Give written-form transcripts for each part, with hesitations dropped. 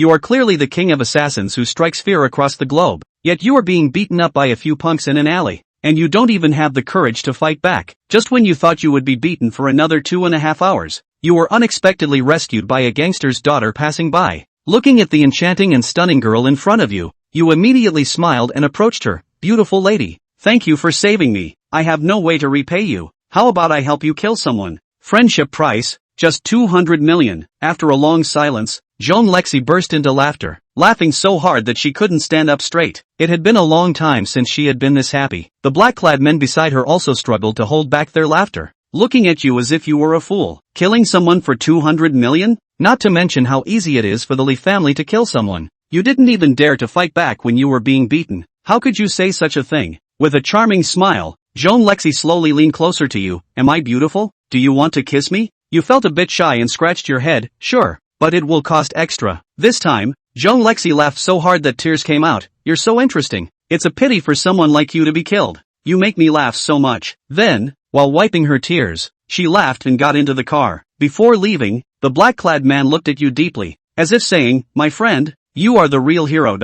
You are clearly the king of assassins who strikes fear across the globe, yet you are being beaten up by a few punks in an alley, and you don't even have the courage to fight back. Just when you thought you would be beaten for another 2.5 hours, you were unexpectedly rescued by a gangster's daughter passing by. Looking at the enchanting and stunning girl in front of you, you immediately smiled and approached her. Beautiful lady, thank you for saving me. I have no way to repay you. How about I help you kill someone? Friendship price, just 200 million. After a long silence, Joan Lexi burst into laughter, laughing so hard that she couldn't stand up straight. It had been a long time since she had been this happy. The black-clad men beside her also struggled to hold back their laughter, looking at you as if you were a fool. Killing someone for 200 million? Not to mention how easy it is for the Lee family to kill someone. You didn't even dare to fight back when you were being beaten. How could you say such a thing? With a charming smile, Joan Lexi slowly leaned closer to you. Am I beautiful? Do you want to kiss me? You felt a bit shy and scratched your head. Sure, but it will cost extra. This time, Joan Lexi laughed so hard that tears came out. You're so interesting. It's a pity for someone like you to be killed. You make me laugh so much. Then, while wiping her tears, she laughed and got into the car. Before leaving, the black-clad man looked at you deeply, as if saying, my friend, you are the real hero.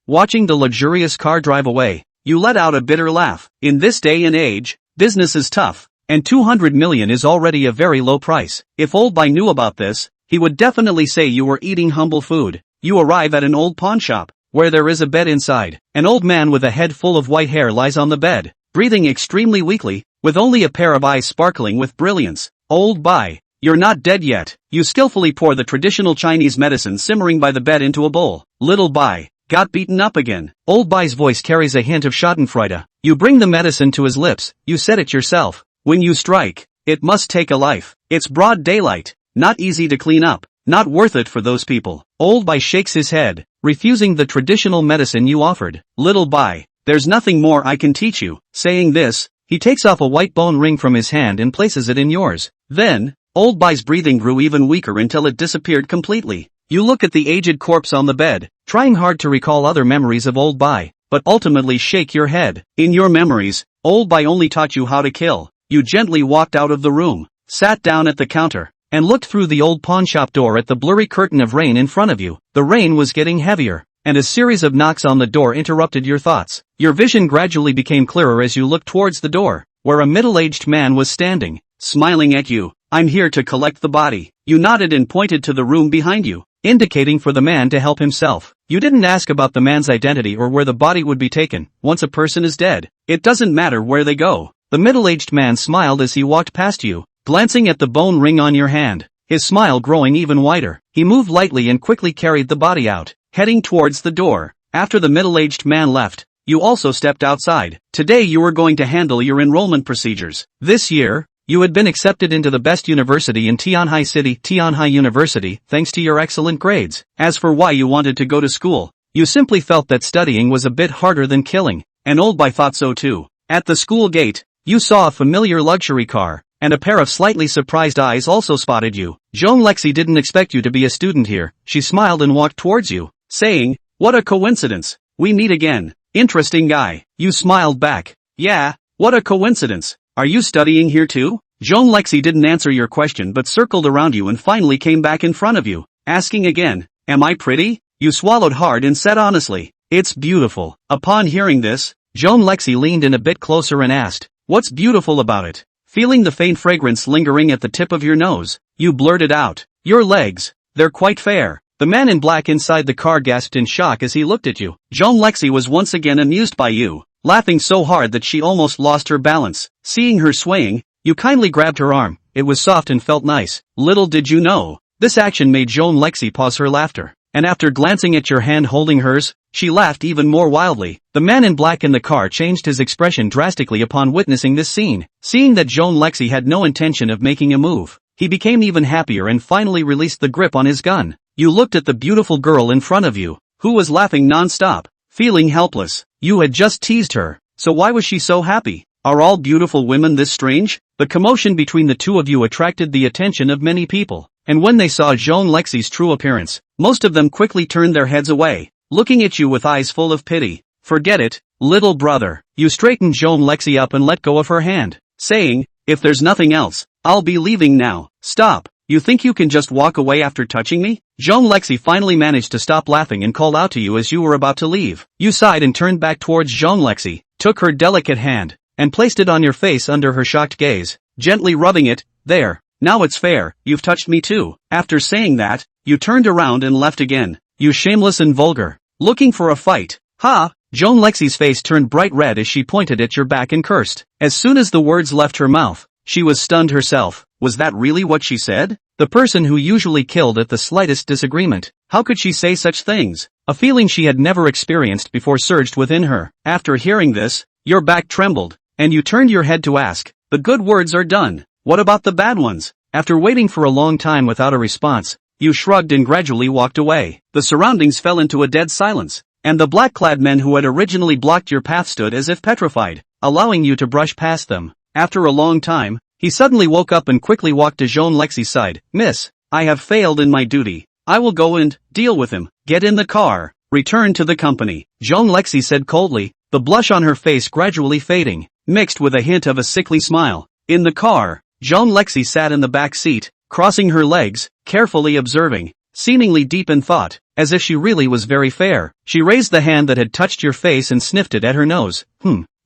Watching the luxurious car drive away, you let out a bitter laugh. In this day and age, business is tough, and 200 million is already a very low price. If Old Bai knew about this, he would definitely say you were eating humble food. You arrive at an old pawn shop, where there is a bed inside. An old man with a head full of white hair lies on the bed, breathing extremely weakly, with only a pair of eyes sparkling with brilliance. Old Bai, you're not dead yet. You skillfully pour the traditional Chinese medicine simmering by the bed into a bowl. Little Bai got beaten up again. Old Bai's voice carries a hint of schadenfreude. You bring the medicine to his lips. You said it yourself. When you strike, it must take a life. It's broad daylight, not easy to clean up, not worth it for those people. Old Bai shakes his head, refusing the traditional medicine you offered. Little Bai, there's nothing more I can teach you. Saying this, he takes off a white bone ring from his hand and places it in yours. Then, Old Bai's breathing grew even weaker until it disappeared completely. You look at the aged corpse on the bed, trying hard to recall other memories of Old Bai, but ultimately shake your head. In your memories, Old Bai only taught you how to kill. You gently walked out of the room, sat down at the counter, and looked through the old pawnshop door at the blurry curtain of rain in front of you. The rain was getting heavier, and a series of knocks on the door interrupted your thoughts. Your vision gradually became clearer as you looked towards the door, where a middle-aged man was standing, smiling at you. I'm here to collect the body. You nodded and pointed to the room behind you, indicating for the man to help himself. You didn't ask about the man's identity or where the body would be taken. Once a person is dead, it doesn't matter where they go. The middle-aged man smiled as he walked past you, glancing at the bone ring on your hand, his smile growing even wider. He moved lightly and quickly carried the body out, heading towards the door. After the middle-aged man left, you also stepped outside. Today you were going to handle your enrollment procedures. This year, you had been accepted into the best university in Tianhai City, Tianhai University, thanks to your excellent grades. As for why you wanted to go to school, you simply felt that studying was a bit harder than killing, and Old Bai thought so too. At the school gate, you saw a familiar luxury car, and a pair of slightly surprised eyes also spotted you. Joan Lexi didn't expect you to be a student here. She smiled and walked towards you, saying, what a coincidence. We meet again. Interesting guy. You smiled back. Yeah, what a coincidence. Are you studying here too? Joan Lexi didn't answer your question but circled around you and finally came back in front of you, asking again, am I pretty? You swallowed hard and said honestly, it's beautiful. Upon hearing this, Joan Lexi leaned in a bit closer and asked, what's beautiful about it? Feeling the faint fragrance lingering at the tip of your nose, you blurted out, your legs, they're quite fair. The man in black inside the car gasped in shock as he looked at you. Joan Lexi was once again amused by you, laughing so hard that she almost lost her balance. Seeing her swaying, you kindly grabbed her arm. It was soft and felt nice. Little did you know, this action made Joan Lexi pause her laughter, and after glancing at your hand holding hers, she laughed even more wildly. The man in black in the car changed his expression drastically upon witnessing this scene. Seeing that Joan Lexi had no intention of making a move, he became even happier and finally released the grip on his gun. You looked at the beautiful girl in front of you, who was laughing non-stop, feeling helpless. You had just teased her, so why was she so happy? Are all beautiful women this strange? The commotion between the two of you attracted the attention of many people, and when they saw Joan Lexi's true appearance, most of them quickly turned their heads away, looking at you with eyes full of pity. Forget it, little brother. You straightened Joan Lexi up and let go of her hand, saying, if there's nothing else, I'll be leaving now. Stop. You think you can just walk away after touching me? Jean Lexi finally managed to stop laughing and called out to you as you were about to leave. You sighed and turned back towards Jean Lexi, took her delicate hand, and placed it on your face under her shocked gaze, gently rubbing it. There. Now it's fair, you've touched me too. After saying that, you turned around and left again. You shameless and vulgar. Looking for a fight. Ha! Jean Lexi's face turned bright red as she pointed at your back and cursed. As soon as the words left her mouth, she was stunned herself. Was that really what she said? The person who usually killed at the slightest disagreement. How could she say such things? A feeling she had never experienced before surged within her. After hearing this, your back trembled, and you turned your head to ask, the good words are done. What about the bad ones? After waiting for a long time without a response, you shrugged and gradually walked away. The surroundings fell into a dead silence, and the black-clad men who had originally blocked your path stood as if petrified, allowing you to brush past them. After a long time, he suddenly woke up and quickly walked to Jean Lexi's side. Miss, I have failed in my duty. I will go and deal with him. Get in the car. Return to the company. Jean Lexi said coldly, the blush on her face gradually fading, mixed with a hint of a sickly smile. In the car, Jean Lexi sat in the back seat, crossing her legs, carefully observing, seemingly deep in thought, as if she really was very fair. She raised the hand that had touched your face and sniffed it at her nose.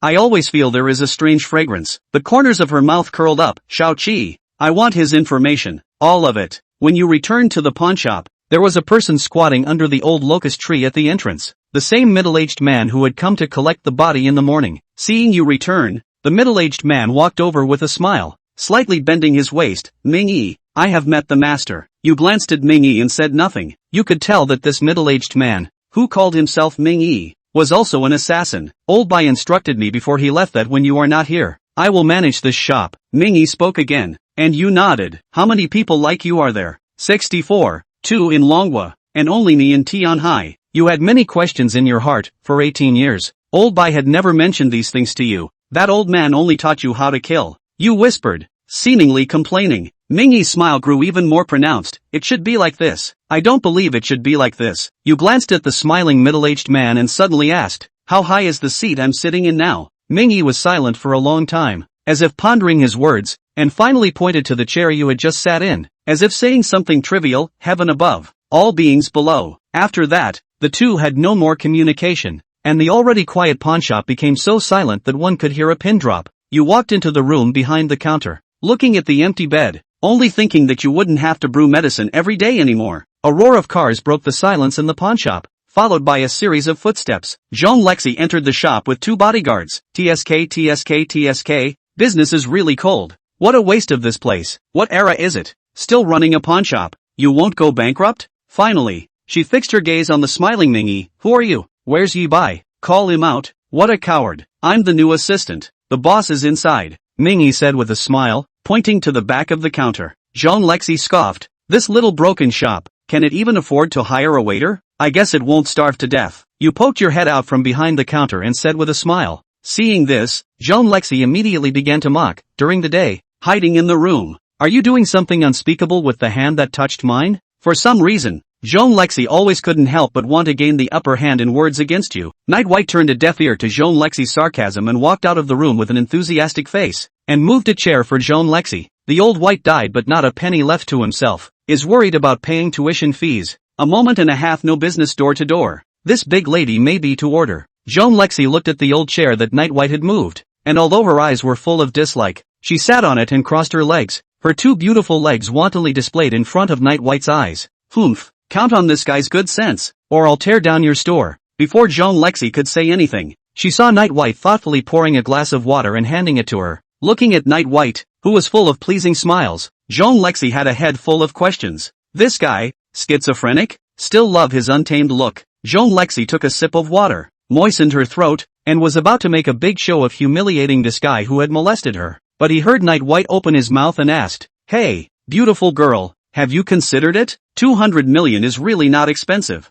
I always feel there is a strange fragrance. The corners of her mouth curled up. Shao Chi. I want his information. All of it. When you returned to the pawnshop, there was a person squatting under the old locust tree at the entrance. The same middle-aged man who had come to collect the body in the morning. Seeing you return, the middle-aged man walked over with a smile, slightly bending his waist. Ming-Yi, I have met the master. You glanced at Ming-Yi and said nothing. You could tell that this middle-aged man, who called himself Ming-Yi, was also an assassin. Old Bai instructed me before he left that when you are not here, I will manage this shop. Ming-Yi spoke again, and you nodded. How many people like you are there? 64, 2 in Longhua, and only me in Tianhai. You had many questions in your heart. For 18 years, Old Bai had never mentioned these things to you. That old man only taught you how to kill. You whispered, seemingly complaining. Ming-Yi's smile grew even more pronounced. It should be like this. I don't believe it should be like this. You glanced at the smiling middle-aged man and suddenly asked, how high is the seat I'm sitting in now? Ming-Yi was silent for a long time, as if pondering his words, and finally pointed to the chair you had just sat in, as if saying something trivial. Heaven above, all beings below. After that, the two had no more communication, and the already quiet pawnshop became so silent that one could hear a pin drop. You walked into the room behind the counter, looking at the empty bed, only thinking that you wouldn't have to brew medicine every day anymore. A roar of cars broke the silence in the pawnshop, followed by a series of footsteps. Jean Lexi entered the shop with 2 bodyguards. TSK. Business is really cold. What a waste of this place. What era is it? Still running a pawnshop? You won't go bankrupt? Finally, she fixed her gaze on the smiling Ming-Yi. Who are you? Where's Yi Bai? Call him out. What a coward. I'm the new assistant. The boss is inside, Ming-Yi said with a smile, pointing to the back of the counter. Jean Lexi scoffed. This little broken shop, can it even afford to hire a waiter? I guess it won't starve to death. You poked your head out from behind the counter and said with a smile. Seeing this, Jean Lexi immediately began to mock. During the day, hiding in the room. Are you doing something unspeakable with the hand that touched mine? For some reason, Jean Lexi always couldn't help but want to gain the upper hand in words against you. Night White turned a deaf ear to Jean Lexi's sarcasm and walked out of the room with an enthusiastic face, and moved a chair for Jean Lexi. The old White died but not a penny left to himself, is worried about paying tuition fees. A moment and a half no business door to door. This big lady may be to order. Jean Lexi looked at the old chair that Night White had moved, and although her eyes were full of dislike, she sat on it and crossed her legs, her 2 beautiful legs wantonly displayed in front of Night White's eyes. Humph. Count on this guy's good sense, or I'll tear down your store. Before Jean Lexi could say anything, she saw Night White thoughtfully pouring a glass of water and handing it to her. Looking at Night White, who was full of pleasing smiles, Jean Lexi had a head full of questions. This guy, schizophrenic? Still love his untamed look. Jean Lexi took a sip of water, moistened her throat, and was about to make a big show of humiliating this guy who had molested her. But he heard Night White open his mouth and asked, Hey, beautiful girl, have you considered it? 200 million is really not expensive.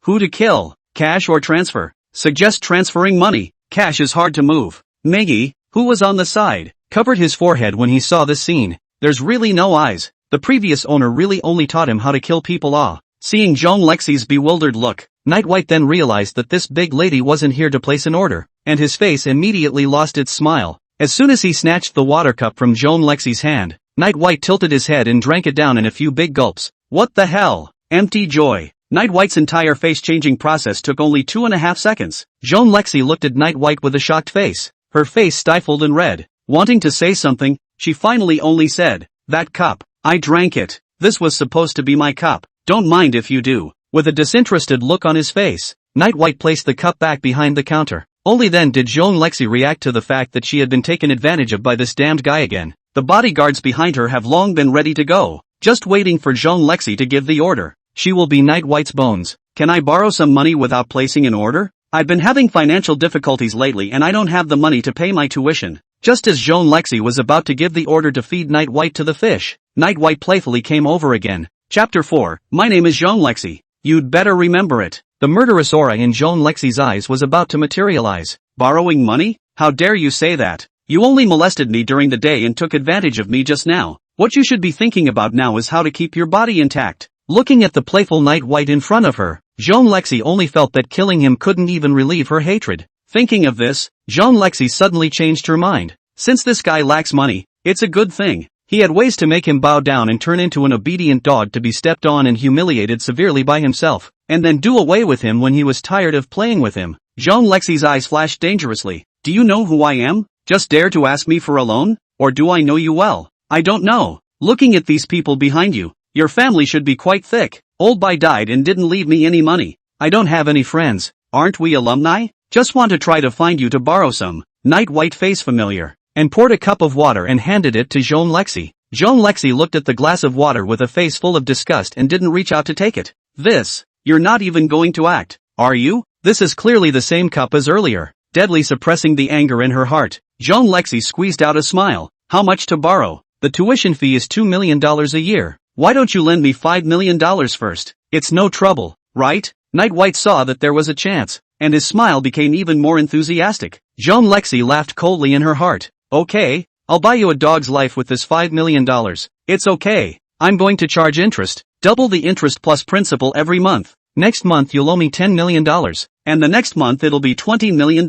Who to kill? Cash or transfer? Suggest transferring money. Cash is hard to move. Ming-Yi, who was on the side, covered his forehead when he saw this scene. There's really no eyes. The previous owner really only taught him how to kill people. Seeing Jean Lexi's bewildered look, Night White then realized that this big lady wasn't here to place an order, and his face immediately lost its smile. As soon as he snatched the water cup from Jean Lexi's hand, Night White tilted his head and drank it down in a few big gulps. What the hell? Empty joy. Night White's entire face-changing process took only 2.5 seconds. Jean Lexi looked at Night White with a shocked face, her face stifled and red. Wanting to say something, she finally only said, "That cup. I drank it. This was supposed to be my cup. Don't mind if you do." With a disinterested look on his face, Night White placed the cup back behind the counter. Only then did Jean Lexi react to the fact that she had been taken advantage of by this damned guy again. The bodyguards behind her have long been ready to go, just waiting for Jean Lexi to give the order. She will be Night White's bones. "Can I borrow some money without placing an order? I've been having financial difficulties lately and I don't have the money to pay my tuition." Just as Jean Lexi was about to give the order to feed Night White to the fish, Night White playfully came over again. Chapter 4, My name is Jean Lexi. You'd better remember it. The murderous aura in Jean Lexi's eyes was about to materialize. "Borrowing money? How dare you say that? You only molested me during the day and took advantage of me just now. What you should be thinking about now is how to keep your body intact." Looking at the playful Night White in front of her, Jean Lexi only felt that killing him couldn't even relieve her hatred. Thinking of this, Jean Lexi suddenly changed her mind. Since this guy lacks money, it's a good thing. He had ways to make him bow down and turn into an obedient dog to be stepped on and humiliated severely by himself, and then do away with him when he was tired of playing with him. Jean Lexi's eyes flashed dangerously. "Do you know who I am? Just dare to ask me for a loan? Or do I know you well? I don't know. Looking at these people behind you, your family should be quite thick. Old Bai died and didn't leave me any money. I don't have any friends. Aren't we alumni? Just want to try to find you to borrow some." Night White face familiar, and poured a cup of water and handed it to Jean Lexi. Jean Lexi looked at the glass of water with a face full of disgust and didn't reach out to take it. You're not even going to act, are you? This is clearly the same cup as earlier." Deadly suppressing the anger in her heart, Jean Lexi squeezed out a smile. "How much to borrow? The tuition fee is $2 million a year. Why don't you lend me $5 million first? It's no trouble, right?" Night White saw that there was a chance, and his smile became even more enthusiastic. Jean Lexi laughed coldly in her heart. "Okay, I'll buy you a dog's life with this $5 million. It's okay. I'm going to charge interest, double the interest plus principal every month. Next month you'll owe me $10 million, and the next month it'll be $20 million.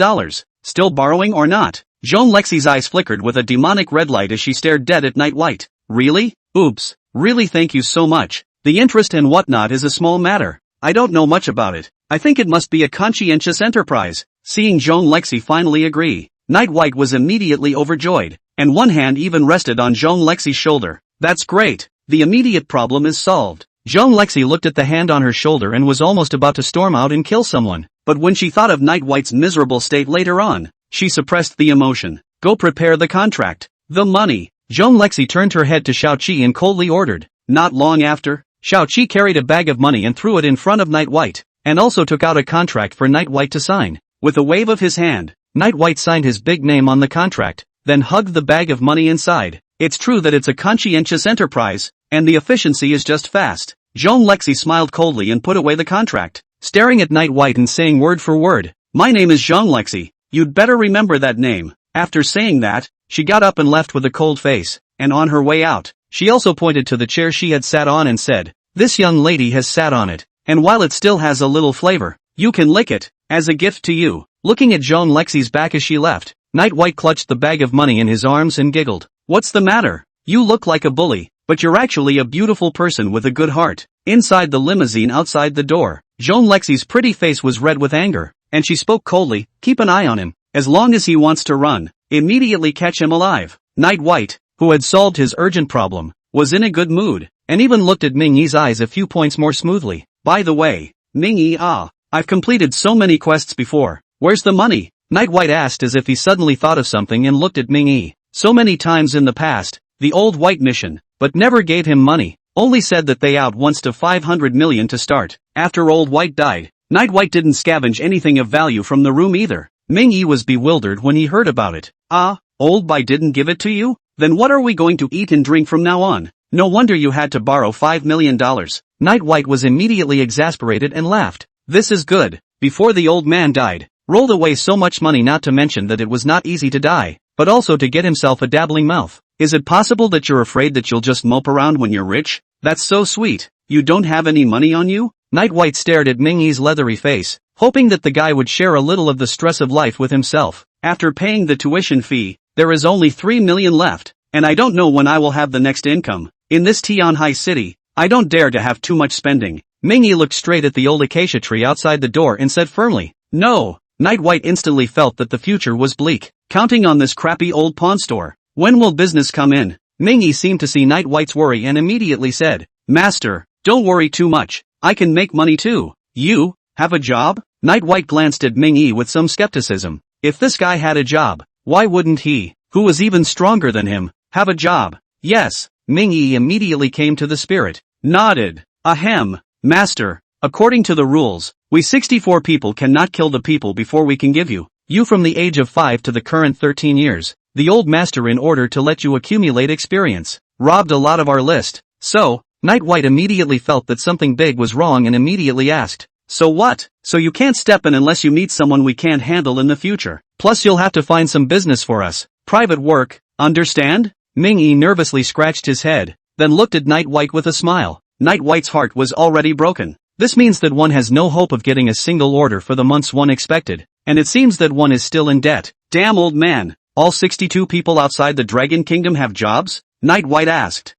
Still borrowing or not?" Jean Lexi's eyes flickered with a demonic red light as she stared dead at Night White. "Really? Oops. Really, thank you so much. The interest and whatnot is a small matter. I don't know much about it. I think it must be a conscientious enterprise." Seeing Jean Lexi finally agree, Night White was immediately overjoyed, and one hand even rested on Jean Lexi's shoulder. "That's great. The immediate problem is solved." Jean Lexi looked at the hand on her shoulder and was almost about to storm out and kill someone, but when she thought of Night White's miserable state later on, she suppressed the emotion. "Go prepare the contract. The money." Jean Lexi turned her head to Xiao Qi and coldly ordered. Not long after, Xiao Qi carried a bag of money and threw it in front of Night White, and also took out a contract for Night White to sign. With a wave of his hand, Night White signed his big name on the contract, then hugged the bag of money inside. It's true that it's a conscientious enterprise, and the efficiency is just fast. Jean Lexi smiled coldly and put away the contract, staring at Night White and saying word for word, "My name is Jean Lexi. You'd better remember that name." After saying that, she got up and left with a cold face, and on her way out, she also pointed to the chair she had sat on and said, "This young lady has sat on it, and while it still has a little flavor, you can lick it, as a gift to you." Looking at Jean Lexi's back as she left, Night White clutched the bag of money in his arms and giggled. "What's the matter? You look like a bully, but you're actually a beautiful person with a good heart." Inside the limousine outside the door, Jean Lexi's pretty face was red with anger, and she spoke coldly, "Keep an eye on him. As long as he wants to run, immediately catch him alive." Night White, who had solved his urgent problem, was in a good mood, and even looked at Ming Yi's eyes a few points more smoothly. "By the way, Ming Yi, I've completed so many quests before. Where's the money?" Night White asked as if he suddenly thought of something and looked at Ming Yi. So many times in the past, the old white mission, but never gave him money, only said that they out once to 500 million to start. After old white died, Night White didn't scavenge anything of value from the room either. Ming Yi was bewildered when he heard about it. Old Bai didn't give it to you? Then what are we going to eat and drink from now on? No wonder you had to borrow $5 million. Night White was immediately exasperated and laughed. "This is good. Before the old man died, rolled away so much money, not to mention that it was not easy to die, but also to get himself a dabbling mouth. Is it possible that you're afraid that you'll just mope around when you're rich? That's so sweet. You don't have any money on you?" Night White stared at Ming Yi's leathery face, hoping that the guy would share a little of the stress of life with himself. After paying the tuition fee, there is only $3 million left, and I don't know when I will have the next income. In this Tianhai city, I don't dare to have too much spending. Mingyi looked straight at the old acacia tree outside the door and said firmly, "No." Night White instantly felt that the future was bleak, counting on this crappy old pawn store. When will business come in? Mingyi seemed to see Night White's worry and immediately said, "Master, don't worry too much, I can make money too." "You have a job?" Night White glanced at Mingyi with some skepticism. If this guy had a job, why wouldn't he, who was even stronger than him, have a job? Yes, Mingyi immediately came to the spirit, nodded. Ahem, master, according to the rules, we 64 people cannot kill the people before we can give you from the age of 5 to the current 13 years, the old master in order to let you accumulate experience, robbed a lot of our list. So, Night White immediately felt that something big was wrong and immediately asked, "So what? So you can't step in unless you meet someone we can't handle in the future. Plus you'll have to find some business for us. Private work, understand?" Mingyi nervously scratched his head, then looked at Night White with a smile. Night White's heart was already broken. This means that one has no hope of getting a single order for the months one expected, and it seems that one is still in debt. Damn old man, all 62 people outside the Dragon Kingdom have jobs? Night White asked.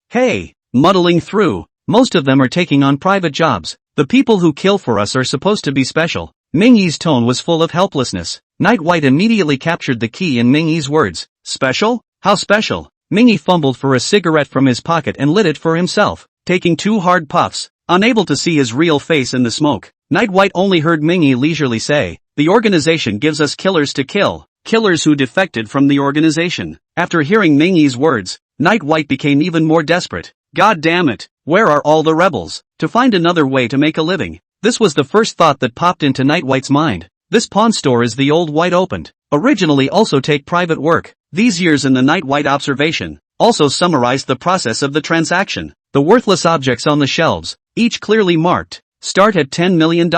Hey, muddling through, most of them are taking on private jobs. The people who kill for us are supposed to be special. Mingyi's tone was full of helplessness. Night White immediately captured the key in Mingyi's words. Special? How special? Mingyi fumbled for a cigarette from his pocket and lit it for himself, taking 2 hard puffs, unable to see his real face in the smoke. Night White only heard Mingyi leisurely say, "The organization gives us killers to kill, killers who defected from the organization." After hearing Mingyi's words, Night White became even more desperate. God damn it, where are all the rebels? To find another way to make a living. This was the first thought that popped into Night White's mind. This pawn store is the old White opened. Originally also take private work. These years in the Night White observation also summarized the process of the transaction. The worthless objects on the shelves, each clearly marked, start at $10 million.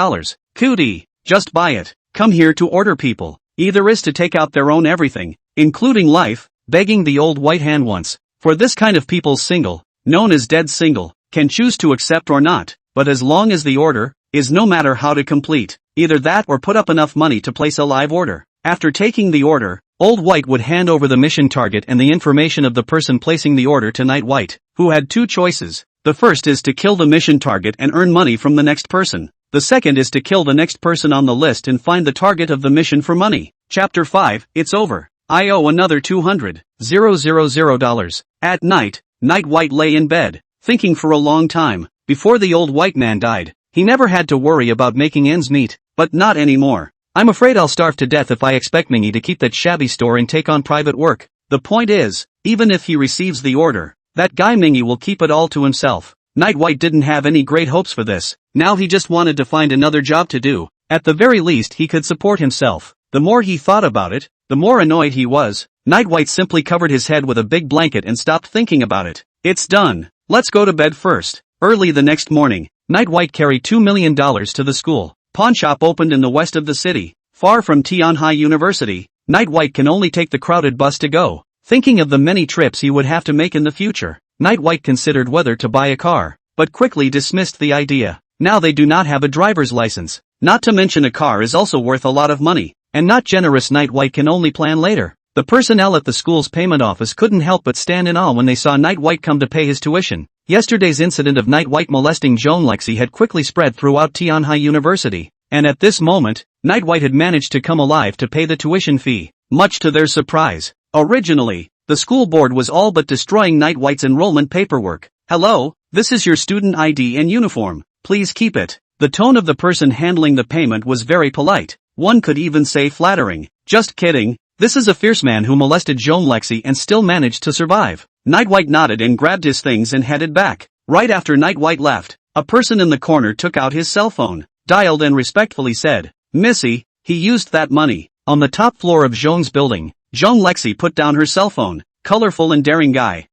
Cootie, just buy it. Come here to order people. Either is to take out their own everything, including life, begging the old White hand once. For this kind of people single, known as dead single, can choose to accept or not, but as long as the order is no matter how to complete, either that or put up enough money to place a live order. After taking the order, Old White would hand over the mission target and the information of the person placing the order to Night White, who had 2 choices. The first is to kill the mission target and earn money from the next person. The second is to kill the next person on the list and find the target of the mission for money. Chapter 5, it's over. I owe another $200,000. At night, Night White lay in bed, thinking for a long time. Before the old white man died, he never had to worry about making ends meet, but not anymore. I'm afraid I'll starve to death if I expect Mingyi to keep that shabby store and take on private work. The point is, even if he receives the order, that guy Mingyi will keep it all to himself. Night White didn't have any great hopes for this. Now he just wanted to find another job to do. At the very least he could support himself. The more he thought about it, the more annoyed he was. Night White simply covered his head with a big blanket and stopped thinking about it. It's done. Let's go to bed first. Early the next morning, Night White carried $2 million to the school. Pawn shop opened in the west of the city, far from Tianhai University. Night White can only take the crowded bus to go. Thinking of the many trips he would have to make in the future, Night White considered whether to buy a car, but quickly dismissed the idea. Now they do not have a driver's license. Not to mention a car is also worth a lot of money, and not generous. Night White can only plan later. The personnel at the school's payment office couldn't help but stand in awe when they saw Night White come to pay his tuition. Yesterday's incident of Night White molesting Joan Lexi had quickly spread throughout Tianhai University, and at this moment, Night White had managed to come alive to pay the tuition fee, much to their surprise. Originally, the school board was all but destroying Night White's enrollment paperwork. "Hello, this is your student ID and uniform. Please keep it." The tone of the person handling the payment was very polite. One could even say flattering. "Just kidding. This is a fierce man who molested Joan Lexi and still managed to survive." Night White nodded and grabbed his things and headed back. Right after Night White left, a person in the corner took out his cell phone, dialed and respectfully said, "Missy, he used that money." On the top floor of Joan's building, Joan Lexi put down her cell phone. "Colorful and daring guy.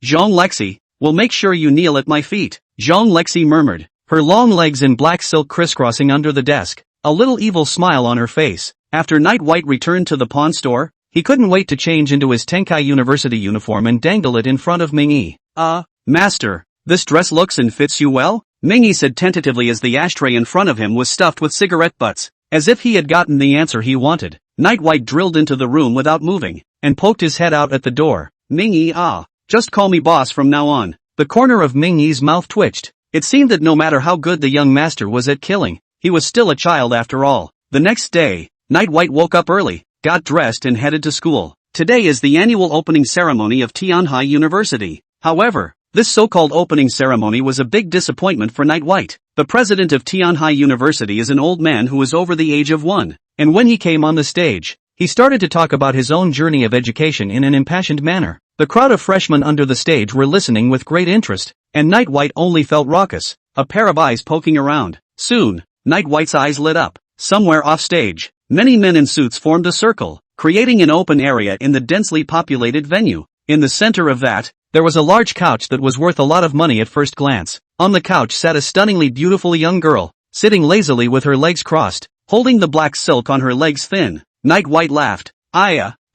Joan Lexi, will make sure you kneel at my feet," Joan Lexi murmured, her long legs in black silk crisscrossing under the desk, a little evil smile on her face. After Night White returned to the pawn store, he couldn't wait to change into his Tenkai University uniform and dangle it in front of Mingyi. Master, this dress looks and fits you well," Mingyi said tentatively as the ashtray in front of him was stuffed with cigarette butts. As if he had gotten the answer he wanted, Night White drilled into the room without moving, and poked his head out at the door. Ming-Yi just call me boss from now on. The corner of Ming-Yi's mouth twitched. It seemed that no matter how good the young master was at killing, he was still a child after all. The next day, Night White woke up early, got dressed and headed to school. Today is the annual opening ceremony of Tianhai University. However, this so-called opening ceremony was a big disappointment for Night White. The president of Tianhai University is an old man who is over the age of 1, and when he came on the stage, he started to talk about his own journey of education in an impassioned manner. The crowd of freshmen under the stage were listening with great interest, and Night White only felt raucous, a pair of eyes poking around. Soon, Night White's eyes lit up. Somewhere off stage, many men in suits formed a circle, creating an open area in the densely populated venue. In the center of that, there was a large couch that was worth a lot of money at first glance. On the couch sat a stunningly beautiful young girl, sitting lazily with her legs crossed, holding the black silk on her legs thin. Night White laughed.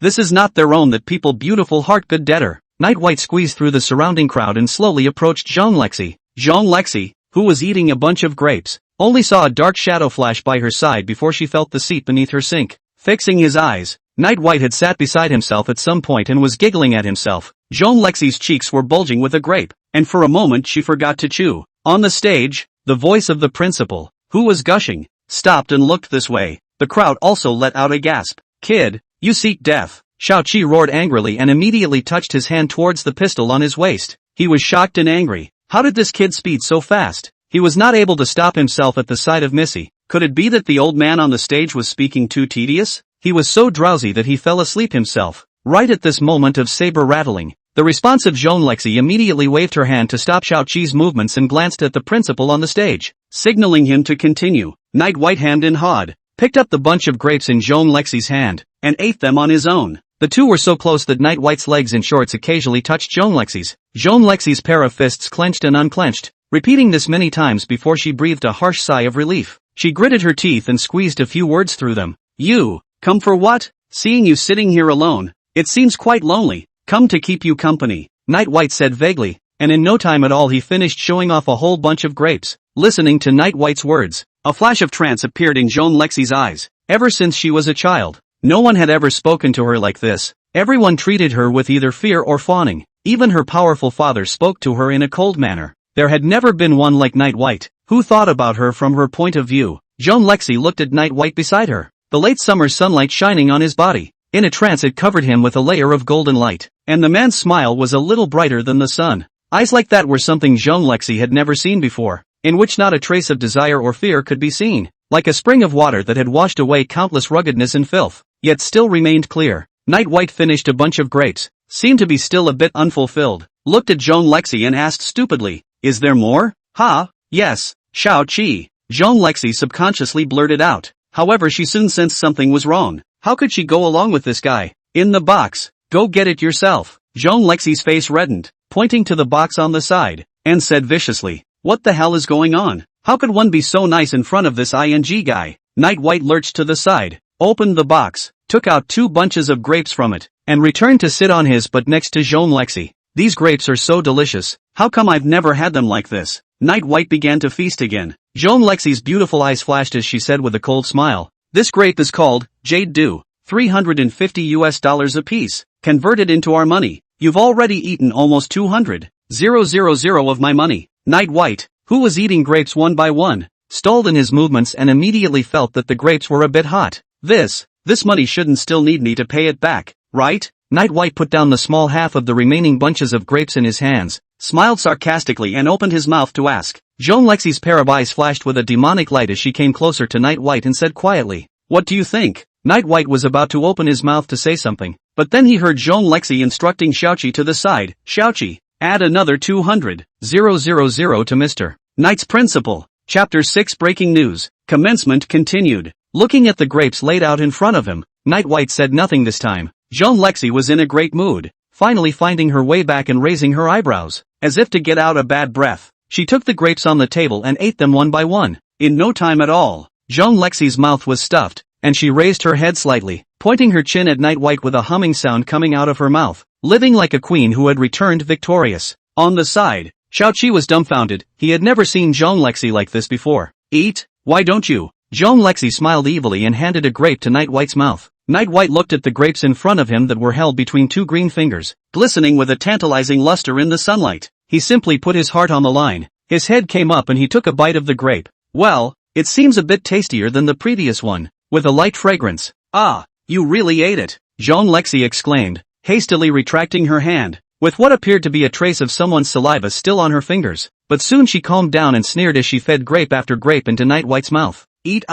This is not their own that people beautiful heart good deader. Night White squeezed through the surrounding crowd and slowly approached Zhang Lexi. Zhang Lexi, who was eating a bunch of grapes, only saw a dark shadow flash by her side before she felt the seat beneath her sink. Fixing his eyes, Night White had sat beside himself at some point and was giggling at himself. Zhang Lexi's cheeks were bulging with a grape, and for a moment she forgot to chew. On the stage, the voice of the principal, who was gushing, stopped and looked this way. The crowd also let out a gasp. Kid, you seek death. Xiao Qi roared angrily and immediately touched his hand towards the pistol on his waist. He was shocked and angry. How did this kid speed so fast? He was not able to stop himself at the sight of Missy. Could it be that the old man on the stage was speaking too tedious? He was so drowsy that he fell asleep himself. Right at this moment of saber rattling, the responsive Zhang Lexi immediately waved her hand to stop Xiao Qi's movements and glanced at the principal on the stage, signaling him to continue. Night White hemmed and hawed, picked up the bunch of grapes in Zhang Lexi's hand, and ate them on his own. The two were so close that Night White's legs in shorts occasionally touched Zhang Lexi's. Zhang Lexi's pair of fists clenched and unclenched, repeating this many times before she breathed a harsh sigh of relief. She gritted her teeth and squeezed a few words through them. You, come for what? Seeing you sitting here alone, it seems quite lonely. Come to keep you company, Night White said vaguely, and in no time at all he finished showing off a whole bunch of grapes. Listening to Night White's words, a flash of trance appeared in Zhang Lexi's eyes. Ever since she was a child, no one had ever spoken to her like this. Everyone treated her with either fear or fawning. Even her powerful father spoke to her in a cold manner. There had never been one like Night White, who thought about her from her point of view. Zhang Lexi looked at Night White beside her, the late summer sunlight shining on his body. In a trance it covered him with a layer of golden light, and the man's smile was a little brighter than the sun. Eyes like that were something Zhang Lexi had never seen before, in which not a trace of desire or fear could be seen, like a spring of water that had washed away countless ruggedness and filth, yet still remained clear. Night White finished a bunch of grapes, seemed to be still a bit unfulfilled, looked at Zhang Lexi and asked stupidly, is there more? Yes, Xiao Qi. Zhang Lexi subconsciously blurted out. However, she soon sensed something was wrong. How could she go along with this guy? In the box. Go get it yourself. Zhang Lexi's face reddened, pointing to the box on the side, and said viciously, what the hell is going on? How could one be so nice in front of this ING guy? Night White lurched to the side, opened the box, took out 2 bunches of grapes from it, and returned to sit on his butt next to Zhang Lexi. These grapes are so delicious. How come I've never had them like this? Night White began to feast again. Zhang Lexi's beautiful eyes flashed as she said with a cold smile, this grape is called Jade Dew, $350 a piece. Converted into our money, you've already eaten almost 200,000 of my money. Night White, who was eating grapes one by one, stalled in his movements and immediately felt that the grapes were a bit hot. This money shouldn't still need me to pay it back, right? Night White put down the small half of the remaining bunches of grapes in his hands, smiled sarcastically and opened his mouth to ask. Zhang Lexi's pair of eyes flashed with a demonic light as she came closer to Night White and said quietly, what do you think? Night White was about to open his mouth to say something, but then he heard Zhang Lexi instructing Xiaoqi to the side, Xiaoqi, add another 200,000 to Mr. Knight's principal. Chapter 6 Breaking News. Commencement continued. Looking at the grapes laid out in front of him, Night White said nothing this time. Zhang Lexi was in a great mood, finally finding her way back and raising her eyebrows, as if to get out a bad breath. She took the grapes on the table and ate them one by one. In no time at all, Zhang Lexi's mouth was stuffed, and she raised her head slightly, pointing her chin at Night White with a humming sound coming out of her mouth, living like a queen who had returned victorious. On the side, Xiaoqi was dumbfounded. He had never seen Zhang Lexi like this before. Eat? Why don't you? Zhang Lexi smiled evilly and handed a grape to Night White's mouth. Night White looked at the grapes in front of him that were held between two green fingers, glistening with a tantalizing luster in the sunlight. He simply put his heart on the line. His head came up and he took a bite of the grape. Well, it seems a bit tastier than the previous one, with a light fragrance. Ah, you really ate it, Jean Lexi exclaimed, hastily retracting her hand, with what appeared to be a trace of someone's saliva still on her fingers. But soon she calmed down and sneered as she fed grape after grape into Night White's mouth. Eat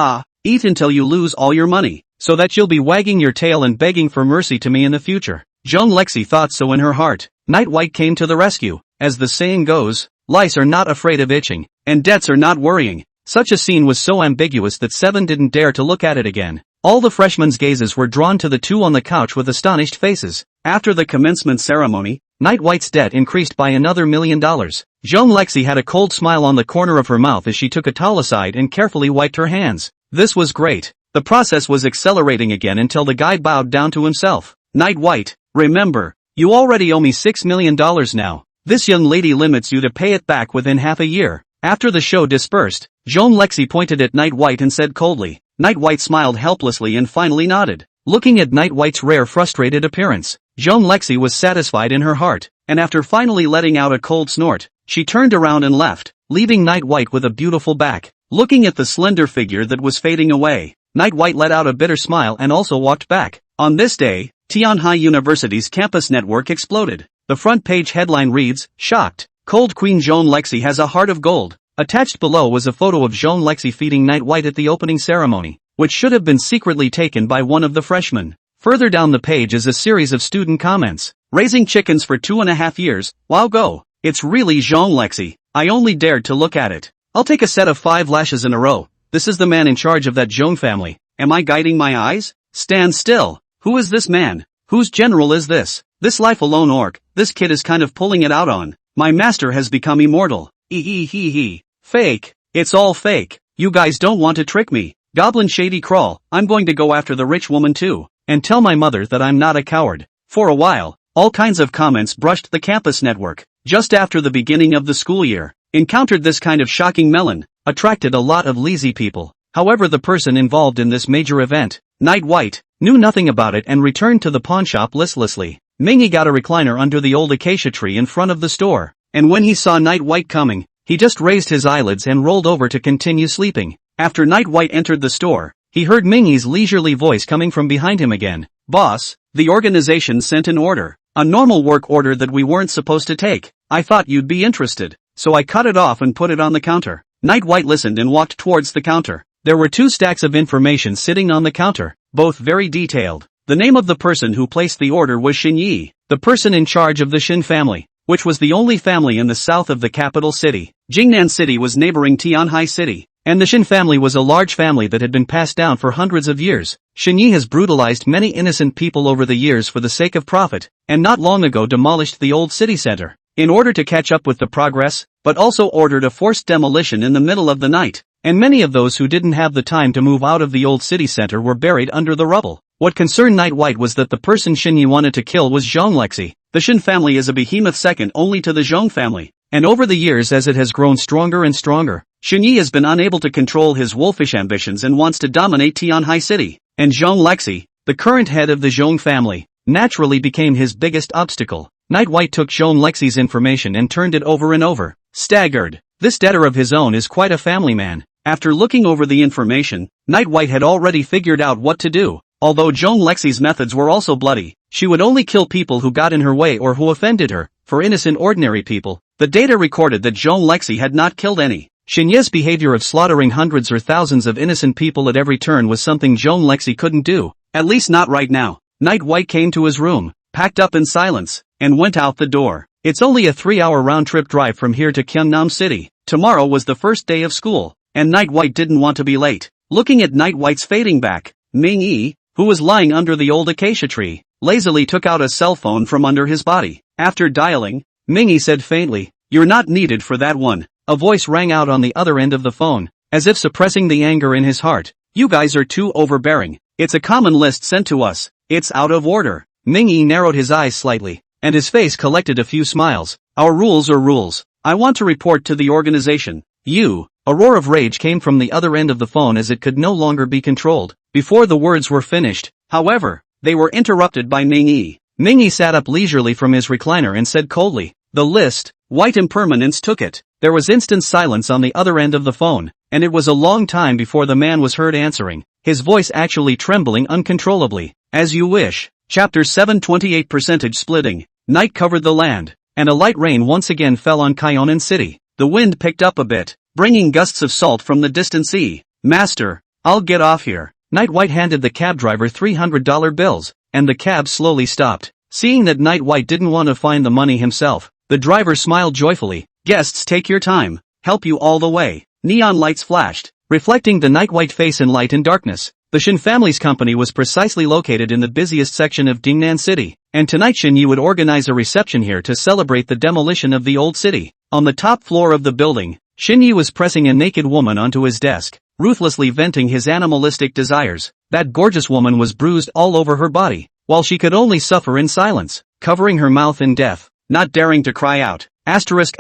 until you lose all your money, so that you'll be wagging your tail and begging for mercy to me in the future. Jean Lexi thought so in her heart. Night White came to the rescue. As the saying goes, lice are not afraid of itching, and debts are not worrying. Such a scene was so ambiguous that Seven didn't dare to look at it again. All the freshmen's gazes were drawn to the two on the couch with astonished faces. After the commencement ceremony, Night White's debt increased by another $1 million. Jean Lexi had a cold smile on the corner of her mouth as she took a towel aside and carefully wiped her hands. This was great. The process was accelerating again until the guy bowed down to himself. Night White, remember, you already owe me $6 million now. This young lady limits you to pay it back within half a year. After the show dispersed, Jean Lexi pointed at Night White and said coldly. Night White smiled helplessly and finally nodded. Looking at Night White's rare frustrated appearance, Jean Lexi was satisfied in her heart, and after finally letting out a cold snort, she turned around and left, leaving Night White with a beautiful back. Looking at the slender figure that was fading away, Night White let out a bitter smile and also walked back. On this day, Tianhai University's campus network exploded. The front page headline reads, Shocked, Cold Queen Jean Lexi has a heart of gold. Attached below was a photo of Jean Lexi feeding Night White at the opening ceremony, which should have been secretly taken by one of the freshmen. Further down the page is a series of student comments. Raising chickens for 2.5 years, wow go. It's really Jean Lexi. I only dared to look at it. I'll take a set of 5 lashes in a row. This is the man in charge of that Jean family. Am I guiding my eyes? Stand still. Who is this man? Whose general is this? This life alone orc, this kid is kind of pulling it out on. My master has become immortal. Fake. It's all fake. You guys don't want to trick me. Goblin Shady Crawl, I'm going to go after the rich woman too, and tell my mother that I'm not a coward. For a while, all kinds of comments brushed the campus network. Just after the beginning of the school year, encountered this kind of shocking melon, attracted a lot of lazy people. However, the person involved in this major event, Night White, knew nothing about it and returned to the pawnshop listlessly. Mingy got a recliner under the old acacia tree in front of the store, and when he saw Night White coming, he just raised his eyelids and rolled over to continue sleeping. After Night White entered the store, he heard Mingy's leisurely voice coming from behind him again. Boss, the organization sent an order. A normal work order that we weren't supposed to take. I thought you'd be interested, so I cut it off and put it on the counter. Night White listened and walked towards the counter. There were 2 stacks of information sitting on the counter, both very detailed. The name of the person who placed the order was Xin Yi, the person in charge of the Xin family, which was the only family in the south of the capital city. Jingnan City was neighboring Tianhai City, and the Xin family was a large family that had been passed down for hundreds of years. Xin Yi has brutalized many innocent people over the years for the sake of profit, and not long ago demolished the old city center, in order to catch up with the progress, but also ordered a forced demolition in the middle of the night, and many of those who didn't have the time to move out of the old city center were buried under the rubble. What concerned Night White was that the person Xin Yi wanted to kill was Jean Lexi. The Xin family is a behemoth second only to the Zhong family, and over the years as it has grown stronger and stronger, Xin Yi has been unable to control his wolfish ambitions and wants to dominate Tianhai City, and Jean Lexi, the current head of the Zhong family, naturally became his biggest obstacle. Night White took Jean Lexi's information and turned it over and over, staggered. This debtor of his own is quite a family man. After looking over the information, Night White had already figured out what to do. Although Jean Lexi's methods were also bloody, she would only kill people who got in her way or who offended her. For innocent ordinary people, the data recorded that Jean Lexi had not killed any. Xin Yi's behavior of slaughtering hundreds or thousands of innocent people at every turn was something Jean Lexi couldn't do, at least not right now. Night White came to his room, packed up in silence, and went out the door. It's only a 3-hour round-trip drive from here to Gyeongnam City. Tomorrow was the first day of school, and Night White didn't want to be late. Looking at Night White's fading back, Ming Yi, who was lying under the old acacia tree, lazily took out a cell phone from under his body. After dialing, Mingy said faintly, "You're not needed for that one." A voice rang out on the other end of the phone, as if suppressing the anger in his heart. "You guys are too overbearing. It's a common list sent to us. It's out of order." Mingy narrowed his eyes slightly, and his face collected a few smiles. "Our rules are rules. I want to report to the organization. You." A roar of rage came from the other end of the phone as it could no longer be controlled. Before the words were finished, However, they were interrupted by Ming-yi. Ming-yi sat up leisurely from his recliner and said coldly, "The list, white impermanence took it." There was instant silence on the other end of the phone, and it was a long time before the man was heard answering, his voice actually trembling uncontrollably. "As you wish." Chapter 7:28 Splitting. Night covered the land, and a light rain once again fell on Kyonin City. The wind picked up a bit, bringing gusts of salt from the distant sea. "Master, I'll get off here." Night White handed the cab driver $300 bills, and the cab slowly stopped. Seeing that Night White didn't want to find the money himself, the driver smiled joyfully. "Guests, take your time. Help you all the way." Neon lights flashed, reflecting the Night White face in light and darkness. The Shin family's company was precisely located in the busiest section of Dingnan City, and tonight Shin Yi would organize a reception here to celebrate the demolition of the old city. On the top floor of the building, Shin Yi was pressing a naked woman onto his desk, ruthlessly venting his animalistic desires. That gorgeous woman was bruised all over her body, while she could only suffer in silence, covering her mouth in death, not daring to cry out. Asterisk.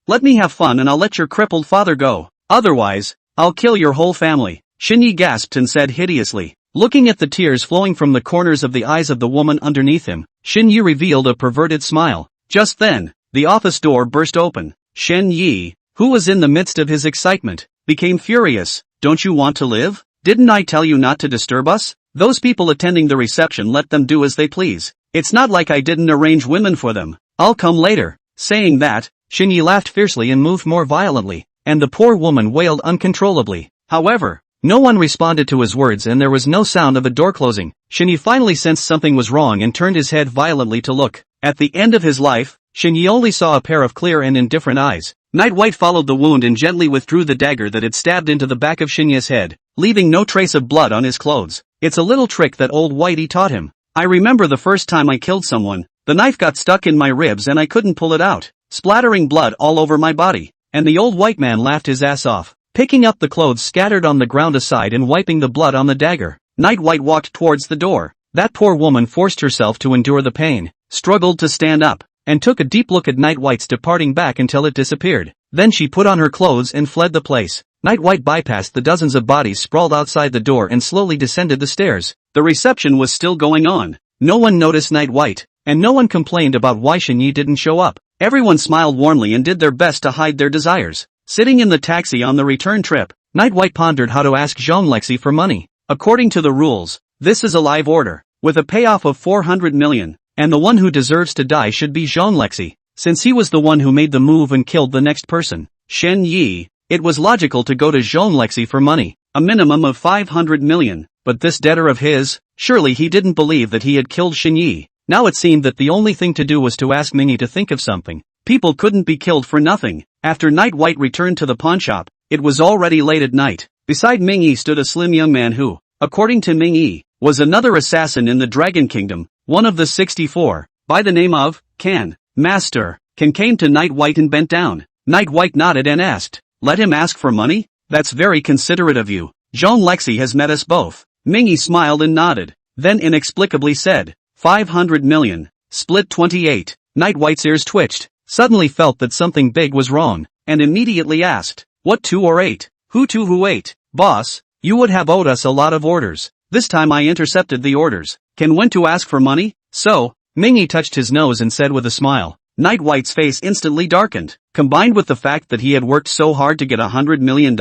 "Let me have fun and I'll let your crippled father go. Otherwise, I'll kill your whole family." Shin Yi gasped and said hideously. Looking at the tears flowing from the corners of the eyes of the woman underneath him, Shin Yi revealed a perverted smile. Just then, the office door burst open. Shin Yi, who was in the midst of his excitement, became furious. "Don't you want to live? Didn't I tell you not to disturb us? Those people attending the reception, let them do as they please. It's not like I didn't arrange women for them. I'll come later." Saying that, Shin Yi laughed fiercely and moved more violently, and the poor woman wailed uncontrollably. However, no one responded to his words and there was no sound of a door closing. Shin Yi finally sensed something was wrong and turned his head violently to look. At the end of his life, Shin Yi only saw a pair of clear and indifferent eyes. Night White followed the wound and gently withdrew the dagger that had stabbed into the back of Shin Yi's head, leaving no trace of blood on his clothes. "It's a little trick that old Whitey taught him. I remember the first time I killed someone, the knife got stuck in my ribs and I couldn't pull it out, splattering blood all over my body." And the old white man laughed his ass off, picking up the clothes scattered on the ground aside and wiping the blood on the dagger. Night White walked towards the door. That poor woman forced herself to endure the pain, struggled to stand up, and took a deep look at Night White's departing back until it disappeared. Then she put on her clothes and fled the place. Night White bypassed the dozens of bodies sprawled outside the door and slowly descended the stairs. The reception was still going on. No one noticed Night White, and no one complained about why Shin Yi didn't show up. Everyone smiled warmly and did their best to hide their desires. Sitting in the taxi on the return trip, Night White pondered how to ask Zhang Lexi for money. According to the rules, this is a live order, with a payoff of 400 million, and the one who deserves to die should be Zhang Lexi, since he was the one who made the move and killed the next person, Shen Yi. It was logical to go to Zhang Lexi for money, a minimum of 500 million, but this debtor of his, surely he didn't believe that he had killed Shen Yi. Now it seemed that the only thing to do was to ask Mingyi to think of something. People couldn't be killed for nothing. After Night White returned to the pawnshop, it was already late at night. Beside Mingyi stood a slim young man who, according to Mingyi, was another assassin in the Dragon Kingdom, one of the 64, by the name of Kan. Master, Kan came to Night White and bent down. Night White nodded and asked, "Let him ask for money? That's very considerate of you. Zhang Lexi has met us both." Mingyi smiled and nodded, then inexplicably said, 500 million, split 28. Night White's ears twitched, suddenly felt that something big was wrong, and immediately asked, "What 2 or 8? Who 2 who 8? Boss, you would have owed us a lot of orders. This time I intercepted the orders. Can went to ask for money?" So, Mingyi touched his nose and said with a smile. Night White's face instantly darkened, combined with the fact that he had worked so hard to get $100 million.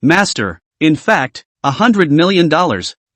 Master, in fact, $100 million,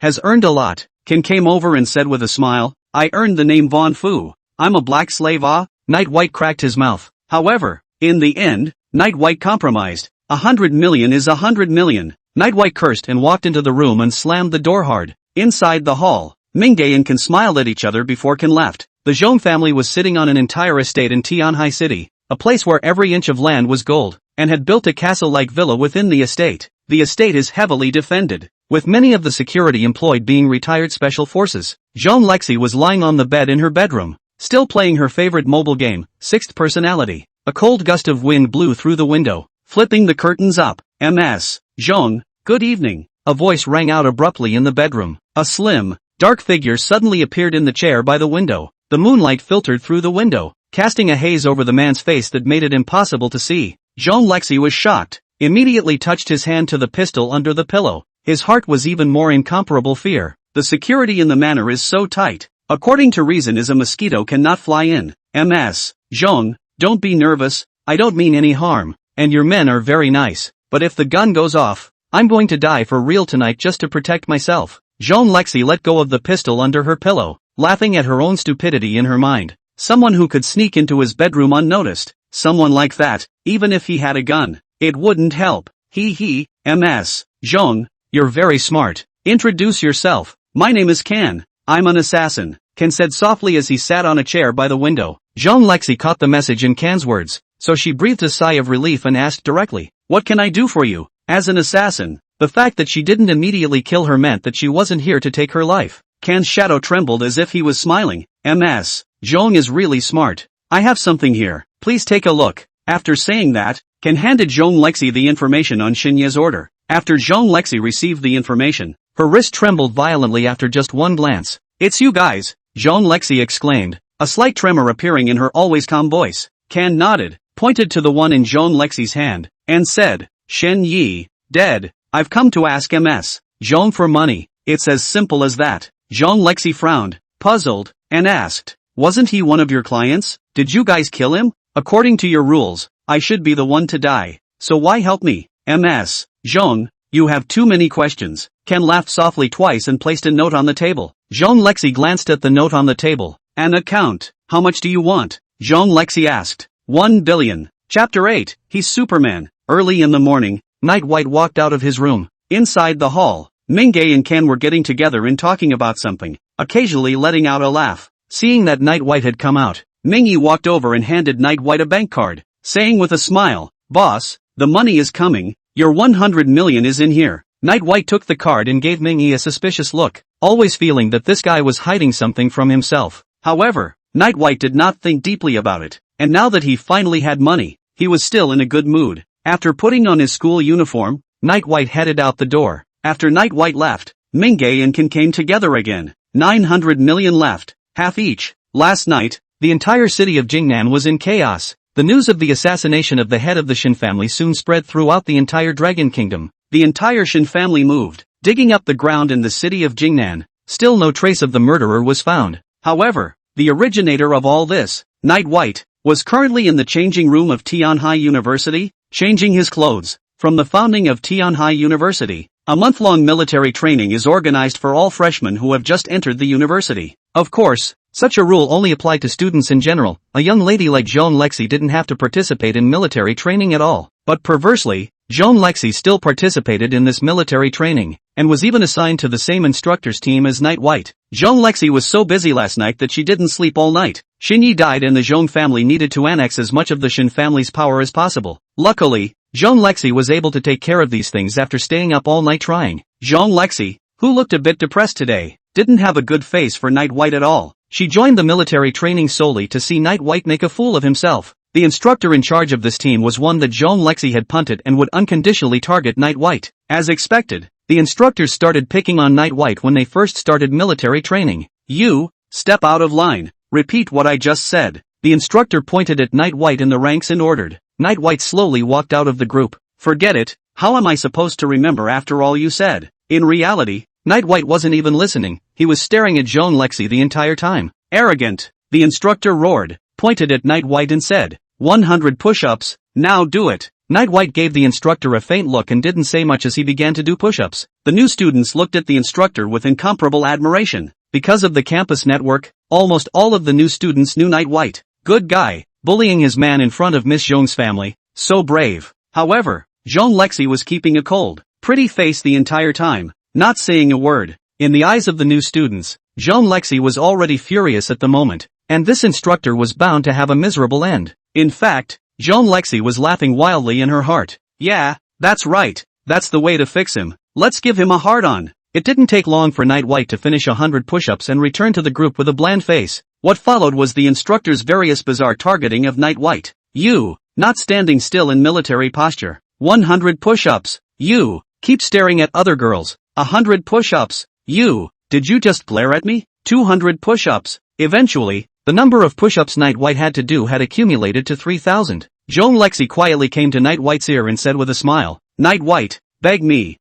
has earned a lot. Kan came over and said with a smile, "I earned the name Von Fu. I'm a black slave ah?" Night White cracked his mouth. However, in the end, Night White compromised. 100 million is 100 million. Night White cursed and walked into the room and slammed the door hard. Inside the hall, Mingyi and Kan smiled at each other before Kan left. The Zhong family was sitting on an entire estate in Tianhai City, a place where every inch of land was gold, and had built a castle-like villa within the estate. The estate is heavily defended, with many of the security employed being retired special forces. Zhang Lexi was lying on the bed in her bedroom, still playing her favorite mobile game, Sixth Personality. A cold gust of wind blew through the window, flipping the curtains up. "Ms. Zhang, good evening." A voice rang out abruptly in the bedroom. A slim, dark figure suddenly appeared in the chair by the window. The moonlight filtered through the window, casting a haze over the man's face that made it impossible to see. Zhang Lexi was shocked, immediately touched his hand to the pistol under the pillow. His heart was even more incomparable fear. The security in the manor is so tight. According to reason is a mosquito cannot fly in. Ms. Zhong, don't be nervous, I don't mean any harm, and your men are very nice, but if the gun goes off, I'm going to die for real tonight just to protect myself. Zhong Lexi let go of the pistol under her pillow, laughing at her own stupidity in her mind. Someone who could sneak into his bedroom unnoticed. Someone like that, even if he had a gun, it wouldn't help. Ms. Zhong, you're very smart. Introduce yourself. My name is Kan. I'm an assassin, Kan said softly as he sat on a chair by the window. Zhong Lexi caught the message in Kan's words, so she breathed a sigh of relief and asked directly, "What can I do for you?" As an assassin, the fact that she didn't immediately kill her meant that she wasn't here to take her life. Kan's shadow trembled as if he was smiling. Ms. Zhong is really smart. I have something here, please take a look. After saying that, Kan handed Zhong Lexi the information on Xinye's order. After Zhong Lexi received the information, her wrist trembled violently after just one glance. "It's you guys," Zhong Lexi exclaimed, a slight tremor appearing in her always calm voice. Kan nodded, pointed to the one in Zhong Lexi's hand, and said, "Shen Yi, dead. I've come to ask Ms. Zhong for money." It's as simple as that. Zhong Lexi frowned, puzzled, and asked, "Wasn't he one of your clients? Did you guys kill him? According to your rules, I should be the one to die, so why help me?" Ms. Zhong, you have too many questions. Kan laughed softly twice and placed a note on the table. Zhong Lexi glanced at the note on the table. "An account. How much do you want?" Zhong Lexi asked. 1 billion. Chapter 8, He's Superman. Early in the morning, Night White walked out of his room. Inside the hall, Mingay and Kan were getting together and talking about something, occasionally letting out a laugh. Seeing that Night White had come out, Mingyi walked over and handed Night White a bank card, saying with a smile, "Boss, the money is coming, your 100 million is in here." Night White took the card and gave Mingyi a suspicious look, always feeling that this guy was hiding something from himself. However, Night White did not think deeply about it, and now that he finally had money, he was still in a good mood. After putting on his school uniform, Night White headed out the door. After Night White left, Mingay and Kan came together again. 900 million left, half each. Last night, the entire city of Jingnan was in chaos. The news of the assassination of the head of the Shin family soon spread throughout the entire Dragon Kingdom. The entire Shin family moved, digging up the ground in the city of Jingnan. Still no trace of the murderer was found. However, the originator of all this, Night White, was currently in the changing room of Tianhai University, changing his clothes. From the founding of Tianhai University, a month-long military training is organized for all freshmen who have just entered the university. Of course, such a rule only applied to students in general. A young lady like Zhong Lexi didn't have to participate in military training at all. But perversely, Zhong Lexi still participated in this military training, and was even assigned to the same instructor's team as Night White. Zhong Lexi was so busy last night that she didn't sleep all night. Xin Yi died and the Zhong family needed to annex as much of the Shin family's power as possible. Luckily, Zhong Lexi was able to take care of these things after staying up all night trying. Zhong Lexi, who looked a bit depressed today, didn't have a good face for Night White at all. She joined the military training solely to see Night White make a fool of himself. The instructor in charge of this team was one that Zhong Lexi had punted and would unconditionally target Night White. As expected, the instructors started picking on Night White when they first started military training. "You, step out of line. Repeat what I just said." The instructor pointed at Night White in the ranks and ordered. Night White slowly walked out of the group. "Forget it, how am I supposed to remember after all you said?" In reality, Night White wasn't even listening, he was staring at Zhong Lexi the entire time. "Arrogant," the instructor roared, pointed at Night White and said, 100 push-ups, now do it." Night White gave the instructor a faint look and didn't say much as he began to do push-ups. The new students looked at the instructor with incomparable admiration. Because of the campus network, almost all of the new students knew Night White. Good guy, bullying his man in front of Miss Zhong's family, so brave. However, Zhong Lexi was keeping a cold, pretty face the entire time, not saying a word. In the eyes of the new students, Zhong Lexi was already furious at the moment, and this instructor was bound to have a miserable end. In fact, Zhong Lexi was laughing wildly in her heart. "Yeah, that's right, that's the way to fix him. Let's give him a hard-on." It didn't take long for Night White to finish 100 push-ups and return to the group with a bland face. What followed was the instructor's various bizarre targeting of Night White. "You, not standing still in military posture. 100 push-ups. You, keep staring at other girls. 100 push-ups. You, did you just glare at me? 200 push-ups." Eventually, the number of push-ups Night White had to do had accumulated to 3,000. Zhong Lexi quietly came to Night White's ear and said with a smile, "Night White, beg me,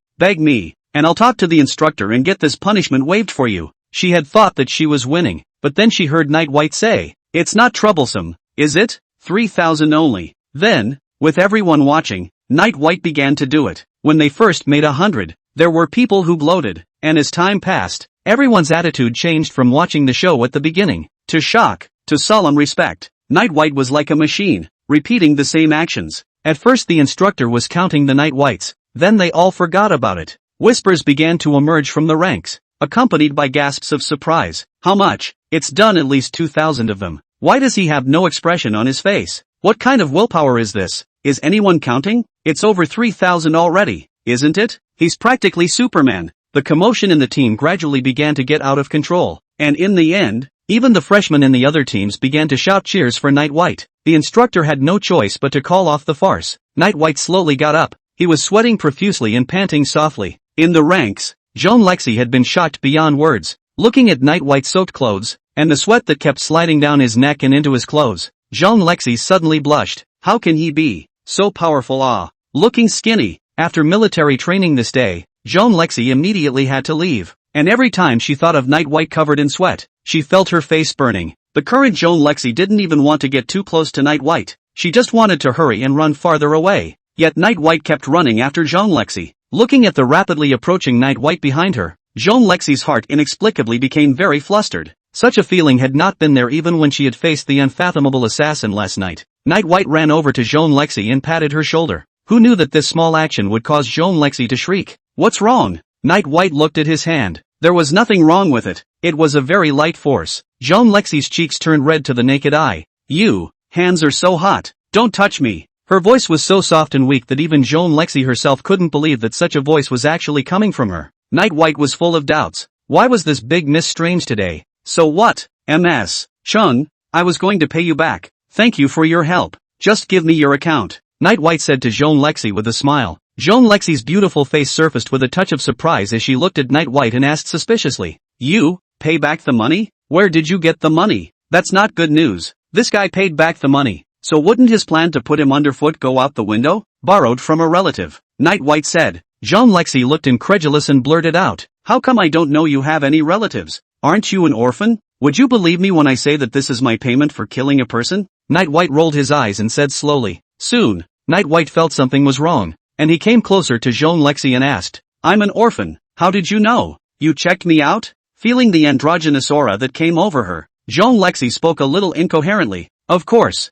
and I'll talk to the instructor and get this punishment waived for you. She had thought that she was winning, but then she heard Night White say, "It's not troublesome, is it? 3,000 only." Then, with everyone watching, Night White began to do it. When they first made 100, there were people who gloated, and as time passed, everyone's attitude changed from watching the show at the beginning, to shock, to solemn respect. Night White was like a machine, repeating the same actions. At first the instructor was counting the Night Whites, then they all forgot about it. Whispers began to emerge from the ranks, accompanied by gasps of surprise. "How much? It's done at least 2,000 of them. Why does he have no expression on his face? What kind of willpower is this? Is anyone counting? It's over 3,000 already, isn't it? He's practically Superman." The commotion in the team gradually began to get out of control, and in the end, even the freshmen in the other teams began to shout cheers for Night White. The instructor had no choice but to call off the farce. Night White slowly got up. He was sweating profusely and panting softly. In the ranks, Jean Lexi had been shocked beyond words. Looking at Night White's soaked clothes, and the sweat that kept sliding down his neck and into his clothes, Jean Lexi suddenly blushed. How can he be so powerful? Looking skinny. After military training this day, Jean Lexi immediately had to leave, and every time she thought of Night White covered in sweat, she felt her face burning. The current Jean Lexi didn't even want to get too close to Night White. She just wanted to hurry and run farther away. Yet Night White kept running after Jean Lexi. Looking at the rapidly approaching Night White behind her, Jean Lexi's heart inexplicably became very flustered. Such a feeling had not been there even when she had faced the unfathomable assassin last night. Night White ran over to Jean Lexi and patted her shoulder. Who knew that this small action would cause Jean Lexi to shriek? "What's wrong?" Night White looked at his hand. There was nothing wrong with it. It was a very light force. Jean Lexi's cheeks turned red to the naked eye. "You, hands are so hot. Don't touch me." Her voice was so soft and weak that even Jean Lexi herself couldn't believe that such a voice was actually coming from her. Night White was full of doubts. Why was this big Miss Strange today? "So what, Ms. Chung? I was going to pay you back. Thank you for your help. Just give me your account," Night White said to Jean Lexi with a smile. Jean Lexi's beautiful face surfaced with a touch of surprise as she looked at Night White and asked suspiciously, "You, pay back the money? Where did you get the money?" "That's not good news. This guy paid back the money. So wouldn't his plan to put him underfoot go out the window?" "Borrowed from a relative," Night White said. Jean Lexi looked incredulous and blurted out, "How come I don't know you have any relatives? Aren't you an orphan? Would you believe me when I say that this is my payment for killing a person?" Night White rolled his eyes and said slowly, "Soon." Night White felt something was wrong, and he came closer to Jean Lexi and asked, "I'm an orphan. How did you know? You checked me out?" Feeling the androgynous aura that came over her, Jean Lexi spoke a little incoherently. "Of course.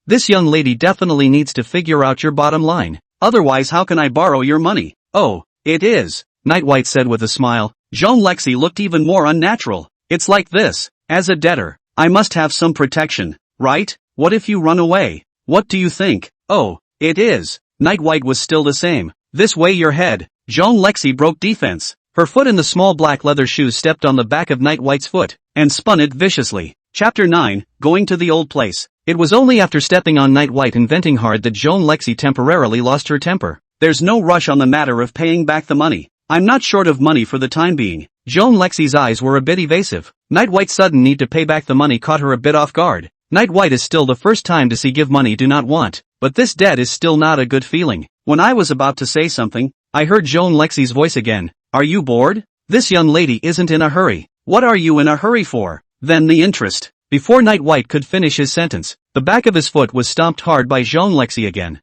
This young lady definitely needs to figure out your bottom line. Otherwise how can I borrow your money?" "Oh, it is," Night White said with a smile. Jean Lexi looked even more unnatural. "It's like this. As a debtor, I must have some protection, right? What if you run away? What do you think?" "Oh, it is." Night White was still the same. "This way your head." Jean Lexi broke defense. Her foot in the small black leather shoes stepped on the back of Night White's foot, and spun it viciously. Chapter 9, Going to the Old Place. It was only after stepping on Night White and venting hard that Jean Lexi temporarily lost her temper. "There's no rush on the matter of paying back the money. I'm not short of money for the time being." Jean Lexi's eyes were a bit evasive. Night White's sudden need to pay back the money caught her a bit off guard. Night White is still the first time to see give money do not want, but this debt is still not a good feeling. When I was about to say something, I heard Jean Lexi's voice again. "Are you bored? This young lady isn't in a hurry." "What are you in a hurry for? Then the interest." Before Night White could finish his sentence, the back of his foot was stomped hard by Jean Lexi again.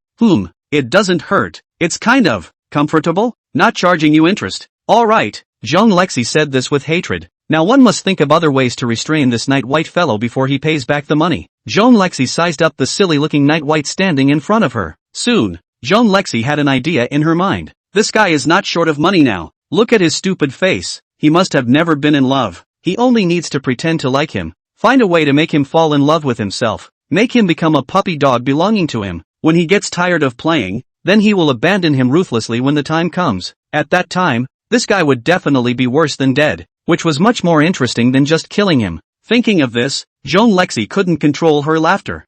It doesn't hurt. It's kind of comfortable, not charging you interest." "All right." Jean Lexi said this with hatred. Now one must think of other ways to restrain this Night White fellow before he pays back the money. Jean Lexi sized up the silly-looking Night White standing in front of her. Soon, Jean Lexi had an idea in her mind. This guy is not short of money now. Look at his stupid face. He must have never been in love. He only needs to pretend to like him. Find a way to make him fall in love with himself. Make him become a puppy dog belonging to him. When he gets tired of playing, then he will abandon him ruthlessly when the time comes. At that time, this guy would definitely be worse than dead, which was much more interesting than just killing him. Thinking of this, Jean Lexi couldn't control her laughter.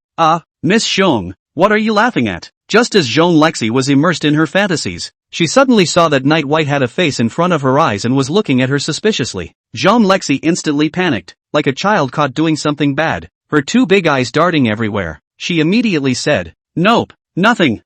Miss Xiong, what are you laughing at? Just as Jean Lexi was immersed in her fantasies, she suddenly saw that Night White had a face in front of her eyes and was looking at her suspiciously. Jean Lexi instantly panicked, like a child caught doing something bad, her two big eyes darting everywhere. She immediately said, "Nope, nothing.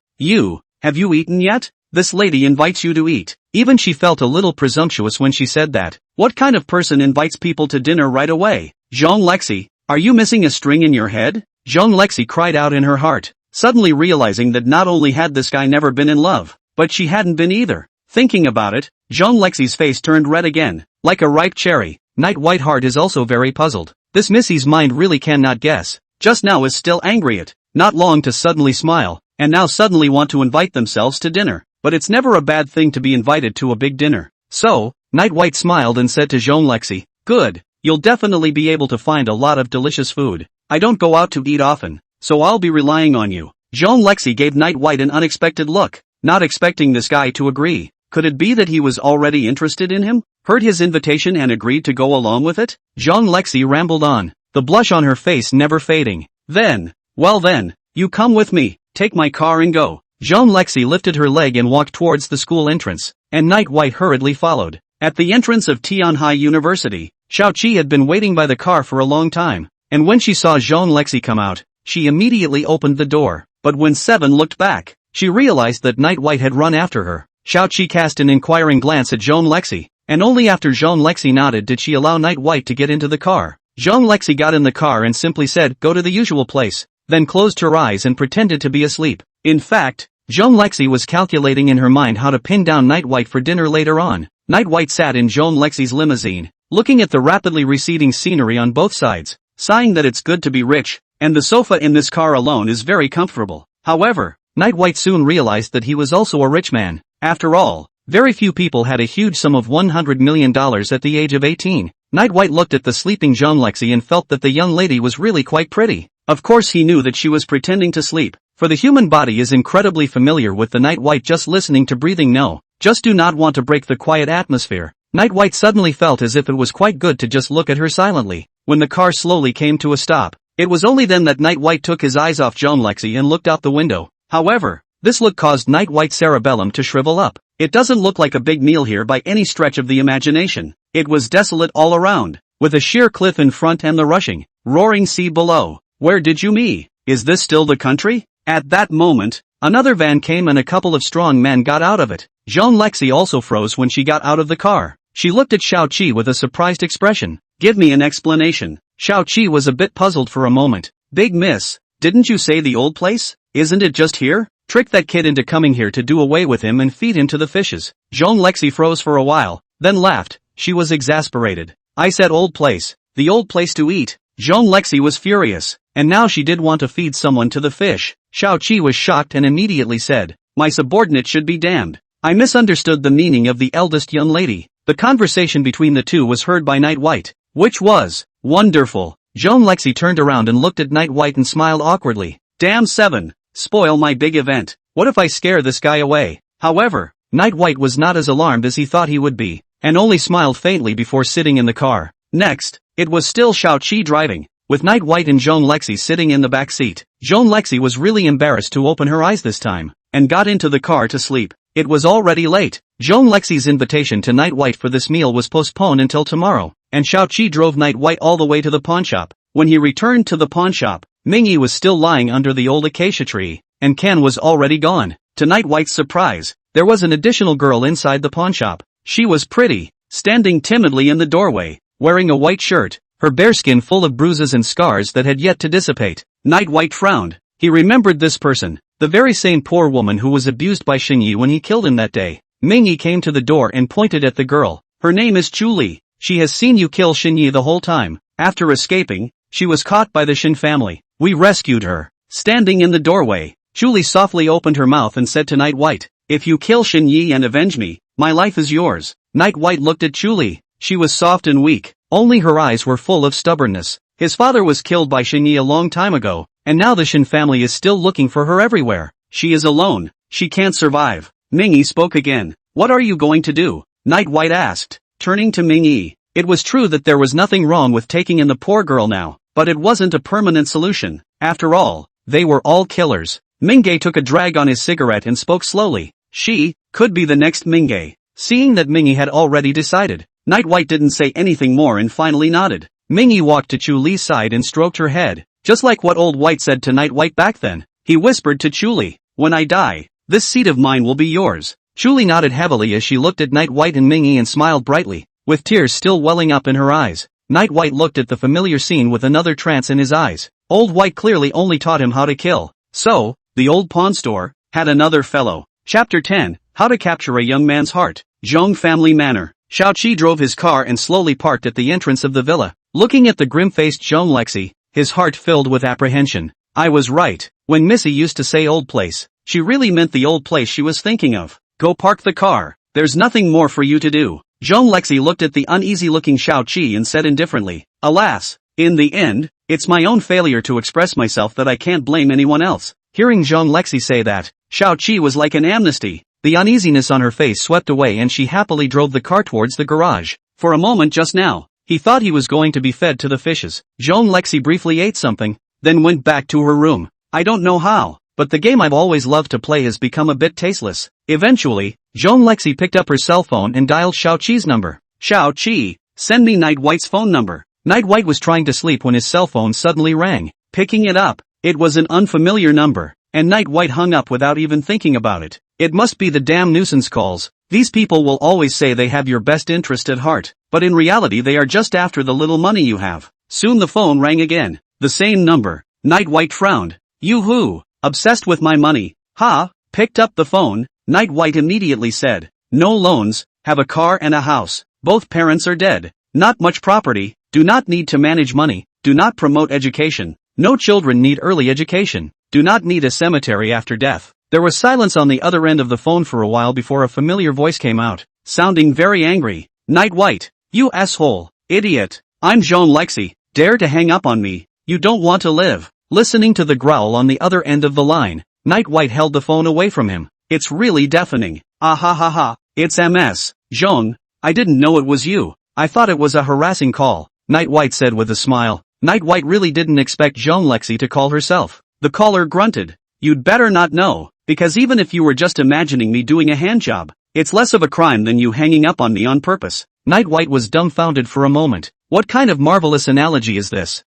Have you eaten yet?" This lady invites you to eat. Even she felt a little presumptuous when she said that. What kind of person invites people to dinner right away? Zhang Lexi, are you missing a string in your head? Zhang Lexi cried out in her heart, suddenly realizing that not only had this guy never been in love, but she hadn't been either. Thinking about it, Zhang Lexi's face turned red again, like a ripe cherry. Night Whiteheart is also very puzzled. This Missy's mind really cannot guess. Just now is still angry at, not long to suddenly smile, and now suddenly want to invite themselves to dinner. But it's never a bad thing to be invited to a big dinner. So, Night White smiled and said to Zhang Lexi, good, you'll definitely be able to find a lot of delicious food. I don't go out to eat often, so I'll be relying on you. Zhang Lexi gave Night White an unexpected look, not expecting this guy to agree. Could it be that he was already interested in him? Heard his invitation and agreed to go along with it? Zhang Lexi rambled on, the blush on her face never fading. Then, well then, you come with me, take my car and go. Zhang Lexi lifted her leg and walked towards the school entrance, and Night White hurriedly followed. At the entrance of Tianhai University, Xiaoqi had been waiting by the car for a long time, and when she saw Zhang Lexi come out, she immediately opened the door. But when Seven looked back, she realized that Night White had run after her. Xiaoqi cast an inquiring glance at Zhang Lexi, and only after Zhang Lexi nodded did she allow Night White to get into the car. Zhang Lexi got in the car and simply said, go to the usual place, then closed her eyes and pretended to be asleep. In fact, Zhang Lexi was calculating in her mind how to pin down Night White for dinner later on. Night White sat in Zhang Lexi's limousine, looking at the rapidly receding scenery on both sides, sighing that it's good to be rich, and the sofa in this car alone is very comfortable. However, Night White soon realized that he was also a rich man. After all, very few people had a huge sum of $100 million at the age of 18. Night White looked at the sleeping Zhang Lexi and felt that the young lady was really quite pretty. Of course he knew that she was pretending to sleep, for the human body is incredibly familiar with the Night White just listening to breathing just do not want to break the quiet atmosphere. Night White suddenly felt as if it was quite good to just look at her silently. When the car slowly came to a stop, it was only then that Night White took his eyes off Zhang Lexi and looked out the window. However, this look caused Night White's cerebellum to shrivel up. It doesn't look like a big meal here by any stretch of the imagination. It was desolate all around, with a sheer cliff in front and the rushing, roaring sea below. Where did you meet? Is this still the country? At that moment, another van came and a couple of strong men got out of it. Zhang Lexi also froze when she got out of the car. She looked at Xiaoqi with a surprised expression. Give me an explanation. Xiaoqi was a bit puzzled for a moment. Big miss, didn't you say the old place? Isn't it just here? Trick that kid into coming here to do away with him and feed him to the fishes. Zhang Lexi froze for a while, then laughed. She was exasperated. I said old place, the old place to eat. Zhang Lexi was furious, and now she did want to feed someone to the fish. Xiaoqi was shocked and immediately said, my subordinate should be damned. I misunderstood the meaning of the eldest young lady. The conversation between the two was heard by Night White, which was wonderful. Zhang Lexi turned around and looked at Night White and smiled awkwardly. Damn Seven, spoil my big event. What if I scare this guy away? However, Night White was not as alarmed as he thought he would be, and only smiled faintly before sitting in the car. Next, it was still Xiaoqi driving, with Night White and Zhang Lexi sitting in the back seat. Zhang Lexi was really embarrassed to open her eyes this time, and got into the car to sleep. It was already late. Zhang Lexi's invitation to Night White for this meal was postponed until tomorrow, and Xiaoqi drove Night White all the way to the pawnshop. When he returned to the pawnshop, Mingyi was still lying under the old acacia tree, and Ken was already gone. To Night White's surprise, there was an additional girl inside the pawnshop. She was pretty, standing timidly in the doorway, wearing a white shirt, her bare skin full of bruises and scars that had yet to dissipate. Night White frowned. He remembered this person, the very same poor woman who was abused by Xingyi when he killed him that day. Mingyi came to the door and pointed at the girl. Her name is Chu Li. She has seen you kill Xingyi the whole time. After escaping, she was caught by the Shin family. We rescued her. Standing in the doorway, Chu Li softly opened her mouth and said to Night White, if you kill Xingyi and avenge me, my life is yours. Night White looked at Chu Li. She was soft and weak, only her eyes were full of stubbornness. His father was killed by Xingyi a long time ago, and now the Shin family is still looking for her everywhere. She is alone. She can't survive. Mingyi spoke again. What are you going to do? Night White asked, turning to Mingyi. It was true that there was nothing wrong with taking in the poor girl now, but it wasn't a permanent solution. After all, they were all killers. Mingyi took a drag on his cigarette and spoke slowly. She could be the next Mingyi. Seeing that Mingyi had already decided, Night White didn't say anything more and finally nodded. Mingyi walked to Chu Li's side and stroked her head, just like what Old White said to Night White back then. He whispered to Chu Li, when I die, This seat of mine will be yours. Julie nodded heavily as she looked at Night White and Mingyi and smiled brightly, with tears still welling up in her eyes. Night White looked at the familiar scene with another trance in his eyes. Old White clearly only taught him how to kill. So, the old pawn store had another fellow. Chapter 10, How to Capture a Young Man's Heart. Zhong Family Manor. Xiao Qi drove his car and slowly parked at the entrance of the villa. Looking at the grim-faced Zhong Lexi, his heart filled with apprehension. I was right. When Missy used to say old place, she really meant the old place she was thinking of. Go park the car. There's nothing more for you to do. Zhong Lexi looked at the uneasy-looking Xiao Qi and said indifferently, Alas, in the end, it's my own failure to express myself that I can't blame anyone else. Hearing Zhong Lexi say that, Xiao Qi was like an amnesty. The uneasiness on her face swept away and she happily drove the car towards the garage. For a moment just now, he thought he was going to be fed to the fishes. Zhong Lexi briefly ate something, then went back to her room. I don't know how, but the game I've always loved to play has become a bit tasteless. Eventually, Zhong Lexi picked up her cell phone and dialed Xiao Qi's number. Xiao Qi, send me Night White's phone number. Night White was trying to sleep when his cell phone suddenly rang. Picking it up, it was an unfamiliar number, and Night White hung up without even thinking about it. It must be the damn nuisance calls. These people will always say they have your best interest at heart, but in reality they are just after the little money you have. Soon the phone rang again. The same number. Night White frowned. Yoo-hoo, obsessed with my money, ha? Picked up the phone, Night White immediately said, no loans, have a car and a house, both parents are dead, not much property, do not need to manage money, do not promote education, no children need early education, do not need a cemetery after death. There was silence on the other end of the phone for a while before a familiar voice came out, sounding very angry. Night White, you asshole, idiot, I'm Zhong Lexi, dare to hang up on me, you don't want to live. Listening to the growl on the other end of the line, Night White held the phone away from him. It's really deafening. Ah ha ha ha, it's MS. Zhong, I didn't know it was you. I thought it was a harassing call, Night White said with a smile. Night White really didn't expect Zhong Lexi to call herself. The caller grunted. You'd better not know, because even if you were just imagining me doing a handjob, it's less of a crime than you hanging up on me on purpose. Night White was dumbfounded for a moment. What kind of marvelous analogy is this?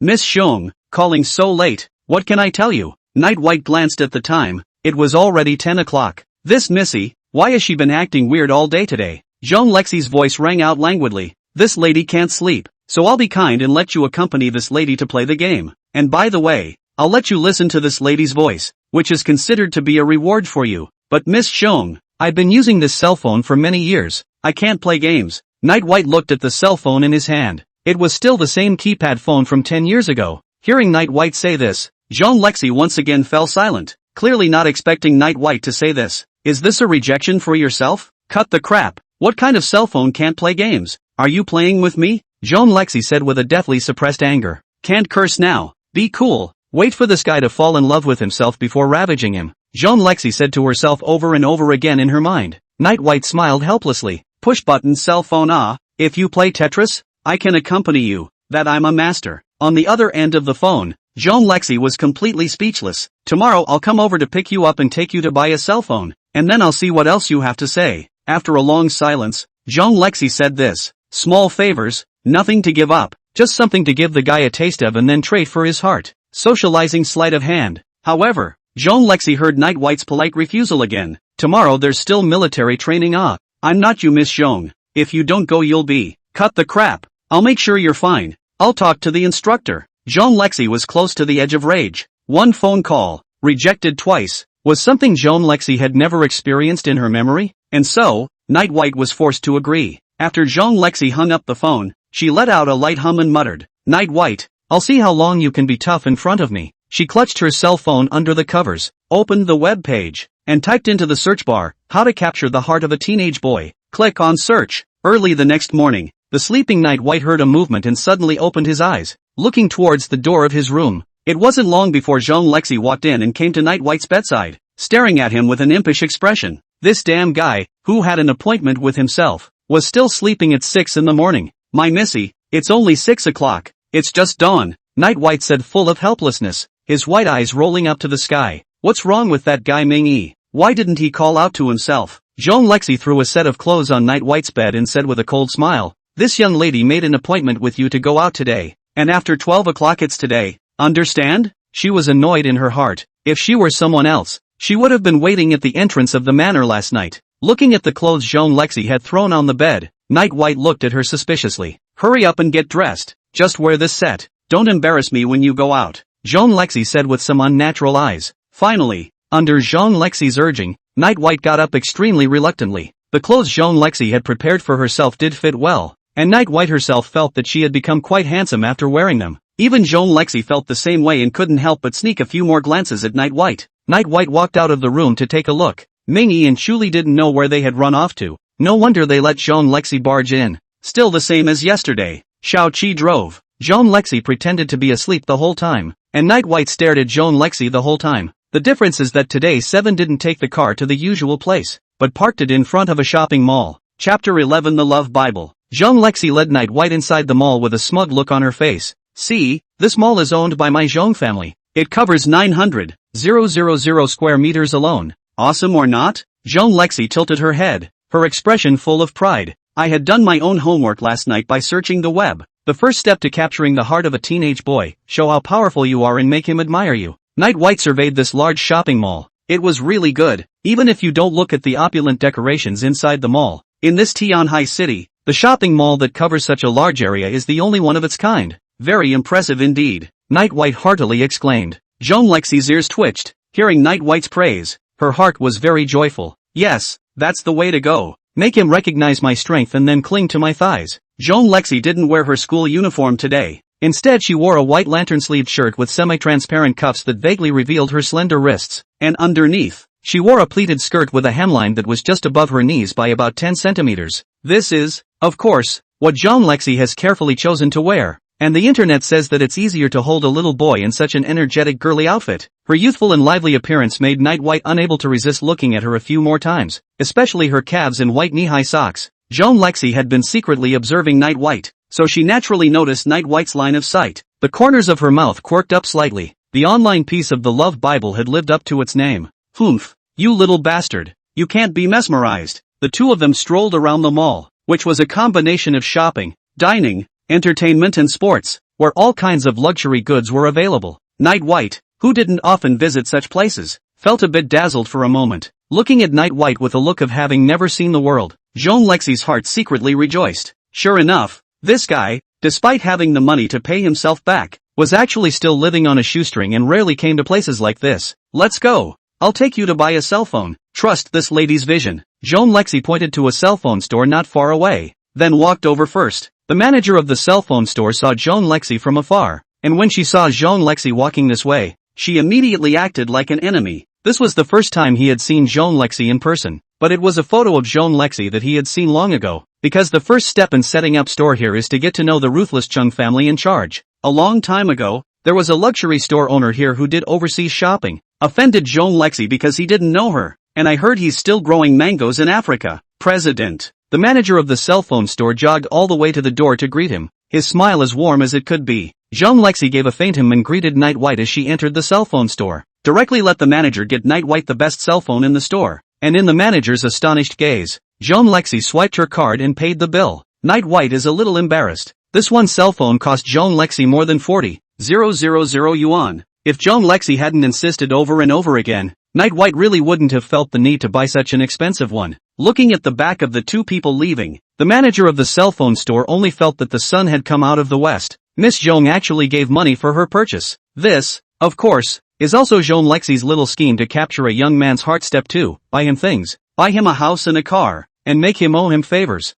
Miss Zhong, calling so late, what can I tell you? Night White glanced at the time. It was already 10 o'clock. This Missy, why has she been acting weird all day today? Zhong Lexi's voice rang out languidly. This lady can't sleep, so I'll be kind and let you accompany this lady to play the game. And by the way, I'll let you listen to this lady's voice, which is considered to be a reward for you. But Miss Zhong, I've been using this cell phone for many years. I can't play games. Night White looked at the cell phone in his hand. It was still the same keypad phone from 10 years ago. Hearing Night White say this, Zhong Lexi once again fell silent, clearly not expecting Night White to say this. Is this a rejection for yourself? Cut the crap. What kind of cell phone can't play games? Are you playing with me? Zhong Lexi said with a deathly suppressed anger. Can't curse now. Be cool. Wait for this guy to fall in love with himself before ravaging him. Zhong Lexi said to herself over and over again in her mind. Night White smiled helplessly. Push button cell phone. If you play Tetris, I can accompany you. That I'm a master. On the other end of the phone, Zhong Lexi was completely speechless. Tomorrow I'll come over to pick you up and take you to buy a cell phone, and then I'll see what else you have to say. After a long silence, Zhong Lexi said this. Small favors, nothing to give up, just something to give the guy a taste of and then trade for his heart. Socializing sleight of hand. However, Zhong Lexi heard Night White's polite refusal again. Tomorrow there's still military training. I'm not you, Miss Zhong. If you don't go you'll be. Cut the crap. I'll make sure you're fine. I'll talk to the instructor. Zhong Lexi was close to the edge of rage. One phone call, rejected twice, was something Zhong Lexi had never experienced in her memory, and so, Night White was forced to agree. After Zhong Lexi hung up the phone, she let out a light hum and muttered, Night White, I'll see how long you can be tough in front of me. She clutched her cell phone under the covers, opened the web page, and typed into the search bar, how to capture the heart of a teenage boy. Click on search. Early the next morning, the sleeping Night White heard a movement and suddenly opened his eyes, looking towards the door of his room. It wasn't long before Zhong Lexi walked in and came to Night White's bedside, staring at him with an impish expression. This damn guy, who had an appointment with himself, was still sleeping at 6 in the morning. My Missy, it's only 6 o'clock, it's just dawn, Night White said full of helplessness, his white eyes rolling up to the sky. What's wrong with that guy Mingyi? Why didn't he call out to himself? Zhong Lexi threw a set of clothes on Night White's bed and said with a cold smile, this young lady made an appointment with you to go out today, and after 12 o'clock it's today, understand? She was annoyed in her heart. If she were someone else, She would have been waiting at the entrance of the manor last night. Looking at the clothes Jean Lexi had thrown on the bed, Night White looked at her suspiciously. Hurry up and get dressed. Just wear this set. Don't embarrass me when you go out, Jean Lexi said with some unnatural eyes. Finally, under Jean Lexi's urging, Night White got up extremely reluctantly. The clothes Jean Lexi had prepared for herself did fit well, and Night White herself felt that she had become quite handsome after wearing them. Even Jean Lexi felt the same way and couldn't help but sneak a few more glances at Night White. Night White walked out of the room to take a look. Mingyi and Shuli didn't know where they had run off to. No wonder they let Jean Lexi barge in. Still the same as yesterday. Xiao Qi drove. Jean Lexi pretended to be asleep the whole time, and Night White stared at Jean Lexi the whole time. The difference is that today Seven didn't take the car to the usual place, but parked it in front of a shopping mall. Chapter 11 The Love Bible. Jean Lexi led Night White inside the mall with a smug look on her face. See, this mall is owned by my Zhong family. It covers 900,000 square meters alone. Awesome or not? Jean Lexi tilted her head, her expression full of pride. I had done my own homework last night by searching the web. The first step to capturing the heart of a teenage boy, show how powerful you are and make him admire you. Night White surveyed this large shopping mall. It was really good, even if you don't look at the opulent decorations inside the mall. In this Tianhai city, the shopping mall that covers such a large area is the only one of its kind. Very impressive indeed, Night White heartily exclaimed. Jean Lexi's ears twitched, hearing Night White's praise. Her heart was very joyful. Yes, that's the way to go. Make him recognize my strength and then cling to my thighs. Jean Lexi didn't wear her school uniform today. Instead she wore a white lantern-sleeved shirt with semi-transparent cuffs that vaguely revealed her slender wrists, and underneath, she wore a pleated skirt with a hemline that was just above her knees by about 10 centimeters. This is, of course, what Jean Lexi has carefully chosen to wear. And the internet says that it's easier to hold a little boy in such an energetic girly outfit. Her youthful and lively appearance made Night White unable to resist looking at her a few more times, especially her calves in white knee-high socks. Jean Lexi had been secretly observing Night White, so she naturally noticed Night White's line of sight. The corners of her mouth quirked up slightly. The online piece of the Love Bible had lived up to its name. Humph, you little bastard. You can't be mesmerized. The two of them strolled around the mall, which was a combination of shopping, dining, entertainment and sports, where all kinds of luxury goods were available. Night White, who didn't often visit such places, felt a bit dazzled for a moment. Looking at Night White with a look of having never seen the world, Jean Lexi's heart secretly rejoiced. Sure enough, this guy, despite having the money to pay himself back, was actually still living on a shoestring and rarely came to places like this. Let's go. I'll take you to buy a cell phone. Trust this lady's vision. Jean Lexi pointed to a cell phone store not far away, then walked over first. The manager of the cell phone store saw Jean Lexi from afar, and when she saw Jean Lexi walking this way, she immediately acted like an enemy. This was the first time he had seen Jean Lexi in person, but it was a photo of Jean Lexi that he had seen long ago, because the first step in setting up store here is to get to know the ruthless Chung family in charge. A long time ago, there was a luxury store owner here who did overseas shopping, offended Jean Lexi because he didn't know her, and I heard he's still growing mangoes in Africa. President. The manager of the cell phone store jogged all the way to the door to greet him, his smile as warm as it could be. Jean Lexi gave a faint hum and greeted Night White as she entered the cell phone store. Directly let the manager get Night White the best cell phone in the store, and in the manager's astonished gaze, Jean Lexi swiped her card and paid the bill. Night White is a little embarrassed. This one cell phone cost Jean Lexi more than 40,000 yuan. If Jean Lexi hadn't insisted over and over again, Night White really wouldn't have felt the need to buy such an expensive one. Looking at the back of the two people leaving, the manager of the cell phone store only felt that the sun had come out of the west. Miss Zhong actually gave money for her purchase. This, of course, is also Jean Lexi's little scheme to capture a young man's heart. Step 2, buy him things. Buy him a house and a car, and make him owe him favors.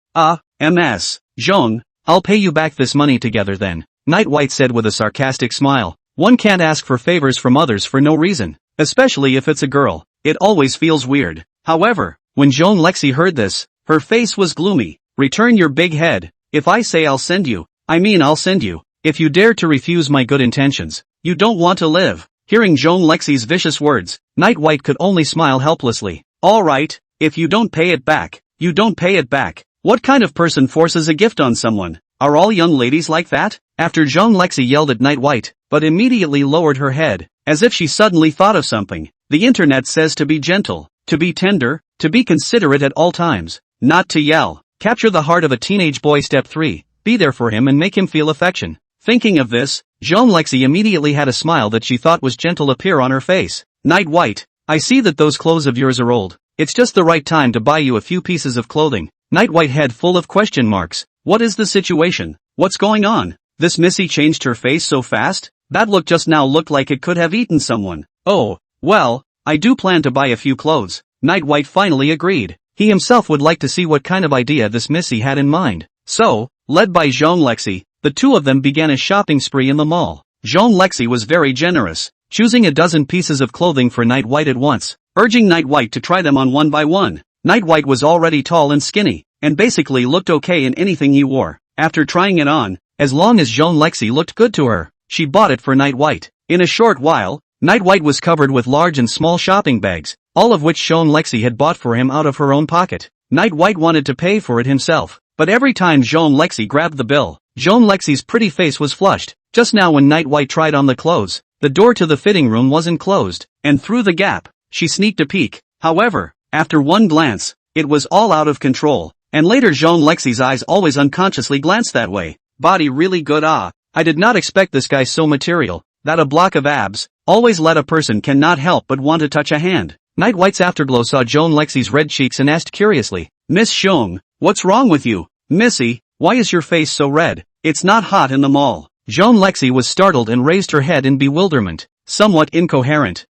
Ms. Zhong, I'll pay you back this money together then, Night White said with a sarcastic smile. One can't ask for favors from others for no reason, especially if it's a girl. It always feels weird. However, when Jean Lexi heard this, her face was gloomy. Return your big head. If I say I'll send you, I mean I'll send you. If you dare to refuse my good intentions, you don't want to live. Hearing Jean Lexi's vicious words, Night White could only smile helplessly. Alright, if you don't pay it back, you don't pay it back. What kind of person forces a gift on someone? Are all young ladies like that? After Jean Lexi yelled at Night White, but immediately lowered her head, as if she suddenly thought of something. The internet says to be gentle, to be tender, to be considerate at all times, not to yell. Capture the heart of a teenage boy. Step 3, be there for him and make him feel affection. Thinking of this, Jean Lexi immediately had a smile that she thought was gentle appear on her face. Night White, I see that those clothes of yours are old. It's just the right time to buy you a few pieces of clothing. Night White head full of question marks. What is the situation? What's going on? This Missy changed her face so fast? That look just now looked like it could have eaten someone. Oh, well, I do plan to buy a few clothes. Night White finally agreed. He himself would like to see what kind of idea this Missy had in mind. So, led by Jean Lexi, the two of them began a shopping spree in the mall. Jean Lexi was very generous, choosing a dozen pieces of clothing for Night White at once, urging Night White to try them on one by one. Night White was already tall and skinny, and basically looked okay in anything he wore. After trying it on, as long as Jean Lexi looked good to her, she bought it for Night White. In a short while, Night White was covered with large and small shopping bags, all of which Jean Lexi had bought for him out of her own pocket. Night White wanted to pay for it himself, but every time Jean Lexi grabbed the bill, Jean Lexi's pretty face was flushed. Just now when Night White tried on the clothes, the door to the fitting room wasn't closed, and through the gap, she sneaked a peek. However, after one glance, it was all out of control, and later Jean Lexi's eyes always unconsciously glanced that way. Body really good. I did not expect this guy so material, that a block of abs, always let a person cannot help but want to touch a hand. Night White's afterglow saw Jean Lexi's red cheeks and asked curiously, Miss Xiong, what's wrong with you? Missy, why is your face so red? It's not hot in the mall. Jean Lexi was startled and raised her head in bewilderment, somewhat incoherent.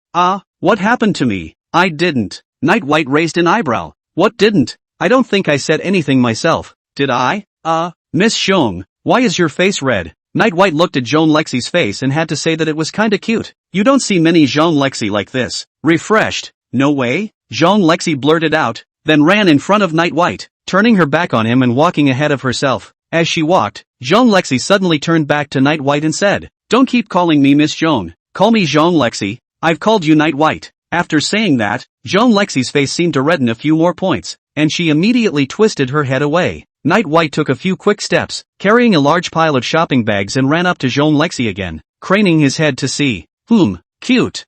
What happened to me? I didn't. Night White raised an eyebrow. What didn't? I don't think I said anything myself. Did I? Miss Xiong, why is your face red? Night White looked at Jean Lexi's face and had to say that it was kinda cute. You don't see many Jean Lexi like this. Refreshed. No way? Jean Lexi blurted out, then ran in front of Night White, turning her back on him and walking ahead of herself. As she walked, Jean Lexi suddenly turned back to Night White and said, Don't keep calling me Miss Xiong. Call me Jean Lexi. I've called you Night White. After saying that, Jean Lexi's face seemed to redden a few more points, and she immediately twisted her head away. Night White took a few quick steps, carrying a large pile of shopping bags and ran up to Jean Lexi again, craning his head to see. Cute.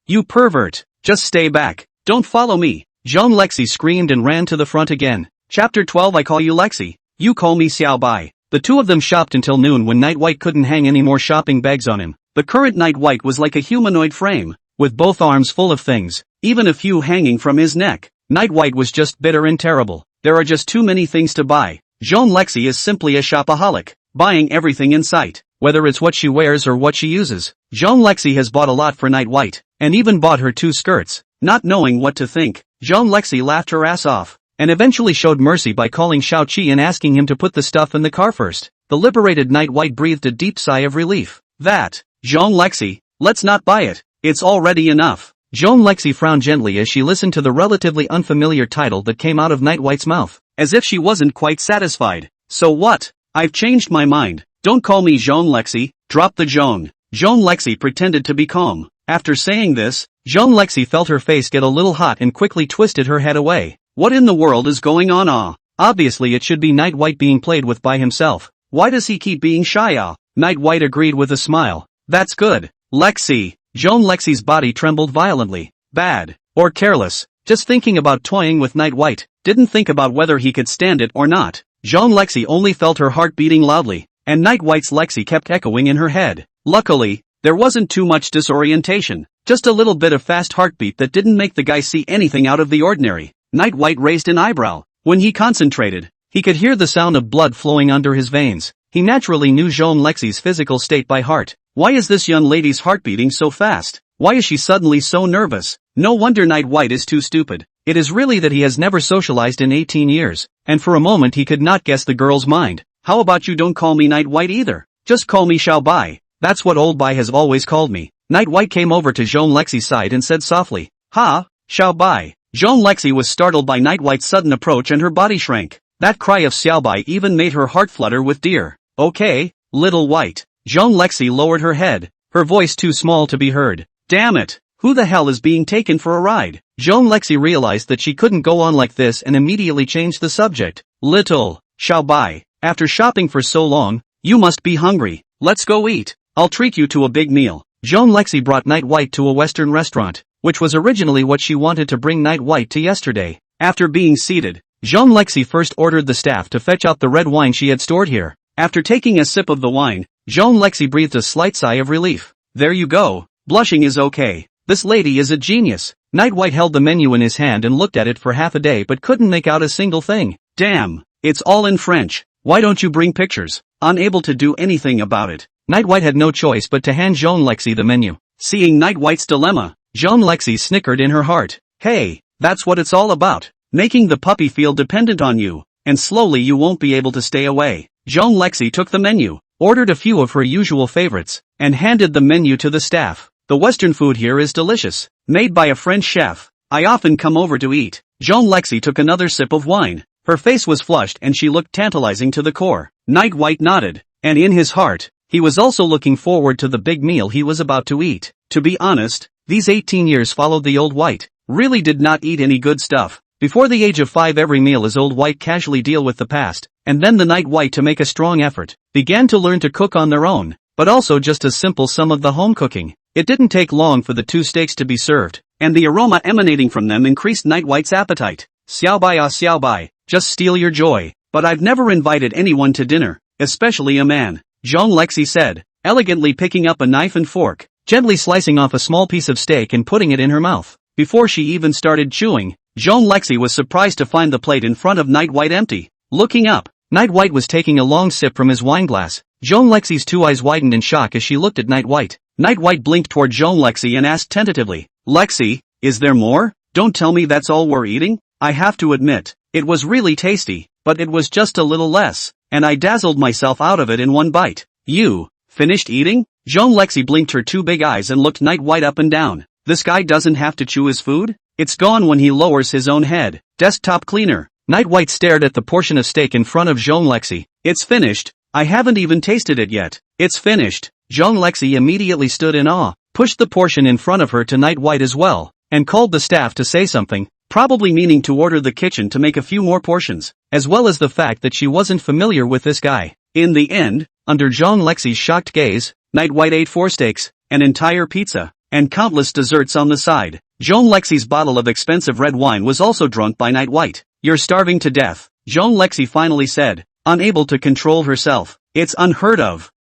You pervert. Just stay back. Don't follow me. Jean Lexi screamed and ran to the front again. Chapter 12 I call you Lexi. You call me Xiao Bai. The two of them shopped until noon when Night White couldn't hang any more shopping bags on him. The current Night White was like a humanoid frame, with both arms full of things, even a few hanging from his neck. Night White was just bitter and terrible. There are just too many things to buy. Jean Lexi is simply a shopaholic, buying everything in sight, whether it's what she wears or what she uses. Jean Lexi has bought a lot for Night White, and even bought her 2 skirts. Not knowing what to think, Jean Lexi laughed her ass off, and eventually showed mercy by calling Shao Qi and asking him to put the stuff in the car first. The liberated Night White breathed a deep sigh of relief. That, Jean Lexi, let's not buy it, it's already enough. Jean Lexi frowned gently as she listened to the relatively unfamiliar title that came out of Night White's mouth, as if she wasn't quite satisfied. So what? I've changed my mind. Don't call me Jean Lexi, drop the Jean. Jean Lexi pretended to be calm. After saying this, Jean Lexi felt her face get a little hot and quickly twisted her head away. What in the world is going on? Obviously it should be Night White being played with by himself. Why does he keep being shy? Night White agreed with a smile. That's good. Lexi. Jean Lexi's body trembled violently. Bad. Or careless. Just thinking about toying with Night White. Didn't think about whether he could stand it or not. Jean Lexi only felt her heart beating loudly, and Night White's Lexi kept echoing in her head. Luckily, there wasn't too much disorientation. Just a little bit of fast heartbeat that didn't make the guy see anything out of the ordinary. Night White raised an eyebrow. When he concentrated, he could hear the sound of blood flowing under his veins. He naturally knew Jean Lexi's physical state by heart. Why is this young lady's heart beating so fast? Why is she suddenly so nervous? No wonder Night White is too stupid. It is really that he has never socialized in 18 years, and for a moment he could not guess the girl's mind. How about you don't call me Night White either? Just call me Xiao Bai. That's what old Bai has always called me. Night White came over to Jean Lexi's side and said softly, Xiao Bai. Jean Lexi was startled by Night White's sudden approach and her body shrank. That cry of Xiao Bai even made her heart flutter with dear. Okay, little white. Jean Lexi lowered her head, her voice too small to be heard. Damn it, who the hell is being taken for a ride? Jean Lexi realized that she couldn't go on like this and immediately changed the subject. Little Xiao Bai, after shopping for so long, you must be hungry. Let's go eat. I'll treat you to a big meal. Jean Lexi brought Night White to a Western restaurant, which was originally what she wanted to bring Night White to yesterday. After being seated, Jean Lexi first ordered the staff to fetch out the red wine she had stored here. After taking a sip of the wine, Jean Lexi breathed a slight sigh of relief. There you go, blushing is okay. This lady is a genius. Night White held the menu in his hand and looked at it for half a day but couldn't make out a single thing. Damn, it's all in French. Why don't you bring pictures? Unable to do anything about it, Night White had no choice but to hand Jean Lexi the menu. Seeing Night White's dilemma, Jean Lexi snickered in her heart. Hey, that's what it's all about. Making the puppy feel dependent on you, and slowly you won't be able to stay away. Jean Lexi took the menu, ordered a few of her usual favorites, and handed the menu to the staff. The Western food here is delicious, made by a French chef. I often come over to eat. Jean Lexi took another sip of wine. Her face was flushed and she looked tantalizing to the core. Night White nodded, and in his heart, he was also looking forward to the big meal he was about to eat. To be honest, these 18 years followed the Old White, really did not eat any good stuff. Before the age of 5 every meal as Old White casually deal with the past, and then the Night White to make a strong effort, began to learn to cook on their own, but also just as simple some of the home cooking. It didn't take long for the 2 steaks to be served, and the aroma emanating from them increased Night White's appetite. Xiao bai, just steal your joy, but I've never invited anyone to dinner, especially a man, Jean Lexi said, elegantly picking up a knife and fork, gently slicing off a small piece of steak and putting it in her mouth. Before she even started chewing, Jean Lexi was surprised to find the plate in front of Night White empty. Looking up, Night White was taking a long sip from his wine glass. Jean Lexi's 2 eyes widened in shock as she looked at Night White. Night White blinked toward Jean Lexi and asked tentatively, Lexi, is there more? Don't tell me that's all we're eating? I have to admit, it was really tasty, but it was just a little less, and I dazzled myself out of it in one bite. You finished eating? Jean Lexi blinked her 2 big eyes and looked Night White up and down. This guy doesn't have to chew his food? It's gone when he lowers his own head. Desktop cleaner. Night White stared at the portion of steak in front of Jean Lexi. It's finished. I haven't even tasted it yet. It's finished. Jean Lexi immediately stood in awe, pushed the portion in front of her to Night White as well, and called the staff to say something, probably meaning to order the kitchen to make a few more portions, as well as the fact that she wasn't familiar with this guy. In the end, under Jean Lexi's shocked gaze, Night White ate 4 steaks, an entire pizza, and countless desserts on the side. Jean Lexi's bottle of expensive red wine was also drunk by Night White. You're starving to death, Jean Lexi finally said, unable to control herself. It's unheard of,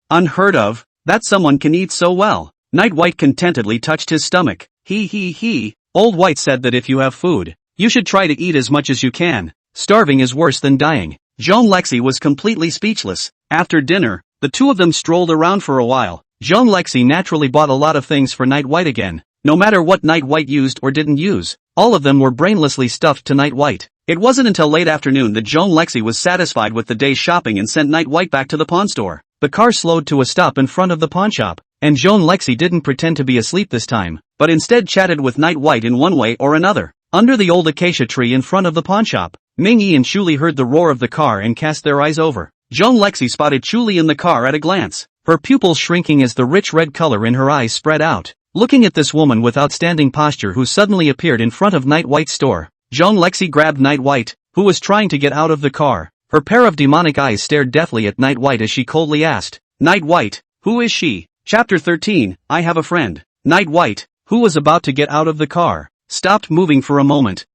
that someone can eat so well. Night White contentedly touched his stomach. He. Old White said that if you have food, you should try to eat as much as you can. Starving is worse than dying. Jean Lexi was completely speechless. After dinner, the 2 of them strolled around for a while. Jean Lexi naturally bought a lot of things for Night White again. No matter what Night White used or didn't use, all of them were brainlessly stuffed to Night White. It wasn't until late afternoon that Jean Lexi was satisfied with the day's shopping and sent Night White back to the pawn store. The car slowed to a stop in front of the pawn shop, and Jean Lexi didn't pretend to be asleep this time, but instead chatted with Night White in one way or another. Under the old acacia tree in front of the pawn shop, Ming-Yi and Chuli heard the roar of the car and cast their eyes over. Jean Lexi spotted Chuli in the car at a glance, her pupils shrinking as the rich red color in her eyes spread out. Looking at this woman with outstanding posture who suddenly appeared in front of Night White's store, Jean Lexi grabbed Night White, who was trying to get out of the car. Her pair of demonic eyes stared deathly at Night White as she coldly asked, Night White, who is she? Chapter 13, I have a friend. Night White, who was about to get out of the car, stopped moving for a moment.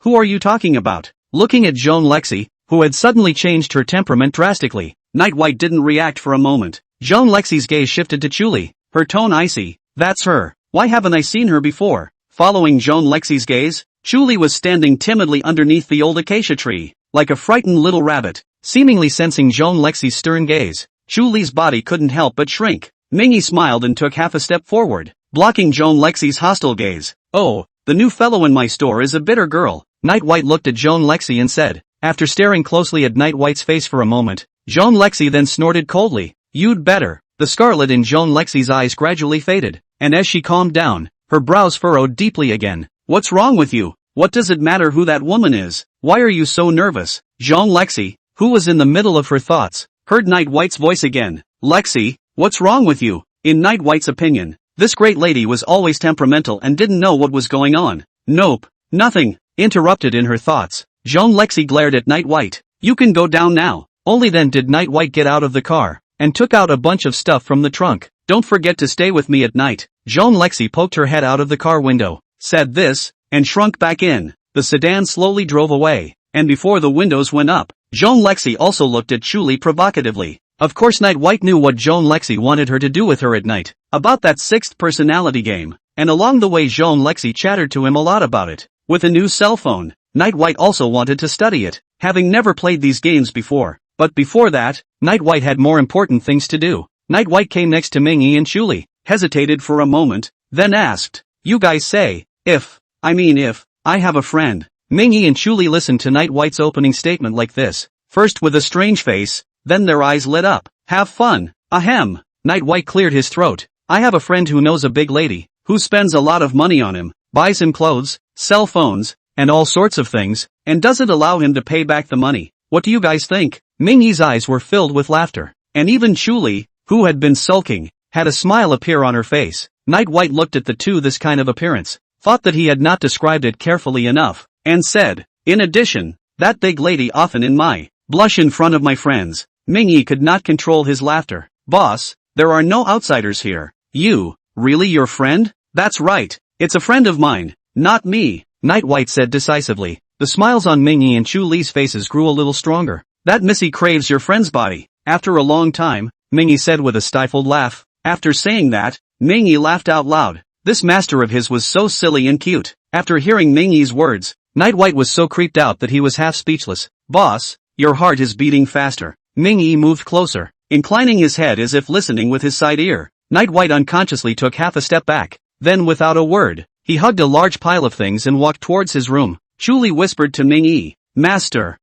Who are you talking about? Looking at Jean Lexi, who had suddenly changed her temperament drastically, Night White didn't react for a moment. Jean Lexi's gaze shifted to Chuli, her tone icy. That's her. Why haven't I seen her before? Following Jean Lexi's gaze, Chuli was standing timidly underneath the old acacia tree, like a frightened little rabbit, seemingly sensing Jean Lexi's stern gaze. Chuli's body couldn't help but shrink. Ming-Yi smiled and took half a step forward, blocking Jean Lexi's hostile gaze. Oh, the new fellow in my store is a bitter girl. Night White looked at Jean Lexi and said, after staring closely at Night White's face for a moment, Jean Lexi then snorted coldly, You'd better. The scarlet in Jean Lexi's eyes gradually faded, and as she calmed down, her brows furrowed deeply again. What's wrong with you? What does it matter who that woman is? Why are you so nervous? Jean Lexi, who was in the middle of her thoughts, heard Night White's voice again. Lexi, what's wrong with you? In Night White's opinion, this great lady was always temperamental and didn't know what was going on. Nope, nothing. Interrupted in her thoughts, Jean Lexi glared at Night White. You can go down now. Only then did Night White get out of the car, and took out a bunch of stuff from the trunk. Don't forget to stay with me at night. Jean Lexi poked her head out of the car window, said this, and shrunk back in. The sedan slowly drove away, and before the windows went up, Jean Lexi also looked at Chuli provocatively. Of course Night White knew what Jean Lexi wanted her to do with her at night. About that 6th personality game, and along the way Jean Lexi chattered to him a lot about it. With a new cell phone, Night White also wanted to study it, having never played these games before. But before that, Night White had more important things to do. Night White came next to Mingyi and Chuli, hesitated for a moment, then asked, "You guys say, if I have a friend." Mingyi and Chuli listened to Night White's opening statement like this, first with a strange face, then their eyes lit up. "Have fun, ahem." Night White cleared his throat. "I have a friend who knows a big lady, who spends a lot of money on him, buys him clothes, cell phones, and all sorts of things, and doesn't allow him to pay back the money. What do you guys think?" Mingyi's eyes were filled with laughter, and even Chuli, who had been sulking, had a smile appear on her face. Night White looked at the two. This kind of appearance, thought that he had not described it carefully enough, and said, "In addition, that big lady often in my blush in front of my friends." Mingyi could not control his laughter. "Boss, there are no outsiders here." "You, really your friend?" "That's right, it's a friend of mine, not me," Night White said decisively. The smiles on Mingyi and Chuli's faces grew a little stronger. "That missy craves your friend's body." "After a long time," Mingyi said with a stifled laugh. After saying that, Mingyi laughed out loud. This master of his was so silly and cute. After hearing Mingyi's words, Night White was so creeped out that he was half speechless. "Boss, your heart is beating faster." Mingyi moved closer, inclining his head as if listening with his side ear. Night White unconsciously took half a step back. Then without a word, he hugged a large pile of things and walked towards his room. Chuli whispered to Mingyi, Master,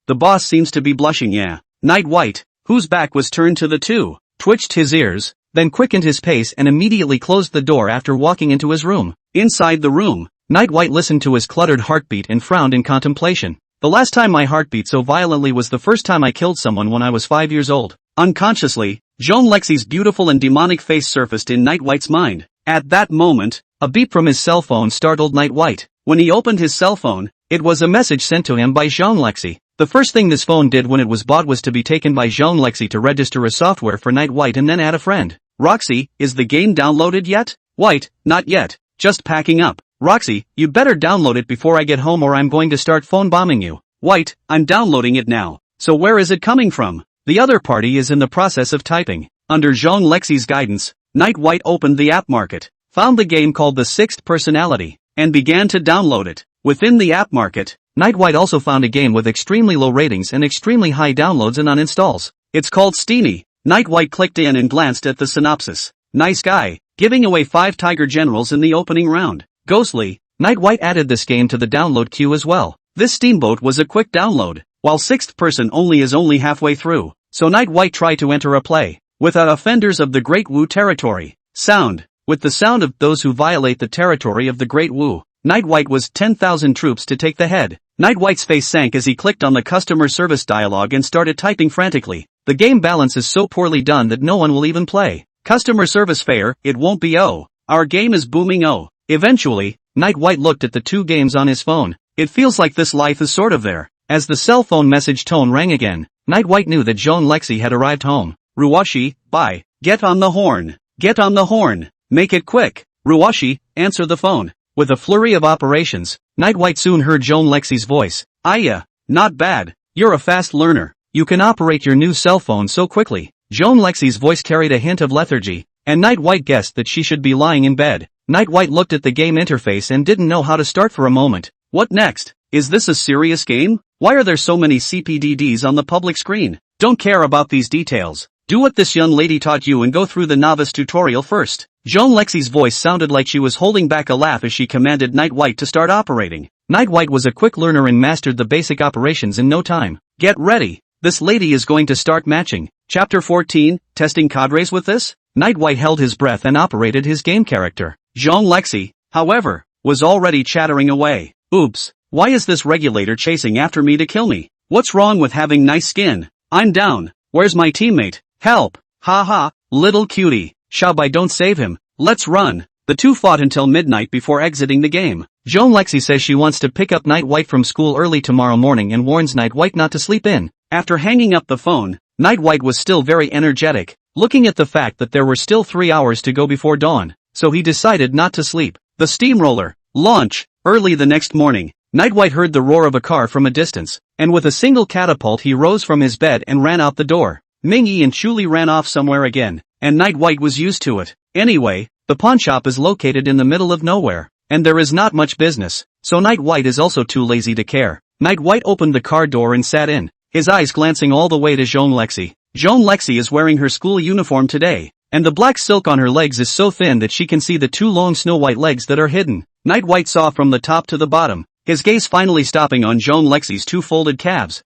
the boss seems to be blushing." Yeah. Night White, whose back was turned to the two, twitched his ears, then quickened his pace and immediately closed the door after walking into his room. Inside the room, Night White listened to his cluttered heartbeat and frowned in contemplation. "The last time my heart beat so violently was the first time I killed someone when I was 5 years old." Unconsciously, Jean Lexi's beautiful and demonic face surfaced in Night White's mind. At that moment, a beep from his cell phone startled Night White. When he opened his cell phone, it was a message sent to him by Jean Lexi. The first thing this phone did when it was bought was to be taken by Jean Lexi to register a software for Night White and then add a friend. "Roxy, is the game downloaded yet?" "White, not yet, just packing up." "Roxy, you better download it before I get home or I'm going to start phone bombing you." "White, I'm downloading it now." "So where is it coming from?" The other party is in the process of typing. Under Jean Lexi's guidance, Night White opened the app market, found the game called The Sixth Personality, and began to download it. Within the app market, Night White also found a game with extremely low ratings and extremely high downloads and uninstalls. It's called Steamy. Night White clicked in and glanced at the synopsis. Nice guy, giving away 5 Tiger Generals in the opening round. Ghostly. Night White added this game to the download queue as well. This steamboat was a quick download, while Sixth Person is only halfway through, so Night White tried to enter a play with offenders of the Great Wu territory. Sound. With the sound of those who violate the territory of the Great Wu, Night White was 10,000 troops to take the head. Night White's face sank as he clicked on the customer service dialogue and started typing frantically. The game balance is so poorly done that no one will even play. Customer service fair, it won't be oh. Our game is booming oh. Eventually, Night White looked at the 2 games on his phone. It feels like this life is sort of there. As the cell phone message tone rang again, Night White knew that Jean Lexi had arrived home. "Ruwashi, bye. Get on the horn. Get on the horn. Make it quick. Ruwashi, answer the phone." With a flurry of operations, Night White soon heard Jean Lexi's voice. "Aya, not bad. You're a fast learner. You can operate your new cell phone so quickly." Jean Lexi's voice carried a hint of lethargy, and Night White guessed that she should be lying in bed. Night White looked at the game interface and didn't know how to start for a moment. What next? Is this a serious game? Why are there so many CPDDs on the public screen? Don't care about these details. Do what this young lady taught you and go through the novice tutorial first. Jean Lexi's voice sounded like she was holding back a laugh as she commanded Night White to start operating. Night White was a quick learner and mastered the basic operations in no time. Get ready. This lady is going to start matching. Chapter 14, Testing Cadres with this? Night White held his breath and operated his game character. Jean Lexi, however, was already chattering away. Oops, why is this regulator chasing after me to kill me? What's wrong with having nice skin? I'm down. Where's my teammate? Help! Ha ha, little cutie. Shabai, don't save him. Let's run. The two fought until midnight before exiting the game. Jean Lexi says she wants to pick up Night White from school early tomorrow morning and warns Night White not to sleep in. After hanging up the phone, Night White was still very energetic, looking at the fact that there were still 3 hours to go before dawn, so he decided not to sleep. The steamroller. Launch. Early the next morning, Night White heard the roar of a car from a distance, and with a single catapult he rose from his bed and ran out the door. Mingyi and Chuli ran off somewhere again, and Night White was used to it. Anyway, The pawnshop is located in the middle of nowhere, and there is not much business, so Night White is also too lazy to care. Night White opened the car door and sat in, his eyes glancing all the way to Jean Lexi. Jean Lexi is wearing her school uniform today, and the black silk on her legs is so thin that she can see the two long snow-white legs that are hidden. Night White saw from the top to the bottom, his gaze finally stopping on Jean Lexi's two folded calves.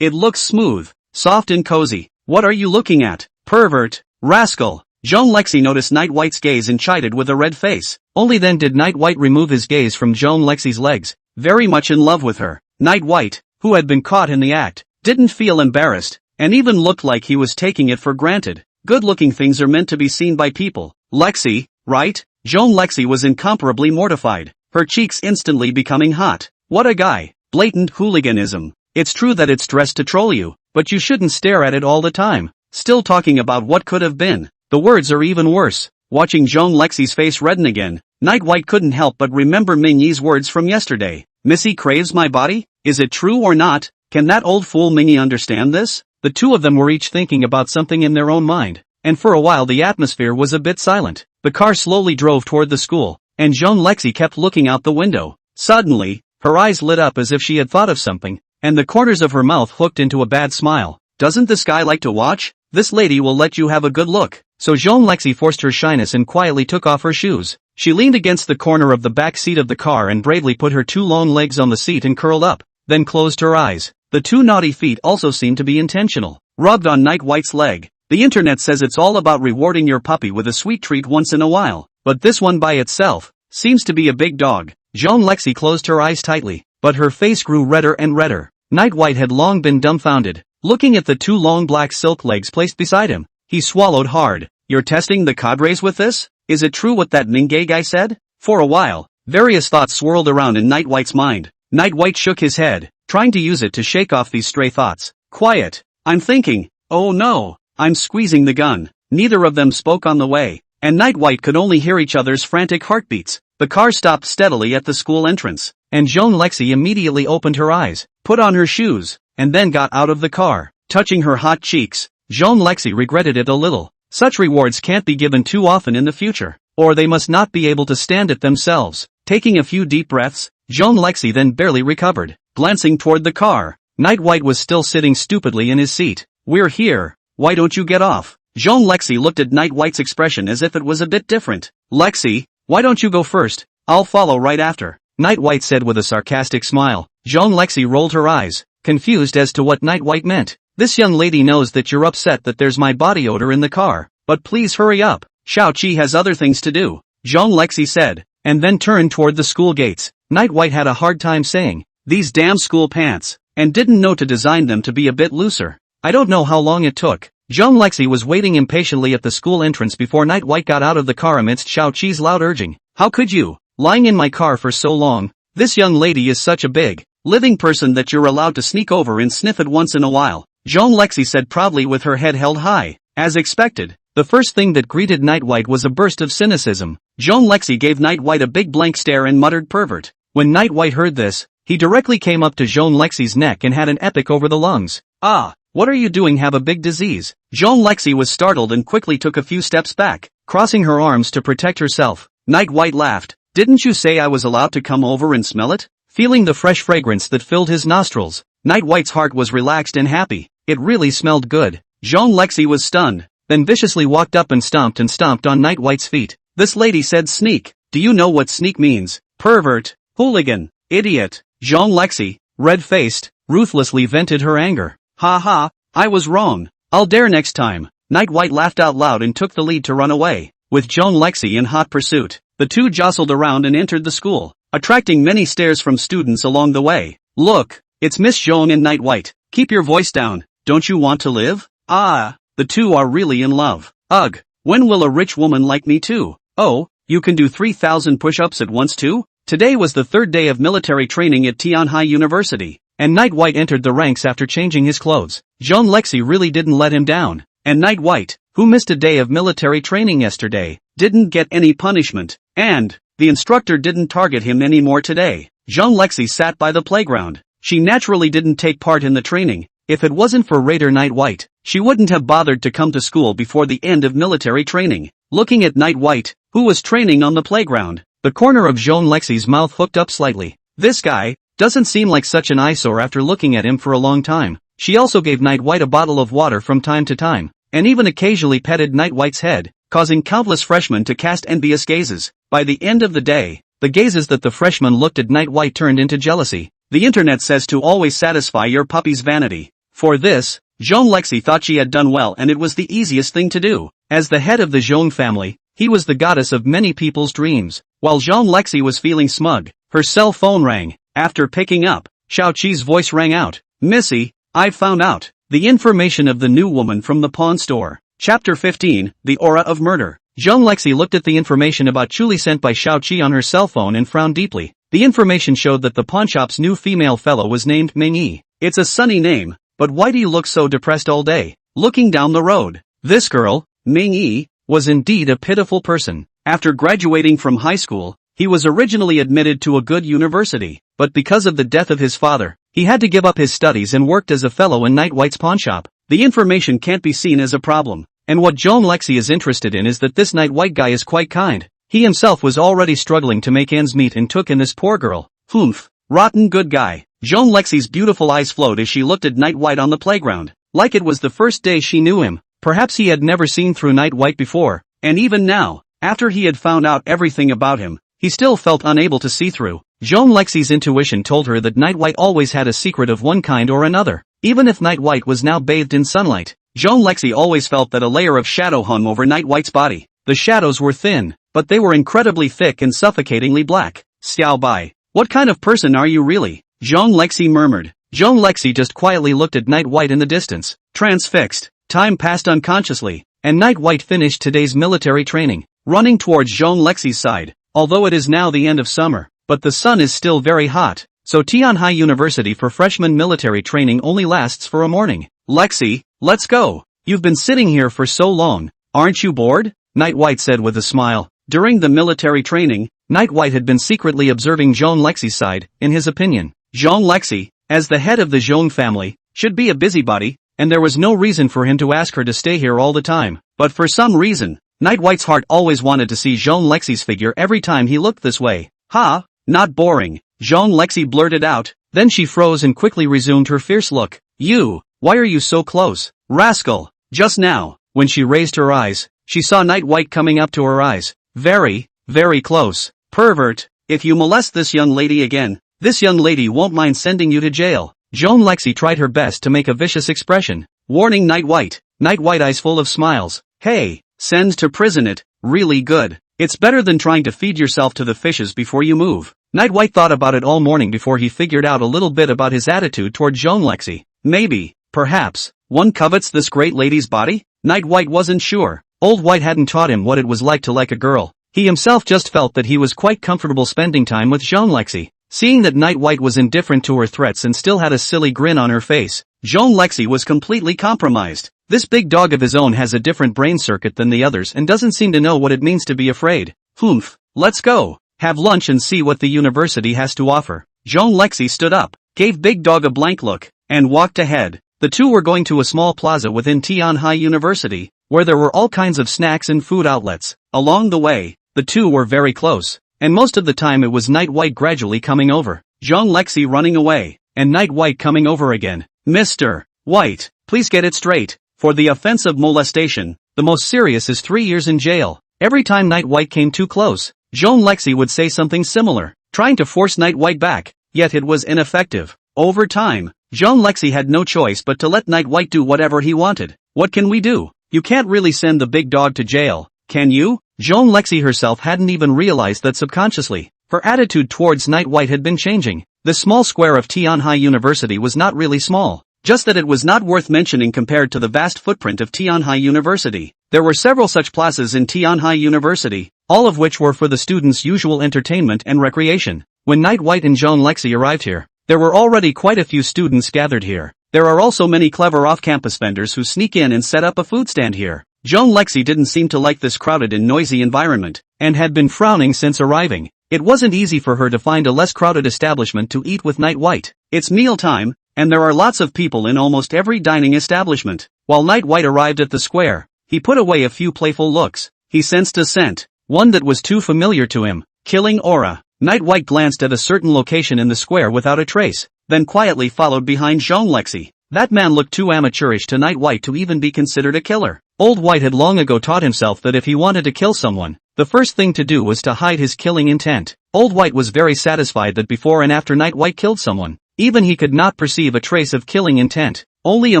It looks smooth, soft and cozy. What are you looking at, pervert, rascal? Jean Lexi noticed Night White's gaze and chided with a red face. Only then did Night White remove his gaze from Jean Lexi's legs, very much in love with her. Night White, who had been caught in the act, didn't feel embarrassed, and even looked like he was taking it for granted. Good-looking things are meant to be seen by people. Lexi, right? Jean Lexi was incomparably mortified, her cheeks instantly becoming hot. What a guy. Blatant hooliganism. It's true that it's dressed to troll you, but you shouldn't stare at it all the time. Still talking about what could have been. The words are even worse. Watching Jean Lexi's face redden again, Night White couldn't help but remember Mingyi's words from yesterday. Missy craves my body? Is it true or not? Can that old fool Mingyi understand this? The two of them were each thinking about something in their own mind, and for a while the atmosphere was a bit silent. The car slowly drove toward the school, and Jean Lexi kept looking out the window. Suddenly, her eyes lit up as if she had thought of something, and the corners of her mouth hooked into a bad smile. Doesn't this guy like to watch? This lady will let you have a good look. So Jean Lexi forced her shyness and quietly took off her shoes. She leaned against the corner of the back seat of the car and bravely put her two long legs on the seat and curled up, then closed her eyes. The two naughty feet also seemed to be intentional. Rubbed on Night White's leg. The internet says it's all about rewarding your puppy with a sweet treat once in a while, but this one by itself seems to be a big dog. Jean Lexi closed her eyes tightly, but her face grew redder and redder. Night White had long been dumbfounded, looking at the two long black silk legs placed beside him. He swallowed hard. You're testing the cadres with this? Is it true what that Mingyi guy said? For a while, various thoughts swirled around in Night White's mind. Night White shook his head, trying to use it to shake off these stray thoughts. Quiet. I'm thinking. Oh no. I'm squeezing the gun. Neither of them spoke on the way, and Night White could only hear each other's frantic heartbeats. The car stopped steadily at the school entrance, and Jean Lexi immediately opened her eyes, put on her shoes, and then got out of the car. Touching her hot cheeks, Jean Lexi regretted it a little. Such rewards can't be given too often in the future, or they must not be able to stand it themselves. Taking a few deep breaths, Jean Lexi then barely recovered. Glancing toward the car, Night White was still sitting stupidly in his seat. We're here. Why don't you get off? Jean Lexi looked at Night White's expression as if it was a bit different. Lexi, why don't you go first? I'll follow right after. Night White said with a sarcastic smile. Jean Lexi rolled her eyes, confused as to what Night White meant. This young lady knows that you're upset that there's my body odor in the car, but please hurry up. Xiao Qi has other things to do, Jean Lexi said, and then turned toward the school gates. Night White had a hard time saying, these damn school pants, and didn't know to design them to be a bit looser. I don't know how long it took. Jean Lexi was waiting impatiently at the school entrance before Night White got out of the car amidst Xiao Qi's loud urging. How could you? Lying in my car for so long. This young lady is such a big, living person that you're allowed to sneak over and sniff it once in a while. Jean Lexi said proudly with her head held high. As expected, the first thing that greeted Night White was a burst of cynicism. Jean Lexi gave Night White a big blank stare and muttered pervert. When Night White heard this, he directly came up to Jean Lexi's neck and had an epic over the lungs. Ah, what are you doing? Have a big disease? Jean Lexi was startled and quickly took a few steps back, crossing her arms to protect herself. Night White laughed. Didn't you say I was allowed to come over and smell it? Feeling the fresh fragrance that filled his nostrils, Night White's heart was relaxed and happy. It really smelled good. Jean Lexi was stunned, then viciously walked up and stomped on Night White's feet. This lady said sneak. Do you know what sneak means? Pervert, hooligan, idiot. Jean Lexi, red-faced, ruthlessly vented her anger. Ha ha, I was wrong. I'll dare next time. Night White laughed out loud and took the lead to run away. With Jean Lexi in hot pursuit, the two jostled around and entered the school, attracting many stares from students along the way. Look, it's Miss Jean and Night White. Keep your voice down. Don't you want to live? Ah, the two are really in love. Ugh, when will a rich woman like me too? Oh, you can do 3,000 push-ups at once too? Today was the third day of military training at Tianhai University, and Night White entered the ranks after changing his clothes. Jean Lexi really didn't let him down, and Night White, who missed a day of military training yesterday, didn't get any punishment, and the instructor didn't target him anymore today. Jean Lexi sat by the playground. She naturally didn't take part in the training. If it wasn't for Raider Night White, she wouldn't have bothered to come to school before the end of military training. looking at Night White, who was training on the playground. The corner of Jean Lexi's mouth hooked up slightly. This guy doesn't seem like such an eyesore after looking at him for a long time. She also gave Night White a bottle of water from time to time, and even occasionally petted Night White's head, causing countless freshmen to cast envious gazes. By the end of the day, the gazes that the freshmen looked at Night White turned into jealousy. The internet says to always satisfy your puppy's vanity. For this, Jean Lexi thought she had done well, and it was the easiest thing to do. As the head of the Jean family, he was the goddess of many people's dreams. While Jean Lexi was feeling smug, her cell phone rang. After picking up, Xiao Qi's voice rang out. Missy, I've found out the information of the new woman from the pawn store. Chapter 15, The Aura of Murder. Jean Lexi looked at the information about Chuli sent by Xiao Qi on her cell phone and frowned deeply. The information showed that the pawnshop's new female fellow was named Ming Yi. It's a sunny name, but why do you look so depressed all day? Looking down the road, this girl, Ming Yi, was indeed a pitiful person. After graduating from high school, he was originally admitted to a good university, but because of the death of his father, he had to give up his studies and worked as a fellow in Night White's pawnshop. The information can't be seen as a problem, and what Jean Lexi is interested in is that this Night White guy is quite kind. He himself was already struggling to make ends meet and took in this poor girl. Humph, rotten good guy. Jean Lexi's beautiful eyes flowed as she looked at Night White on the playground, like it was the first day she knew him. Perhaps he had never seen through Night White before, and even now, after he had found out everything about him, he still felt unable to see through. Jean Lexi's intuition told her that Night White always had a secret of one kind or another. Even if Night White was now bathed in sunlight, Jean Lexi always felt that a layer of shadow hung over Night White's body. The shadows were thin, but they were incredibly thick and suffocatingly black. Xiao Bai, what kind of person are you really? Jean Lexi murmured. Jean Lexi just quietly looked at Night White in the distance, transfixed. Time passed unconsciously, and Night White finished today's military training, running towards Jean Lexi's side. Although it is now the end of summer, but the sun is still very hot, so Tianhai University for freshman military training only lasts for a morning. Lexi, let's go. You've been sitting here for so long, aren't you bored? Night White said with a smile. During the military training, Night White had been secretly observing Jean Lexi's side. In his opinion, Jean Lexi, as the head of the Jean family, should be a busybody, and there was no reason for him to ask her to stay here all the time. But for some reason, Night White's heart always wanted to see Jean Lexi's figure every time he looked this way. Ha, not boring, Jean Lexi blurted out, then she froze and quickly resumed her fierce look. You, why are you so close, rascal? Just now, when she raised her eyes, she saw Night White coming up to her eyes. Very, very close. Pervert, if you molest this young lady again, this young lady won't mind sending you to jail. Jean Lexi tried her best to make a vicious expression, warning Night White eyes full of smiles. Hey, send to prison it, really good. It's better than trying to feed yourself to the fishes before you move. Night White thought about it all morning before he figured out a little bit about his attitude toward Jean Lexi. Maybe, perhaps, one covets this great lady's body? Night White wasn't sure. Old White hadn't taught him what it was like to like a girl. He himself just felt that he was quite comfortable spending time with Jean Lexi. Seeing that Night White was indifferent to her threats and still had a silly grin on her face, Jean Lexi was completely compromised. This big dog of his own has a different brain circuit than the others and doesn't seem to know what it means to be afraid. Humph, let's go, have lunch and see what the university has to offer. Jean Lexi stood up, gave Big Dog a blank look, and walked ahead. The two were going to a small plaza within Tianhai University, where there were all kinds of snacks and food outlets. Along the way, the two were very close, and most of the time it was Night White gradually coming over, Jean Lexi running away, and Night White coming over again. Mr. White, please get it straight. For the offense of molestation, the most serious is 3 years in jail. Every time Night White came too close, Jean Lexi would say something similar, trying to force Night White back, yet it was ineffective. Over time, Jean Lexi had no choice but to let Night White do whatever he wanted. What can we do? You can't really send the big dog to jail, can you? Jean Lexi herself hadn't even realized that subconsciously, her attitude towards Night White had been changing. The small square of Tianhai University was not really small, just that it was not worth mentioning compared to the vast footprint of Tianhai University. There were several such plazas in Tianhai University, all of which were for the students' usual entertainment and recreation. When Night White and Jean Lexi arrived here, there were already quite a few students gathered here. There are also many clever off-campus vendors who sneak in and set up a food stand here. Jean Lexi didn't seem to like this crowded and noisy environment, and had been frowning since arriving. It wasn't easy for her to find a less crowded establishment to eat with Night White. It's mealtime, and there are lots of people in almost every dining establishment. While Night White arrived at the square, he put away a few playful looks. he sensed a scent, one that was too familiar to him, killing aura. Night White glanced at a certain location in the square without a trace, then quietly followed behind Jean Lexi. That man looked too amateurish to Night White to even be considered a killer. Old White had long ago taught himself that if he wanted to kill someone, the first thing to do was to hide his killing intent. Old White was very satisfied that before and after Night White killed someone, even he could not perceive a trace of killing intent. Only a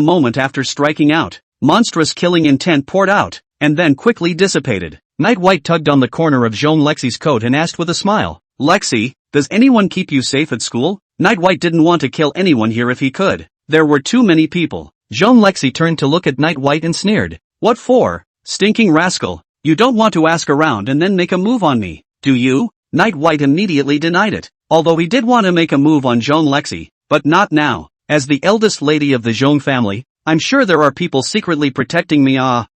moment after striking out, monstrous killing intent poured out, and then quickly dissipated. Night White tugged on the corner of Jean Lexi's coat and asked with a smile, "Lexi, does anyone keep you safe at school?" Night White didn't want to kill anyone here if he could. There were too many people. Jean Lexi turned to look at Night White and sneered. "What for? Stinking rascal. You don't want to ask around and then make a move on me, do you?" Night White immediately denied it, although he did want to make a move on Jean Lexi, but not now. As the eldest lady of the Jean family, I'm sure there are people secretly protecting me.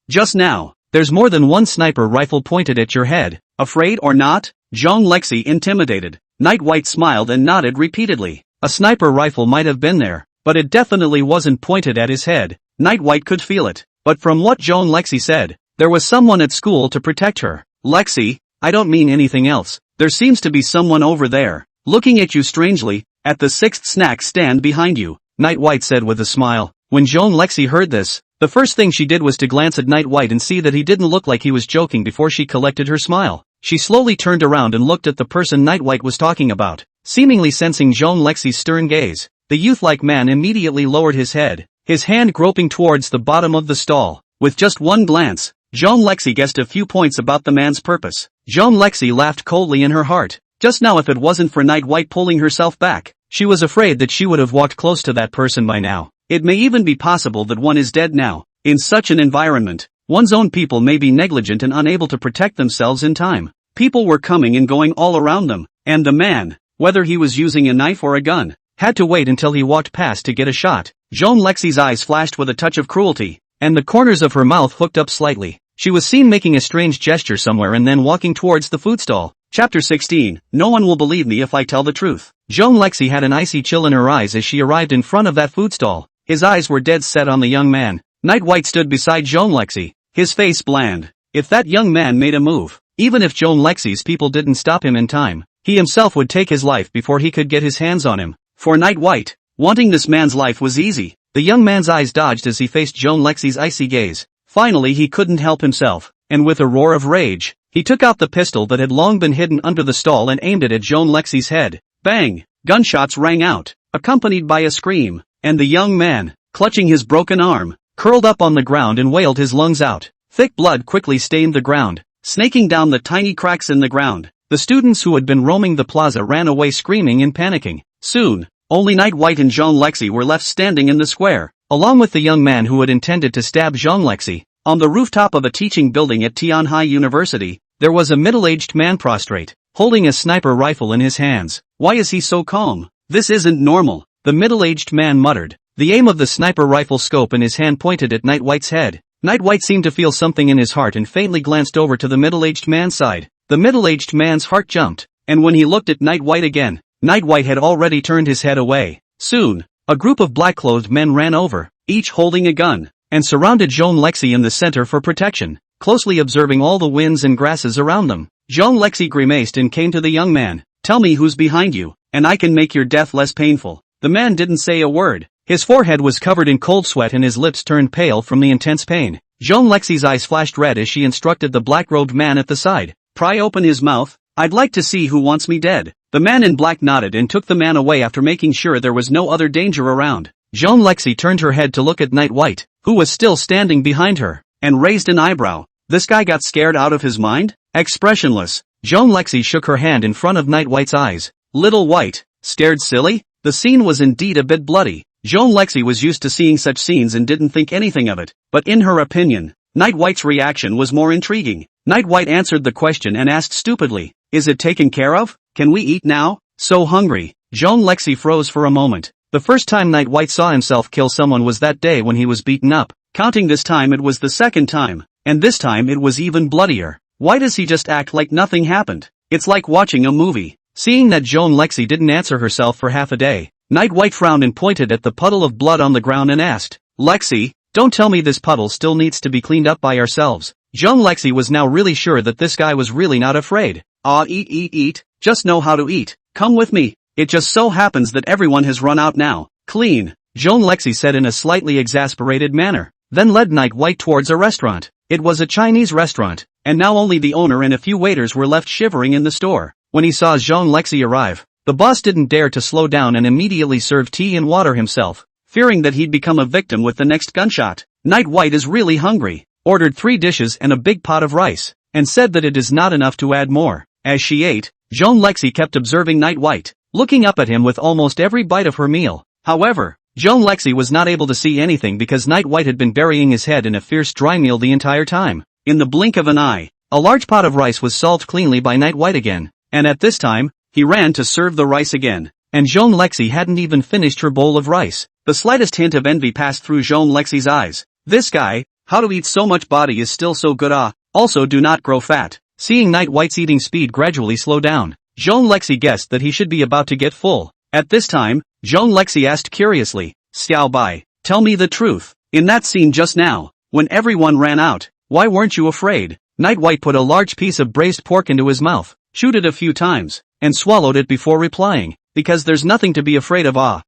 Just now, there's more than one sniper rifle pointed at your head. Afraid or not? Jean Lexi intimidated. Night White smiled and nodded repeatedly. A sniper rifle might have been there, but it definitely wasn't pointed at his head. Night White could feel it, but from what Jean Lexi said, there was someone at school to protect her. "Lexi, I don't mean anything else. There seems to be someone over there, looking at you strangely, at the sixth snack stand behind you," Night White said with a smile. When Jean Lexi heard this, the first thing she did was to glance at Night White and see that he didn't look like he was joking before she collected her smile. She slowly turned around and looked at the person Night White was talking about, seemingly sensing Jean Lexi's stern gaze. The youth-like man immediately lowered his head, his hand groping towards the bottom of the stall. With just one glance, Jean Lexi guessed a few points about the man's purpose. Jean Lexi laughed coldly in her heart. Just now, if it wasn't for Night White pulling herself back, she was afraid that she would have walked close to that person by now. It may even be possible that one is dead now. In such an environment, one's own people may be negligent and unable to protect themselves in time. People were coming and going all around them, and the man, whether he was using a knife or a gun, had to wait until he walked past to get a shot. Jean Lexi's eyes flashed with a touch of cruelty, and the corners of her mouth hooked up slightly. She was seen making a strange gesture somewhere and then walking towards the food stall. Chapter 16, No one will believe me if I tell the truth. Jean Lexi had an icy chill in her eyes as she arrived in front of that food stall. His eyes were dead set on the young man. Night White stood beside Jean Lexi, his face bland. If that young man made a move, even if Jean Lexi's people didn't stop him in time, he himself would take his life before he could get his hands on him. For Night White, wanting this man's life was easy. The young man's eyes dodged as he faced Jean Lexi's icy gaze. Finally he couldn't help himself, and with a roar of rage, he took out the pistol that had long been hidden under the stall and aimed it at Jean Lexi's head. Bang! Gunshots rang out, accompanied by a scream, and the young man, clutching his broken arm, curled up on the ground and wailed his lungs out. Thick blood quickly stained the ground, snaking down the tiny cracks in the ground. The students who had been roaming the plaza ran away screaming and panicking. Soon, only Night White and Jean Lexi were left standing in the square, along with the young man who had intended to stab Jean Lexi. On the rooftop of a teaching building at Tianhai University, there was a middle-aged man prostrate, holding a sniper rifle in his hands. "Why is he so calm? This isn't normal," the middle-aged man muttered. The aim of the sniper rifle scope in his hand pointed at Night White's head. Night White seemed to feel something in his heart and faintly glanced over to the middle-aged man's side. The middle-aged man's heart jumped, and when he looked at Night White again, Night White had already turned his head away. Soon, a group of black-clothed men ran over, each holding a gun, and surrounded Jean Lexi in the center for protection, closely observing all the winds and grasses around them. Jean Lexi grimaced and came to the young man. "Tell me who's behind you, and I can make your death less painful." The man didn't say a word. His forehead was covered in cold sweat and his lips turned pale from the intense pain. Jean Lexi's eyes flashed red as she instructed the black-robed man at the side. "Pry open his mouth. I'd like to see who wants me dead." The man in black nodded and took the man away after making sure there was no other danger around. Jean Lexi turned her head to look at Night White, who was still standing behind her, and raised an eyebrow. This guy got scared out of his mind? Expressionless, Jean Lexi shook her hand in front of Night White's eyes. "Little White, scared silly?" The scene was indeed a bit bloody. Jean Lexi was used to seeing such scenes and didn't think anything of it, but in her opinion, Night White's reaction was more intriguing. Night White answered the question and asked stupidly, "Is it taken care of? Can we eat now? So hungry." Jean Lexi froze for a moment. The first time Night White saw himself kill someone was that day when he was beaten up. Counting this time, it was the second time, and this time it was even bloodier. Why does he just act like nothing happened? It's like watching a movie. Seeing that Jean Lexi didn't answer herself for half a day, Night White frowned and pointed at the puddle of blood on the ground and asked, "Lexi, don't tell me this puddle still needs to be cleaned up by ourselves." Zhong Lexi was now really sure that this guy was really not afraid. Eat, just know how to eat, come with me, it just so happens that everyone has run out now, clean, Zhong Lexi said in a slightly exasperated manner, then led Night White towards a restaurant. It was a Chinese restaurant, and now only the owner and a few waiters were left shivering in the store. When he saw Zhong Lexi arrive, the boss didn't dare to slow down and immediately served tea and water himself, fearing that he'd become a victim with the next gunshot. Night White is really hungry, ordered 3 dishes and a big pot of rice, and said that it is not enough to add more. As she ate, Zhong Lexi kept observing Night White, looking up at him with almost every bite of her meal. However, Zhong Lexi was not able to see anything because Night White had been burying his head in a fierce dry meal the entire time. In the blink of an eye, a large pot of rice was solved cleanly by Night White again, and at this time, he ran to serve the rice again, and Zhong Lexi hadn't even finished her bowl of rice. The slightest hint of envy passed through Zhong Lexi's eyes. This guy, how to eat so much body is still so good also do not grow fat. Seeing Night White's eating speed gradually slow down, Zhong Lexi guessed that he should be about to get full. At this time, Zhong Lexi asked curiously, Xiao Bai, tell me the truth, in that scene just now, when everyone ran out, why weren't you afraid? Night White put a large piece of braised pork into his mouth, chewed it a few times, and swallowed it before replying, because there's nothing to be afraid of. Zhong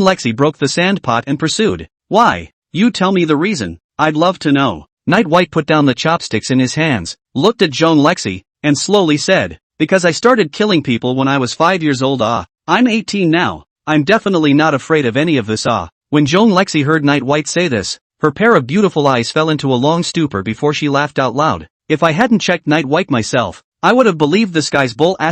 Lexi broke the sand pot and pursued, why? You tell me the reason, I'd love to know. Night White put down the chopsticks in his hands, looked at Zhong Lexi, and slowly said, because I started killing people when I was 5 years old. I'm 18 now, I'm definitely not afraid of any of this. When Zhong Lexi heard Night White say this, her pair of beautiful eyes fell into a long stupor before she laughed out loud. If I hadn't checked Night White myself, I would have believed this guy's bull ********.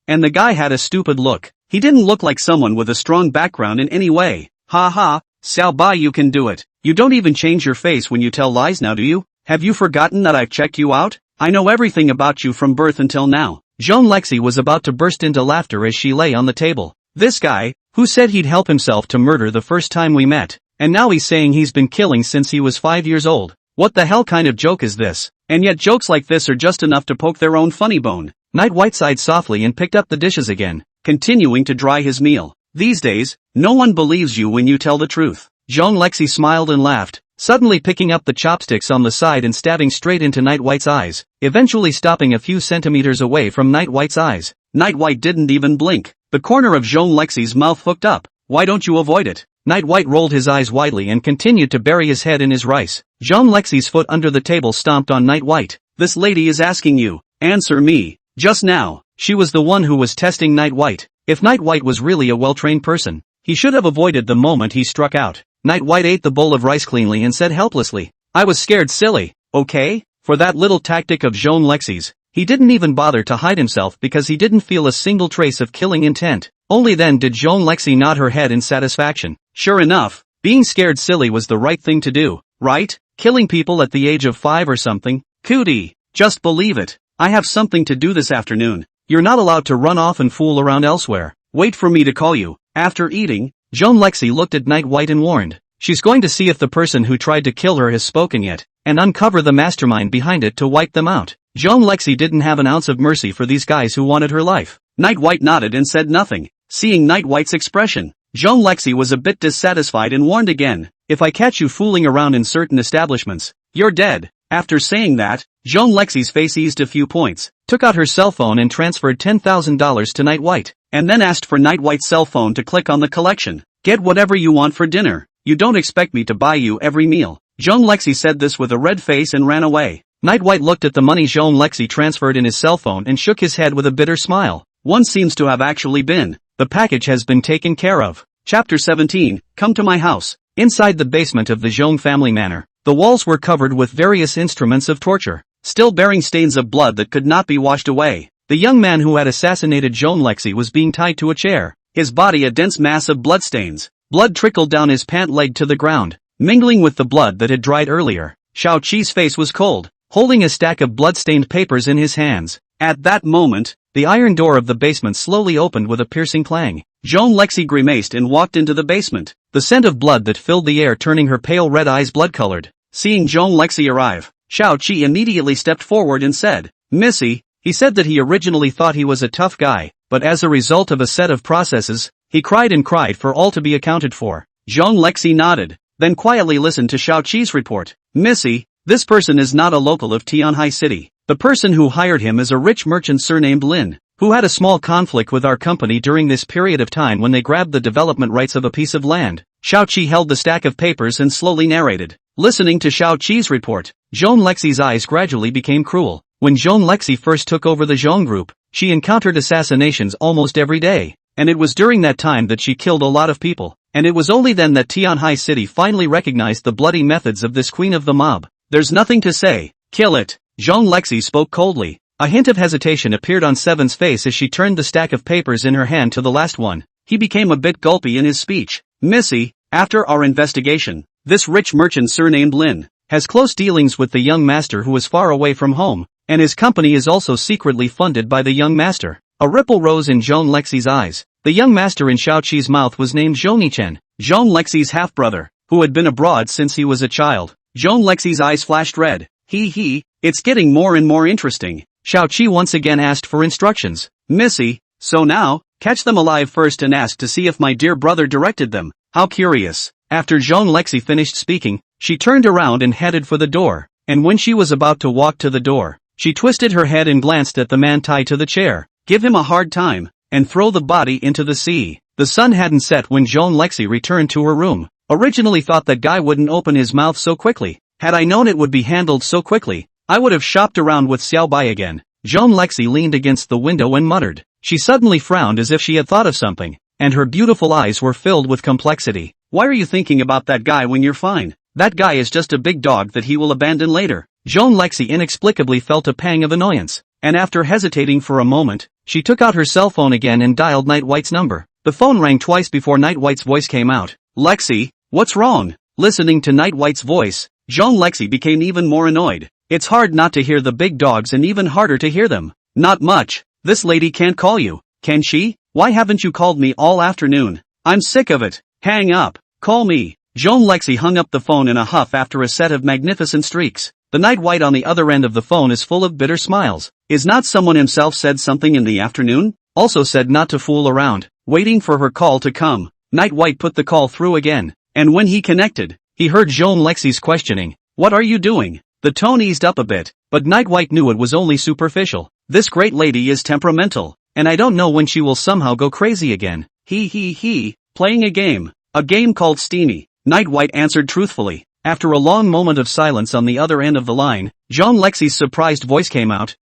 And the guy had a stupid look. He didn't look like someone with a strong background in any way. Ha ha, Xiao Bai, you can do it. You don't even change your face when you tell lies now, do you? Have you forgotten that I've checked you out? I know everything about you from birth until now. Zhong Lexi was about to burst into laughter as she lay on the table. This guy, who said he'd help himself to murder the first time we met, and now he's saying he's been killing since he was 5 years old. What the hell kind of joke is this? And yet jokes like this are just enough to poke their own funny bone. Night White sighed softly and picked up the dishes again, continuing to dry his meal. These days, no one believes you when you tell the truth. Zhong Lexi smiled and laughed, suddenly picking up the chopsticks on the side and stabbing straight into Night White's eyes, eventually stopping a few centimeters away from Night White's eyes. Night White didn't even blink. The corner of Zhong Lexi's mouth hooked up. Why don't you avoid it? Night White rolled his eyes widely and continued to bury his head in his rice. Zhong Lexi's foot under the table stomped on Night White. This lady is asking you. Answer me. Just now, she was the one who was testing Night White. If Night White was really a well-trained person, he should have avoided the moment he struck out. Night White ate the bowl of rice cleanly and said helplessly, I was scared silly, okay? For that little tactic of Zhong Lexi's, he didn't even bother to hide himself because he didn't feel a single trace of killing intent. Only then did Zhong Lexi nod her head in satisfaction. Sure enough, being scared silly was the right thing to do, right? Killing people at the age of 5 or something? Cootie, just believe it. I have something to do this afternoon. You're not allowed to run off and fool around elsewhere. Wait for me to call you. After eating, Zhong Lexi looked at Night White and warned, she's going to see if the person who tried to kill her has spoken yet, and uncover the mastermind behind it to wipe them out. Zhong Lexi didn't have an ounce of mercy for these guys who wanted her life. Night White nodded and said nothing. Seeing Night White's expression, Zhong Lexi was a bit dissatisfied and warned again, if I catch you fooling around in certain establishments, you're dead. After saying that, Zhong Lexi's face eased a few points, took out her cell phone and transferred $10,000 to Night White, and then asked for Night White's cell phone to click on the collection. Get whatever you want for dinner. You don't expect me to buy you every meal. Zhong Lexi said this with a red face and ran away. Night White looked at the money Zhong Lexi transferred in his cell phone and shook his head with a bitter smile. One seems to have actually been. The package has been taken care of. Chapter 17, Come to my house. Inside the basement of the Zhong family manor, the walls were covered with various instruments of torture, still bearing stains of blood that could not be washed away. The young man who had assassinated Zhong Lexi was being tied to a chair, his body a dense mass of bloodstains. Blood trickled down his pant leg to the ground, mingling with the blood that had dried earlier. Shao Qi's face was cold, holding a stack of blood-stained papers in his hands. At that moment, the iron door of the basement slowly opened with a piercing clang. Zhong Lexi grimaced and walked into the basement, the scent of blood that filled the air turning her pale red eyes blood-colored. Seeing Zhong Lexi arrive, Shao Qi immediately stepped forward and said, Missy. He said that he originally thought he was a tough guy, but as a result of a set of processes, he cried and cried for all to be accounted for. Zhong Lexi nodded, then quietly listened to Shao Qi's report. Missy, This person is not a local of Tianhai City. The person who hired him is a rich merchant surnamed Lin, who had a small conflict with our company during this period of time when they grabbed the development rights of a piece of land. Xiao Qi held the stack of papers and slowly narrated. Listening to Xiao Qi's report, Zhong Lexi's eyes gradually became cruel. When Zhong Lexi first took over the Zhong group, she encountered assassinations almost every day, and it was during that time that she killed a lot of people, and it was only then that Tianhai City finally recognized the bloody methods of this queen of the mob. There's nothing to say. Kill it. Zhong Lexi spoke coldly. A hint of hesitation appeared on Seven's face as she turned the stack of papers in her hand to the last one. He became a bit gulpy in his speech. Missy, after our investigation, this rich merchant surnamed Lin has close dealings with the young master who is far away from home, and his company is also secretly funded by the young master. A ripple rose in Zhong Lexi's eyes. The young master in Xiao Qi's mouth was named Zhong Yichen, Zhong Lexi's half-brother, who had been abroad since he was a child. Zhong Lexi's eyes flashed red. It's getting more and more interesting. Xiao Qi once again asked for instructions. Missy, so now, catch them alive first and ask to see if my dear brother directed them. How curious. After Zhong Lexi finished speaking, she turned around and headed for the door, and when she was about to walk to the door, she twisted her head and glanced at the man tied to the chair. Give him a hard time, and throw the body into the sea. The sun hadn't set when Zhong Lexi returned to her room. Originally thought that guy wouldn't open his mouth so quickly. Had I known it would be handled so quickly, I would have shopped around with Xiao Bai again. Zhong Lexi leaned against the window and muttered. She suddenly frowned as if she had thought of something, and her beautiful eyes were filled with complexity. Why are you thinking about that guy when you're fine? That guy is just a big dog that he will abandon later. Zhong Lexi inexplicably felt a pang of annoyance, and after hesitating for a moment, she took out her cell phone again and dialed Night White's number. The phone rang twice before Night White's voice came out. Lexi, what's wrong? Listening to Night White's voice, Zhong Lexi became even more annoyed. It's hard not to hear the big dogs and even harder to hear them. Not much. This lady can't call you, can she? Why haven't you called me all afternoon? I'm sick of it. Hang up. Call me. Zhong Lexi hung up the phone in a huff after a set of magnificent streaks. The Night White on the other end of the phone is full of bitter smiles. Is not someone himself said something in the afternoon? Also said not to fool around. Waiting for her call to come. Night White put the call through again, and when he connected, he heard Zhong Lexi's questioning. What are you doing? The tone eased up a bit, but Night White knew it was only superficial. This great lady is temperamental, and I don't know when she will somehow go crazy again. Playing a game. A game called Steamy. Night White answered truthfully. After a long moment of silence on the other end of the line, Zhong Lexi's surprised voice came out.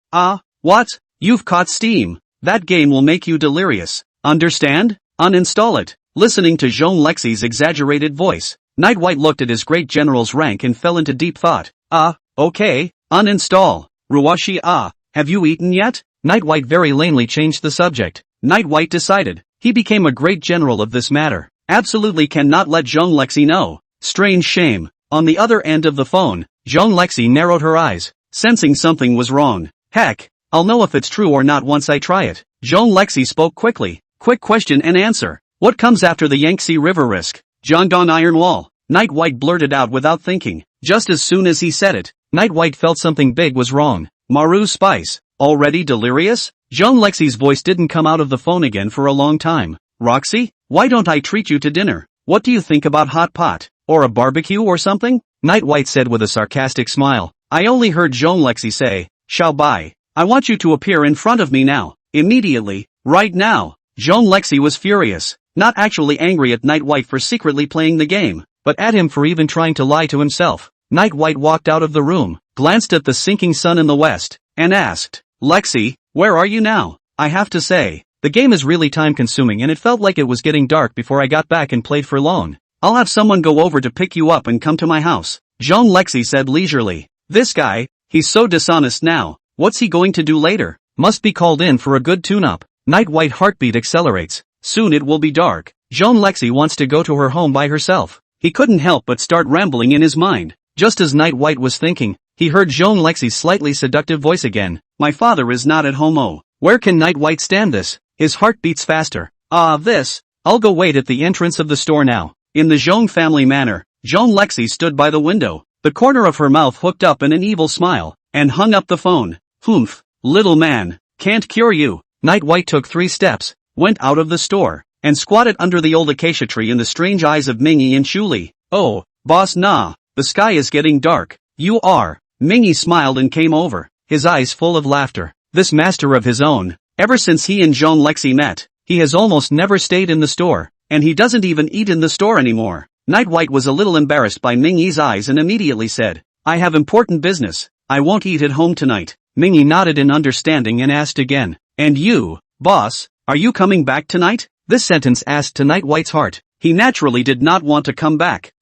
What? You've caught Steam. That game will make you delirious. Understand? Uninstall it. Listening to Zhong Lexi's exaggerated voice, Night White looked at his great general's rank and fell into deep thought. Okay, uninstall. Ruwashi have you eaten yet? Night White very lamely changed the subject. Night White decided. He became a great general of this matter. Absolutely cannot let Zhong Lexi know. Strange shame. On the other end of the phone, Zhong Lexi narrowed her eyes, sensing something was wrong. Heck, I'll know if it's true or not once I try it. Zhong Lexi spoke quickly. Quick question and answer. What comes after the Yangtze River risk? Jiangdong Iron Wall. Night White blurted out without thinking. Just as soon as he said it, Night White felt something big was wrong. Maru Spice. Already delirious? Zhong Lexi's voice didn't come out of the phone again for a long time. Roxy, why don't I treat you to dinner? What do you think about hot pot? Or a barbecue or something? Night White said with a sarcastic smile. I only heard Zhong Lexi say, Xiao Bai, I want you to appear in front of me now. Immediately. Right now. Zhong Lexi was furious. Not actually angry at Night White for secretly playing the game, but at him for even trying to lie to himself. Night White walked out of the room, glanced at the sinking sun in the west, and asked, Lexi, where are you now? I have to say, the game is really time-consuming and it felt like it was getting dark before I got back and played for long. I'll have someone go over to pick you up and come to my house. Zhong Lexi said leisurely. This guy, he's so dishonest now. What's he going to do later? Must be called in for a good tune-up. Night White heartbeat accelerates. Soon it will be dark. Zhong Lexi wants to go to her home by herself. He couldn't help but start rambling in his mind. Just as Night White was thinking, he heard Zhong Lexi's slightly seductive voice again. My father is not at home. Oh, where can Night White stand this? His heart beats faster. I'll go wait at the entrance of the store now. In the Zhong family manner, Zhong Lexi stood by the window, the corner of her mouth hooked up in an evil smile, and hung up the phone. Humph, little man, can't cure you. Night White took 3 steps, went out of the store, and squatted under the old acacia tree in the strange eyes of Mingyi and Shuli. Oh, boss nah, the sky is getting dark. You are. Mingy smiled and came over, his eyes full of laughter. This master of his own. Ever since he and Jean Lexi met, he has almost never stayed in the store, and he doesn't even eat in the store anymore. Night White was a little embarrassed by Mingy's eyes and immediately said, I have important business, I won't eat at home tonight. Mingy nodded in understanding and asked again, and you, boss, are you coming back tonight? This sentence asked to Night White's heart. He naturally did not want to come back.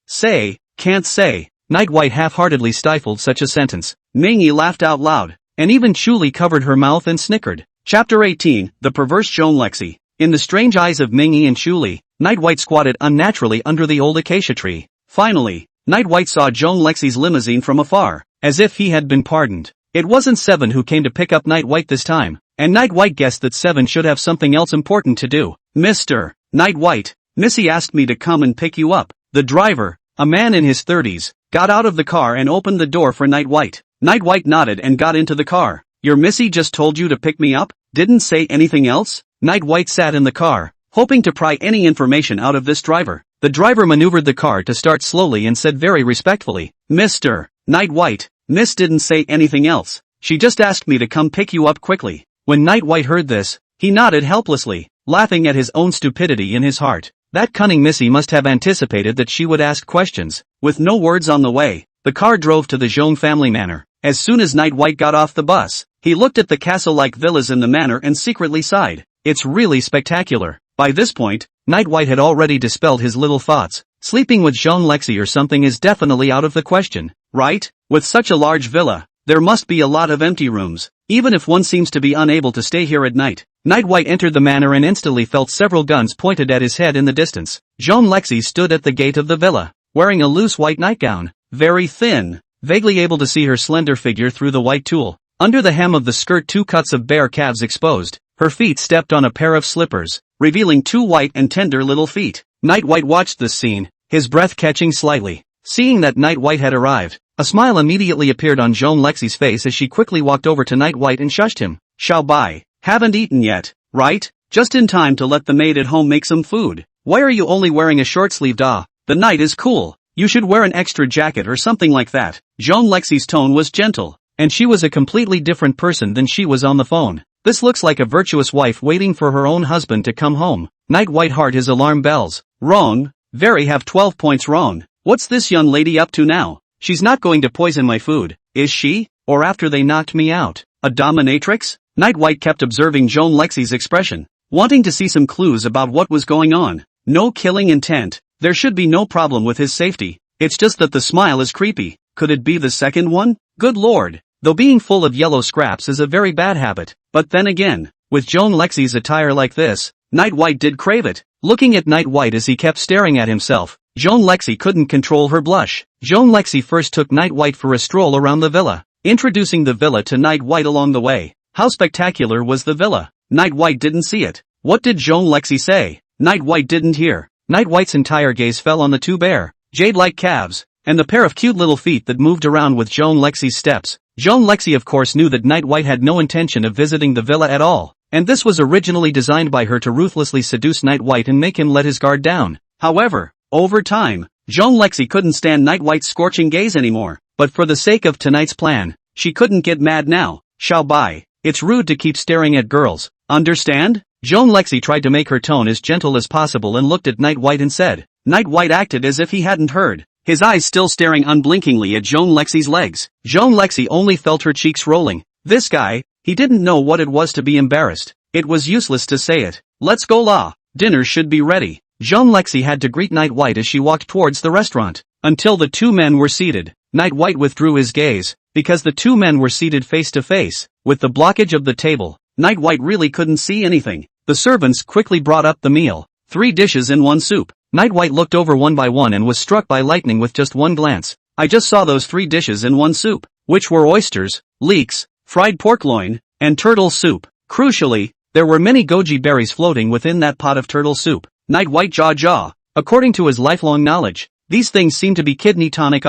Can't say. Night White half-heartedly stifled such a sentence. Mingy laughed out loud, and even Chuli covered her mouth and snickered. Chapter 18, The Perverse Jean Lexi. In the strange eyes of Mingy and Chuli, Night White squatted unnaturally under the old acacia tree. Finally, Night White saw Jean Lexi's limousine from afar, as if he had been pardoned. It wasn't Seven who came to pick up Night White this time, and Night White guessed that Seven should have something else important to do. Mr. Night White, Missy asked me to come and pick you up. The driver, a man in his 30s, got out of the car and opened the door for Night White. Night White nodded and got into the car. Your Missy just told you to pick me up? Didn't say anything else? Night White sat in the car, hoping to pry any information out of this driver. The driver maneuvered the car to start slowly and said very respectfully, Mr. Night White, Miss didn't say anything else. She just asked me to come pick you up quickly. When Night White heard this, he nodded helplessly, laughing at his own stupidity in his heart. That cunning Missy must have anticipated that she would ask questions. With no words on the way, the car drove to the Jean family manor. As soon as Night White got off the bus, he looked at the castle-like villas in the manor and secretly sighed. It's really spectacular. By this point, Night White had already dispelled his little thoughts. Sleeping with Jean Lexi or something is definitely out of the question, right? With such a large villa, there must be a lot of empty rooms, even if one seems to be unable to stay here at night. Night White entered the manor and instantly felt several guns pointed at his head in the distance. Jean Lexi stood at the gate of the villa, wearing a loose white nightgown, very thin, vaguely able to see her slender figure through the white tulle. Under the hem of the skirt, two cuts of bare calves exposed. Her feet stepped on a pair of slippers, revealing two white and tender little feet. Night White watched this scene, his breath catching slightly. Seeing that Night White had arrived, a smile immediately appeared on Jean Lexi's face as she quickly walked over to Night White and shushed him. Shall by. Haven't eaten yet, right? Just in time to let the maid at home make some food. Why are you only wearing a short-sleeved? The night is cool. You should wear an extra jacket or something like that. Jean Lexi's tone was gentle, and she was a completely different person than she was on the phone. This looks like a virtuous wife waiting for her own husband to come home. Night White heard his alarm bells. Wrong. Very have 12 points wrong. What's this young lady up to now? She's not going to poison my food, is she? Or after they knocked me out? A dominatrix? Night White kept observing Jean Lexi's expression, wanting to see some clues about what was going on. No killing intent. There should be no problem with his safety. It's just that the smile is creepy. Could it be the second one? Good lord. Though being full of yellow scraps is a very bad habit, but then again, with Jean Lexi's attire like this, Night White did crave it. Looking at Night White as he kept staring at himself, Jean Lexi couldn't control her blush. Jean Lexi first took Night White for a stroll around the villa, introducing the villa to Night White along the way. How spectacular was the villa? Night White didn't see it. What did Jean Lexi say? Night White didn't hear. Night White's entire gaze fell on the two bare, jade-like calves, and the pair of cute little feet that moved around with Jean Lexi's steps. Jean Lexi of course knew that Night White had no intention of visiting the villa at all, and this was originally designed by her to ruthlessly seduce Night White and make him let his guard down. However, over time, Jean Lexi couldn't stand Night White's scorching gaze anymore, but for the sake of tonight's plan, she couldn't get mad now. Shall by. It's rude to keep staring at girls, understand? Jean Lexi tried to make her tone as gentle as possible and looked at Night White and said. Night White acted as if he hadn't heard, his eyes still staring unblinkingly at Jean Lexi's legs. Jean Lexi only felt her cheeks rolling. This guy, he didn't know what it was to be embarrassed. It was useless to say it. Let's go la. Dinner should be ready. Jean Lexi had to greet Night White as she walked towards the restaurant. Until the two men were seated, Night White withdrew his gaze, because the two men were seated face to face. With the blockage of the table, Night White really couldn't see anything. The servants quickly brought up the meal. 3 dishes and 1 soup. Night White looked over one by one and was struck by lightning with just one glance. I just saw those 3 dishes and 1 soup, which were oysters, leeks, fried pork loin, and turtle soup. Crucially, there were many goji berries floating within that pot of turtle soup. Night White jaw. According to his lifelong knowledge, these things seem to be kidney tonic.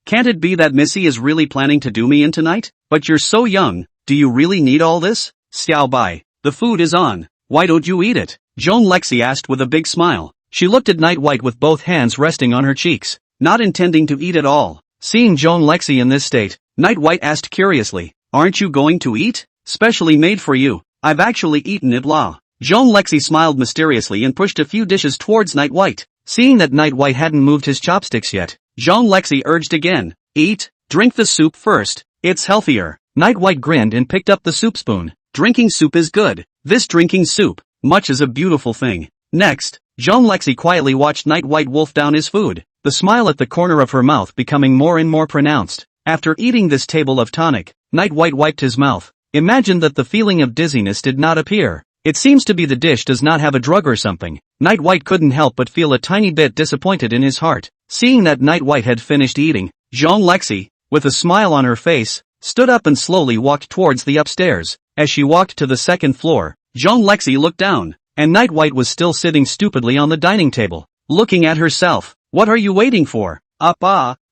Can't it be that Missy is really planning to do me in tonight? But you're so young, do you really need all this? Xiao Bai, the food is on. Why don't you eat it? Jean Lexi asked with a big smile. She looked at Night White with both hands resting on her cheeks, not intending to eat at all. Seeing Joan Lexi in this state, Night White asked curiously, "Aren't you going to eat? Specially made for you. I've actually eaten it, blah." Joan Lexi smiled mysteriously and pushed a few dishes towards Night White. Seeing that Night White hadn't moved his chopsticks yet, Joan Lexi urged again, "Eat, drink the soup first. It's healthier." Night White grinned and picked up the soup spoon. "Drinking soup is good. This drinking soup, much is a beautiful thing." Next, Joan Lexi quietly watched Night White wolf down his food, the smile at the corner of her mouth becoming more and more pronounced. After eating this table of tonic, Night White wiped his mouth. Imagine that the feeling of dizziness did not appear. It seems to be the dish does not have a drug or something. Night White couldn't help but feel a tiny bit disappointed in his heart. Seeing that Night White had finished eating, Joan Lexi, with a smile on her face, stood up and slowly walked towards the upstairs. As she walked to the second floor, Joan Lexi looked down, and Night White was still sitting stupidly on the dining table, looking at herself. "What are you waiting for?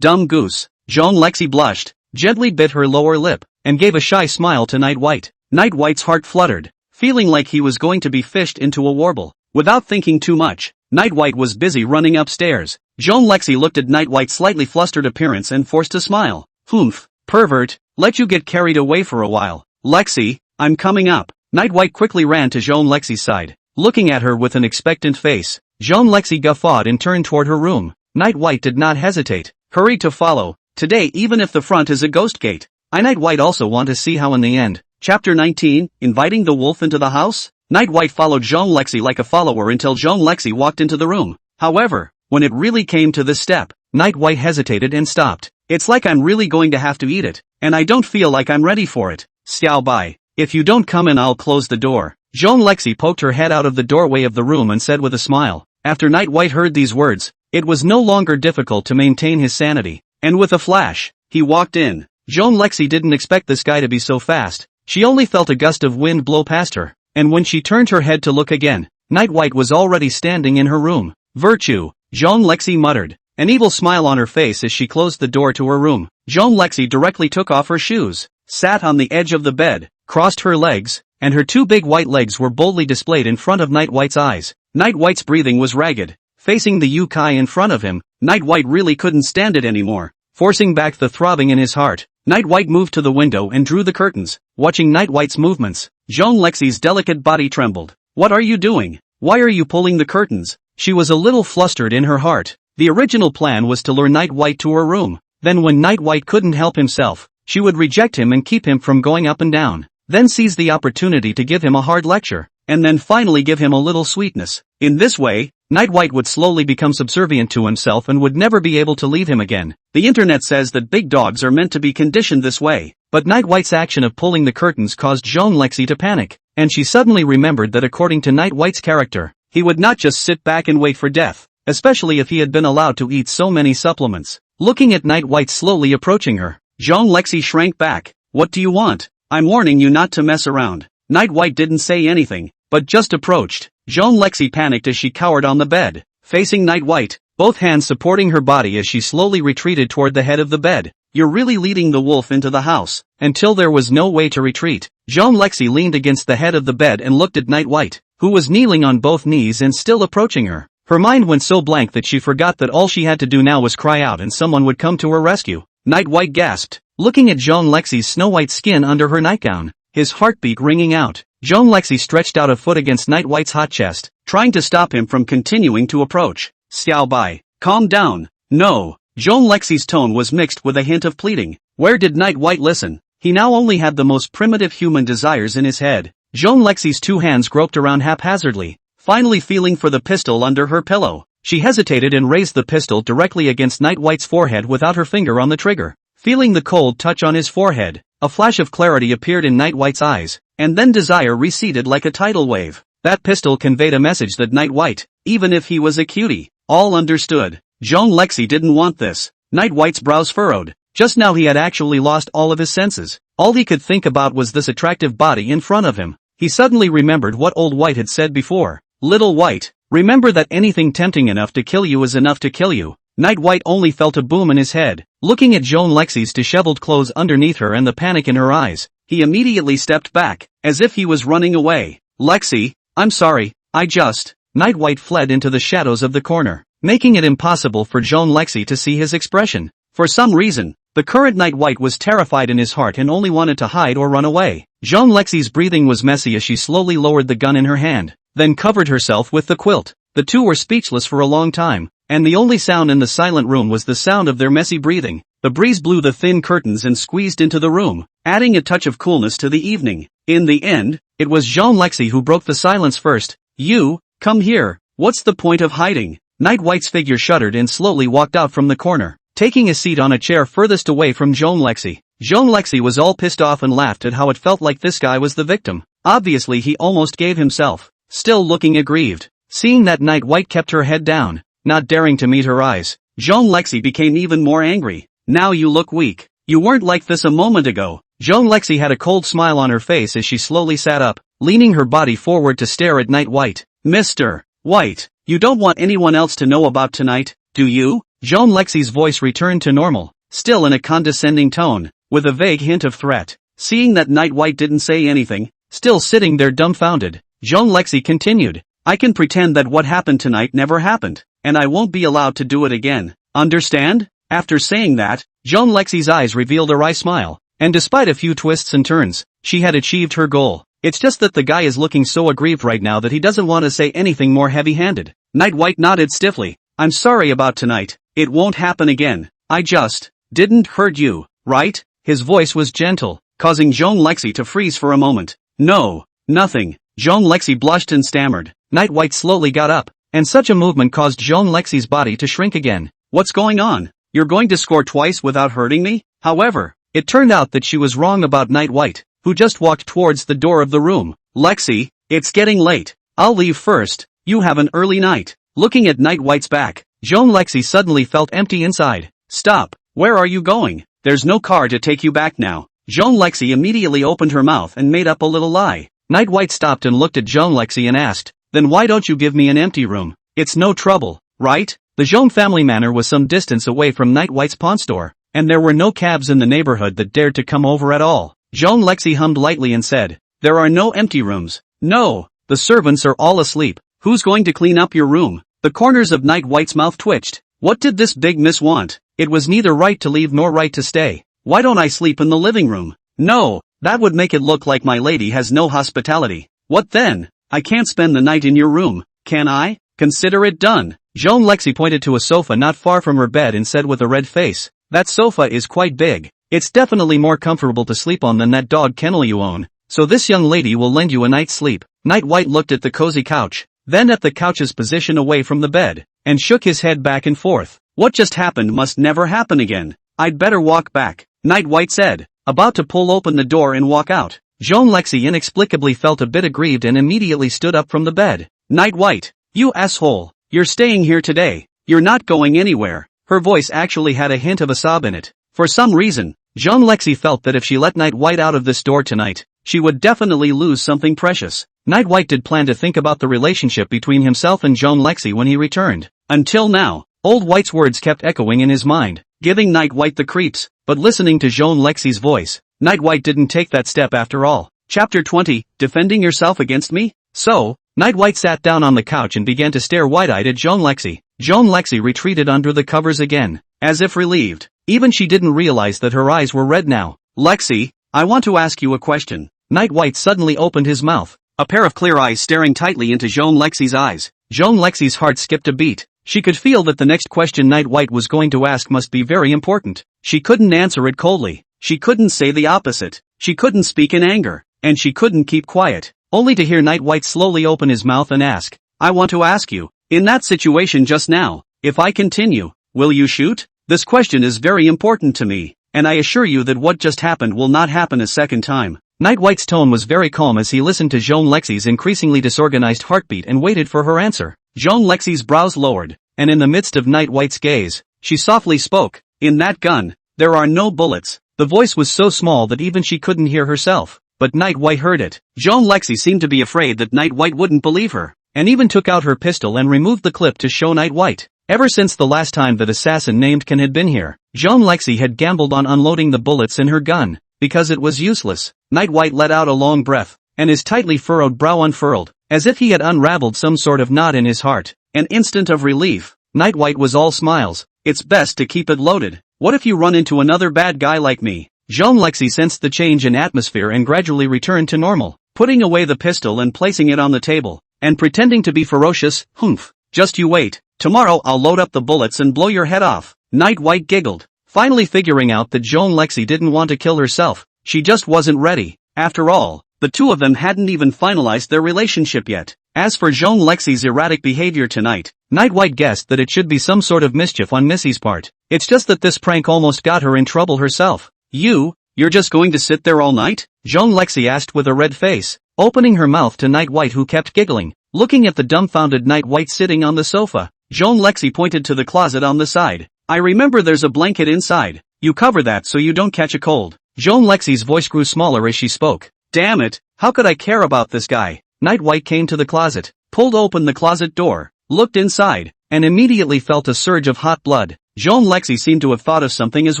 Dumb goose." Joan Lexi blushed, gently bit her lower lip, and gave a shy smile to Night White. Night White's heart fluttered, feeling like he was going to be fished into a warble. Without thinking too much, Night White was busy running upstairs. Joan Lexi looked at Night White's slightly flustered appearance and forced a smile. "Humph, pervert, let you get carried away for a while. Lexi, I'm coming up." Night White quickly ran to Joan Lexi's side, looking at her with an expectant face. Joan Lexi guffawed and turned toward her room. Night White did not hesitate, hurried to follow. Today, even if the front is a ghost gate, Night White also want to see how in the end. Chapter 19, Inviting the Wolf into the House? Night White followed Joan Lexi like a follower until Joan Lexi walked into the room. However, when it really came to this step, Night White hesitated and stopped. "It's like I'm really going to have to eat it, and I don't feel like I'm ready for it. Xiao Bai, if you don't come in I'll close the door." Joan Lexi poked her head out of the doorway of the room and said with a smile. After Night White heard these words, it was no longer difficult to maintain his sanity, and with a flash, he walked in. Joan Lexi didn't expect this guy to be so fast. She only felt a gust of wind blow past her, and when she turned her head to look again, Night White was already standing in her room. "Virtue," Joan Lexi muttered, an evil smile on her face as she closed the door to her room. Joan Lexi directly took off her shoes, sat on the edge of the bed, crossed her legs, and her two big white legs were boldly displayed in front of Night White's eyes. Night White's breathing was ragged. Facing the yukai in front of him, Night White really couldn't stand it anymore. Forcing back the throbbing in his heart, Night White moved to the window and drew the curtains. Watching Night White's movements, Joan Lexi's delicate body trembled. "What are you doing? Why are you pulling the curtains?" She was a little flustered in her heart. The original plan was to lure Night White to her room. Then when Night White couldn't help himself, she would reject him and keep him from going up and down. Then seize the opportunity to give him a hard lecture, and then finally give him a little sweetness. In this way, Night White would slowly become subservient to himself and would never be able to leave him again. The internet says that big dogs are meant to be conditioned this way, but Night White's action of pulling the curtains caused Joan Lexi to panic, and she suddenly remembered that according to Night White's character, he would not just sit back and wait for death, especially if he had been allowed to eat so many supplements. Looking at Night White slowly approaching her, Joan Lexi shrank back. "What do you want? I'm warning you not to mess around." Night White didn't say anything, but just approached. Joan Lexi panicked as she cowered on the bed, facing Night White, both hands supporting her body as she slowly retreated toward the head of the bed. "You're really leading the wolf into the house." Until there was no way to retreat, Joan Lexi leaned against the head of the bed and looked at Night White, who was kneeling on both knees and still approaching her. Her mind went so blank that she forgot that all she had to do now was cry out and someone would come to her rescue. Night White gasped, looking at Joan Lexi's snow-white skin under her nightgown, his heartbeat ringing out. Joan Lexi stretched out a foot against Night White's hot chest, trying to stop him from continuing to approach. "Xiao Bai, calm down." "No." Joan Lexi's tone was mixed with a hint of pleading. Where did Night White listen? He now only had the most primitive human desires in his head. Joan Lexi's two hands groped around haphazardly, finally feeling for the pistol under her pillow. She hesitated and raised the pistol directly against Night White's forehead without her finger on the trigger. Feeling the cold touch on his forehead, a flash of clarity appeared in Night White's eyes, and then desire receded like a tidal wave. That pistol conveyed a message that Night White, even if he was a cutie, all understood. Joan Lexi didn't want this. Night White's brows furrowed. Just now he had actually lost all of his senses. All he could think about was this attractive body in front of him. He suddenly remembered what Old White had said before. "Little White, remember that anything tempting enough to kill you is enough to kill you." Night White only felt a boom in his head. Looking at Joan Lexi's disheveled clothes underneath her and the panic in her eyes, he immediately stepped back, as if he was running away. "Lexi, I'm sorry, Night White fled into the shadows of the corner, making it impossible for Joan Lexi to see his expression. For some reason, the current Night White was terrified in his heart and only wanted to hide or run away. Jean Lexi's breathing was messy as she slowly lowered the gun in her hand, then covered herself with the quilt. The two were speechless for a long time, and the only sound in the silent room was the sound of their messy breathing. The breeze blew the thin curtains and squeezed into the room, adding a touch of coolness to the evening. In the end, it was Jean Lexi who broke the silence first. "You, come here, what's the point of hiding?" Night White's figure shuddered and slowly walked out from the corner, taking a seat on a chair furthest away from Jean Lexi. Jean Lexi was all pissed off and laughed at how it felt like this guy was the victim. Obviously he almost gave himself, still looking aggrieved. Seeing that Night White kept her head down, not daring to meet her eyes, Jean Lexi became even more angry. "Now you look weak. You weren't like this a moment ago." Jean Lexi had a cold smile on her face as she slowly sat up, leaning her body forward to stare at Night White. "Mr. White, you don't want anyone else to know about tonight, do you?" Jean Lexi's voice returned to normal, still in a condescending tone, with a vague hint of threat. Seeing that Night White didn't say anything, still sitting there dumbfounded, Jean Lexi continued, "I can pretend that what happened tonight never happened, and I won't be allowed to do it again. Understand?" After saying that, Jean Lexi's eyes revealed a wry smile, and despite a few twists and turns, she had achieved her goal. It's just that the guy is looking so aggrieved right now that he doesn't want to say anything more heavy-handed. Night White nodded stiffly. "I'm sorry about tonight. It won't happen again. I just didn't hurt you, right?" His voice was gentle, causing Jean Lexi to freeze for a moment. "No, nothing." Jean Lexi blushed and stammered. Night White slowly got up, and such a movement caused Jean Lexi's body to shrink again. "What's going on? You're going to score twice without hurting me?" However, it turned out that she was wrong about Night White, who just walked towards the door of the room. "Lexi, it's getting late. I'll leave first. You have an early night." Looking at Night White's back, Jean Lexi suddenly felt empty inside. "Stop, where are you going? There's no car to take you back now." Jean Lexi immediately opened her mouth and made up a little lie. Night White stopped and looked at Jean Lexi and asked, "Then why don't you give me an empty room? It's no trouble, right?" The Jean family manor was some distance away from Night White's pawn store, and there were no cabs in the neighborhood that dared to come over at all. Jean Lexi hummed lightly and said, "There are no empty rooms. No, the servants are all asleep. Who's going to clean up your room?" The corners of Night White's mouth twitched. What did this big miss want? It was neither right to leave nor right to stay. "Why don't I sleep in the living room?" "No, that would make it look like my lady has no hospitality." "What then? I can't spend the night in your room, can I?" "Consider it done." Jean Lexi pointed to a sofa not far from her bed and said with a red face, "That sofa is quite big. It's definitely more comfortable to sleep on than that dog kennel you own, so this young lady will lend you a night's sleep." Night White looked at the cozy couch, then at the couch's position away from the bed, and shook his head back and forth. "What just happened must never happen again. I'd better walk back," Night White said, about to pull open the door and walk out. Jean Lexi inexplicably felt a bit aggrieved and immediately stood up from the bed. "Night White, you asshole, you're staying here today. You're not going anywhere." Her voice actually had a hint of a sob in it. For some reason, Jean Lexi felt that if she let Night White out of this door tonight, she would definitely lose something precious. Night White did plan to think about the relationship between himself and Jean Lexi when he returned. Until now, Old White's words kept echoing in his mind, giving Night White the creeps, but listening to Jean Lexi's voice, Night White didn't take that step after all. Chapter 20, Defending Yourself Against Me? So, Night White sat down on the couch and began to stare wide-eyed at Jean Lexi. Jean Lexi retreated under the covers again, as if relieved. Even she didn't realize that her eyes were red now. "Lexi, I want to ask you a question." Night White suddenly opened his mouth, a pair of clear eyes staring tightly into Jean Lexi's eyes. Jean Lexi's heart skipped a beat. She could feel that the next question Night White was going to ask must be very important. She couldn't answer it coldly. She couldn't say the opposite. She couldn't speak in anger. And she couldn't keep quiet, only to hear Night White slowly open his mouth and ask, "I want to ask you, in that situation just now, if I continue, will you shoot? This question is very important to me, and I assure you that what just happened will not happen a second time." Night White's tone was very calm as he listened to Jean Lexi's increasingly disorganized heartbeat and waited for her answer. Jean Lexi's brows lowered, and in the midst of Night White's gaze, she softly spoke, "In that gun, there are no bullets." The voice was so small that even she couldn't hear herself, but Night White heard it. Jean Lexi seemed to be afraid that Night White wouldn't believe her, and even took out her pistol and removed the clip to show Night White. Ever since the last time that assassin named Ken had been here, Jean Lexi had gambled on unloading the bullets in her gun, because it was useless. Night White let out a long breath, and his tightly furrowed brow unfurled, as if he had unraveled some sort of knot in his heart. An instant of relief. Night White was all smiles, It's best to keep it loaded. What if you run into another bad guy like me? Jean Lexi sensed the change in atmosphere and gradually returned to normal, putting away the pistol and placing it on the table, and pretending to be ferocious. Humph. Just you wait. Tomorrow I'll load up the bullets and blow your head off. Night White giggled, finally figuring out that Jean Lexi didn't want to kill herself. She just wasn't ready. After all, the two of them hadn't even finalized their relationship yet. As for Jean Lexi's erratic behavior tonight, Night White guessed that it should be some sort of mischief on Missy's part. It's just that this prank almost got her in trouble herself. You're just going to sit there all night? Jean Lexi asked with a red face, opening her mouth to Night White, who kept giggling, looking at the dumbfounded Night White sitting on the sofa. Jean Lexi pointed to the closet on the side. I remember there's a blanket inside. You cover that so you don't catch a cold. Jean Lexi's voice grew smaller as she spoke. Damn it, how could I care about this guy? Night White came to the closet, pulled open the closet door, looked inside, and immediately felt a surge of hot blood. Jean Lexi seemed to have thought of something as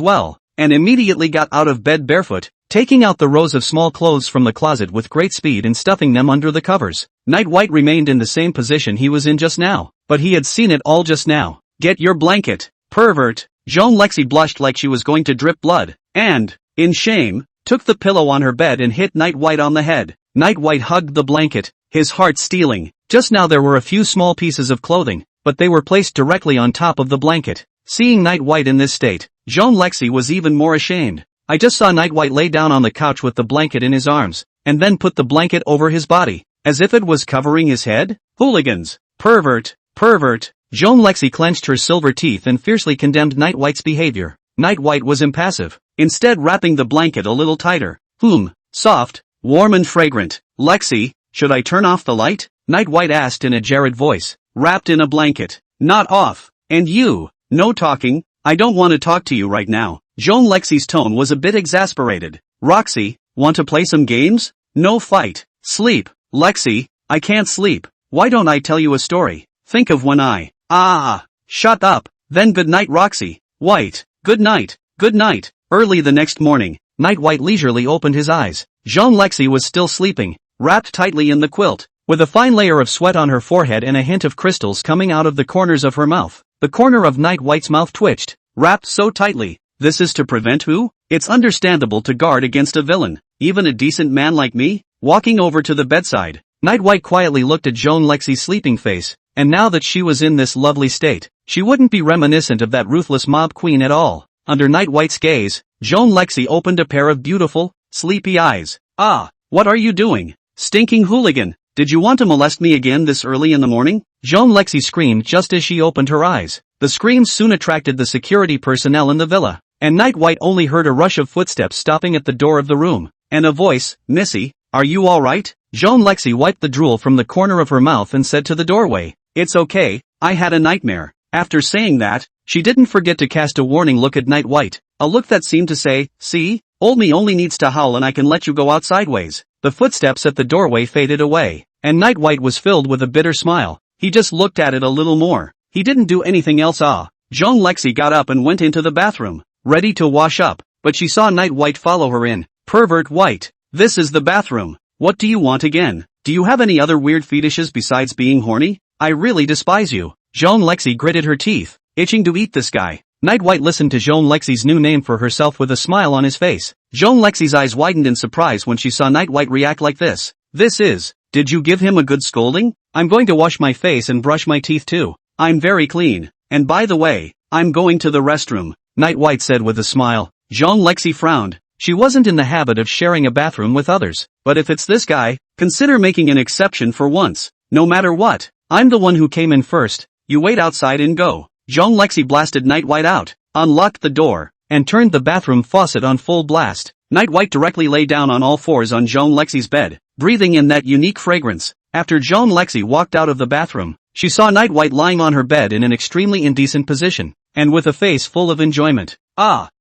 well, and immediately got out of bed barefoot, taking out the rows of small clothes from the closet with great speed and stuffing them under the covers. Night White remained in the same position he was in just now, but he had seen it all just now. Get your blanket, pervert! Jean Lexi blushed like she was going to drip blood, and, in shame, took the pillow on her bed and hit Night White on the head. Night White hugged the blanket, his heart stealing. Just now there were a few small pieces of clothing, but they were placed directly on top of the blanket. Seeing Night White in this state, Jean Lexi was even more ashamed. I just saw Night White lay down on the couch with the blanket in his arms, and then put the blanket over his body, as if it was covering his head? Hooligans! Pervert! Pervert! Jean Lexi clenched her silver teeth and fiercely condemned Night White's behavior. Night White was impassive, instead wrapping the blanket a little tighter. Soft, warm and fragrant. Lexi, should I turn off the light? Night White asked in a jarred voice. Wrapped in a blanket. Not off. And you, no talking. I don't want to talk to you right now. Jean Lexi's tone was a bit exasperated. Roxy, want to play some games? No fight. Sleep. Lexi, I can't sleep. Why don't I tell you a story? Think of when shut up. Then good night, Roxy. White. Good night. Good night. Early the next morning, Night White leisurely opened his eyes. Jean Lexi was still sleeping, wrapped tightly in the quilt, with a fine layer of sweat on her forehead and a hint of crystals coming out of the corners of her mouth. The corner of Night White's mouth twitched, wrapped so tightly. This is to prevent who? It's understandable to guard against a villain, even a decent man like me. Walking over to the bedside, Night White quietly looked at Jean Lexi's sleeping face, and now that she was in this lovely state, she wouldn't be reminiscent of that ruthless mob queen at all. Under Night White's gaze, Jean Lexi opened a pair of beautiful, sleepy eyes. What are you doing? Stinking hooligan! Did you want to molest me again this early in the morning? Jean Lexi screamed just as she opened her eyes. The screams soon attracted the security personnel in the villa, and Night White only heard a rush of footsteps stopping at the door of the room, and a voice, Missy, are you alright? Jean Lexi wiped the drool from the corner of her mouth and said to the doorway, it's okay, I had a nightmare. After saying that, she didn't forget to cast a warning look at Night White, a look that seemed to say, see, old me only needs to howl and I can let you go out sideways. The footsteps at the doorway faded away, and Night White was filled with a bitter smile. He just looked at it a little more. He didn't do anything else. Jean Lexi got up and went into the bathroom, ready to wash up, but she saw Night White follow her in. Pervert White, this is the bathroom. What do you want again? Do you have any other weird fetishes besides being horny? I really despise you. Jean Lexi gritted her teeth, itching to eat this guy. Night White listened to Jean Lexi's new name for herself with a smile on his face. Jean Lexi's eyes widened in surprise when she saw Night White react like this. Did you give him a good scolding? I'm going to wash my face and brush my teeth too. I'm very clean. And by the way, I'm going to the restroom, Night White said with a smile. Jean Lexi frowned. She wasn't in the habit of sharing a bathroom with others. But if it's this guy, consider making an exception for once. No matter what, I'm the one who came in first. You wait outside and go. Jean Lexi blasted Night White out, unlocked the door, and turned the bathroom faucet on full blast. Night White directly lay down on all fours on Jean Lexi's bed, breathing in that unique fragrance. After Jean Lexi walked out of the bathroom, she saw Night White lying on her bed in an extremely indecent position, and with a face full of enjoyment.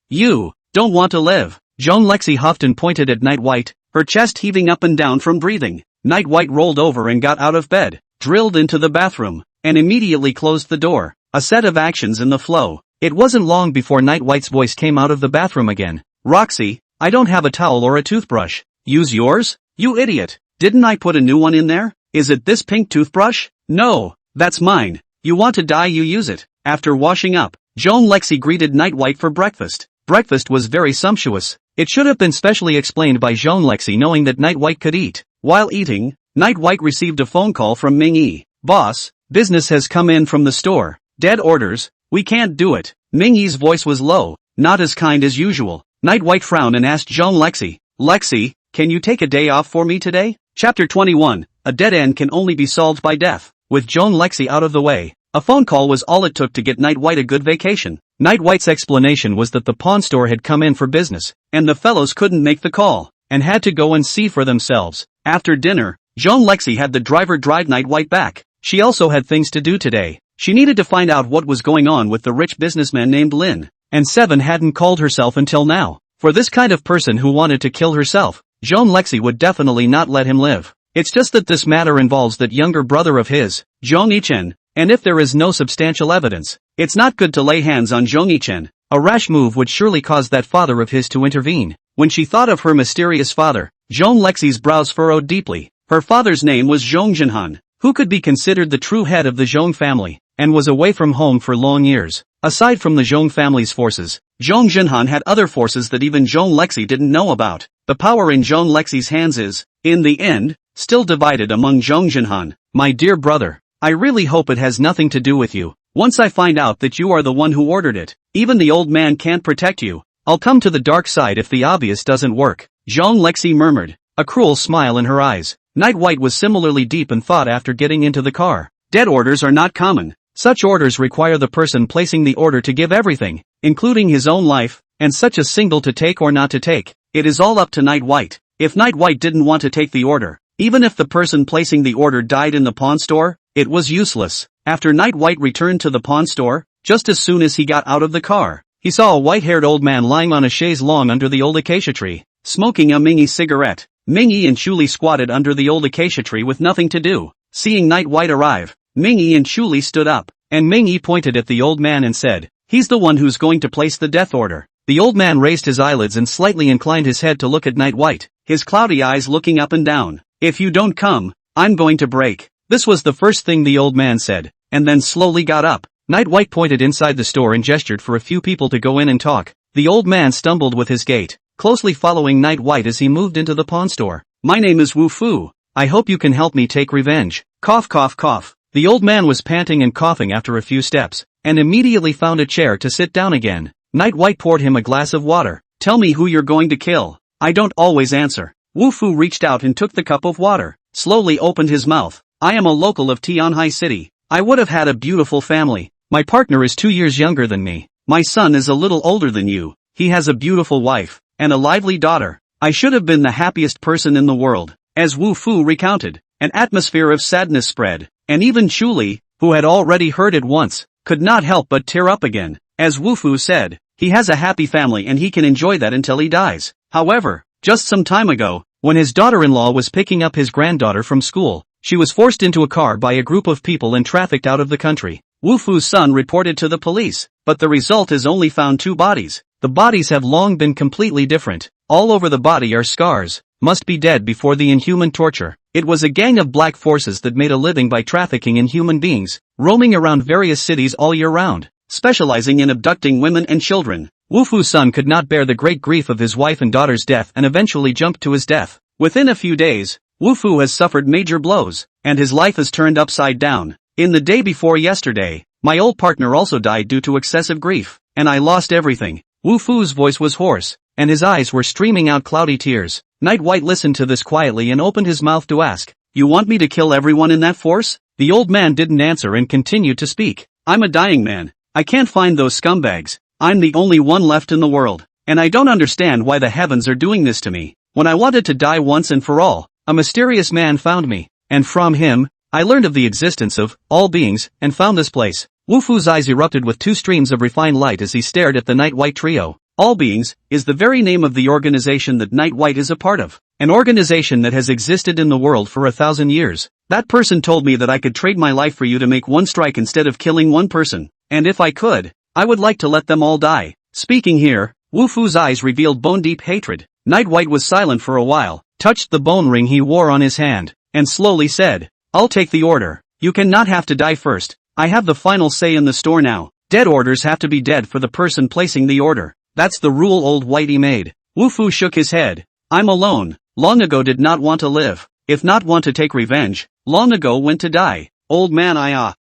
You don't want to live. Jean Lexi huffed and pointed at Night White, her chest heaving up and down from breathing. Night White rolled over and got out of bed, drilled into the bathroom, and immediately closed the door. A set of actions in the flow. It wasn't long before Night White's voice came out of the bathroom again. Roxy, I don't have a towel or a toothbrush. Use yours? You idiot. Didn't I put a new one in there? Is it this pink toothbrush? No, that's mine. You want to die, you use it. After washing up, Joan Lexi greeted Night White for breakfast. Breakfast was very sumptuous. It should have been specially explained by Joan Lexi knowing that Night White could eat. While eating, Night White received a phone call from Ming Yi. Boss, business has come in from the store. Dead orders, we can't do it. Ming Yi's voice was low, not as kind as usual. Night White frowned and asked Joan Lexi, Lexi, can you take a day off for me today? Chapter 21, a dead end can only be solved by death. With Joan Lexi out of the way, a phone call was all it took to get Night White a good vacation. Night White's explanation was that the pawn store had come in for business, and the fellows couldn't make the call, and had to go and see for themselves. After dinner, Joan Lexi had the driver drive Night White back. She also had things to do today. She needed to find out what was going on with the rich businessman named Lin, and Seven hadn't called herself until now. For this kind of person who wanted to kill herself, Joan Lexi would definitely not let him live. It's just that this matter involves that younger brother of his, Zhong Yichen, and if there is no substantial evidence, it's not good to lay hands on Zhong Yichen. A rash move would surely cause that father of his to intervene. When she thought of her mysterious father, Joan Lexi's brows furrowed deeply. Her father's name was Zhong Jinhan, who could be considered the true head of the Zhong family, and was away from home for long years. Aside from the Zhong family's forces, Zhong Jinhan had other forces that even Joan Lexi didn't know about. The power in Joan Lexi's hands is, in the end, still divided among Zhong Jinhan. My dear brother, I really hope it has nothing to do with you. Once I find out that you are the one who ordered it, even the old man can't protect you. I'll come to the dark side if the obvious doesn't work. Joan Lexi murmured, a cruel smile in her eyes. Night White was similarly deep in thought after getting into the car. Dead orders are not common. Such orders require the person placing the order to give everything, including his own life, and such a signal to take or not to take. It is all up to Night White. If Night White didn't want to take the order, even if the person placing the order died in the pawn store, it was useless. After Night White returned to the pawn store, just as soon as he got out of the car, he saw a white-haired old man lying on a chaise longue under the old acacia tree, smoking a Ming-Yi cigarette. Ming-Yi and Chuli squatted under the old acacia tree with nothing to do. Seeing Night White arrive, Ming-Yi and Chuli stood up, and Ming-Yi pointed at the old man and said, he's the one who's going to place the death order. The old man raised his eyelids and slightly inclined his head to look at Night White, his cloudy eyes looking up and down. If you don't come, I'm going to break. This was the first thing the old man said, and then slowly got up. Night White pointed inside the store and gestured for a few people to go in and talk. The old man stumbled with his gait, closely following Night White as he moved into the pawn store. My name is Wu Fu. I hope you can help me take revenge. Cough cough cough. The old man was panting and coughing after a few steps, and immediately found a chair to sit down again. Night White poured him a glass of water. Tell me who you're going to kill. I don't always answer. Wu Fu reached out and took the cup of water, slowly opened his mouth. I am a local of Tianhai City. I would have had a beautiful family. My partner is 2 years younger than me. My son is a little older than you. He has a beautiful wife, and a lively daughter. I should have been the happiest person in the world. As Wu Fu recounted, an atmosphere of sadness spread, and even Chuli, who had already heard it once, could not help but tear up again. As Wu Fu said, he has a happy family and he can enjoy that until he dies. However, just some time ago, when his daughter-in-law was picking up his granddaughter from school, she was forced into a car by a group of people and trafficked out of the country. Wu Fu's son reported to the police, but the result is only found 2 bodies. The bodies have long been completely different. All over the body are scars, must be dead before the inhuman torture. It was a gang of black forces that made a living by trafficking in human beings, roaming around various cities all year round, specializing in abducting women and children. Wu Fu's son could not bear the great grief of his wife and daughter's death and eventually jumped to his death. Within a few days, Wu Fu has suffered major blows, and his life is turned upside down. In the day before yesterday, my old partner also died due to excessive grief, and I lost everything. Wu Fu's voice was hoarse, and his eyes were streaming out cloudy tears. Night White listened to this quietly and opened his mouth to ask, you want me to kill everyone in that force? The old man didn't answer and continued to speak. I'm a dying man. I can't find those scumbags. I'm the only one left in the world, and I don't understand why the heavens are doing this to me. When I wanted to die once and for all, a mysterious man found me, and from him, I learned of the existence of all beings, and found this place. Wu Fu's eyes erupted with 2 streams of refined light as he stared at the Night White trio. All Beings is the very name of the organization that Night White is a part of, an organization that has existed in the world for 1,000 years. That person told me that I could trade my life for you to make one strike instead of killing one person, and if I could, I would like to let them all die. Speaking here, Wu Fu's eyes revealed bone-deep hatred. Night White was silent for a while, touched the bone ring he wore on his hand, and slowly said, I'll take the order. You cannot have to die first. I have the final say in the store now. Dead orders have to be dead for the person placing the order. That's the rule old Whitey made. Wu-Fu shook his head. I'm alone. Long ago did not want to live. If not want to take revenge, long ago went to die. Old man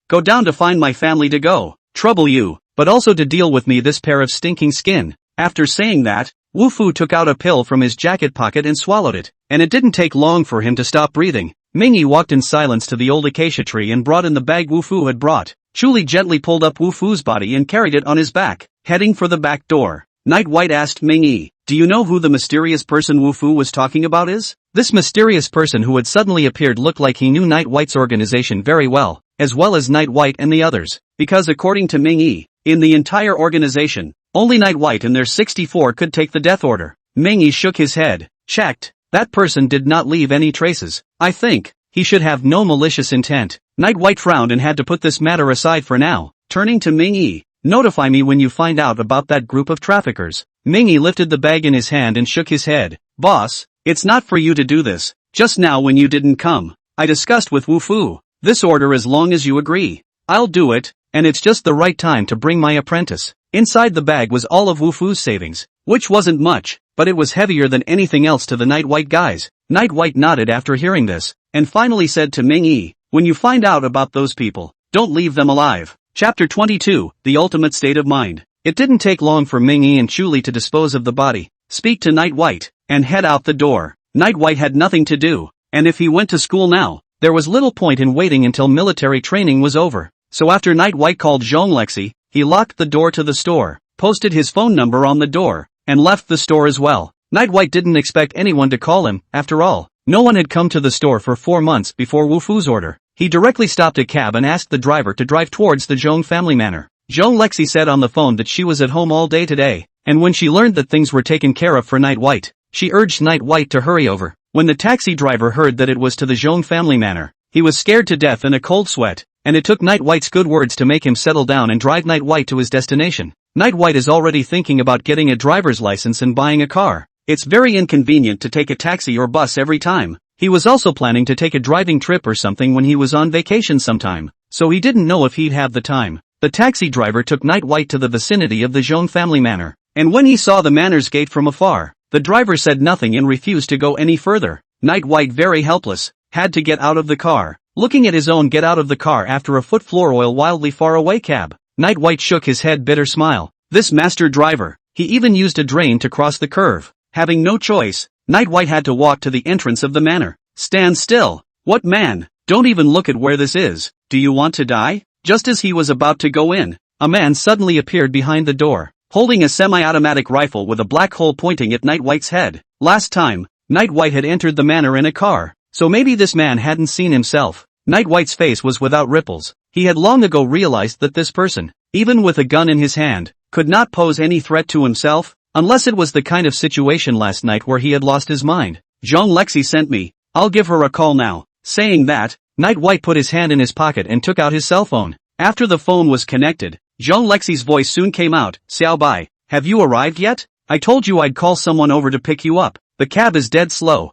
go down to find my family to go. Trouble you, but also to deal with me this pair of stinking skin. After saying that, Wu-Fu took out a pill from his jacket pocket and swallowed it, and it didn't take long for him to stop breathing. Mingyi walked in silence to the old acacia tree and brought in the bag Wu-Fu had brought. Chuli gently pulled up Wu-Fu's body and carried it on his back, heading for the back door. Night White asked Mingyi, do you know who the mysterious person Wu-Fu was talking about is? This mysterious person who had suddenly appeared looked like he knew Night White's organization very well as Night White and the others, because according to Mingyi, in the entire organization, only Night White and their 64 could take the death order. Mingyi shook his head. Checked. That person did not leave any traces. I think he should have no malicious intent. Night White frowned and had to put this matter aside for now. Turning to Mingyi, notify me when you find out about that group of traffickers. Mingyi lifted the bag in his hand and shook his head. Boss, it's not for you to do this. Just now when you didn't come, I discussed with Wu-Fu. This order as long as you agree. I'll do it, and it's just the right time to bring my apprentice. Inside the bag was all of Wu-Fu's savings, which wasn't much, but it was heavier than anything else to the Night White guys. Night White nodded after hearing this, and finally said to Mingyi, when you find out about those people, don't leave them alive. Chapter 22, The Ultimate State of Mind. It didn't take long for Mingyi and Chuli to dispose of the body, speak to Night White, and head out the door. Night White had nothing to do, and if he went to school now, there was little point in waiting until military training was over. So after Night White called Zhong Lexi, he locked the door to the store, posted his phone number on the door, and left the store as well. Night White didn't expect anyone to call him, after all. No one had come to the store for 4 months before Wu-Fu's order. He directly stopped a cab and asked the driver to drive towards the Zhong family manor. Zhong Lexi said on the phone that she was at home all day today, and when she learned that things were taken care of for Night White, she urged Night White to hurry over. When the taxi driver heard that it was to the Zhong family manor, he was scared to death in a cold sweat, and it took Night White's good words to make him settle down and drive Night White to his destination. Night White is already thinking about getting a driver's license and buying a car. It's very inconvenient to take a taxi or bus every time. He was also planning to take a driving trip or something when he was on vacation sometime, so he didn't know if he'd have the time. The taxi driver took Night White to the vicinity of the Zhong family manor, and when he saw the manor's gate from afar, the driver said nothing and refused to go any further. Night White, very helpless, had to get out of the car. Looking at his own get out of the car after a foot floor oil wildly far away cab, Night White shook his head bitter smile. This master driver, he even used a drain to cross the curve. Having no choice, Night White had to walk to the entrance of the manor. Stand still. What man? Don't even look at where this is. Do you want to die? Just as he was about to go in, a man suddenly appeared behind the door, holding a semi-automatic rifle with a black hole pointing at Night White's head. Last time, Night White had entered the manor in a car, so maybe this man hadn't seen himself. Night White's face was without ripples. He had long ago realized that this person, even with a gun in his hand, could not pose any threat to himself, unless it was the kind of situation last night where he had lost his mind. Zhong Lexi sent me. I'll give her a call now. Saying that, Night White put his hand in his pocket and took out his cell phone. After the phone was connected, Zhong Lexi's voice soon came out. Xiao Bai, have you arrived yet? I told you I'd call someone over to pick you up. The cab is dead slow,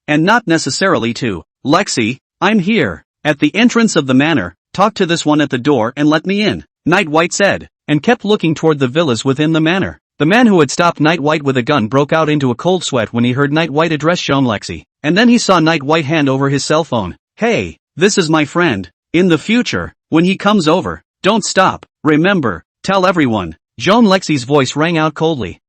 and not necessarily too. Lexi, I'm here, at the entrance of the manor. Talk to this one at the door and let me in, Night White said, and kept looking toward the villas within the manor. The man who had stopped Night White with a gun broke out into a cold sweat when he heard Night White address Zhong Lexi, and then he saw Night White hand over his cell phone. Hey, this is my friend. In the future, when he comes over, don't stop. Remember, tell everyone. Zhong Lexi's voice rang out coldly.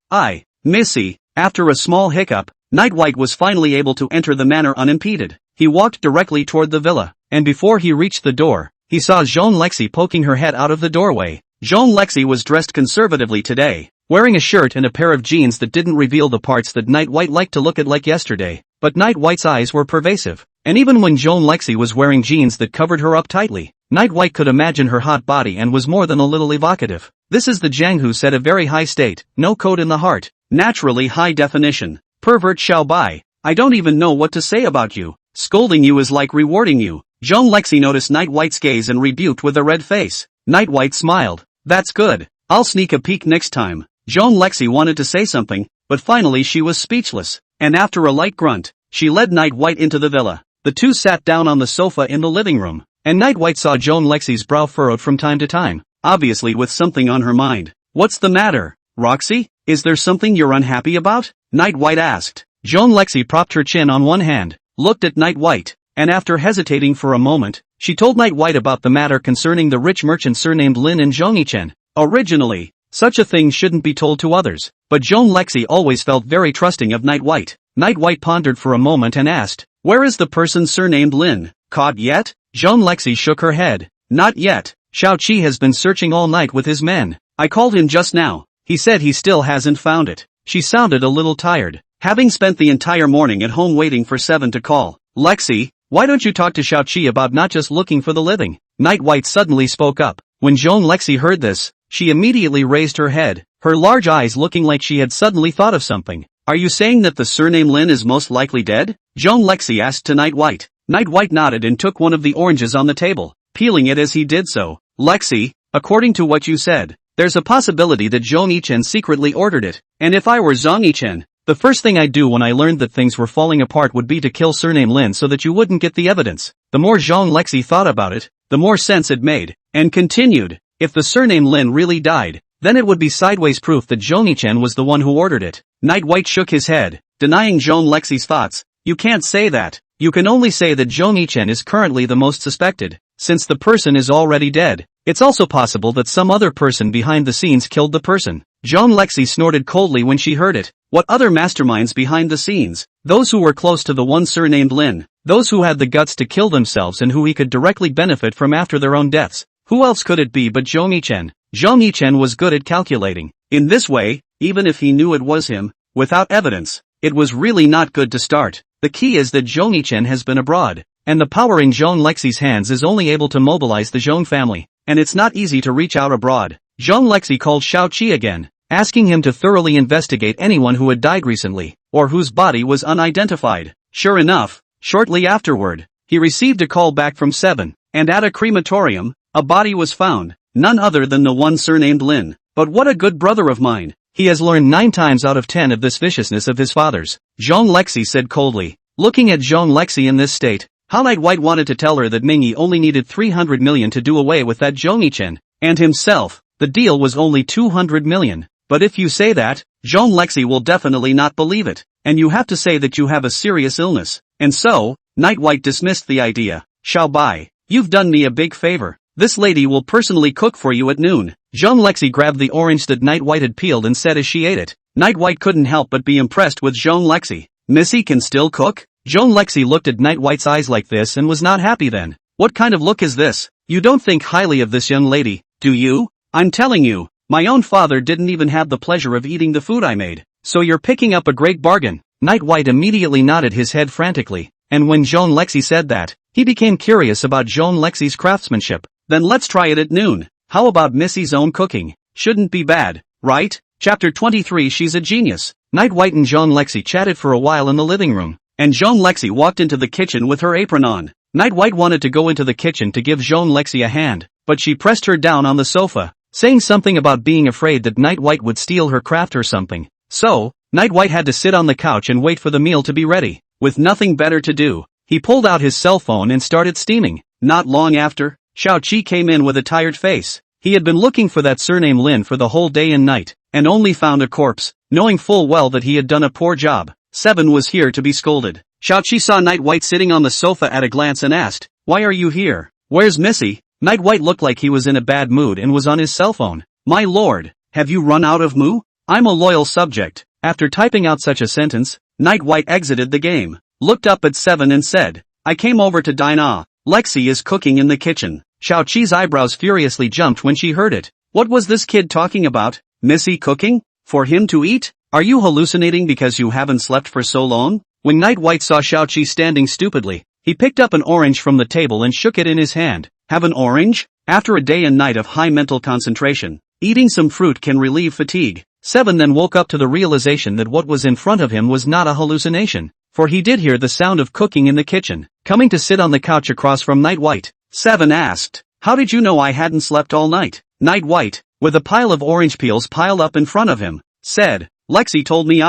Missy. After a small hiccup, Night White was finally able to enter the manor unimpeded. He walked directly toward the villa, and before he reached the door, he saw Zhong Lexi poking her head out of the doorway. Zhong Lexi was dressed conservatively today, wearing a shirt and a pair of jeans that didn't reveal the parts that Night White liked to look at like yesterday, but Night White's eyes were pervasive, and even when Zhong Lexi was wearing jeans that covered her up tightly, Night White could imagine her hot body and was more than a little evocative. This is the Jiang who said a very high state, no code in the heart, naturally high definition. Pervert Xiao Bai, I don't even know what to say about you. Scolding you is like rewarding you. Zhong Lexi noticed Night White's gaze and rebuked with a red face. Night White smiled. That's good. I'll sneak a peek next time. Zhong Lexi wanted to say something, but finally she was speechless, and after a light grunt, she led Night White into the villa. The two sat down on the sofa in the living room, and Night White saw Zhong Lexi's brow furrowed from time to time. obviously with something on her mind. What's the matter, Roxy? Is there something you're unhappy about? Night White asked. Jean Lexi propped her chin on one hand, looked at Night White, and after hesitating for a moment, she told Night White about the matter concerning the rich merchant surnamed Lin and Zhongyichen. Originally, such a thing shouldn't be told to others, but Jean Lexi always felt very trusting of Night White. Night White pondered for a moment and asked, "Where is the person surnamed Lin? Caught yet?" Jean Lexi shook her head. "Not yet. Shao Qi has been searching all night with his men. I called him just now. He said he still hasn't found it." She sounded a little tired, having spent the entire morning at home waiting for Seven to call. "Lexi, why don't you talk to Shao Qi about not just looking for the living?" Night White suddenly spoke up. When Jean Lexi heard this, she immediately raised her head, her large eyes looking like she had suddenly thought of something. "Are you saying that the surname Lin is most likely dead?" Jean Lexi asked to Night White. Night White nodded and took one of the oranges on the table, peeling it as he did so. "Lexi, according to what you said, there's a possibility that Zhongyichen secretly ordered it, and if I were Zhongyichen, the first thing I'd do when I learned that things were falling apart would be to kill surname Lin so that you wouldn't get the evidence." The more Jean Lexi thought about it, the more sense it made, and continued, "If the surname Lin really died, then it would be sideways proof that Zhongyichen was the one who ordered it." Night White shook his head, denying Jean Lexi's thoughts. "You can't say that. You can only say that Zhongyichen is currently the most suspected, since the person is already dead. It's also possible that some other person behind the scenes killed the person." Jean Lexi snorted coldly when she heard it. What other masterminds behind the scenes? Those who were close to the one surnamed Lin, those who had the guts to kill themselves and who he could directly benefit from after their own deaths. Who else could it be but Zhongyichen? Zhongyichen was good at calculating. In this way, even if he knew it was him, without evidence, it was really not good to start. The key is that Zhongyichen has been abroad, and the power in Jean Lexi's hands is only able to mobilize the Zhong family, and it's not easy to reach out abroad. Jean Lexi called Shao Qi again, asking him to thoroughly investigate anyone who had died recently, or whose body was unidentified. Sure enough, shortly afterward, he received a call back from Seven, and at a crematorium, a body was found, none other than the one surnamed Lin. "But what a good brother of mine. He has learned 9 times out of 10 of this viciousness of his father's," Jean Lexi said coldly. Looking at Jean Lexi in this state, Night White wanted to tell her that Mingyi only needed 300 million to do away with that Zhongyichen, and himself, the deal was only 200 million. But if you say that, Jean Lexi will definitely not believe it, and you have to say that you have a serious illness. And so, Night White dismissed the idea. "Shao Bai, you've done me a big favor. This lady will personally cook for you at noon." Jean Lexi grabbed the orange that Night White had peeled and said as she ate it. Night White couldn't help but be impressed with Jean Lexi. "Missy can still cook?" Jean Lexi looked at Night White's eyes like this and was not happy then. "What kind of look is this? You don't think highly of this young lady, do you? I'm telling you, my own father didn't even have the pleasure of eating the food I made. So you're picking up a great bargain." Night White immediately nodded his head frantically, and when Jean Lexi said that, he became curious about Jean Lexi's craftsmanship. "Then let's try it at noon. How about Missy's own cooking? Shouldn't be bad, right?" Chapter 23. She's a genius. Night White and Jean Lexi chatted for a while in the living room, and Jean Lexi walked into the kitchen with her apron on. Night White wanted to go into the kitchen to give Jean Lexi a hand, but she pressed her down on the sofa, saying something about being afraid that Night White would steal her craft or something. So, Night White had to sit on the couch and wait for the meal to be ready. With nothing better to do, he pulled out his cell phone and started steaming. Not long after, Shao Qi came in with a tired face. He had been looking for that surname Lin for the whole day and night, and only found a corpse, knowing full well that he had done a poor job. Seven was here to be scolded. Shao Qi saw Night White sitting on the sofa at a glance and asked, "Why are you here? Where's Missy?" Night White looked like he was in a bad mood and was on his cell phone. "My lord, have you run out of moo? I'm a loyal subject." After typing out such a sentence, Night White exited the game, looked up at Seven and said, "I came over to dine. Lexi is cooking in the kitchen." Shao Qi's eyebrows furiously jumped when she heard it. What was this kid talking about? Missy cooking? For him to eat? Are you hallucinating because you haven't slept for so long? When Night White saw Shao Qi standing stupidly, he picked up an orange from the table and shook it in his hand. Have an orange? After a day and night of high mental concentration, eating some fruit can relieve fatigue. Seven then woke up to the realization that what was in front of him was not a hallucination, for he did hear the sound of cooking in the kitchen, coming to sit on the couch across from Night White. Seven asked, "How did you know I hadn't slept all night?" Night White, with a pile of orange peels piled up in front of him, said, "Lexi told me.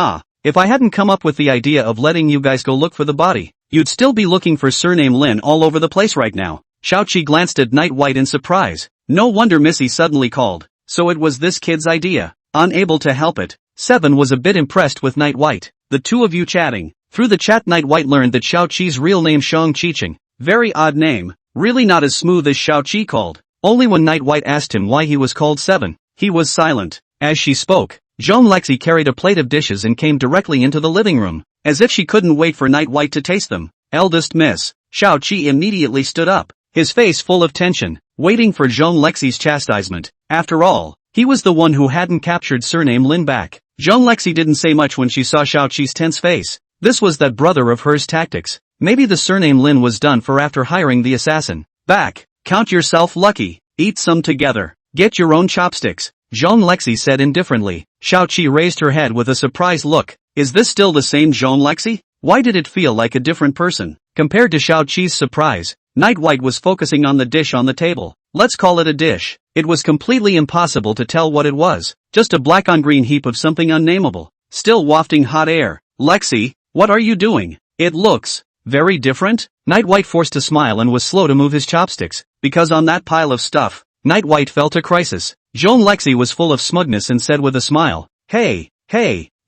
If I hadn't come up with the idea of letting you guys go look for the body, you'd still be looking for surname Lin all over the place right now." Shao Qi glanced at Night White in surprise. No wonder Missy suddenly called. So it was this kid's idea. Unable to help it, Seven was a bit impressed with Night White. The two of you chatting. Through the chat, Night White learned that Xiao Qi's real name Shang Qiqing. Very odd name. Really not as smooth as Xiao Qi called. Only when Night White asked him why he was called Seven, he was silent. As she spoke, Jean Lexi carried a plate of dishes and came directly into the living room, as if she couldn't wait for Night White to taste them. Eldest Miss, Xiao Qi immediately stood up, his face full of tension, waiting for Jean Lexi's chastisement. After all, he was the one who hadn't captured surname Lin back. Jean Lexi didn't say much when she saw Xiao Qi's tense face. This was that brother of hers tactics. Maybe the surname Lin was done for after hiring the assassin. Back, count yourself lucky, eat some together. Get your own chopsticks, Jean Lexi said indifferently. Xiao Qi raised her head with a surprised look. Is this still the same Jean Lexi? Why did it feel like a different person? Compared to Xiao Qi's surprise, Night White was focusing on the dish on the table. Let's call it a dish. It was completely impossible to tell what it was. Just a black-on-green heap of something unnameable, still wafting hot air. Lexi, what are you doing? It looks very different? Night White forced a smile and was slow to move his chopsticks, because on that pile of stuff, Night White felt a crisis. Jean Lexi was full of smugness and said with a smile, Hey,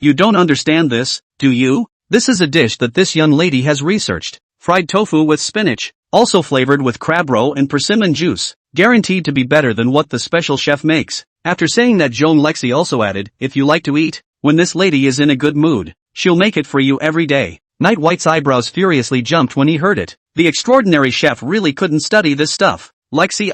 you don't understand this, do you? This is a dish that this young lady has researched. Fried tofu with spinach, also flavored with crab roe and persimmon juice, guaranteed to be better than what the special chef makes. After saying that, Jean Lexi also added, if you like to eat, when this lady is in a good mood, she'll make it for you every day. Night White's eyebrows furiously jumped when he heard it. The extraordinary chef really couldn't study this stuff. Lexi,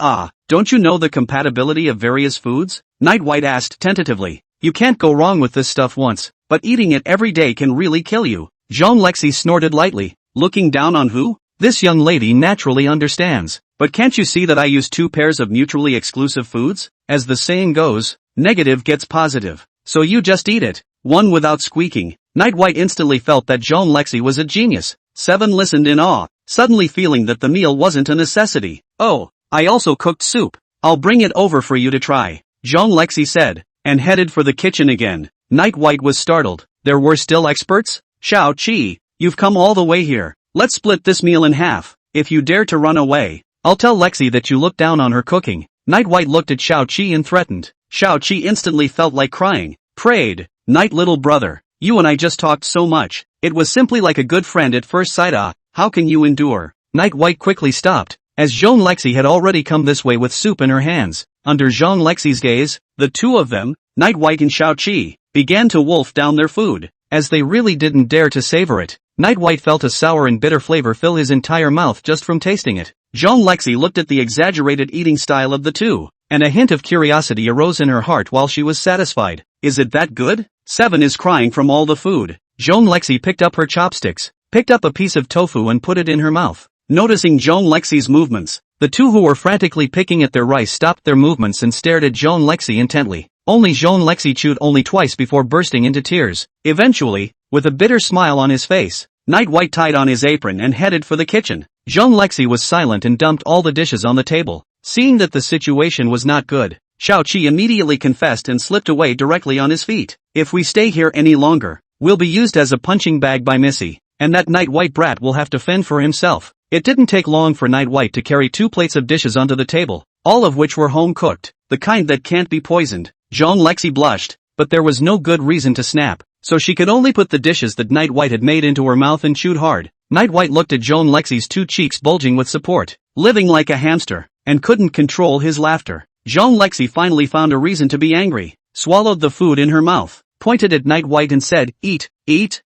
don't you know the compatibility of various foods? Night White asked tentatively. You can't go wrong with this stuff once, but eating it every day can really kill you. Jean Lexi snorted lightly. Looking down on who? This young lady naturally understands. But can't you see that I use two pairs of mutually exclusive foods? As the saying goes, negative gets positive. So you just eat it. One without squeaking. Night White instantly felt that Jean Lexi was a genius. Seven listened in awe, suddenly feeling that the meal wasn't a necessity. Oh, I also cooked soup. I'll bring it over for you to try, Jean Lexi said, and headed for the kitchen again. Night White was startled. There were still experts? Xiao Qi, you've come all the way here. Let's split this meal in half. If you dare to run away, I'll tell Lexi that you look down on her cooking. Night White looked at Xiao Qi and threatened. Xiao Qi instantly felt like crying. Prayed, Night little brother, you and I just talked so much. It was simply like a good friend at first sight. How can you endure? Night White quickly stopped, as Jean Lexi had already come this way with soup in her hands. Under Jean Lexi's gaze, the two of them, Night White and Xiao Qi, began to wolf down their food, as they really didn't dare to savor it. Night White felt a sour and bitter flavor fill his entire mouth just from tasting it. Jean Lexi looked at the exaggerated eating style of the two, and a hint of curiosity arose in her heart while she was satisfied. Is it that good? Seven is crying from all the food. Jean Lexi picked up her chopsticks, picked up a piece of tofu and put it in her mouth. Noticing Jean Lexi's movements, the two who were frantically picking at their rice stopped their movements and stared at Jean Lexi intently. Only Jean Lexi chewed only twice before bursting into tears. Eventually, with a bitter smile on his face, Night White tied on his apron and headed for the kitchen. Jean Lexi was silent and dumped all the dishes on the table. Seeing that the situation was not good, Xiao Qi immediately confessed and slipped away directly on his feet. If we stay here any longer, we'll be used as a punching bag by Missy, and that Night White brat will have to fend for himself. It didn't take long for Night White to carry 2 plates of dishes onto the table, all of which were home-cooked, the kind that can't be poisoned. Jean Lexi blushed, but there was no good reason to snap, so she could only put the dishes that Night White had made into her mouth and chewed hard. Night White looked at Jean Lexi's 2 cheeks bulging with support, living like a hamster, and couldn't control his laughter. Jean Lexi finally found a reason to be angry, swallowed the food in her mouth, pointed at Night White and said, Eat,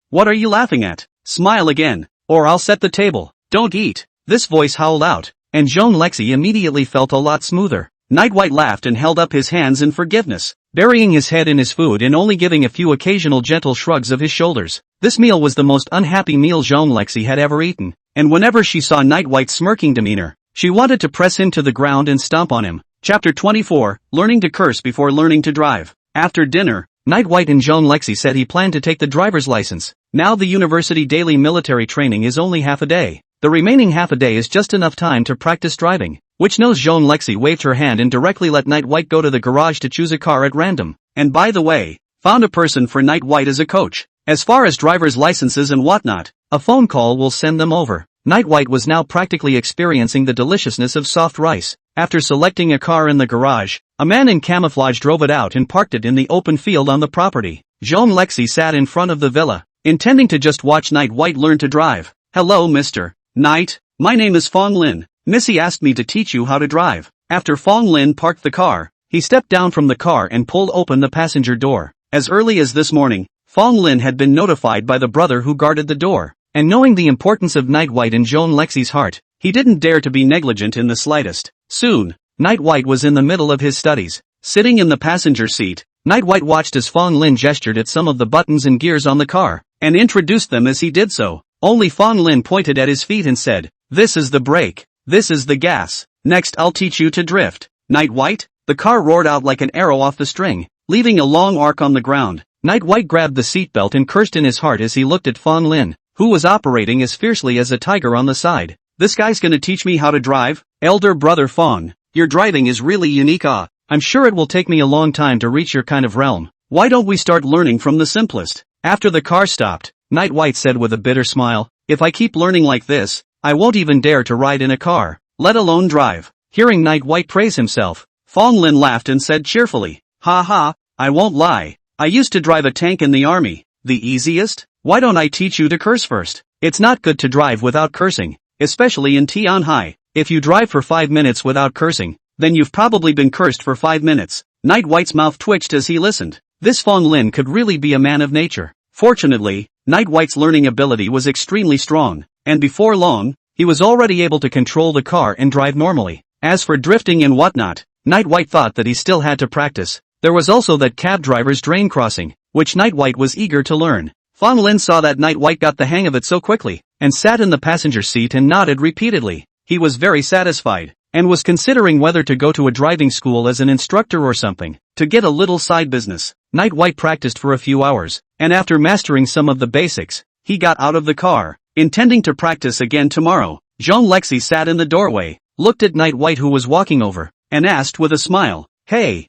what are you laughing at? Smile again, or I'll set the table. Don't eat. This voice howled out, and Jean Lexi immediately felt a lot smoother. Night White laughed and held up his hands in forgiveness, burying his head in his food and only giving a few occasional gentle shrugs of his shoulders. This meal was the most unhappy meal Jean Lexi had ever eaten, and whenever she saw Night White's smirking demeanor, she wanted to press him to the ground and stomp on him. Chapter 24, Learning to Curse Before Learning to Drive. After dinner, Night White and Jean Lexi said he planned to take the driver's license. Now the university daily military training is only half a day. The remaining half a day is just enough time to practice driving. Which knows? Jean Lexi waved her hand and directly let Night White go to the garage to choose a car at random. And by the way, found a person for Night White as a coach. As far as driver's licenses and whatnot, a phone call will send them over. Night White was now practically experiencing the deliciousness of soft rice. After selecting a car in the garage, a man in camouflage drove it out and parked it in the open field on the property. Jean Lexi sat in front of the villa, intending to just watch Night White learn to drive. "Hello, Mr. Knight. My name is Fong Lin. Missy asked me to teach you how to drive." After Fong Lin parked the car, he stepped down from the car and pulled open the passenger door. As early as this morning, Fong Lin had been notified by the brother who guarded the door, and knowing the importance of Night White in Jean Lexi's heart, he didn't dare to be negligent in the slightest. Soon, Night White was in the middle of his studies. Sitting in the passenger seat, Night White watched as Fong Lin gestured at some of the buttons and gears on the car, and introduced them as he did so. Only Fong Lin pointed at his feet and said, "This is the brake. This is the gas. Next I'll teach you to drift." "Night White?" The car roared out like an arrow off the string, leaving a long arc on the ground. Night White grabbed the seatbelt and cursed in his heart as he looked at Fong Lin, who was operating as fiercely as a tiger on the side. "This guy's gonna teach me how to drive? Elder brother Fong, your driving is really unique. I'm sure it will take me a long time to reach your kind of realm. Why don't we start learning from the simplest?" After the car stopped, Night White said with a bitter smile, "If I keep learning like this, I won't even dare to ride in a car, let alone drive." Hearing Night White praise himself, Fong Lin laughed and said cheerfully, "Ha ha, I won't lie. I used to drive a tank in the army." "The easiest? Why don't I teach you to curse first?" "It's not good to drive without cursing, especially in Tianhai. If you drive for 5 minutes without cursing, then you've probably been cursed for 5 minutes. Night White's mouth twitched as he listened. This Fong Lin could really be a man of nature. Fortunately, Night White's learning ability was extremely strong, and before long, he was already able to control the car and drive normally. As for drifting and whatnot, Night White thought that he still had to practice. There was also that cab driver's drain crossing, which Night White was eager to learn. Fong Lin saw that Night White got the hang of it so quickly, and sat in the passenger seat and nodded repeatedly. He was very satisfied, and was considering whether to go to a driving school as an instructor or something, to get a little side business. Night White practiced for a few hours, and after mastering some of the basics, he got out of the car, intending to practice again tomorrow. Jean Lexi sat in the doorway, looked at Night White who was walking over, and asked with a smile, Hey,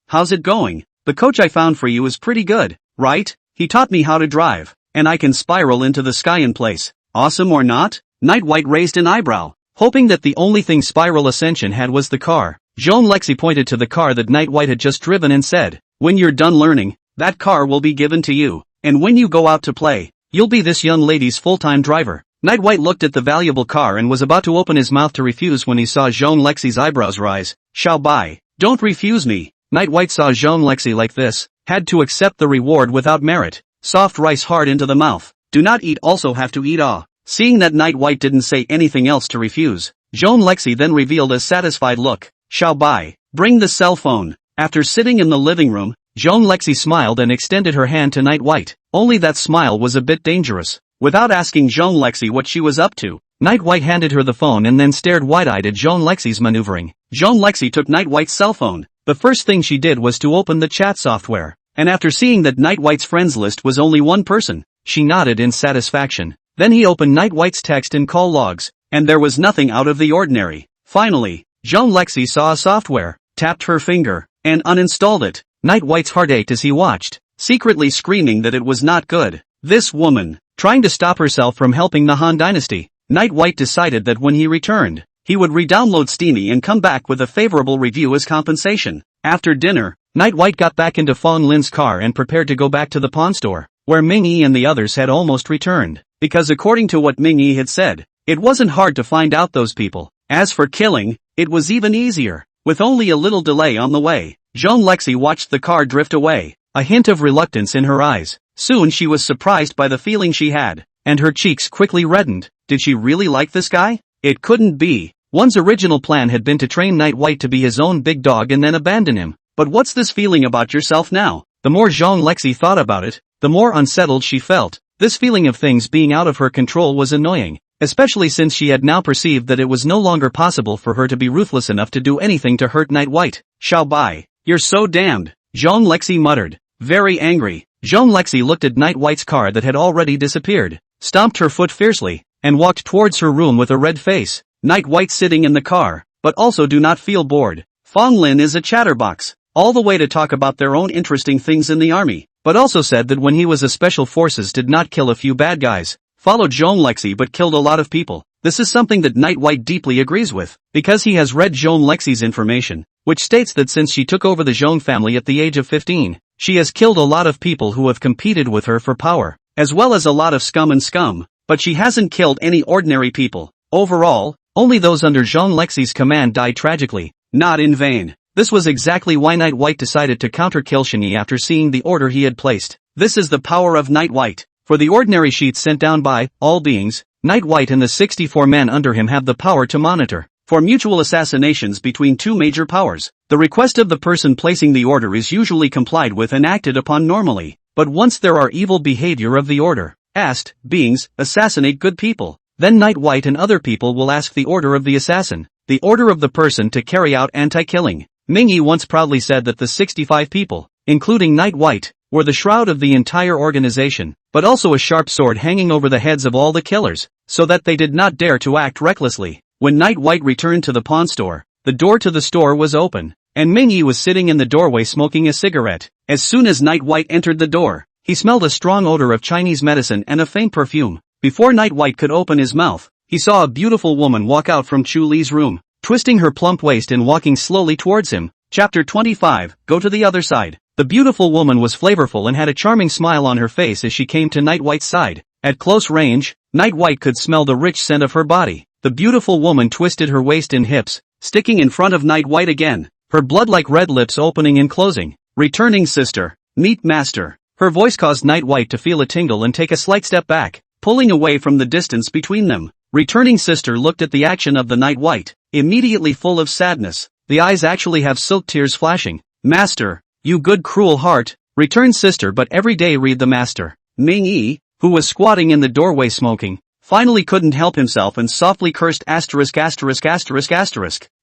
how's it going? The coach I found for you is pretty good, right? He taught me how to drive, and I can spiral into the sky in place. Awesome or not?" Night White raised an eyebrow, hoping that the only thing Spiral Ascension had was the car. Jean Lexi pointed to the car that Night White had just driven and said, "When you're done learning, that car will be given to you, and when you go out to play, you'll be this young lady's full-time driver." Night White looked at the valuable car and was about to open his mouth to refuse when he saw Jean Lexi's eyebrows rise. "Shall buy. Don't refuse me." Night White saw Jean Lexi like this, had to accept the reward without merit. Soft rice hard into the mouth. Do not eat also have to eat Seeing that Night White didn't say anything else to refuse, Jean Lexi then revealed a satisfied look. "Shall buy. Bring the cell phone." After sitting in the living room, Jean Lexi smiled and extended her hand to Night White. Only that smile was a bit dangerous. Without asking Jean Lexi what she was up to, Night White handed her the phone and then stared wide-eyed at Jean Lexi's maneuvering. Jean Lexi took Night White's cell phone. The first thing she did was to open the chat software, and after seeing that Night White's friends list was only one person, she nodded in satisfaction. Then he opened Night White's text and call logs, and there was nothing out of the ordinary. Finally, Jean Lexi saw a software, tapped her finger, and uninstalled it. Night White's heart ached as he watched, secretly screaming that it was not good. This woman, trying to stop herself from helping the Han Dynasty. Night White decided that when he returned, he would re-download Steamy and come back with a favorable review as compensation. After dinner, Night White got back into Fong Lin's car and prepared to go back to the pawn store, where Ming Yi and the others had almost returned. Because according to what Ming Yi had said, it wasn't hard to find out those people. As for killing, it was even easier. With only a little delay on the way, Jean Lexi watched the car drift away, a hint of reluctance in her eyes. Soon she was surprised by the feeling she had, and her cheeks quickly reddened. Did she really like this guy? It couldn't be. One's original plan had been to train Night White to be his own big dog and then abandon him. But what's this feeling about yourself now? The more Jean Lexi thought about it, the more unsettled she felt. This feeling of things being out of her control was annoying, especially since she had now perceived that it was no longer possible for her to be ruthless enough to do anything to hurt Night White. "Shall buy. You're so damned," Jean Lexi muttered, very angry. Jean Lexi looked at Night White's car that had already disappeared, stomped her foot fiercely, and walked towards her room with a red face. Night White sitting in the car, but also do not feel bored. Fong Lin is a chatterbox, all the way to talk about their own interesting things in the army, but also said that when he was a special forces did not kill a few bad guys, followed Jean Lexi but killed a lot of people. This is something that Night White deeply agrees with, because he has read Jean Lexi's information, which states that since she took over the Jean family at the age of 15, she has killed a lot of people who have competed with her for power, as well as a lot of scum, but she hasn't killed any ordinary people. Overall, only those under Jean Lexi's command died tragically, not in vain. This was exactly why Night White decided to counter-kill Shinyi after seeing the order he had placed. This is the power of Night White. For the ordinary sheets sent down by all beings, Night White and the 64 men under him have the power to monitor for mutual assassinations between two major powers. The request of the person placing the order is usually complied with and acted upon normally, but once there are evil behavior of the order, asked beings assassinate good people, then Night White and other people will ask the order of the assassin, the order of the person to carry out anti-killing. Mingyi once proudly said that the 65 people, including Night White, were the shroud of the entire organization, but also a sharp sword hanging over the heads of all the killers, so that they did not dare to act recklessly. When Night White returned to the pawn store, the door to the store was open, and Mingyi was sitting in the doorway smoking a cigarette. As soon as Night White entered the door, he smelled a strong odor of Chinese medicine and a faint perfume. Before Night White could open his mouth, he saw a beautiful woman walk out from Chu Li's room, twisting her plump waist and walking slowly towards him. Chapter 25, Go to the Other Side. The beautiful woman was flavorful and had a charming smile on her face as she came to Night White's side. At close range, Night White could smell the rich scent of her body. The beautiful woman twisted her waist and hips, sticking in front of Night White again, her blood-like red lips opening and closing. Returning sister, meet master. Her voice caused Night White to feel a tingle and take a slight step back, pulling away from the distance between them. Returning sister looked at the action of the Night White, immediately full of sadness. The eyes actually have silk tears flashing. Master, you good cruel heart. Returned sister, but every day read the master. Mingyi, who was squatting in the doorway smoking, finally couldn't help himself and softly cursed asterisk.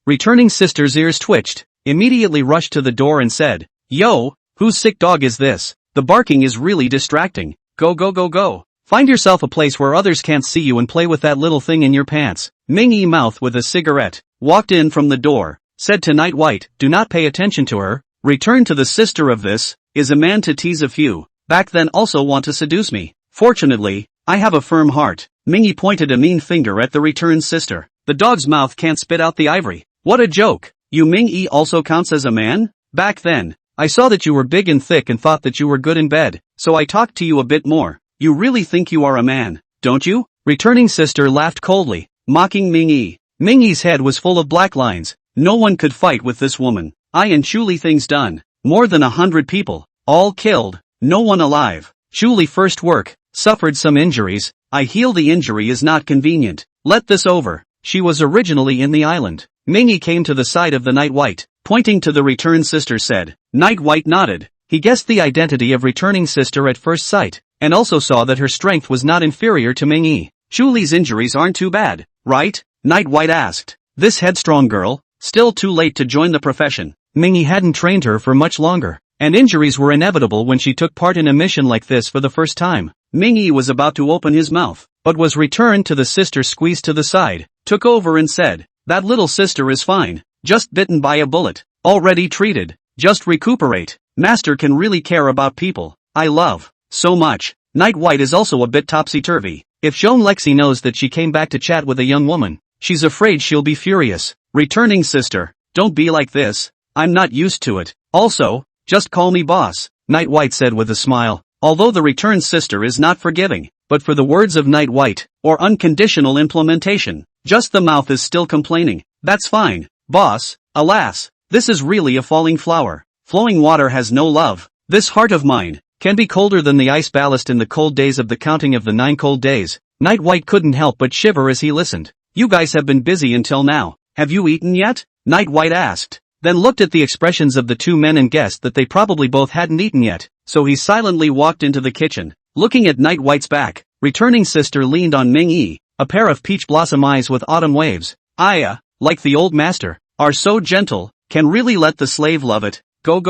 Returning sister's ears twitched, immediately rushed to the door and said, Yo, whose sick dog is this? The barking is really distracting. Go. Find yourself a place where others can't see you and play with that little thing in your pants. Mingyi, mouth with a cigarette, walked in from the door, said to Night White, do not pay attention to her. Return to the sister of this, is a man to tease a few, back then also want to seduce me. Fortunately, I have a firm heart. Mingyi pointed a mean finger at the returned sister. The dog's mouth can't spit out the ivory. What a joke. You Mingyi also counts as a man? Back then, I saw that you were big and thick and thought that you were good in bed, so I talked to you a bit more. You really think you are a man, don't you? Returning sister laughed coldly, mocking Mingyi. Mingyi's head was full of black lines. No one could fight with this woman. I and Chuli things done. More than 100 people, all killed, no one alive. Chuli first work, suffered some injuries. I heal the injury is not convenient. Let this over. She was originally in the island. Mingyi came to the side of the Night White, pointing to the returned sister said. Night White nodded. He guessed the identity of returning sister at first sight, and also saw that her strength was not inferior to Mingyi. Chuli's injuries aren't too bad, right? Night White asked. This headstrong girl, still too late to join the profession. Mingyi hadn't trained her for much longer, and injuries were inevitable when she took part in a mission like this for the first time. Mingyi was about to open his mouth, but was returned to the sister squeezed to the side, took over and said, that little sister is fine, just bitten by a bullet, already treated, just recuperate. Master can really care about people, I love, so much. Night White is also a bit topsy-turvy. If Jean Lexi knows that she came back to chat with a young woman, she's afraid she'll be furious. Returning sister, don't be like this, I'm not used to it. Also, just call me boss, Night White said with a smile. Although the returned sister is not forgiving, but for the words of Night White, or unconditional implementation, just the mouth is still complaining. That's fine, boss. Alas, this is really a falling flower. Flowing water has no love. This heart of mine can be colder than the ice ballast in the cold days of the counting of the 9 cold days. Night White couldn't help but shiver as he listened. You guys have been busy until now. Have you eaten yet? Night White asked. Then looked at the expressions of the two men and guessed that they probably both hadn't eaten yet, so he silently walked into the kitchen, looking at Night White's back. Returning sister leaned on Mingyi, a pair of peach blossom eyes with autumn waves. Aya, like the old master, are so gentle, can really let the slave love it. Go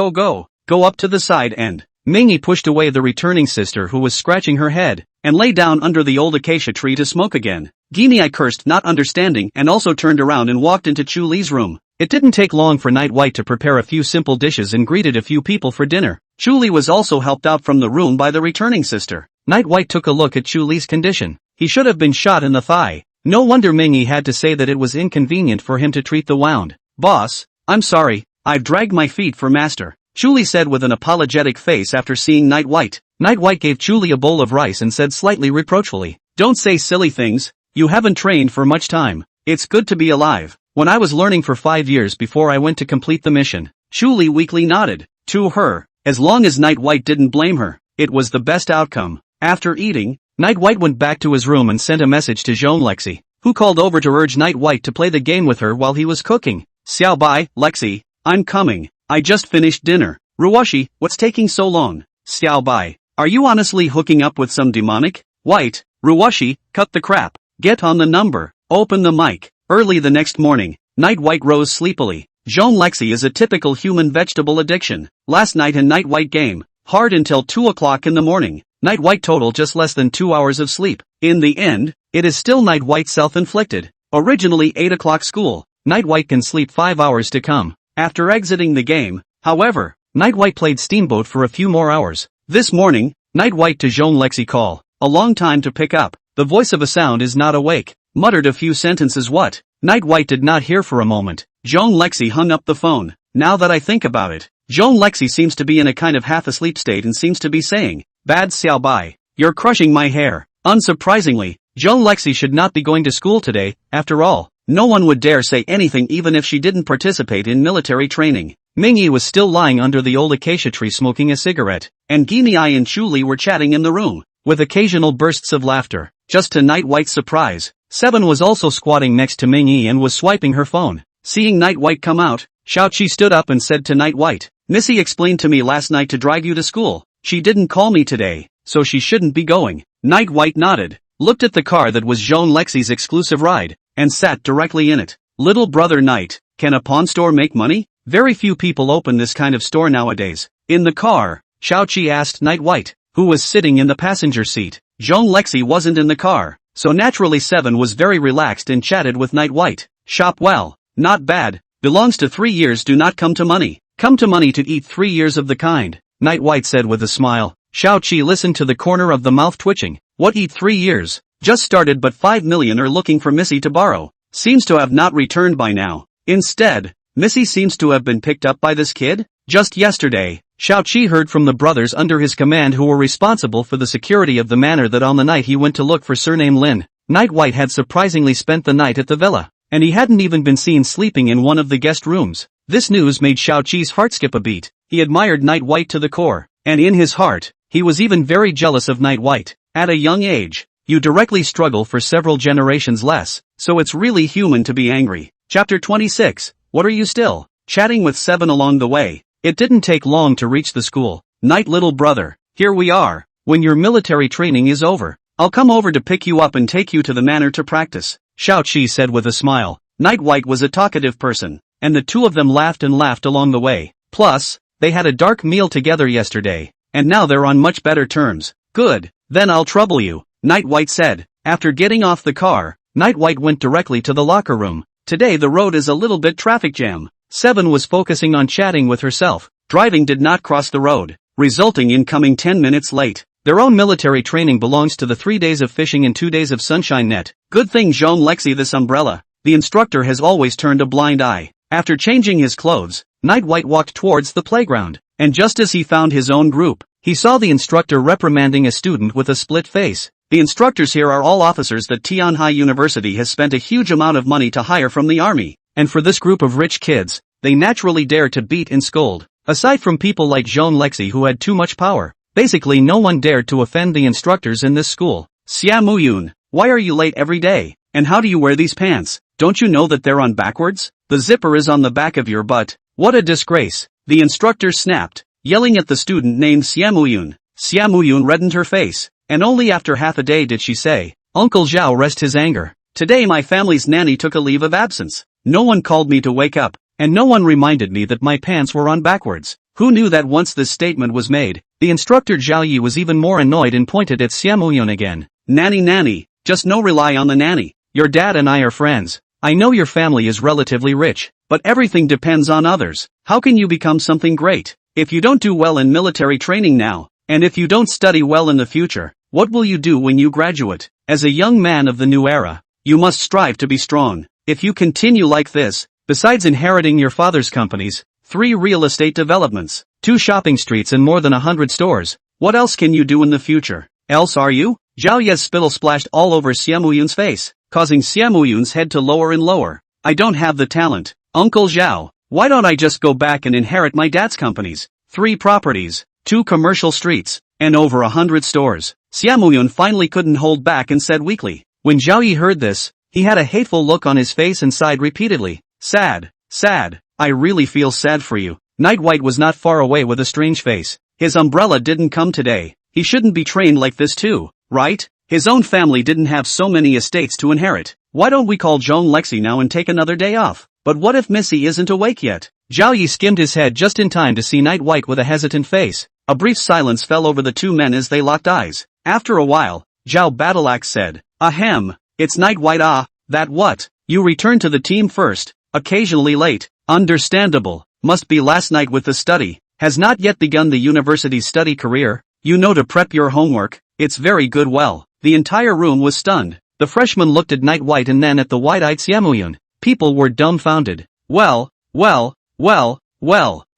up to the side and. Mingyi pushed away the returning sister who was scratching her head, and lay down under the old acacia tree to smoke again. Gini, I cursed, not understanding, and also turned around and walked into Chu Li's room. It didn't take long for Night White to prepare a few simple dishes and greeted a few people for dinner. Chu Li was also helped out from the room by the returning sister. Night White took a look at Chu Li's condition. He should have been shot in the thigh. No wonder Mingyi had to say that it was inconvenient for him to treat the wound. Boss, I'm sorry, I've dragged my feet for master, Chuli said with an apologetic face after seeing Night White. Night White gave Chuli a bowl of rice and said slightly reproachfully, "Don't say silly things, you haven't trained for much time. It's good to be alive. When I was learning for 5 years before I went to complete the mission." Chuli weakly nodded. To her, as long as Night White didn't blame her, it was the best outcome. After eating, Night White went back to his room and sent a message to Jean Lexi, who called over to urge Night White to play the game with her while he was cooking. "Xiao Bai, Lexi, I'm coming. I just finished dinner." "Ruwashi, what's taking so long?" "Xiao Bai, are you honestly hooking up with some demonic?" "White, Ruwashi, cut the crap. Get on the number. Open the mic." Early the next morning, Night White rose sleepily. Jean Lexi is a typical human vegetable addiction. Last night in Night White game, hard until 2 o'clock in the morning. Night White total just less than 2 hours of sleep. In the end, it is still Night White self-inflicted. Originally 8 o'clock school, Night White can sleep 5 hours to come. After exiting the game, however, Night White played Steamboat for a few more hours. This morning, Night White to Jean Lexi call. A long time to pick up. The voice of a sound is not awake. Muttered a few sentences what? Night White did not hear for a moment. Jean Lexi hung up the phone. Now that I think about it, Jean Lexi seems to be in a kind of half-asleep state and seems to be saying, "Bad Xiao Bai, you're crushing my hair." Unsurprisingly, Jean Lexi should not be going to school today. After all, no one would dare say anything even if she didn't participate in military training. Mingyi was still lying under the old acacia tree smoking a cigarette, and Guinea and Chuli were chatting in the room, with occasional bursts of laughter. Just to Night White's surprise, Seven was also squatting next to Mingyi and was swiping her phone. Seeing Night White come out, Xiaoqi stood up and said to Night White, "Missy explained to me last night to drive you to school. She didn't call me today, so she shouldn't be going." Night White nodded, looked at the car that was Jean Lexi's exclusive ride, and sat directly in it. Little brother Night, can a pawn store make money? Very few people open this kind of store nowadays. In the car, Xiaoqi asked Night White, who was sitting in the passenger seat. Jean Lexi wasn't in the car, so naturally Seven was very relaxed and chatted with Night White. "Shop well, not bad, belongs to 3 years do not come to money. Come to money to eat 3 years of the kind," Night White said with a smile. Xiaoqi listened to the corner of the mouth twitching. "What eat 3 years? Just started but 5 million are looking for Missy to borrow. Seems to have not returned by now. Instead, Missy seems to have been picked up by this kid? Just yesterday, Xiaoqi heard from the brothers under his command who were responsible for the security of the manor that on the night he went to look for surname Lin, Night White had surprisingly spent the night at the villa, and he hadn't even been seen sleeping in one of the guest rooms. This news made Xiaoqi's heart skip a beat. He admired Night White to the core, and in his heart, he was even very jealous of Night White. At a young age, you directly struggle for several generations less, so it's really human to be angry. Chapter 26, What are you still? Chatting with Seven along the way. It didn't take long to reach the school. "Night little brother, here we are. When your military training is over, I'll come over to pick you up and take you to the manor to practice," Xiaoqi said with a smile. Night White was a talkative person, and the two of them laughed and laughed along the way. Plus, they had a dark meal together yesterday, and now they're on much better terms. "Good, then I'll trouble you," Night White said. After getting off the car, Night White went directly to the locker room. Today the road is a little bit traffic jam. Seven was focusing on chatting with herself. Driving did not cross the road, resulting in coming 10 minutes late. Their own military training belongs to the 3 days of fishing and 2 days of sunshine net. Good thing Jean Lexi this umbrella. The instructor has always turned a blind eye. After changing his clothes, Night White walked towards the playground, and just as he found his own group, he saw the instructor reprimanding a student with a split face. The instructors here are all officers that Tianhai University has spent a huge amount of money to hire from the army, and for this group of rich kids, they naturally dare to beat and scold. Aside from people like Jean Lexi who had too much power, basically no one dared to offend the instructors in this school. "Xia Muyun, why are you late every day? And how do you wear these pants? Don't you know that they're on backwards? The zipper is on the back of your butt. What a disgrace," the instructor snapped, yelling at the student named Xia Muyun. Xia Muyun reddened her face, and only after half a day did she say, "Uncle Zhao rest his anger. Today my family's nanny took a leave of absence. No one called me to wake up, and no one reminded me that my pants were on backwards." Who knew that once this statement was made, the instructor Zhao Yi was even more annoyed and pointed at Xia Muyun again. Nanny, just no rely on the nanny. Your dad and I are friends. I know your family is relatively rich, but everything depends on others. How can you become something great if you don't do well in military training now, and if you don't study well in the future? What will you do when you graduate? As a young man of the new era, You must strive to be strong. If you continue like this, besides inheriting your father's companies, 3 real estate developments, 2 shopping streets and more than 100 stores, what else can you do in the future? Else are you? Zhao Ye's spittle splashed all over Xiaomuyun's face, causing Xiaomuyun's head to lower and lower. I don't have the talent. Uncle Zhao, why don't I just go back and inherit my dad's companies? 3 properties, 2 commercial streets, and over 100 stores. Xiaomuyun finally couldn't hold back and said weakly. When Zhao Yi heard this, he had a hateful look on his face and sighed repeatedly. Sad, sad, I really feel sad for you. Night White was not far away with a strange face. His umbrella didn't come today. He shouldn't be trained like this too, right? His own family didn't have so many estates to inherit. Why don't we call Joan Lexi now and take another day off? But what if Missy isn't awake yet? Zhao Yi skimmed his head just in time to see Night White with a hesitant face. A brief silence fell over the 2 men as they locked eyes. After a while, Zhao Battleaxe said, Ahem, it's Night White. That what? You returned to the team first, occasionally late, understandable, must be last night with the study, has not yet begun the university's study career, you know to prep your homework, it's very good. Well, the entire room was stunned. The freshman looked at Night White and then at the wide-eyed Xiaomuyun. People were dumbfounded. Well,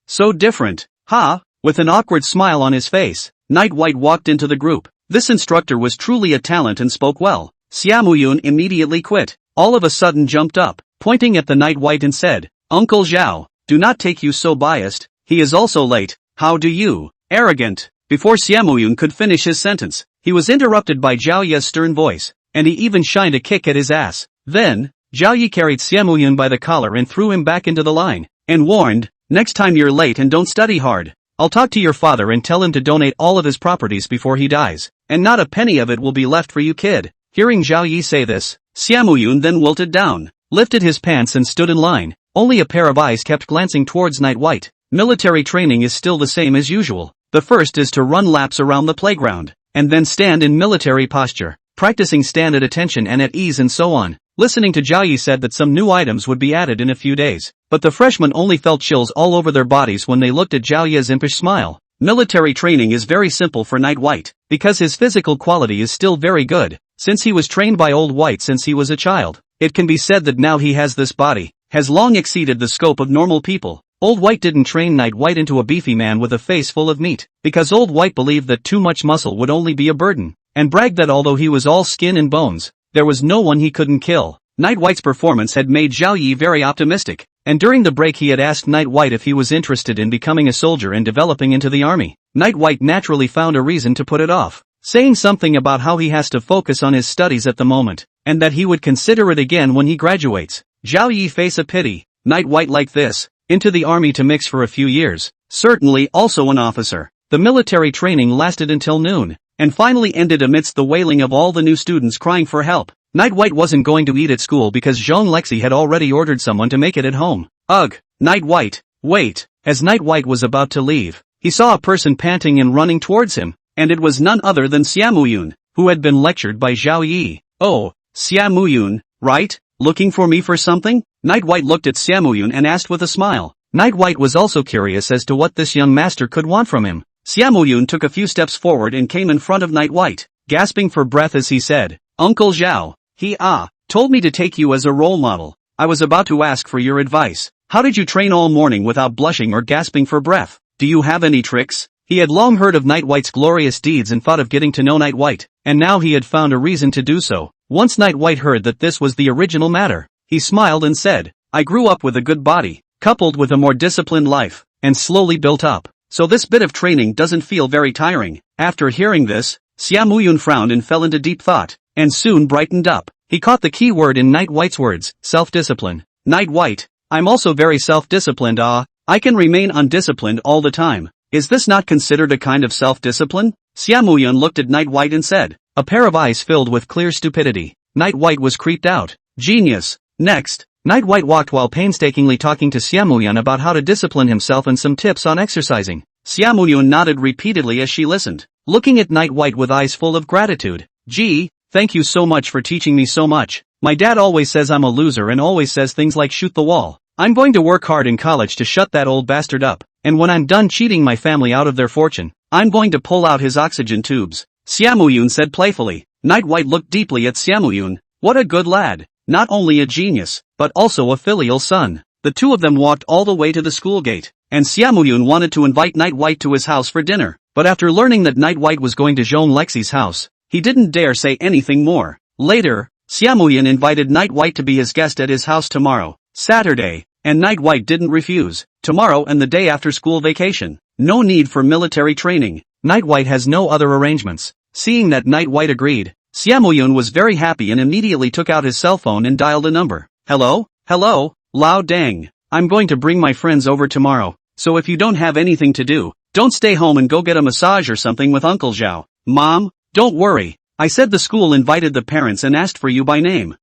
so different, huh? With an awkward smile on his face, Night White walked into the group. This instructor was truly a talent and spoke well. Xiaomuyun immediately quit, all of a sudden jumped up, pointing at the Night White and said, Uncle Zhao, do not take you so biased, he is also late, how do you, arrogant. Before Xiaomuyun could finish his sentence, he was interrupted by Zhao Ye's stern voice, and he even shined a kick at his ass. Then, Zhao Yi carried Xiaomuyun by the collar and threw him back into the line, and warned, next time you're late and don't study hard, I'll talk to your father and tell him to donate all of his properties before he dies, and not a penny of it will be left for you kid. Hearing Zhao Yi say this, Xiaomuyun then wilted down, lifted his pants and stood in line. Only a pair of eyes kept glancing towards Night White. Military training is still the same as usual. The first is to run laps around the playground, and then stand in military posture, practicing stand at attention and at ease and so on. Listening to Zhao Yi said that some new items would be added in a few days, but the freshmen only felt chills all over their bodies when they looked at Zhao Yi's impish smile. Military training is very simple for Night White, because his physical quality is still very good, since he was trained by Old White since he was a child. It can be said that now he has this body, has long exceeded the scope of normal people. Old White didn't train Night White into a beefy man with a face full of meat, because Old White believed that too much muscle would only be a burden, and bragged that although he was all skin and bones, there was no one he couldn't kill. Night White's performance had made Zhao Yi very optimistic, and during the break he had asked Night White if he was interested in becoming a soldier and developing into the army. Night White naturally found a reason to put it off, saying something about how he has to focus on his studies at the moment, and that he would consider it again when he graduates. Zhao Yi face a pity, Night White like this, into the army to mix for a few years, certainly also an officer. The military training lasted until noon, and finally ended amidst the wailing of all the new students crying for help. Night White wasn't going to eat at school because Jean Lexi had already ordered someone to make it at home. Ugh, Night White, wait. As Night White was about to leave, he saw a person panting and running towards him, and it was none other than Xiaomuyun, who had been lectured by Zhao Yi. Oh, Xiaomuyun, right? Looking for me for something? Night White looked at Xiaomuyun and asked with a smile. Night White was also curious as to what this young master could want from him. Xiaomuyun took a few steps forward and came in front of Night White, gasping for breath as he said, Uncle Zhao, he told me to take you as a role model. I was about to ask for your advice. How did you train all morning without blushing or gasping for breath? Do you have any tricks? He had long heard of Night White's glorious deeds and thought of getting to know Night White, and now he had found a reason to do so. Once Night White heard that this was the original matter, he smiled and said, I grew up with a good body, coupled with a more disciplined life, and slowly built up, so this bit of training doesn't feel very tiring. After hearing this, Xiaomuyun frowned and fell into deep thought, and soon brightened up. He caught the key word in Night White's words, self-discipline. Night White, I'm also very self-disciplined. I can remain undisciplined all the time. Is this not considered a kind of self-discipline? Xiaomuyun looked at Night White and said, a pair of eyes filled with clear stupidity. Night White was creeped out. Genius. Next, Night White walked while painstakingly talking to Xiaomuyun about how to discipline himself and some tips on exercising. Xiaomuyun nodded repeatedly as she listened, looking at Night White with eyes full of gratitude. Gee, thank you so much for teaching me so much. My dad always says I'm a loser and always says things like shoot the wall. I'm going to work hard in college to shut that old bastard up, and when I'm done cheating my family out of their fortune, I'm going to pull out his oxygen tubes. Xiaomuyun said playfully. Night White looked deeply at Xiaomuyun, What a good lad. Not only a genius, but also a filial son. The two of them walked all the way to the school gate, and Xiaomoyun wanted to invite Night White to his house for dinner, but after learning that Night White was going to Jean Lexi's house, he didn't dare say anything more. Later, Xiaomoyun invited Night White to be his guest at his house tomorrow, Saturday, and Night White didn't refuse. Tomorrow and the day after school vacation. No need for military training. Night White has no other arrangements. Seeing that Night White agreed, Xiaomoyun was very happy and immediately took out his cell phone and dialed a number. Hello? Hello? Lao Dang. I'm going to bring my friends over tomorrow, so if you don't have anything to do, don't stay home and go get a massage or something with Uncle Zhao. Mom? Don't worry. I said the school invited the parents and asked for you by name.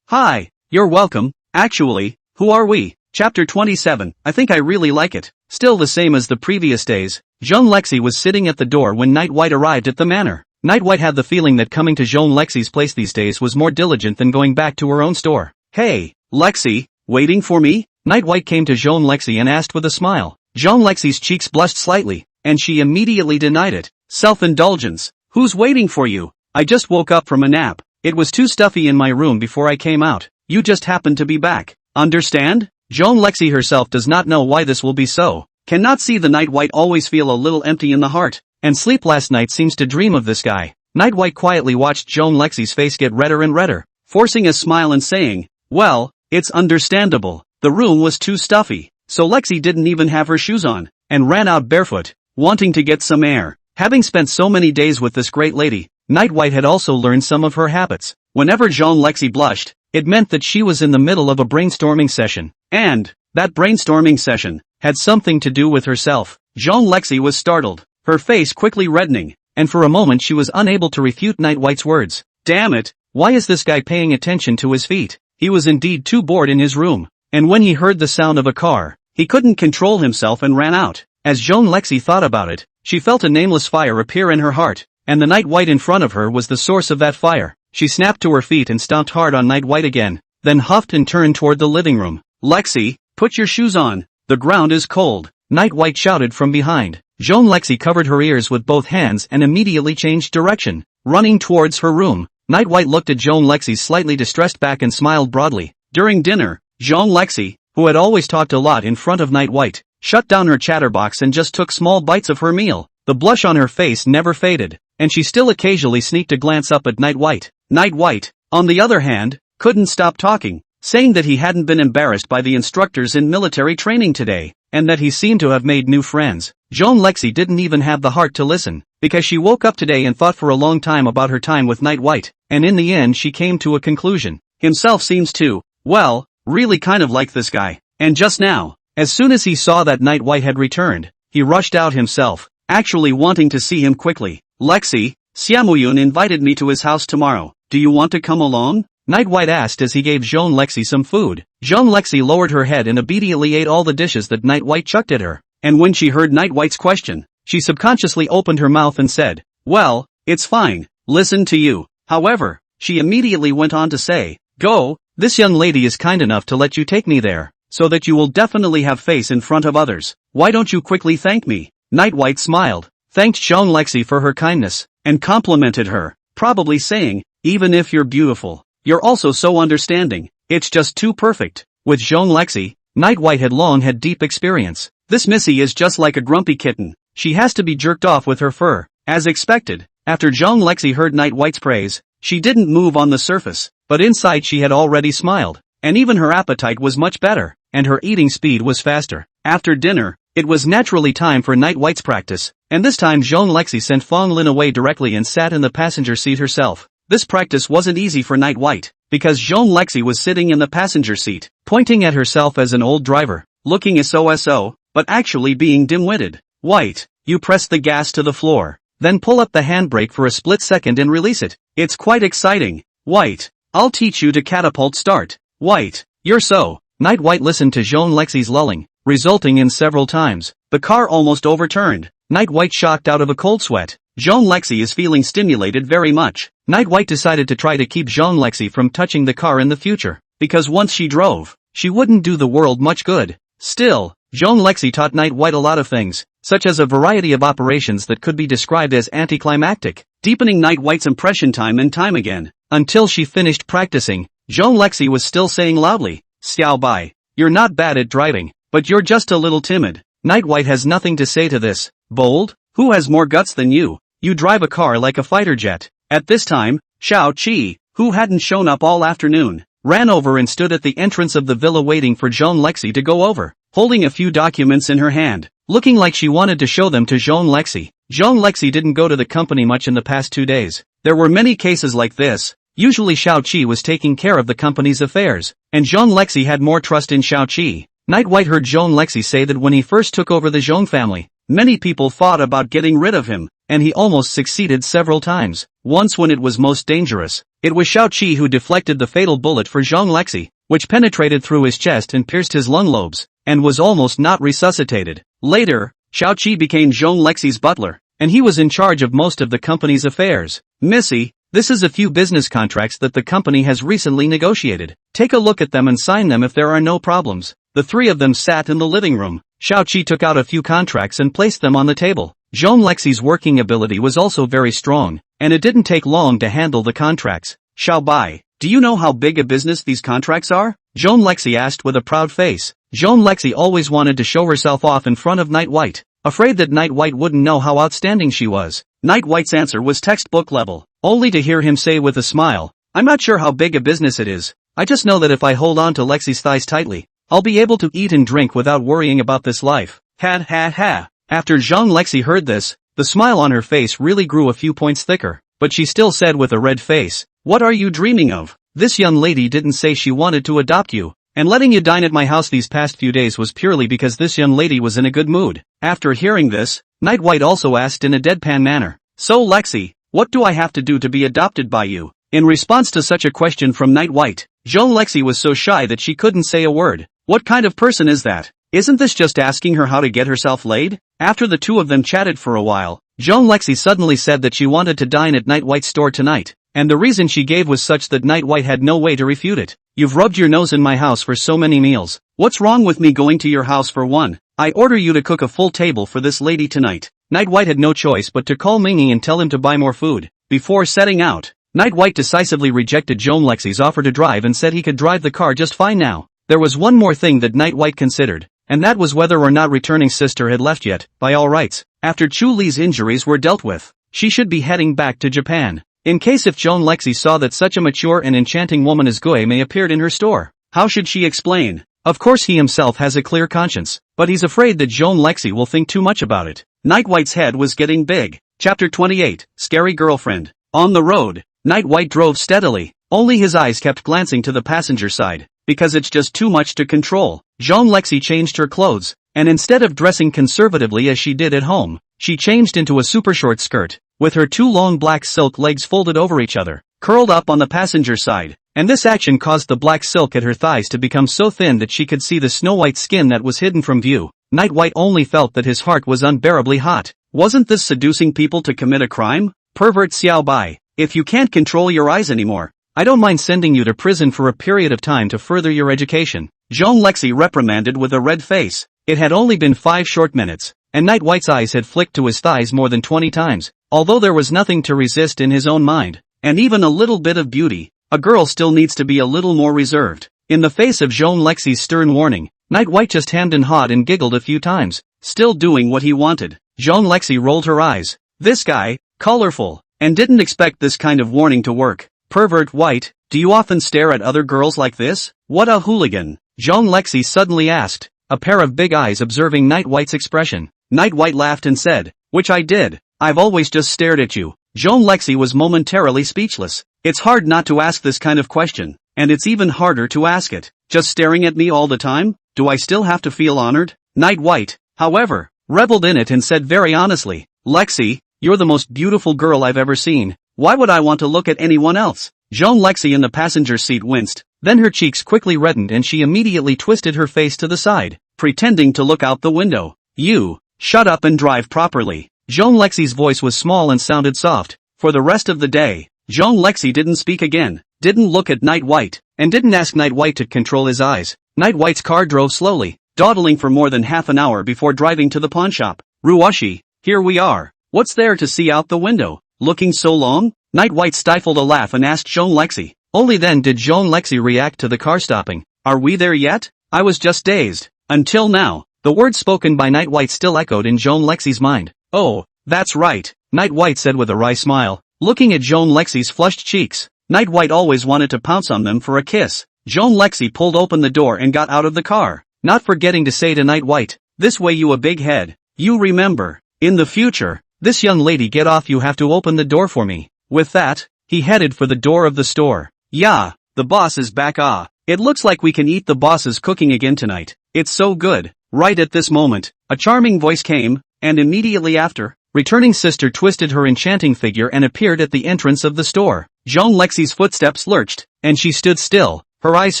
Hi. You're welcome. Actually, who are we? Chapter 27. I think I really like it. Still the same as the previous days. Jean Lexi was sitting at the door when Night White arrived at the manor. Night White had the feeling that coming to Jean Lexi's place these days was more diligent than going back to her own store. Hey, Lexi, waiting for me? Night White came to Jean Lexi and asked with a smile. Jean Lexi's cheeks blushed slightly, and she immediately denied it. Self-indulgence. Who's waiting for you? I just woke up from a nap. It was too stuffy in my room before I came out. You just happened to be back. Understand? Jean Lexi herself does not know why this will be so. Cannot see the Night White always feel a little empty in the heart, and sleep last night seems to dream of this guy. Night White quietly watched Jean Lexi's face get redder and redder, forcing a smile and saying, well, it's understandable. The room was too stuffy, so Lexi didn't even have her shoes on, and ran out barefoot, wanting to get some air. Having spent so many days with this great lady, Night White had also learned some of her habits. Whenever Jean Lexi blushed, it meant that she was in the middle of a brainstorming session, and that brainstorming session had something to do with herself. Jean Lexi was startled, her face quickly reddening, and for a moment she was unable to refute Night White's words. Damn it, why is this guy paying attention to his feet? He was indeed too bored in his room, and when he heard the sound of a car, he couldn't control himself and ran out. As Jean Lexi thought about it, she felt a nameless fire appear in her heart, and the Night White in front of her was the source of that fire. She snapped to her feet and stomped hard on Night White again, then huffed and turned toward the living room. Lexi, put your shoes on. The ground is cold. Night White shouted from behind. Jean Lexi covered her ears with both hands and immediately changed direction, running towards her room. Night White looked at Jean Lexi's slightly distressed back and smiled broadly. During dinner, Jean Lexi, who had always talked a lot in front of Night White, shut down her chatterbox and just took small bites of her meal. The blush on her face never faded, and she still occasionally sneaked a glance up at Night White. Night White, on the other hand, couldn't stop talking, saying that he hadn't been embarrassed by the instructors in military training today, and that he seemed to have made new friends. Jean Lexi didn't even have the heart to listen, because she woke up today and thought for a long time about her time with Night White, and in the end she came to a conclusion. Himself seems to, well, really kind of like this guy. And just now, as soon as he saw that Night White had returned, he rushed out himself, actually wanting to see him quickly. Lexi, Xiaomoyun invited me to his house tomorrow. Do you want to come along? Night White asked as he gave Jean Lexi some food. Jean Lexi lowered her head and obediently ate all the dishes that Night White chucked at her. And when she heard Night White's question, she subconsciously opened her mouth and said, well, it's fine, listen to you. However, she immediately went on to say, go, this young lady is kind enough to let you take me there, so that you will definitely have face in front of others. Why don't you quickly thank me? Night White smiled, thanked Jean Lexi for her kindness, and complimented her, probably saying, even if you're beautiful, you're also so understanding. It's just too perfect. With Jean Lexi, Night White had long had deep experience. This Missy is just like a grumpy kitten. She has to be jerked off with her fur. As expected, after Jean Lexi heard Night White's praise, she didn't move on the surface, but inside she had already smiled, and even her appetite was much better, and her eating speed was faster. After dinner, it was naturally time for Night White's practice, and this time Jean Lexi sent Fong Lin away directly and sat in the passenger seat herself. This practice wasn't easy for Night White, because Jean Lexi was sitting in the passenger seat, pointing at herself as an old driver, looking so, but actually being dim-witted. White, you press the gas to the floor, then pull up the handbrake for a split second and release it. It's quite exciting. White, I'll teach you to catapult start. White, you're so. Night White listened to Jean Lexi's lulling, resulting in several times. The car almost overturned. Night White shocked out of a cold sweat. Jean Lexi is feeling stimulated very much. Night White decided to try to keep Jean Lexi from touching the car in the future, because once she drove, she wouldn't do the world much good. Still, Jean Lexi taught Night White a lot of things, such as a variety of operations that could be described as anticlimactic. deepening Night White's impression time and time again. Until she finished practicing, Jean Lexi was still saying loudly, "Xiao Bai, you're not bad at driving, but you're just a little timid." Night White has nothing to say to this. Bold? Who has more guts than you? You drive a car like a fighter jet. At this time, Xiao Qi, who hadn't shown up all afternoon, ran over and stood at the entrance of the villa waiting for Jean Lexi to go over, holding a few documents in her hand, looking like she wanted to show them to Jean Lexi. Jean Lexi didn't go to the company much in the past 2 days. There were many cases like this. Usually Xiao Qi was taking care of the company's affairs, and Jean Lexi had more trust in Xiao Qi. Night White heard Jean Lexi say that when he first took over the Jean family, many people thought about getting rid of him, and he almost succeeded several times. Once when it was most dangerous, it was Xiao Qi who deflected the fatal bullet for Jean Lexi, which penetrated through his chest and pierced his lung lobes, and was almost not resuscitated. Later, Xiao Qi became Jean Lexi's butler, and he was in charge of most of the company's affairs. Missy, this is a few business contracts that the company has recently negotiated. Take a look at them and sign them if there are no problems. The three of them sat in the living room. Xiao Qi took out a few contracts and placed them on the table. Jean Lexi's working ability was also very strong, and it didn't take long to handle the contracts. "Xiao Bai, do you know how big a business these contracts are?" Jean Lexi asked with a proud face. Jean Lexi always wanted to show herself off in front of Night White, afraid that Night White wouldn't know how outstanding she was. Night White's answer was textbook level, only to hear him say with a smile, "I'm not sure how big a business it is. I just know that if I hold on to Lexi's thighs tightly, I'll be able to eat and drink without worrying about this life." Ha ha ha. After Jean Lexi heard this, the smile on her face really grew a few points thicker, but she still said with a red face, "What are you dreaming of? This young lady didn't say she wanted to adopt you, and letting you dine at my house these past few days was purely because this young lady was in a good mood." After hearing this, Night White also asked in a deadpan manner, "So Lexi, what do I have to do to be adopted by you?" In response to such a question from Night White, Jean Lexi was so shy that she couldn't say a word. What kind of person is that? Isn't this just asking her how to get herself laid? After the two of them chatted for a while, Jean Lexi suddenly said that she wanted to dine at Night White's store tonight, and the reason she gave was such that Night White had no way to refute it. "You've rubbed your nose in my house for so many meals. What's wrong with me going to your house for one? I order you to cook a full table for this lady tonight." Night White had no choice but to call Mingy and tell him to buy more food. Before setting out, Night White decisively rejected Jean Lexi's offer to drive and said he could drive the car just fine now. There was one more thing that Night White considered, and that was whether or not returning sister had left yet. By all rights, after Chu Li's injuries were dealt with, she should be heading back to Japan. In case if Jean Lexi saw that such a mature and enchanting woman as Gue Mei appeared in her store, how should she explain? Of course he himself has a clear conscience, but he's afraid that Jean Lexi will think too much about it. Night White's head was getting big. Chapter 28, Scary Girlfriend. On the road, Night White drove steadily, only his eyes kept glancing to the passenger side, because it's just too much to control. Jean Lexi changed her clothes, and instead of dressing conservatively as she did at home, she changed into a super short skirt, with her two long black silk legs folded over each other, curled up on the passenger side, and this action caused the black silk at her thighs to become so thin that she could see the snow-white skin that was hidden from view. Night White only felt that his heart was unbearably hot. Wasn't this seducing people to commit a crime? Pervert Xiao Bai, if you can't control your eyes anymore, I don't mind sending you to prison for a period of time to further your education. Jean Lexi reprimanded with a red face. It had only been 5 short minutes, and Night White's eyes had flicked to his thighs more than 20 times, although there was nothing to resist in his own mind, and even a little bit of beauty. A girl still needs to be a little more reserved. In the face of Jean Lexi's stern warning, Night White just hemmed and hawed and giggled a few times, still doing what he wanted. Jean Lexi rolled her eyes. This guy, colorful, and didn't expect this kind of warning to work. Pervert White, do you often stare at other girls like this? What a hooligan, Jean Lexi suddenly asked, a pair of big eyes observing Night White's expression. Night White laughed and said, which I did. I've always just stared at you. Jean Lexi was momentarily speechless. It's hard not to ask this kind of question, and it's even harder to ask it. Just staring at me all the time? Do I still have to feel honored? Night White, however, reveled in it and said very honestly, Lexi, you're the most beautiful girl I've ever seen. Why would I want to look at anyone else? Jean Lexi in the passenger seat winced, then her cheeks quickly reddened and she immediately twisted her face to the side, pretending to look out the window. You, shut up and drive properly. Jean Lexi's voice was small and sounded soft. For the rest of the day, Jean Lexi didn't speak again, didn't look at Night White, and didn't ask Night White to control his eyes. Night White's car drove slowly, dawdling for more than half an hour before driving to the pawnshop. Ruoshi, here we are. What's there to see out the window? looking so long? Night White stifled a laugh and asked Joan Lexi. Only then did Joan Lexi react to the car stopping. Are we there yet? I was just dazed. Until now, the words spoken by Night White still echoed in Joan Lexi's mind. Oh, that's right, Night White said with a wry smile, looking at Joan Lexi's flushed cheeks. Night White always wanted to pounce on them for a kiss. Joan Lexi pulled open the door and got out of the car, not forgetting to say to Night White, "This way you a big head. You remember, in the future, this young lady get off you have to open the door for me." With that, he headed for the door of the store. Yeah, the boss is back. It looks like we can eat the boss's cooking again tonight. It's so good. Right at this moment, a charming voice came, and immediately after, returning sister twisted her enchanting figure and appeared at the entrance of the store. Joan Lexi's footsteps lurched, and she stood still, her eyes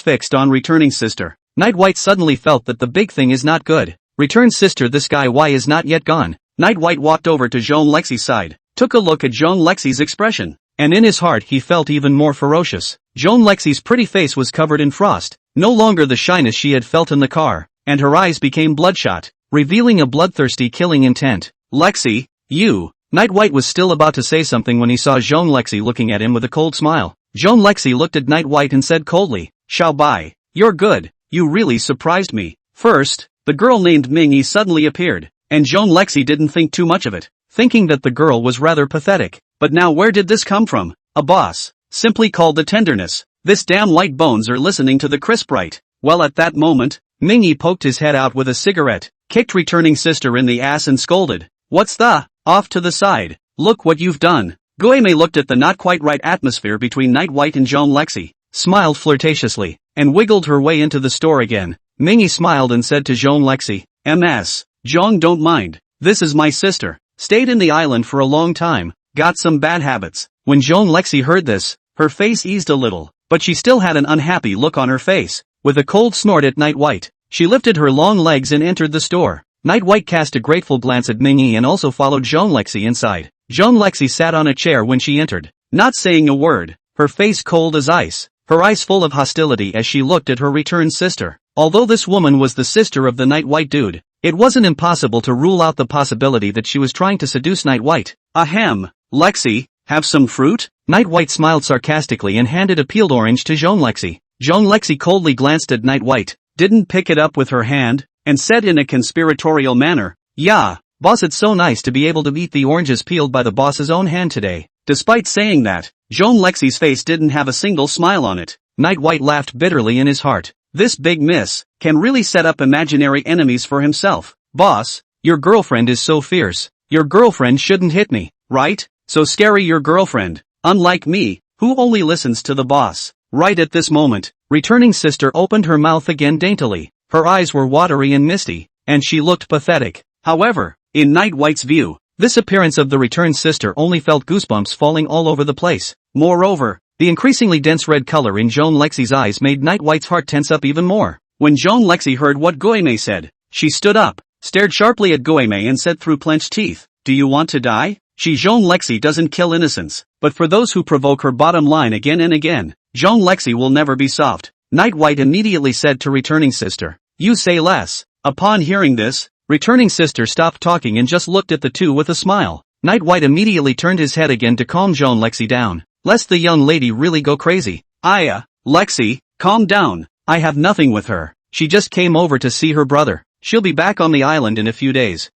fixed on returning sister. Night White suddenly felt that the big thing is not good. Return sister, this guy why is not yet gone? Night White walked over to Joan Lexi's side, took a look at Joan Lexi's expression, and in his heart he felt even more ferocious. Joan Lexi's pretty face was covered in frost, no longer the shyness she had felt in the car, and her eyes became bloodshot, revealing a bloodthirsty killing intent. Lexi, you. Night White was still about to say something when he saw Joan Lexi looking at him with a cold smile. Joan Lexi looked at Night White and said coldly, "Shao Bai, you're good, you really surprised me." First, the girl named Ming-Yi suddenly appeared, and Joan Lexi didn't think too much of it, thinking that the girl was rather pathetic. But now where did this come from? A boss, simply called the tenderness. This damn light bones are listening to the crisp right. Well, at that moment, Ming-Yi poked his head out with a cigarette, kicked returning sister in the ass and scolded, "What's the? Off to the side. Look what you've done." Guimei looked at the not quite right atmosphere between Night White and Joan Lexi, smiled flirtatiously, and wiggled her way into the store again. Ming-Yi smiled and said to Joan Lexi, "Ms. Zhang, don't mind. This is my sister. Stayed in the island for a long time, got some bad habits." When Joan Lexi heard this, her face eased a little, but she still had an unhappy look on her face. With a cold snort at Night White, she lifted her long legs and entered the store. Night White cast a grateful glance at Ming-Yi and also followed Joan Lexi inside. Joan Lexi sat on a chair when she entered, not saying a word, her face cold as ice, her eyes full of hostility as she looked at her returned sister. Although this woman was the sister of the Night White dude, it wasn't impossible to rule out the possibility that she was trying to seduce Night White. Ahem, Lexi, have some fruit? Night White smiled sarcastically and handed a peeled orange to Joan Lexi. Joan Lexi coldly glanced at Night White, didn't pick it up with her hand, and said in a conspiratorial manner, "Yeah, boss, it's so nice to be able to eat the oranges peeled by the boss's own hand today." Despite saying that, Joan Lexi's face didn't have a single smile on it. Night White laughed bitterly in his heart. This big miss can really set up imaginary enemies for himself. "Boss, your girlfriend is so fierce. Your girlfriend shouldn't hit me, right? So scary your girlfriend, unlike me, who only listens to the boss." Right at this moment, returning sister opened her mouth again daintily. Her eyes were watery and misty, and she looked pathetic. However, in Night White's view, this appearance of the returned sister only felt goosebumps falling all over the place. Moreover, the increasingly dense red color in Joan Lexi's eyes made Night White's heart tense up even more. When Joan Lexi heard what Guimei said, she stood up, stared sharply at Guimei and said through clenched teeth, "Do you want to die?" Joan Lexi doesn't kill innocents, but for those who provoke her bottom line again and again, Joan Lexi will never be soft. Night White immediately said to returning sister, "You say less." Upon hearing this, returning sister stopped talking and just looked at the two with a smile. Night White immediately turned his head again to calm Joan Lexi down, lest the young lady really go crazy. Lexi, calm down. I have nothing with her. She just came over to see her brother. She'll be back on the island in a few days."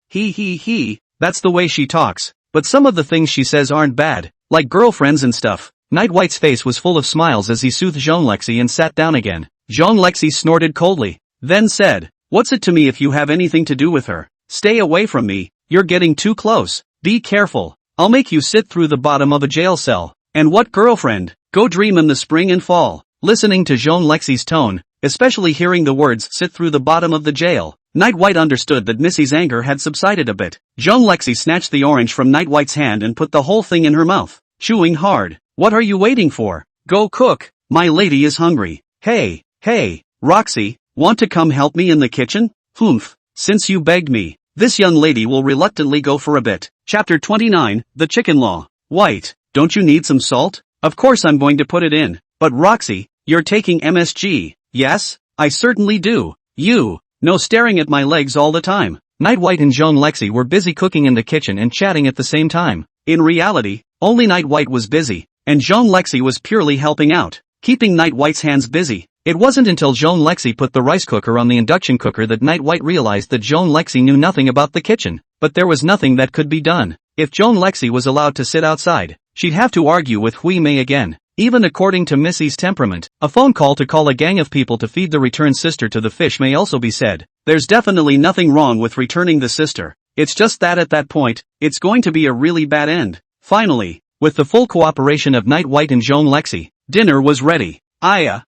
That's the way she talks. But some of the things she says aren't bad, like girlfriends and stuff. Night White's face was full of smiles as he soothed Joan Lexi and sat down again. Joan Lexi snorted coldly, then said, "What's it to me if you have anything to do with her? Stay away from me, you're getting too close. Be careful, I'll make you sit through the bottom of a jail cell." And what girlfriend? Go dream in the spring and fall. Listening to Joan Lexi's tone, especially hearing the words "sit through the bottom of the jail," Night White understood that Missy's anger had subsided a bit. Joan Lexi snatched the orange from Night White's hand and put the whole thing in her mouth, chewing hard. "What are you waiting for? Go cook, my lady is hungry." Hey, Roxy, want to come help me in the kitchen? "Humph, since you begged me, this young lady will reluctantly go for a bit." Chapter 29, The Chicken Law. "White, don't you need some salt?" "Of course I'm going to put it in. But Roxy, you're taking MSG. "Yes, I certainly do." "You, no staring at my legs all the time. Night White and Jean Lexi were busy cooking in the kitchen and chatting at the same time. In reality, only Night White was busy, and Jean Lexi was purely helping out, keeping Night White's hands busy. It wasn't until Jean Lexi put the rice cooker on the induction cooker that Night White realized that Jean Lexi knew nothing about the kitchen, but there was nothing that could be done. If Jean Lexi was allowed to sit outside, she'd have to argue with Hui Mei again. Even according to Missy's temperament, a phone call to call a gang of people to feed the returned sister to the fish may also be said. There's definitely nothing wrong with returning the sister. It's just that at that point, it's going to be a really bad end. Finally, with the full cooperation of Night White and Jean Lexi, dinner was ready.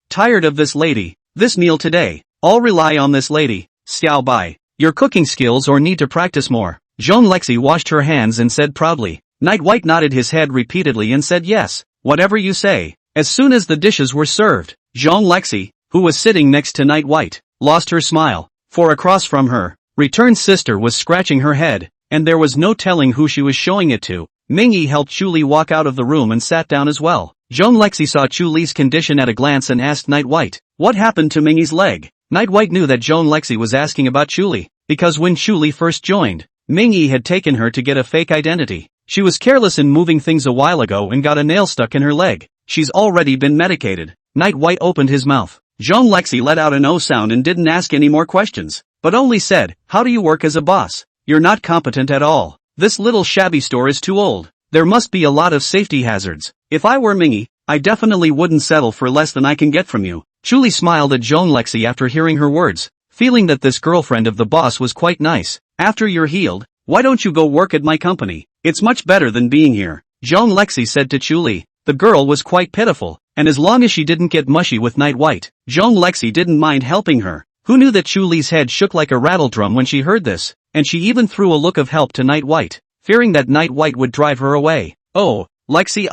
Tired of this lady. This meal today. All rely on this lady. Xiao Bai. Your cooking skills or need to practice more. Jean Lexi washed her hands and said proudly. Night White nodded his head repeatedly and said yes. Whatever you say. As soon as the dishes were served, Jean Lexi, who was sitting next to Night White, lost her smile. For across from her, returned sister was scratching her head, and there was no telling who she was showing it to. Mingyi helped Chu Li walk out of the room and sat down as well. Jean Lexi saw Chu Li's condition at a glance and asked Night White, what happened to Mingyi's leg? Night White knew that Jean Lexi was asking about Chu Li, because when Chu Li first joined, Mingyi had taken her to get a fake identity. She was careless in moving things a while ago and got a nail stuck in her leg. She's already been medicated. Night White opened his mouth. Jean Lexi let out an O sound and didn't ask any more questions, but only said, how do you work as a boss? You're not competent at all. This little shabby store is too old. There must be a lot of safety hazards. If I were Mingyi, I definitely wouldn't settle for less than I can get from you. Chu Li smiled at Jean Lexi after hearing her words, feeling that this girlfriend of the boss was quite nice. After you're healed, why don't you go work at my company? It's much better than being here. Jean Lexi said to Chu Li. The girl was quite pitiful, and as long as she didn't get mushy with Night White, Jean Lexi didn't mind helping her. Who knew that Chu Li's head shook like a rattle drum when she heard this, and she even threw a look of help to Night White, fearing that Night White would drive her away. Oh, Lexi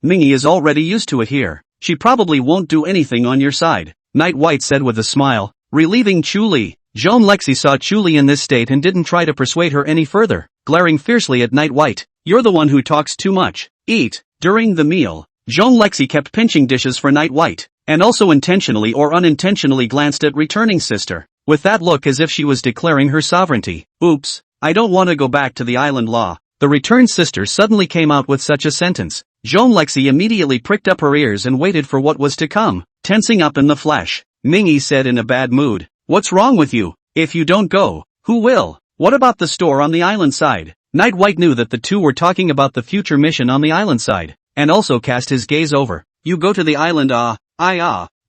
Mingyi is already used to it here. She probably won't do anything on your side, Night White said with a smile, relieving Chu Li. Jean Lexi saw Chu Li in this state and didn't try to persuade her any further, glaring fiercely at Night White. You're the one who talks too much. Eat. During the meal, Jean Lexi kept pinching dishes for Night White, and also intentionally or unintentionally glanced at returning sister, with that look as if she was declaring her sovereignty. Oops, I don't want to go back to the island law. The returned sister suddenly came out with such a sentence. Jean Lexi immediately pricked up her ears and waited for what was to come, tensing up in the flesh. Mingyi said in a bad mood, what's wrong with you? If you don't go, who will? What about the store on the island side? Night White knew that the two were talking about the future mission on the island side, and also cast his gaze over. You go to the island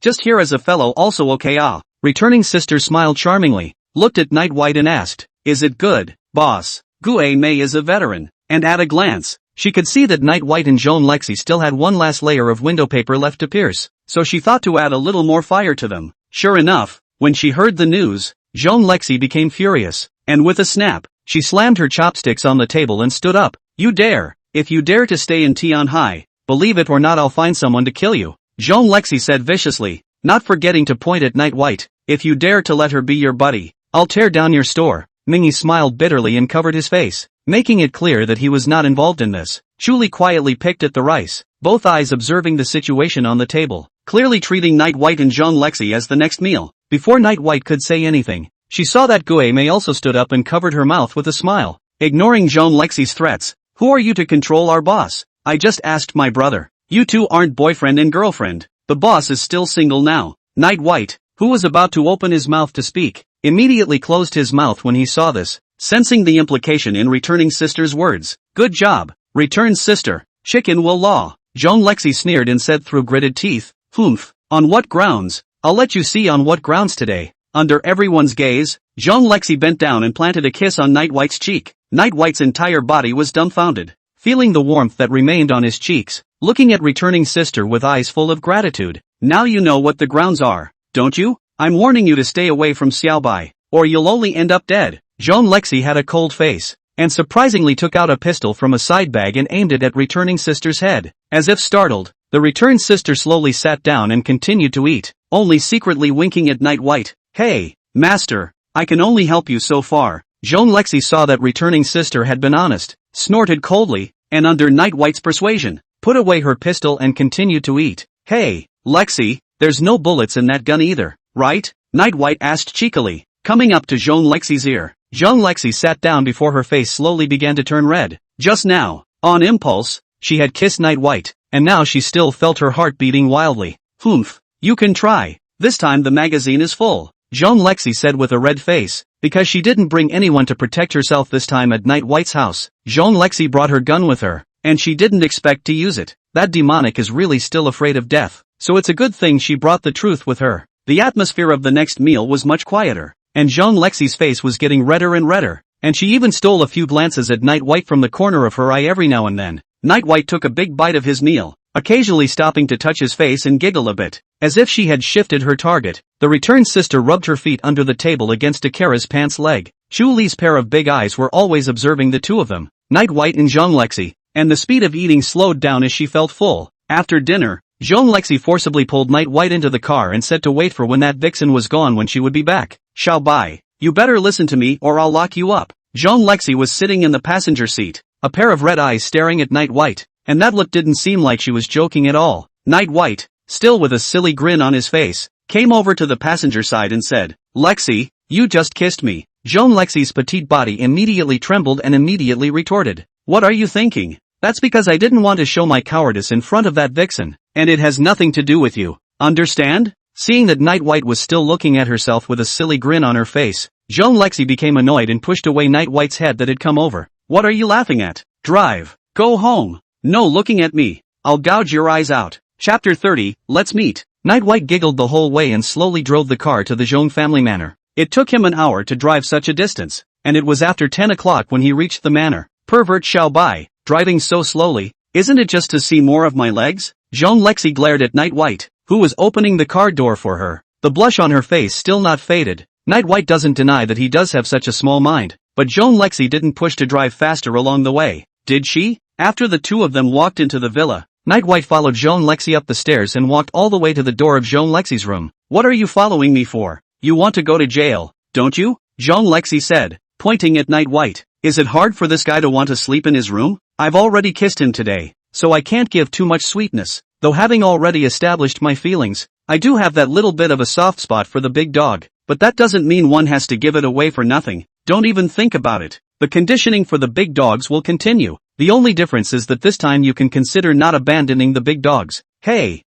just here as a fellow also okay Returning sister smiled charmingly, looked at Night White and asked, is it good, boss? Gue Mei is a veteran, and at a glance, she could see that Night White and Jean Lexi still had one last layer of window paper left to pierce, so she thought to add a little more fire to them. Sure enough, when she heard the news, Jean Lexi became furious, and with a snap, she slammed her chopsticks on the table and stood up. You dare! If you dare to stay in Tianhai, believe it or not I'll find someone to kill you, Jean Lexi said viciously, not forgetting to point at Night White. If you dare to let her be your buddy, I'll tear down your store. Mingyi smiled bitterly and covered his face, making it clear that he was not involved in this. Chu Li quietly picked at the rice, both eyes observing the situation on the table, clearly treating Night White and Jean Lexi as the next meal. Before Night White could say anything, she saw that Gue Mei also stood up and covered her mouth with a smile, ignoring Jean Lexi's threats. Who are you to control our boss? I just asked my brother. You two aren't boyfriend and girlfriend. The boss is still single now. Night White, who was about to open his mouth to speak, immediately closed his mouth when he saw this, sensing the implication in returning sister's words. Good job, returned sister. Chicken will law. Jean Lexi sneered and said through gritted teeth, Humph, on what grounds? I'll let you see on what grounds today. Under everyone's gaze, Jean Lexi bent down and planted a kiss on Night White's cheek. Night White's entire body was dumbfounded, feeling the warmth that remained on his cheeks, looking at returning sister with eyes full of gratitude. Now you know what the grounds are, don't you? I'm warning you to stay away from Xiaobai, or you'll only end up dead. Jean Lexi had a cold face, and surprisingly took out a pistol from a side bag and aimed it at returning sister's head. As if startled, the returned sister slowly sat down and continued to eat, only secretly winking at Night White. Hey, master, I can only help you so far. Jean Lexi saw that returning sister had been honest, snorted coldly, and under Night White's persuasion, put away her pistol and continued to eat. Hey, Lexi, there's no bullets in that gun either, right? Night White asked cheekily, coming up to Jean Lexi's ear. Jean Lexi sat down before her face slowly began to turn red. Just now, on impulse, she had kissed Night White, and now she still felt her heart beating wildly. Humph, you can try. This time the magazine is full, Jean Lexi said with a red face, because she didn't bring anyone to protect herself this time at Night White's house. Jean Lexi brought her gun with her, and she didn't expect to use it. That demonic is really still afraid of death, so it's a good thing she brought the truth with her. The atmosphere of the next meal was much quieter, and Jean Lexi's face was getting redder and redder, and she even stole a few glances at Night White from the corner of her eye every now and then. Night White took a big bite of his meal, occasionally stopping to touch his face and giggle a bit, as if she had shifted her target. The returned sister rubbed her feet under the table against Akira's pants leg. Chu Li's pair of big eyes were always observing the two of them, Night White and Jean Lexi, and the speed of eating slowed down as she felt full. After dinner, Jean Lexi forcibly pulled Night White into the car and said to wait for when that vixen was gone when she would be back. Xiao Bai, you better listen to me or I'll lock you up. Jean Lexi was sitting in the passenger seat, a pair of red eyes staring at Night White, and that look didn't seem like she was joking at all. Night White, still with a silly grin on his face, came over to the passenger side and said, Lexi, you just kissed me. Jean Lexi's petite body immediately trembled and immediately retorted, what are you thinking? That's because I didn't want to show my cowardice in front of that vixen, and it has nothing to do with you. Understand? Seeing that Night White was still looking at herself with a silly grin on her face, Jean Lexi became annoyed and pushed away Night White's head that had come over. What are you laughing at? Drive. Go home. No looking at me. I'll gouge your eyes out. Chapter 30, Let's Meet. Night White giggled the whole way and slowly drove the car to the Zhong family manor. It took him an hour to drive such a distance, and it was after 10 o'clock when he reached the manor. Pervert Xiao Bai, driving so slowly, isn't it just to see more of my legs? Jean Lexi glared at Night White, who was opening the car door for her, the blush on her face still not faded. Night White doesn't deny that he does have such a small mind, but Jean Lexi didn't push to drive faster along the way, did she? After the two of them walked into the villa, Night White followed Jean Lexi up the stairs and walked all the way to the door of Jean Lexi's room. What are you following me for? You want to go to jail, don't you? Jean Lexi said, pointing at Night White. Is it hard for this guy to want to sleep in his room? I've already kissed him today, so I can't give too much sweetness, though having already established my feelings, I do have that little bit of a soft spot for the big dog, but that doesn't mean one has to give it away for nothing. Don't even think about it. The conditioning for the big dogs will continue. The only difference is that this time you can consider not abandoning the big dogs. Hey,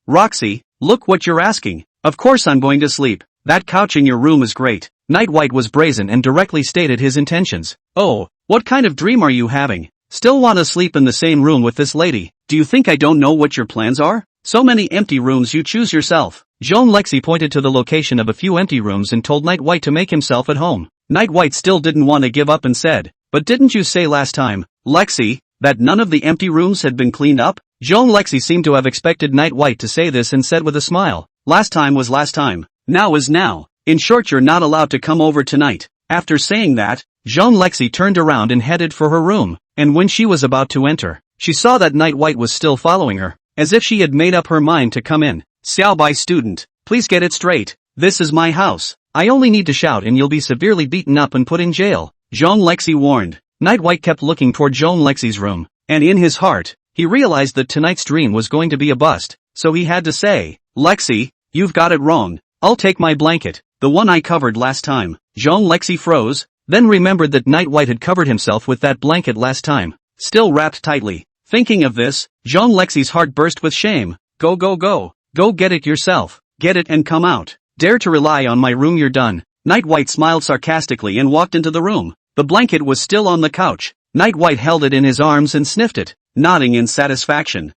Roxy, look what you're asking. Of course I'm going to sleep. That couch in your room is great. Night White was brazen and directly stated his intentions. Oh, what kind of dream are you having? Still want to sleep in the same room with this lady? Do you think I don't know what your plans are? So many empty rooms, you choose yourself. Jean Lexi pointed to the location of a few empty rooms and told Night White to make himself at home. Night White still didn't want to give up and said, but didn't you say last time, Lexi, that none of the empty rooms had been cleaned up? Jean Lexi seemed to have expected Night White to say this and said with a smile, last time was last time, now is now. In short, you're not allowed to come over tonight. After saying that, Jean Lexi turned around and headed for her room, and when she was about to enter, she saw that Night White was still following her, as if she had made up her mind to come in. Xiao Bai student, please get it straight. This is my house. I only need to shout and you'll be severely beaten up and put in jail, Jean Lexi warned. Night White kept looking toward Jean Lexi's room, and in his heart, he realized that tonight's dream was going to be a bust, so he had to say, Lexi, you've got it wrong. I'll take my blanket, the one I covered last time. Jean Lexi froze, then remembered that Night White had covered himself with that blanket last time, still wrapped tightly. Thinking of this, Jean Lexi's heart burst with shame. Go get it yourself. Get it and come out. Dare to rely on my room, you're done. Night White smiled sarcastically and walked into the room. The blanket was still on the couch. Night White held it in his arms and sniffed it, nodding in satisfaction.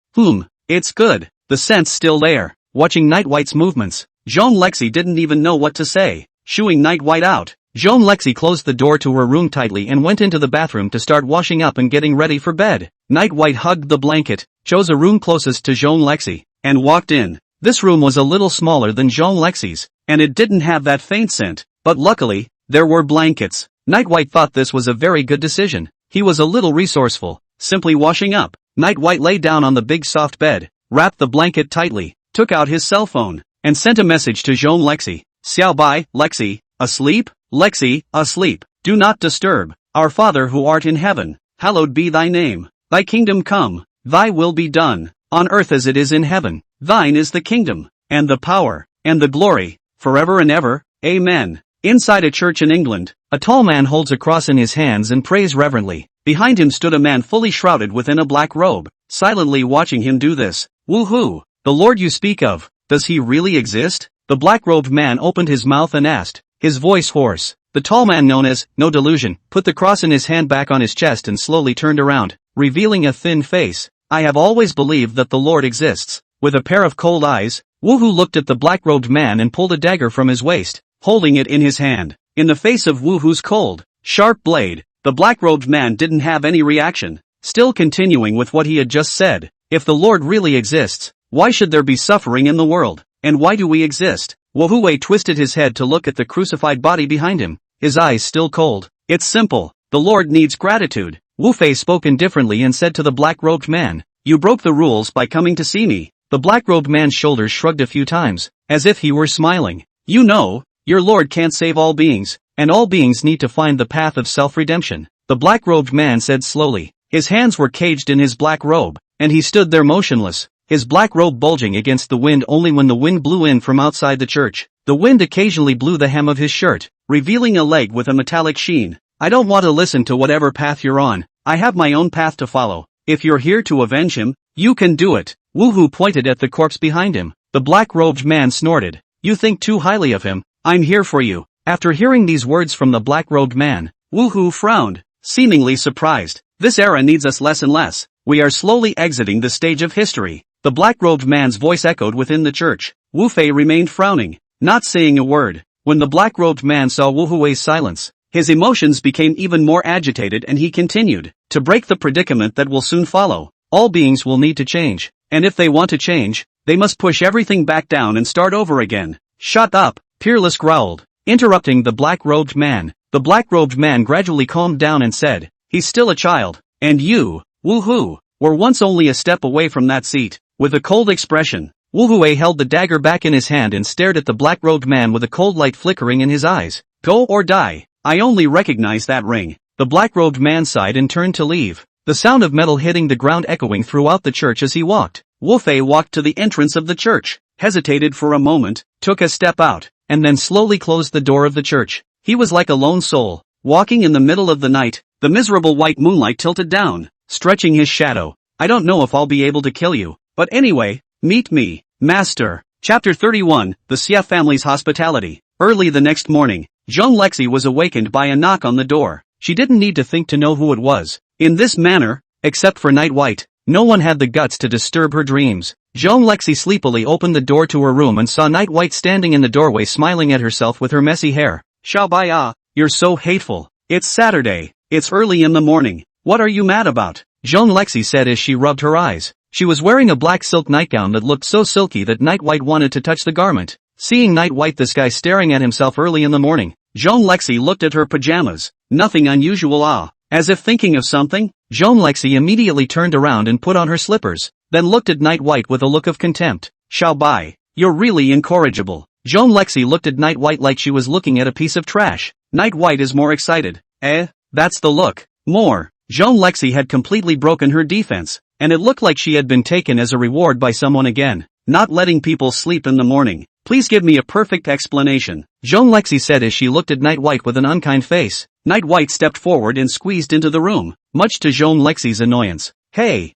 It's good. The scent's still there. Watching Night White's movements, Jean Lexi didn't even know what to say. Shooing Night White out, Jean Lexi closed the door to her room tightly and went into the bathroom to start washing up and getting ready for bed. Night White hugged the blanket, chose a room closest to Jean Lexi, and walked in. This room was a little smaller than Jean Lexi's, and it didn't have that faint scent, but luckily, there were blankets. Night White thought this was a very good decision. He was a little resourceful, simply washing up. Night White lay down on the big soft bed, wrapped the blanket tightly, took out his cell phone, and sent a message to Jean Lexi. Xiao Bai, Lexi, asleep? Lexi, asleep. Do not disturb. Our Father who art in heaven, hallowed be thy name. Thy kingdom come, thy will be done, on earth as it is in heaven. Thine is the kingdom, and the power, and the glory, forever and ever. Amen. Inside a church in England, a tall man holds a cross in his hands and prays reverently. Behind him stood a man fully shrouded within a black robe, silently watching him do this. Woohoo! The Lord you speak of, does he really exist? The black-robed man opened his mouth and asked, his voice hoarse. The tall man, known as No Delusion, put the cross in his hand back on his chest and slowly turned around, revealing a thin face. I have always believed that the Lord exists. With a pair of cold eyes, Woohoo looked at the black-robed man and pulled a dagger from his waist, holding it in his hand. In the face of Woohoo's cold, sharp blade, the black-robed man didn't have any reaction, still continuing with what he had just said. If the Lord really exists, why should there be suffering in the world? And why do we exist? Woohoo twisted his head to look at the crucified body behind him, his eyes still cold. It's simple. The Lord needs gratitude. Wu-Fei spoke indifferently and said to the black-robed man, you broke the rules by coming to see me. The black-robed man's shoulders shrugged a few times, as if he were smiling. You know, your Lord can't save all beings, and all beings need to find the path of self-redemption. The black-robed man said slowly. His hands were caged in his black robe, and he stood there motionless, his black robe bulging against the wind only when the wind blew in from outside the church. The wind occasionally blew the hem of his shirt, revealing a leg with a metallic sheen. I don't want to listen to whatever path you're on. I have my own path to follow. If you're here to avenge him, you can do it. Woohoo pointed at the corpse behind him. The black-robed man snorted. You think too highly of him. I'm here for you. After hearing these words from the black-robed man, Woohoo frowned, seemingly surprised. This era needs us less and less. We are slowly exiting the stage of history. The black-robed man's voice echoed within the church. Wu-Fei remained frowning, not saying a word. When the black-robed man saw Wu-Hui's silence, his emotions became even more agitated and he continued, to break the predicament that will soon follow, all beings will need to change, and if they want to change, they must push everything back down and start over again. Shut up, Peerless growled, interrupting the black-robed man. The black-robed man gradually calmed down and said, he's still a child, and you, Wu-Hu, were once only a step away from that seat. With a cold expression, Wu-Hui held the dagger back in his hand and stared at the black-robed man with a cold light flickering in his eyes. Go or die. I only recognize that ring. The black-robed man sighed and turned to leave, the sound of metal hitting the ground echoing throughout the church as he walked. Wu-Fei walked to the entrance of the church, hesitated for a moment, took a step out, and then slowly closed the door of the church. He was like a lone soul, walking in the middle of the night, the miserable white moonlight tilted down, stretching his shadow. I don't know if I'll be able to kill you, but anyway, meet me, Master. Chapter 31, The Xia Family's Hospitality. Early the next morning, Zhong Lexi was awakened by a knock on the door. She didn't need to think to know who it was. In this manner, except for Night White, no one had the guts to disturb her dreams. Zhong Lexi sleepily opened the door to her room and saw Night White standing in the doorway smiling at herself with her messy hair. Xiaobaya, you're so hateful. It's Saturday. It's early in the morning. What are you mad about? Zhong Lexi said as she rubbed her eyes. She was wearing a black silk nightgown that looked so silky that Night White wanted to touch the garment. Seeing Night White, this guy staring at himself early in the morning, Zhong Lexi looked at her pajamas. Nothing unusual. As if thinking of something, Zhong Lexi immediately turned around and put on her slippers, then looked at Night White with a look of contempt. Xiaobai, you're really incorrigible. Zhong Lexi looked at Night White like she was looking at a piece of trash. Night White is more excited. That's the look. More. Zhong Lexi had completely broken her defense, and it looked like she had been taken as a reward by someone again. Not letting people sleep in the morning. Please give me a perfect explanation. Zhong Lexi said as she looked at Night White with an unkind face. Night White stepped forward and squeezed into the room, much to Zhong Lexi's annoyance. Hey,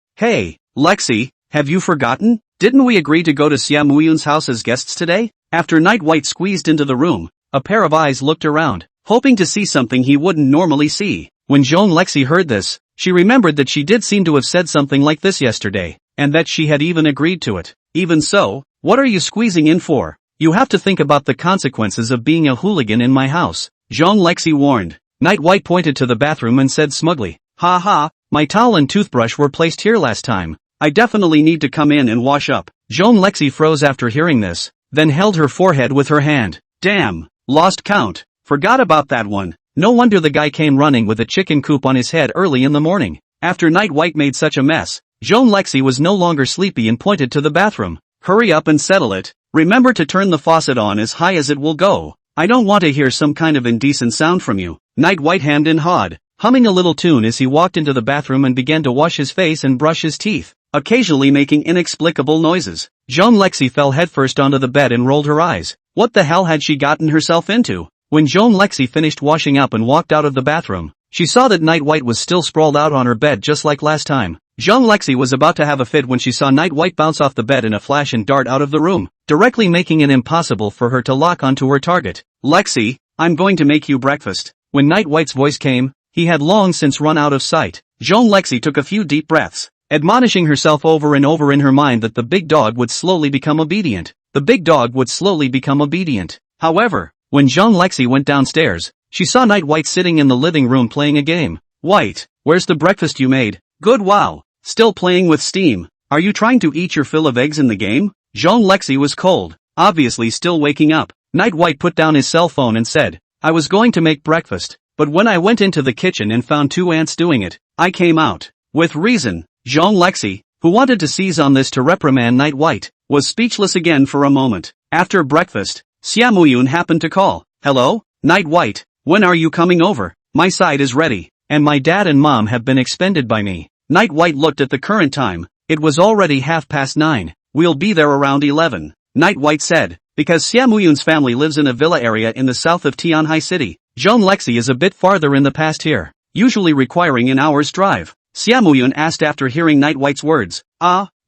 Lexi, have you forgotten? Didn't we agree to go to Xia Muyun's house as guests today? After Night White squeezed into the room, a pair of eyes looked around, hoping to see something he wouldn't normally see. When Zhong Lexi heard this, she remembered that she did seem to have said something like this yesterday, and that she had even agreed to it. Even so, what are you squeezing in for? You have to think about the consequences of being a hooligan in my house, Zhong Lexi warned. Night White pointed to the bathroom and said smugly, ha, my towel and toothbrush were placed here last time. I definitely need to come in and wash up. Zhong Lexi froze after hearing this, then held her forehead with her hand. Damn, lost count. Forgot about that one. No wonder the guy came running with a chicken coop on his head early in the morning. After Night White made such a mess, Zhong Lexi was no longer sleepy and pointed to the bathroom. Hurry up and settle it. Remember to turn the faucet on as high as it will go. I don't want to hear some kind of indecent sound from you. Night White hemmed and hawed, humming a little tune as he walked into the bathroom and began to wash his face and brush his teeth, occasionally making inexplicable noises. Zhong Lexi fell headfirst onto the bed and rolled her eyes. What the hell had she gotten herself into? When Joan Lexi finished washing up and walked out of the bathroom, she saw that Night White was still sprawled out on her bed just like last time. Joan Lexi was about to have a fit when she saw Night White bounce off the bed in a flash and dart out of the room, directly making it impossible for her to lock onto her target. Lexi, I'm going to make you breakfast. When Night White's voice came, he had long since run out of sight. Joan Lexi took a few deep breaths, admonishing herself over and over in her mind that the big dog would slowly become obedient. The big dog would slowly become obedient. However, when Joan Lexi went downstairs, she saw Night White sitting in the living room playing a game. White, where's the breakfast you made? Good, wow. Still playing with steam. Are you trying to eat your fill of eggs in the game? Joan Lexi was cold, obviously still waking up. Night White put down his cell phone and said, I was going to make breakfast, but when I went into the kitchen and found two ants doing it, I came out. With reason. Joan Lexi, who wanted to seize on this to reprimand Night White, was speechless again for a moment. After breakfast, Xiaomuyun happened to call. Hello, Night White, when are you coming over? My side is ready, and my dad and mom have been expended by me. Night White looked at the current time. It was already 9:30. We'll be there around 11. Night White said, because Xiaomuyun's family lives in a villa area in the south of Tianhai City. Joan Lexi is a bit farther in the past here, usually requiring an hour's drive. Xiaomuyun asked after hearing Night White's words.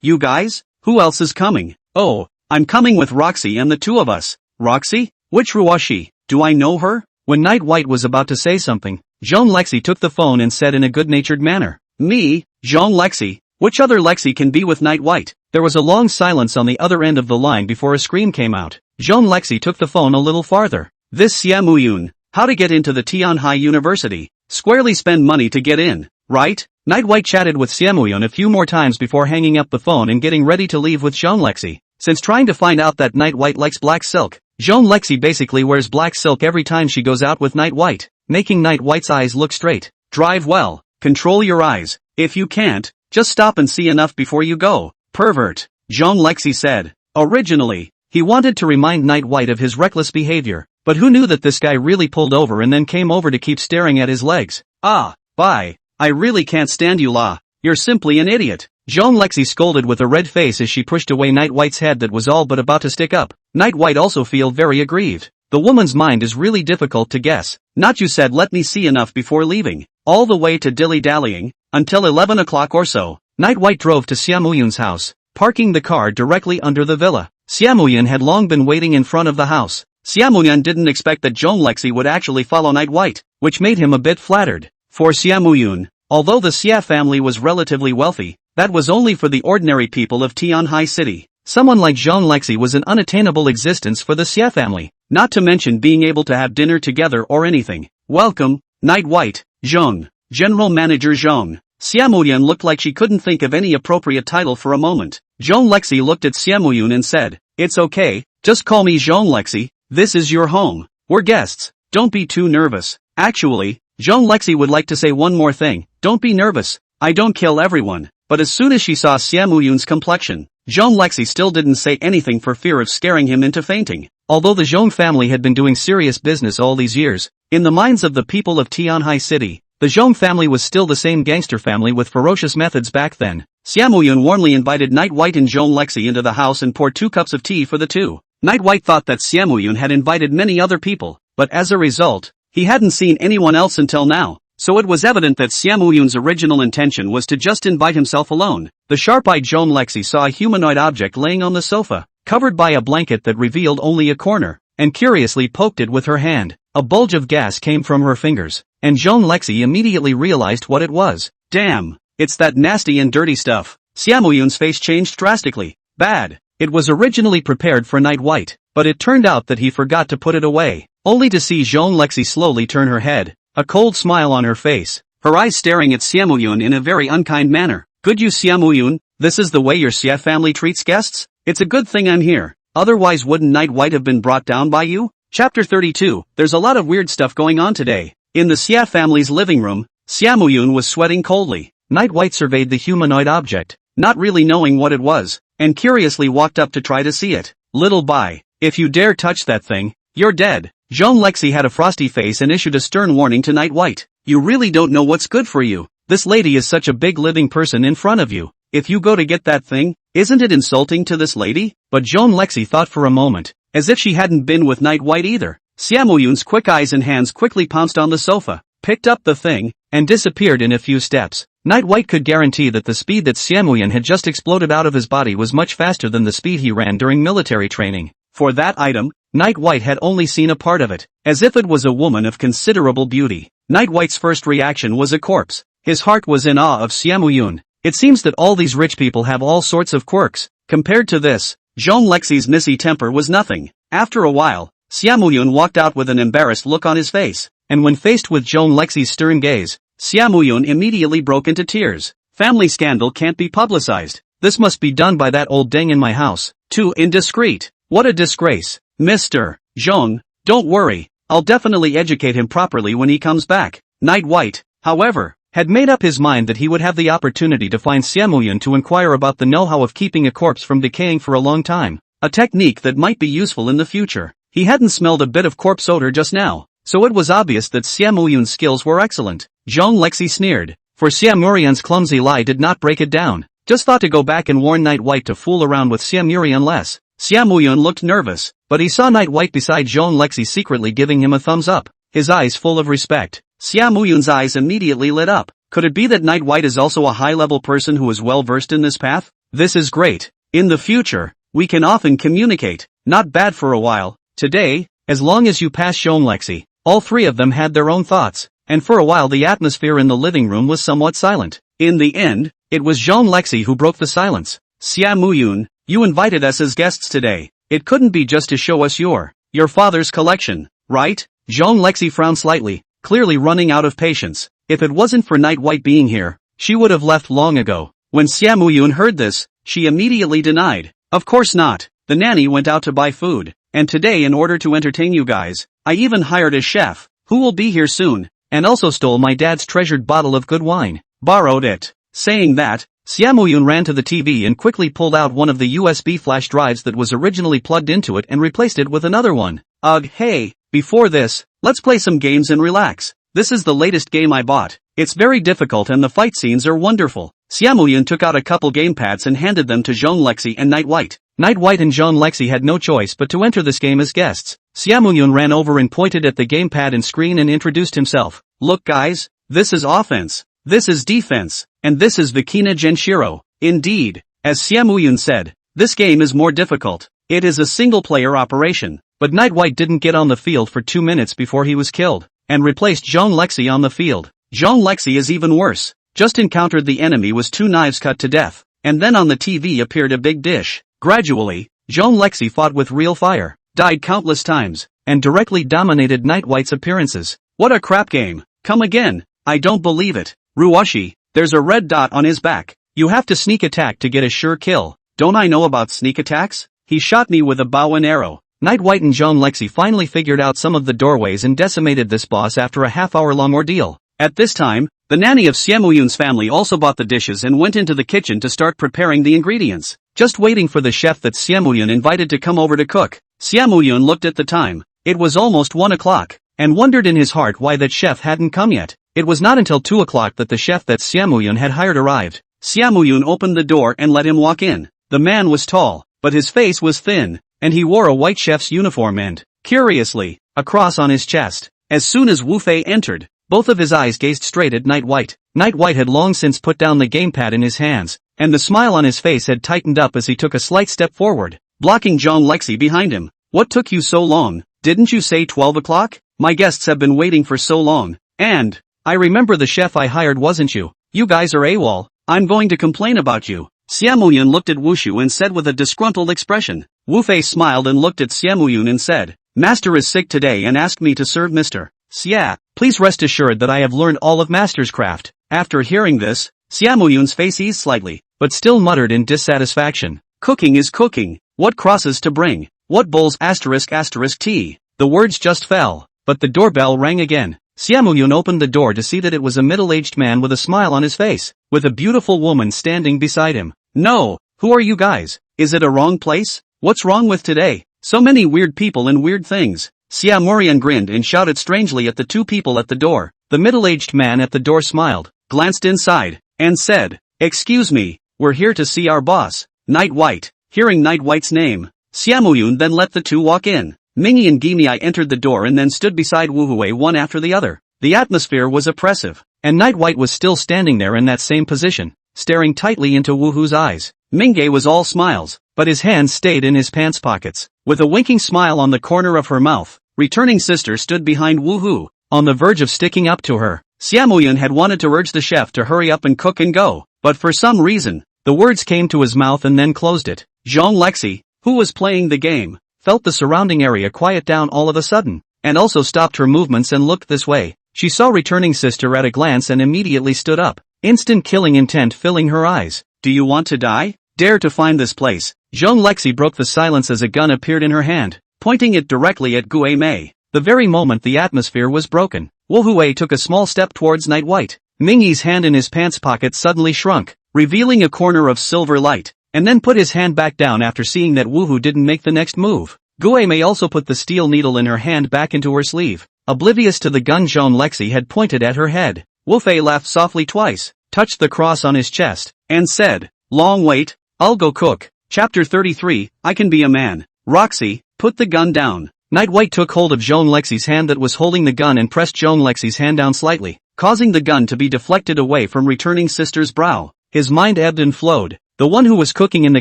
You guys? Who else is coming? Oh, I'm coming with Roxy and the two of us. Roxy? Which Ruashi? Do I know her? When Night White was about to say something, Joan Lexi took the phone and said in a good-natured manner, Me, Joan Lexi. Which other Lexi can be with Night White? There was a long silence on the other end of the line before a scream came out. Joan Lexi took the phone a little farther. This Xiaomuyun. How to get into the Tianhai University. Squarely spend money to get in, right? Night White chatted with Xiaomuyun a few more times before hanging up the phone and getting ready to leave with Joan Lexi. Since trying to find out that Night White likes black silk, Joan Lexi basically wears black silk every time she goes out with Night White, making Night White's eyes look straight. Drive well, control your eyes. If you can't, just stop and see enough before you go. Pervert, Joan Lexi said. Originally, he wanted to remind Night White of his reckless behavior, but who knew that this guy really pulled over and then came over to keep staring at his legs. Bye. I really can't stand you, La. You're simply an idiot. Joan Lexi scolded with a red face as she pushed away Night White's head that was all but about to stick up. Night White also felt very aggrieved. The woman's mind is really difficult to guess. Not you said let me see enough before leaving. All the way to dilly-dallying, until 11 o'clock or so. Night White drove to Xiaomuyun's house, parking the car directly under the villa. Xiaomuyun had long been waiting in front of the house. Xiaomuyun didn't expect that Joan Lexi would actually follow Night White, which made him a bit flattered. For Xiaomuyun, although the Xia family was relatively wealthy, that was only for the ordinary people of Tianhai City. Someone like Joan Lexi was an unattainable existence for the Xia family, not to mention being able to have dinner together or anything. Welcome, Night White, Zhong. General Manager Zhong. Xiaomuyun looked like she couldn't think of any appropriate title for a moment. Joan Lexi looked at Xiaomuyun and said, It's okay, just call me Joan Lexi, this is your home. We're guests, don't be too nervous. Actually, Joan Lexi would like to say one more thing, don't be nervous, I don't kill everyone. But as soon as she saw Xiaomuyun's complexion, Joan Lexi still didn't say anything for fear of scaring him into fainting. Although the Zhong family had been doing serious business all these years, in the minds of the people of Tianhai City, the Zhong family was still the same gangster family with ferocious methods back then. Xiaomuyun warmly invited Night White and Joan Lexi into the house and poured 2 cups of tea for the two. Night White thought that Xiaomuyun had invited many other people, but as a result, he hadn't seen anyone else until now. So it was evident that Xiaomuyun's original intention was to just invite himself alone. The sharp-eyed Joan Lexi saw a humanoid object laying on the sofa, covered by a blanket that revealed only a corner, and curiously poked it with her hand. A bulge of gas came from her fingers, and Joan Lexi immediately realized what it was. Damn, it's that nasty and dirty stuff. Xiaomuyun's face changed drastically. Bad. It was originally prepared for Night White, but it turned out that he forgot to put it away, only to see Joan Lexi slowly turn her head, a cold smile on her face, her eyes staring at Xiaomuyun in a very unkind manner. Good you Xiaomuyun, this is the way your Xia family treats guests? It's a good thing I'm here, otherwise wouldn't Night White have been brought down by you? Chapter 32, there's a lot of weird stuff going on today. In the Xia family's living room, Xiaomuyun was sweating coldly. Night White surveyed the humanoid object, not really knowing what it was, and curiously walked up to try to see it. Little Bai, if you dare touch that thing, you're dead. Joan Lexi had a frosty face and issued a stern warning to Night White. You really don't know what's good for you. This lady is such a big living person in front of you. If you go to get that thing, isn't it insulting to this lady? But Joan Lexi thought for a moment, as if she hadn't been with Night White either. Xiaomoyun's quick eyes and hands quickly pounced on the sofa, picked up the thing, and disappeared in a few steps. Night White could guarantee that the speed that Xiaomoyun had just exploded out of his body was much faster than the speed he ran during military training. For that item, Night White had only seen a part of it, as if it was a woman of considerable beauty. Night White's first reaction was a corpse. His heart was in awe of Xiaomoyun. It seems that all these rich people have all sorts of quirks. Compared to this, Zhong Lexi's messy temper was nothing. After a while, Xiaomoyun walked out with an embarrassed look on his face, and when faced with Zhong Lexi's stern gaze, Xiaomoyun immediately broke into tears. Family scandal can't be publicized. This must be done by that old deng in my house. Too indiscreet. What a disgrace. Mr. Zhong, don't worry. I'll definitely educate him properly when he comes back. Night White, however, had made up his mind that he would have the opportunity to find Xiaomoyun to inquire about the know-how of keeping a corpse from decaying for a long time, a technique that might be useful in the future. He hadn't smelled a bit of corpse odor just now, so it was obvious that Xiaomoyun's skills were excellent. Zhong Lexi sneered, for Xiaomoyun's clumsy lie did not break it down. Just thought to go back and warn Night White to fool around with Xiaomoyun less. Xiaomoyun looked nervous, but he saw Night White beside Zhong Lexi secretly giving him a thumbs up, his eyes full of respect. Xiaomoyun's eyes immediately lit up. Could it be that Night White is also a high-level person who is well-versed in this path? This is great. In the future, we can often communicate. Not bad for a while. Today, as long as you pass Zhong Lexi. All three of them had their own thoughts, and for a while the atmosphere in the living room was somewhat silent. In the end, it was Zhong Lexi who broke the silence. Xiaomoyun, you invited us as guests today. It couldn't be just to show us your father's collection, right? Zhong Lexi frowned slightly, clearly running out of patience. If it wasn't for Night White being here, she would have left long ago. When Xiaomoyun heard this, she immediately denied. Of course not. The nanny went out to buy food, and today in order to entertain you guys, I even hired a chef, who will be here soon, and also stole my dad's treasured bottle of good wine. Borrowed it. Saying that, Xiaomoyun ran to the TV and quickly pulled out one of the USB flash drives that was originally plugged into it and replaced it with another one. Ugh, hey, before this, let's play some games and relax. This is the latest game I bought. It's very difficult and the fight scenes are wonderful. Xiaomoyun took out a couple gamepads and handed them to Zhong Lexi and Night White. Night White and Zhong Lexi had no choice but to enter this game as guests. Xiaomoyun ran over and pointed at the gamepad and screen and introduced himself. Look guys, this is offense, this is defense, and this is Vikina Genshiro. Indeed, as Xiaomoyun said, this game is more difficult. It is a single-player operation, but Night White didn't get on the field for 2 minutes before he was killed, and replaced Zhong Lexi on the field. Zhong Lexi is even worse. Just encountered the enemy was 2 knives cut to death, and then on the TV appeared a big dish. Gradually, Zhong Lexi fought with real fire, died countless times, and directly dominated Night White's appearances. What a crap game. Come again. I don't believe it. Ruashi, there's a red dot on his back. You have to sneak attack to get a sure kill. Don't I know about sneak attacks? He shot me with a bow and arrow. Night White and Zhong Lexi finally figured out some of the doorways and decimated this boss after a half-hour-long ordeal. At this time, the nanny of Xiaomoyun's family also bought the dishes and went into the kitchen to start preparing the ingredients, just waiting for the chef that Xiaomoyun invited to come over to cook. Xiaomoyun looked at the time. It was almost 1 o'clock, and wondered in his heart why that chef hadn't come yet. It was not until 2 o'clock that the chef that Xiaomoyun had hired arrived. Xiaomoyun opened the door and let him walk in. The man was tall, but his face was thin, and he wore a white chef's uniform and, curiously, a cross on his chest. As soon as Wu Fei entered, both of his eyes gazed straight at Night White. Night White had long since put down the gamepad in his hands, and the smile on his face had tightened up as he took a slight step forward, blocking Zhong Lexi behind him. What took you so long? Didn't you say 12 o'clock? My guests have been waiting for so long. And, I remember the chef I hired wasn't you. You guys are AWOL. I'm going to complain about you. Xiaomoyun looked at Wushu and said with a disgruntled expression. Wu Fei smiled and looked at Xiaomoyun and said, Master is sick today and asked me to serve Mr. Xia. Please rest assured that I have learned all of Master's craft. After hearing this, Xiaomoyun's face eased slightly, but still muttered in dissatisfaction. Cooking is cooking. What crosses to bring? What bowls *****? The words just fell, but the doorbell rang again. Xiaomoyun opened the door to see that it was a middle-aged man with a smile on his face, with a beautiful woman standing beside him. No, who are you guys? Is it a wrong place? What's wrong with today? So many weird people and weird things. Xiaomoyun grinned and shouted strangely at the 2 people at the door. The middle-aged man at the door smiled, glanced inside, and said, Excuse me, we're here to see our boss, Night White. Hearing Night White's name, Xiaomoyun then let the 2 walk in. Mingy and Gimei entered the door and then stood beside Wuhui one after the other. The atmosphere was oppressive, and Night White was still standing there in that same position, staring tightly into Wuhu's eyes. Mingy was all smiles, but his hands stayed in his pants pockets. With a winking smile on the corner of her mouth, returning sister stood behind Wuhu, on the verge of sticking up to her. Xiaomuyun had wanted to urge the chef to hurry up and cook and go, but for some reason, the words came to his mouth and then closed it. Zhong Lexi, who was playing the game, felt the surrounding area quiet down all of a sudden, and also stopped her movements and looked this way. She saw returning sister at a glance and immediately stood up, instant killing intent filling her eyes. Do you want to die? Dare to find this place. Zhong Lexi broke the silence as a gun appeared in her hand, pointing it directly at Gue Mei. The very moment the atmosphere was broken, Wu Hui took a small step towards Night White. Mingyi's hand in his pants pocket suddenly shrunk, revealing a corner of silver light, and then put his hand back down after seeing that Wu Hu didn't make the next move. Gue Mei also put the steel needle in her hand back into her sleeve, oblivious to the gun Zhong Lexi had pointed at her head. Wu Fei laughed softly twice, touched the cross on his chest, and said, "Long wait, I'll go cook." Chapter 33, I Can Be a Man. Roxy, put the gun down. Night White took hold of Zhong Lexi's hand that was holding the gun and pressed Zhong Lexi's hand down slightly, causing the gun to be deflected away from returning sister's brow. His mind ebbed and flowed. The one who was cooking in the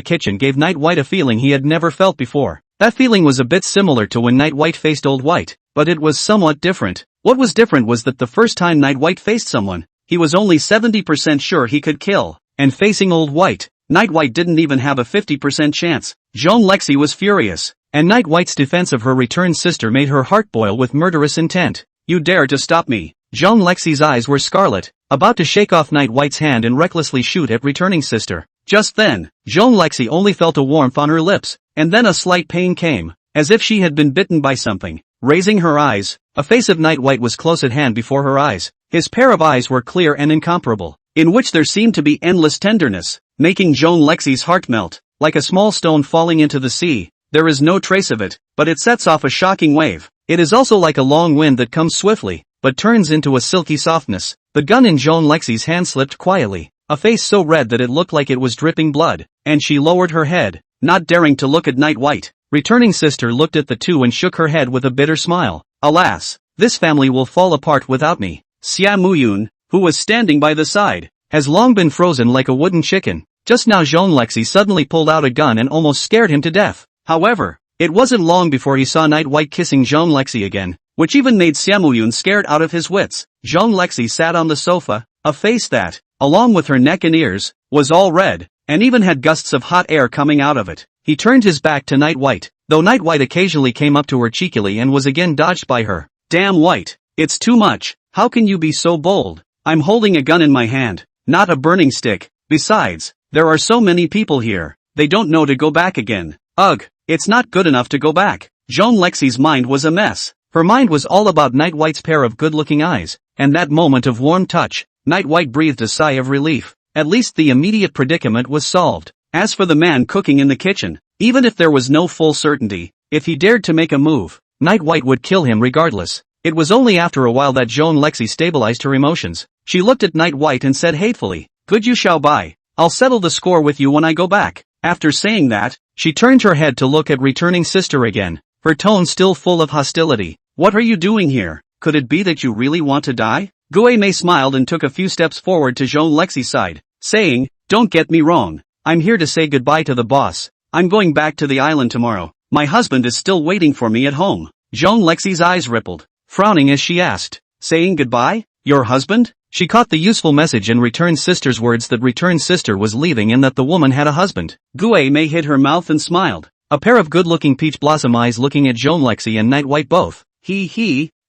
kitchen gave Night White a feeling he had never felt before. That feeling was a bit similar to when Night White faced Old White, but it was somewhat different. What was different was that the first time Night White faced someone, he was only 70% sure he could kill, and facing Old White, Night White didn't even have a 50% chance. Zhong Lexi was furious, and Night White's defense of her returned sister made her heart boil with murderous intent. You dare to stop me? Zhong Lexi's eyes were scarlet, about to shake off Night White's hand and recklessly shoot at returning sister. Just then, Zhong Lexi only felt a warmth on her lips, and then a slight pain came, as if she had been bitten by something. Raising her eyes, a face of Night White was close at hand before her eyes. His pair of eyes were clear and incomparable, in which there seemed to be endless tenderness, making Zhong Lexi's heart melt, like a small stone falling into the sea. There is no trace of it, but it sets off a shocking wave. It is also like a long wind that comes swiftly, but turns into a silky softness. The gun in Zhong Lexi's hand slipped quietly, a face so red that it looked like it was dripping blood, and she lowered her head, not daring to look at Night White. Returning sister looked at the two and shook her head with a bitter smile. Alas, this family will fall apart without me. Xia Muyun, who was standing by the side, has long been frozen like a wooden chicken. Just now Zhong Lexi suddenly pulled out a gun and almost scared him to death. However, it wasn't long before he saw Night White kissing Zhong Lexi again, which even made Xiaomuyun scared out of his wits. Zhong Lexi sat on the sofa, a face that, along with her neck and ears, was all red, and even had gusts of hot air coming out of it. He turned his back to Night White, though Night White occasionally came up to her cheekily and was again dodged by her. Damn White, it's too much. How can you be so bold? I'm holding a gun in my hand, not a burning stick. Besides, there are so many people here, they don't know to go back again. Ugh, it's not good enough to go back. Zhong Lexi's mind was a mess. Her mind was all about Night White's pair of good-looking eyes, and that moment of warm touch. Night White breathed a sigh of relief. At least the immediate predicament was solved. As for the man cooking in the kitchen, even if there was no full certainty, if he dared to make a move, Night White would kill him regardless. It was only after a while that Zhong Lexi stabilized her emotions. She looked at Night White and said hatefully, "Good you shall buy. I'll settle the score with you when I go back." After saying that, she turned her head to look at returning sister again, her tone still full of hostility. What are you doing here? Could it be that you really want to die? Gue Mei smiled and took a few steps forward to Zhong Lexi's side, saying, "Don't get me wrong. I'm here to say goodbye to the boss. I'm going back to the island tomorrow. My husband is still waiting for me at home." Zhong Lexi's eyes rippled, frowning as she asked, "Saying goodbye? Your husband?" She caught the useful message in returned sister's words that returned sister was leaving and that the woman had a husband. Gue Mei hid her mouth and smiled, a pair of good-looking peach blossom eyes looking at Zhong Lexi and Night White both.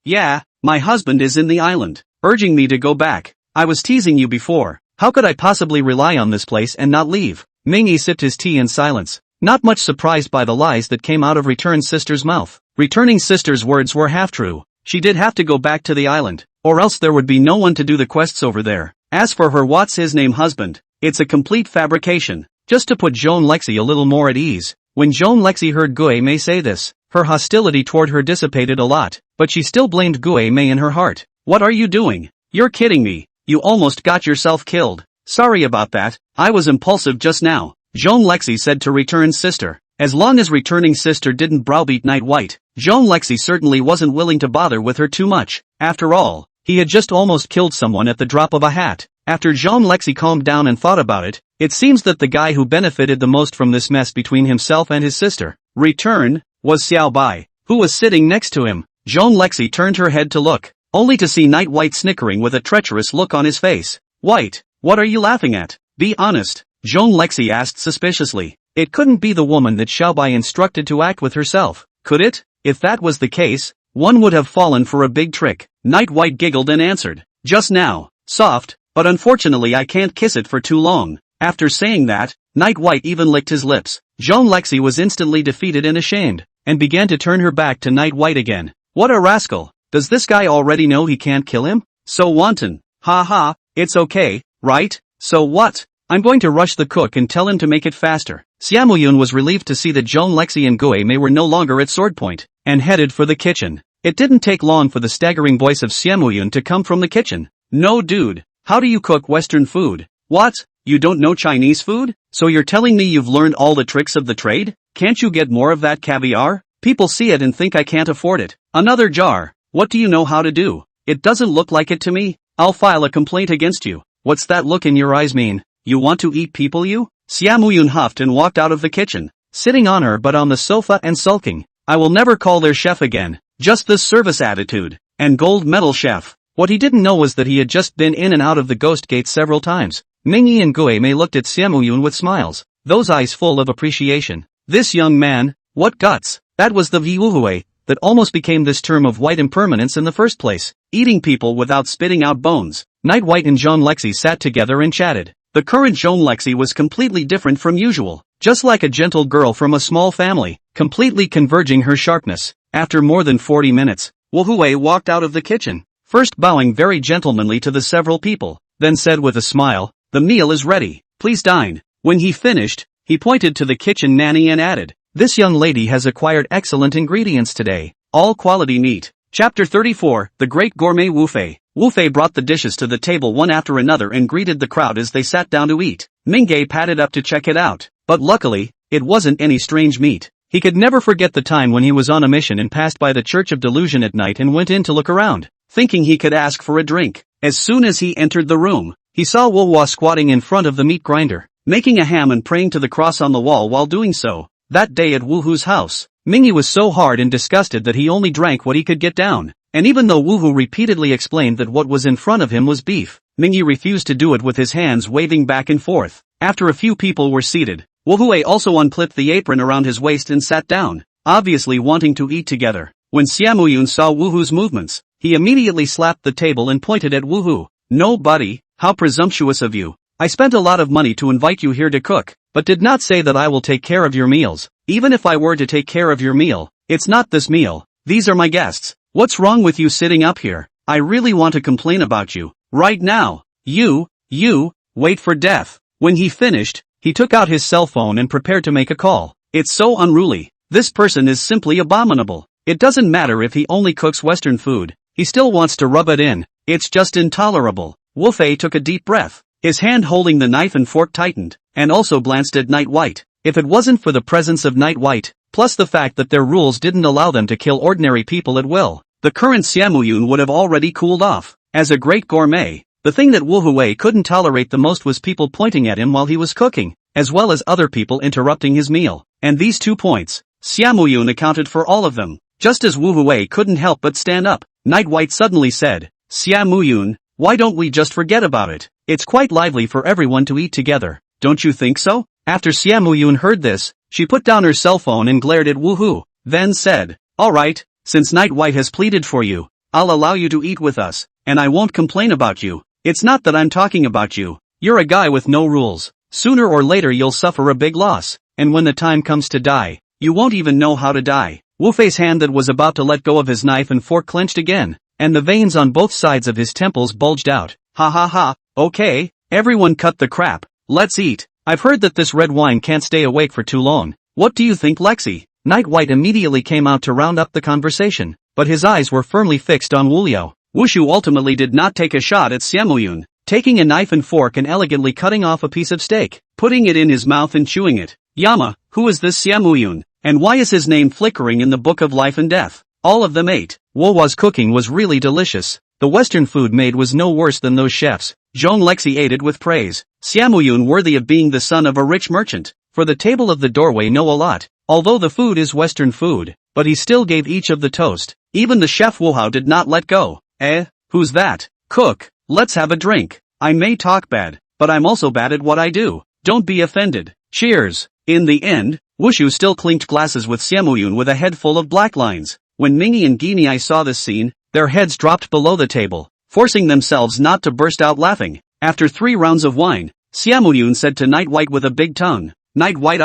Yeah, my husband is in the island, urging me to go back. I was teasing you before. How could I possibly rely on this place and not leave? Mingyi sipped his tea in silence, not much surprised by the lies that came out of returned sister's mouth. Returning sister's words were half true. She did have to go back to the island, or else there would be no one to do the quests over there. As for her what's-his-name husband, it's a complete fabrication. Just to put Zhong Lexi a little more at ease, when Zhong Lexi heard Gue Mei say this, her hostility toward her dissipated a lot, but she still blamed Gue Mei in her heart. What are you doing? You're kidding me. You almost got yourself killed. Sorry about that, I was impulsive just now, Zhong Lexi said to returned sister. As long as returning sister didn't browbeat Night White, Jean Lexi certainly wasn't willing to bother with her too much. After all, he had just almost killed someone at the drop of a hat. After Jean Lexi calmed down and thought about it, it seems that the guy who benefited the most from this mess between himself and his sister, was Xiao Bai, who was sitting next to him. Jean Lexi turned her head to look, only to see Night White snickering with a treacherous look on his face. White, what are you laughing at? Be honest, Jean Lexi asked suspiciously. It couldn't be the woman that Xiao Bai instructed to act with herself, could it? If that was the case, one would have fallen for a big trick. Night White giggled and answered, just now, soft, but unfortunately I can't kiss it for too long. After saying that, Night White even licked his lips. Jean Lexi was instantly defeated and ashamed, and began to turn her back to Night White again. What a rascal! Does this guy already know he can't kill him? So wanton. Ha ha, it's okay, right? So what? I'm going to rush the cook and tell him to make it faster. Xiaomuyun was relieved to see that Jean Lexi and Gue Mei were no longer at sword point, and headed for the kitchen. It didn't take long for the staggering voice of Xiaomuyun to come from the kitchen. No dude, how do you cook Western food? What? You don't know Chinese food? So you're telling me you've learned all the tricks of the trade? Can't you get more of that caviar? People see it and think I can't afford it. Another jar. What do you know how to do? It doesn't look like it to me. I'll file a complaint against you. What's that look in your eyes mean? You want to eat people you? Xiaomuyun huffed and walked out of the kitchen, sitting on her butt on the sofa and sulking. I will never call their chef again. Just this service attitude. And gold medal chef. What he didn't know was that he had just been in and out of the ghost gate several times. Mingyi and Gue Mei looked at Xiaomuyun with smiles, those eyes full of appreciation. This young man, what guts! That was the Wuhui that almost became this term of white impermanence in the first place, eating people without spitting out bones. Night White and Jean Lexi sat together and chatted. The current Jean Lexi was completely different from usual, just like a gentle girl from a small family, completely converging her sharpness. After more than 40 minutes, Wuhui walked out of the kitchen, first bowing very gentlemanly to the several people, then said with a smile, the meal is ready, please dine. When he finished, he pointed to the kitchen nanny and added, this young lady has acquired excellent ingredients today, all quality meat. Chapter 34, The Great Gourmet Wu Fei. Wu Fei brought the dishes to the table one after another and greeted the crowd as they sat down to eat. Mingei padded up to check it out, but luckily, it wasn't any strange meat. He could never forget the time when he was on a mission and passed by the Church of Delusion at night and went in to look around, thinking he could ask for a drink. As soon as he entered the room, he saw Wu Hua squatting in front of the meat grinder, making a ham and praying to the cross on the wall while doing so. That day at Wu Hu's house, Mingyi was so hard and disgusted that he only drank what he could get down, and even though Wu Hu repeatedly explained that what was in front of him was beef, Mingyi refused to do it with his hands waving back and forth. After a few people were seated, Wu Hui also unclipped the apron around his waist and sat down, obviously wanting to eat together. When Xiaomuyun saw Wu Hu's movements, he immediately slapped the table and pointed at Wu Hu. No buddy, how presumptuous of you. I spent a lot of money to invite you here to cook, but did not say that I will take care of your meals. Even if I were to take care of your meal, it's not this meal. These are my guests. What's wrong with you sitting up here? I really want to complain about you. Right now. You, wait for death. When he finished, he took out his cell phone and prepared to make a call. It's so unruly. This person is simply abominable. It doesn't matter if he only cooks Western food. He still wants to rub it in. It's just intolerable. Wu Fei took a deep breath. His hand holding the knife and fork tightened, and also glanced at Night White. If it wasn't for the presence of Night White, plus the fact that their rules didn't allow them to kill ordinary people at will, the current Xiaomuyun would have already cooled off. As a great gourmet, the thing that Wu Hui couldn't tolerate the most was people pointing at him while he was cooking, as well as other people interrupting his meal. And these 2 points, Xiaomuyun accounted for all of them. Just as Wu Hui couldn't help but stand up, Night White suddenly said, Xiaomuyun, why don't we just forget about it? It's quite lively for everyone to eat together, don't you think so? After Xiaomuyun heard this, she put down her cell phone and glared at Wu Hu, then said, alright, since Night White has pleaded for you, I'll allow you to eat with us, and I won't complain about you. It's not that I'm talking about you. You're a guy with no rules. Sooner or later you'll suffer a big loss, and when the time comes to die, you won't even know how to die. Wu Fei's hand that was about to let go of his knife and fork clenched again, and the veins on both sides of his temples bulged out. Ha ha ha, okay, everyone cut the crap, let's eat. I've heard that this red wine can't stay awake for too long. What do you think, Lexi? Night White immediately came out to round up the conversation, but his eyes were firmly fixed on Wu Liao. Wu Shu ultimately did not take a shot at Xiaomuyun, taking a knife and fork and elegantly cutting off a piece of steak, putting it in his mouth and chewing it. Yama, Who is this Xiaomuyun, and why is his name flickering in the book of life and death? All of them ate. Wowa's cooking was really delicious. The Western food made was no worse than those chefs. Zhong Lexi ate it with praise. Xiaomuyun worthy of being the son of a rich merchant. For the table of the doorway know a lot. Although the food is Western food, but he still gave each of the toast. Even the chef Wuhao did not let go. Who's that? Cook, let's have a drink. I may talk bad, but I'm also bad at what I do. Don't be offended. Cheers. In the end, Wushu still clinked glasses with Xiaomuyun with a head full of black lines. When Mingy and Guinea saw this scene, their heads dropped below the table, forcing themselves not to burst out laughing. After 3 rounds of wine, Xiaomuyun said to Night White with a big tongue, Night White,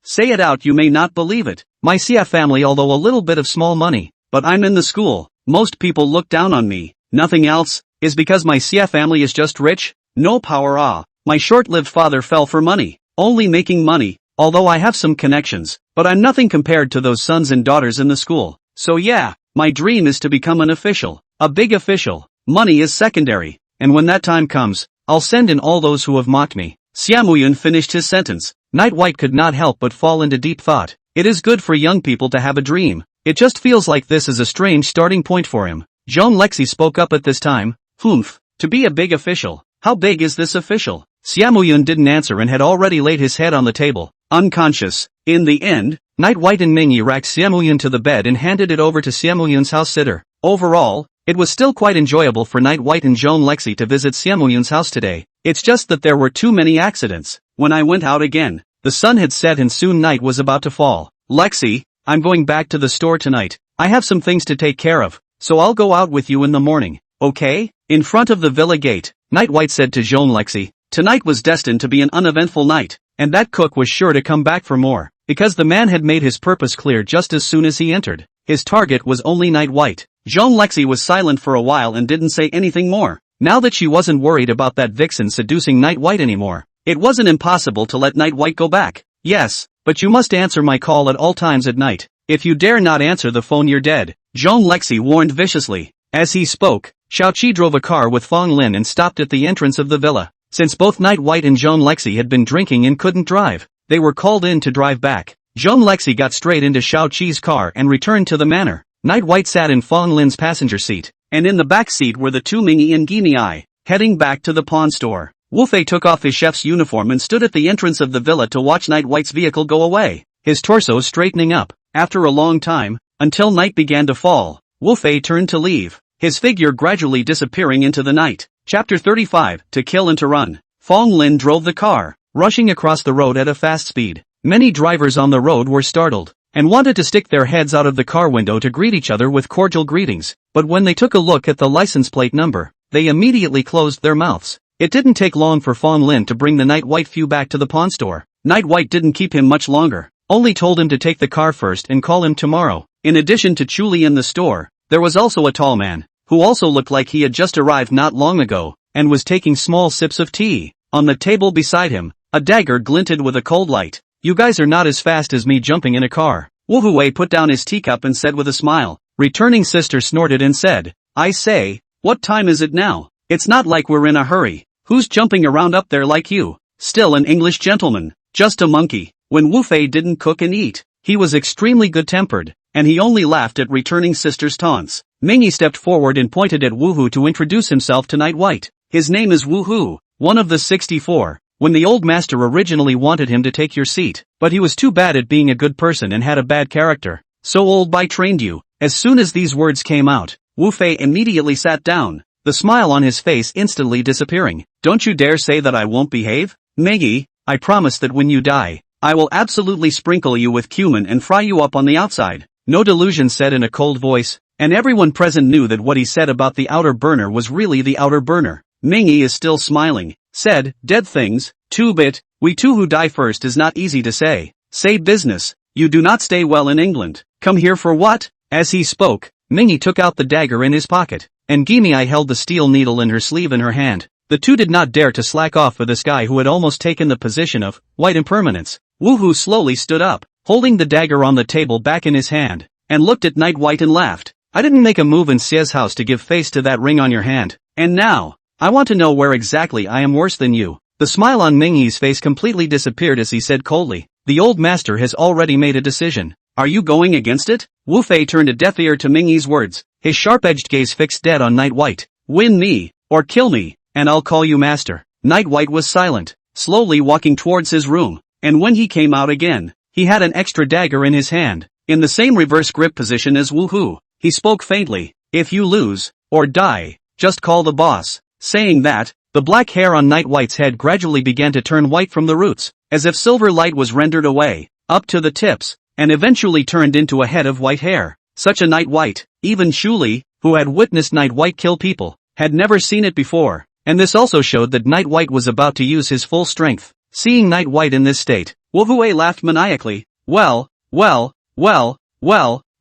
say it out, you may not believe it. My Xia family, although a little bit of small money, but I'm in the school, most people look down on me. Nothing else, is because my Xia family is just rich, no power. My short-lived father fell for money, only making money, although I have some connections, but I'm nothing compared to those sons and daughters in the school. So yeah, my dream is to become an official, a big official. Money is secondary, and when that time comes, I'll send in all those who have mocked me. Xiaomuyun finished his sentence. Night White could not help but fall into deep thought. It is good for young people to have a dream. It just feels like this is a strange starting point for him. Zhong Lexi spoke up at this time. To be a big official. How big is this official? Xiaomuyun didn't answer and had already laid his head on the table, unconscious. In the end, Night White and Mingy racked Xiaomuyun to the bed and handed it over to Xiaomuyun's house sitter. Overall, it was still quite enjoyable for Night White and Zhong Lexi to visit Xiaomuyun's house today. It's just that there were too many accidents. When I went out again, the sun had set and soon night was about to fall. Lexi, I'm going back to the store tonight. I have some things to take care of, so I'll go out with you in the morning, okay? In front of the villa gate, Night White said to Zhong Lexi, tonight was destined to be an uneventful night, and that cook was sure to come back for more, because the man had made his purpose clear just as soon as he entered. His target was only Night White. Zhong Lexi was silent for a while and didn't say anything more. Now that she wasn't worried about that vixen seducing Night White anymore, it wasn't impossible to let Night White go back. Yes, but you must answer my call at all times at night. If you dare not answer the phone, you're dead, Zhong Lexi warned viciously. As he spoke, Xiaoqi drove a car with Fong Lin and stopped at the entrance of the villa. Since both Night White and Zhong Lexi had been drinking and couldn't drive, they were called in to drive back. Zhong Lexi got straight into Xiaoqi's car and returned to the manor. Night White sat in Fong Lin's passenger seat, and in the back seat were the two Mingy and Guinea, heading back to the pawn store. Wu Fei took off his chef's uniform and stood at the entrance of the villa to watch Night White's vehicle go away, his torso straightening up. After a long time, until night began to fall, Wu Fei turned to leave, his figure gradually disappearing into the night. Chapter 35, To Kill and to Run. Fong Lin drove the car, rushing across the road at a fast speed. Many drivers on the road were startled, and wanted to stick their heads out of the car window to greet each other with cordial greetings, but when they took a look at the license plate number, they immediately closed their mouths. It didn't take long for Fong Lin to bring the Night White few back to the pawn store. Night White didn't keep him much longer, only told him to take the car first and call him tomorrow. In addition to Chuli in the store, there was also a tall man, who also looked like he had just arrived not long ago, and was taking small sips of tea. On the table beside him, a dagger glinted with a cold light. You guys are not as fast as me jumping in a car. Wu Huwei put down his teacup and said with a smile. Returning sister snorted and said, I say, what time is it now? It's not like we're in a hurry. Who's jumping around up there like you? Still an English gentleman, just a monkey. When Wu Fei didn't cook and eat, he was extremely good-tempered, and he only laughed at returning sister's taunts. Mingy stepped forward and pointed at Wu Hu to introduce himself to Night White. His name is Wu Hu, one of the 64. When the old master originally wanted him to take your seat, but he was too bad at being a good person and had a bad character, so old Bai trained you. As soon as these words came out, Wu Fei immediately sat down, the smile on his face instantly disappearing. Don't you dare say that I won't behave? Maggie, I promise that when you die, I will absolutely sprinkle you with cumin and fry you up on the outside. No delusion, said in a cold voice, and everyone present knew that what he said about the outer burner was really the outer burner. Mingy is still smiling, said, dead things, 2-bit, we two who die first is not easy to say. Say business, you do not stay well in England. Come here for what? As he spoke, Mingy took out the dagger in his pocket, and Guinea held the steel needle in her sleeve in her hand. The two did not dare to slack off for this guy who had almost taken the position of white impermanence. Wu Hu slowly stood up, holding the dagger on the table back in his hand, and looked at Night White and laughed. I didn't make a move in Xie's house to give face to that ring on your hand, and now, I want to know where exactly I am worse than you. The smile on Mingy's face completely disappeared as he said coldly, The old master has already made a decision. Are you going against it? Wu Fei turned a deaf ear to Mingyi's words, his sharp-edged gaze fixed dead on Night White. Win me, or kill me, and I'll call you master. Night White was silent, slowly walking towards his room, and when he came out again, he had an extra dagger in his hand, in the same reverse grip position as Wu Hu. He spoke faintly, if you lose, or die, just call the boss. Saying that, the black hair on Night White's head gradually began to turn white from the roots, as if silver light was rendered away, up to the tips, and eventually turned into a head of white hair. Such a Night White, even Shuli, who had witnessed Night White kill people, had never seen it before, and this also showed that Night White was about to use his full strength. Seeing Night White in this state, Wu Hui laughed maniacally. Well,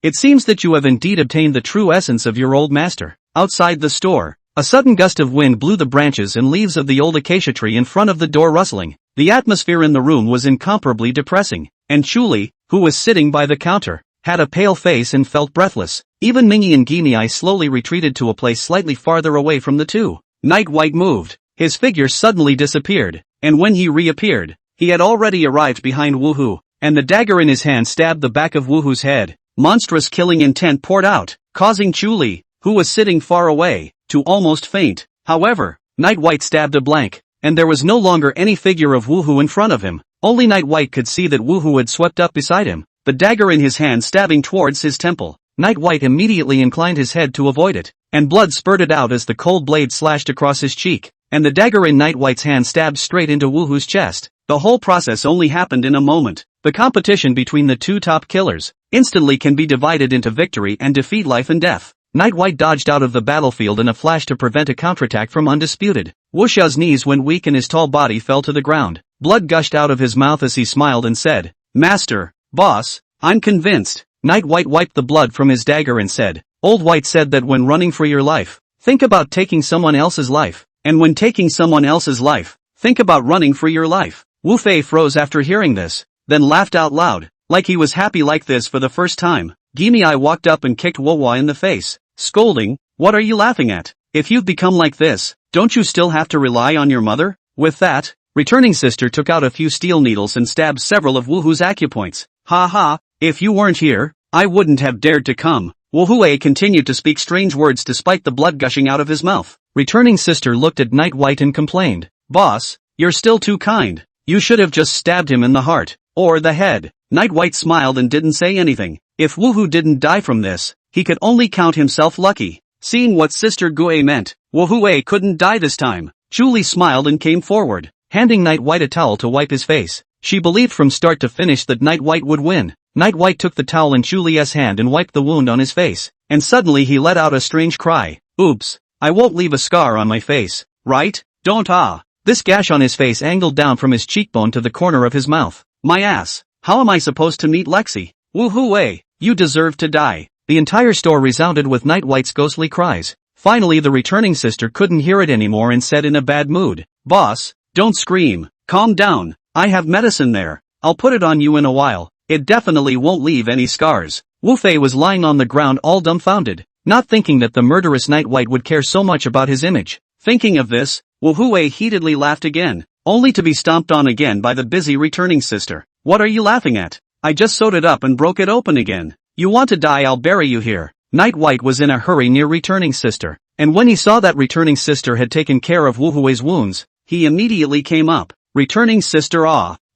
it seems that you have indeed obtained the true essence of your old master. Outside the store, a sudden gust of wind blew the branches and leaves of the old acacia tree in front of the door rustling. The atmosphere in the room was incomparably depressing, and Shuli, who was sitting by the counter, had a pale face and felt breathless. Even Mingyi and Gimei slowly retreated to a place slightly farther away from the two. Night White moved. His figure suddenly disappeared, and when he reappeared, he had already arrived behind Wu Hu, and the dagger in his hand stabbed the back of Wu Hu's head. Monstrous killing intent poured out, causing Shuli, who was sitting far away, to almost faint. However, Night White stabbed a blank, and there was no longer any figure of Wu Hu in front of him. Only Night White could see that Wu Hu had swept up beside him, the dagger in his hand stabbing towards his temple. Night White immediately inclined his head to avoid it, and blood spurted out as the cold blade slashed across his cheek, and the dagger in Night White's hand stabbed straight into Wu Hu's chest. The whole process only happened in a moment. The competition between the two top killers instantly can be divided into victory and defeat, life and death. Night White dodged out of the battlefield in a flash to prevent a counterattack from Undisputed. Wuxia's knees went weak and his tall body fell to the ground. Blood gushed out of his mouth as he smiled and said, Master, boss, I'm convinced. Night White wiped the blood from his dagger and said, Old White said that when running for your life, think about taking someone else's life, and when taking someone else's life, think about running for your life. Wu Fei froze after hearing this, then laughed out loud, like he was happy like this for the first time. Gimei walked up and kicked Wuhua in the face, scolding, What are you laughing at? If you've become like this, don't you still have to rely on your mother? With that, returning sister took out a few steel needles and stabbed several of Wu Hu's acupoints. Ha ha, if you weren't here, I wouldn't have dared to come. Wu Hui continued to speak strange words despite the blood gushing out of his mouth. Returning sister looked at Night White and complained, Boss, you're still too kind. You should have just stabbed him in the heart, or the head. Night White smiled and didn't say anything. If Wu Hu didn't die from this, he could only count himself lucky. Seeing what Sister Gue meant, Wu Hui couldn't die this time. Julie smiled and came forward, handing Night White a towel to wipe his face. She believed from start to finish that Night White would win. Night White took the towel in Julie's hand and wiped the wound on his face, and suddenly he let out a strange cry. Oops, I won't leave a scar on my face, right? Don't ah. This gash on his face angled down from his cheekbone to the corner of his mouth. My ass, how am I supposed to meet Lexi? Wu Hui, you deserve to die. The entire store resounded with Night White's ghostly cries. Finally the returning sister couldn't hear it anymore and said in a bad mood, Boss, don't scream, calm down, I have medicine there, I'll put it on you in a while, it definitely won't leave any scars. Wu Fei was lying on the ground all dumbfounded, not thinking that the murderous Night White would care so much about his image. Thinking of this, Wu Hui heatedly laughed again, only to be stomped on again by the busy returning sister. What are you laughing at? I just sewed it up and broke it open again. You want to die, I'll bury you here. Night White was in a hurry near returning sister, and when he saw that returning sister had taken care of Wu Hui's wounds, he immediately came up. Returning sister,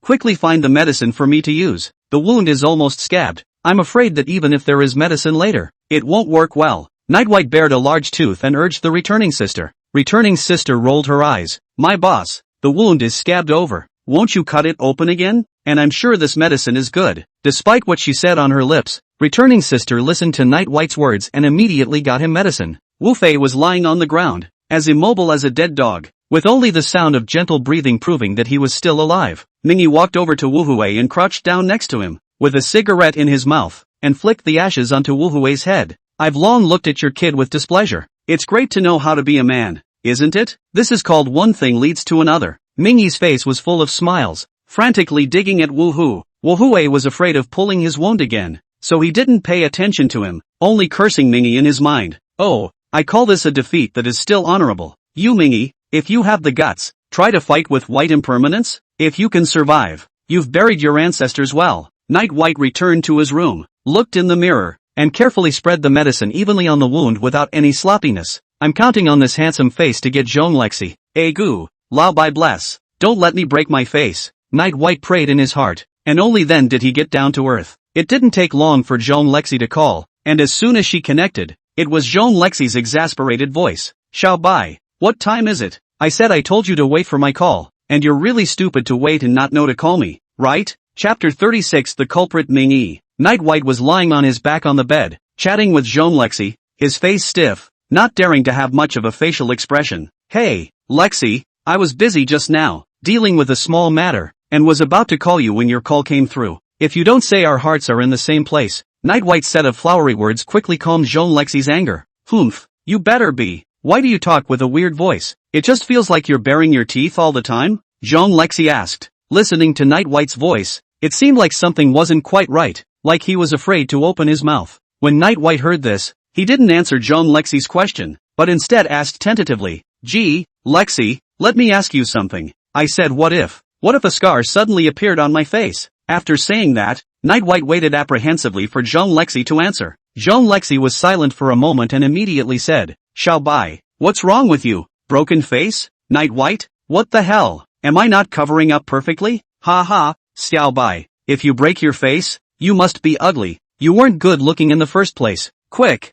quickly find the medicine for me to use. The wound is almost scabbed. I'm afraid that even if there is medicine later, it won't work well. Night White bared a large tooth and urged the returning sister. Returning sister rolled her eyes. My boss, the wound is scabbed over. Won't you cut it open again? And I'm sure this medicine is good. Despite what she said on her lips, returning sister listened to Night White's words and immediately got him medicine. Wu Fei was lying on the ground, as immobile as a dead dog, with only the sound of gentle breathing proving that he was still alive. Mingyi walked over to Wu Hui and crouched down next to him, with a cigarette in his mouth, and flicked the ashes onto Wu Hui's head. I've long looked at your kid with displeasure. It's great to know how to be a man, isn't it? This is called one thing leads to another. Mingyi's face was full of smiles, frantically digging at Wu Hu. Wu Hui was afraid of pulling his wound again, so he didn't pay attention to him, only cursing Mingyi in his mind. Oh, I call this a defeat that is still honorable. You Mingyi, if you have the guts, try to fight with white impermanence. If you can survive, you've buried your ancestors well. Night White returned to his room, looked in the mirror, and carefully spread the medicine evenly on the wound without any sloppiness. I'm counting on this handsome face to get Jean Lexi. Egu, Lao by bless. Don't let me break my face. Night White prayed in his heart, and only then did he get down to earth. It didn't take long for Jean Lexi to call, and as soon as she connected, it was Jean Lexi's exasperated voice. Xiao Bai, what time is it? I said I told you to wait for my call, and you're really stupid to wait and not know to call me, right? Chapter 36 The Culprit Ming Yi. Night White was lying on his back on the bed, chatting with Jean Lexi, his face stiff, not daring to have much of a facial expression. Hey, Lexi, I was busy just now, dealing with a small matter, and was about to call you when your call came through. If you don't say our hearts are in the same place. Night White's set of flowery words quickly calmed Jean Lexi's anger. Humph, you better be. Why do you talk with a weird voice? It just feels like you're baring your teeth all the time? Jean Lexi asked. Listening to Night White's voice, it seemed like something wasn't quite right, like he was afraid to open his mouth. When Night White heard this, he didn't answer Jean Lexi's question, but instead asked tentatively, Gee, Lexi, let me ask you something. I said what if a scar suddenly appeared on my face? After saying that, Night White waited apprehensively for Jean Lexi to answer. Jean Lexi was silent for a moment and immediately said, Xiao Bai, what's wrong with you? Broken face? Night White? What the hell? Am I not covering up perfectly? Ha ha, Xiao Bai, if you break your face, you must be ugly. You weren't good looking in the first place. Quick,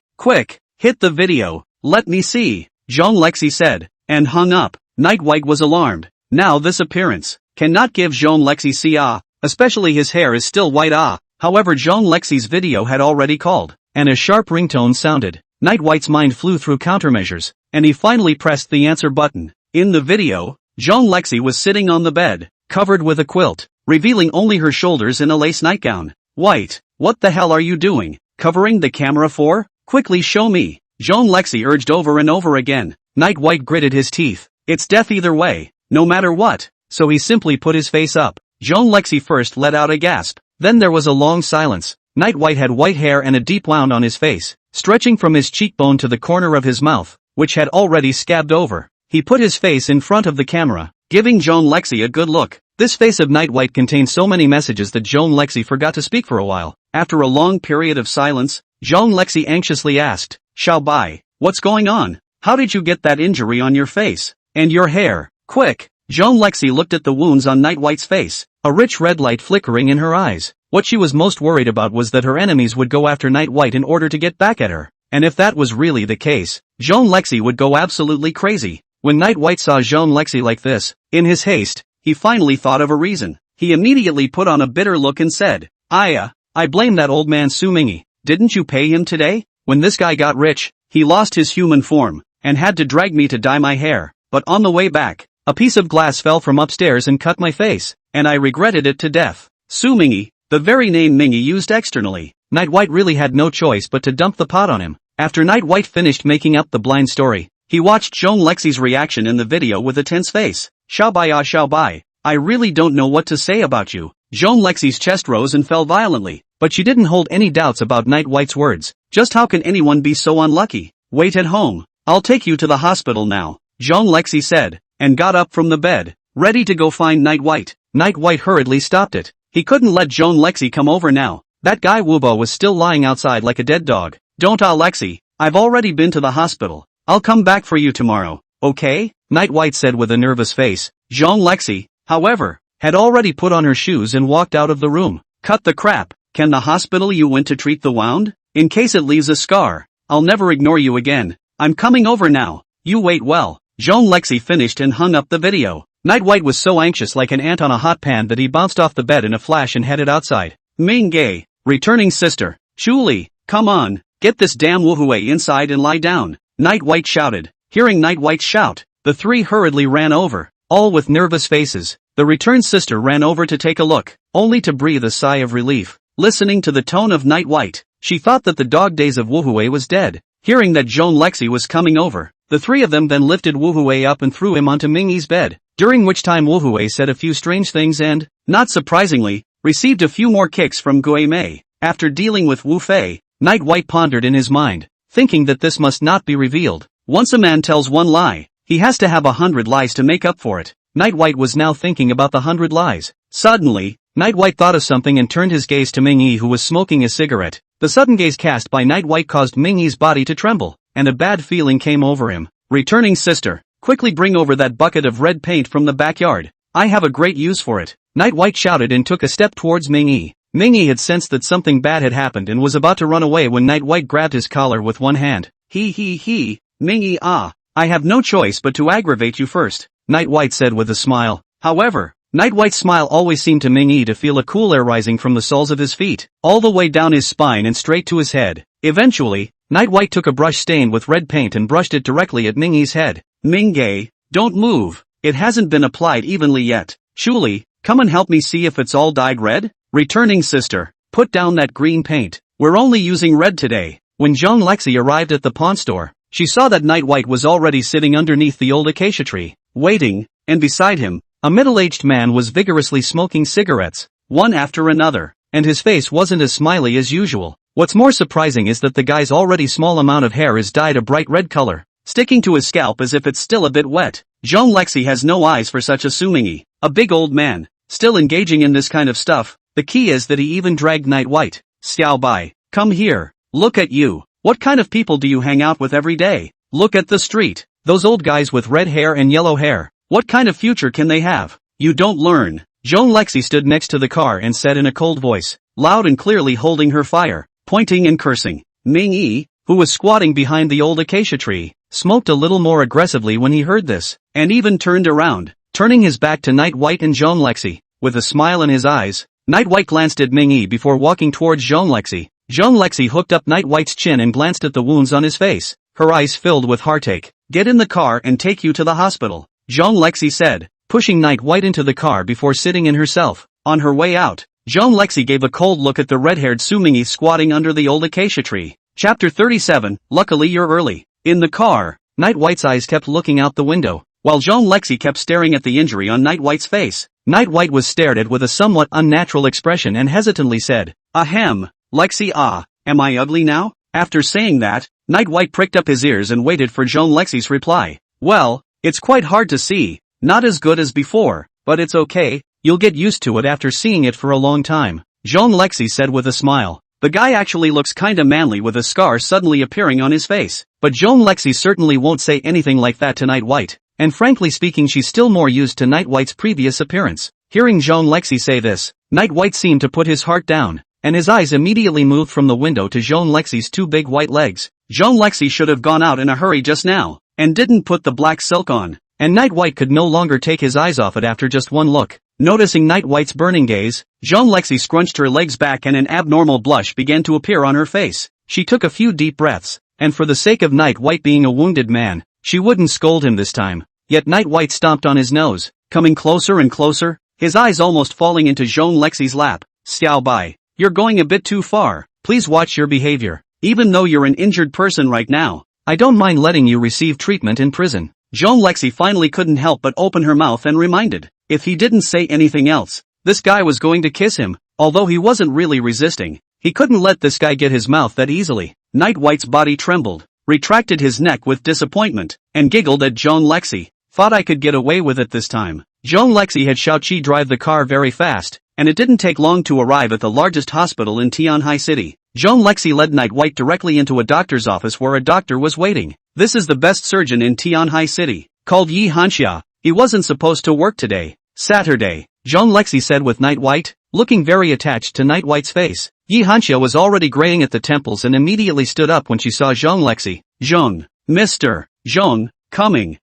hit the video, let me see, Jean Lexi said, and hung up. Night White was alarmed. Now this appearance cannot give Jean Lexi CA, especially his hair is still white However Jean Lexi's video had already called, and a sharp ringtone sounded. Night White's mind flew through countermeasures, and he finally pressed the answer button. In the video, Jean Lexi was sitting on the bed, covered with a quilt, revealing only her shoulders in a lace nightgown. White, what the hell are you doing? Covering the camera for? Quickly show me, Jean Lexi urged over and over again. Night White gritted his teeth. It's death either way, no matter what, so he simply put his face up. Jean Lexi first let out a gasp, then there was a long silence. Night White had white hair and a deep wound on his face, stretching from his cheekbone to the corner of his mouth, which had already scabbed over. He put his face in front of the camera, giving Jean Lexi a good look. This face of Night White contained so many messages that Jean Lexi forgot to speak for a while. After a long period of silence, Jean Lexi anxiously asked, Xiao Bai, what's going on? How did you get that injury on your face? And your hair? Quick! Jean Lexi looked at the wounds on Night White's face, a rich red light flickering in her eyes. What she was most worried about was that her enemies would go after Night White in order to get back at her. And if that was really the case, Jean Lexi would go absolutely crazy. When Night White saw Jean Lexi like this, in his haste, he finally thought of a reason. He immediately put on a bitter look and said, I blame that old man Su-Mingi. Didn't you pay him today? When this guy got rich, he lost his human form, and had to drag me to dye my hair. But on the way back, a piece of glass fell from upstairs and cut my face, and I regretted it to death. Su-Mingi, the very name Mingi used externally. Night White really had no choice but to dump the pot on him. After Night White finished making up the blind story, he watched Jean Lexi's reaction in the video with a tense face. Xiao Bai, I really don't know what to say about you. Jean Lexi's chest rose and fell violently, but she didn't hold any doubts about Night White's words. Just how can anyone be so unlucky? Wait at home. I'll take you to the hospital now, Jean Lexi said, and got up from the bed, ready to go find Night White. Night White hurriedly stopped it. He couldn't let Jean Lexi come over now. That guy Wubo was still lying outside like a dead dog. Don't Lexi, I've already been to the hospital. I'll come back for you tomorrow, okay? Night White said with a nervous face. Jean Lexi, however, had already put on her shoes and walked out of the room. Cut the crap. Can the hospital you went to treat the wound? In case it leaves a scar, I'll never ignore you again. I'm coming over now. You wait well. Jean Lexi finished and hung up the video. Night White was so anxious like an ant on a hot pan that he bounced off the bed in a flash and headed outside. Ming Gay, returning sister. Chuli, come on, get this damn wuhui inside and lie down, Night White shouted. Hearing Night White's shout, the three hurriedly ran over, all with nervous faces. The returned sister ran over to take a look, only to breathe a sigh of relief. Listening to the tone of Night White, she thought that the dog days of wuhui was dead. Hearing that Jean Lexi was coming over, the three of them then lifted wuhui up and threw him onto Mingi's bed, during which time wuhui said a few strange things and, not surprisingly, received a few more kicks from Gui Mei. After dealing with Wu Fei, Night White pondered in his mind, thinking that this must not be revealed. Once a man tells one lie, he has to have 100 lies to make up for it. Night White was now thinking about the 100 lies. Suddenly, Night White thought of something and turned his gaze to Ming Yi, who was smoking a cigarette. The sudden gaze cast by Night White caused Ming Yi's body to tremble, and a bad feeling came over him. Returning sister, quickly bring over that bucket of red paint from the backyard. I have a great use for it. Night White shouted and took a step towards Ming Yi. Ming Yi had sensed that something bad had happened and was about to run away when Night White grabbed his collar with one hand. He, Ming Yi, I have no choice but to aggravate you first, Night White said with a smile. However, Night White's smile always seemed to Ming Yi to feel a cool air rising from the soles of his feet, all the way down his spine and straight to his head. Eventually, Night White took a brush stained with red paint and brushed it directly at Ming Yi's head. Ming Yi, don't move. It hasn't been applied evenly yet. Shuli, come and help me see if it's all dyed red? Returning sister, put down that green paint. We're only using red today. When Zhang Lexi arrived at the pawn store, she saw that Night White was already sitting underneath the old acacia tree, waiting, and beside him, a middle-aged man was vigorously smoking cigarettes, one after another, and his face wasn't as smiley as usual. What's more surprising is that the guy's already small amount of hair is dyed a bright red color, sticking to his scalp as if it's still a bit wet. Zhang Lexi has no eyes for such a Sumingi, a big old man, still engaging in this kind of stuff. The key is that he even dragged Night White. Xiao Bai, come here, look at you. What kind of people do you hang out with every day? Look at the street, those old guys with red hair and yellow hair. What kind of future can they have? You don't learn. Zhang Lexi stood next to the car and said in a cold voice, loud and clearly holding her fire, pointing and cursing. Ming Yi, who was squatting behind the old acacia tree, smoked a little more aggressively when he heard this, and even turned around, turning his back to Night White and Zhang Lexi. With a smile in his eyes, Night White glanced at Ming Yi before walking towards Zhang Lexi. Zhang Lexi hooked up Night White's chin and glanced at the wounds on his face, her eyes filled with heartache. Get in the car and take you to the hospital, Zhang Lexi said, pushing Night White into the car before sitting in herself. On her way out, Zhang Lexi gave a cold look at the red-haired Sumingi squatting under the old acacia tree. Chapter 37, Luckily you're early. In the car, Night White's eyes kept looking out the window, while Zhang Lexi kept staring at the injury on Night White's face. Night White was stared at with a somewhat unnatural expression and hesitantly said, Ahem, Lexi, am I ugly now? After saying that, Night White pricked up his ears and waited for Zhang Lexi's reply. Well, it's quite hard to see, not as good as before, but it's okay, you'll get used to it after seeing it for a long time, Zhang Lexi said with a smile. The guy actually looks kinda manly with a scar suddenly appearing on his face, but Zhang Lexi certainly won't say anything like that to Night White, and frankly speaking she's still more used to Night White's previous appearance. Hearing Zhang Lexi say this, Night White seemed to put his heart down, and his eyes immediately moved from the window to Zhang Lexi's two big white legs. Zhang Lexi should have gone out in a hurry just now, and didn't put the black silk on, and Night White could no longer take his eyes off it after just one look. Noticing Night White's burning gaze, Zhang Lexi scrunched her legs back and an abnormal blush began to appear on her face. She took a few deep breaths, and for the sake of Night White being a wounded man, she wouldn't scold him this time. Yet Night White stomped on his nose, coming closer and closer, his eyes almost falling into Zhang Lexi's lap. Xiao Bai, you're going a bit too far, please watch your behavior. Even though you're an injured person right now, I don't mind letting you receive treatment in prison. Zhang Lexi finally couldn't help but open her mouth and reminded. If he didn't say anything else, this guy was going to kiss him. Although he wasn't really resisting, he couldn't let this guy get his mouth that easily. Night White's body trembled, retracted his neck with disappointment, and giggled at Zhang Lexi. Thought I could get away with it this time. Zhang Lexi had Xiaoqi drive the car very fast, and it didn't take long to arrive at the largest hospital in Tianhai City. Zhang Lexi led Night White directly into a doctor's office where a doctor was waiting. This is the best surgeon in Tianhai City, called Yi Hanxia. He wasn't supposed to work today. Saturday, Zhang Lexi said with Night White, looking very attached to Night White's face. Yi Hanxia was already graying at the temples and immediately stood up when she saw Zhang Lexi. Zhang, Mr. Zhang, coming.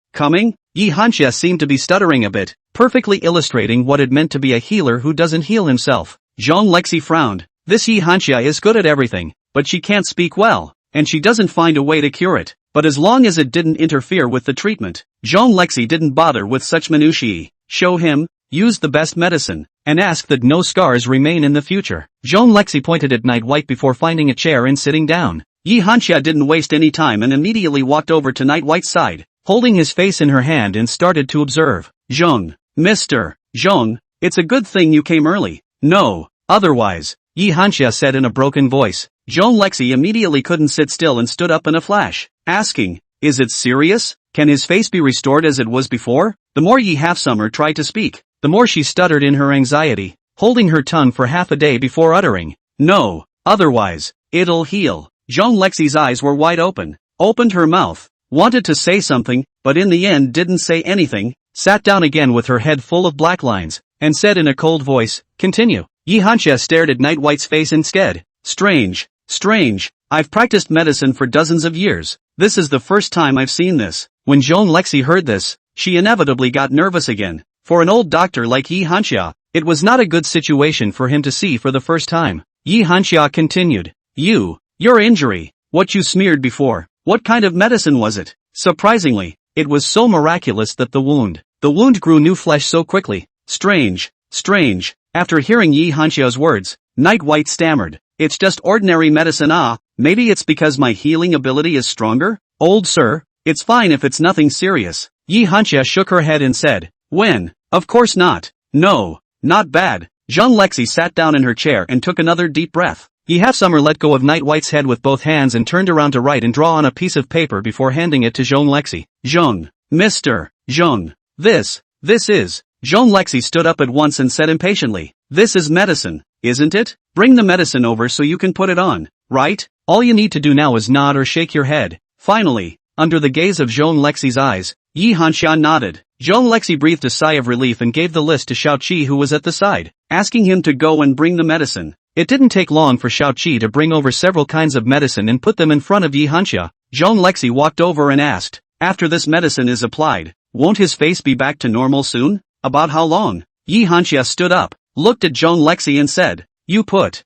Yi Hanxia seemed to be stuttering a bit, perfectly illustrating what it meant to be a healer who doesn't heal himself. Zhang Lexi frowned. This Yi Hanxia is good at everything, but she can't speak well, and she doesn't find a way to cure it. But as long as it didn't interfere with the treatment, Zhang Lexi didn't bother with such minutiae. Show him, use the best medicine, and ask that no scars remain in the future. Zhang Lexi pointed at Night White before finding a chair and sitting down. Yi Hanxia didn't waste any time and immediately walked over to Night White's side, holding his face in her hand and started to observe. Zhang, Mr. Zhang, it's a good thing you came early. No, otherwise, Yi Hanxia said in a broken voice. Zhang Lexi immediately couldn't sit still and stood up in a flash, asking, is it serious? Can his face be restored as it was before? The more Yi Half-Summer tried to speak, the more she stuttered in her anxiety. holding her tongue for half a day before uttering, "No, otherwise, it'll heal." Jean Lexi's eyes were wide open, opened her mouth, wanted to say something, but in the end didn't say anything, sat down again with her head full of black lines, and said in a cold voice, "Continue." Yi Hanxia stared at Night White's face instead. Strange, strange, I've practiced medicine for dozens of years. This is the first time I've seen this. When Jean Lexi heard this, she inevitably got nervous again. For an old doctor like Yi Hanxia, it was not a good situation for him to see for the first time. Yi Hanxia continued, Your injury, what you smeared before, what kind of medicine was it?" Surprisingly, it was so miraculous that the wound grew new flesh so quickly. Strange, strange. After hearing Yi Hanxia's words, Night White stammered, "It's just ordinary medicine. Maybe it's because my healing ability is stronger? Old sir, it's fine if it's nothing serious." Yi Hanxia shook her head and said, "When? Of course not. No, not bad." Jean Lexi sat down in her chair and took another deep breath. Yi Half-Summer let go of Night White's head with both hands and turned around to write and draw on a piece of paper before handing it to Jean Lexi. "Jean, Mr. Jean, this is..." Jean Lexi stood up at once and said impatiently, "This is medicine, isn't it? Bring the medicine over so you can put it on, right? All you need to do now is nod or shake your head." Finally, under the gaze of Jean Lexi's eyes, Yi Hanxia nodded. Jean Lexi breathed a sigh of relief and gave the list to Xiao Qi, who was at the side, asking him to go and bring the medicine. It didn't take long for Xiao Qi to bring over several kinds of medicine and put them in front of Yi Hanxia. Jean Lexi walked over and asked, "After this medicine is applied, won't his face be back to normal soon? About how long?" Yi Hanxia stood up, looked at Jean Lexi and said, "You put,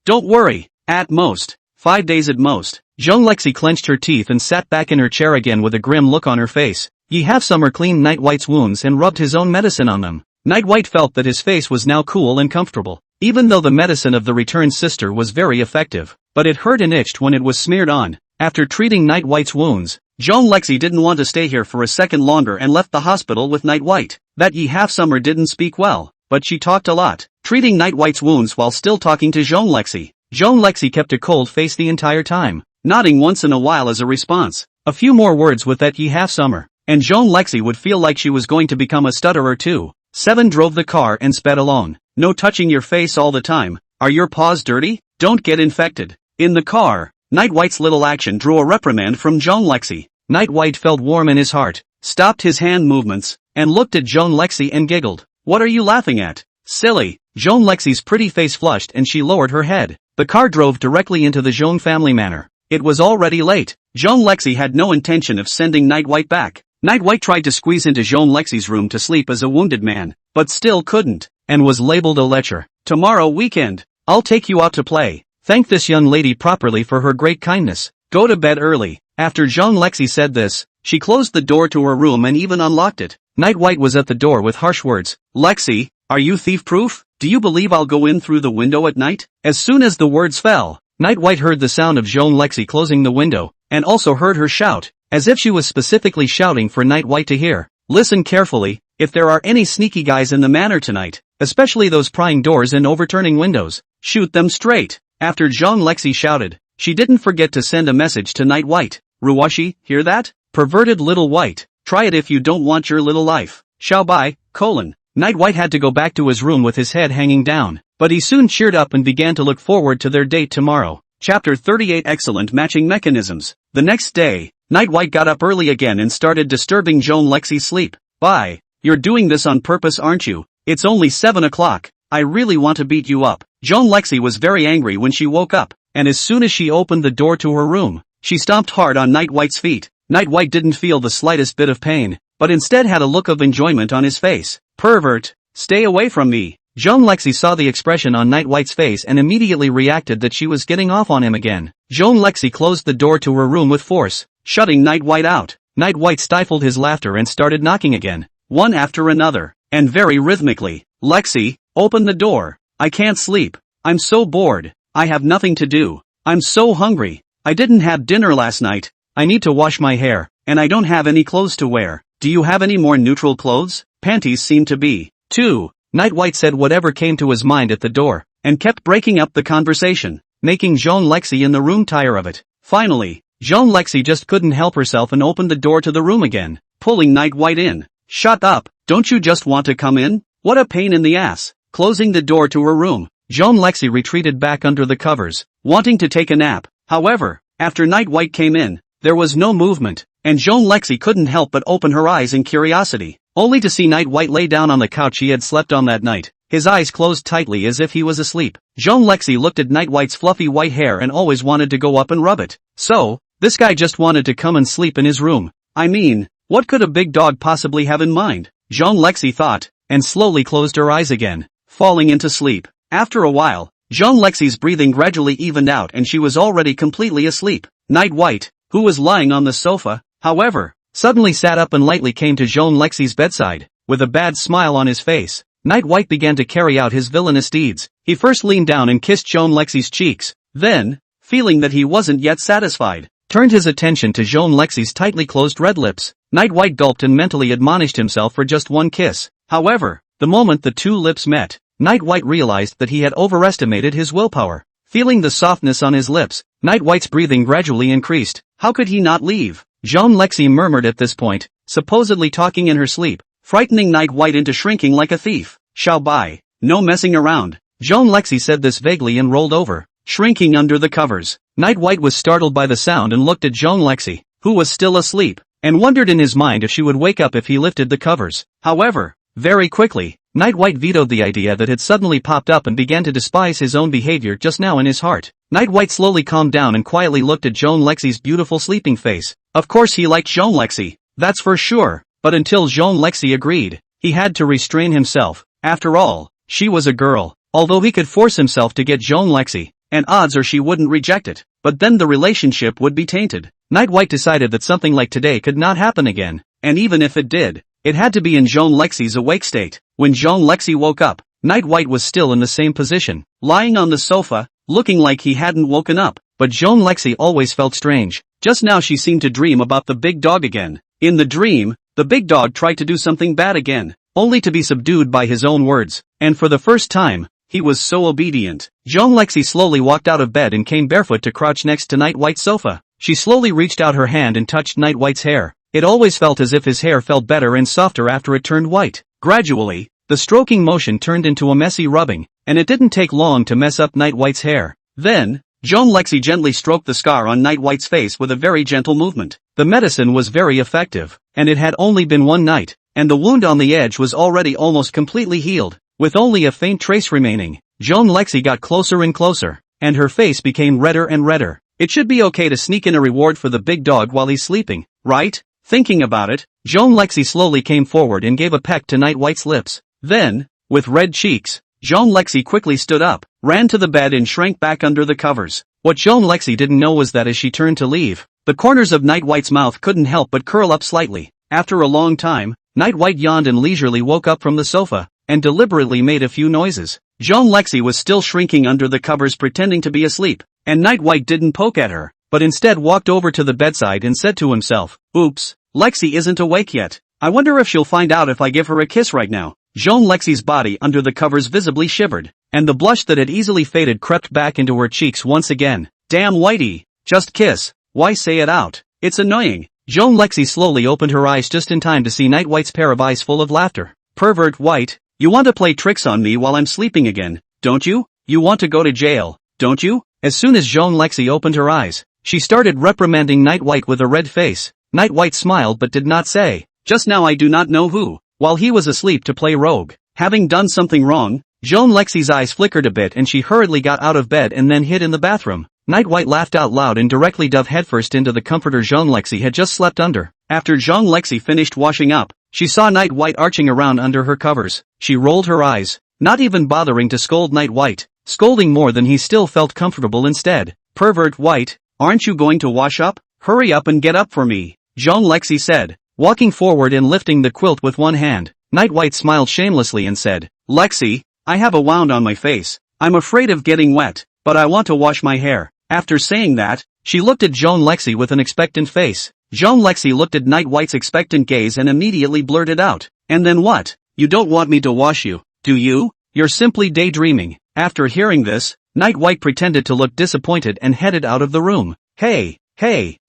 don't worry, at most, 5 days at most." Jean Lexi clenched her teeth and sat back in her chair again with a grim look on her face. Yi Half-Summer cleaned Night White's wounds and rubbed his own medicine on them. Night White felt that his face was now cool and comfortable, even though the medicine of the returned sister was very effective, but it hurt and itched when it was smeared on. After treating Night White's wounds, Jean Lexi didn't want to stay here for a second longer and left the hospital with Night White. That Yi Half-Summer didn't speak well, but she talked a lot, treating Night White's wounds while still talking to Jean Lexi. Jean Lexi kept a cold face the entire time, nodding once in a while as a response. A few more words with that Yi Half-Summer, and Jean Lexi would feel like she was going to become a stutterer too. Seven drove the car and sped along. "No touching your face all the time. Are your paws dirty? Don't get infected." In the car, Night White's little action drew a reprimand from Jean Lexi. Night White felt warm in his heart, stopped his hand movements, and looked at Jean Lexi and giggled. "What are you laughing at? Silly." Jean Lexi's pretty face flushed and she lowered her head. The car drove directly into the Jean family manor. It was already late. Jean Lexi had no intention of sending Night White back. Night White tried to squeeze into Jean Lexi's room to sleep as a wounded man, but still couldn't, and was labeled a lecher. "Tomorrow weekend, I'll take you out to play. Thank this young lady properly for her great kindness. Go to bed early." After Jean Lexi said this, she closed the door to her room and even unlocked it. Night White was at the door with harsh words. "Lexi, are you thief-proof? Do you believe I'll go in through the window at night?" As soon as the words fell, Night White heard the sound of Jean Lexi closing the window, and also heard her shout, as if she was specifically shouting for Night White to hear. "Listen carefully, if there are any sneaky guys in the manor tonight, especially those prying doors and overturning windows, shoot them straight." After Jean Lexi shouted, she didn't forget to send a message to Night White. "Ruwashi, hear that? Perverted little white, try it if you don't want your little life. Shall bye, colon." Night White had to go back to his room with his head hanging down, but he soon cheered up and began to look forward to their date tomorrow. Chapter 38 Excellent Matching Mechanisms. The next day, Night White got up early again and started disturbing Jean Lexi's sleep. "Bye, you're doing this on purpose, aren't you? It's only 7 o'clock. I really want to beat you up." Jean Lexi was very angry when she woke up, and as soon as she opened the door to her room, she stomped hard on Night White's feet. Night White didn't feel the slightest bit of pain, but instead had a look of enjoyment on his face. "Pervert, stay away from me." Jean Lexi saw the expression on Night White's face and immediately reacted that she was getting off on him again. Jean Lexi closed the door to her room with force, shutting Night White out. Night White stifled his laughter and started knocking again, one after another, and very rhythmically. "Lexi, open the door. I can't sleep. I'm so bored. I have nothing to do. I'm so hungry. I didn't have dinner last night. I need to wash my hair, and I don't have any clothes to wear. Do you have any more neutral clothes? Panties seem to be, too." Night White said whatever came to his mind at the door, and kept breaking up the conversation, making Jean Lexi in the room tire of it. Finally, Jean Lexi just couldn't help herself and opened the door to the room again, pulling Night White in. "Shut up, don't you just want to come in? What a pain in the ass. Closing the door to her room, Joan Lexi retreated back under the covers, wanting to take a nap. However, after Night White came in, there was no movement, and Joan Lexi couldn't help but open her eyes in curiosity, only to see Night White lay down on the couch he had slept on that night, his eyes closed tightly as if he was asleep. Joan Lexi looked at Night White's fluffy white hair and always wanted to go up and rub it. So, this guy just wanted to come and sleep in his room. I mean, what could a big dog possibly have in mind? Joan Lexi thought, and slowly closed her eyes again, falling into sleep. After a while, Joan Lexi's breathing gradually evened out and she was already completely asleep. Night White, who was lying on the sofa, however, suddenly sat up and lightly came to Joan Lexi's bedside, with a bad smile on his face. Night White began to carry out his villainous deeds. He first leaned down and kissed Joan Lexi's cheeks, then, feeling that he wasn't yet satisfied, turned his attention to Joan Lexi's tightly closed red lips. Night White gulped and mentally admonished himself for just one kiss. However, the moment the two lips met, Night White realized that he had overestimated his willpower. Feeling the softness on his lips, Night White's breathing gradually increased. How could he not leave? Joan Lexi murmured at this point, supposedly talking in her sleep, frightening Night White into shrinking like a thief. Shall buy. No messing around. Joan Lexi said this vaguely and rolled over, shrinking under the covers. Night White was startled by the sound and looked at Joan Lexi, who was still asleep, and wondered in his mind if she would wake up if he lifted the covers. However, very quickly, Night White vetoed the idea that had suddenly popped up and began to despise his own behavior just now in his heart. Night White slowly calmed down and quietly looked at Joan Lexi's beautiful sleeping face. Of course he liked Joan Lexi, that's for sure, but until Joan Lexi agreed, he had to restrain himself. After all, she was a girl. Although he could force himself to get Joan Lexi, and odds are she wouldn't reject it, but then the relationship would be tainted. Night White decided that something like today could not happen again, and even if it did, it had to be in Joan Lexi's awake state. When Joan Lexi woke up, Night White was still in the same position, lying on the sofa, looking like he hadn't woken up. But Joan Lexi always felt strange. Just now she seemed to dream about the big dog again. In the dream, the big dog tried to do something bad again, only to be subdued by his own words, and for the first time, he was so obedient. Joan Lexi slowly walked out of bed and came barefoot to crouch next to Night White's sofa. She slowly reached out her hand and touched Night White's hair. It always felt as if his hair felt better and softer after it turned white. Gradually, the stroking motion turned into a messy rubbing, and it didn't take long to mess up Night White's hair. Then, Joan Lexi gently stroked the scar on Night White's face with a very gentle movement. The medicine was very effective, and it had only been one night, and the wound on the edge was already almost completely healed. With only a faint trace remaining, Joan Lexi got closer and closer, and her face became redder and redder. It should be okay to sneak in a reward for the big dog while he's sleeping, right? Thinking about it, Joan Lexi slowly came forward and gave a peck to Night White's lips. Then, with red cheeks, Joan Lexi quickly stood up, ran to the bed and shrank back under the covers. What Joan Lexi didn't know was that as she turned to leave, the corners of Night White's mouth couldn't help but curl up slightly. After a long time, Night White yawned and leisurely woke up from the sofa, and deliberately made a few noises. Joan Lexi was still shrinking under the covers pretending to be asleep, and Night White didn't poke at her, but instead walked over to the bedside and said to himself, "Oops, Lexi isn't awake yet. I wonder if she'll find out if I give her a kiss right now." Joan Lexi's body under the covers visibly shivered, and the blush that had easily faded crept back into her cheeks once again. "Damn Whitey, just kiss, why say it out? It's annoying." Joan Lexi slowly opened her eyes just in time to see Night White's pair of eyes full of laughter. "Pervert White, you want to play tricks on me while I'm sleeping again, don't you? You want to go to jail, don't you?" As soon as Joan Lexi opened her eyes, she started reprimanding Night White with a red face. Night White smiled but did not say, "Just now I do not know who," while he was asleep to play rogue. Having done something wrong, Joan Lexi's eyes flickered a bit and she hurriedly got out of bed and then hid in the bathroom. Night White laughed out loud and directly dove headfirst into the comforter Joan Lexi had just slept under. After Joan Lexi finished washing up, she saw Night White arching around under her covers. She rolled her eyes, not even bothering to scold Night White, scolding more than he still felt comfortable instead. "Pervert White, aren't you going to wash up? Hurry up and get up for me," Joan Lexi said, walking forward and lifting the quilt with one hand. Night White smiled shamelessly and said, "Lexi, I have a wound on my face. I'm afraid of getting wet, but I want to wash my hair." After saying that, she looked at Joan Lexi with an expectant face. Joan Lexi looked at Night White's expectant gaze and immediately blurted out, "And then what? You don't want me to wash you, do you? You're simply daydreaming." After hearing this, Night White pretended to look disappointed and headed out of the room. Hey,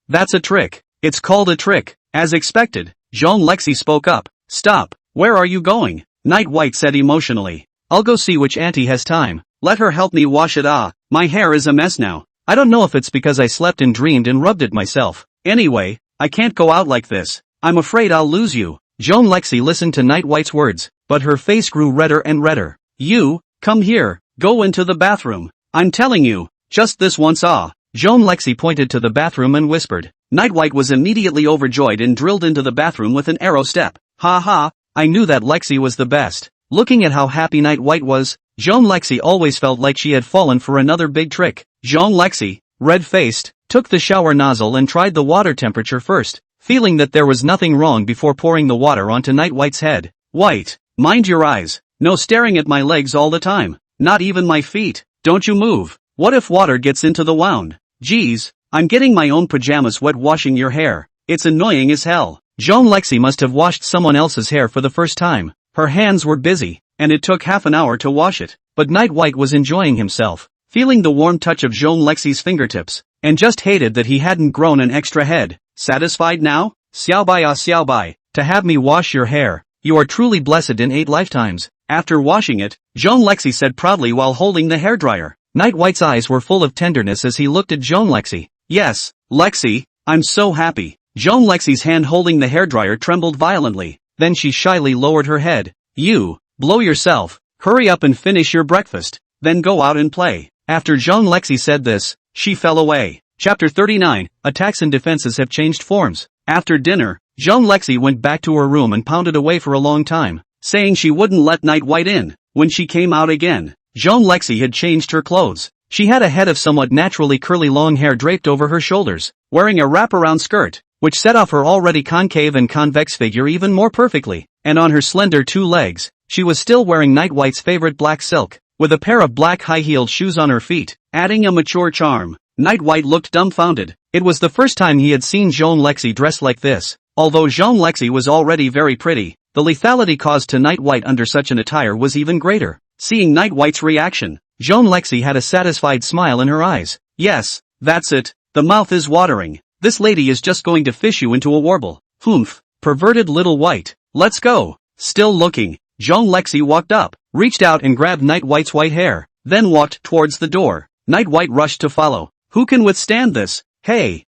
that's a trick. It's called a trick." As expected, Joan Lexi spoke up. "Stop, where are you going?" Night White said emotionally. I'll go see which auntie has time. Let her help me wash it. My hair is a mess now. I don't know if it's because I slept and dreamed and rubbed it myself. Anyway, I can't go out like this. I'm afraid I'll lose you. Joan Lexi listened to Night White's words, but her face grew redder and redder. You, come here, go into the bathroom. I'm telling you, just this once. Joan Lexi pointed to the bathroom and whispered. Night White was immediately overjoyed and drilled into the bathroom with an arrow step. Ha ha, I knew that Lexi was the best. Looking at how happy Night White was, Joan Lexi always felt like she had fallen for another big trick. Joan Lexi, red-faced, took the shower nozzle and tried the water temperature first, feeling that there was nothing wrong before pouring the water onto Night White's head. White, mind your eyes. No staring at my legs all the time. Not even my feet. Don't you move. What if water gets into the wound? Geez, I'm getting my own pajamas wet washing your hair. It's annoying as hell. Joan Lexi must have washed someone else's hair for the first time. Her hands were busy, and it took half an hour to wash it. But Night White was enjoying himself, feeling the warm touch of Joan Lexi's fingertips, and just hated that he hadn't grown an extra head. Satisfied now? Xiao bai, to have me wash your hair. You are truly blessed in 8 lifetimes. After washing it, Joan Lexi said proudly while holding the hairdryer. Night White's eyes were full of tenderness as he looked at Joan Lexi. Yes, Lexi, I'm so happy. Joan Lexi's hand holding the hairdryer trembled violently, then she shyly lowered her head. You, blow yourself, hurry up and finish your breakfast, then go out and play. After Joan Lexi said this, she fell away. Chapter 39, Attacks and defenses have changed forms. After dinner, Joan Lexi went back to her room and pounded away for a long time, saying she wouldn't let Night White in. When she came out again, Joan Lexi had changed her clothes. She had a head of somewhat naturally curly long hair draped over her shoulders, wearing a wraparound skirt, which set off her already concave and convex figure even more perfectly, and on her slender 2 legs, she was still wearing Night White's favorite black silk, with a pair of black high-heeled shoes on her feet, adding a mature charm. Night White looked dumbfounded. It was the first time he had seen Joan Lexi dressed like this. Although Joan Lexi was already very pretty, the lethality caused to Night White under such an attire was even greater. Seeing Night White's reaction, Joan Lexi had a satisfied smile in her eyes. Yes, that's it, the mouth is watering. This lady is just going to fish you into a warble. Humph, perverted little white. Let's go. Still looking, Joan Lexi walked up, reached out and grabbed Night White's white hair, then walked towards the door. Night White rushed to follow. Who can withstand this? Hey,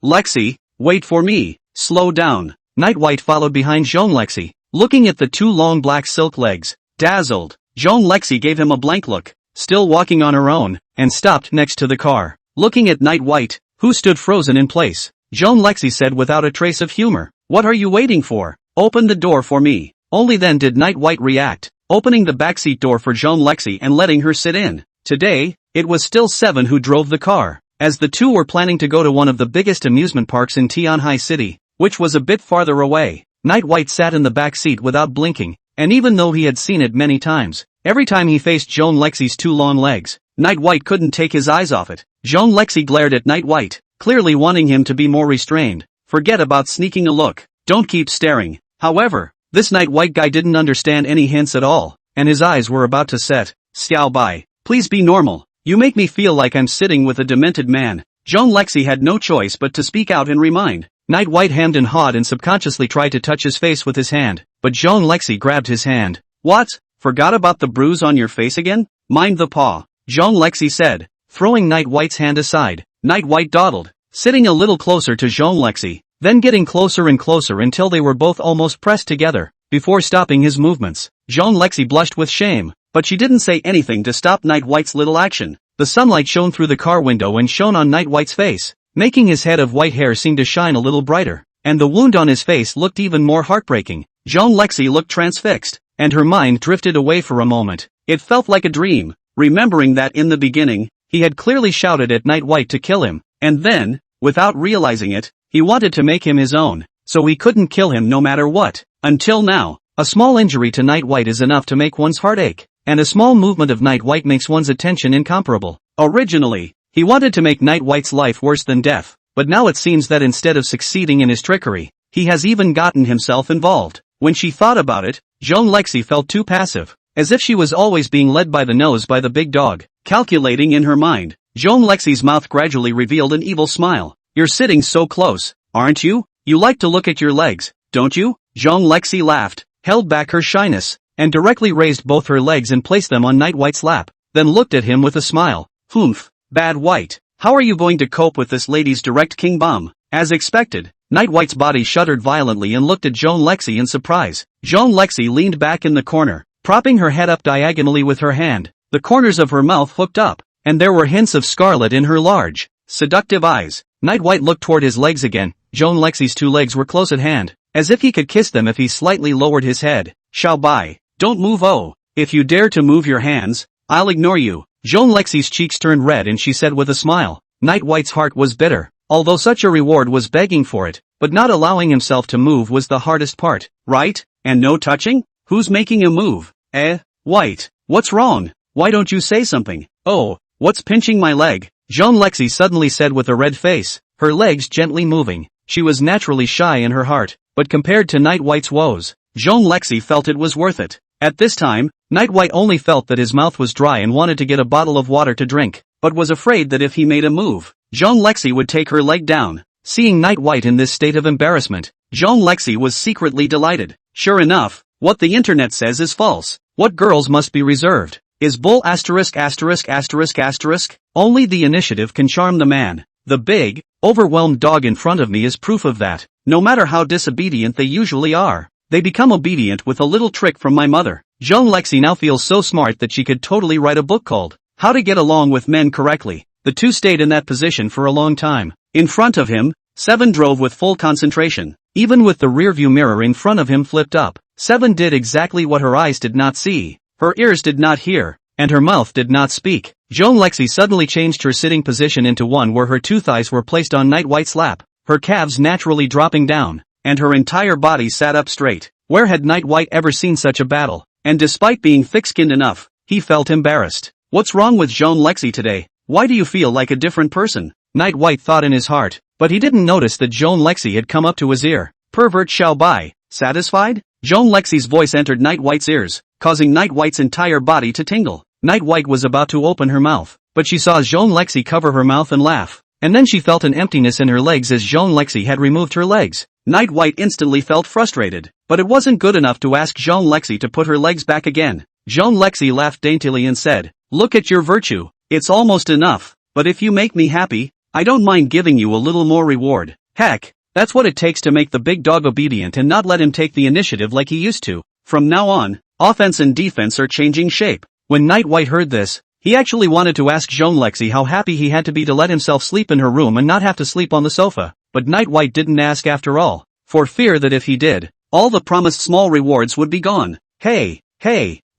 Lexi, wait for me, slow down. Night White followed behind Joan Lexi, looking at the 2 long black silk legs. Dazzled, Joan Lexi gave him a blank look, still walking on her own, and stopped next to the car. Looking at Night White, who stood frozen in place, Joan Lexi said without a trace of humor, "What are you waiting for? Open the door for me." Only then did Night White react, opening the backseat door for Joan Lexi and letting her sit in. Today, it was still 7 who drove the car, as the 2 were planning to go to one of the biggest amusement parks in Tianhai City, which was a bit farther away. Night White sat in the back seat without blinking, and even though he had seen it many times, every time he faced Joan Lexi's 2 long legs, Night White couldn't take his eyes off it. Joan Lexi glared at Night White, clearly wanting him to be more restrained. Forget about sneaking a look, don't keep staring. However, this Night White guy didn't understand any hints at all, and his eyes were about to set. Xiao bai, please be normal. You make me feel like I'm sitting with a demented man. Joan Lexi had no choice but to speak out and remind. Night White hemmed and hawed and subconsciously tried to touch his face with his hand, but Joan Lexi grabbed his hand. What? Forgot about the bruise on your face again? Mind the paw, Joan Lexi said, throwing Night White's hand aside. Night White dawdled, sitting a little closer to Joan Lexi, then getting closer and closer until they were both almost pressed together, before stopping his movements. Joan Lexi blushed with shame, but she didn't say anything to stop Night White's little action. The sunlight shone through the car window and shone on Night White's face, making his head of white hair seem to shine a little brighter, and the wound on his face looked even more heartbreaking. Joan Lexi looked transfixed, and her mind drifted away for a moment. It felt like a dream, remembering that in the beginning, he had clearly shouted at Night White to kill him, and then, without realizing it, he wanted to make him his own, so he couldn't kill him no matter what. Until now, a small injury to Night White is enough to make one's heart ache, and a small movement of Night White makes one's attention incomparable. Originally, he wanted to make Night White's life worse than death, but now it seems that instead of succeeding in his trickery, he has even gotten himself involved. When she thought about it, Joan Lexi felt too passive, as if she was always being led by the nose by the big dog. Calculating in her mind, Joan Lexi's mouth gradually revealed an evil smile. You're sitting so close, aren't you? You like to look at your legs, don't you? Joan Lexi laughed, held back her shyness, and directly raised both her legs and placed them on Night White's lap, then looked at him with a smile. Humph, Bad White. How are you going to cope with this lady's direct king bomb? As expected, Night White's body shuddered violently and looked at Joan Lexi in surprise. Joan Lexi leaned back in the corner, propping her head up diagonally with her hand. The corners of her mouth hooked up, and there were hints of scarlet in her large, seductive eyes. Night White looked toward his legs again. Joan Lexi's two legs were close at hand, as if he could kiss them if he slightly lowered his head. Shall by. Don't move, oh. If you dare to move your hands, I'll ignore you. Joan Lexi's cheeks turned red and she said with a smile. Night White's heart was bitter, although such a reward was begging for it, but not allowing himself to move was the hardest part. Right? And no touching? Who's making a move? White. What's wrong? Why don't you say something? Oh, what's pinching my leg? Joan Lexi suddenly said with a red face, her legs gently moving. She was naturally shy in her heart, but compared to Night White's woes, Joan Lexi felt it was worth it. At this time, Night White only felt that his mouth was dry and wanted to get a bottle of water to drink, but was afraid that if he made a move, Joan Lexi would take her leg down. Seeing Night White in this state of embarrassment, Joan Lexi was secretly delighted. Sure enough, what the internet says is false. What girls must be reserved is bull ********. Only the initiative can charm the man. The big, overwhelmed dog in front of me is proof of that. No matter how disobedient they usually are, they become obedient with a little trick from my mother. Joan Lexi now feels so smart that she could totally write a book called How to Get Along with Men Correctly. The two stayed in that position for a long time. In front of him, Seven drove with full concentration. Even with the rearview mirror in front of him flipped up, Seven did exactly what her eyes did not see, her ears did not hear, and her mouth did not speak. Joan Lexi suddenly changed her sitting position into one where her two thighs were placed on Night White's lap, her calves naturally dropping down, and her entire body sat up straight. Where had Night White ever seen such a battle? And despite being thick-skinned enough, he felt embarrassed. What's wrong with Joan Lexi today? Why do you feel like a different person? Night White thought in his heart, but he didn't notice that Joan Lexi had come up to his ear. Pervert shall by. Satisfied? Joan Lexi's voice entered Night White's ears, causing Night White's entire body to tingle. Night White was about to open her mouth, but she saw Joan Lexi cover her mouth and laugh, and then she felt an emptiness in her legs as Joan Lexi had removed her legs. Night White instantly felt frustrated, but it wasn't good enough to ask Joan Lexi to put her legs back again. Joan Lexi laughed daintily and said, "Look at your virtue. It's almost enough, but if you make me happy, I don't mind giving you a little more reward." Heck, that's what it takes to make the big dog obedient and not let him take the initiative like he used to. From now on, offense and defense are changing shape. When Night White heard this, he actually wanted to ask Joan Lexi how happy he had to be to let himself sleep in her room and not have to sleep on the sofa, but Night White didn't ask after all, for fear that if he did, all the promised small rewards would be gone. Hey,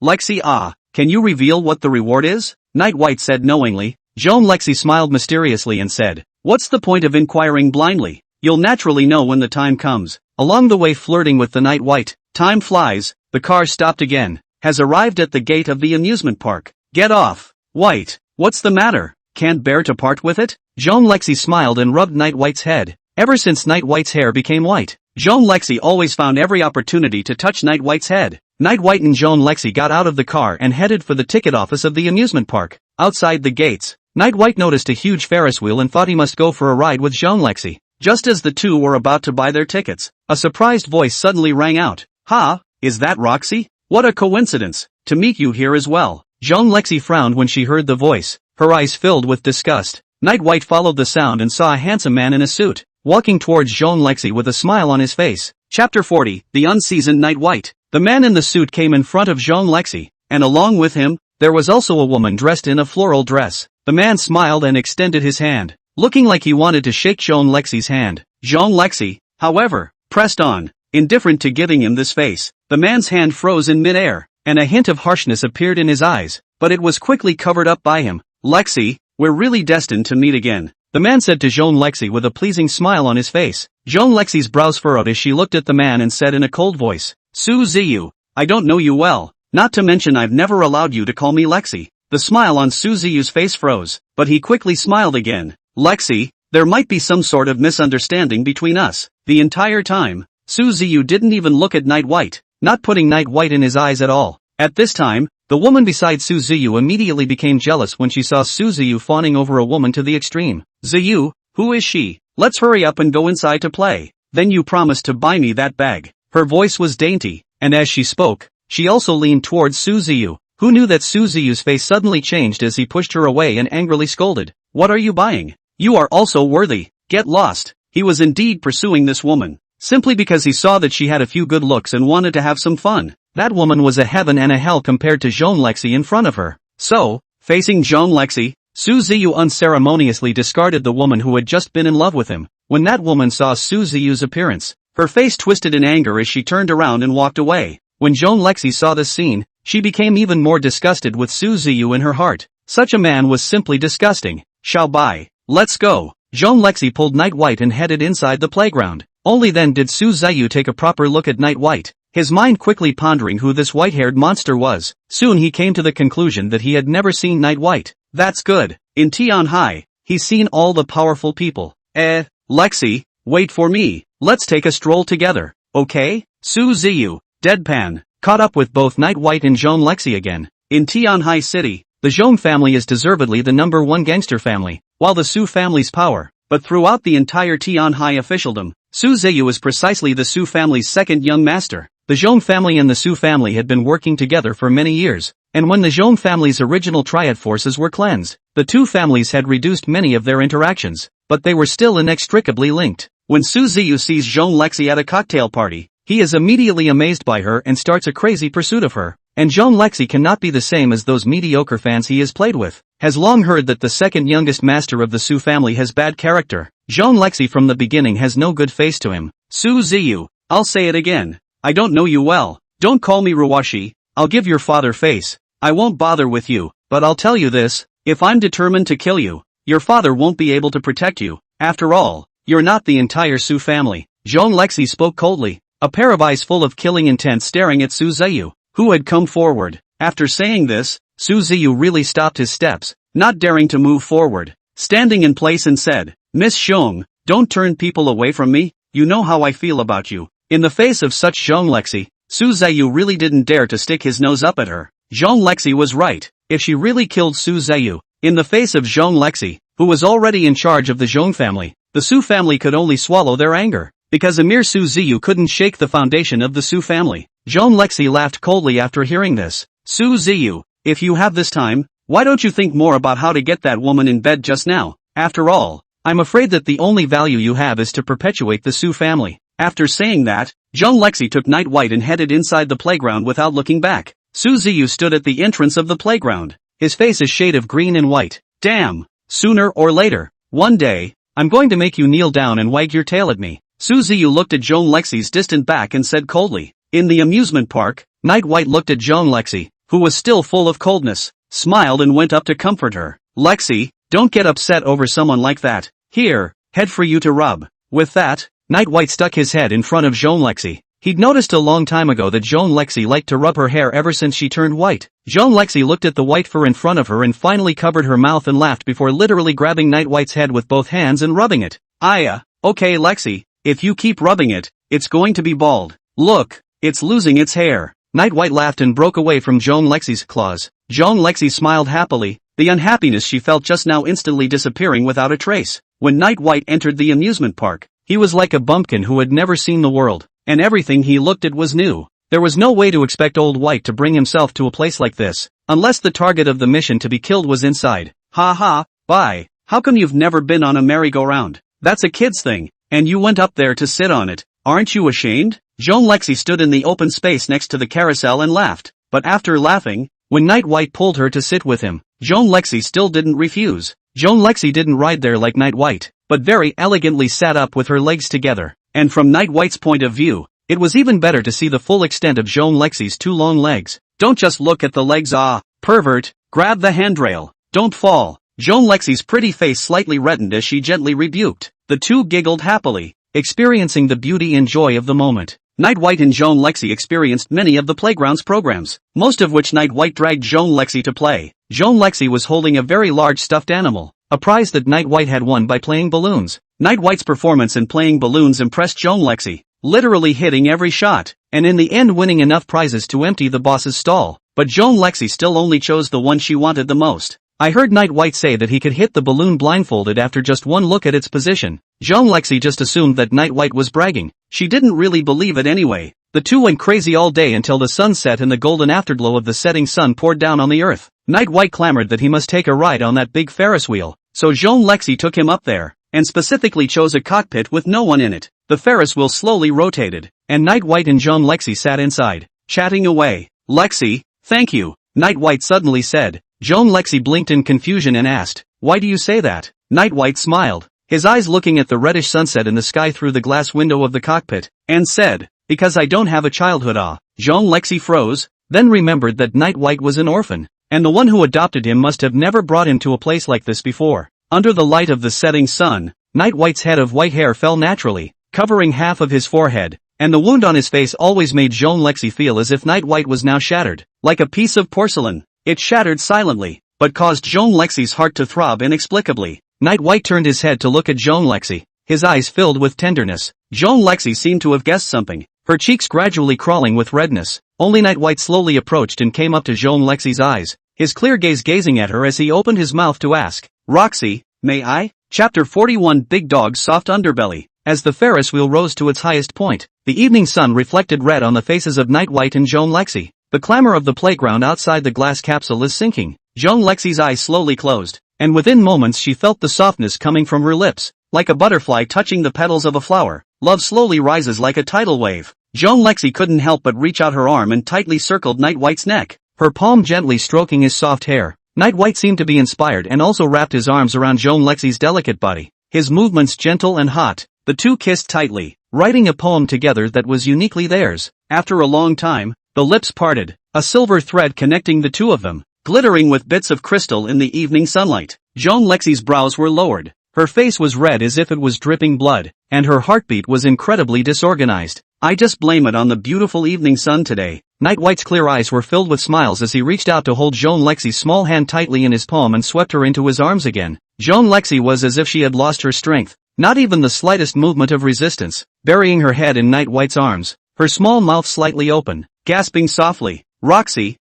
Lexi, can you reveal what the reward is? Night White said knowingly. Joan Lexi smiled mysteriously and said, "What's the point of inquiring blindly? You'll naturally know when the time comes." Along the way flirting with the Night White, time flies, the car stopped again, has arrived at the gate of the amusement park. Get off, White, what's the matter? Can't bear to part with it? Joan Lexi smiled and rubbed Night White's head. Ever since Night White's hair became white, Joan Lexi always found every opportunity to touch Night White's head. Night White and Joan Lexi got out of the car and headed for the ticket office of the amusement park. Outside the gates, Night White noticed a huge Ferris wheel and thought he must go for a ride with Joan Lexi. Just as the two were about to buy their tickets, a surprised voice suddenly rang out. "Ha, is that Roxy? What a coincidence, to meet you here as well." Joan Lexi frowned when she heard the voice, her eyes filled with disgust. Night White followed the sound and saw a handsome man in a suit, walking towards Joan Lexi with a smile on his face. Chapter 40, The Unseasoned Night White. The man in the suit came in front of Joan Lexi, and along with him, there was also a woman dressed in a floral dress. The man smiled and extended his hand, looking like he wanted to shake Joan Lexi's hand. Joan Lexi, however, pressed on, indifferent to giving him this face. The man's hand froze in midair, and a hint of harshness appeared in his eyes, but it was quickly covered up by him. "Lexi, we're really destined to meet again," the man said to Joan Lexi with a pleasing smile on his face. Joan Lexi's brows furrowed as she looked at the man and said in a cold voice, "Suziyu, I don't know you well, not to mention I've never allowed you to call me Lexi." The smile on Suziyu's face froze, but he quickly smiled again. "Lexi, there might be some sort of misunderstanding between us." The entire time, Suziyu didn't even look at Night White, not putting Night White in his eyes at all. At this time, the woman beside Suziyu immediately became jealous when she saw Suziyu fawning over a woman to the extreme. "Ziyu, who is she? Let's hurry up and go inside to play. Then you promised to buy me that bag." Her voice was dainty, and as she spoke, she also leaned towards Suziyu, who knew that Suziyu's face suddenly changed as he pushed her away and angrily scolded. What are you buying? You are also worthy. Get lost. He was indeed pursuing this woman, simply because he saw that she had a few good looks and wanted to have some fun. That woman was a heaven and a hell compared to Jean Lexi in front of her. So, facing Jean Lexi, Suziyu unceremoniously discarded the woman who had just been in love with him. When that woman saw Suziyu's appearance, her face twisted in anger as she turned around and walked away. When Jean Lexi saw this scene, she became even more disgusted with Suziyu in her heart. Such a man was simply disgusting. Shall buy. Let's go. Jean Lexi pulled Night White and headed inside the playground. Only then did Suziyu take a proper look at Night White, his mind quickly pondering who this white-haired monster was. Soon he came to the conclusion that he had never seen Night White. That's good. In Tian High, he's seen all the powerful people. Lexi, wait for me. Let's take a stroll together, okay? Suziyu, deadpan, caught up with both Night White and Jean Lexi again. In Tian High City, the Zhong family is deservedly the #1 gangster family, while the Su family's power. But throughout the entire Tian High officialdom, Suziyu is precisely the Su family's second young master. The Zhong family and the Su family had been working together for many years, and when the Zhong family's original triad forces were cleansed, the two families had reduced many of their interactions, but they were still inextricably linked. When Suziyu sees Jean Lexi at a cocktail party, he is immediately amazed by her and starts a crazy pursuit of her. And Jean Lexi cannot be the same as those mediocre fans he has played with. Has long heard that the second youngest master of the Su family has bad character. Jean Lexi from the beginning has no good face to him. Suziyu, I'll say it again. I don't know you well. Don't call me Ruwashi. I'll give your father face. I won't bother with you, but I'll tell you this. If I'm determined to kill you, your father won't be able to protect you. After all, you're not the entire Su family. Jean Lexi spoke coldly, a pair of eyes full of killing intent staring at Suziyu, who had come forward. After saying this, Suziyu really stopped his steps, not daring to move forward, standing in place and said, Miss Xiong, don't turn people away from me, you know how I feel about you. In the face of such Jean Lexi, Suziyu really didn't dare to stick his nose up at her. Jean Lexi was right. If she really killed Suziyu, in the face of Jean Lexi, who was already in charge of the Zhong family, the Su family could only swallow their anger, because a mere Suziyu couldn't shake the foundation of the Su family. Jean Lexi laughed coldly after hearing this. Suziyu, if you have this time, why don't you think more about how to get that woman in bed just now? After all, I'm afraid that the only value you have is to perpetuate the Su family. After saying that, Jean Lexi took Night White and headed inside the playground without looking back. Suziyu stood at the entrance of the playground, his face a shade of green and white. Damn! Sooner or later, one day, I'm going to make you kneel down and wag your tail at me. Suziyu looked at Jean Lexi's distant back and said coldly. In the amusement park, Night White looked at Jean Lexi, who was still full of coldness, smiled and went up to comfort her. Lexi, don't get upset over someone like that. Here, head for you to rub. With that, Night White stuck his head in front of Jean Lexi. He'd noticed a long time ago that Jean Lexi liked to rub her hair ever since she turned white. Jean Lexi looked at the white fur in front of her and finally covered her mouth and laughed before literally grabbing Night White's head with both hands and rubbing it. Okay Lexi, if you keep rubbing it, it's going to be bald. Look, it's losing its hair. Night White laughed and broke away from Jean Lexi's claws. Jean Lexi smiled happily, the unhappiness she felt just now instantly disappearing without a trace. When Night White entered the amusement park, he was like a bumpkin who had never seen the world, and everything he looked at was new. There was no way to expect Old White to bring himself to a place like this, unless the target of the mission to be killed was inside. Bye. How come you've never been on a merry-go-round? That's a kid's thing, and you went up there to sit on it. Aren't you ashamed? Jean Lexi stood in the open space next to the carousel and laughed, but after laughing, when Night White pulled her to sit with him, Jean Lexi still didn't refuse. Jean Lexi didn't ride there like Night White, but very elegantly sat up with her legs together, and from Night White's point of view, it was even better to see the full extent of Jean Lexi's two long legs. Don't just look at the legs, pervert, grab the handrail, don't fall. Jean Lexi's pretty face slightly reddened as she gently rebuked. The two giggled happily, experiencing the beauty and joy of the moment. Night White and Jean Lexi experienced many of the playground's programs, most of which Night White dragged Jean Lexi to play. Jean Lexi was holding a very large stuffed animal, a prize that Night White had won by playing balloons. Night White's performance in playing balloons impressed Jean Lexi, literally hitting every shot, and in the end winning enough prizes to empty the boss's stall. But Jean Lexi still only chose the one she wanted the most. I heard Night White say that he could hit the balloon blindfolded after just one look at its position. Jean Lexi just assumed that Night White was bragging. She didn't really believe it anyway. The two went crazy all day until the sun set and the golden afterglow of the setting sun poured down on the earth. Night White clamored that he must take a ride on that big Ferris wheel, so Jean Lexi took him up there, and specifically chose a cockpit with no one in it. The Ferris wheel slowly rotated, and Night White and Jean Lexi sat inside, chatting away. Lexi, thank you, Night White suddenly said. Jean Lexi blinked in confusion and asked, why do you say that? Night White smiled, his eyes looking at the reddish sunset in the sky through the glass window of the cockpit, and said, because I don't have a childhood. Jean Lexi froze, then remembered that Night White was an orphan, and the one who adopted him must have never brought him to a place like this before. Under the light of the setting sun, Night White's head of white hair fell naturally, covering half of his forehead, and the wound on his face always made Jean Lexi feel as if Night White was now shattered, like a piece of porcelain. It shattered silently, but caused Jean Lexi's heart to throb inexplicably. Night White turned his head to look at Jean Lexi, his eyes filled with tenderness. Jean Lexi seemed to have guessed something, her cheeks gradually crawling with redness. Only Night White slowly approached and came up to Jean Lexi's eyes, his clear gaze gazing at her as he opened his mouth to ask, Roxy, may I? Chapter 41 Big Dog's Soft Underbelly. As the Ferris wheel rose to its highest point, the evening sun reflected red on the faces of Night White and Jean Lexi. The clamor of the playground outside the glass capsule is sinking. Jean Lexi's eyes slowly closed, and within moments she felt the softness coming from her lips, like a butterfly touching the petals of a flower. Love slowly rises like a tidal wave. Jean Lexi couldn't help but reach out her arm and tightly circled Night White's neck, her palm gently stroking his soft hair. Night White seemed to be inspired and also wrapped his arms around Jean Lexi's delicate body, his movements gentle and hot. The two kissed tightly, writing a poem together that was uniquely theirs. After a long time, the lips parted, a silver thread connecting the two of them, glittering with bits of crystal in the evening sunlight. Jean Lexi's brows were lowered, her face was red as if it was dripping blood, and her heartbeat was incredibly disorganized. I just blame it on the beautiful evening sun today. Night White's clear eyes were filled with smiles as he reached out to hold Jean Lexi's small hand tightly in his palm and swept her into his arms again. Jean Lexi was as if she had lost her strength, not even the slightest movement of resistance, burying her head in Night White's arms, her small mouth slightly open, gasping softly, Roxy,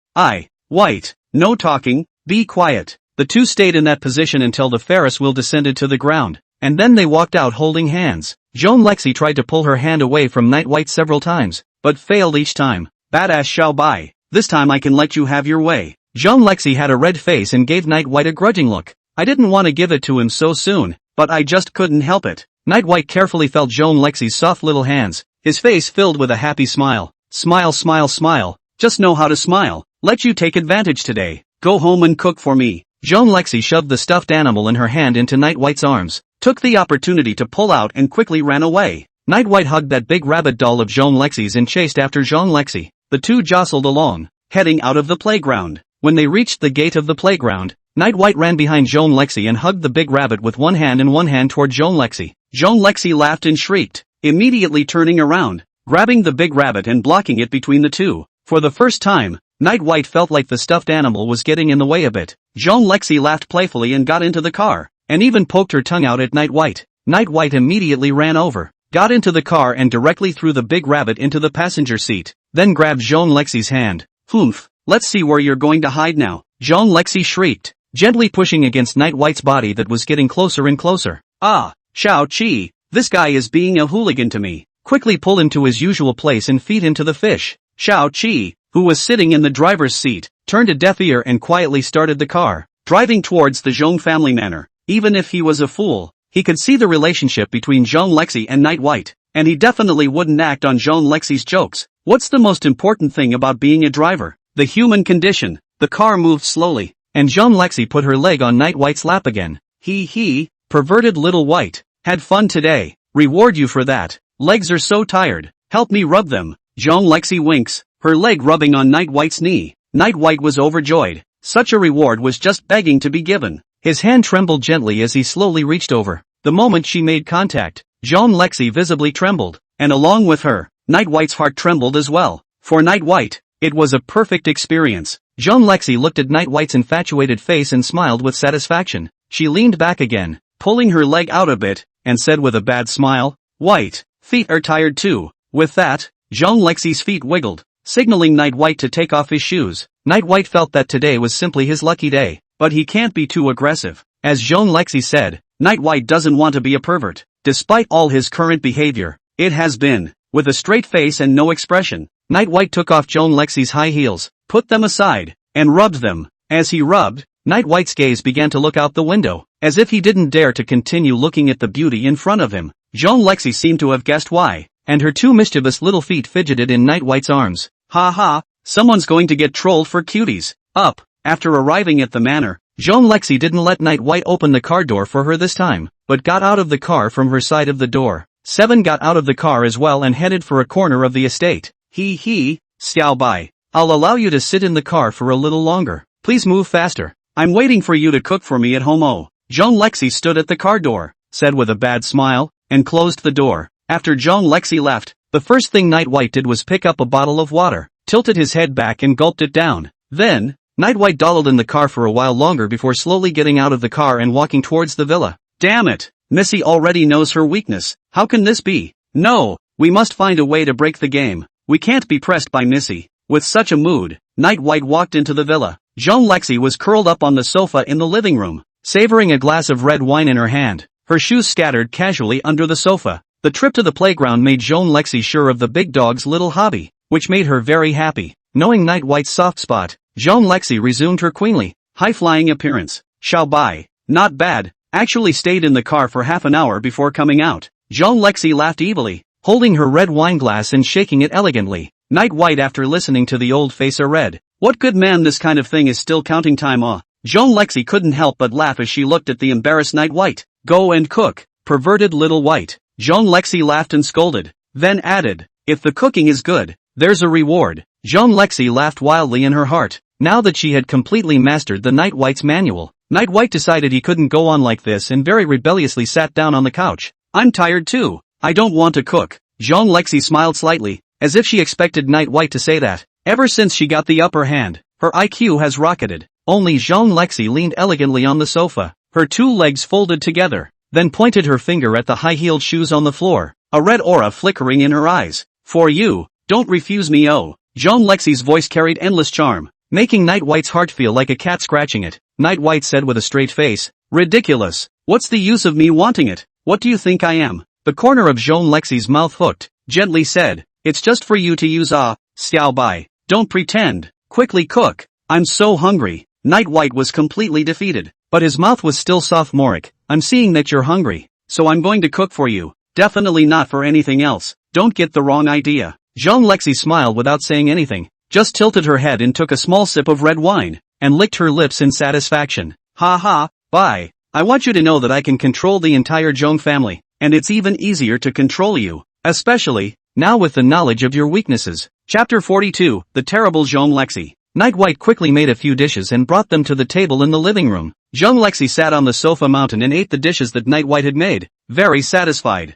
White, no talking, be quiet. The two stayed in that position until the Ferris wheel descended to the ground, and then they walked out holding hands. Jean Lexi tried to pull her hand away from Night White several times, but failed each time. Badass shall buy, this time I can let you have your way. Jean Lexi had a red face and gave Night White a grudging look. I didn't want to give it to him so soon, but I just couldn't help it. Night White carefully felt Jean Lexi's soft little hands, his face filled with a happy smile. Smile, smile, smile, just know how to smile. Let you take advantage today. Go home and cook for me. Jean Lexi shoved the stuffed animal in her hand into Night White's arms, took the opportunity to pull out and quickly ran away. Night White hugged that big rabbit doll of Jean Lexi's and chased after Jean Lexi. The two jostled along, heading out of the playground. When they reached the gate of the playground, Night White ran behind Jean Lexi and hugged the big rabbit with one hand and one hand toward Jean Lexi. Jean Lexi laughed and shrieked, immediately turning around, grabbing the big rabbit and blocking it between the two. For the first time, Night White felt like the stuffed animal was getting in the way a bit. Jean Lexi laughed playfully and got into the car, and even poked her tongue out at Night White. Night White immediately ran over, got into the car and directly threw the big rabbit into the passenger seat, then grabbed Jean Lexi's hand. Humph, let's see where you're going to hide now. Jean Lexi shrieked, gently pushing against Night White's body that was getting closer and closer. Shao Chi, this guy is being a hooligan to me. Quickly pull him to his usual place and feed him to the fish. Shao Chi, who was sitting in the driver's seat, turned a deaf ear and quietly started the car, driving towards the Zhong family manor. Even if he was a fool, he could see the relationship between Jean Lexi and Night White, and he definitely wouldn't act on Jean Lexi's jokes. What's the most important thing about being a driver? The human condition. The car moved slowly, and Jean Lexi put her leg on Night White's lap again. Perverted little white. Had fun today. Reward you for that. Legs are so tired. Help me rub them. Jean Lexi winks, her leg rubbing on Night White's knee. Night White was overjoyed. Such a reward was just begging to be given. His hand trembled gently as he slowly reached over. The moment she made contact, Jean Lexi visibly trembled, and along with her, Night White's heart trembled as well. For Night White, it was a perfect experience. Jean Lexi looked at Night White's infatuated face and smiled with satisfaction. She leaned back again, pulling her leg out a bit, and said with a bad smile, White, feet are tired too. With that, Jean Lexi's feet wiggled, signaling Night White to take off his shoes. Night White felt that today was simply his lucky day, but he can't be too aggressive. As Jean Lexi said, Night White doesn't want to be a pervert. Despite all his current behavior, it has been With a straight face and no expression, Night White took off Joan Lexi's high heels, put them aside, and rubbed them. As he rubbed, Night White's gaze began to look out the window, as if he didn't dare to continue looking at the beauty in front of him. Joan Lexi seemed to have guessed why, and her two mischievous little feet fidgeted in Night White's arms. Ha ha, someone's going to get trolled for cuties. Up. After arriving at the manor, Joan Lexi didn't let Night White open the car door for her this time, but got out of the car from her side of the door. Seven got out of the car as well and headed for a corner of the estate. He, Xiao Bai. I'll allow you to sit in the car for a little longer. Please move faster. I'm waiting for you to cook for me at home. Oh. Joan Lexi stood at the car door, said with a bad smile, and closed the door. After Joan Lexi left, the first thing Night White did was pick up a bottle of water, tilted his head back and gulped it down. Then, Night White dawdled in the car for a while longer before slowly getting out of the car and walking towards the villa. Damn it! Missy already knows her weakness. How can this be? No, we must find a way to break the game. We can't be pressed by Missy. With such a mood, Night White walked into the villa. Joan Lexi was curled up on the sofa in the living room, savoring a glass of red wine in her hand, her shoes scattered casually under the sofa. The trip to the playground made Joan Lexi sure of the big dog's little hobby, which made her very happy. Knowing Night White's soft spot, Joan Lexi resumed her queenly, high-flying appearance. Xiao Bai, not bad, actually stayed in the car for half an hour before coming out. Joan Lexi laughed evilly, holding her red wine glass and shaking it elegantly. Night White, after listening to the old facer, read, "What good man, this kind of thing is still counting time off." Joan Lexi couldn't help but laugh as she looked at the embarrassed Night White. Go and cook, perverted little white. Joan Lexi laughed and scolded, then added, if the cooking is good, there's a reward. Joan Lexi laughed wildly in her heart. Now that she had completely mastered the Night White's manual, Night White decided he couldn't go on like this and very rebelliously sat down on the couch. I'm tired too. I don't want to cook. Joan Lexi smiled slightly, as if she expected Night White to say that. Ever since she got the upper hand, her IQ has rocketed. Only Joan Lexi leaned elegantly on the sofa, her two legs folded together, then pointed her finger at the high-heeled shoes on the floor, a red aura flickering in her eyes. For you, don't refuse me. Oh. Joan Lexi's voice carried endless charm, making Night White's heart feel like a cat scratching it. Night White said with a straight face, ridiculous. What's the use of me wanting it? What do you think I am? The corner of Joan Lexi's mouth hooked, gently said, it's just for you to use. Xiao Bai. Don't pretend. Quickly cook. I'm so hungry. Night White was completely defeated, but his mouth was still sophomoric. I'm seeing that you're hungry, so I'm going to cook for you. Definitely not for anything else. Don't get the wrong idea. Joan Lexi smiled without saying anything, just tilted her head and took a small sip of red wine, and licked her lips in satisfaction. Ha ha, Bai. I want you to know that I can control the entire Joan family, and it's even easier to control you, especially, now with the knowledge of your weaknesses. Chapter 42, The Terrible Joan Lexi. Night White quickly made a few dishes and brought them to the table in the living room. Joan Lexi sat on the sofa mountain and ate the dishes that Night White had made, very satisfied.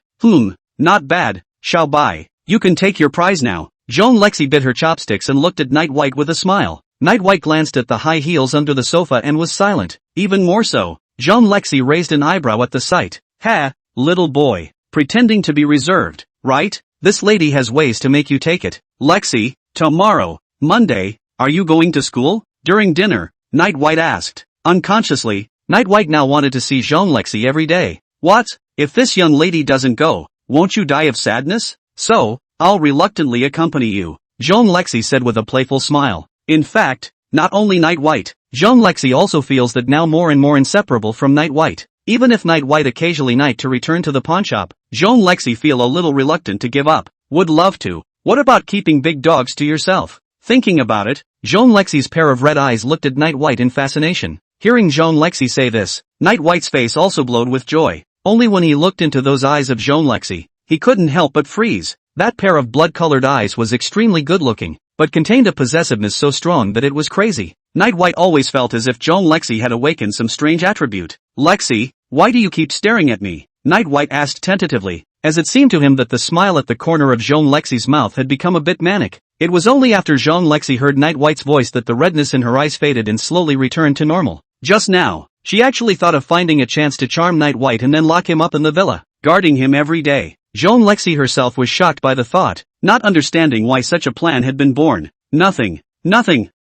Not bad, Xiao Bai. You can take your prize now. Joan Lexi bit her chopsticks and looked at Night White with a smile. Night White glanced at the high heels under the sofa and was silent. Even more so, Joan Lexi raised an eyebrow at the sight. Ha, little boy. Pretending to be reserved, right? This lady has ways to make you take it. Lexi, tomorrow, Monday, are you going to school? During dinner, Night White asked. Unconsciously, Night White now wanted to see Joan Lexi every day. What? If this young lady doesn't go, won't you die of sadness? So, I'll reluctantly accompany you, Joan Lexi said with a playful smile. In fact, not only Night White, Joan Lexi also feels that now more and more inseparable from Night White. Even if Night White occasionally night to return to the pawnshop, Joan Lexi feel a little reluctant to give up. Would love to. What about keeping big dogs to yourself? Thinking about it, Joan Lexi's pair of red eyes looked at Night White in fascination. Hearing Joan Lexi say this, Night White's face also glowed with joy. Only when he looked into those eyes of Joan Lexi, he couldn't help but freeze. That pair of blood-colored eyes was extremely good-looking, but contained a possessiveness so strong that it was crazy. Night White always felt as if Joan Lexi had awakened some strange attribute. Lexi, why do you keep staring at me? Night White asked tentatively, as it seemed to him that the smile at the corner of Joan Lexi's mouth had become a bit manic. It was only after Joan Lexi heard Night White's voice that the redness in her eyes faded and slowly returned to normal. Just now, she actually thought of finding a chance to charm Night White and then lock him up in the villa, guarding him every day. Joan Lexi herself was shocked by the thought, not understanding why such a plan had been born. Nothing.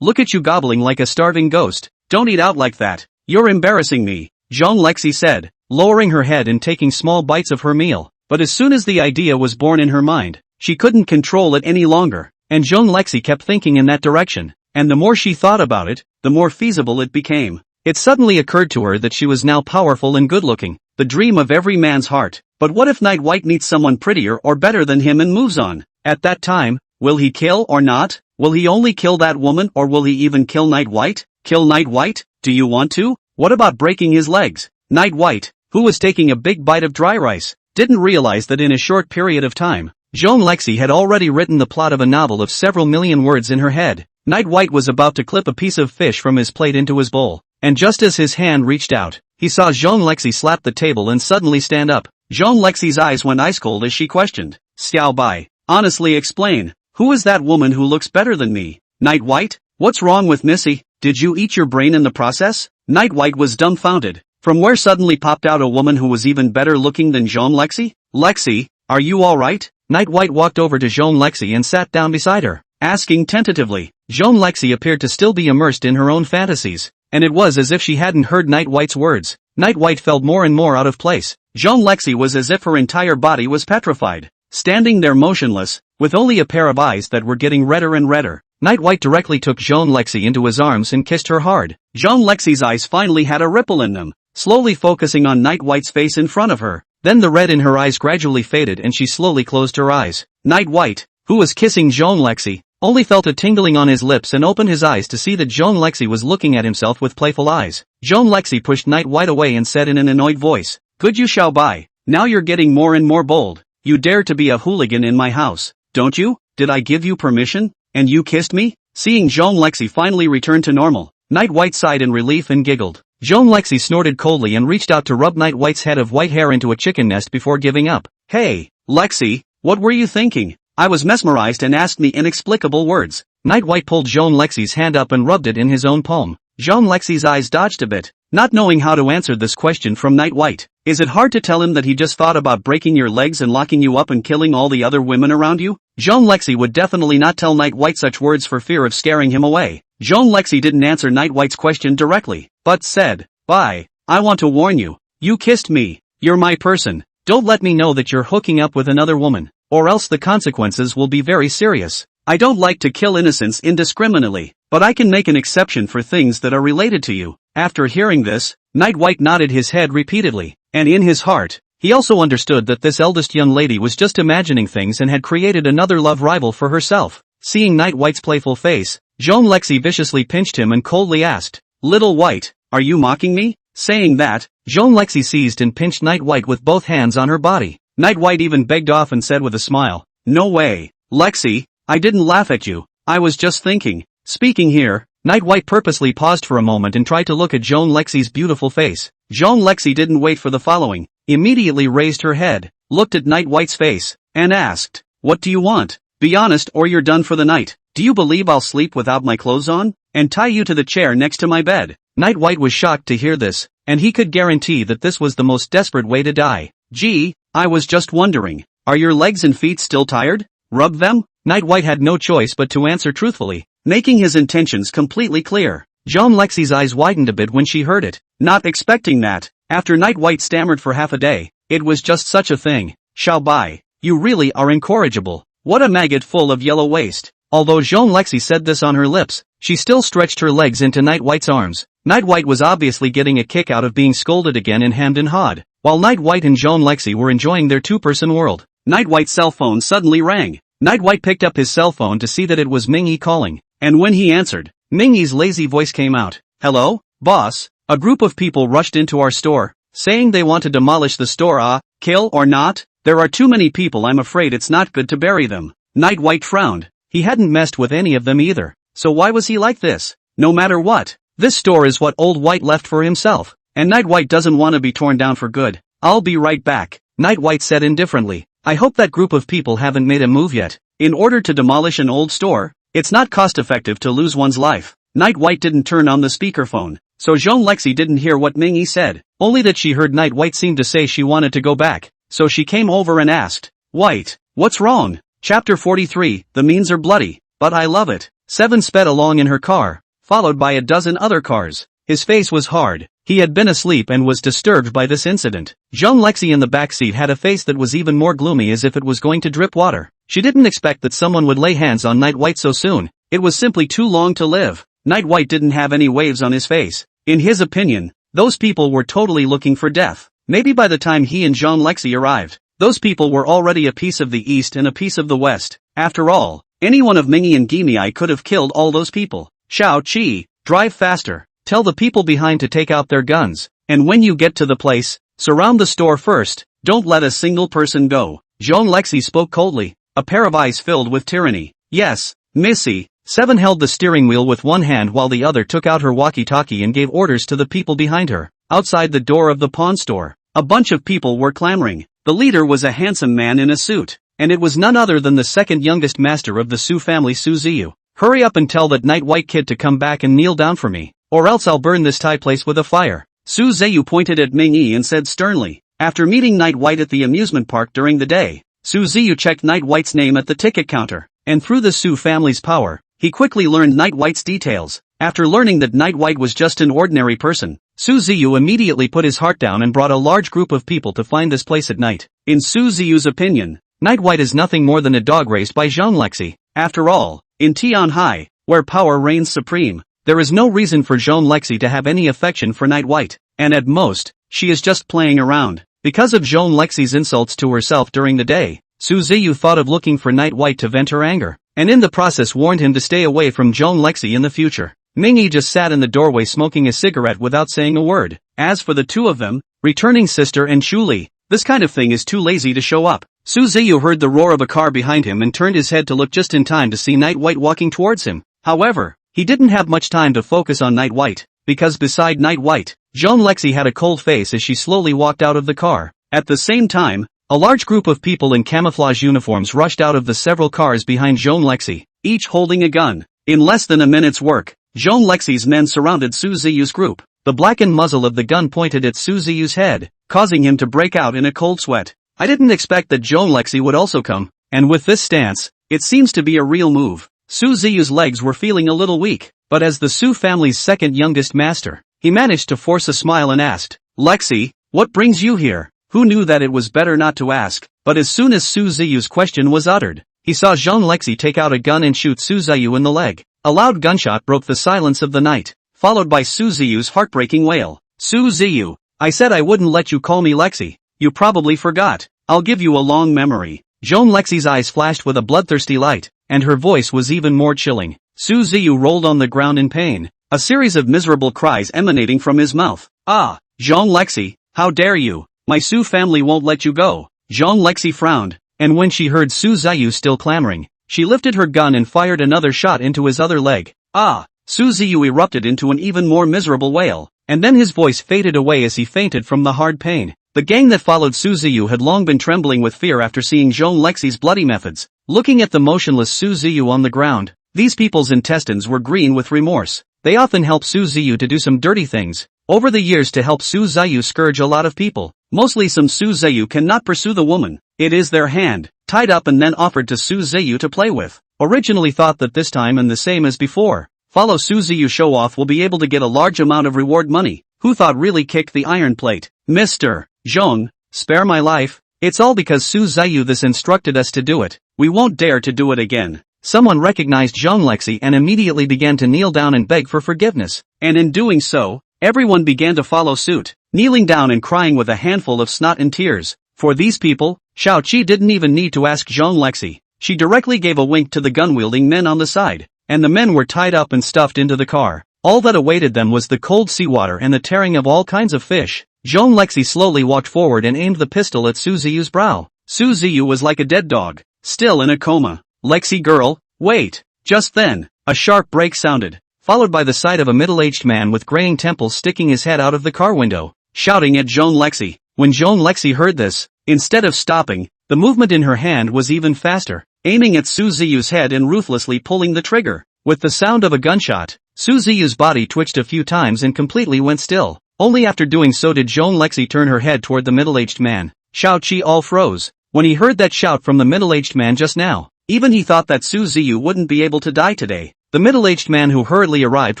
Look at you gobbling like a starving ghost. Don't eat out like that. You're embarrassing me, Joan Lexi said, lowering her head and taking small bites of her meal. But as soon as the idea was born in her mind, She couldn't control it any longer, and Jean Lexi kept thinking in that direction, and the more she thought about it, the more feasible it became. It suddenly occurred to her that she was now powerful and good-looking, the dream of every man's heart. But what if Night White meets someone prettier or better than him and moves on? At that time, will he kill or not? Will he only kill that woman, or will he even kill Night White? Kill Night White? Do you want to? What about breaking his legs? Night White, who was taking a big bite of dry rice, didn't realize that in a short period of time, Jean Lexi had already written the plot of a novel of several million words in her head. Night White was about to clip a piece of fish from his plate into his bowl, and just as his hand reached out, he saw Jean Lexi slap the table and suddenly stand up. Jean Lexi's eyes went ice cold as she questioned, "Xiao Bai, honestly explain, who is that woman who looks better than me?" Night White? What's wrong with Missy? Did you eat your brain in the process? Night White was dumbfounded, from where suddenly popped out a woman who was even better looking than Jean Lexi. Lexi, are you alright? Night White walked over to Jean Lexi and sat down beside her, asking tentatively. Jean Lexi appeared to still be immersed in her own fantasies, and it was as if she hadn't heard Night White's words. Night White felt more and more out of place. Jean Lexi was as if her entire body was petrified, standing there motionless, with only a pair of eyes that were getting redder and redder. Night White directly took Jean Lexi into his arms and kissed her hard. Jean Lexi's eyes finally had a ripple in them, slowly focusing on Night White's face in front of her. Then the red in her eyes gradually faded and she slowly closed her eyes. Night White, who was kissing Jean Lexi, only felt a tingling on his lips and opened his eyes to see that Jean Lexi was looking at himself with playful eyes. Jean Lexi pushed Night White away and said in an annoyed voice, "Good you Xiao Bai, now you're getting more and more bold. You dare to be a hooligan in my house, don't you? Did I give you permission? And you kissed me?" Seeing Jean Lexi finally return to normal, Night White sighed in relief and giggled. Jean Lexi snorted coldly and reached out to rub Night White's head of white hair into a chicken nest before giving up. "Hey, Lexi, what were you thinking?" I was mesmerized and asked me inexplicable words. Night White pulled Jean Lexi's hand up and rubbed it in his own palm. Jean Lexi's eyes dodged a bit, not knowing how to answer this question from Night White. Is it hard to tell him that he just thought about breaking your legs and locking you up and killing all the other women around you? Jean Lexi would definitely not tell Night White such words for fear of scaring him away. Jean Lexi didn't answer Night White's question directly, but said, "Bye, I want to warn you. You kissed me. You're my person. Don't let me know that you're hooking up with another woman, or else the consequences will be very serious. I don't like to kill innocents indiscriminately, but I can make an exception for things that are related to you." After hearing this, Night White nodded his head repeatedly, and in his heart, he also understood that this eldest young lady was just imagining things and had created another love rival for herself. Seeing Night White's playful face, Jean Lexi viciously pinched him and coldly asked, "Little White, are you mocking me?" Saying that, Jean Lexi seized and pinched Night White with both hands on her body. Night White even begged off and said with a smile, "No way, Lexi, I didn't laugh at you, I was just thinking." Speaking here, Night White purposely paused for a moment and tried to look at Jean Lexi's beautiful face. Jean Lexi didn't wait for the following, immediately raised her head, looked at Night White's face, and asked, "What do you want? Be honest or you're done for the night. Do you believe I'll sleep without my clothes on, and tie you to the chair next to my bed?" Night White was shocked to hear this, and he could guarantee that this was the most desperate way to die. "Gee, I was just wondering, are your legs and feet still tired? Rub them?" Night White had no choice but to answer truthfully, making his intentions completely clear. Jean Lexi's eyes widened a bit when she heard it, not expecting that. After Night White stammered for half a day, "It was just such a thing. Xiao Bai, you really are incorrigible. What a maggot full of yellow waste." Although Jean Lexi said this on her lips, she still stretched her legs into Night White's arms. Night White was obviously getting a kick out of being scolded again and hemmed and hawed, while Night White and Jean Lexi were enjoying their two-person world. Night White's cell phone suddenly rang. Night White picked up his cell phone to see that it was Ming-Yi calling, and when he answered, Ming-Yi's lazy voice came out. "Hello, boss, a group of people rushed into our store, saying they want to demolish the store. Kill or not? There are too many people, I'm afraid it's not good to bury them." Night White frowned. He hadn't messed with any of them either, so why was he like this? No matter what, this store is what Old White left for himself, and Night White doesn't want to be torn down for good. "I'll be right back," Night White said indifferently. "I hope that group of people haven't made a move yet. In order to demolish an old store, it's not cost-effective to lose one's life." Night White didn't turn on the speakerphone, so Jean Lexi didn't hear what Ming-Yi said, only that she heard Night White seem to say she wanted to go back, so she came over and asked, "White, what's wrong?" Chapter 43, The Means Are Bloody, but I Love It. Seven sped along in her car, followed by a dozen other cars. His face was hard. He had been asleep and was disturbed by this incident. Jean Lexi in the back seat had a face that was even more gloomy, as if it was going to drip water. She didn't expect that someone would lay hands on Night White so soon. It was simply too long to live. Night White didn't have any waves on his face. In his opinion, those people were totally looking for death. Maybe by the time he and Jean Lexi arrived, those people were already a piece of the East and a piece of the West. After all, anyone of Mingy and Gimei could have killed all those people. Shao Qi, drive faster. Tell the people behind to take out their guns. And when you get to the place, surround the store first. Don't let a single person go. Jean Lexi spoke coldly, a pair of eyes filled with tyranny. Yes, Missy. Seven held the steering wheel with one hand while the other took out her walkie-talkie and gave orders to the people behind her. Outside the door of the pawn store, a bunch of people were clamoring. The leader was a handsome man in a suit, and it was none other than the second youngest master of the Su family, Su Ziyu. Hurry up and tell that Night White kid to come back and kneel down for me, or else I'll burn this Thai place with a fire. Su Ziyu pointed at Ming Yi and said sternly. After meeting Night White at the amusement park during the day, Su Ziyu checked Night White's name at the ticket counter, and through the Su family's power, he quickly learned Night White's details. After learning that Night White was just an ordinary person, Su Ziyu immediately put his heart down and brought a large group of people to find this place at night. In Su Ziyu's opinion, Night White is nothing more than a dog raised by Jean Lexi. After all, in Tianhai, where power reigns supreme, there is no reason for Jean Lexi to have any affection for Night White, and at most, she is just playing around. Because of Jean Lexi's insults to herself during the day, Su Ziyu thought of looking for Night White to vent her anger, and in the process warned him to stay away from Jean Lexi in the future. Mingyi just sat in the doorway smoking a cigarette without saying a word. As for the two of them, returning sister and Chuli, this kind of thing is too lazy to show up. Su Ziyu heard the roar of a car behind him and turned his head to look just in time to see Night White walking towards him. However, he didn't have much time to focus on Night White, because beside Night White, Jean Lexi had a cold face as she slowly walked out of the car. At the same time, a large group of people in camouflage uniforms rushed out of the several cars behind Jean Lexi, each holding a gun. In less than a minute's work, Jean Lexi's men surrounded Su Ziyu's group. The blackened muzzle of the gun pointed at Su Ziyu's head, causing him to break out in a cold sweat. I didn't expect that Jean Lexi would also come, and with this stance, it seems to be a real move. Su Ziyu's legs were feeling a little weak, but as the Su family's second youngest master, he managed to force a smile and asked, Lexi, what brings you here? Who knew that it was better not to ask? But as soon as Su Ziyu's question was uttered, he saw Jean Lexi take out a gun and shoot Su Ziyu in the leg. A loud gunshot broke the silence of the night, followed by Su Ziyu's heartbreaking wail. Su Ziyu, I said I wouldn't let you call me Lexi. You probably forgot. I'll give you a long memory. Jean Lexi's eyes flashed with a bloodthirsty light, and her voice was even more chilling. Su Ziyu rolled on the ground in pain, a series of miserable cries emanating from his mouth. Ah, Jean Lexi, how dare you? My Su family won't let you go. Jean Lexi frowned, and when she heard Su Ziyu still clamoring, she lifted her gun and fired another shot into his other leg. Ah! Su Ziyu erupted into an even more miserable wail, and then his voice faded away as he fainted from the hard pain. The gang that followed Su Ziyu had long been trembling with fear after seeing Jean Lexi's bloody methods. Looking at the motionless Su Ziyu on the ground, these people's intestines were green with remorse. They often helped Su Ziyu to do some dirty things over the years to help Su Ziyu scourge a lot of people. Mostly some Su Ziyu cannot pursue the woman. It is their hand, tied up and then offered to Su Ziyu to play with. Originally thought that this time and the same as before, follow Su Ziyu show off will be able to get a large amount of reward money. Who thought really kicked the iron plate? Mr. Zhong, spare my life. It's all because Su Ziyu this instructed us to do it. We won't dare to do it again. Someone recognized Jean Lexi and immediately began to kneel down and beg for forgiveness. And in doing so, everyone began to follow suit, kneeling down and crying with a handful of snot and tears. For these people, Shao Qi didn't even need to ask Jean Lexi. She directly gave a wink to the gun-wielding men on the side, and the men were tied up and stuffed into the car. All that awaited them was the cold seawater and the tearing of all kinds of fish. Jean Lexi slowly walked forward and aimed the pistol at Su Ziyu's brow. Su Ziyu was like a dead dog, still in a coma. Lexi girl, wait. Just then, a sharp break sounded, followed by the sight of a middle-aged man with graying temples sticking his head out of the car window, shouting at Jean Lexi. When Jean Lexi heard this, instead of stopping, the movement in her hand was even faster, aiming at Su Ziyu's head and ruthlessly pulling the trigger. With the sound of a gunshot, Su Ziyu's body twitched a few times and completely went still. Only after doing so did Jean Lexi turn her head toward the middle-aged man. Shao Qi all froze when he heard that shout from the middle-aged man just now. Even he thought that Su Ziyu wouldn't be able to die today. The middle-aged man who hurriedly arrived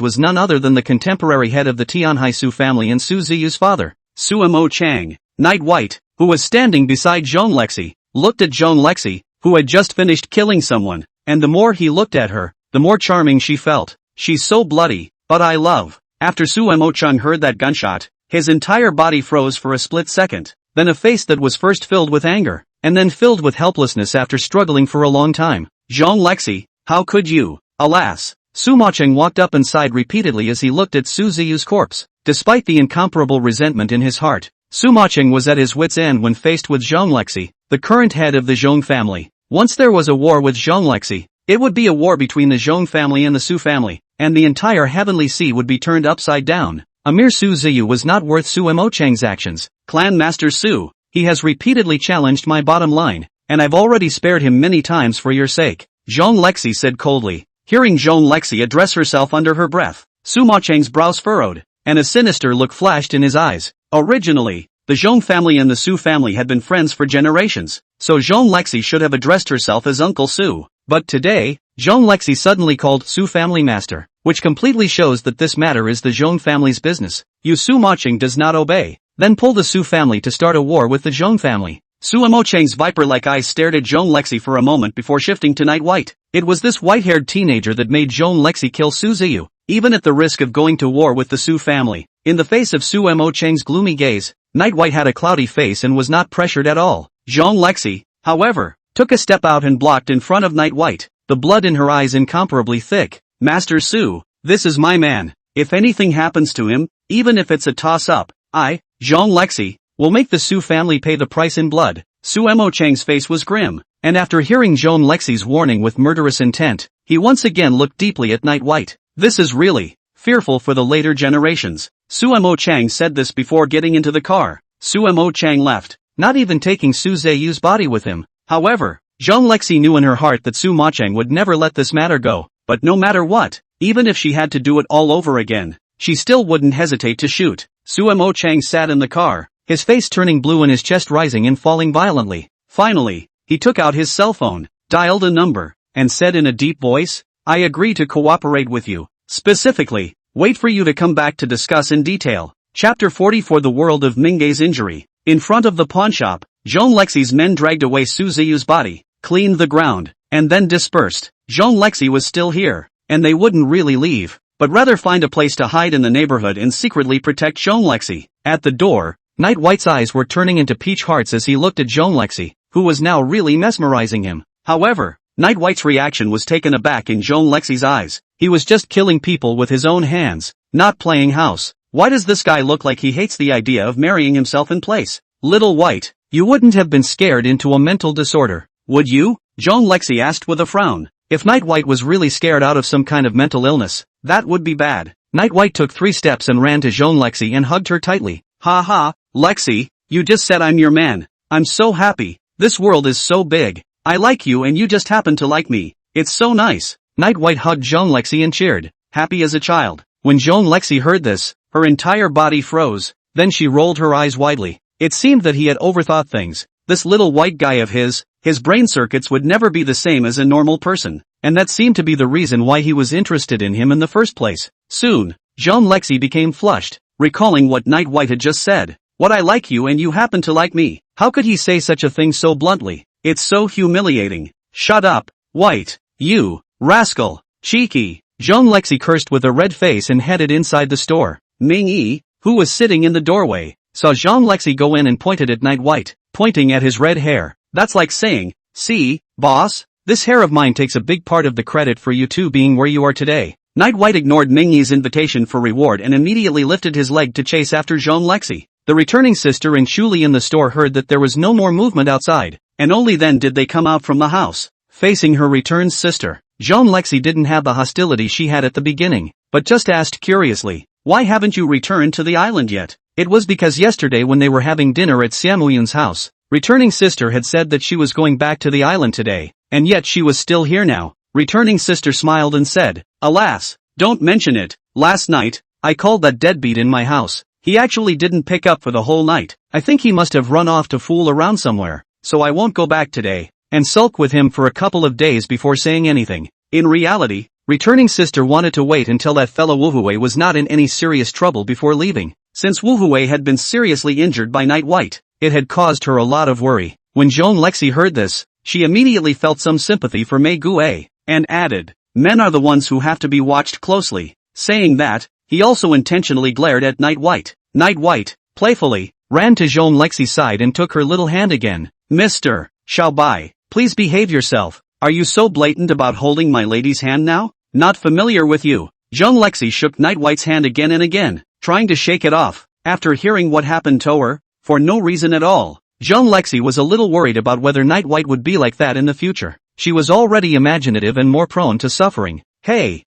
was none other than the contemporary head of the Tianhai Su family and Su Ziyu's father, Su Mo Chang. Night White, who was standing beside Jean Lexi, looked at Jean Lexi, who had just finished killing someone, and the more he looked at her, the more charming she felt. She's so bloody, but I love. After Sumo-chan heard that gunshot, his entire body froze for a split second, then a face that was first filled with anger, and then filled with helplessness after struggling for a long time. Zhang Lexi, how could you? Alas. Sumo-chan walked up and sighed repeatedly as he looked at Su Ziyu's corpse. Despite the incomparable resentment in his heart, Sumo-chan was at his wit's end when faced with Zhang Lexi, the current head of the Zhong family. Once there was a war with Zhang Lexi, it would be a war between the Zhong family and the Su family, and the entire heavenly sea would be turned upside down. A mere Su Ziyu was not worth Sumo-chan's actions. Clan Master Su, he has repeatedly challenged my bottom line, and I've already spared him many times for your sake, Zhang Lexi said coldly. Hearing Zhang Lexi address herself under her breath, Sumo-chan's brows furrowed, and a sinister look flashed in his eyes. Originally, the Zhong family and the Su family had been friends for generations, so Zhang Lexi should have addressed herself as Uncle Su. But today, Zhang Lexi suddenly called Su family master, which completely shows that this matter is the Zhong family's business. Sumo-chan does not obey, then pull the Su family to start a war with the Zhong family. Sumo-chan's viper-like eyes stared at Zhang Lexi for a moment before shifting to Night White. It was this white-haired teenager that made Zhang Lexi kill Su Ziyu, even at the risk of going to war with the Su family. In the face of Sumo-chan's gloomy gaze, Night White had a cloudy face and was not pressured at all. Zhang Lexi, however, took a step out and blocked in front of Night White, the blood in her eyes incomparably thick. Master Su, this is my man. If anything happens to him, even if it's a toss-up, I, Zhang Lexi, will make the Su family pay the price in blood. Sumo-chan's face was grim, and after hearing Zhang Lexi's warning with murderous intent, he once again looked deeply at Night White. This is really fearful for the later generations. Sumo-chan said this before getting into the car. Sumo-chan left, not even taking Su Ziyu's body with him. However, Zhang Lexi knew in her heart that Sumo-chan would never let this matter go, but no matter what, even if she had to do it all over again, she still wouldn't hesitate to shoot. Sumo-chan sat in the car, his face turning blue and his chest rising and falling violently. Finally, he took out his cell phone, dialed a number, and said in a deep voice, I agree to cooperate with you. Specifically, wait for you to come back to discuss in detail. Chapter 44 The World of Mingei's Injury. In front of the pawnshop, Zhang Lexi's men dragged away Su Ziyu's body, cleaned the ground, and then dispersed. Zhang Lexi was still here, and they wouldn't really leave, but rather find a place to hide in the neighborhood and secretly protect Zhang Lexi. At the door, Night White's eyes were turning into peach hearts as he looked at Zhang Lexi, who was now really mesmerizing him. However, Night White's reaction was taken aback in Zhang Lexi's eyes. He was just killing people with his own hands, not playing house. Why does this guy look like he hates the idea of marrying himself in place? Little White, you wouldn't have been scared into a mental disorder, would you? Zhang Lexi asked with a frown. If Night White was really scared out of some kind of mental illness, that would be bad. Night White took 3 steps and ran to Zhang Lexi and hugged her tightly. Ha ha, Lexi, you just said I'm your man. I'm so happy. This world is so big. I like you and you just happen to like me. It's so nice. Night White hugged Zhang Lexi and cheered, happy as a child. When Zhang Lexi heard this, her entire body froze, then she rolled her eyes widely. It seemed that he had overthought things. This little white guy of his brain circuits would never be the same as a normal person, and that seemed to be the reason why he was interested in him in the first place. Soon, Zhang Lexi became flushed, recalling what Night White had just said. What, I like you and you happen to like me? How could he say such a thing so bluntly? It's so humiliating. Shut up, White, you rascal, cheeky. Zhang Lexi cursed with a red face and headed inside the store. Ming Yi, who was sitting in the doorway, saw Zhang Lexi go in and pointed at Night White, pointing at his red hair. That's like saying, see, boss, this hair of mine takes a big part of the credit for you two being where you are today. Night White ignored Ming Yi's invitation for reward and immediately lifted his leg to chase after Zhang Lexi. The returning sister and Shuli in the store heard that there was no more movement outside, and only then did they come out from the house. Facing her returned sister, Zhang Lexi didn't have the hostility she had at the beginning, but just asked curiously, why haven't you returned to the island yet? It was because yesterday when they were having dinner at Xiamuyun's house, returning sister had said that she was going back to the island today, and yet she was still here now. Returning sister smiled and said, alas, don't mention it. Last night, I called that deadbeat in my house. He actually didn't pick up for the whole night. I think he must have run off to fool around somewhere, so I won't go back today, and sulk with him for a couple of days before saying anything. In reality, returning sister wanted to wait until that fellow Wuhui was not in any serious trouble before leaving. Since Wuhui had been seriously injured by Night White, it had caused her a lot of worry. When Zhang Lexi heard this, she immediately felt some sympathy for Mei Gue, and added, "Men are the ones who have to be watched closely." Saying that, he also intentionally glared at Night White. Night White, playfully, ran to Zhong Lexi's side and took her little hand again. "Mr. Xiaobai, please behave yourself. Are you so blatant about holding my lady's hand now? Not familiar with you." Zhong Lexi shook Night White's hand again and again, trying to shake it off. After hearing what happened to her, for no reason at all, Zhong Lexi was a little worried about whether Night White would be like that in the future. She was already imaginative and more prone to suffering. Hey,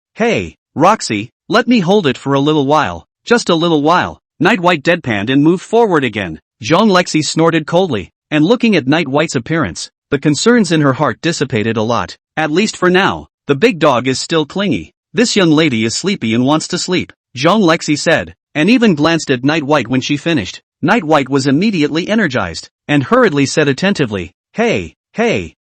Roxy, let me hold it for a little while, just a little while." Night White deadpanned and moved forward again. Zhong Lexi snorted coldly, and looking at Night White's appearance, the concerns in her heart dissipated a lot. At least for now, the big dog is still clingy. "This young lady is sleepy and wants to sleep," Zhong Lexi said, and even glanced at Night White when she finished. Night White was immediately energized, and hurriedly said attentively, Hey,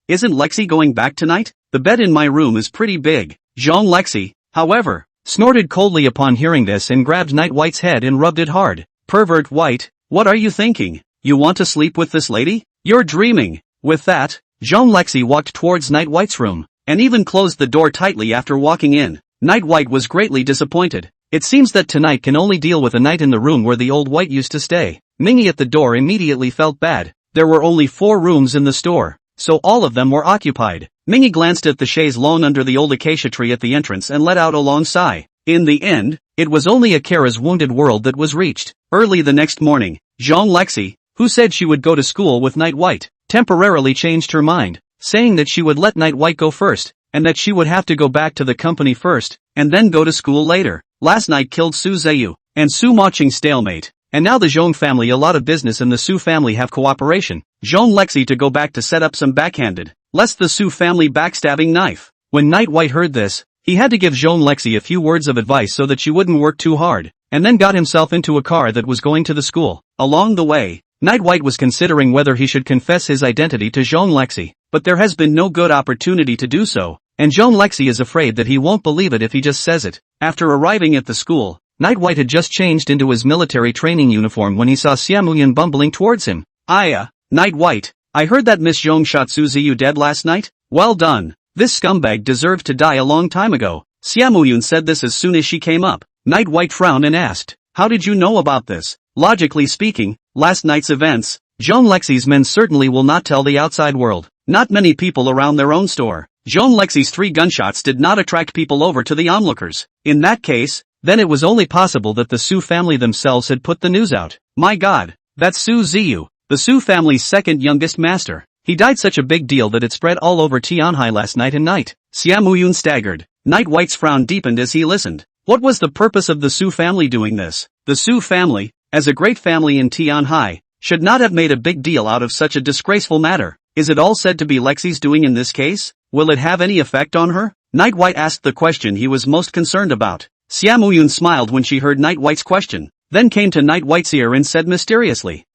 isn't Lexi going back tonight? The bed in my room is pretty big." Zhong Lexi, however, snorted coldly upon hearing this and grabbed Night White's head and rubbed it hard. "Pervert White, what are you thinking? You want to sleep with this lady? You're dreaming." With that, Zhong Lexi walked towards Night White's room, and even closed the door tightly after walking in. Night White was greatly disappointed. It seems that tonight can only deal with a night in the room where the old White used to stay. Mingy at the door immediately felt bad. There were only 4 rooms in the store, so all of them were occupied. Mingy glanced at the chaise longue under the old acacia tree at the entrance and let out a long sigh. In the end, it was only Akira's wounded world that was reached. Early the next morning, Zhong Lexi, who said she would go to school with Night White, temporarily changed her mind, saying that she would let Night White go first, and that she would have to go back to the company first, and then go to school later. Last night killed Su Ziyu, and Su watching stalemate, and now the Zhong family a lot of business and the Su family have cooperation. Zhong Lexi to go back to set up some backhanded, lest the Su family backstabbing knife. When Night White heard this, he had to give Zhong Lexi a few words of advice so that she wouldn't work too hard, and then got himself into a car that was going to the school. Along the way, Night White was considering whether he should confess his identity to Zhong Lexi, but there has been no good opportunity to do so, and Zhong Lexi is afraid that he won't believe it if he just says it. After arriving at the school, Night White had just changed into his military training uniform when he saw Xiaomuyan bumbling towards him. Night White, I heard that Miss Zhong shot Su Ziyu dead last night? Well done. This scumbag deserved to die a long time ago. Xiaomuyan said this as soon as she came up. Night White frowned and asked, How did you know about this? Logically speaking, last night's events, Zhong Lexi's men certainly will not tell the outside world. Not many people around their own store. Zhong Lexi's 3 gunshots did not attract people over to the onlookers. In that case, then it was only possible that the Su family themselves had put the news out. My god, that's Su Ziyu, the Su family's second youngest master. He died such a big deal that it spread all over Tianhai last night and night. Xiaomuyan staggered. Night White's frown deepened as he listened. What was the purpose of the Su family doing this? The Su family, as a great family in Tianhai, should not have made a big deal out of such a disgraceful matter. Is it all said to be Lexi's doing in this case? Will it have any effect on her? Night White asked the question he was most concerned about. Xiaomuyan smiled when she heard Night White's question, then came to Night White's ear and said mysteriously,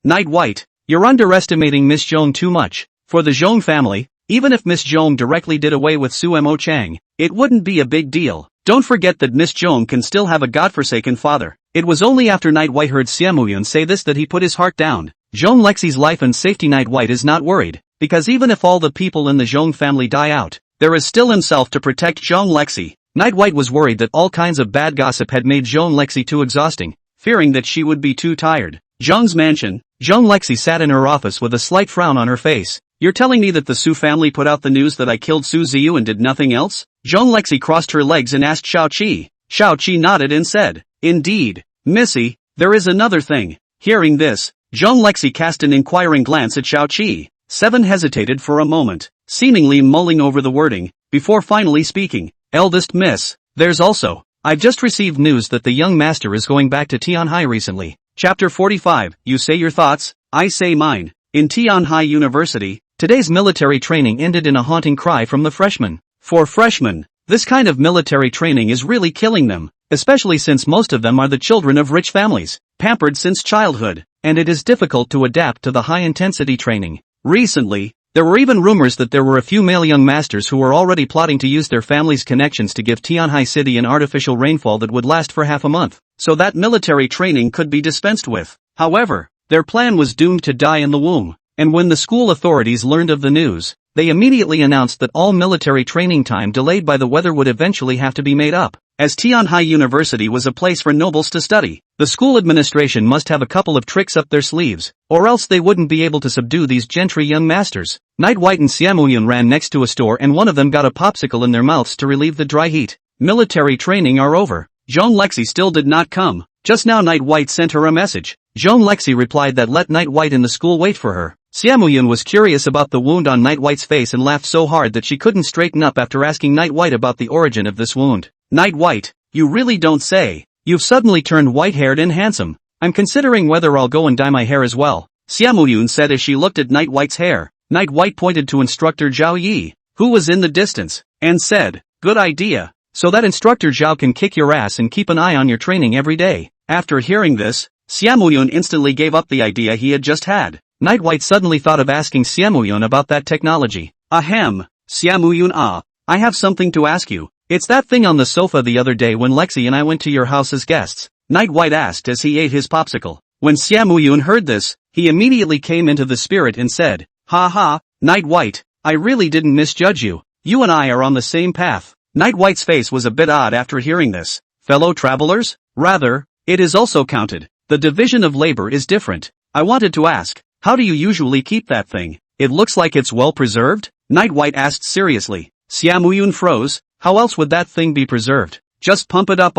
Night White, you're underestimating Miss Zhong too much. For the Zhong family, even if Miss Zhong directly did away with Su Mo Chang, it wouldn't be a big deal. Don't forget that Miss Zhong can still have a godforsaken father. It was only after Night White heard Xiaomuyan say this that he put his heart down. Zhong Lexi's life and safety. Night White is not worried, because even if all the people in the Zhong family die out, there is still himself to protect Zhong Lexi. Night White was worried that all kinds of bad gossip had made Zhong Lexi too exhausting, fearing that she would be too tired. Zhong's mansion. Zhong Lexi sat in her office with a slight frown on her face. You're telling me that the Su family put out the news that I killed Su Ziyu and did nothing else? Zhong Lexi crossed her legs and asked Xiao Qi. Xiao Qi nodded and said, Indeed, Missy, there is another thing. Hearing this, Zhong Lexi cast an inquiring glance at Xiao Qi. Seven hesitated for a moment, seemingly mulling over the wording, before finally speaking. Eldest Miss, there's also, I've just received news that the young master is going back to Tianhai recently. Chapter 45, You say your thoughts, I say mine. In Tianhai University, today's military training ended in a haunting cry from the freshmen. For freshmen, this kind of military training is really killing them, especially since most of them are the children of rich families, pampered since childhood, and it is difficult to adapt to the high-intensity training. Recently, there were even rumors that there were a few male young masters who were already plotting to use their family's connections to give Tianhai City an artificial rainfall that would last for half a month, so that military training could be dispensed with. However, their plan was doomed to die in the womb. and when the school authorities learned of the news, they immediately announced that all military training time delayed by the weather would eventually have to be made up. As Tianhai University was a place for nobles to study, the school administration must have a couple of tricks up their sleeves, or else they wouldn't be able to subdue these gentry young masters. Night White and Xiaoyun ran next to a store and one of them got a popsicle in their mouths to relieve the dry heat. Military training are over. Zhong Lexi still did not come. Just now Night White sent her a message. Zhong Lexi replied that let Night White in the school wait for her. Xiaoyun was curious about the wound on Night White's face and laughed so hard that she couldn't straighten up after asking Night White about the origin of this wound. Night White, you really don't say. You've suddenly turned white-haired and handsome. I'm considering whether I'll go and dye my hair as well, Xiaoyun said as she looked at Night White's hair. Night White pointed to instructor Zhao Yi, who was in the distance, and said, good idea. So that instructor Zhao can kick your ass and keep an eye on your training every day. After hearing this, Xiaoyun instantly gave up the idea he had just had. Night White suddenly thought of asking Xiaoyun about that technology. Ahem, Xiaoyun I have something to ask you. It's that thing on the sofa the other day when Lexi and I went to your house as guests, Night White asked as he ate his popsicle. When Xiaoyun heard this, he immediately came into the spirit and said, ha ha, Night White, I really didn't misjudge you. You and I are on the same path. Night White's face was a bit odd after hearing this. Fellow travelers? Rather, it is also counted. The division of labor is different. I wanted to ask, how do you usually keep that thing? It looks like it's well preserved? Night White asked seriously. Xiaoyun froze. How else would that thing be preserved? Just pump it up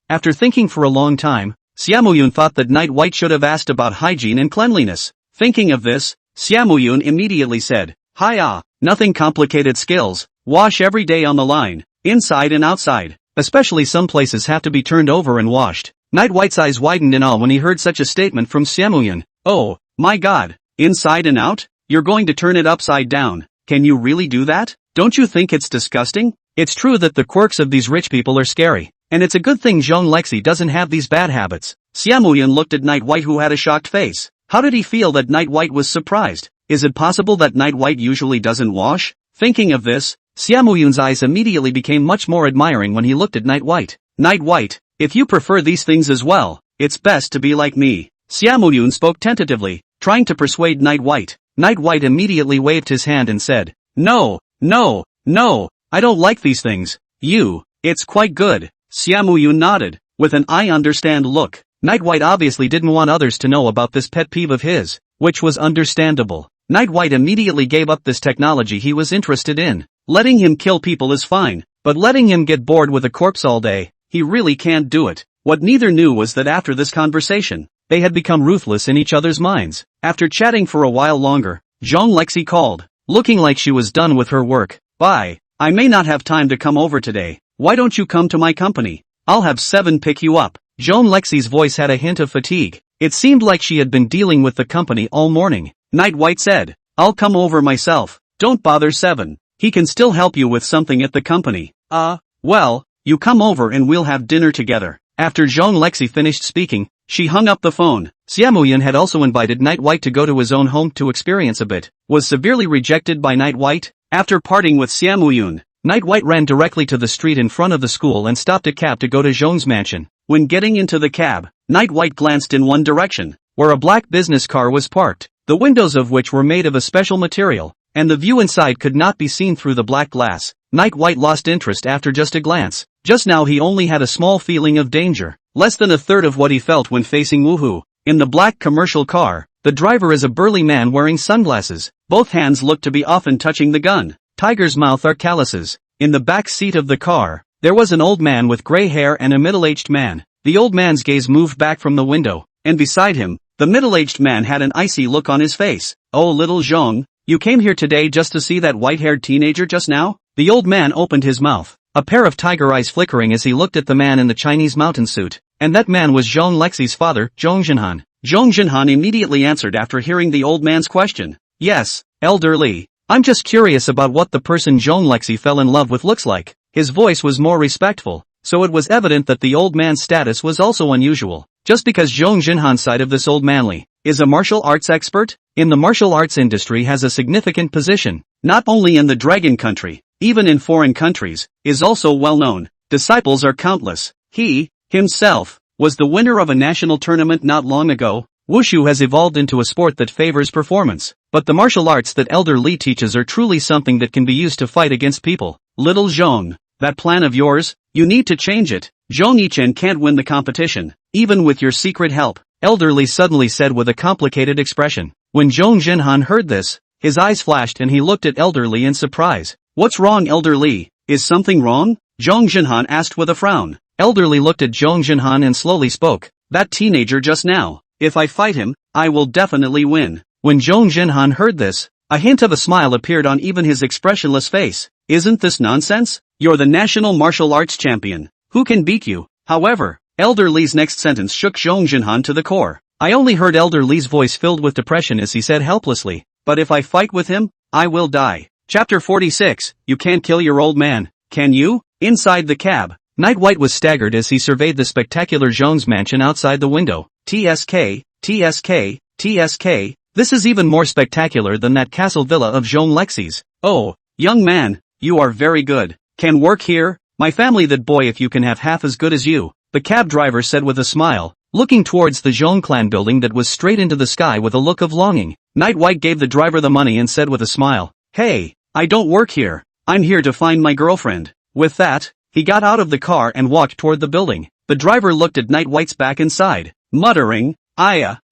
After thinking for a long time, Xiaoyun thought that Night White should have asked about hygiene and cleanliness. Thinking of this, Xiaoyun immediately said, hi nothing complicated skills. Wash every day on the line, inside and outside. Especially some places have to be turned over and washed. Night White's eyes widened in awe when he heard such a statement from Xiaoyun. Oh, my god, inside and out? You're going to turn it upside down. Can you really do that? Don't you think it's disgusting? It's true that the quirks of these rich people are scary, and it's a good thing Zhong Lexi doesn't have these bad habits. Xiaoyun looked at Night White who had a shocked face. How did he feel that Night White was surprised? Is it possible that Night White usually doesn't wash? Thinking of this, Xiaoyun's eyes immediately became much more admiring when he looked at Night White. Night White, if you prefer these things as well, it's best to be like me. Xiaoyun spoke tentatively, trying to persuade Night White. Night White immediately waved his hand and said, no, I don't like these things. It's quite good. Xiaoyun nodded, with an I understand look. Night White obviously didn't want others to know about this pet peeve of his, which was understandable. Night White immediately gave up this technology he was interested in. Letting him kill people is fine, but letting him get bored with a corpse all day, he really can't do it. What neither knew was that after this conversation, they had become ruthless in each other's minds. After chatting for a while longer, Zhong Lexi called, looking like she was done with her work. Bye. I may not have time to come over today. Why don't you come to my company? I'll have 7 pick you up. Zhong Lexi's voice had a hint of fatigue. It seemed like she had been dealing with the company all morning. Night White said, I'll come over myself. Don't bother 7. He can still help you with something at the company. Well, you come over and we'll have dinner together. After Zhong Lexi finished speaking, she hung up the phone. Xiaoyun had also invited Night White to go to his own home to experience a bit. Was severely rejected by Night White. After parting with Xiaoyun, Night White ran directly to the street in front of the school and stopped a cab to go to Zhong's mansion. When getting into the cab, Night White glanced in one direction, where a black business car was parked, the windows of which were made of a special material, and the view inside could not be seen through the black glass. Night White lost interest after just a glance. Just now he only had a small feeling of danger, less than a third of what he felt when facing Woohoo. In the black commercial car, the driver is a burly man wearing sunglasses. Both hands look to be often touching the gun. Tiger's mouth are calluses. In the back seat of the car, there was an old man with gray hair and a middle-aged man. The old man's gaze moved back from the window, and beside him, the middle-aged man had an icy look on his face. Oh little Zhong, you came here today just to see that white-haired teenager just now? The old man opened his mouth, a pair of tiger eyes flickering as he looked at the man in the Chinese mountain suit. And that man was Zhong Lexi's father, Zhong Jinhan. Zhong Jinhan immediately answered after hearing the old man's question. Yes, elderly. I'm just curious about what the person Zhong Lexi fell in love with looks like. His voice was more respectful, so it was evident that the old man's status was also unusual. Just because Zhong Jinhan's side of this old manly is a martial arts expert, in the martial arts industry has a significant position, not only in the Dragon Country, even in foreign countries, is also well known. Disciples are countless. He, himself, was the winner of a national tournament not long ago. Wushu has evolved into a sport that favors performance, but the martial arts that Elder Li teaches are truly something that can be used to fight against people. Little Zhong, that plan of yours, you need to change it. Zhong Yichen can't win the competition, even with your secret help, Elder Li suddenly said with a complicated expression. When Zhong Jinhan heard this, his eyes flashed and he looked at Elder Li in surprise. What's wrong, Elder Li? Is something wrong? Zhong Jinhan asked with a frown. Elder Li looked at Zhong Jinhan and slowly spoke. That teenager just now. If I fight him, I will definitely win. When Zhong Jinhan heard this, a hint of a smile appeared on even his expressionless face. Isn't this nonsense? You're the national martial arts champion. Who can beat you? However, Elder Li's next sentence shook Zhong Jinhan to the core. I only heard Elder Li's voice filled with depression as he said helplessly, but if I fight with him, I will die. Chapter 46, You can't kill your old man, can you? Inside the cab, Night White was staggered as he surveyed the spectacular Zhong's mansion outside the window. TSK, TSK, TSK, this is even more spectacular than that castle villa of Zhong Lexi's. Oh, young man, you are very good. Can work here? My family that boy if you can have half as good as you, the cab driver said with a smile, looking towards the Zhong clan building that was straight into the sky with a look of longing. Night White gave the driver the money and said with a smile, Hey, I don't work here. I'm here to find my girlfriend. With that, he got out of the car and walked toward the building. The driver looked at Night White's back inside, muttering,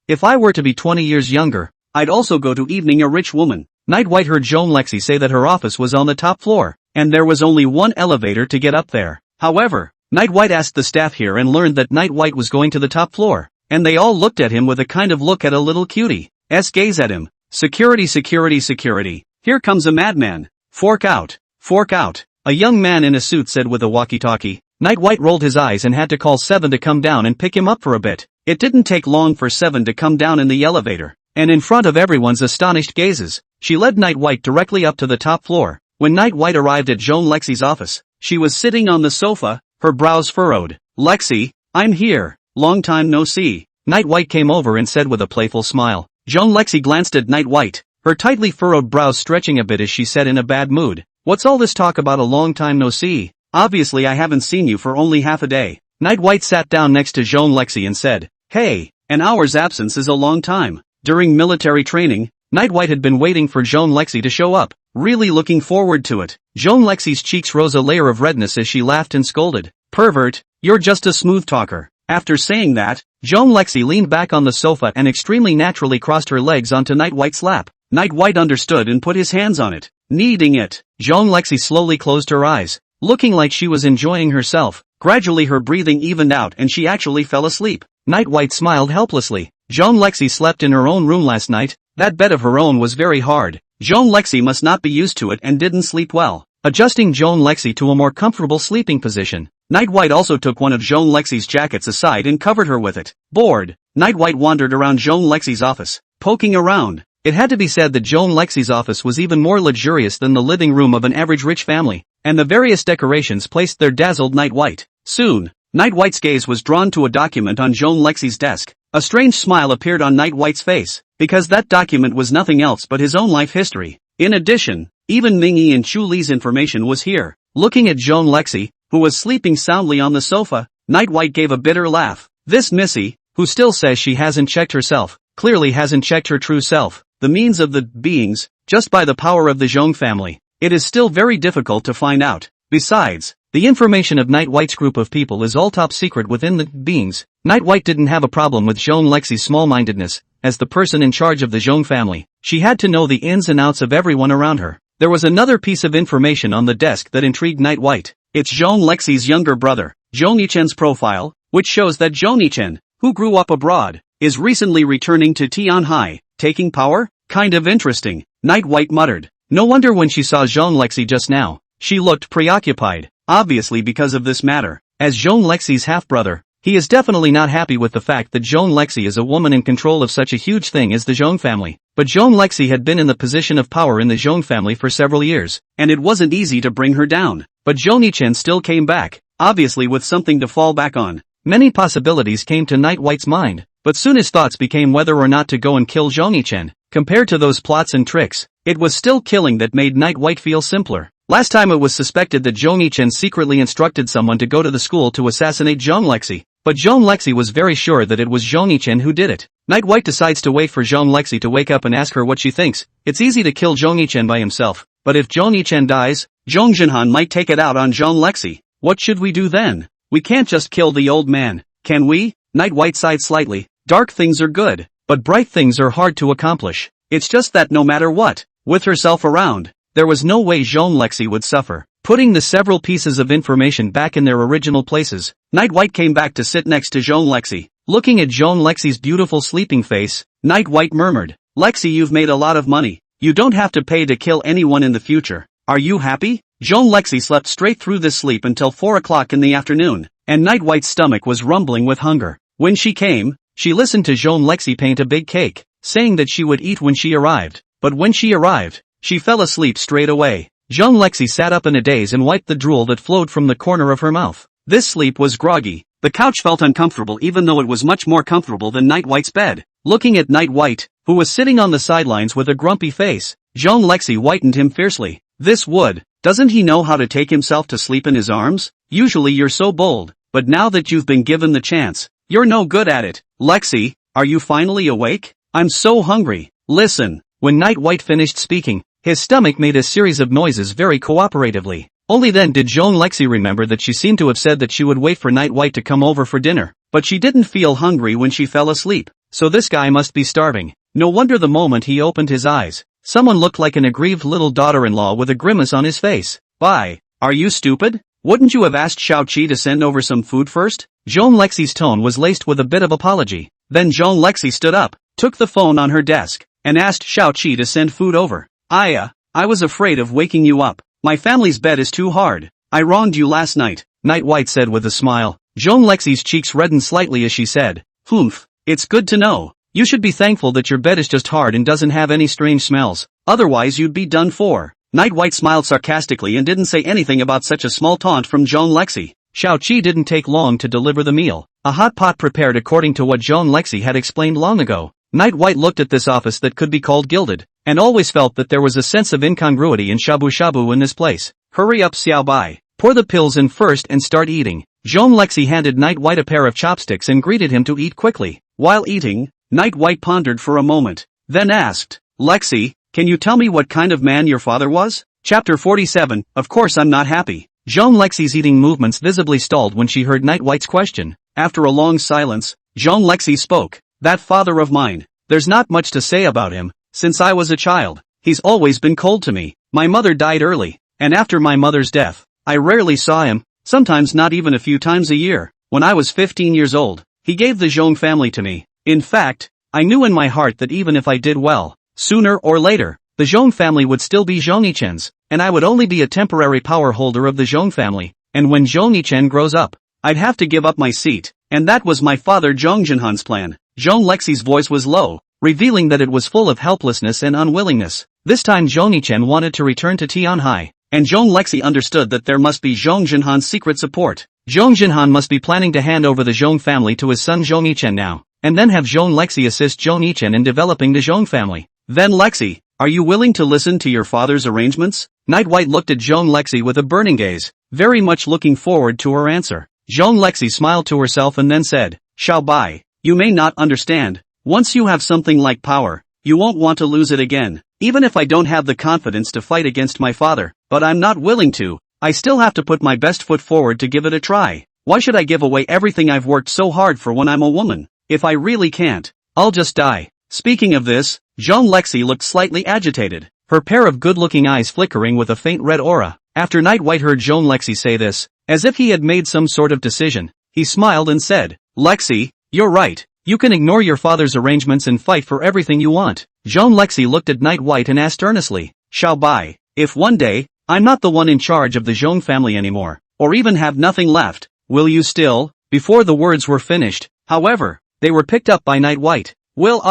if I were to be 20 years younger, I'd also go to evening a rich woman. Night White heard Zhong Lexi say that her office was on the top floor, and there was only one elevator to get up there. However, Night White asked the staff here and learned that Night White was going to the top floor, and they all looked at him with a kind of look at a little cutie's gaze at him. Security, security, security. Here comes a madman. Fork out. Fork out. A young man in a suit said with a walkie-talkie. Night White rolled his eyes and had to call Seven to come down and pick him up for a bit. It didn't take long for Seven to come down in the elevator, and in front of everyone's astonished gazes, she led Night White directly up to the top floor. When Night White arrived at Zhong Lexi's office, she was sitting on the sofa, her brows furrowed. Lexi, I'm here. Long time no see. Night White came over and said with a playful smile. Zhong Lexi glanced at Night White, her tightly furrowed brows stretching a bit as she said in a bad mood. What's all this talk about a long time no see? Obviously I haven't seen you for only half a day. Night White sat down next to Zhong Lexi and said, Hey, an hour's absence is a long time. During military training, Night White had been waiting for Zhong Lexi to show up, really looking forward to it. Zhong Lexi's cheeks rose a layer of redness as she laughed and scolded. Pervert, you're just a smooth talker. After saying that, Zhong Lexi leaned back on the sofa and extremely naturally crossed her legs onto Night White's lap. Night White understood and put his hands on it, kneading it. Zhong Lexi slowly closed her eyes, looking like she was enjoying herself. Gradually her breathing evened out and she actually fell asleep. Night White smiled helplessly. Zhong Lexi slept in her own room last night. That bed of her own was very hard. Zhong Lexi must not be used to it and didn't sleep well. Adjusting Zhong Lexi to a more comfortable sleeping position, Night White also took one of Zhong Lexi's jackets aside and covered her with it. Bored, Night White wandered around Zhong Lexi's office, poking around. It had to be said that Zhong Lexi's office was even more luxurious than the living room of an average rich family, and the various decorations placed there dazzled Night White. Soon, Night White's gaze was drawn to a document on Zhong Lexi's desk. A strange smile appeared on Night White's face, because that document was nothing else but his own life history. In addition, even Mingyi and Chu Li's information was here. Looking at Zhong Lexi, who was sleeping soundly on the sofa, Night White gave a bitter laugh. This Missy, who still says she hasn't checked herself, clearly hasn't checked her true self, the means of the beings, just by the power of the Zhong family. It is still very difficult to find out. Besides, the information of Night White's group of people is all top secret within the beings. Night White didn't have a problem with Zhong Lexi's small-mindedness. As the person in charge of the Zhong family, she had to know the ins and outs of everyone around her. There was another piece of information on the desk that intrigued Night White. It's Zhong Lexi's younger brother, Zhong Yichen's profile, which shows that Zhong Yichen, who grew up abroad, is recently returning to Tianhai, taking power? Kind of interesting, Night White muttered. No wonder when she saw Zhong Lexi just now, she looked preoccupied, obviously because of this matter. As Zhong Lexi's half-brother, he is definitely not happy with the fact that Zhong Lexi is a woman in control of such a huge thing as the Zhong family. But Zhong Lexi had been in the position of power in the Zhong family for several years, and it wasn't easy to bring her down. But Zhong Yichen still came back, obviously with something to fall back on. Many possibilities came to Night White's mind, but soon his thoughts became whether or not to go and kill Zhong Yichen. Compared to those plots and tricks, it was still killing that made Night White feel simpler. Last time it was suspected that Zhong Yichen secretly instructed someone to go to the school to assassinate Zhong Lexi, But Jean Lexi was very sure that it was Zhong Yichen who did it. Night White decides to wait for Zhong Lexi to wake up and ask her what she thinks. It's easy to kill Zhong Yichen by himself, but if Zhong Yichen dies, Zhong Jinhan might take it out on Zhong Lexi. What should we do then? We can't just kill the old man, can we? Night White sighed slightly. Dark things are good, but bright things are hard to accomplish. It's just that no matter what, with herself around, there was no way Zhong Lexi would suffer. Putting the several pieces of information back in their original places, Night White came back to sit next to Zhong Lexi. Looking at Zhong Lexi's beautiful sleeping face, Night White murmured, "Lexi, you've made a lot of money. You don't have to pay to kill anyone in the future. Are you happy?" Zhong Lexi slept straight through this sleep until 4 o'clock in the afternoon, and Night White's stomach was rumbling with hunger. When she came, she listened to Zhong Lexi paint a big cake, saying that she would eat when she arrived. But when she arrived, she fell asleep straight away. Zhong Lexi sat up in a daze and wiped the drool that flowed from the corner of her mouth. This sleep was groggy. The couch felt uncomfortable even though it was much more comfortable than Night White's bed. Looking at Night White, who was sitting on the sidelines with a grumpy face, Zhong Lexi whitened him fiercely. "This wood, doesn't he know how to take himself to sleep in his arms? Usually you're so bold, but now that you've been given the chance, you're no good at it." "Lexi, are you finally awake? I'm so hungry. Listen." When Night White finished speaking, his stomach made a series of noises very cooperatively. Only then did Zhong Lexi remember that she seemed to have said that she would wait for Night White to come over for dinner, but she didn't feel hungry when she fell asleep, so this guy must be starving. No wonder the moment he opened his eyes, someone looked like an aggrieved little daughter-in-law with a grimace on his face. "Bye. Are you stupid? Wouldn't you have asked Shao-Chi to send over some food first?" Zhong Lexi's tone was laced with a bit of apology. Then Zhong Lexi stood up, took the phone on her desk, and asked Shao-Chi to send food over. I was afraid of waking you up. My family's bed is too hard. I wronged you last night," Night White said with a smile. Zhong Lexi's cheeks reddened slightly as she said, "Humph, it's good to know. You should be thankful that your bed is just hard and doesn't have any strange smells. Otherwise you'd be done for." Night White smiled sarcastically and didn't say anything about such a small taunt from Zhong Lexi. Shao-Chi didn't take long to deliver the meal, a hot pot prepared according to what Zhong Lexi had explained long ago. Night White looked at this office that could be called gilded, and always felt that there was a sense of incongruity in shabu-shabu in this place. "Hurry up, Xiao Bai. Pour the pills in first and start eating." Zhong Lexi handed Night White a pair of chopsticks and greeted him to eat quickly. While eating, Night White pondered for a moment, then asked, "Lexi, can you tell me what kind of man your father was?" Chapter 47, Of course I'm not happy. Zhong Lexi's eating movements visibly stalled when she heard Night White's question. After a long silence, Zhong Lexi spoke. "That father of mine, there's not much to say about him. Since I was a child, he's always been cold to me. My mother died early, and after my mother's death, I rarely saw him, sometimes not even a few times a year. When I was 15 years old, he gave the Zhong family to me. In fact, I knew in my heart that even if I did well, sooner or later, the Zhong family would still be Zhong Yichen's, and I would only be a temporary power holder of the Zhong family. And when Zhong Yichen grows up, I'd have to give up my seat, and that was my father Zhong Jinhan's plan." Zhong Lexi's voice was low, revealing that it was full of helplessness and unwillingness. This time Zhong Yichen wanted to return to Tianhai, and Zhong Lexi understood that there must be Zhong Jinhan's secret support. Zhong Jinhan must be planning to hand over the Zhong family to his son Zhong Yichen now, and then have Zhong Lexi assist Zhong Yichen in developing the Zhong family. "Then Lexi, are you willing to listen to your father's arrangements?" Night White looked at Zhong Lexi with a burning gaze, very much looking forward to her answer. Zhong Lexi smiled to herself and then said, "Xiao Bai, you may not understand. Once you have something like power, you won't want to lose it again. Even if I don't have the confidence to fight against my father, but I'm not willing to, I still have to put my best foot forward to give it a try. Why should I give away everything I've worked so hard for when I'm a woman? If I really can't, I'll just die." Speaking of this, Zhong Lexi looked slightly agitated, her pair of good-looking eyes flickering with a faint red aura. After Night White heard Zhong Lexi say this, as if he had made some sort of decision, he smiled and said, "Lexi, you're right. You can ignore your father's arrangements and fight for everything you want." Zhong Lexi looked at Night White and asked earnestly, "Xiao Bai, if one day, I'm not the one in charge of the Zhong family anymore, or even have nothing left, will you still?" Before the words were finished, however, they were picked up by Night White. "Well,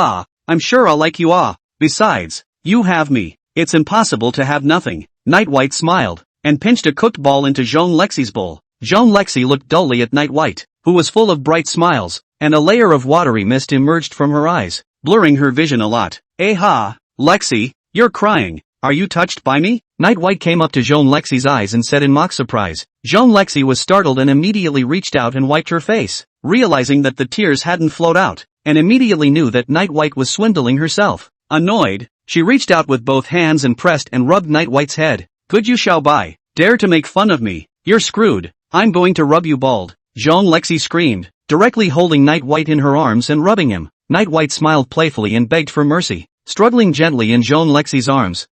I'm sure I'll like you Besides, you have me. It's impossible to have nothing." Night White smiled, and pinched a cooked ball into Zhong Lexi's bowl. Zhong Lexi looked dully at Night White, who was full of bright smiles, and a layer of watery mist emerged from her eyes, blurring her vision a lot. "Lexi, you're crying. are you touched by me? Night White came up to Jean Lexi's eyes and said in mock surprise. Jean Lexi was startled and immediately reached out and wiped her face, realizing that the tears hadn't flowed out, and immediately knew that Night White was swindling herself. Annoyed, she reached out with both hands and pressed and rubbed Night White's head. Good you shall buy. Dare to make fun of me. You're screwed. I'm going to rub you bald. Jean Lexi screamed, directly holding Night White in her arms and rubbing him. Night White smiled playfully and begged for mercy, struggling gently in Jean Lexi's arms.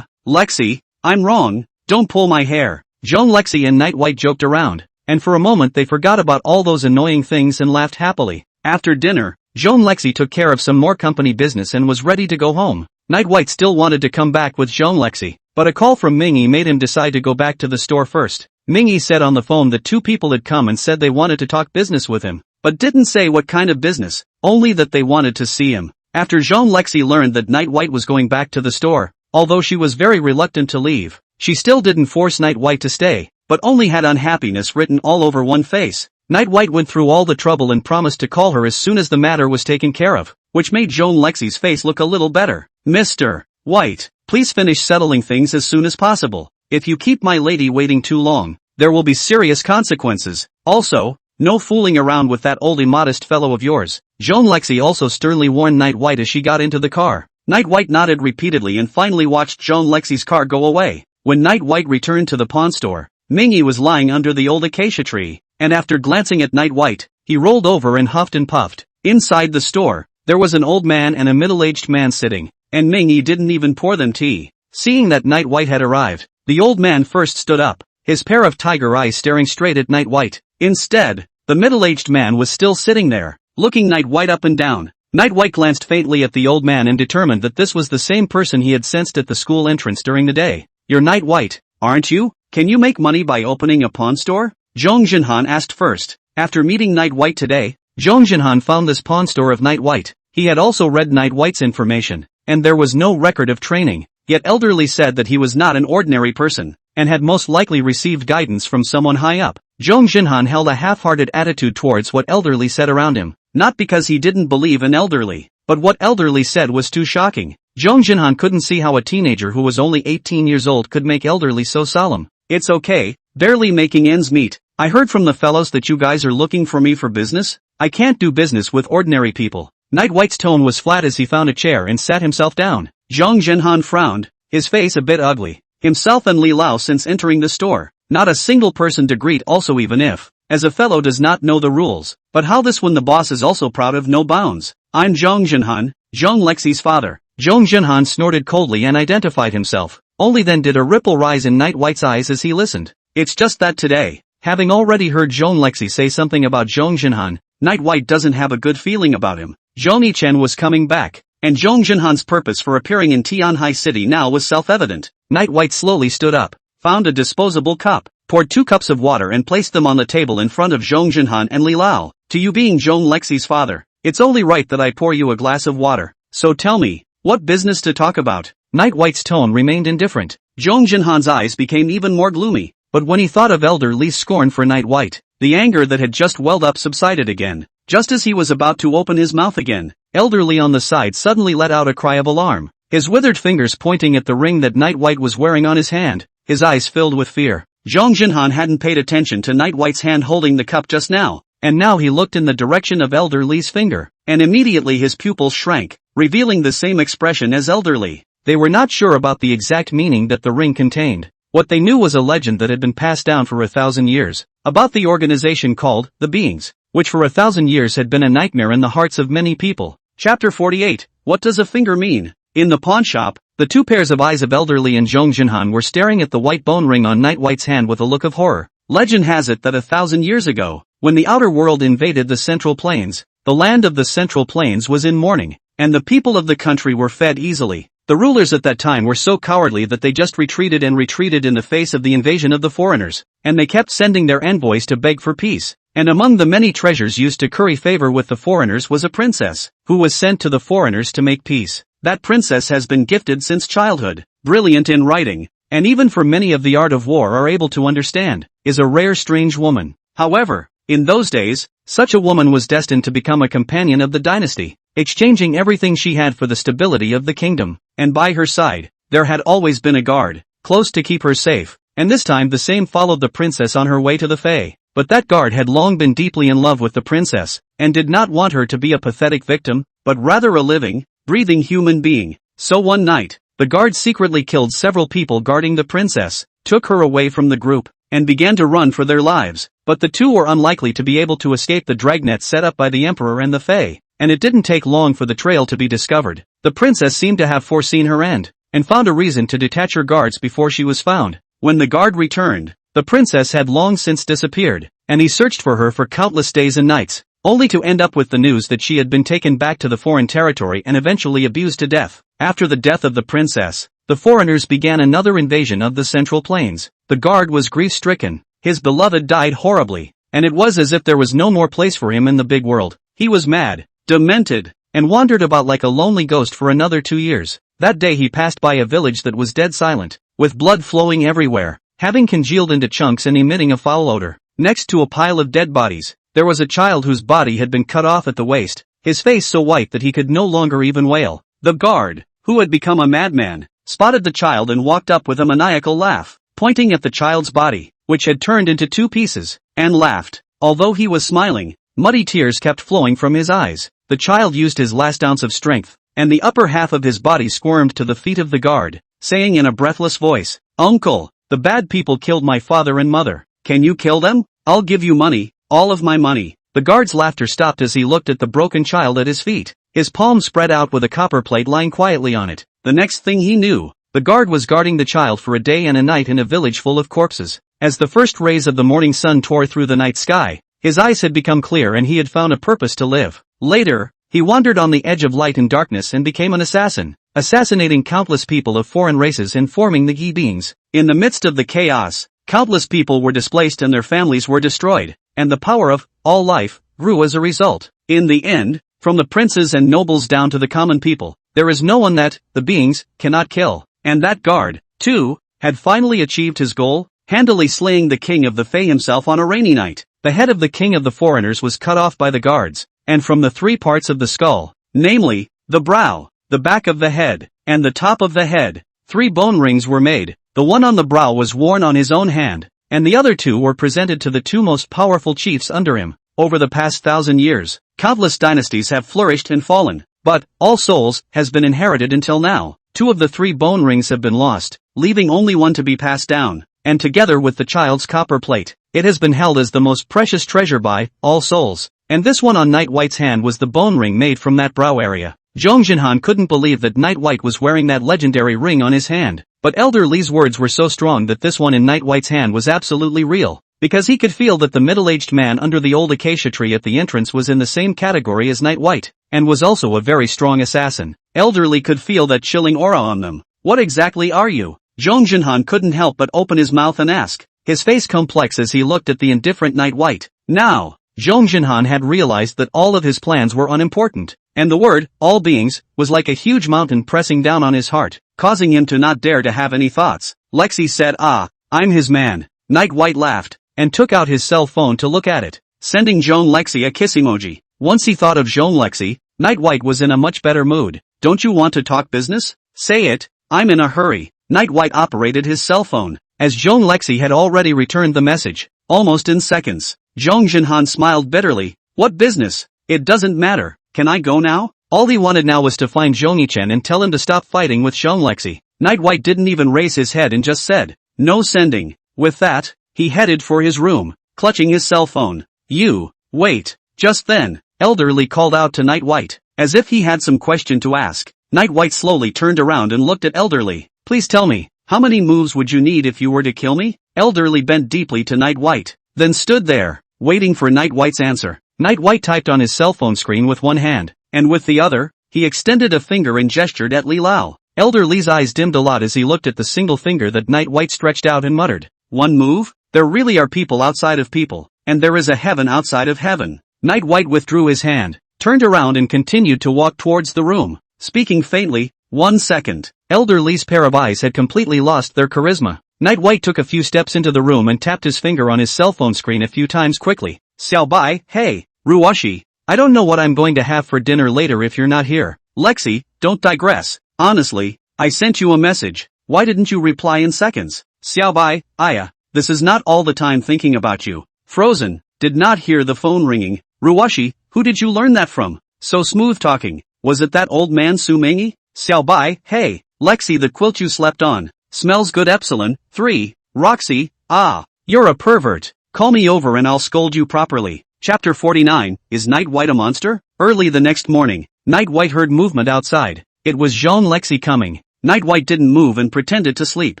Lexi, I'm wrong, don't pull my hair. Jean Lexi and Night White joked around, and for a moment they forgot about all those annoying things and laughed happily. After dinner, Jean Lexi took care of some more company business and was ready to go home. Night White still wanted to come back with Jean Lexi, but a call from Mingy made him decide to go back to the store first. Mingy said on the phone that 2 people had come and said they wanted to talk business with him, but didn't say what kind of business, only that they wanted to see him. After Jean Lexi learned that Night White was going back to the store, although she was very reluctant to leave, she still didn't force Night White to stay, but only had unhappiness written all over one face. Night White went through all the trouble and promised to call her as soon as the matter was taken care of, which made Jean Lexi's face look a little better. Mr. White, please finish settling things as soon as possible. If you keep my lady waiting too long, there will be serious consequences. Also, no fooling around with that old immodest fellow of yours. Jean Lexi also sternly warned Night White as she got into the car. Night White nodded repeatedly and finally watched Jean Lexi's car go away. When Night White returned to the pawn store, Mingy was lying under the old acacia tree, and after glancing at Night White, he rolled over and huffed and puffed. Inside the store, there was an old man and a middle-aged man sitting, and Mingy didn't even pour them tea. Seeing that Night White had arrived, the old man first stood up, his pair of tiger eyes staring straight at Night White. Instead, the middle-aged man was still sitting there, looking Night White up and down. Night White glanced faintly at the old man and determined that this was the same person he had sensed at the school entrance during the day. You're Night White, aren't you? Can you make money by opening a pawn store? Zhong Jinhan asked first. After meeting Night White today, Zhong Jinhan found this pawn store of Night White. He had also read Night White's information, and there was no record of training, yet Elderly said that he was not an ordinary person, and had most likely received guidance from someone high up. Zhong Jinhan held a half-hearted attitude towards what Elderly said around him, not because he didn't believe in Elderly, but what Elderly said was too shocking. Zhong Jinhan couldn't see how a teenager who was only 18 years old could make Elderly so solemn. It's okay, barely making ends meet. I heard from the fellows that you guys are looking for me for business. I can't do business with ordinary people. Night White's tone was flat as he found a chair and sat himself down. Zhong Jinhan frowned, his face a bit ugly. Himself and Li Lao since entering the store. Not a single person to greet also even if, as a fellow does not know the rules. But how this when the boss is also proud of no bounds? I'm Zhong Jinhan, Zhong Lexi's father. Zhong Jinhan snorted coldly and identified himself. Only then did a ripple rise in Night White's eyes as he listened. It's just that today, having already heard Zhong Lexi say something about Zhong Jinhan, Night White doesn't have a good feeling about him. Zhong Yichen was coming back, and Zhong Jinhan's purpose for appearing in Tianhai City now was self-evident. Night White slowly stood up, found a disposable cup, poured 2 cups of water and placed them on the table in front of Zhong Jinhan and Li Lao. To you being Zhong Lexi's father, it's only right that I pour you a glass of water. So tell me, what business to talk about? Night White's tone remained indifferent. Zhong Jinhan's eyes became even more gloomy, but when he thought of Elder Li's scorn for Night White, the anger that had just welled up subsided again. Just as he was about to open his mouth again, Elder Li on the side suddenly let out a cry of alarm, his withered fingers pointing at the ring that Night White was wearing on his hand, his eyes filled with fear. Zhong Jinhan hadn't paid attention to Night White's hand holding the cup just now, and now he looked in the direction of Elder Li's finger, and immediately his pupils shrank, revealing the same expression as Elder Li. They were not sure about the exact meaning that the ring contained. What they knew was a legend that had been passed down for 1,000 years, about the organization called the Beings, which for 1,000 years had been a nightmare in the hearts of many people. Chapter 48. What does a finger mean? In the pawn shop, the 2 pairs of eyes of Elder Li and Zhong Jinhan were staring at the white bone ring on Night White's hand with a look of horror. Legend has it that 1,000 years ago, when the outer world invaded the Central Plains, the land of the Central Plains was in mourning, and the people of the country were fed easily. The rulers at that time were so cowardly that they just retreated and retreated in the face of the invasion of the foreigners, and they kept sending their envoys to beg for peace. And among the many treasures used to curry favor with the foreigners was a princess, who was sent to the foreigners to make peace. That princess has been gifted since childhood, brilliant in writing, and even for many of the art of war are able to understand, is a rare strange woman. However, in those days, such a woman was destined to become a companion of the dynasty, exchanging everything she had for the stability of the kingdom, and by her side, there had always been a guard, close to keep her safe, and this time the same followed the princess on her way to the Fae. But that guard had long been deeply in love with the princess, and did not want her to be a pathetic victim, but rather a living, breathing human being. So one night, the guard secretly killed several people guarding the princess, took her away from the group, and began to run for their lives. But the two were unlikely to be able to escape the dragnet set up by the emperor and the Fae, and it didn't take long for the trail to be discovered. The princess seemed to have foreseen her end, and found a reason to detach her guards before she was found. When the guard returned, the princess had long since disappeared, and he searched for her for countless days and nights, only to end up with the news that she had been taken back to the foreign territory and eventually abused to death. After the death of the princess, the foreigners began another invasion of the Central Plains. The guard was grief-stricken, his beloved died horribly, and it was as if there was no more place for him in the big world. He was mad, demented, and wandered about like a lonely ghost for another 2 years. That day he passed by a village that was dead silent, with blood flowing everywhere, having congealed into chunks and emitting a foul odor. Next to a pile of dead bodies, there was a child whose body had been cut off at the waist, his face so white that he could no longer even wail. The guard, who had become a madman, spotted the child and walked up with a maniacal laugh, pointing at the child's body, which had turned into 2 pieces, and laughed. Although he was smiling, muddy tears kept flowing from his eyes. The child used his last ounce of strength, and the upper half of his body squirmed to the feet of the guard, saying in a breathless voice, "Uncle, the bad people killed my father and mother. Can you kill them? I'll give you money, all of my money." The guard's laughter stopped as he looked at the broken child at his feet, his palm spread out with a copper plate lying quietly on it. The next thing he knew, the guard was guarding the child for a day and a night in a village full of corpses. As the first rays of the morning sun tore through the night sky, his eyes had become clear and he had found a purpose to live. Later, he wandered on the edge of light and darkness and became an assassin, assassinating countless people of foreign races and forming the Yi beings. In the midst of the chaos, countless people were displaced and their families were destroyed, and the power of all life grew as a result. In the end, from the princes and nobles down to the common people, there is no one that the beings cannot kill. And that guard, too, had finally achieved his goal, handily slaying the king of the Fae himself on a rainy night. The head of the king of the foreigners was cut off by the guards, and from the 3 parts of the skull, namely, the brow, the back of the head, and the top of the head, 3 bone rings were made. The one on the brow was worn on his own hand, and the other 2 were presented to the 2 most powerful chiefs under him. Over the past 1,000 years, countless dynasties have flourished and fallen, but All Souls has been inherited until now. 2 of the 3 bone rings have been lost, leaving only one to be passed down, and together with the child's copper plate, it has been held as the most precious treasure by All Souls. And this one on Night White's hand was the bone ring made from that brow area. Zhong Jinhan couldn't believe that Night White was wearing that legendary ring on his hand, but Elder Li's words were so strong that this one in Night White's hand was absolutely real, because he could feel that the middle-aged man under the old acacia tree at the entrance was in the same category as Night White, and was also a very strong assassin. Elder Li could feel that chilling aura on them. "What exactly are you?" Zhong Jinhan couldn't help but open his mouth and ask, his face complex as he looked at the indifferent Night White. Now, Zhong Jinhan had realized that all of his plans were unimportant, and the word, all beings, was like a huge mountain pressing down on his heart, causing him to not dare to have any thoughts. Lexi said, "I'm his man." Night White laughed, and took out his cell phone to look at it, sending Zhong Lexi a kiss emoji. Once he thought of Zhong Lexi, Night White was in a much better mood. "Don't you want to talk business? Say it, I'm in a hurry." Night White operated his cell phone, as Zhong Lexi had already returned the message, almost in seconds. Zhong Jinhan smiled bitterly. "What business? It doesn't matter. Can I go now?" All he wanted now was to find Zhong Yichen and tell him to stop fighting with Zhong Lexi. Night White didn't even raise his head and just said, "No sending." With that, he headed for his room, clutching his cell phone. "You, wait." Just then, Elder Li called out to Night White, as if he had some question to ask. Night White slowly turned around and looked at Elder Li. "Please tell me, how many moves would you need if you were to kill me?" Elder Li bent deeply to Night White, then stood there, waiting for Night White's answer. Night White typed on his cell phone screen with one hand, and with the other, he extended a finger and gestured at Li Lao. Elder Li's eyes dimmed a lot as he looked at the single finger that Night White stretched out and muttered, "One move? There really are people outside of people, and there is a heaven outside of heaven." Night White withdrew his hand, turned around and continued to walk towards the room, speaking faintly. 1 second. Elder Li's pair of eyes had completely lost their charisma. Night White took a few steps into the room and tapped his finger on his cell phone screen a few times quickly. "Xiao Bai, hey, Ruoshi, I don't know what I'm going to have for dinner later if you're not here." "Lexi, don't digress. Honestly, I sent you a message, why didn't you reply in seconds? Xiaobai, Aya, this is not all the time thinking about you. Frozen, did not hear the phone ringing. Ruwashi, who did you learn that from? So smooth talking, was it that old man Sumengi? Xiaobai, hey, Lexi the quilt you slept on. Smells good Epsilon. 3. Roxy, ah, you're a pervert. Call me over and I'll scold you properly. Chapter 49, is Night White a monster? Early the next morning, Night White heard movement outside. It was Jean Lexi coming. Night White didn't move and pretended to sleep.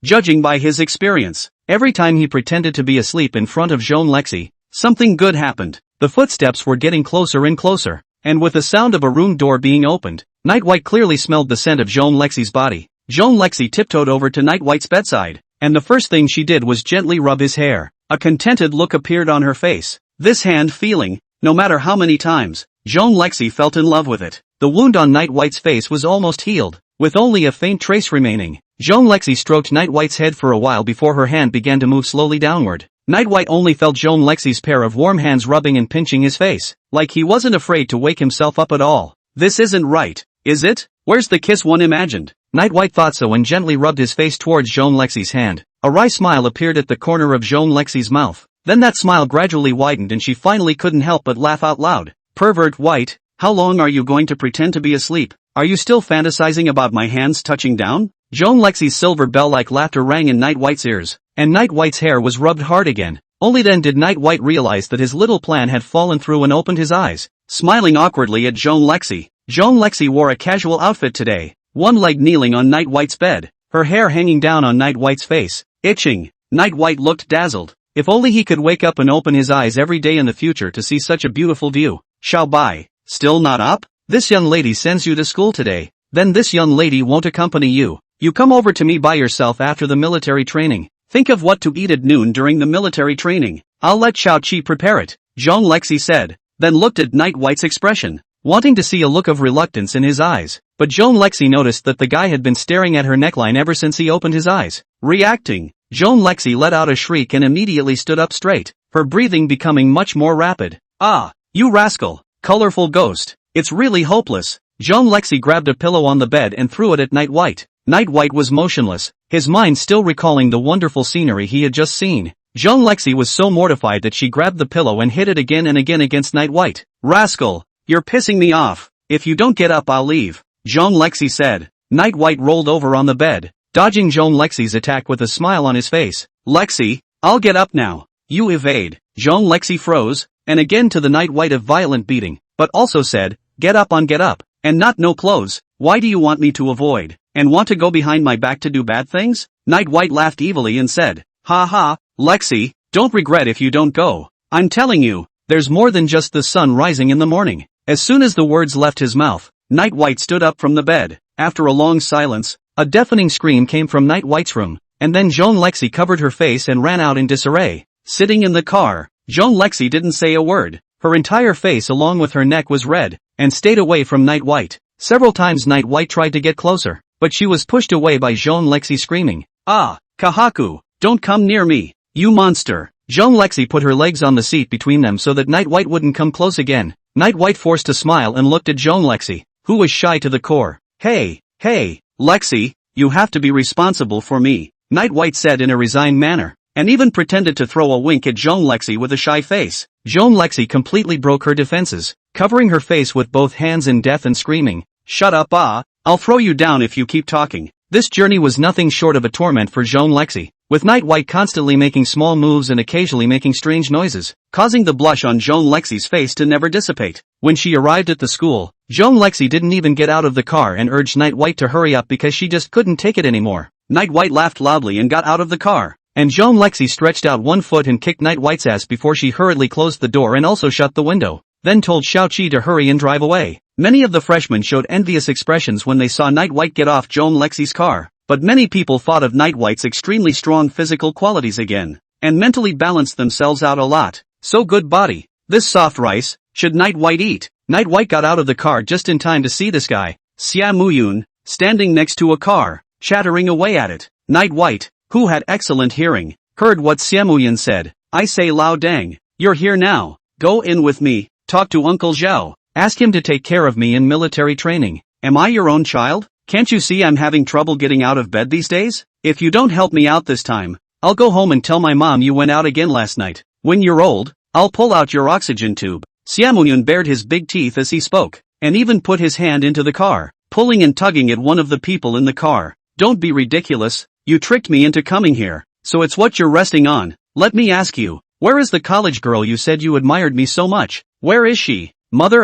Judging by his experience, every time he pretended to be asleep in front of Jean Lexi, something good happened. The footsteps were getting closer and closer, and with the sound of a room door being opened, Night White clearly smelled the scent of Jean Lexi's body. Jean Lexi tiptoed over to Night White's bedside, and the first thing she did was gently rub his hair. A contented look appeared on her face. This hand feeling, no matter how many times, Jean Lexi felt in love with it. The wound on Night White's face was almost healed, with only a faint trace remaining. Jean Lexi stroked Night White's head for a while before her hand began to move slowly downward. Night White only felt Jean Lexi's pair of warm hands rubbing and pinching his face, like he wasn't afraid to wake himself up at all. This isn't right, is it? Where's the kiss one imagined? Night White thought so and gently rubbed his face towards Jean Lexi's hand. A wry smile appeared at the corner of Jean Lexi's mouth. Then that smile gradually widened and she finally couldn't help but laugh out loud. Pervert White, how long are you going to pretend to be asleep? Are you still fantasizing about my hands touching down? Jean Lexi's silver bell-like laughter rang in Night White's ears, and Night White's hair was rubbed hard again. Only then did Night White realize that his little plan had fallen through and opened his eyes, smiling awkwardly at Jean Lexi. Jean Lexi wore a casual outfit today, one leg kneeling on Night White's bed, her hair hanging down on Night White's face, itching. Night White looked dazzled. If only he could wake up and open his eyes every day in the future to see such a beautiful view. Xiaobai, still not up? This young lady sends you to school today. Then this young lady won't accompany you. You come over to me by yourself after the military training. Think of what to eat at noon during the military training. I'll let Xiao Qi prepare it, Jean Lexi said, then looked at Night White's expression, wanting to see a look of reluctance in his eyes. But Jean Lexi noticed that the guy had been staring at her neckline ever since he opened his eyes. Reacting, Jean Lexi let out a shriek and immediately stood up straight, her breathing becoming much more rapid. Ah, you rascal, colorful ghost, it's really hopeless. Jean Lexi grabbed a pillow on the bed and threw it at Night White. Night White was motionless, his mind still recalling the wonderful scenery he had just seen. Jean Lexi was so mortified that she grabbed the pillow and hit it again and again against Night White. Rascal, you're pissing me off. If you don't get up I'll leave, Jean Lexi said. Night White rolled over on the bed, dodging Jean Lexi's attack with a smile on his face. Lexi, I'll get up now. You evade. Jean Lexi froze, and again to the Night White a violent beating, but also said, get up, and not no clothes. Why do you want me to avoid, and want to go behind my back to do bad things? Night White laughed evilly and said, ha ha, Lexi, don't regret if you don't go. I'm telling you, there's more than just the sun rising in the morning. As soon as the words left his mouth, Night White stood up from the bed. After a long silence, a deafening scream came from Night White's room, and then Jean Lexi covered her face and ran out in disarray. Sitting in the car, Jean Lexi didn't say a word. Her entire face along with her neck was red, and stayed away from Night White. Several times Night White tried to get closer, but she was pushed away by Jean Lexi screaming, ah, Kahaku, don't come near me, you monster. Jean Lexi put her legs on the seat between them so that Night White wouldn't come close again. Night White forced a smile and looked at Jean Lexi, who was shy to the core. Hey, Lexi, you have to be responsible for me, Night White said in a resigned manner, and even pretended to throw a wink at Jean Lexi with a shy face. Jean Lexi completely broke her defenses, covering her face with both hands in death and screaming, shut up, I'll throw you down if you keep talking. This journey was nothing short of a torment for Jean Lexi, with Night White constantly making small moves and occasionally making strange noises, causing the blush on Jean Lexi's face to never dissipate. When she arrived at the school, Jean Lexi didn't even get out of the car and urged Night White to hurry up because she just couldn't take it anymore. Night White laughed loudly and got out of the car, and Jean Lexi stretched out one foot and kicked Night White's ass before she hurriedly closed the door and also shut the window, then told Xiao Qi to hurry and drive away. Many of the freshmen showed envious expressions when they saw Night White get off Jean Lexi's car, but many people thought of Night White's extremely strong physical qualities again, and mentally balanced themselves out a lot. So good body. This soft rice, should Night White eat? Night White got out of the car just in time to see this guy, Xia Muyun, standing next to a car, chattering away at it. Night White, who had excellent hearing, heard what Xia Muyun said. I say Lao Dang, you're here now, go in with me, talk to Uncle Zhao. Ask him to take care of me in military training. Am I your own child? Can't you see I'm having trouble getting out of bed these days? If you don't help me out this time, I'll go home and tell my mom you went out again last night. When you're old, I'll pull out your oxygen tube. Siamoyun bared his big teeth as he spoke, and even put his hand into the car, pulling and tugging at one of the people in the car. Don't be ridiculous, you tricked me into coming here, so it's what you're resting on. Let me ask you, where is the college girl you said you admired me so much? Where is she? Mother ******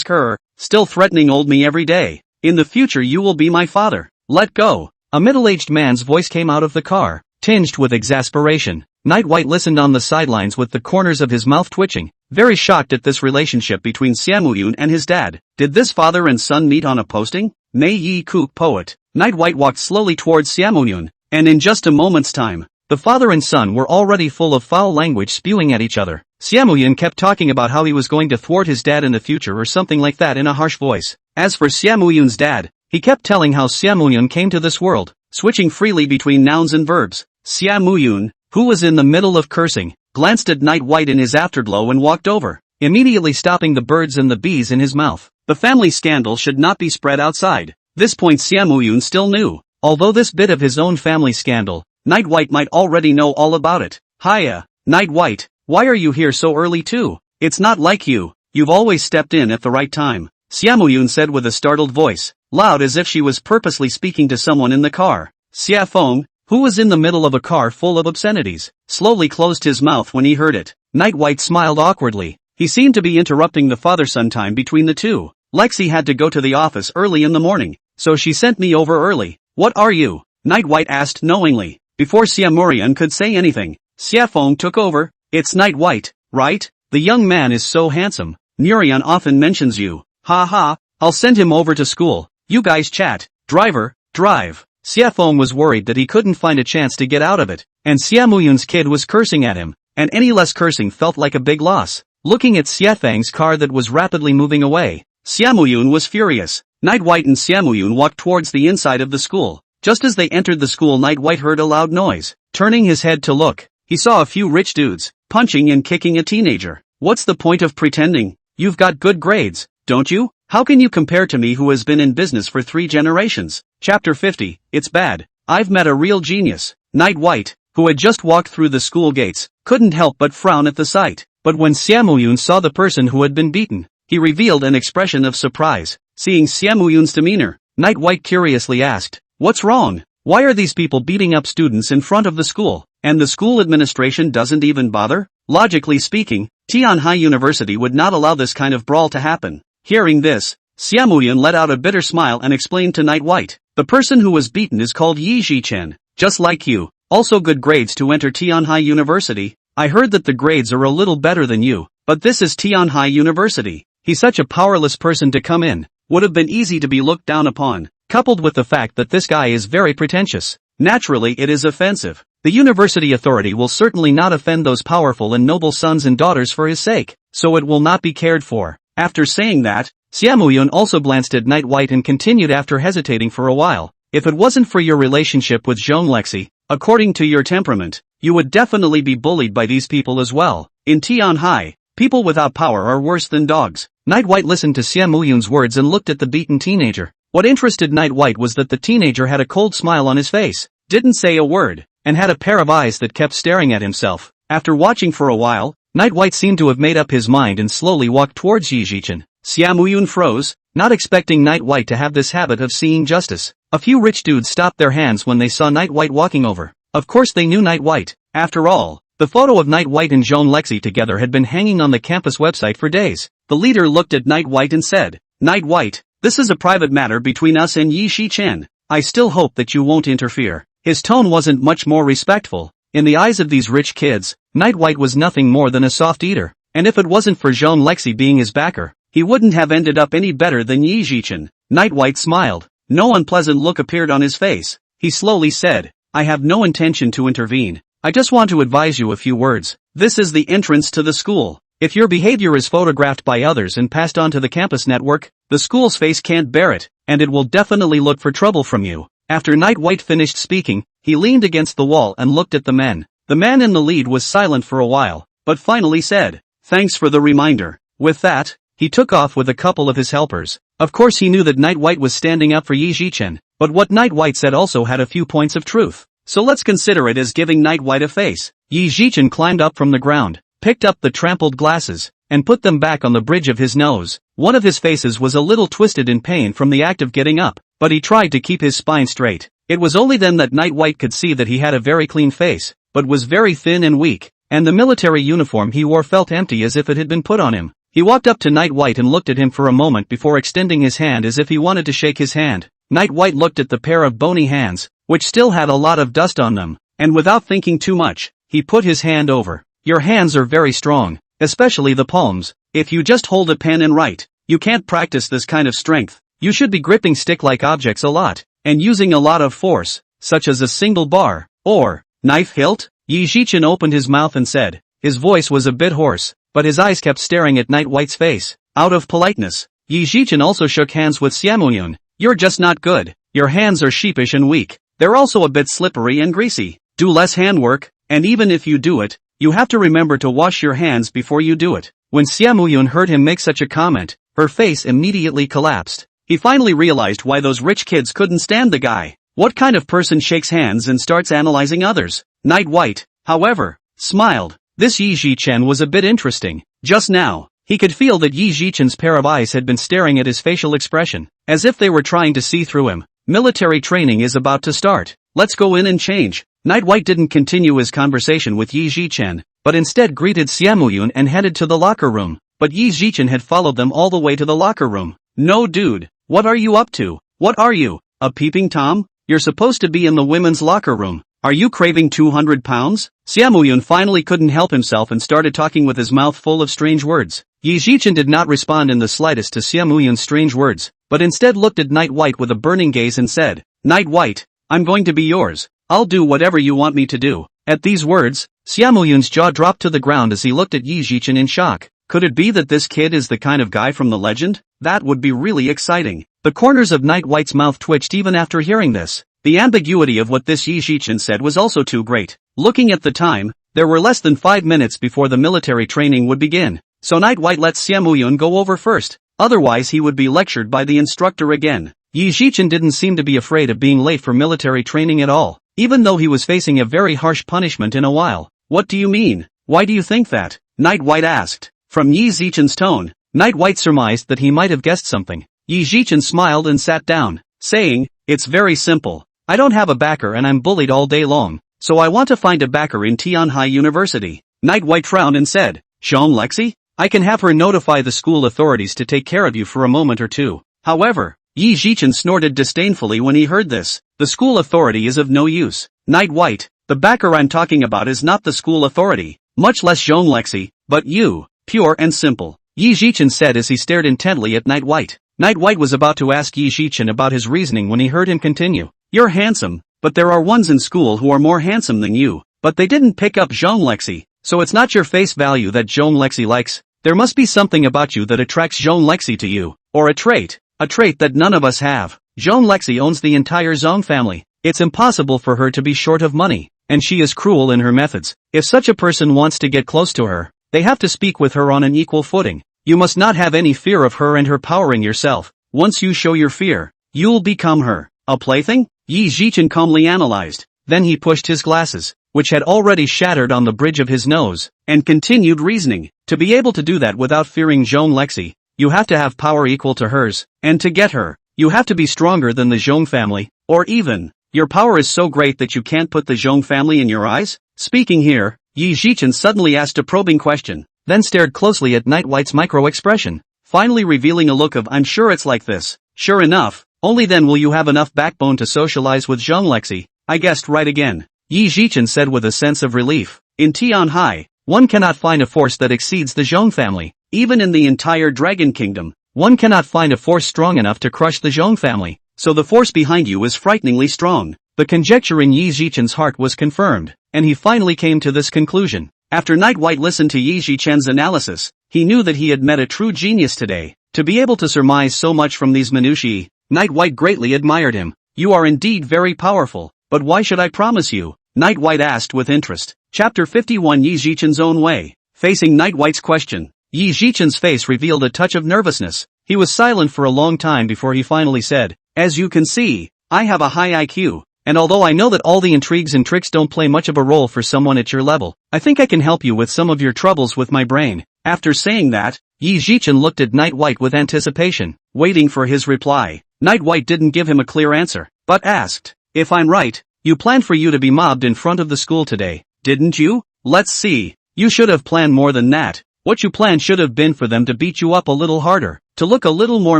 her, still threatening old me every day. In the future you will be my father. Let go. A middle-aged man's voice came out of the car, tinged with exasperation. Night White listened on the sidelines with the corners of his mouth twitching, very shocked at this relationship between Siamoyun and his dad. Did this father and son meet on a posting? Mei Yi Kook poet. Night White walked slowly towards Siamoyun, and in just a moment's time, the father and son were already full of foul language spewing at each other. Siamoyun kept talking about how he was going to thwart his dad in the future or something like that in a harsh voice. As for Siamoyun's dad, he kept telling how Siamoyun came to this world, switching freely between nouns and verbs. Siamoyun, who was in the middle of cursing, glanced at Night White in his afterglow and walked over, immediately stopping the birds and the bees in his mouth. The family scandal should not be spread outside. This point Siamoyun still knew, although this bit of his own family scandal, Night White might already know all about it. Hiya, Night White, why are you here so early too? It's not like you, you've always stepped in at the right time, Siamoyun said with a startled voice, loud as if she was purposely speaking to someone in the car. Siafong, who was in the middle of a car full of obscenities, slowly closed his mouth when he heard it. Night White smiled awkwardly. He seemed to be interrupting the father-son time between the two. Lexi had to go to the office early in the morning, so she sent me over early. What are you? Night White asked knowingly. Before Siamoyun could say anything, Siafong took over. It's Night White, right? The young man is so handsome. Nurian often mentions you. Ha ha, I'll send him over to school. You guys chat. Driver, drive. Siafong was worried that he couldn't find a chance to get out of it, and Siamoyun's kid was cursing at him, and any less cursing felt like a big loss. Looking at Siafang's car that was rapidly moving away, Siamoyun was furious. Night White and Siamoyun walked towards the inside of the school. Just as they entered the school, Night White heard a loud noise. Turning his head to look, he saw a few rich dudes, punching and kicking a teenager. What's the point of pretending? You've got good grades, don't you? How can you compare to me who has been in business for 3 generations? Chapter 50, It's bad. I've met a real genius. Night White, who had just walked through the school gates, couldn't help but frown at the sight. But when Siamoyun saw the person who had been beaten, he revealed an expression of surprise. Seeing Siamoyun's demeanor, Night White curiously asked, what's wrong? Why are these people beating up students in front of the school, and the school administration doesn't even bother? Logically speaking, Tianhai University would not allow this kind of brawl to happen. Hearing this, Siamoyun let out a bitter smile and explained to Night White, the person who was beaten is called Yi Zhichen, just like you, also good grades to enter Tianhai University. I heard that the grades are a little better than you, but this is Tianhai University. He's such a powerless person to come in, would have been easy to be looked down upon, coupled with the fact that this guy is very pretentious. Naturally it is offensive. The university authority will certainly not offend those powerful and noble sons and daughters for his sake, so it will not be cared for. After saying that, Siamoyun also glanced at Night White and continued after hesitating for a while. If it wasn't for your relationship with Zhong Lexi, according to your temperament, you would definitely be bullied by these people as well. In Tianhai, people without power are worse than dogs. Night White listened to Siamoyun's words and looked at the beaten teenager. What interested Night White was that the teenager had a cold smile on his face, didn't say a word, and had a pair of eyes that kept staring at himself. After watching for a while, Night White seemed to have made up his mind and slowly walked towards Yi Zhichen. Siamoyun froze, not expecting Night White to have this habit of seeing justice. A few rich dudes stopped their hands when they saw Night White walking over. Of course they knew Night White. After all, the photo of Night White and Zhong Lexi together had been hanging on the campus website for days. The leader looked at Night White and said, Night White, this is a private matter between us and Yi Zhichen. I still hope that you won't interfere. His tone wasn't much more respectful. In the eyes of these rich kids, Night White was nothing more than a soft eater, and if it wasn't for Zhong Lexi being his backer, he wouldn't have ended up any better than Yi Zhichen. Night White smiled. No unpleasant look appeared on his face. He slowly said, I have no intention to intervene. I just want to advise you a few words. This is the entrance to the school. If your behavior is photographed by others and passed on to the campus network, the school's face can't bear it, and it will definitely look for trouble from you. After Night White finished speaking, he leaned against the wall and looked at the men. The man in the lead was silent for a while, but finally said, thanks for the reminder. With that, he took off with a couple of his helpers. Of course he knew that Night White was standing up for Yi Zichen, but what Night White said also had a few points of truth. So let's consider it as giving Night White a face. Yi Zichen climbed up from the ground, picked up the trampled glasses, and put them back on the bridge of his nose. One of his faces was a little twisted in pain from the act of getting up, but he tried to keep his spine straight. It was only then that Night White could see that he had a very clean face, but was very thin and weak, and the military uniform he wore felt empty as if it had been put on him. He walked up to Night White and looked at him for a moment before extending his hand as if he wanted to shake his hand. Night White looked at the pair of bony hands, which still had a lot of dust on them, and without thinking too much, he put his hand over. Your hands are very strong, especially the palms. If you just hold a pen and write, you can't practice this kind of strength. You should be gripping stick-like objects a lot, and using a lot of force, such as a single bar, or knife hilt? Yi Zichen opened his mouth and said. His voice was a bit hoarse, but his eyes kept staring at Night White's face. Out of politeness, Yi Zichen also shook hands with Xiaomuyun. You're just not good. Your hands are sheepish and weak. They're also a bit slippery and greasy. Do less handwork, and even if you do it, you have to remember to wash your hands before you do it. When Xiaomuyun heard him make such a comment, her face immediately collapsed. He finally realized why those rich kids couldn't stand the guy. What kind of person shakes hands and starts analyzing others? Night White, however, smiled. This Yi Zichen was a bit interesting. Just now, he could feel that Yi Zichen's pair of eyes had been staring at his facial expression, as if they were trying to see through him. Military training is about to start. Let's go in and change. Night White didn't continue his conversation with Yi Zichen, but instead greeted Xiaomuyun and headed to the locker room. But Yi Zichen had followed them all the way to the locker room. No dude, what are you up to? What are you, a peeping Tom? You're supposed to be in the women's locker room. Are you craving 200 pounds? Xiaomuyun finally couldn't help himself and started talking with his mouth full of strange words. Yi Zichen did not respond in the slightest to Xiaomuyun's strange words, but instead looked at Night White with a burning gaze and said, Night White, I'm going to be yours. I'll do whatever you want me to do. At these words, Xiaomuyun's jaw dropped to the ground as he looked at Yi Zichen in shock. Could it be that this kid is the kind of guy from the legend? That would be really exciting. The corners of Night White's mouth twitched even after hearing this. The ambiguity of what this Yi Zichen said was also too great. Looking at the time, there were less than 5 minutes before the military training would begin, so Night White let Xiaomuyun go over first. Otherwise he would be lectured by the instructor again. Yi Zichen didn't seem to be afraid of being late for military training at all, even though he was facing a very harsh punishment in a while. What do you mean? Why do you think that? Night White asked. From Yi Zichen's tone, Night White surmised that he might have guessed something. Yi Zichen smiled and sat down, saying, It's very simple. I don't have a backer and I'm bullied all day long, so I want to find a backer in Tianhai University. Night White frowned and said, Zhong Lexi? I can have her notify the school authorities to take care of you for a moment or two. However, Yi Zichen snorted disdainfully when he heard this. The school authority is of no use. Night White, the backer I'm talking about is not the school authority, much less Zhong Lexi, but you, pure and simple. Yi Zichen said as he stared intently at Night White. Night White was about to ask Yi Zichen about his reasoning when he heard him continue. You're handsome, but there are ones in school who are more handsome than you, but they didn't pick up Zhong Lexi, so it's not your face value that Zhong Lexi likes. There must be something about you that attracts Zhong Lexi to you, or a trait that none of us have. Zhong Lexi owns the entire Zhong family. It's impossible for her to be short of money, and she is cruel in her methods. If such a person wants to get close to her, they have to speak with her on an equal footing. You must not have any fear of her and her powering yourself. Once you show your fear, you'll become her. A plaything? Yi Zichen calmly analyzed. Then he pushed his glasses, which had already shattered on the bridge of his nose, and continued reasoning. To be able to do that without fearing Zhong Lexi, you have to have power equal to hers, and to get her, you have to be stronger than the Zhong family, or even, your power is so great that you can't put the Zhong family in your eyes? Speaking here, Yi Zichen suddenly asked a probing question, then stared closely at Night White's micro-expression, finally revealing a look of I'm sure it's like this. Sure enough, only then will you have enough backbone to socialize with Zhong Lexi. I guessed right again. Yi Zichen said with a sense of relief. In Tianhai, one cannot find a force that exceeds the Zhong family. Even in the entire Dragon Kingdom, one cannot find a force strong enough to crush the Zhong family. So the force behind you is frighteningly strong. The conjecture in Yi Zichen's heart was confirmed, and he finally came to this conclusion. After Night White listened to Yi Zichen's analysis, he knew that he had met a true genius today. To be able to surmise so much from these minutiae, Night White greatly admired him. You are indeed very powerful, but why should I promise you? Night White asked with interest. Chapter 51 Yi Zichen's own way. Facing Night White's question, Yi Zhichen's face revealed a touch of nervousness. He was silent for a long time before he finally said, "As you can see, I have a high IQ, and although I know that all the intrigues and tricks don't play much of a role for someone at your level, I think I can help you with some of your troubles with my brain." After saying that, Yi Zhichen looked at Night White with anticipation, waiting for his reply. Night White didn't give him a clear answer, but asked, "If I'm right, you planned for you to be mobbed in front of the school today, didn't you? Let's see. You should have planned more than that. What you planned should have been for them to beat you up a little harder, to look a little more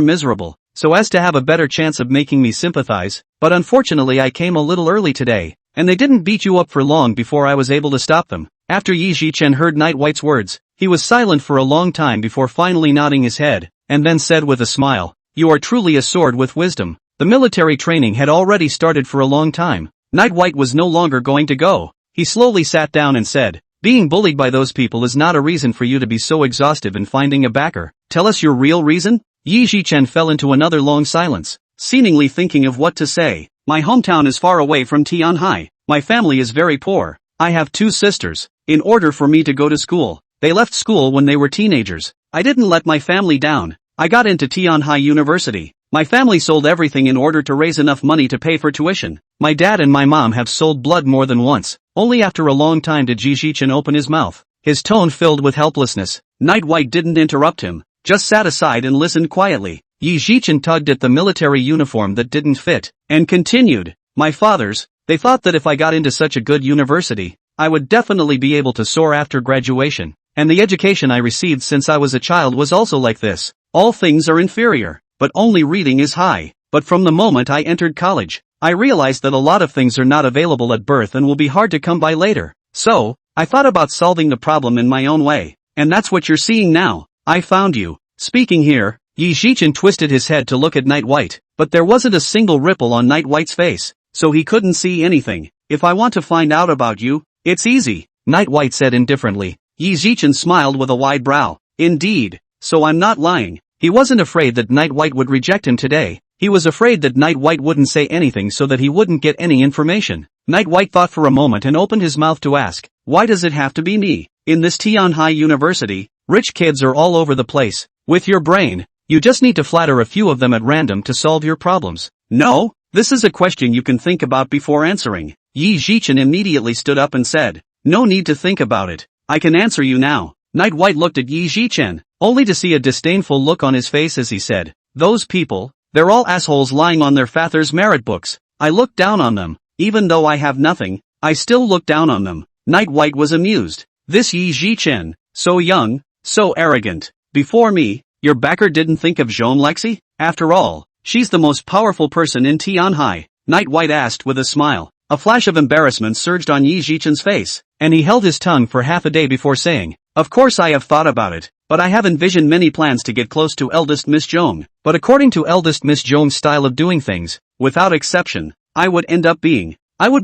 miserable, so as to have a better chance of making me sympathize, but unfortunately I came a little early today, and they didn't beat you up for long before I was able to stop them." After Yi Zhichen heard Night White's words, he was silent for a long time before finally nodding his head, and then said with a smile, "You are truly a sword with wisdom." The military training had already started for a long time. Night White was no longer going to go. He slowly sat down and said, "Being bullied by those people is not a reason for you to be so exhaustive in finding a backer. Tell us your real reason?" Yi Zhichen fell into another long silence, seemingly thinking of what to say. "My hometown is far away from Tianhai. My family is very poor. I have 2 sisters. In order for me to go to school, they left school when they were teenagers. I didn't let my family down. I got into Tianhai University. My family sold everything in order to raise enough money to pay for tuition. My dad and my mom have sold blood more than once." Only after a long time did Yi Zhichen open his mouth, his tone filled with helplessness. Night White didn't interrupt him, just sat aside and listened quietly. Yi Zhichen tugged at the military uniform that didn't fit, and continued, "My fathers, they thought that if I got into such a good university, I would definitely be able to soar after graduation, and the education I received since I was a child was also like this. All things are inferior, but only reading is high. But from the moment I entered college, I realized that a lot of things are not available at birth and will be hard to come by later. So, I thought about solving the problem in my own way, and that's what you're seeing now. I found you." Speaking here, Yi Zhichen twisted his head to look at Night White, but there wasn't a single ripple on Night White's face, so he couldn't see anything. "If I want to find out about you, it's easy," Night White said indifferently. Yi Zhichen smiled with a wide brow. "Indeed, so I'm not lying." He wasn't afraid that Night White would reject him today. He was afraid that Night White wouldn't say anything so that he wouldn't get any information. Night White thought for a moment and opened his mouth to ask, "Why does it have to be me? In this Tianhai University, rich kids are all over the place. With your brain, you just need to flatter a few of them at random to solve your problems." "No, this is a question you can think about before answering." Yi Zhichen immediately stood up and said, "No need to think about it. I can answer you now." Night White looked at Yi Zhichen, only to see a disdainful look on his face as he said, "Those people, they're all assholes lying on their father's merit books. I look down on them. Even though I have nothing, I still look down on them." Night White was amused. This Yi Zhichen, so young, so arrogant. "Before me, your backer didn't think of Zhong Lexi? After all, she's the most powerful person in Tianhai." Night White asked with a smile. A flash of embarrassment surged on Yi Zhichen's face, and he held his tongue for half a day before saying, "Of course I have thought about it, but I have envisioned many plans to get close to eldest Miss Zhong. But according to eldest Miss Zhong's style of doing things, without exception, I would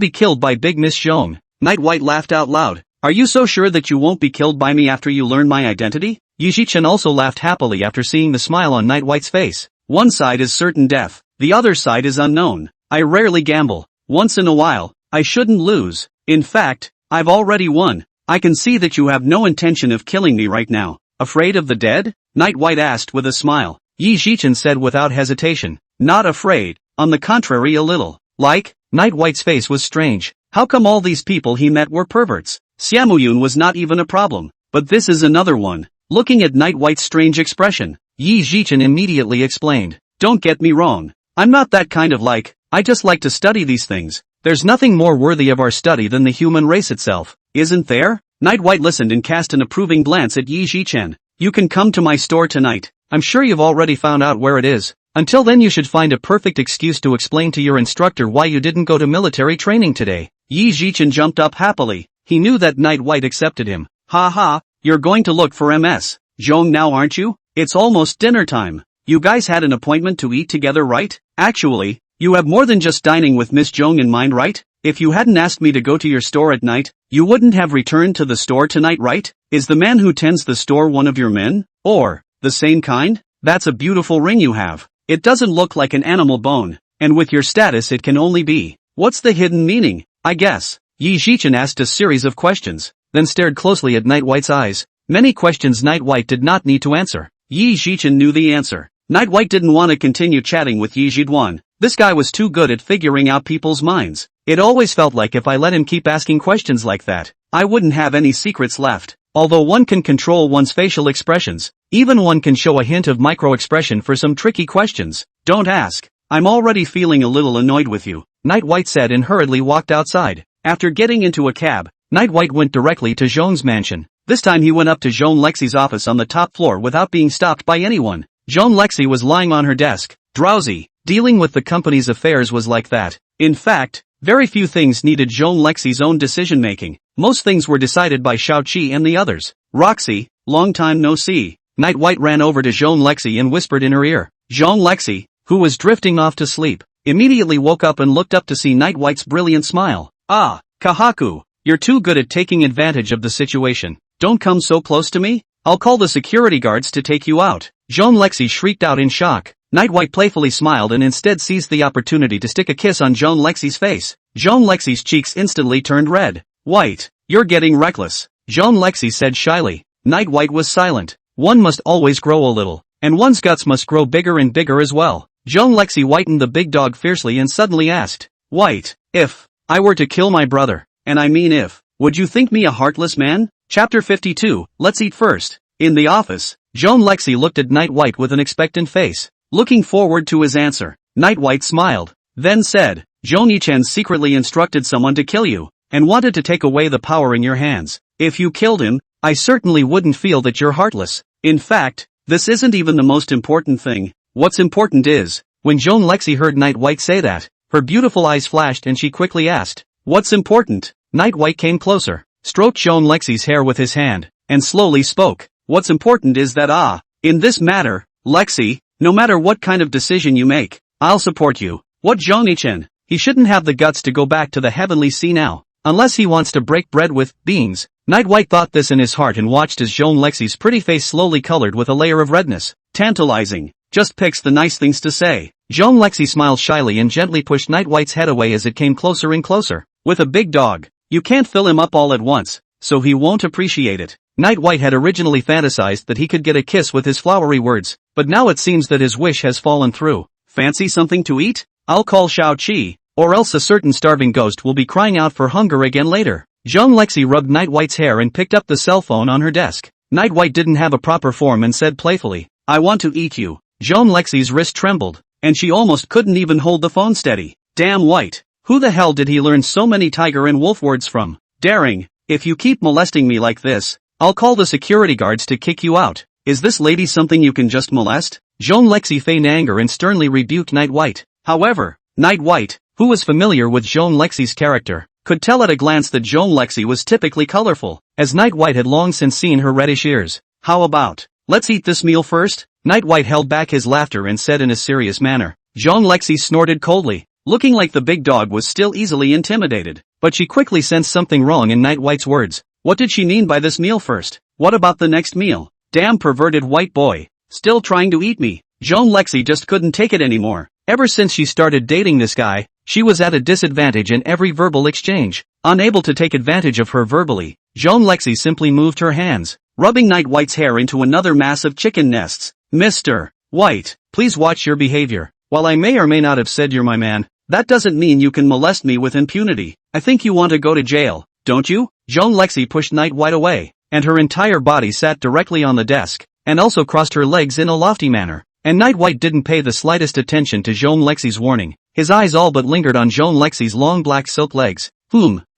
be killed by big Miss Zhong." Night White laughed out loud. "Are you so sure that you won't be killed by me after you learn my identity?" Yi Zhichen also laughed happily after seeing the smile on Night White's face. "One side is certain death, the other side is unknown. I rarely gamble. Once in a while, I shouldn't lose. In fact, I've already won. I can see that you have no intention of killing me right now." "Afraid of the dead?" Night White asked with a smile. Yi Zhichen said without hesitation, "Not afraid, on the contrary a little." "Like?" Night White's face was strange. How come all these people he met were perverts? Xiamuyun was not even a problem, but this is another one. Looking at Night White's strange expression, Yi Zhichen immediately explained, "Don't get me wrong. I'm not that kind of like, I just like to study these things. There's nothing more worthy of our study than the human race itself, isn't there?" Night White listened and cast an approving glance at Yi Zhichen. "You can come to my store tonight. I'm sure you've already found out where it is. Until then you should find a perfect excuse to explain to your instructor why you didn't go to military training today." Yi Zhichen jumped up happily. He knew that Night White accepted him. "Ha ha, you're going to look for Ms. Zhong now aren't you? It's almost dinner time. You guys had an appointment to eat together, right? Actually, you have more than just dining with Miss Zhong in mind, right? If you hadn't asked me to go to your store at night, you wouldn't have returned to the store tonight, right? Is the man who tends the store one of your men? Or, the same kind? That's a beautiful ring you have. It doesn't look like an animal bone, and with your status it can only be. What's the hidden meaning, I guess?" Yi Zhichen asked a series of questions, then stared closely at Night White's eyes. Many questions Night White did not need to answer. Yi Zhichen knew the answer. Night White didn't want to continue chatting with Yi Zhiduan. This guy was too good at figuring out people's minds. It always felt like if I let him keep asking questions like that, I wouldn't have any secrets left. Although one can control one's facial expressions, even one can show a hint of micro-expression for some tricky questions. Don't ask. I'm already feeling a little annoyed with you, Night White said and hurriedly walked outside. After getting into a cab, Night White went directly to Zhong's mansion. This time he went up to Zhong Lexi's office on the top floor without being stopped by anyone. Zhong Lexi was lying on her desk, drowsy. Dealing with the company's affairs was like that. In fact, very few things needed Zhong Lexi's own decision-making. Most things were decided by Xiao Qi and the others. Roxy, long time no see. Night White ran over to Zhong Lexi and whispered in her ear. Zhong Lexi, who was drifting off to sleep, immediately woke up and looked up to see Night White's brilliant smile. Ah, Kahaku, you're too good at taking advantage of the situation. Don't come so close to me. I'll call the security guards to take you out. Zhong Lexi shrieked out in shock. Night White playfully smiled and instead seized the opportunity to stick a kiss on Zhong Lexi's face. Zhong Lexi's cheeks instantly turned red. White, you're getting reckless, Zhong Lexi said shyly. Night White was silent. One must always grow a little, and one's guts must grow bigger and bigger as well. Zhong Lexi whitened the big dog fiercely and suddenly asked, White, if I were to kill my brother, and I mean if, would you think me a heartless man? Chapter 52, Let's eat first. In the office, Zhong Lexi looked at Night White with an expectant face, looking forward to his answer. Night White smiled, then said, Zhong Yichen secretly instructed someone to kill you, and wanted to take away the power in your hands. If you killed him, I certainly wouldn't feel that you're heartless. In fact, this isn't even the most important thing. What's important is, when Zhong Lexi heard Night White say that, her beautiful eyes flashed and she quickly asked, What's important? Night White came closer, stroked Zhong Lexi's hair with his hand, and slowly spoke. What's important is that in this matter, Lexi, no matter what kind of decision you make, I'll support you. What Zhong Yichen? He shouldn't have the guts to go back to the heavenly sea now, unless he wants to break bread with beans. Night White thought this in his heart and watched as Zhong Lexi's pretty face slowly colored with a layer of redness. Tantalizing. Just picks the nice things to say. Zhong Lexi smiled shyly and gently pushed Night White's head away as it came closer and closer. With a big dog, you can't fill him up all at once, so he won't appreciate it. Night White had originally fantasized that he could get a kiss with his flowery words, but now it seems that his wish has fallen through. Fancy something to eat? I'll call Xiao Qi, or else a certain starving ghost will be crying out for hunger again later. Zhong Lexi rubbed Night White's hair and picked up the cell phone on her desk. Night White didn't have a proper form and said playfully, I want to eat you. Zhong Lexi's wrist trembled, and she almost couldn't even hold the phone steady. Damn White, who the hell did he learn so many tiger and wolf words from? Daring, if you keep molesting me like this, I'll call the security guards to kick you out. Is this lady something you can just molest? Zhong Lexi feigned anger and sternly rebuked Night White. However, Night White, who was familiar with Zhong Lexi's character, could tell at a glance that Zhong Lexi was typically colorful, as Night White had long since seen her reddish ears. How about, let's eat this meal first? Night White held back his laughter and said in a serious manner. Zhong Lexi snorted coldly, looking like the big dog was still easily intimidated, but she quickly sensed something wrong in Night White's words. What did she mean by this meal first? What about the next meal? Damn perverted white boy, still trying to eat me. Zhong Lexi just couldn't take it anymore. Ever since she started dating this guy, she was at a disadvantage in every verbal exchange. Unable to take advantage of her verbally, Zhong Lexi simply moved her hands, rubbing Night White's hair into another mass of chicken nests. Mr. White, please watch your behavior. While I may or may not have said you're my man, that doesn't mean you can molest me with impunity. I think you want to go to jail, don't you? Zhong Lexi pushed Night White away, and her entire body sat directly on the desk, and also crossed her legs in a lofty manner. And Night White didn't pay the slightest attention to Zhong Lexi's warning. His eyes all but lingered on Zhong Lexi's long black silk legs.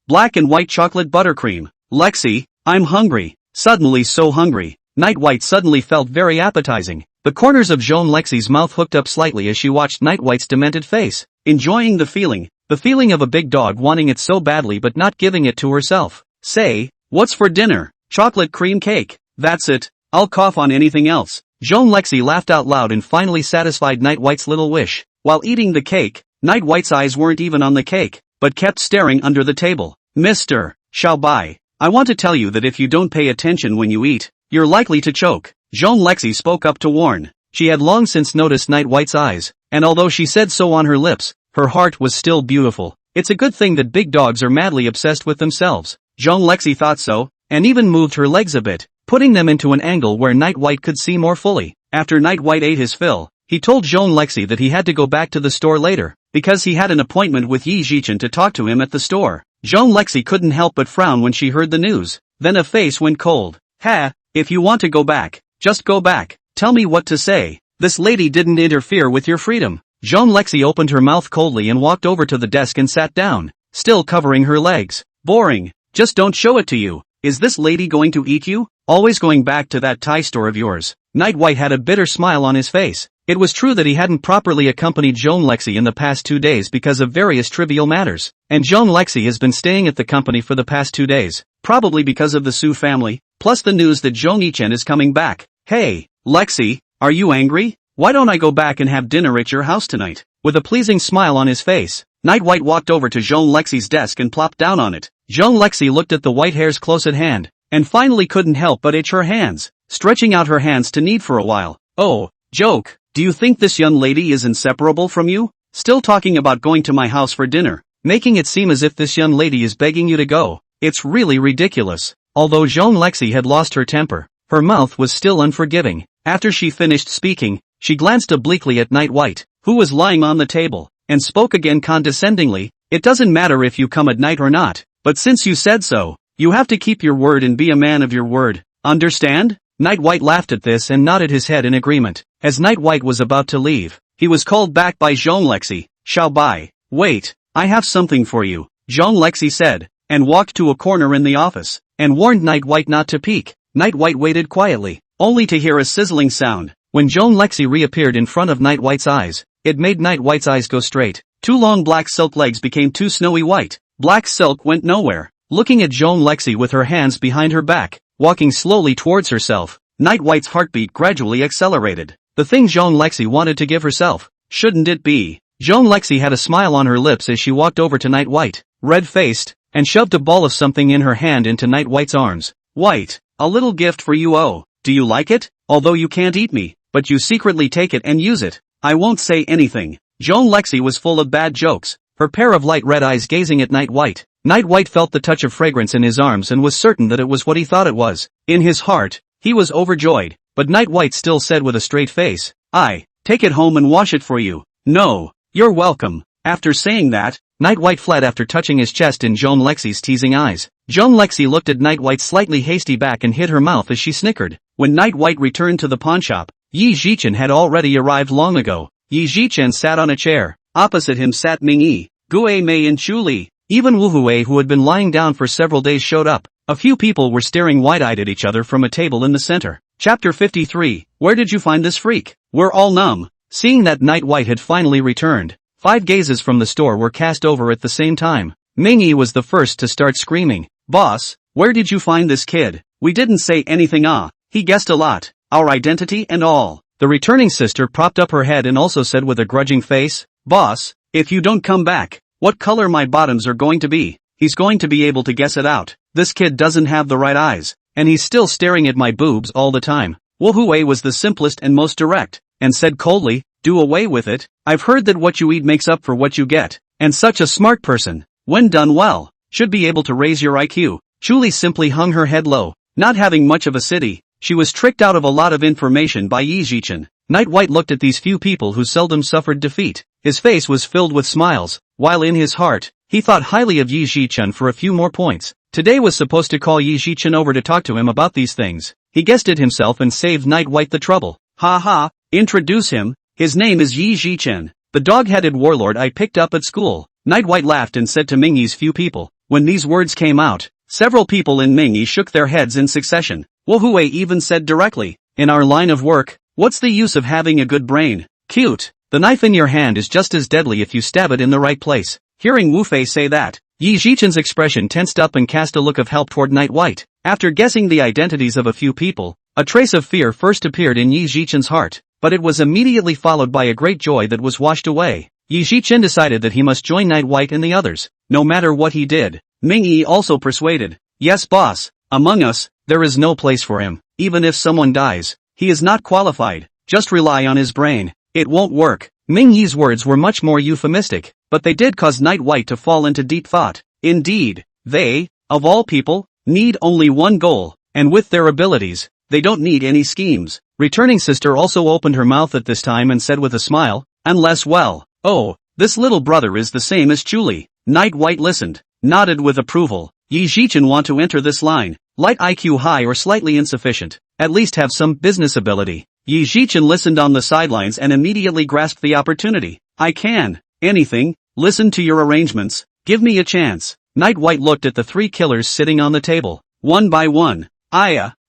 Black and white chocolate buttercream. Lexi, I'm hungry. Suddenly so hungry. Night White suddenly felt very appetizing. The corners of Zhong Lexi's mouth hooked up slightly as she watched Night White's demented face, enjoying the feeling of a big dog wanting it so badly but not giving it to herself. Say, what's for dinner? Chocolate cream cake. That's it. I'll cough on anything else. Zhong Lexi laughed out loud and finally satisfied Night White's little wish. While eating the cake, Night White's eyes weren't even on the cake, but kept staring under the table. Mr. Xiaobai, I want to tell you that if you don't pay attention when you eat, you're likely to choke. Zhong Lexi spoke up to warn. She had long since noticed Night White's eyes, and although she said so on her lips, her heart was still beautiful. It's a good thing that big dogs are madly obsessed with themselves. Zhong Lexi thought so, and even moved her legs a bit, putting them into an angle where Night White could see more fully. After Night White ate his fill, he told Joan Lexi that he had to go back to the store later, because he had an appointment with Yi Jichen to talk to him at the store. Joan Lexi couldn't help but frown when she heard the news. Then her face went cold. "Ha, if you want to go back, just go back. Tell me what to say. This lady didn't interfere with your freedom." Joan Lexi opened her mouth coldly and walked over to the desk and sat down, still covering her legs. "Boring. Just don't show it to you. Is this lady going to eat you? Always going back to that Thai store of yours?" Night White had a bitter smile on his face. It was true that he hadn't properly accompanied Joan Lexi in the past 2 days because of various trivial matters, and Joan Lexi has been staying at the company for the past 2 days, probably because of the Su family, plus the news that Joan Ichen is coming back. "Hey, Lexi, are you angry? Why don't I go back and have dinner at your house tonight?" With a pleasing smile on his face, Night White walked over to Joan Lexi's desk and plopped down on it. Joan Lexi looked at the white hairs close at hand, and finally couldn't help but itch her hands, stretching out her hands to knead for a while. "Oh, joke. Do you think this young lady is inseparable from you? Still talking about going to my house for dinner, making it seem as if this young lady is begging you to go. It's really ridiculous." Although Joan Lexi had lost her temper, her mouth was still unforgiving. After she finished speaking, she glanced obliquely at Night White, who was lying on the table, and spoke again condescendingly. "It doesn't matter if you come at night or not, but since you said so, you have to keep your word and be a man of your word. Understand?" Night White laughed at this and nodded his head in agreement. As Night White was about to leave, he was called back by Joan Lexi. "Xiao Bai, wait, I have something for you," Joan Lexi said, and walked to a corner in the office, and warned Night White not to peek. Night White waited quietly, only to hear a sizzling sound. When Joan Lexi reappeared in front of Night White's eyes, it made Night White's eyes go straight. 2 long black silk legs became 2 snowy white. Black silk went nowhere. Looking at Joan Lexi with her hands behind her back, walking slowly towards herself, Night White's heartbeat gradually accelerated. The thing Joan Lexi wanted to give herself, shouldn't it be? Joan Lexi had a smile on her lips as she walked over to Night White, red-faced, and shoved a ball of something in her hand into Night White's arms. "White, a little gift for you. Oh, do you like it? Although you can't eat me, but you secretly take it and use it. I won't say anything." Joan Lexi was full of bad jokes, her pair of light red eyes gazing at Night White. Night White felt the touch of fragrance in his arms and was certain that it was what he thought it was. In his heart, he was overjoyed, but Night White still said with a straight face, "I take it home and wash it for you." "No, you're welcome." After saying that, Night White fled after touching his chest in Joan Lexi's teasing eyes. Joan Lexi looked at Night White's slightly hasty back and hid her mouth as she snickered. When Night White returned to the pawnshop, Yi Jichen had already arrived long ago. Yi Jichen sat on a chair. Opposite him sat Ming Yi, Gue Mei and Chu Li. Even Wu Hui, who had been lying down for several days, showed up. A few people were staring wide-eyed at each other from a table in the center. Chapter 53, Where did you find this freak? We're all numb. Seeing that Night White had finally returned, 5 gazes from the store were cast over at the same time. Ming Yi was the first to start screaming. "Boss, where did you find this kid? We didn't say anything. He guessed a lot. Our identity and all." The returning sister propped up her head and also said with a grudging face, "Boss, if you don't come back, what color my bottoms are going to be? He's going to be able to guess it out. This kid doesn't have the right eyes, and he's still staring at my boobs all the time." Wu Hui was the simplest and most direct, and said coldly, "Do away with it. I've heard that what you eat makes up for what you get, and such a smart person, when done well, should be able to raise your IQ." Chu Li simply hung her head low, not having much of a city. She was tricked out of a lot of information by Yi Jichen. Night White looked at these few people who seldom suffered defeat. His face was filled with smiles, while in his heart, he thought highly of Yi Jichen for a few more points. Today was supposed to call Yi Jichen over to talk to him about these things. He guessed it himself and saved Night White the trouble. "Ha ha, introduce him. His name is Yi Jichen, the dog-headed warlord I picked up at school." Night White laughed and said to Ming Yi's few people. When these words came out, several people in Ming Yi shook their heads in succession. Wu Hui even said directly, "In our line of work, what's the use of having a good brain? Cute. The knife in your hand is just as deadly if you stab it in the right place." Hearing Wu Fei say that, Yi Jichen's expression tensed up and cast a look of help toward Night White. After guessing the identities of a few people, a trace of fear first appeared in Yi Jichen's heart, but it was immediately followed by a great joy that was washed away. Yi Jichen decided that he must join Night White and the others, no matter what he did. Ming Yi also persuaded, "Yes boss, among us, there is no place for him. Even if someone dies, he is not qualified. Just rely on his brain. It won't work." Ming Yi's words were much more euphemistic, but they did cause Night White to fall into deep thought. Indeed, they, of all people, need only one goal, and with their abilities, they don't need any schemes. Returning sister also opened her mouth at this time and said with a smile, unless well, oh, this little brother is the same as Chuli. Night White listened, nodded with approval. Yi Zhichen want to enter this line, light IQ high or slightly insufficient, at least have some business ability. Yi Zhichen listened on the sidelines and immediately grasped the opportunity. I can, anything, listen to your arrangements, give me a chance. Night White looked at the three killers sitting on the table, one by one.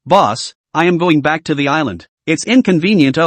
Boss, I am going back to the island. It's inconvenient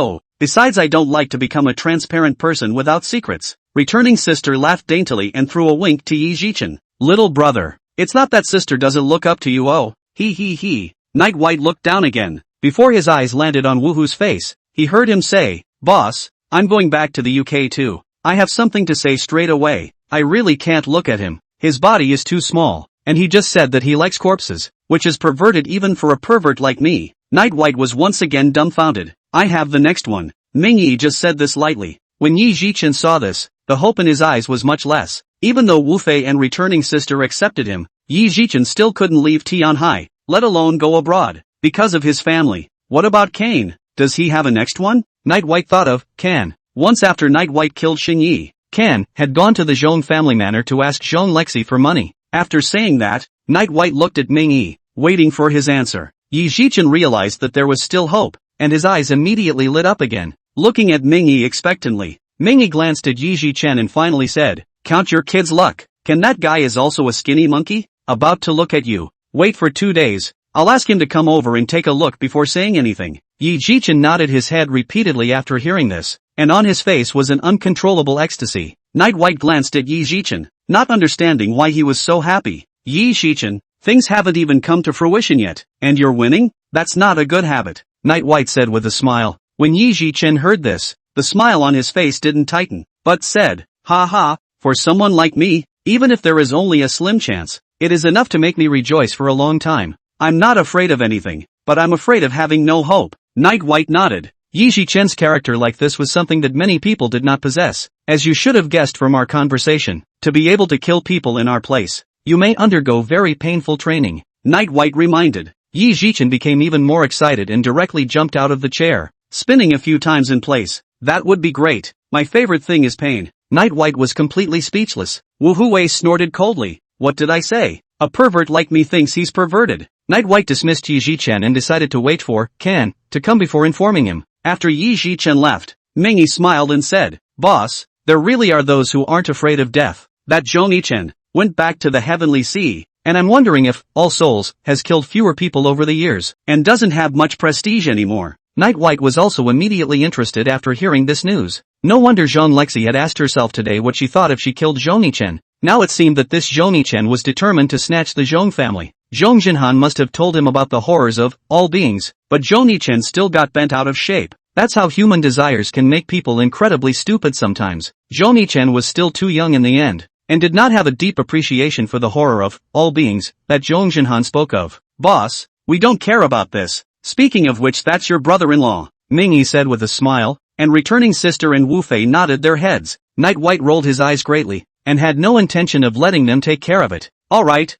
besides I don't like to become a transparent person without secrets. Returning sister laughed daintily and threw a wink to Yi Zhichen. Little brother, it's not that sister doesn't look up to you he. Night White looked down again. Before his eyes landed on Woohoo's face, he heard him say, boss, I'm going back to the UK too. I have something to say straight away. I really can't look at him. His body is too small, and he just said that he likes corpses, which is perverted even for a pervert like me. Night White was once again dumbfounded. I have the next one. Ming Yi just said this lightly. When Yi Zhichen saw this, the hope in his eyes was much less. Even though Wu Fei and returning sister accepted him, Yi Zhichen still couldn't leave Tianhai, let alone go abroad, because of his family. What about Kane? Does he have a next one? Night White thought of Can. Once after Night White killed Xing Yi, Can had gone to the Zhong family manor to ask Zhong Lexi for money. After saying that, Night White looked at Ming Yi, waiting for his answer. Yi Zhichen realized that there was still hope, and his eyes immediately lit up again. Looking at Ming Yi expectantly, Ming Yi glanced at Yi Zhichen and finally said, count your kid's luck. Can that guy is also a skinny monkey? About to look at you. Wait for 2 days. I'll ask him to come over and take a look before saying anything. Yi Zhichen nodded his head repeatedly after hearing this, and on his face was an uncontrollable ecstasy. Night White glanced at Yi Zhichen, not understanding why he was so happy. Yi Zhichen, things haven't even come to fruition yet, and you're winning? That's not a good habit, Night White said with a smile. When Yi Zhichen heard this, the smile on his face didn't tighten, but said, ha ha, for someone like me, even if there is only a slim chance, it is enough to make me rejoice for a long time. I'm not afraid of anything, but I'm afraid of having no hope. Night White nodded. Yi Zhichen's character like this was something that many people did not possess. As you should have guessed from our conversation, to be able to kill people in our place, you may undergo very painful training. Night White reminded. Yi Zhichen became even more excited and directly jumped out of the chair, spinning a few times in place. That would be great. My favorite thing is pain. Night White was completely speechless. Wu Huwei snorted coldly. What did I say? A pervert like me thinks he's perverted. Night White dismissed Yi Zhichen and decided to wait for Can to come before informing him. After Yi Zhichen left, Ming Yi smiled and said, boss, there really are those who aren't afraid of death. That Zhong Yichen went back to the heavenly sea, and I'm wondering if All Souls has killed fewer people over the years and doesn't have much prestige anymore. Night White was also immediately interested after hearing this news. No wonder Zhong Lexi had asked herself today what she thought if she killed Zhong Yichen. Now it seemed that this Zhong Yichen was determined to snatch the Zhong family. Zhong Jinhan must have told him about the horrors of all beings, but Zhong Yichen still got bent out of shape. That's how human desires can make people incredibly stupid sometimes. Zhong Yichen was still too young in the end, and did not have a deep appreciation for the horror of all beings that Zhong Jinhan spoke of. Boss, we don't care about this. Speaking of which, that's your brother-in-law, Ming Yi said with a smile, and returning sister and Wu Fei nodded their heads. Night White rolled his eyes greatly, and had no intention of letting them take care of it. Alright,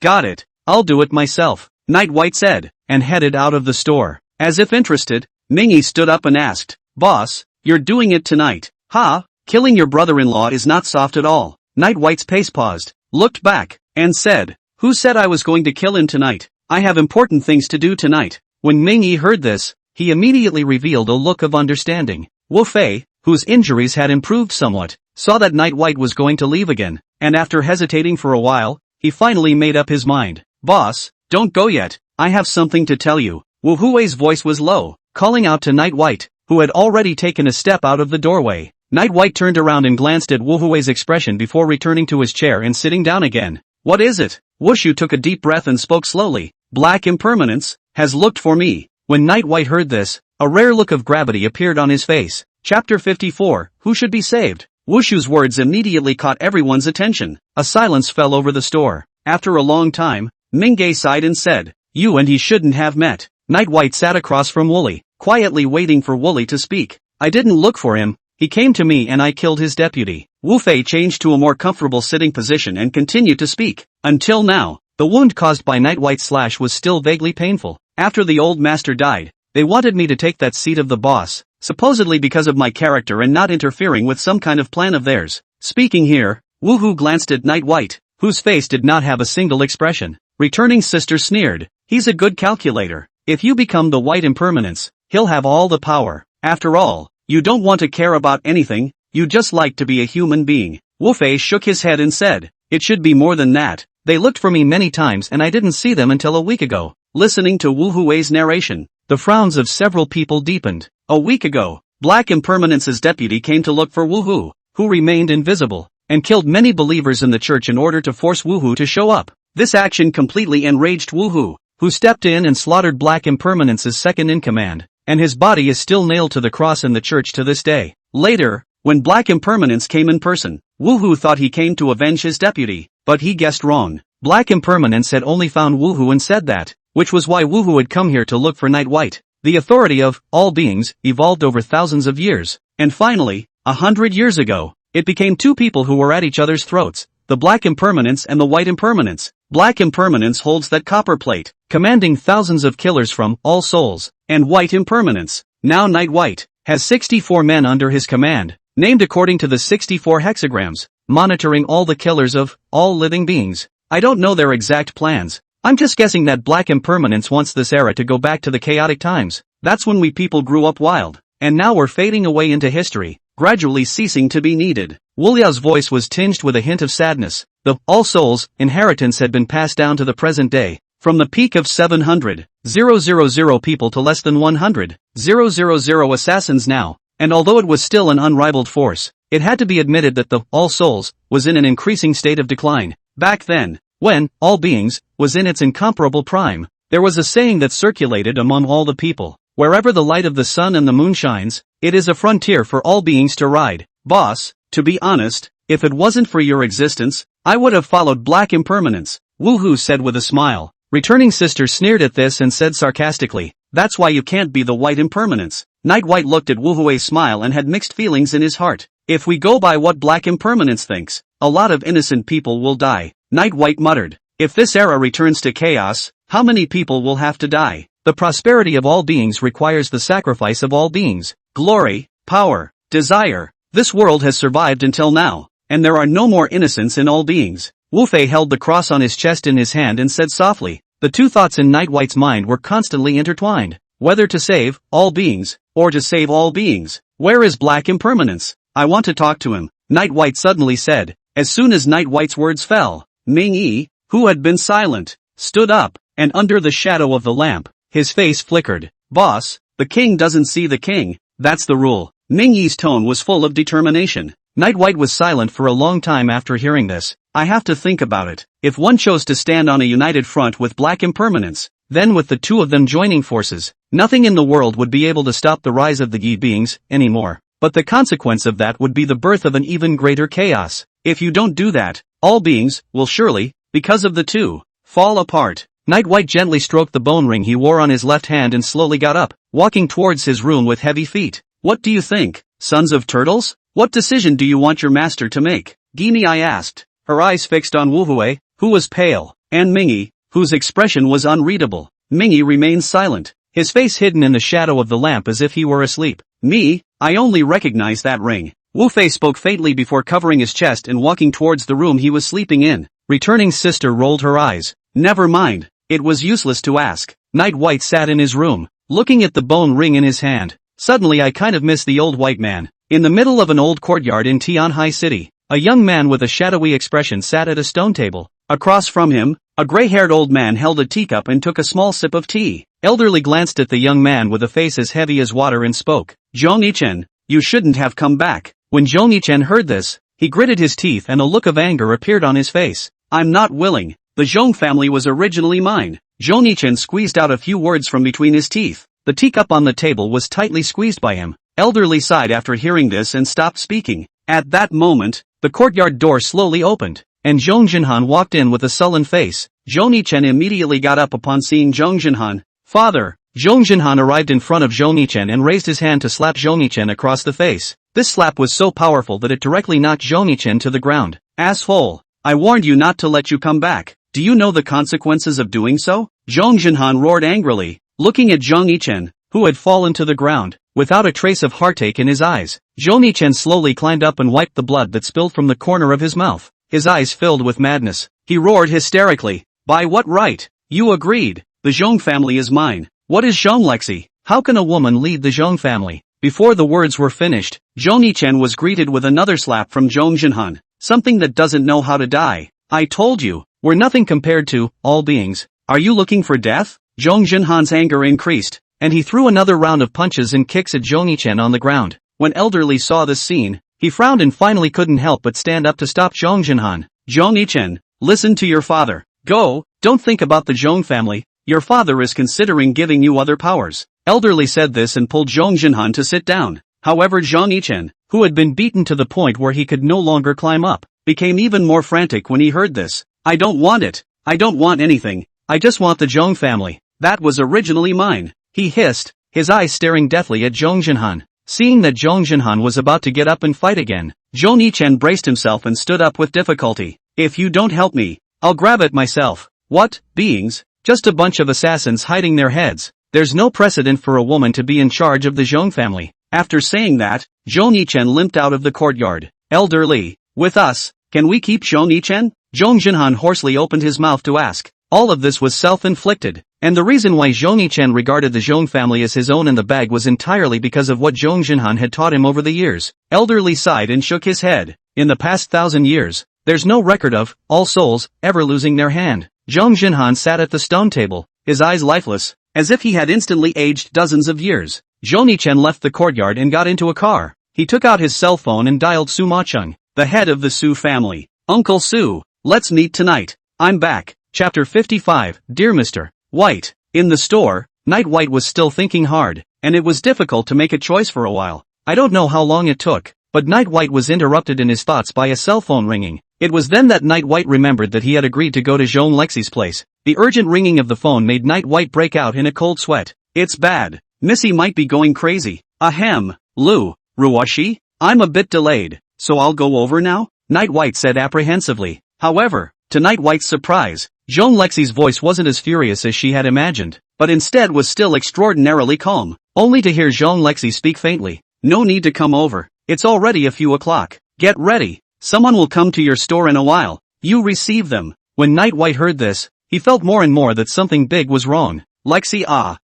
got it, I'll do it myself, Night White said, and headed out of the store. As if interested, Ming Yi stood up and asked, boss, you're doing it tonight? Ha, killing your brother-in-law is not soft at all. Night White's pace paused, looked back, and said, who said I was going to kill him tonight? I have important things to do tonight. When Ming Yi heard this, he immediately revealed a look of understanding. Wu Fei, whose injuries had improved somewhat, saw that Night White was going to leave again, and after hesitating for a while, he finally made up his mind. Boss, don't go yet, I have something to tell you. Wu Huwei's voice was low, calling out to Night White, who had already taken a step out of the doorway. Night White turned around and glanced at Wu Huwei's expression before returning to his chair and sitting down again. What is it? Wushu took a deep breath and spoke slowly. Black impermanence has looked for me. When Night White heard this, a rare look of gravity appeared on his face. Chapter 54, Who should be saved? Wushu's words immediately caught everyone's attention. A silence fell over the store. After a long time, Mingay sighed and said, you and he shouldn't have met. Night White sat across from Wooly, quietly waiting for Wooly to speak. I didn't look for him. He came to me and I killed his deputy. Wu Fei changed to a more comfortable sitting position and continued to speak. Until now, The wound caused by Night White's slash was still vaguely painful. After the old master died, they wanted me to take that seat of the boss, supposedly because of my character and not interfering with some kind of plan of theirs. Speaking here, Woohoo glanced at Night White, whose face did not have a single expression. Returning sister sneered, "He's a good calculator. If you become the White Impermanence, he'll have all the power. After all, you don't want to care about anything, you just like to be a human being." Wu-Fei shook his head and said, "It should be more than that. They looked for me many times and I didn't see them until a week ago." Listening to Wu Hui's narration, the frowns of several people deepened. A week ago, Black Impermanence's deputy came to look for Wu Hu, who remained invisible, and killed many believers in the church in order to force Wu Hu to show up. This action completely enraged Wu Hu, who stepped in and slaughtered Black Impermanence's second-in-command, and his body is still nailed to the cross in the church to this day. Later, when Black Impermanence came in person, Wu Hu thought he came to avenge his deputy, but he guessed wrong. Black Impermanence had only found Wu Hu and said that, which was why Wu Hu had come here to look for Night White. The authority of all beings evolved over thousands of years, and finally, 100 years ago, it became two people who were at each other's throats, the Black Impermanence and the White Impermanence. Black Impermanence holds that copper plate, commanding thousands of killers from all souls, and White Impermanence, now Night White, has 64 men under his command, named according to the 64 hexagrams, monitoring all the killers of all living beings. I don't know their exact plans. I'm just guessing that Black Impermanence wants this era to go back to the chaotic times. That's when we people grew up wild, and now we're fading away into history, gradually ceasing to be needed. Wu Liao's voice was tinged with a hint of sadness. The All Souls inheritance had been passed down to the present day, from the peak of 700,000 people to less than 100,000 assassins now, and although it was still an unrivaled force, it had to be admitted that the All Souls was in an increasing state of decline. Back then, when all beings was in its incomparable prime, there was a saying that circulated among all the people: wherever the light of the sun and the moon shines, it is a frontier for all beings to ride. Boss, to be honest, if it wasn't for your existence, I would have followed Black Impermanence, Wu Hu said with a smile. Returning sister sneered at this and said sarcastically, "That's why you can't be the White Impermanence." Night White looked at Wu Hui's smile and had mixed feelings in his heart. If we go by what Black Impermanence thinks, a lot of innocent people will die. Night White muttered, "If this era returns to chaos, how many people will have to die? The prosperity of all beings requires the sacrifice of all beings. Glory, power, desire. This world has survived until now, and there are no more innocents in all beings." Wu Fei held the cross on his chest in his hand and said softly. The two thoughts in Night White's mind were constantly intertwined. Whether to save all beings, or to save all beings. Where is Black Impermanence? I want to talk to him, Night White suddenly said. As soon as Night White's words fell, Ming Yi, who had been silent, stood up, and under the shadow of the lamp, his face flickered. "Boss, the king doesn't see the king, that's the rule." Ming Yi's tone was full of determination. Night White was silent for a long time after hearing this. "I have to think about it. If one chose to stand on a united front with Black Impermanence, then with the two of them joining forces, nothing in the world would be able to stop the rise of the Yi beings anymore. But the consequence of that would be the birth of an even greater chaos. If you don't do that, all beings will surely, because of the two, fall apart." Night White gently stroked the bone ring he wore on his left hand and slowly got up, walking towards his room with heavy feet. "What do you think, sons of turtles? What decision do you want your master to make?" Gini I asked, her eyes fixed on Wu Hui, who was pale, and Mingyi, whose expression was unreadable. Mingyi remained silent, his face hidden in the shadow of the lamp as if he were asleep. "Me, I only recognize that ring." Wu Fei spoke faintly before covering his chest and walking towards the room he was sleeping in. Returning sister rolled her eyes. "Never mind, it was useless to ask." Night White sat in his room, looking at the bone ring in his hand. "Suddenly I kind of miss the old white man." In the middle of an old courtyard in Tianhai City, a young man with a shadowy expression sat at a stone table. Across from him, a gray-haired old man held a teacup and took a small sip of tea. Elderly glanced at the young man with a face as heavy as water and spoke. "Zhong Yichen, you shouldn't have come back." When Zhong Yichen heard this, he gritted his teeth and a look of anger appeared on his face. "I'm not willing. The Zhong family was originally mine." Zhong Yichen squeezed out a few words from between his teeth. The teacup on the table was tightly squeezed by him. Elderly sighed after hearing this and stopped speaking. At that moment, the courtyard door slowly opened, and Zhong Jinhan walked in with a sullen face. Zhong Yichen immediately got up upon seeing Zhong Jinhan. "Father!" Zhong Jinhan arrived in front of Zhong Yichen and raised his hand to slap Zhong Yichen across the face. This slap was so powerful that it directly knocked Zhong Yichen to the ground. "Asshole! I warned you not to let you come back." Do you know the consequences of doing so? Zhong Jinhan roared angrily, looking at Zhong Yichen, who had fallen to the ground, without a trace of heartache in his eyes. Zhong Yichen slowly climbed up and wiped the blood that spilled from the corner of his mouth. His eyes filled with madness. He roared hysterically. By what right? You agreed. The Zhong family is mine. What is Zhong Lexi? How can a woman lead the Zhong family? Before the words were finished, Zhong Yichen was greeted with another slap from Zhong Jinhan. Something that doesn't know how to die. I told you, we're nothing compared to all beings. Are you looking for death? Zhong Jinhan's anger increased, and he threw another round of punches and kicks at Zhong Yichen on the ground. When Elderly saw this scene, he frowned and finally couldn't help but stand up to stop Zhong Jinhan. Zhong Yichen, listen to your father. Go, don't think about the Zhong family. Your father is considering giving you other powers. Elderly said this and pulled Zhong Jinhan to sit down. However, Zhong Yichen, who had been beaten to the point where he could no longer climb up, became even more frantic when he heard this. I don't want it. I don't want anything. I just want the Zhong family. That was originally mine. He hissed, his eyes staring deathly at Zhong Jinhan. Seeing that Zhong Jinhan was about to get up and fight again, Zhong Yichen braced himself and stood up with difficulty. If you don't help me, I'll grab it myself. What, beings? Just a bunch of assassins hiding their heads. There's no precedent for a woman to be in charge of the Zhong family. After saying that, Zhong Yichen limped out of the courtyard. Elderly, with us, can we keep Zhong Yichen? Zhong Jinhan hoarsely opened his mouth to ask. All of this was self-inflicted, and the reason why Zhong Yichen regarded the Zhong family as his own in the bag was entirely because of what Zhong Jinhan had taught him over the years. Elderly sighed and shook his head. In the past 1,000 years, there's no record of all souls ever losing their hand. Zhong Jinhan sat at the stone table, his eyes lifeless, as if he had instantly aged dozens of years. Zhong Yichen left the courtyard and got into a car. He took out his cell phone and dialed Su Macheng, the head of the Su family. Uncle Su, let's meet tonight. I'm back. Chapter 55, Dear Mr. White. In the store, Night White was still thinking hard, and it was difficult to make a choice for a while. I don't know how long it took, but Night White was interrupted in his thoughts by a cell phone ringing. It was then that Night White remembered that he had agreed to go to Zhong Lexi's place. The urgent ringing of the phone made Night White break out in a cold sweat. It's bad. Missy might be going crazy. Ahem. Lu, Ruashi? I'm a bit delayed, so I'll go over now? Night White said apprehensively. However, to Night White's surprise, Zhong Lexi's voice wasn't as furious as she had imagined, but instead was still extraordinarily calm, only to hear Zhong Lexi speak faintly. No need to come over. It's already a few o'clock. Get ready. Someone will come to your store in a while. You receive them. When Night White heard this, he felt more and more that something big was wrong. Lexi,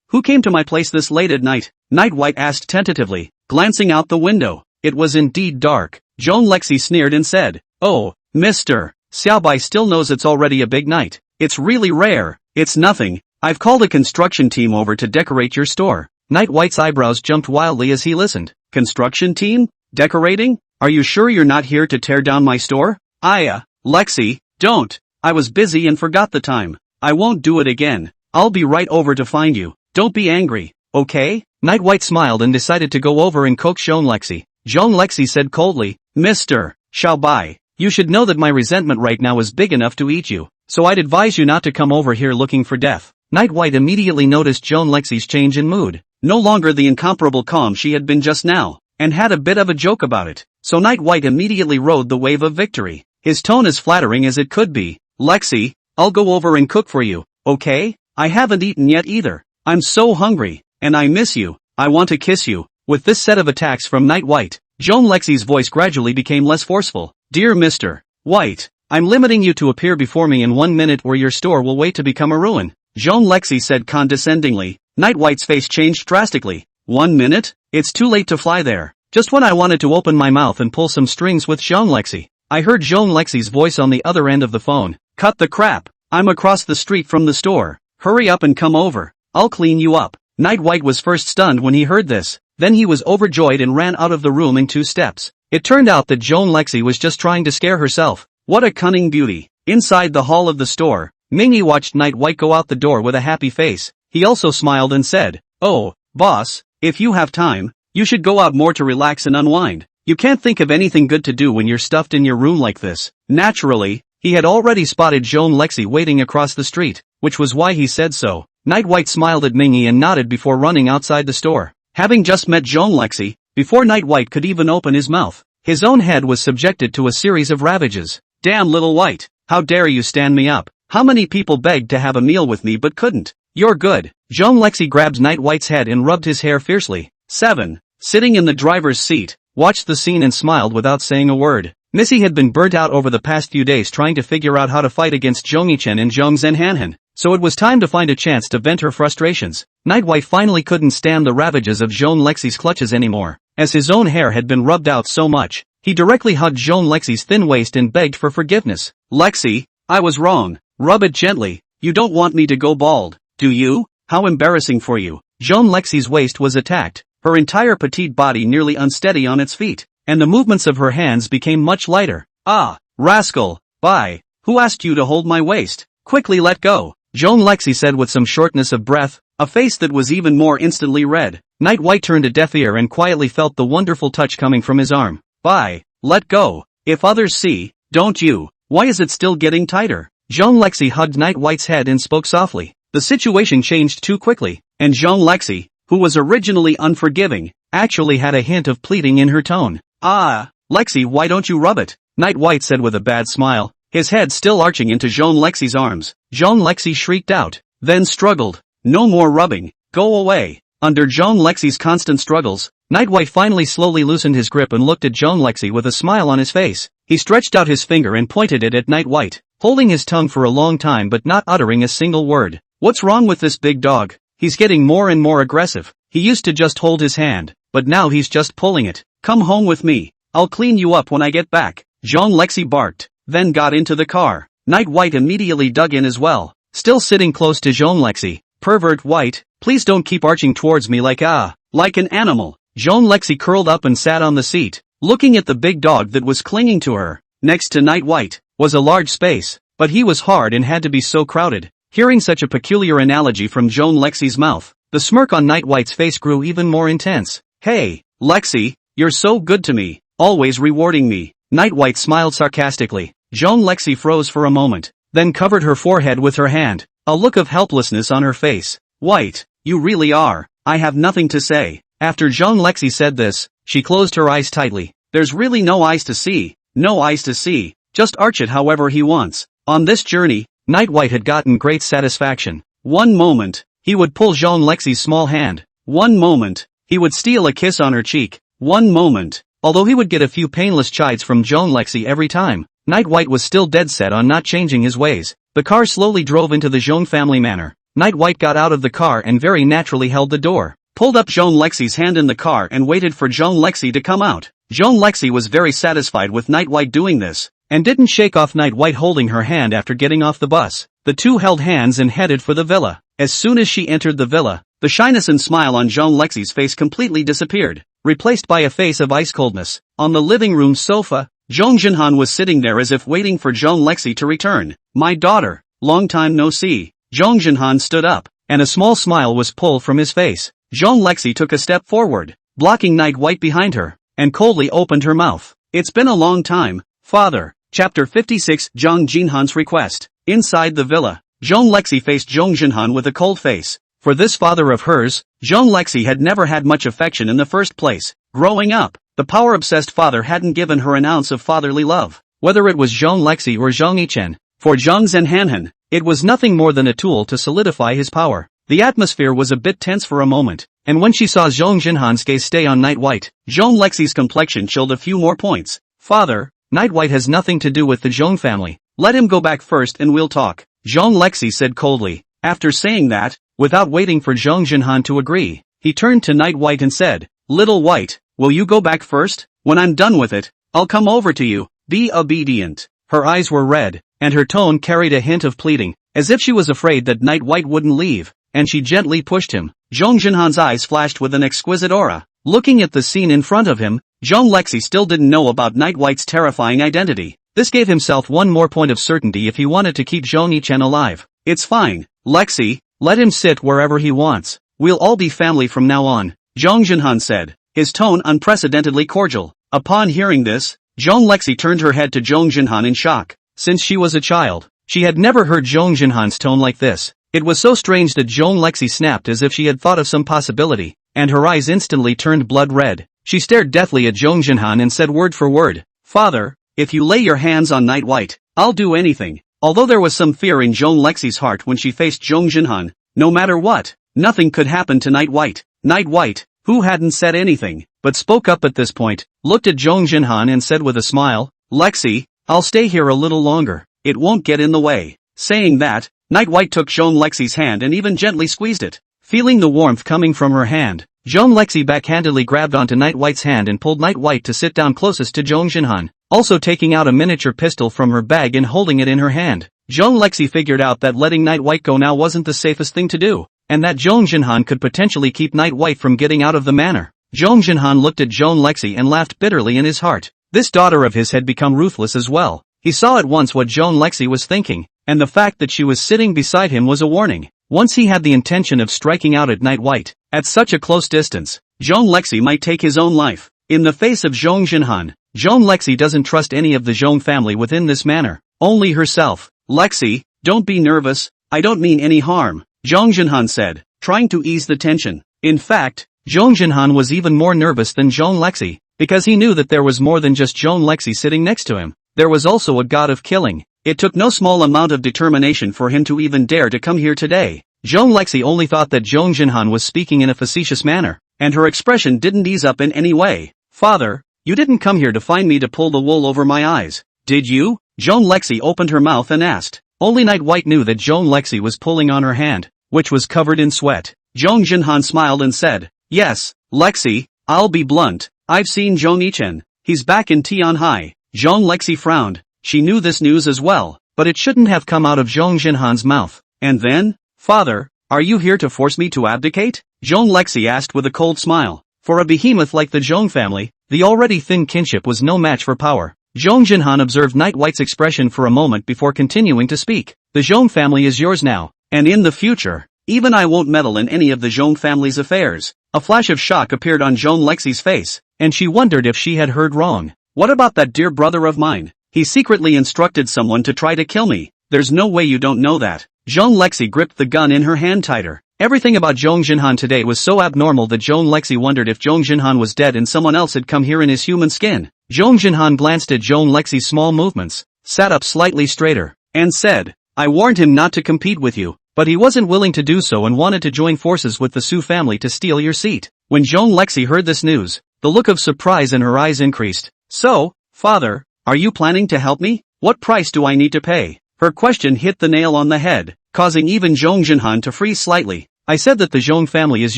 who came to my place this late at night? Night White asked tentatively, glancing out the window. It was indeed dark. Zhong Lexi sneered and said, Oh, Mr. Xiaobai still knows it's already a big night. It's really rare. It's nothing. I've called a construction team over to decorate your store. Night White's eyebrows jumped wildly as he listened. Construction team? Decorating? Are you sure you're not here to tear down my store? Lexi, don't. I was busy and forgot the time. I won't do it again. I'll be right over to find you. Don't be angry, okay? Night White smiled and decided to go over and coax Zhong Lexi. Zhong Lexi said coldly, Mr. Xiaobai, you should know that my resentment right now is big enough to eat you, so I'd advise you not to come over here looking for death. Night White immediately noticed Zhong Lexi's change in mood, no longer the incomparable calm she had been just now, and had a bit of a joke about it, so Night White immediately rode the wave of victory, his tone as flattering as it could be. Lexi, I'll go over and cook for you, okay? I haven't eaten yet either. I'm so hungry, and I miss you. I want to kiss you. With this set of attacks from Night White, Zhong Lexi's voice gradually became less forceful. Dear Mr. White, I'm limiting you to appear before me in 1 minute or your store will wait to become a ruin. Zhong Lexi said condescendingly. Night White's face changed drastically. 1 minute? It's too late to fly there. Just when I wanted to open my mouth and pull some strings with Zhong Lexi, I heard Zhong Lexi's voice on the other end of the phone. Cut the crap. I'm across the street from the store. Hurry up and come over. I'll clean you up. Night White was first stunned when he heard this, then he was overjoyed and ran out of the room in 2 steps. It turned out that Zhong Lexi was just trying to scare herself. What a cunning beauty. Inside the hall of the store, Mingyi watched Night White go out the door with a happy face. He also smiled and said, Oh, boss, if you have time, you should go out more to relax and unwind. You can't think of anything good to do when you're stuffed in your room like this. Naturally, he had already spotted Zhong Lexi waiting across the street, which was why he said so. Night White smiled at Mingyi and nodded before running outside the store. Having just met Zhong Lexi, before Night White could even open his mouth, his own head was subjected to a series of ravages. Damn little White, how dare you stand me up? How many people begged to have a meal with me but couldn't? You're good. Zhong Lexi grabbed Night White's head and rubbed his hair fiercely. 7. Sitting in the driver's seat, watched the scene and smiled without saying a word. Missy had been burnt out over the past few days trying to figure out how to fight against Zhong Yichen and Zhong Zhenhanhan, so it was time to find a chance to vent her frustrations. Night White finally couldn't stand the ravages of Zhong Lexi's clutches anymore. As his own hair had been rubbed out so much, he directly hugged Zhong Lexi's thin waist and begged for forgiveness. Lexi, I was wrong. Rub it gently. You don't want me to go bald, do you? How embarrassing for you. Zhong Lexi's waist was attacked, her entire petite body nearly unsteady on its feet, and the movements of her hands became much lighter. Ah, rascal, bye. Who asked you to hold my waist? Quickly let go. Zhong Lexi said with some shortness of breath, a face that was even more instantly red. Night White turned a deaf ear and quietly felt the wonderful touch coming from his arm. Bye. Let go. If others see, don't you? Why is it still getting tighter? Zhong Lexi hugged Night White's head and spoke softly. The situation changed too quickly, and Zhong Lexi, who was originally unforgiving, actually had a hint of pleading in her tone. Ah, Lexi, why don't you rub it? Night White said with a bad smile, his head still arching into Zhong Lexi's arms. Zhong Lexi shrieked out, then struggled. No more rubbing. Go away. Under Zhong Lexi's constant struggles, Night White finally slowly loosened his grip and looked at Zhong Lexi with a smile on his face. He stretched out his finger and pointed it at Night White, holding his tongue for a long time but not uttering a single word. What's wrong with this big dog? He's getting more and more aggressive. He used to just hold his hand, but now he's just pulling it. Come home with me. I'll clean you up when I get back. Zhong Lexi barked, then got into the car. Night White immediately dug in as well, still sitting close to Zhong Lexi. Pervert White, please don't keep arching towards me like an animal. Zhong Lexi curled up and sat on the seat, looking at the big dog that was clinging to her. Next to Night White was a large space, but he was hard and had to be so crowded. Hearing such a peculiar analogy from Zhong Lexi's mouth, the smirk on Night White's face grew even more intense. Hey, Lexi, you're so good to me, always rewarding me. Night White smiled sarcastically. Zhong Lexi froze for a moment, then covered her forehead with her hand, a look of helplessness on her face. White, you really are. I have nothing to say. After Zhong Lexi said this, she closed her eyes tightly. There's really no eyes to see. No eyes to see. Just arch it however he wants. On this journey, Night White had gotten great satisfaction. One moment, he would pull Zhong Lexi's small hand. One moment, he would steal a kiss on her cheek. One moment, although he would get a few painless chides from Zhong Lexi every time, Night White was still dead set on not changing his ways. The car slowly drove into the Zhong family manor. Night White got out of the car and very naturally held the door, pulled up Zhong Lexi's hand in the car and waited for Zhong Lexi to come out. Zhong Lexi was very satisfied with Night White doing this, and didn't shake off Night White holding her hand after getting off the bus. The two held hands and headed for the villa. As soon as she entered the villa, the shyness and smile on Zhong Lexi's face completely disappeared, replaced by a face of ice coldness. On the living room sofa, Zhong Zhenhan was sitting there as if waiting for Zhong Lexi to return. My daughter, long time no see. Zhong Zhenhan stood up, and a small smile was pulled from his face. Zhong Lexi took a step forward, blocking Night White behind her, and coldly opened her mouth. It's been a long time, father. Chapter 56 Zhong Zhenhan's request. Inside the villa, Zhong Lexi faced Zhong Zhenhan with a cold face. For this father of hers, Zhong Lexi had never had much affection in the first place. Growing up, the power-obsessed father hadn't given her an ounce of fatherly love. Whether it was Zhong Lexi or Zhong Yichen, for Zhong Zhenhanhan, it was nothing more than a tool to solidify his power. The atmosphere was a bit tense for a moment, and when she saw Zhong Zhenhan's gaze stay on Night White, Zhong Lexi's complexion chilled a few more points. Father, Night White has nothing to do with the Zhong family. Let him go back first and we'll talk, Zhong Lexi said coldly. After saying that, without waiting for Zhong Zhenhan to agree, he turned to Night White and said, Little White, will you go back first? When I'm done with it, I'll come over to you. Be obedient. Her eyes were red, and her tone carried a hint of pleading, as if she was afraid that Night White wouldn't leave, and she gently pushed him. Zhong Zhenhan's eyes flashed with an exquisite aura. Looking at the scene in front of him, Zhong Lexi still didn't know about Night White's terrifying identity. This gave himself one more point of certainty if he wanted to keep Zhong Yichen alive. It's fine, Lexi, let him sit wherever he wants. We'll all be family from now on, Zhong Zhenhan said, his tone unprecedentedly cordial. Upon hearing this, Zhong Lexi turned her head to Zhong Zhenhan in shock. Since she was a child, she had never heard Zhong Zhenhan's tone like this. It was so strange that Zhong Lexi snapped as if she had thought of some possibility, and her eyes instantly turned blood red. She stared deathly at Zhong Zhenhan and said word for word, Father, if you lay your hands on Night White, I'll do anything. Although there was some fear in Joan Lexi's heart when she faced Jong Jinhan, no matter what, nothing could happen to Night White. Night White, who hadn't said anything, but spoke up at this point, looked at Jong Jinhan and said with a smile, "Lexi, I'll stay here a little longer, it won't get in the way." Saying that, Night White took Joan Lexi's hand and even gently squeezed it. Feeling the warmth coming from her hand, Joan Lexi backhandedly grabbed onto Night White's hand and pulled Night White to sit down closest to Jong Jinhan, also taking out a miniature pistol from her bag and holding it in her hand. Joan Lexi figured out that letting Night White go now wasn't the safest thing to do, and that Jong Jinhan could potentially keep Night White from getting out of the manor. Jong Jinhan looked at Joan Lexi and laughed bitterly in his heart. This daughter of his had become ruthless as well. He saw at once what Joan Lexi was thinking, and the fact that she was sitting beside him was a warning. Once he had the intention of striking out at Night White, at such a close distance, Joan Lexi might take his own life. In the face of Jong Jinhan, Joan Lexi doesn't trust any of the Jong family within this manor, only herself. "Lexi, don't be nervous, I don't mean any harm," Jong Jinhan said, trying to ease the tension. In fact, Jong Jinhan was even more nervous than Joan Lexi, because he knew that there was more than just Joan Lexi sitting next to him. There was also a god of killing. It took no small amount of determination for him to even dare to come here today. Joan Lexi only thought that Jong Jinhan was speaking in a facetious manner, and her expression didn't ease up in any way. "Father, you didn't come here to find me to pull the wool over my eyes, did you?" Joan Lexi opened her mouth and asked. Only Night White knew that Joan Lexi was pulling on her hand, which was covered in sweat. Jong Jinhan smiled and said, "Yes, Lexi, I'll be blunt, I've seen Jong Ichen, he's back in Tianhai." Jong Lexi frowned. She knew this news as well, but it shouldn't have come out of Jong Jinhan's mouth. "And then, father, are you here to force me to abdicate?" Jong Lexi asked with a cold smile. For a behemoth like the Jong family, the already thin kinship was no match for power. Jong Jinhan observed Night White's expression for a moment before continuing to speak. "The Jong family is yours now, and in the future, even I won't meddle in any of the Jong family's affairs." A flash of shock appeared on Joan Lexi's face, and she wondered if she had heard wrong. "What about that dear brother of mine? He secretly instructed someone to try to kill me. There's no way you don't know that." Joan Lexi gripped the gun in her hand tighter. Everything about Jong Jinhan today was so abnormal that Joan Lexi wondered if Jong Jinhan was dead and someone else had come here in his human skin. Jong Jinhan glanced at Joan Lexi's small movements, sat up slightly straighter, and said, "I warned him not to compete with you, but he wasn't willing to do so and wanted to join forces with the Su family to steal your seat." When Joan Lexi heard this news, the look of surprise in her eyes increased. "So, father, are you planning to help me? What price do I need to pay?" Her question hit the nail on the head, causing even Jong Jinhan to freeze slightly. "I said that the Zhong family is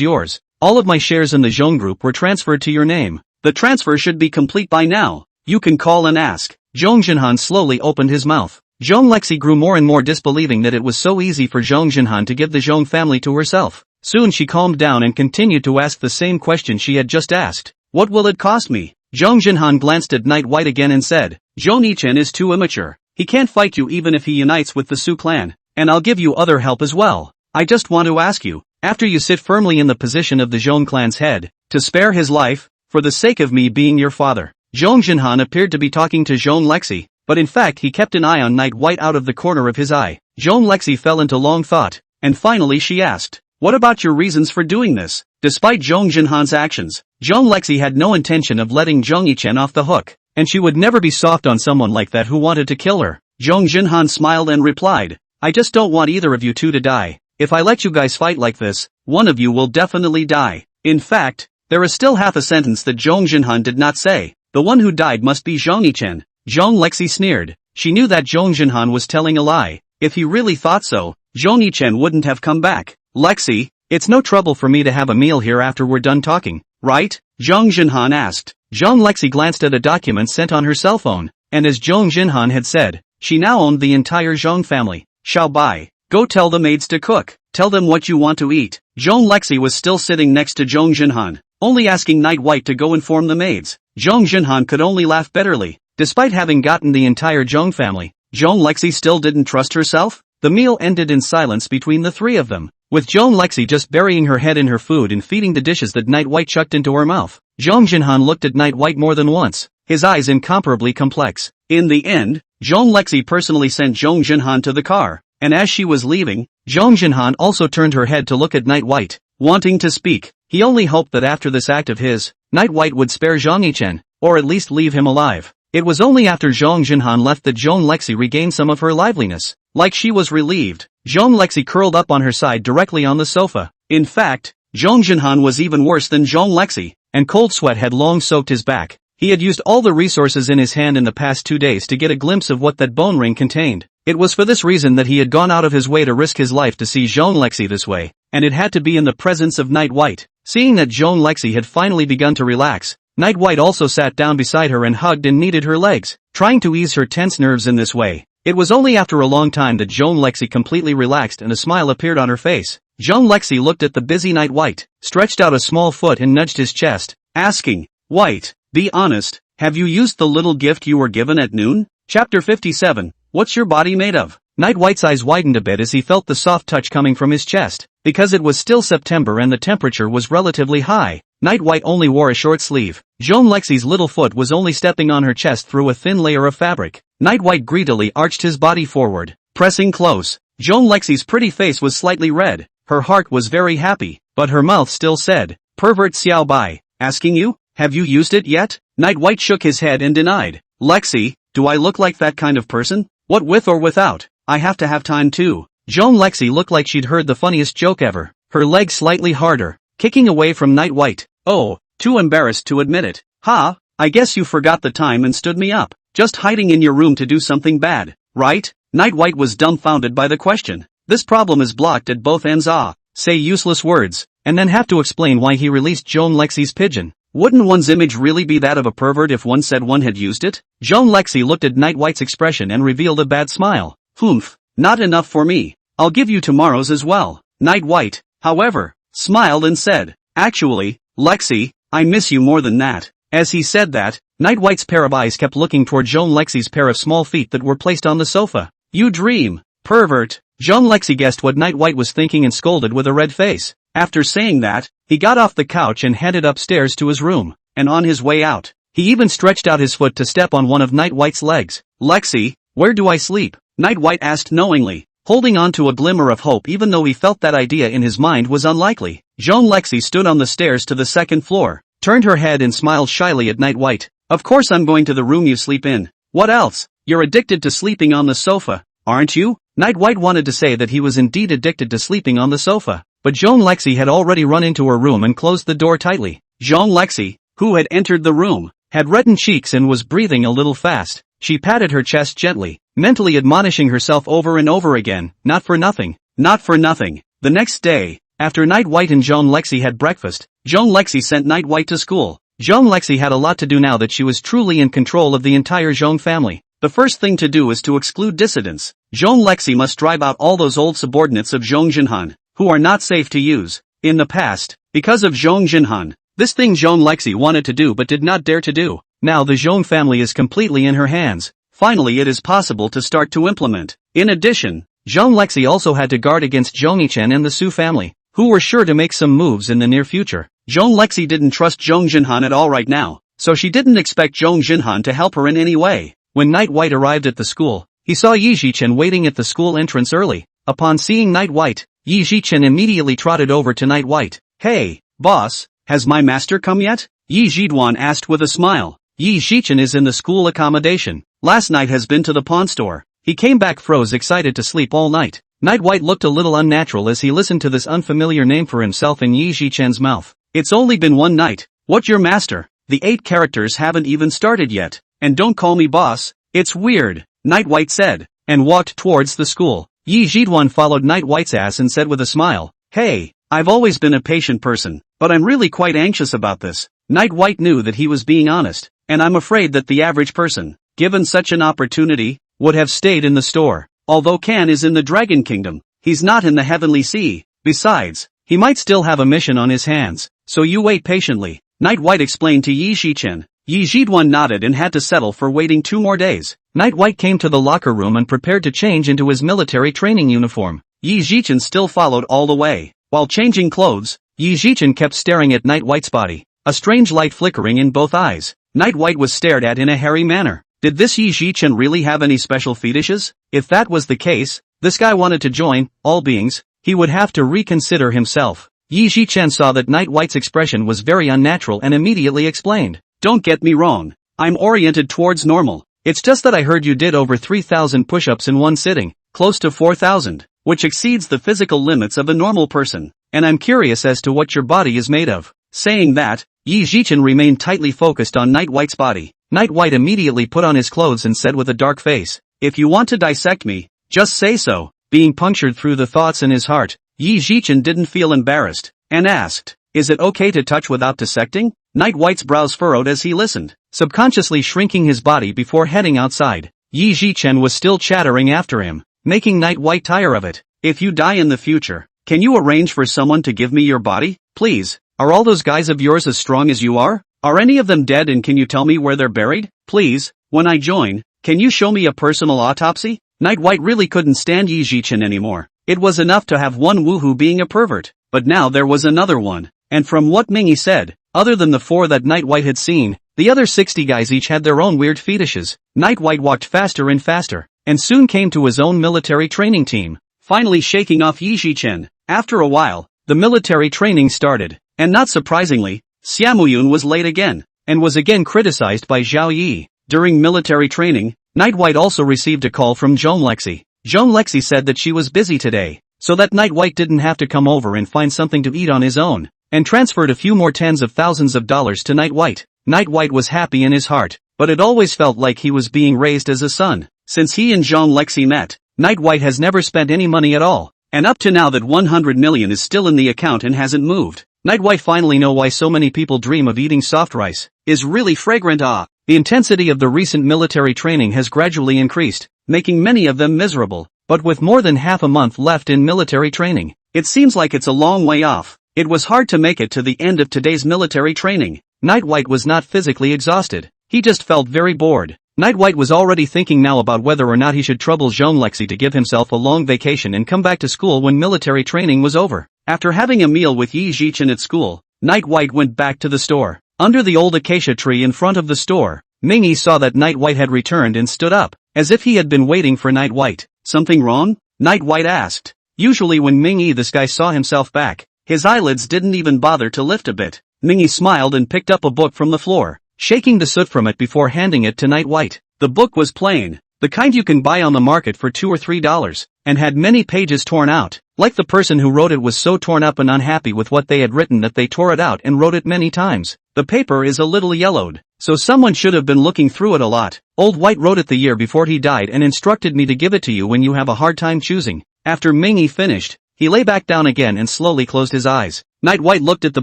yours. All of my shares in the Zhong group were transferred to your name. The transfer should be complete by now. You can call and ask." Jong Jinhan slowly opened his mouth. Jong Lexi grew more and more disbelieving that it was so easy for Jong Jinhan to give the Zhong family to herself. Soon she calmed down and continued to ask the same question she had just asked. "What will it cost me?" Jong Jinhan glanced at Night White again and said, "Jong Ichen is too immature. He can't fight you even if he unites with the Su clan, and I'll give you other help as well. I just want to ask you, after you sit firmly in the position of the Zhong clan's head, to spare his life, for the sake of me being your father." Jong Jinhan appeared to be talking to Joan Lexi, but in fact he kept an eye on Night White out of the corner of his eye. Joan Lexi fell into long thought, and finally she asked, "What about your reasons for doing this?" Despite Jong Jinhan's actions, Jong Lexi had no intention of letting Jong Ichen off the hook, and she would never be soft on someone like that who wanted to kill her. Jong Jinhan smiled and replied, "I just don't want either of you two to die. If I let you guys fight like this, one of you will definitely die." In fact, there is still half a sentence that Jong Jinhan did not say. The one who died must be Jong Ichen. Jong Lexi sneered. She knew that Jong Jinhan was telling a lie. If he really thought so, Jong Ichen wouldn't have come back. "Lexi, it's no trouble for me to have a meal here after we're done talking, right?" Jong Jinhan asked. Jong Lexi glanced at a document sent on her cell phone, and as Jong Jinhan had said, she now owned the entire Zhong family. "Shall Bai, go tell the maids to cook. Tell them what you want to eat." Jong Lexi was still sitting next to Jong Jinhan, only asking Night White to go inform the maids. Jong Jinhan could only laugh bitterly. Despite having gotten the entire Zhong family, Jong Lexi still didn't trust herself. The meal ended in silence between the three of them, with Jong Lexi just burying her head in her food and feeding the dishes that Night White chucked into her mouth. Jong Jinhan looked at Night White more than once, his eyes incomparably complex. In the end, Jong Lexi personally sent Jong Jinhan to the car, and as she was leaving, Jong Jinhan also turned her head to look at Night White, wanting to speak. He only hoped that after this act of his, Night White would spare Jong Ichen, or at least leave him alive. It was only after Zhong Jinhan left that Zhong Lexi regained some of her liveliness. Like she was relieved, Zhong Lexi curled up on her side directly on the sofa. In fact, Zhong Jinhan was even worse than Zhong Lexi, and cold sweat had long soaked his back. He had used all the resources in his hand in the past 2 days to get a glimpse of what that bone ring contained. It was for this reason that he had gone out of his way to risk his life to see Zhong Lexi this way, and it had to be in the presence of Night White. Seeing that Zhong Lexi had finally begun to relax, Night White also sat down beside her and hugged and kneaded her legs, trying to ease her tense nerves in this way. It was only after a long time that Zhong Lexi completely relaxed and a smile appeared on her face. Zhong Lexi looked at the busy Night White, stretched out a small foot and nudged his chest, asking, "White, be honest, have you used the little gift you were given at noon?" Chapter 57, What's your body made of? Night White's eyes widened a bit as he felt the soft touch coming from his chest. Because it was still September and the temperature was relatively high, Night White only wore a short sleeve. Zhong Lexi's little foot was only stepping on her chest through a thin layer of fabric. Night White greedily arched his body forward, pressing close. Zhong Lexi's pretty face was slightly red. Her heart was very happy, but her mouth still said, "Pervert Xiao Bai, asking you, have you used it yet?" Night White shook his head and denied. "Lexi, do I look like that kind of person? What with or without? I have to have time too." Zhong Lexi looked like she'd heard the funniest joke ever, her legs slightly harder, kicking away from Night White. "Oh, too embarrassed to admit it. Ha, I guess you forgot the time and stood me up, just hiding in your room to do something bad, right?" Night White was dumbfounded by the question. This problem is blocked at both ends. Say useless words, and then have to explain why he released Zhong Lexi's pigeon. Wouldn't one's image really be that of a pervert if one said one had used it? Zhong Lexi looked at Night White's expression and revealed a bad smile. "Humph, not enough for me. I'll give you tomorrow's as well." Night White, however, smiled and said, "Actually, Lexi, I miss you more than that." As he said that, Night White's pair of eyes kept looking toward Zhong Lexi's pair of small feet that were placed on the sofa. "You dream, pervert." Zhong Lexi guessed what Night White was thinking and scolded with a red face. After saying that, he got off the couch and headed upstairs to his room, and on his way out, he even stretched out his foot to step on one of Night White's legs. "Lexi, where do I sleep?" Night White asked knowingly, holding on to a glimmer of hope even though he felt that idea in his mind was unlikely. Zhong Lexi stood on the stairs to the second floor, turned her head and smiled shyly at Night White. "Of course I'm going to the room you sleep in. What else? You're addicted to sleeping on the sofa, aren't you?" Night White wanted to say that he was indeed addicted to sleeping on the sofa, but Zhong Lexi had already run into her room and closed the door tightly. Zhong Lexi, who had entered the room, had reddened cheeks and was breathing a little fast. She patted her chest gently, mentally admonishing herself over and over again, not for nothing, not for nothing. The next day, after Night White and Zhong Lexi had breakfast, Zhong Lexi sent Night White to school. Zhong Lexi had a lot to do now that she was truly in control of the entire Zhong family. The first thing to do is to exclude dissidents. Zhong Lexi must drive out all those old subordinates of Zhong Jinhan, who are not safe to use. In the past, because of Zhong Jinhan, this thing Zhong Lexi wanted to do but did not dare to do. Now the Zhong family is completely in her hands. Finally it is possible to start to implement. In addition, Zhong Lexi also had to guard against Zhong Yichen and the Su family, who were sure to make some moves in the near future. Zhong Lexi didn't trust Zhong Jinhan at all right now, so she didn't expect Zhong Jinhan to help her in any way. When Night White arrived at the school, he saw Yi Zhichen waiting at the school entrance early. Upon seeing Night White, Yi Zhichen immediately trotted over to Night White. "Hey, boss, has my master come yet?" Yi Zhiduan asked with a smile. Yi Zhichen is in the school accommodation. Last night has been to the pawn store. He came back froze excited to sleep all night. Night White looked a little unnatural as he listened to this unfamiliar name for himself in Yi Zhichen's mouth. "It's only been one night. What your master? The 8 characters haven't even started yet. And don't call me boss. It's weird," Night White said, and walked towards the school. Yi Zhiduan followed Night White's ass and said with a smile, "Hey, I've always been a patient person, but I'm really quite anxious about this." Night White knew that he was being honest, and I'm afraid that the average person, given such an opportunity, would have stayed in the store. Although Kan is in the Dragon Kingdom, he's not in the Heavenly Sea. Besides, he might still have a mission on his hands, so you wait patiently, Night White explained to Yi Zhichen. Yi Zhiduan nodded and had to settle for waiting 2 more days. Night White came to the locker room and prepared to change into his military training uniform. Yi Zhichen still followed all the way. While changing clothes, Yi Zhichen kept staring at Night White's body, a strange light flickering in both eyes. Night White was stared at in a hairy manner. Did this Yi Zhichen really have any special fetishes? If that was the case, this guy wanted to join all beings. He would have to reconsider himself. Yi Zhichen saw that Night White's expression was very unnatural and immediately explained. "Don't get me wrong, I'm oriented towards normal. It's just that I heard you did over 3,000 push-ups in one sitting, close to 4,000, which exceeds the physical limits of a normal person, and I'm curious as to what your body is made of. Saying that, Yi Zhichen remained tightly focused on Night White's body. Night White immediately put on his clothes and said with a dark face, "If you want to dissect me, just say so." Being punctured through the thoughts in his heart, Yi Zhichen didn't feel embarrassed, and asked, "Is it okay to touch without dissecting?" Night White's brows furrowed as he listened, subconsciously shrinking his body before heading outside. Yi Zhichen was still chattering after him, making Night White tire of it. "If you die in the future, can you arrange for someone to give me your body, please? Are all those guys of yours as strong as you are? Are any of them dead, and can you tell me where they're buried? Please, when I join, can you show me a personal autopsy?" Night White really couldn't stand Yi Zhichen anymore. It was enough to have one woohoo being a pervert, but now there was another one, and from what Mingy said, other than the 4 that Night White had seen, the other 60 guys each had their own weird fetishes. Night White walked faster and faster, and soon came to his own military training team, finally shaking off Yi Zhichen. After a while, the military training started, and not surprisingly, Xiaomuyun was late again, and was again criticized by Zhao Yi. During military training, Night White also received a call from Joan Lexi. Joan Lexi said that she was busy today, so that Night White didn't have to come over and find something to eat on his own, and transferred a few more tens of thousands of dollars to Night White. Night White was happy in his heart, but it always felt like he was being raised as a son. Since he and Joan Lexi met, Night White has never spent any money at all, and up to now that 100 million is still in the account and hasn't moved. Night White finally know why so many people dream of eating soft rice. Is really fragrant. The intensity of the recent military training has gradually increased, making many of them miserable, but with more than half a month left in military training, it seems like it's a long way off. It was hard to make it to the end of today's military training. Night White was not physically exhausted, he just felt very bored. Night White was already thinking now about whether or not he should trouble Joan Lexi to give himself a long vacation and come back to school when military training was over. After having a meal with Yi Zhichen at school, Night White went back to the store. Under the old acacia tree in front of the store, Mingy saw that Night White had returned and stood up, as if he had been waiting for Night White. "Something wrong?" Night White asked. Usually when Mingy this guy saw himself back, his eyelids didn't even bother to lift a bit. Mingy smiled and picked up a book from the floor, shaking the soot from it before handing it to Night White. The book was plain, the kind you can buy on the market for $2 or $3, and had many pages torn out, like the person who wrote it was so torn up and unhappy with what they had written that they tore it out and wrote it many times. The paper is a little yellowed, so someone should have been looking through it a lot. Old White wrote it the year before he died and instructed me to give it to you when you have a hard time choosing. After Mingy finished, he lay back down again and slowly closed his eyes. Night White looked at the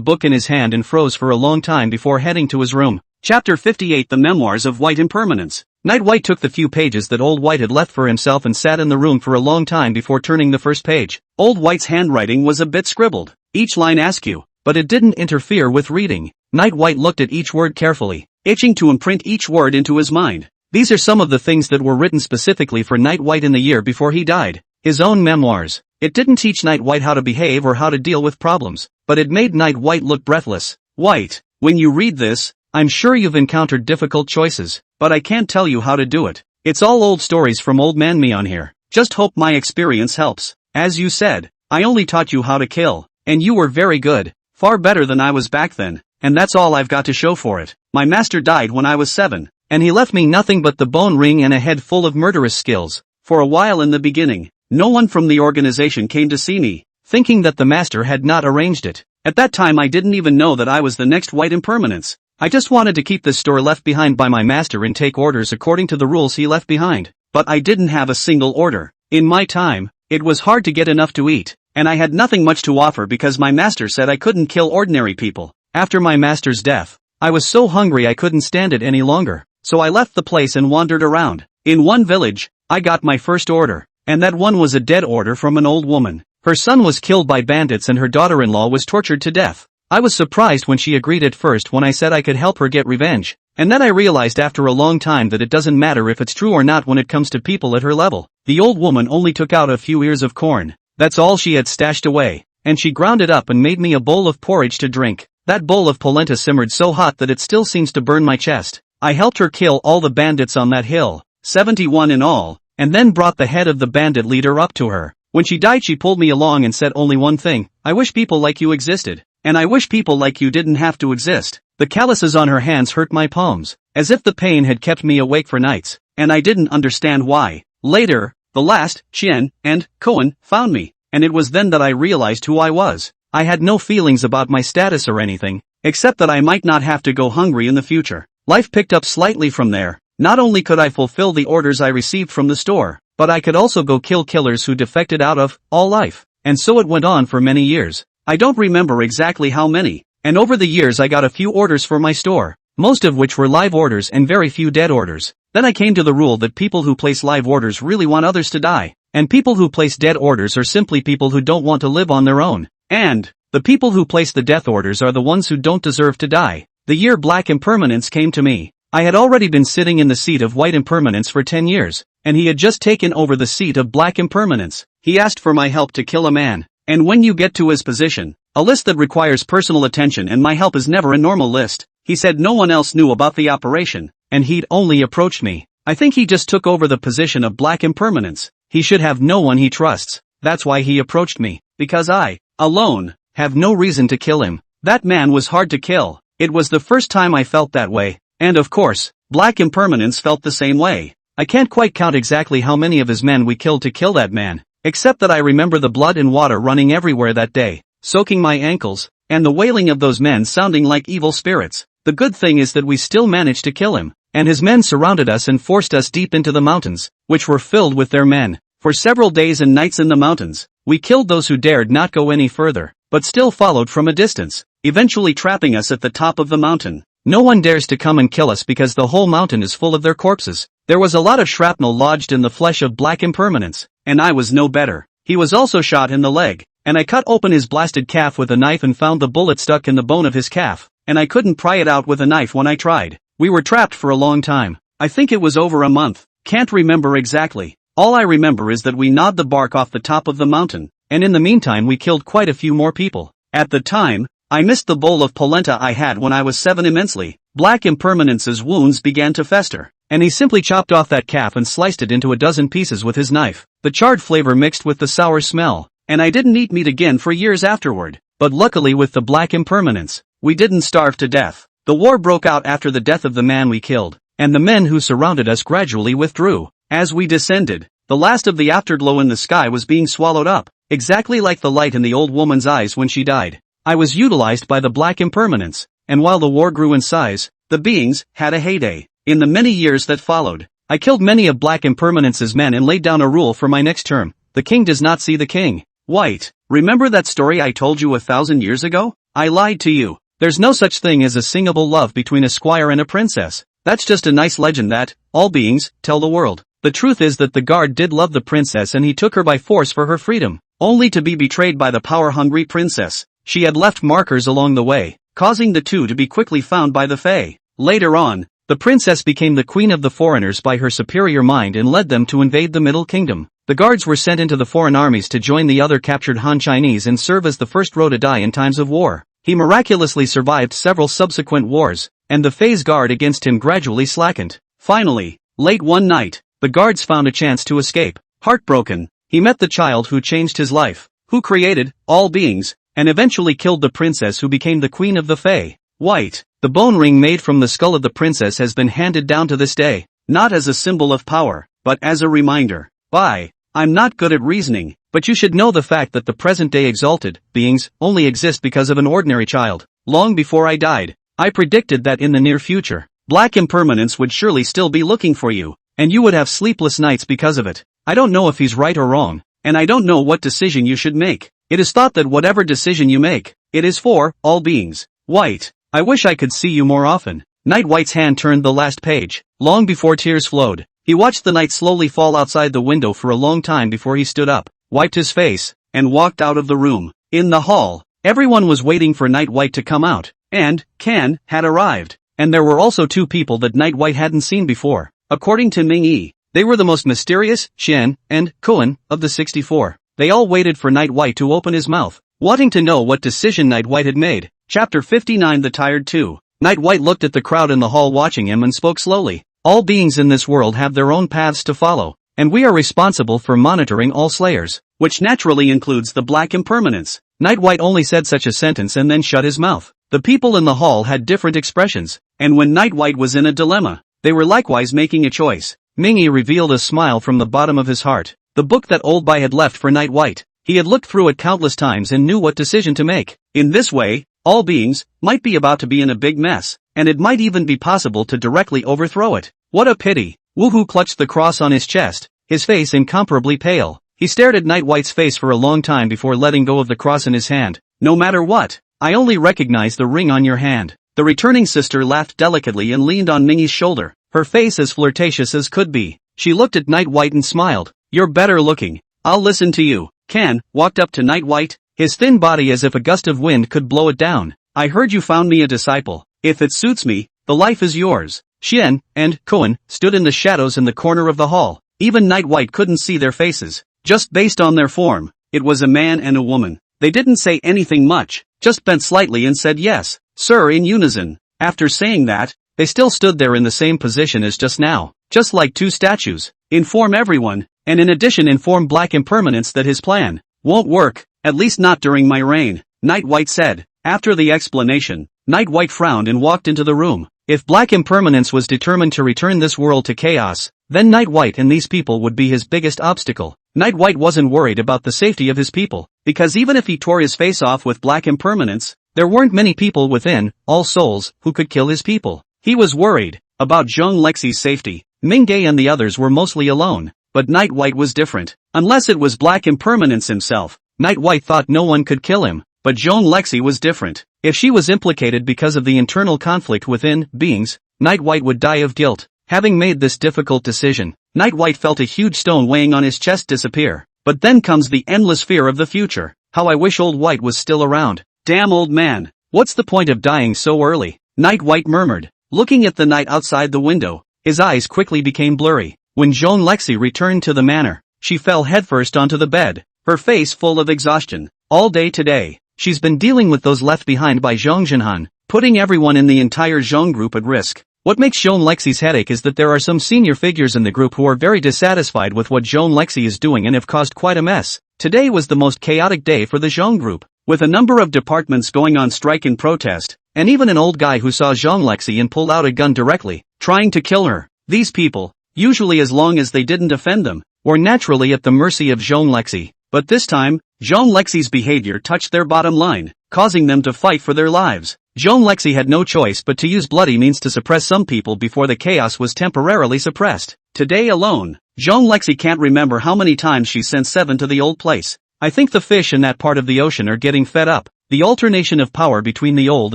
book in his hand and froze for a long time before heading to his room. Chapter 58: The Memoirs of White Impermanence. Night White took the few pages that Old White had left for himself and sat in the room for a long time before turning the first page. Old White's handwriting was a bit scribbled, each line askew, but it didn't interfere with reading. Night White looked at each word carefully, itching to imprint each word into his mind. These are some of the things that were written specifically for Night White in the year before he died. His own memoirs. It didn't teach Night White how to behave or how to deal with problems, but it made Night White look breathless. "White, when you read this, I'm sure you've encountered difficult choices, but I can't tell you how to do it. It's all old stories from old man me on here. Just hope my experience helps. As you said, I only taught you how to kill, and you were very good, far better than I was back then, and that's all I've got to show for it. My master died when I was 7, and he left me nothing but the bone ring and a head full of murderous skills. For a while in the beginning, no one from the organization came to see me, thinking that the master had not arranged it. At that time I didn't even know that I was the next White Impermanence. I just wanted to keep this store left behind by my master and take orders according to the rules he left behind. But I didn't have a single order. In my time, it was hard to get enough to eat, and I had nothing much to offer because my master said I couldn't kill ordinary people. After my master's death, I was so hungry I couldn't stand it any longer, so I left the place and wandered around. In one village, I got my first order, and that one was a dead order from an old woman. Her son was killed by bandits and her daughter-in-law was tortured to death. I was surprised when she agreed at first when I said I could help her get revenge, and then I realized after a long time that it doesn't matter if it's true or not when it comes to people at her level. The old woman only took out a few ears of corn. That's all she had stashed away, and she ground it up and made me a bowl of porridge to drink. That bowl of polenta simmered so hot that it still seems to burn my chest. I helped her kill all the bandits on that hill, 71 in all, and then brought the head of the bandit leader up to her. When she died she pulled me along and said only one thing: I wish people like you existed. And I wish people like you didn't have to exist. The calluses on her hands hurt my palms, as if the pain had kept me awake for nights, and I didn't understand why. Later, the last, Xian, and Koan, found me, and it was then that I realized who I was. I had no feelings about my status or anything, except that I might not have to go hungry in the future. Life picked up slightly from there. Not only could I fulfill the orders I received from the store, but I could also go kill killers who defected out of all life. And so it went on for many years. I don't remember exactly how many, and over the years I got a few orders for my store, most of which were live orders and very few dead orders. Then I came to the rule that people who place live orders really want others to die, and people who place dead orders are simply people who don't want to live on their own. And the people who place the death orders are the ones who don't deserve to die. The year Black Impermanence came to me, I had already been sitting in the seat of White Impermanence for 10 years, and he had just taken over the seat of Black Impermanence. He asked for my help to kill a man, and when you get to his position, a list that requires personal attention and my help is never a normal list. He said no one else knew about the operation, and he'd only approached me. I think he just took over the position of Black Impermanence. He should have no one he trusts. That's why he approached me, because I, alone, have no reason to kill him. That man was hard to kill. It was the first time I felt that way, and of course, Black Impermanence felt the same way. I can't quite count exactly how many of his men we killed to kill that man, except that I remember the blood and water running everywhere that day, soaking my ankles, and the wailing of those men sounding like evil spirits. The good thing is that we still managed to kill him, and his men surrounded us and forced us deep into the mountains, which were filled with their men. For several days and nights in the mountains, we killed those who dared not go any further, but still followed from a distance, eventually trapping us at the top of the mountain. No one dares to come and kill us because the whole mountain is full of their corpses. There was a lot of shrapnel lodged in the flesh of Black Impermanence, and I was no better. He was also shot in the leg, and I cut open his blasted calf with a knife and found the bullet stuck in the bone of his calf, and I couldn't pry it out with a knife when I tried. We were trapped for a long time. I think it was over a month. Can't remember exactly. All I remember is that we gnawed the bark off the top of the mountain, and in the meantime we killed quite a few more people. At the time, I missed the bowl of polenta I had when I was 7 immensely. Black Impermanence's wounds began to fester, and he simply chopped off that calf and sliced it into a dozen pieces with his knife. The charred flavor mixed with the sour smell, and I didn't eat meat again for years afterward. But luckily with the Black Impermanence, we didn't starve to death. The war broke out after the death of the man we killed, and the men who surrounded us gradually withdrew. As we descended, the last of the afterglow in the sky was being swallowed up, exactly like the light in the old woman's eyes when she died. I was utilized by the Black Impermanence, and while the war grew in size, the beings had a heyday. In the many years that followed, I killed many of Black Impermanence's men and laid down a rule for my next term: the king does not see the king. White, remember that story I told you 1,000 years ago? I lied to you. There's no such thing as a singable love between a squire and a princess. That's just a nice legend that all beings tell the world. The truth is that the guard did love the princess and he took her by force for her freedom, only to be betrayed by the power-hungry princess. She had left markers along the way, causing the two to be quickly found by the Fae. Later on, the princess became the queen of the foreigners by her superior mind and led them to invade the Middle Kingdom. The guards were sent into the foreign armies to join the other captured Han Chinese and serve as the first Ro to die in times of war. He miraculously survived several subsequent wars, and the Fae's guard against him gradually slackened. Finally, late one night, the guards found a chance to escape. Heartbroken, he met the child who changed his life, who created all beings, and eventually killed the princess who became the queen of the Fae. White, the bone ring made from the skull of the princess has been handed down to this day, not as a symbol of power, but as a reminder. I'm not good at reasoning, but you should know the fact that the present-day exalted beings only exist because of an ordinary child. Long before I died, I predicted that in the near future, Black Impermanence would surely still be looking for you, and you would have sleepless nights because of it. I don't know if he's right or wrong, and I don't know what decision you should make. It is thought that whatever decision you make, it is for all beings. White, I wish I could see you more often. Night White's hand turned the last page. Long before tears flowed, he watched the night slowly fall outside the window for a long time before he stood up, wiped his face, and walked out of the room. In the hall, everyone was waiting for Night White to come out, and Can had arrived, and there were also two people that Night White hadn't seen before. According to Ming Yi, they were the most mysterious, Xian, and Koan, of the 64. They all waited for Night White to open his mouth, wanting to know what decision Night White had made. Chapter 59 The Tired Two. Night White looked at the crowd in the hall watching him and spoke slowly. All beings in this world have their own paths to follow, and we are responsible for monitoring all slayers, which naturally includes the Black Impermanence. Night White only said such a sentence and then shut his mouth. The people in the hall had different expressions, and when Night White was in a dilemma, they were likewise making a choice. Mingyi revealed a smile from the bottom of his heart. The book that Old Bai had left for Night White. He had looked through it countless times and knew what decision to make. In this way, all beings might be about to be in a big mess, and it might even be possible to directly overthrow it. What a pity! Woohoo clutched the cross on his chest, his face incomparably pale. He stared at Night White's face for a long time before letting go of the cross in his hand. No matter what, I only recognize the ring on your hand. The returning sister laughed delicately and leaned on Mingyi's shoulder, her face as flirtatious as could be. She looked at Night White and smiled. You're better looking. I'll listen to you. Kan walked up to Night White, his thin body as if a gust of wind could blow it down. I heard you found me a disciple. If it suits me, the life is yours. Xian and Koan stood in the shadows in the corner of the hall. Even Night White couldn't see their faces. Just based on their form, it was a man and a woman. They didn't say anything much, just bent slightly and said yes, sir, in unison. After saying that, they still stood there in the same position as just now, just like two statues. Inform everyone, and in addition inform Black Impermanence that his plan won't work, at least not during my reign, Night White said. After the explanation, Night White frowned and walked into the room. If Black Impermanence was determined to return this world to chaos, then Night White and these people would be his biggest obstacle. Night White wasn't worried about the safety of his people, because even if he tore his face off with Black Impermanence, there weren't many people within All Souls who could kill his people. He was worried about Zhong Lexi's safety. Mingyi and the others were mostly alone, but Night White was different. Unless it was Black Impermanence himself, Night White thought no one could kill him, but Zhong Lexi was different. If she was implicated because of the internal conflict within beings, Night White would die of guilt. Having made this difficult decision, Night White felt a huge stone weighing on his chest disappear. But then comes the endless fear of the future. How I wish Old White was still around. Damn old man, what's the point of dying so early? Night White murmured, looking at the night outside the window. His eyes quickly became blurry. When Zhong Lexi returned to the manor, she fell headfirst onto the bed, her face full of exhaustion. All day today, she's been dealing with those left behind by Zhong Jinhan, putting everyone in the entire Zhong group at risk. What makes Zhong Lexi's headache is that there are some senior figures in the group who are very dissatisfied with what Zhong Lexi is doing and have caused quite a mess. Today was the most chaotic day for the Zhong group, with a number of departments going on strike in protest, and even an old guy who saw Zhong Lexi and pulled out a gun directly, trying to kill her. These people, usually as long as they didn't offend them, were naturally at the mercy of Zhong Lexi. But this time, Zhong Lexi's behavior touched their bottom line, causing them to fight for their lives. Zhong Lexi had no choice but to use bloody means to suppress some people before the chaos was temporarily suppressed. Today alone, Zhong Lexi can't remember how many times she sent 7 to the old place. I think the fish in that part of the ocean are getting fed up. The alternation of power between the old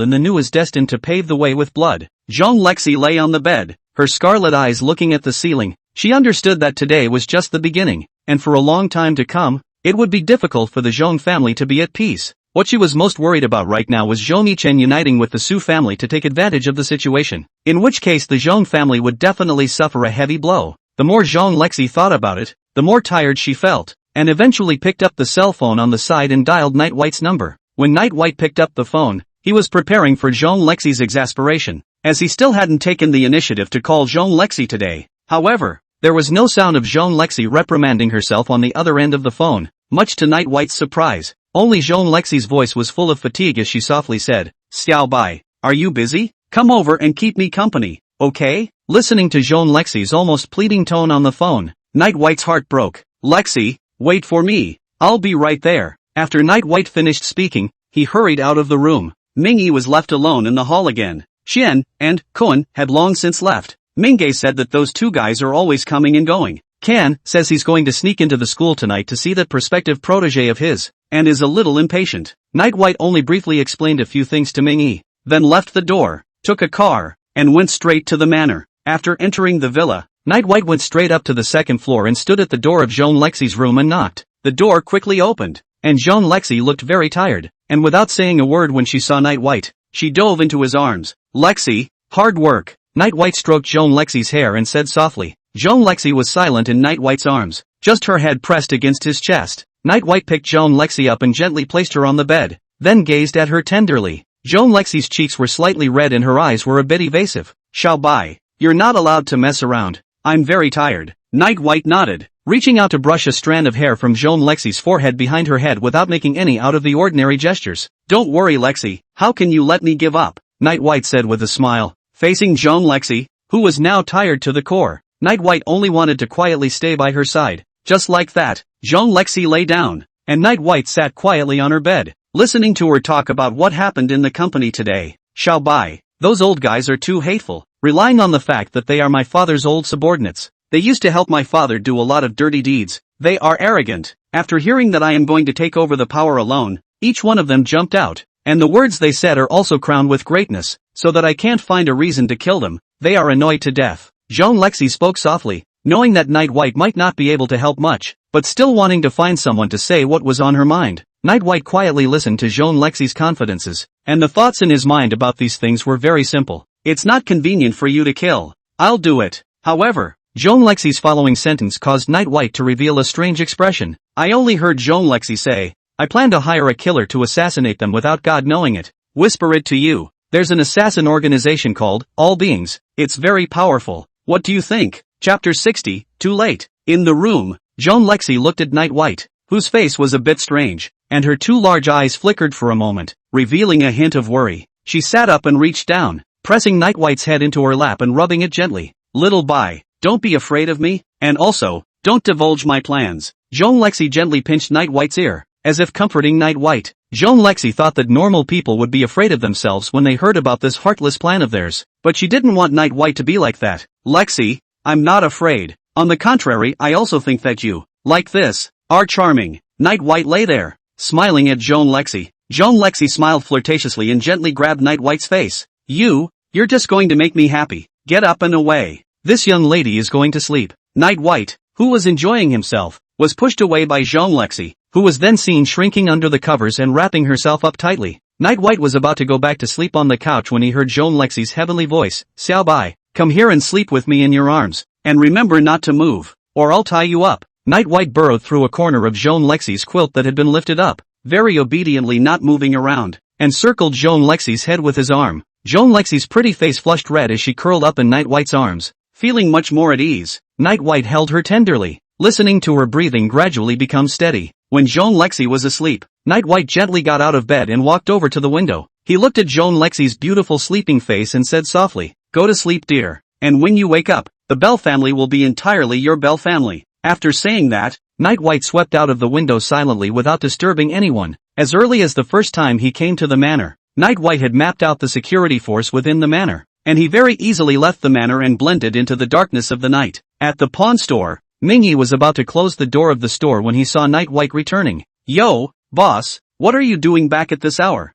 and the new is destined to pave the way with blood. Zhong Lexi lay on the bed, her scarlet eyes looking at the ceiling. She understood that today was just the beginning, and for a long time to come, it would be difficult for the Zhong family to be at peace. What she was most worried about right now was Zhong Yichen uniting with the Su family to take advantage of the situation, in which case the Zhong family would definitely suffer a heavy blow. The more Zhong Lexi thought about it, the more tired she felt, and eventually picked up the cell phone on the side and dialed Night White's number. When Night White picked up the phone, he was preparing for Zhong Lexi's exasperation, as he still hadn't taken the initiative to call Zhong Lexi today. However, there was no sound of Zhong Lexi reprimanding herself on the other end of the phone, much to Night White's surprise. Only Zhong Lexi's voice was full of fatigue as she softly said, Xiao Bai, are you busy? Come over and keep me company, okay? Listening to Zhong Lexi's almost pleading tone on the phone, Night White's heart broke. Lexi, wait for me, I'll be right there. After Night White finished speaking, he hurried out of the room. Mingyi was left alone in the hall again. Xian and Koan had long since left. Mingyi said that those two guys are always coming and going. Kan says he's going to sneak into the school tonight to see that prospective protege of his, and is a little impatient. Night White only briefly explained a few things to Mingyi, then left the door, took a car, and went straight to the manor. After entering the villa, Night White went straight up to the second floor and stood at the door of Zhong Lexi's room and knocked. The door quickly opened, and Zhong Lexi looked very tired, and without saying a word when she saw Night White, she dove into his arms. Lexi, hard work. Night White stroked Zhong Lexi's hair and said softly. Zhong Lexi was silent in Night White's arms, just her head pressed against his chest. Night White picked Zhong Lexi up and gently placed her on the bed, then gazed at her tenderly. Zhong Lexi's cheeks were slightly red and her eyes were a bit evasive. Xiao Bai, you're not allowed to mess around. I'm very tired. Night White nodded, reaching out to brush a strand of hair from Zhong Lexi's forehead behind her head without making any out-of-the-ordinary gestures. Don't worry Lexi, how can you let me give up? Night White said with a smile, facing Jean Lexi, who was now tired to the core. Night White only wanted to quietly stay by her side. Just like that, Jean Lexi lay down, and Night White sat quietly on her bed, listening to her talk about what happened in the company today. Shall by, those old guys are too hateful, relying on the fact that they are my father's old subordinates. They used to help my father do a lot of dirty deeds. They are arrogant. After hearing that I am going to take over the power alone, each one of them jumped out, and the words they said are also crowned with greatness, so that I can't find a reason to kill them. They are annoyed to death. Jean Lexi spoke softly, knowing that Night White might not be able to help much, but still wanting to find someone to say what was on her mind. Night White quietly listened to Jean Lexi's confidences, and the thoughts in his mind about these things were very simple. It's not convenient for you to kill. I'll do it. However, Jean Lexi's following sentence caused Night White to reveal a strange expression. I only heard Jean Lexi say, I plan to hire a killer to assassinate them without God knowing it. Whisper it to you. There's an assassin organization called All Beings. It's very powerful. What do you think? Chapter 60, Too Late. In the room, Jean Lexi looked at Night White, whose face was a bit strange, and her two large eyes flickered for a moment, revealing a hint of worry. She sat up and reached down, pressing Night White's head into her lap and rubbing it gently. Little bye, don't be afraid of me, and also, don't divulge my plans. Jean Lexi gently pinched Night White's ear, as if comforting Night White. Jean Lexi thought that normal people would be afraid of themselves when they heard about this heartless plan of theirs, but she didn't want Night White to be like that. Lexi, I'm not afraid. On the contrary, I also think that you, like this, are charming. Night White lay there, smiling at Jean Lexi. Jean Lexi smiled flirtatiously and gently grabbed Night White's face. You're just going to make me happy. Get up and away. This young lady is going to sleep. Night White, who was enjoying himself, was pushed away by Jean Lexi, who was then seen shrinking under the covers and wrapping herself up tightly. Night White was about to go back to sleep on the couch when he heard Jean Lexi's heavenly voice. Xiao Bai, come here and sleep with me in your arms. And remember not to move, or I'll tie you up. Night White burrowed through a corner of Jean Lexi's quilt that had been lifted up, very obediently not moving around, and circled Jean Lexi's head with his arm. Jean Lexi's pretty face flushed red as she curled up in Night White's arms, feeling much more at ease. Night White held her tenderly, listening to her breathing gradually become steady. When Jean Lexi was asleep, Night White gently got out of bed and walked over to the window. He looked at Jean Lexi's beautiful sleeping face and said softly, go to sleep dear, and when you wake up, the Bell family will be entirely your Bell family. After saying that, Night White swept out of the window silently without disturbing anyone. As early as the first time he came to the manor, Night White had mapped out the security force within the manor, and he very easily left the manor and blended into the darkness of the night. At the pawn store, Mingyi was about to close the door of the store when he saw Night White returning. Yo, boss, what are you doing back at this hour?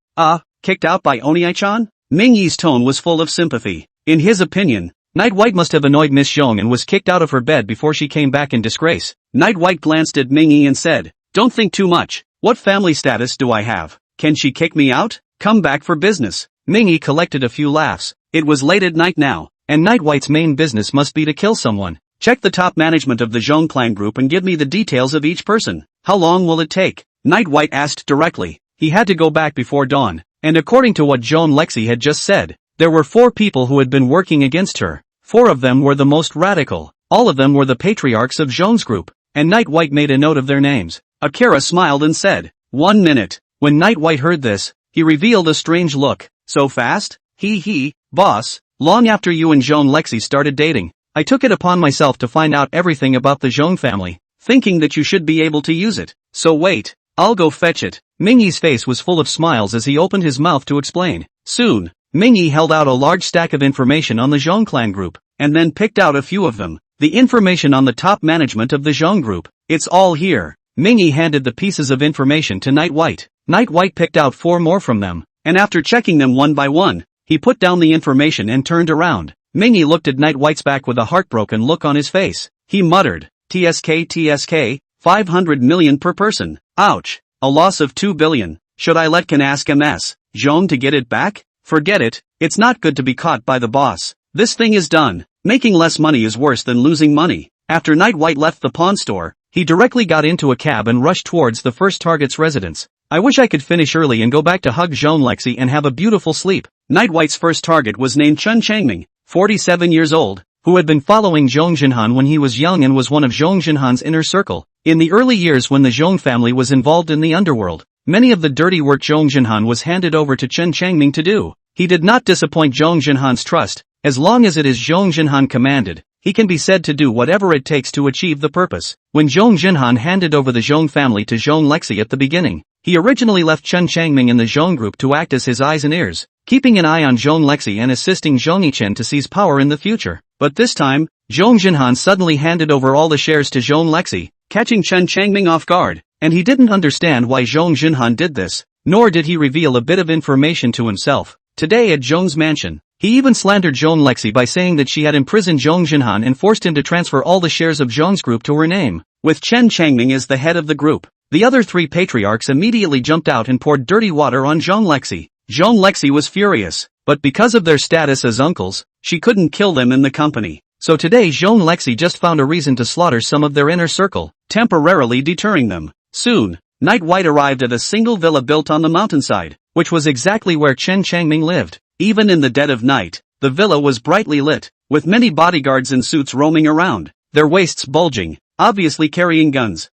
Kicked out by Oniai-chan? Mingyi's tone was full of sympathy. In his opinion, Night White must have annoyed Miss Zhong and was kicked out of her bed before she came back in disgrace. Night White glanced at Mingyi and said, don't think too much. What family status do I have? Can she kick me out? Come back for business. Mingyi collected a few laughs. It was late at night now, and Night White's main business must be to kill someone. Check the top management of the Zhong clan group and give me the details of each person. How long will it take? Night White asked directly. He had to go back before dawn, and according to what Jean Lexi had just said, there were 4 people who had been working against her. 4 of them were the most radical. All of them were the patriarchs of Zhong's group, and Night White made a note of their names. Akira smiled and said, 1 minute. When Night White heard this, he revealed a strange look. So fast? Boss, long after you and Jean Lexi started dating, I took it upon myself to find out everything about the Zhong family, thinking that you should be able to use it. So wait, I'll go fetch it. Mingyi's face was full of smiles as he opened his mouth to explain. Soon, Mingyi held out a large stack of information on the Zhong clan group, and then picked out a few of them. The information on the top management of the Zhong group. It's all here. Mingyi handed the pieces of information to Night White. Night White picked out 4 more from them, and after checking them one by one, he put down the information and turned around. Mingyi looked at Night White's back with a heartbroken look on his face. He muttered, TSK, 500 million per person. Ouch. A loss of 2 billion. Should I let Can ask MS Zhong to get it back? Forget it. It's not good to be caught by the boss. This thing is done. Making less money is worse than losing money. After Night White left the pawn store, he directly got into a cab and rushed towards the first target's residence. I wish I could finish early and go back to hug Jean Lexi and have a beautiful sleep. Night White's first target was named Chun Changming, 47 years old, who had been following Zhong Jinhan when he was young and was one of Zhong Jinhan's inner circle. In the early years when the Zhong family was involved in the underworld, Many of the dirty work Zhong Jinhan was handed over to Chen Changming to do. He did not disappoint Zhong Jinhan's trust. As long as it is Zhong Jinhan commanded, he can be said to do whatever it takes to achieve the purpose. When Zhong Jinhan handed over the Zhong family to Zhong Lexi at the beginning, he originally left Chen Changming in the Zhong group to act as his eyes and ears, keeping an eye on Zhong Lexi and assisting Zhong Yichen to seize power in the future. But this time, Zhong Jinhan suddenly handed over all the shares to Zhong Lexi, catching Chen Changming off guard, and he didn't understand why Zhong Jinhan did this, nor did he reveal a bit of information to himself. Today at Zhong's mansion, he even slandered Zhong Lexi by saying that she had imprisoned Zhong Jinhan and forced him to transfer all the shares of Zhong's group to her name. With Chen Changming as the head of the group, the other three patriarchs immediately jumped out and poured dirty water on Zhong Lexi. Zhong Lexi was furious, but because of their status as uncles, she couldn't kill them in the company. So today Zhong Lexi just found a reason to slaughter some of their inner circle, temporarily deterring them. Soon, Night White arrived at a single villa built on the mountainside, which was exactly where Chen Changming lived. Even in the dead of night, the villa was brightly lit, with many bodyguards in suits roaming around, their waists bulging, obviously carrying guns.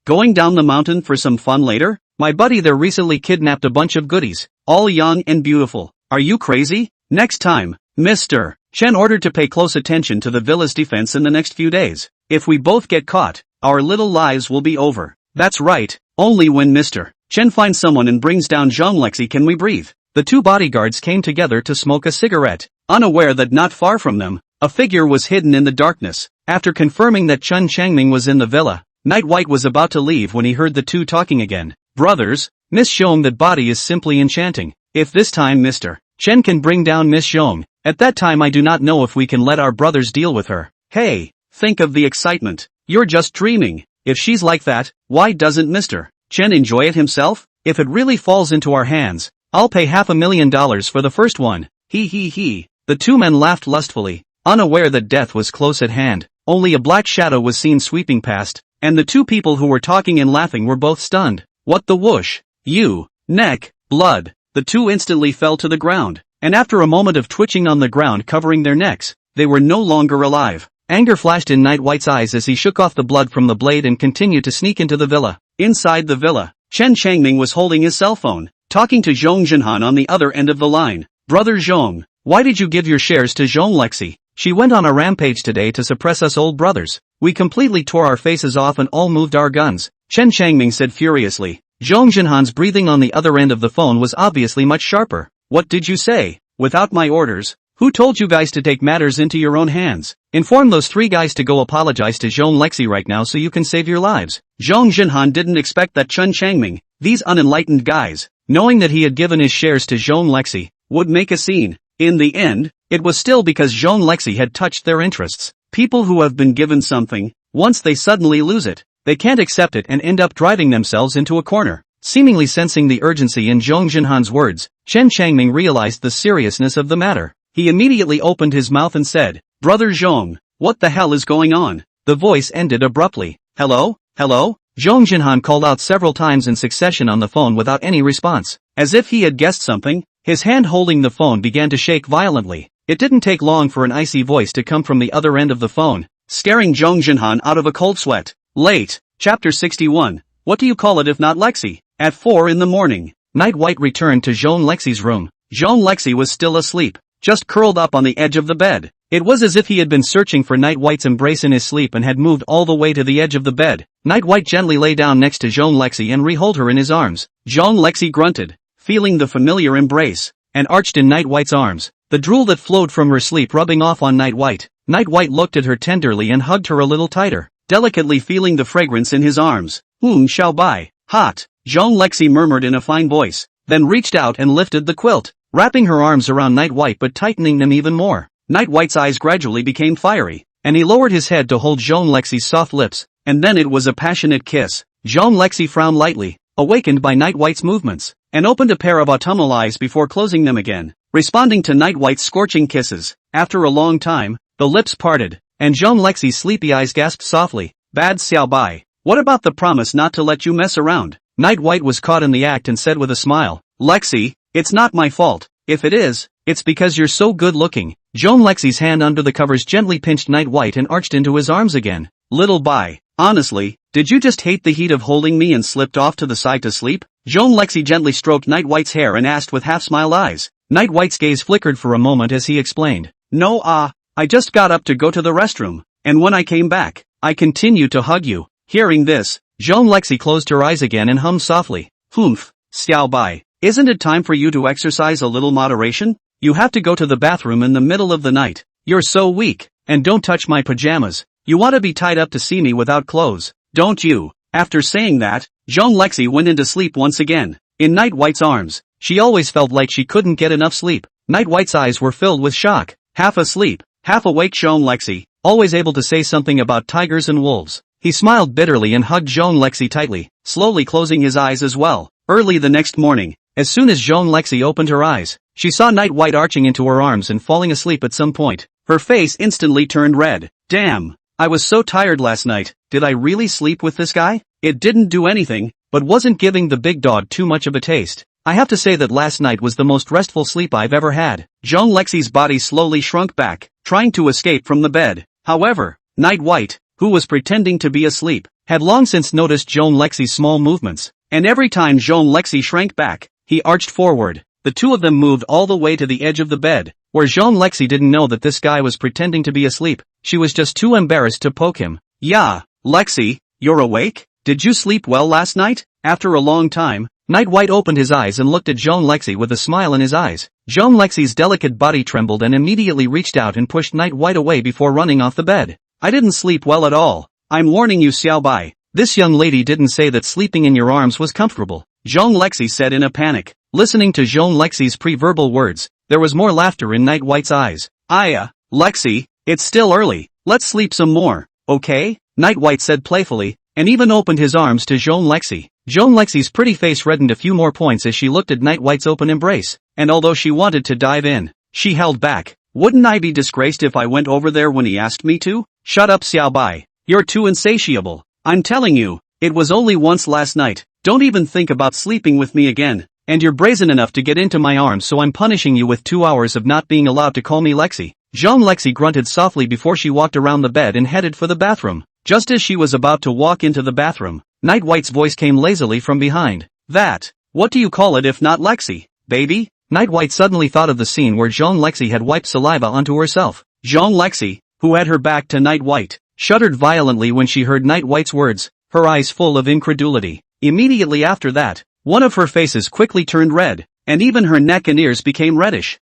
Going down the mountain for some fun later? My buddy there recently kidnapped a bunch of goodies, all young and beautiful. Are you crazy? Next time, Mr. Chen ordered to pay close attention to the villa's defense in the next few days. If we both get caught, our little lives will be over. That's right, only when Mr. Chen finds someone and brings down Zhong Lexi can we breathe. The two bodyguards came together to smoke a cigarette, unaware that not far from them, a figure was hidden in the darkness. After confirming that Chen Changming was in the villa, Night White was about to leave when he heard the two talking again. Brothers, Miss Xiong, that body is simply enchanting. If this time Mr. Chen can bring down Miss Xiong, at that time I do not know if we can let our brothers deal with her. Hey, think of the excitement. You're just dreaming. If she's like that, why doesn't Mr. Chen enjoy it himself? If it really falls into our hands, I'll pay $500,000 for the first one. He. The two men laughed lustfully, unaware that death was close at hand. Only a black shadow was seen sweeping past, and the two people who were talking and laughing were both stunned. What the whoosh? You, neck, blood. The two instantly fell to the ground, and after a moment of twitching on the ground covering their necks, they were no longer alive. Anger flashed in Night White's eyes as he shook off the blood from the blade and continued to sneak into the villa. Inside the villa, Chen Changming was holding his cell phone, talking to Zhong Jinhan on the other end of the line. Brother Zhong, why did you give your shares to Zhong Lexi? She went on a rampage today to suppress us old brothers. We completely tore our faces off and all moved our guns, Chen Changming said furiously. Zhong Jinhan's breathing on the other end of the phone was obviously much sharper. What did you say? Without my orders? Who told you guys to take matters into your own hands? Inform those three guys to go apologize to Zhong Lexi right now so you can save your lives. Zhong Jinhan didn't expect that Chen Changming, these unenlightened guys, knowing that he had given his shares to Zhong Lexi, would make a scene. In the end, it was still because Zhong Lexi had touched their interests. People who have been given something, once they suddenly lose it, they can't accept it and end up driving themselves into a corner. Seemingly sensing the urgency in Zhong Jinhan's words, Chen Changming realized the seriousness of the matter. He immediately opened his mouth and said, Brother Zhong, what the hell is going on? The voice ended abruptly. Hello? Zhong Jinhan called out several times in succession on the phone without any response. As if he had guessed something, his hand holding the phone began to shake violently. It didn't take long for an icy voice to come from the other end of the phone, scaring Zhong Jinhan out of a cold sweat. Late. Chapter 61. What do you call it if not Lexi? At 4 in the morning, Night White returned to Zhong Lexi's room. Zhong Lexi was still asleep, just curled up on the edge of the bed. It was as if he had been searching for Night White's embrace in his sleep and had moved all the way to the edge of the bed. Night White gently lay down next to Zhong Lexi and re-held her in his arms. Zhong Lexi grunted, feeling the familiar embrace, and arched in Night White's arms, the drool that flowed from her sleep rubbing off on Night White. Night White looked at her tenderly and hugged her a little tighter, delicately feeling the fragrance in his arms. Shall buy. Hot, Zhong Lexi murmured in a fine voice, then reached out and lifted the quilt, wrapping her arms around Night White but tightening them even more. Night White's eyes gradually became fiery, and he lowered his head to hold Zhong Lexi's soft lips, and then it was a passionate kiss. Zhong Lexi frowned lightly, awakened by Night White's movements, and opened a pair of autumnal eyes before closing them again, responding to Night White's scorching kisses. After a long time, the lips parted, and Zhong Lexi's sleepy eyes gasped softly, Bad Xiao Bai. What about the promise not to let you mess around? Night White was caught in the act and said with a smile, Lexi, it's not my fault. If it is, it's because you're so good looking. Zhong Lexi's hand under the covers gently pinched Night White and arched into his arms again. Little Bai, Honestly, did you just hate the heat of holding me and slipped off to the side to sleep? Joan Lexi gently stroked Night White's hair and asked with half-smiled eyes. Night White's gaze flickered for a moment as he explained. No, I just got up to go to the restroom, and when I came back, I continued to hug you. Hearing this, Joan Lexi closed her eyes again and hummed softly. Humph, Xiao Bai, isn't it time for you to exercise a little moderation? You have to go to the bathroom in the middle of the night. You're so weak, and don't touch my pajamas. You want to be tied up to see me without clothes, don't you? After saying that, Joan Lexi went into sleep once again. In Night White's arms, she always felt like she couldn't get enough sleep. Night White's eyes were filled with shock. Half asleep, half awake Joan Lexi, always able to say something about tigers and wolves. He smiled bitterly and hugged Joan Lexi tightly, slowly closing his eyes as well. Early the next morning, as soon as Joan Lexi opened her eyes, she saw Night White arching into her arms and falling asleep at some point. Her face instantly turned red. Damn, I was so tired last night. Did I really sleep with this guy? It didn't do anything, but wasn't giving the big dog too much of a taste. I have to say that last night was the most restful sleep I've ever had. Joan Lexi's body slowly shrunk back, trying to escape from the bed. However, Night White, who was pretending to be asleep, had long since noticed Joan Lexi's small movements, and every time Joan Lexi shrank back, he arched forward. The two of them moved all the way to the edge of the bed, where Joan Lexi didn't know that this guy was pretending to be asleep. She was just too embarrassed to poke him. Yeah, Lexi, you're awake? Did you sleep well last night? After a long time, Night White opened his eyes and looked at Joan Lexi with a smile in his eyes. Joan Lexi's delicate body trembled and immediately reached out and pushed Night White away before running off the bed. I didn't sleep well at all. I'm warning you, Xiao Bai. This young lady didn't say that sleeping in your arms was comfortable, Joan Lexi said in a panic. Listening to Joan Lexi's pre-verbal words, there was more laughter in Night White's eyes. Lexi, it's still early. Let's sleep some more, okay? Night White said playfully, and even opened his arms to Joan Lexi. Joan Lexi's pretty face reddened a few more points as she looked at Night White's open embrace, and although she wanted to dive in, she held back. Wouldn't I be disgraced if I went over there when he asked me to? Shut up, Xiao Bai. You're too insatiable. I'm telling you, it was only once last night. Don't even think about sleeping with me again. And you're brazen enough to get into my arms, so I'm punishing you with 2 hours of not being allowed to call me Lexi. Joan Lexi grunted softly before she walked around the bed and headed for the bathroom. Just as she was about to walk into the bathroom, Night White's voice came lazily from behind. What do you call it if not Lexi, baby? Night White suddenly thought of the scene where Joan Lexi had wiped saliva onto herself. Joan Lexi, who had her back to Night White, shuddered violently when she heard Night White's words, her eyes full of incredulity. Immediately after that, one of her faces quickly turned red, and even her neck and ears became reddish.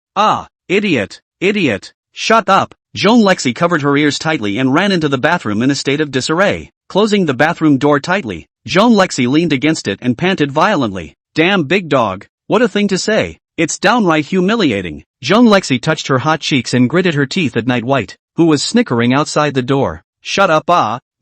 Idiot. Shut up. Joan Lexi covered her ears tightly and ran into the bathroom in a state of disarray. Closing the bathroom door tightly, Joan Lexi leaned against it and panted violently. Damn big dog, what a thing to say. It's downright humiliating. Joan Lexi touched her hot cheeks and gritted her teeth at Night White, who was snickering outside the door. Shut up,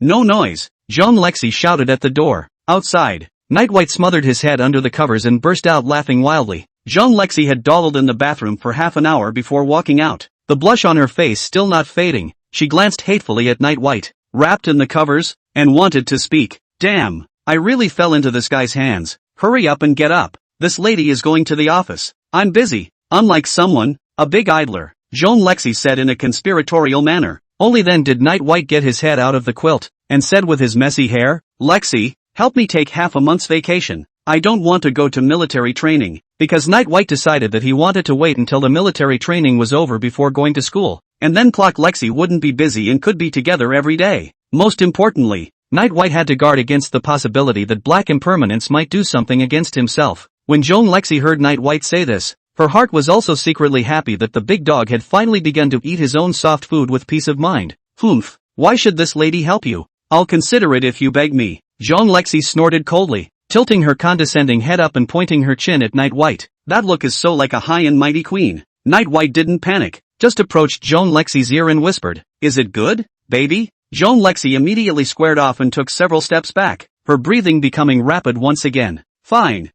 no noise. Joan Lexi shouted at the door. Outside, Night White smothered his head under the covers and burst out laughing wildly. Joan Lexi had dawdled in the bathroom for half an hour before walking out. The blush on her face still not fading, she glanced hatefully at Night White, wrapped in the covers, and wanted to speak. Damn, I really fell into this guy's hands. Hurry up and get up. This lady is going to the office. I'm busy. Unlike someone, a big idler, Joan Lexi said in a conspiratorial manner. Only then did Night White get his head out of the quilt, and said with his messy hair, Lexi, help me take half a month's vacation. I don't want to go to military training, because Night White decided that he wanted to wait until the military training was over before going to school, and then Clock Lexi wouldn't be busy and could be together every day. Most importantly, Night White had to guard against the possibility that Black Impermanence might do something against himself. When Joan Lexi heard Night White say this, her heart was also secretly happy that the big dog had finally begun to eat his own soft food with peace of mind. Humph, why should this lady help you? I'll consider it if you beg me. Joan Lexi snorted coldly, tilting her condescending head up and pointing her chin at Night White. That look is so like a high and mighty queen. Night White didn't panic, just approached Joan Lexi's ear and whispered, Is it good, baby? Joan Lexi immediately squared off and took several steps back, her breathing becoming rapid once again. Fine.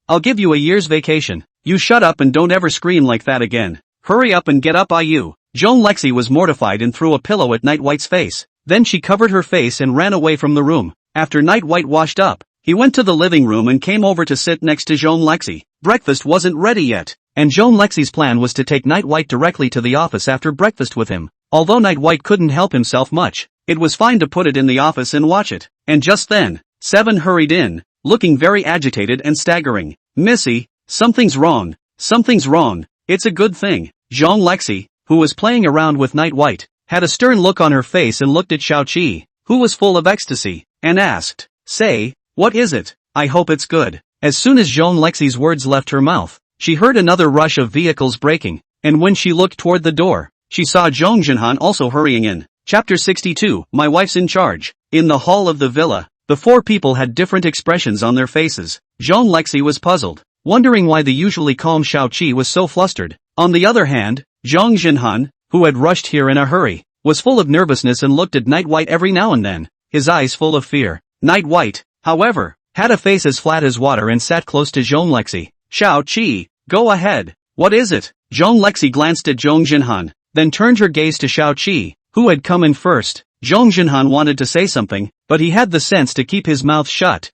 I'll give you a year's vacation. You shut up and don't ever scream like that again. Hurry up and get up, you. Joan Lexi was mortified and threw a pillow at Night White's face. Then she covered her face and ran away from the room. After Night White washed up, he went to the living room and came over to sit next to Joan Lexi. Breakfast wasn't ready yet, and Joan Lexi's plan was to take Night White directly to the office after breakfast with him. Although Night White couldn't help himself much, It was fine to put it in the office and watch it. And just then, Seven hurried in, looking very agitated and staggering. Missy, something's wrong. Something's wrong. It's a good thing. Zhong Lexi, who was playing around with Night White, had a stern look on her face and looked at Xiaoqi, who was full of ecstasy, and asked, "Say, what is it? I hope it's good." As soon as Zhong Lexi's words left her mouth, she heard another rush of vehicles braking, and when she looked toward the door, she saw Zhong Jinhan also hurrying in. Chapter 62, My Wife's in Charge. In the hall of the villa, the four people had different expressions on their faces. Zhong Lexi was puzzled, wondering why the usually calm Xiaoqi was so flustered. On the other hand, Zhong Jinhan, who had rushed here in a hurry, was full of nervousness and looked at Night White every now and then, his eyes full of fear. Night White, however, had a face as flat as water and sat close to Zhong Lexi. "Xiaoqi, go ahead. What is it?" Zhong Lexi glanced at Zhong Jinhan, then turned her gaze to Xiaoqi, who had come in first. Zhong Jinhan wanted to say something, but he had the sense to keep his mouth shut.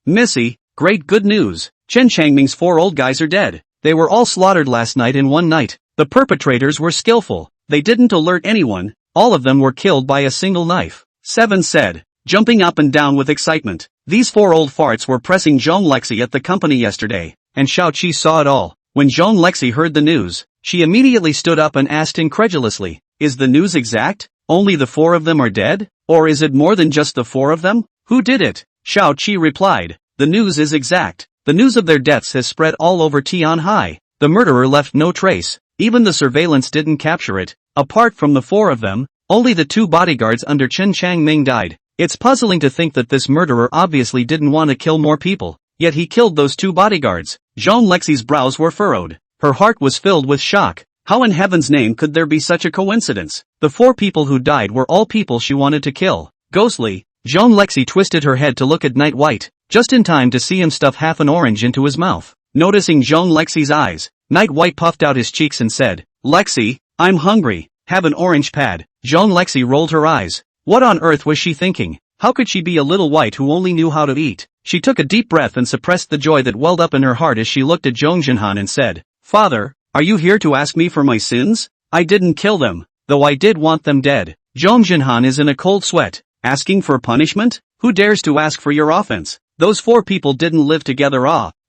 Missy, great good news. Chen Changming's 4 old guys are dead. They were all slaughtered last night in one night. The perpetrators were skillful. They didn't alert anyone. All of them were killed by a single knife. Seven said, jumping up and down with excitement. These 4 old farts were pressing Zhong Lexi at the company yesterday, and Xiaoqi saw it all. When Zhong Lexi heard the news, she immediately stood up and asked incredulously, "Is the news exact? Only the 4 of them are dead? Or is it more than just the 4 of them? Who did it?" Xiaoqi replied, "The news is exact. The news of their deaths has spread all over Tianhai. The murderer left no trace. Even the surveillance didn't capture it. Apart from the 4 of them, only the 2 bodyguards under Chen Changming died. It's puzzling to think that this murderer obviously didn't want to kill more people, yet he killed those 2 bodyguards." Zhong Lexi's brows were furrowed. Her heart was filled with shock. How in heaven's name could there be such a coincidence? The 4 people who died were all people she wanted to kill. Ghostly, Zhong Lexi twisted her head to look at Night White, just in time to see him stuff half an orange into his mouth. Noticing Zhong Lexi's eyes, Night White puffed out his cheeks and said, "Lexi, I'm hungry. Have an orange pad." Zhong Lexi rolled her eyes. What on earth was she thinking? How could she be a little white who only knew how to eat? She took a deep breath and suppressed the joy that welled up in her heart as she looked at Zhong Jinhan and said, "Father, are you here to ask me for my sins? I didn't kill them, though I did want them dead." Zhong Jinhan is in a cold sweat. Asking for punishment? Who dares to ask for your offense? Those 4 people didn't live together.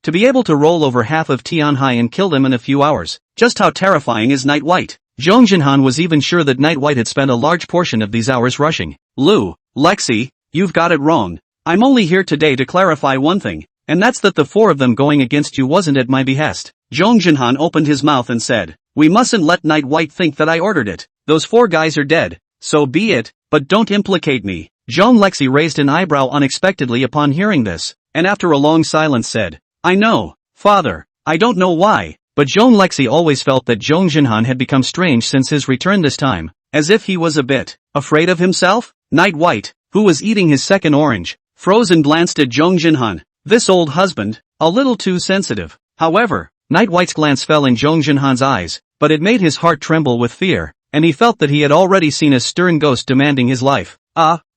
To be able to roll over half of Tianhai and kill them in a few hours. Just how terrifying is Night White? Zhong Jinhan was even sure that Night White had spent a large portion of these hours rushing. Lexi, you've got it wrong. I'm only here today to clarify one thing, and that's that the 4 of them going against you wasn't at my behest. Zhong Jinhan opened his mouth and said, "We mustn't let Night White think that I ordered it. Those 4 guys are dead. So be it, but don't implicate me." Zhong Lexi raised an eyebrow unexpectedly upon hearing this, and after a long silence said, "I know, Father. I don't know why, but Zhong Lexi always felt that Zhong Jinhan had become strange since his return this time, as if he was a bit afraid of himself." Night White, who was eating his second orange, froze and glanced at Zhong Jinhan. This old husband, a little too sensitive. However, Night White's glance fell in Zhong Jinhan's eyes, but it made his heart tremble with fear, and he felt that he had already seen a stern ghost demanding his life.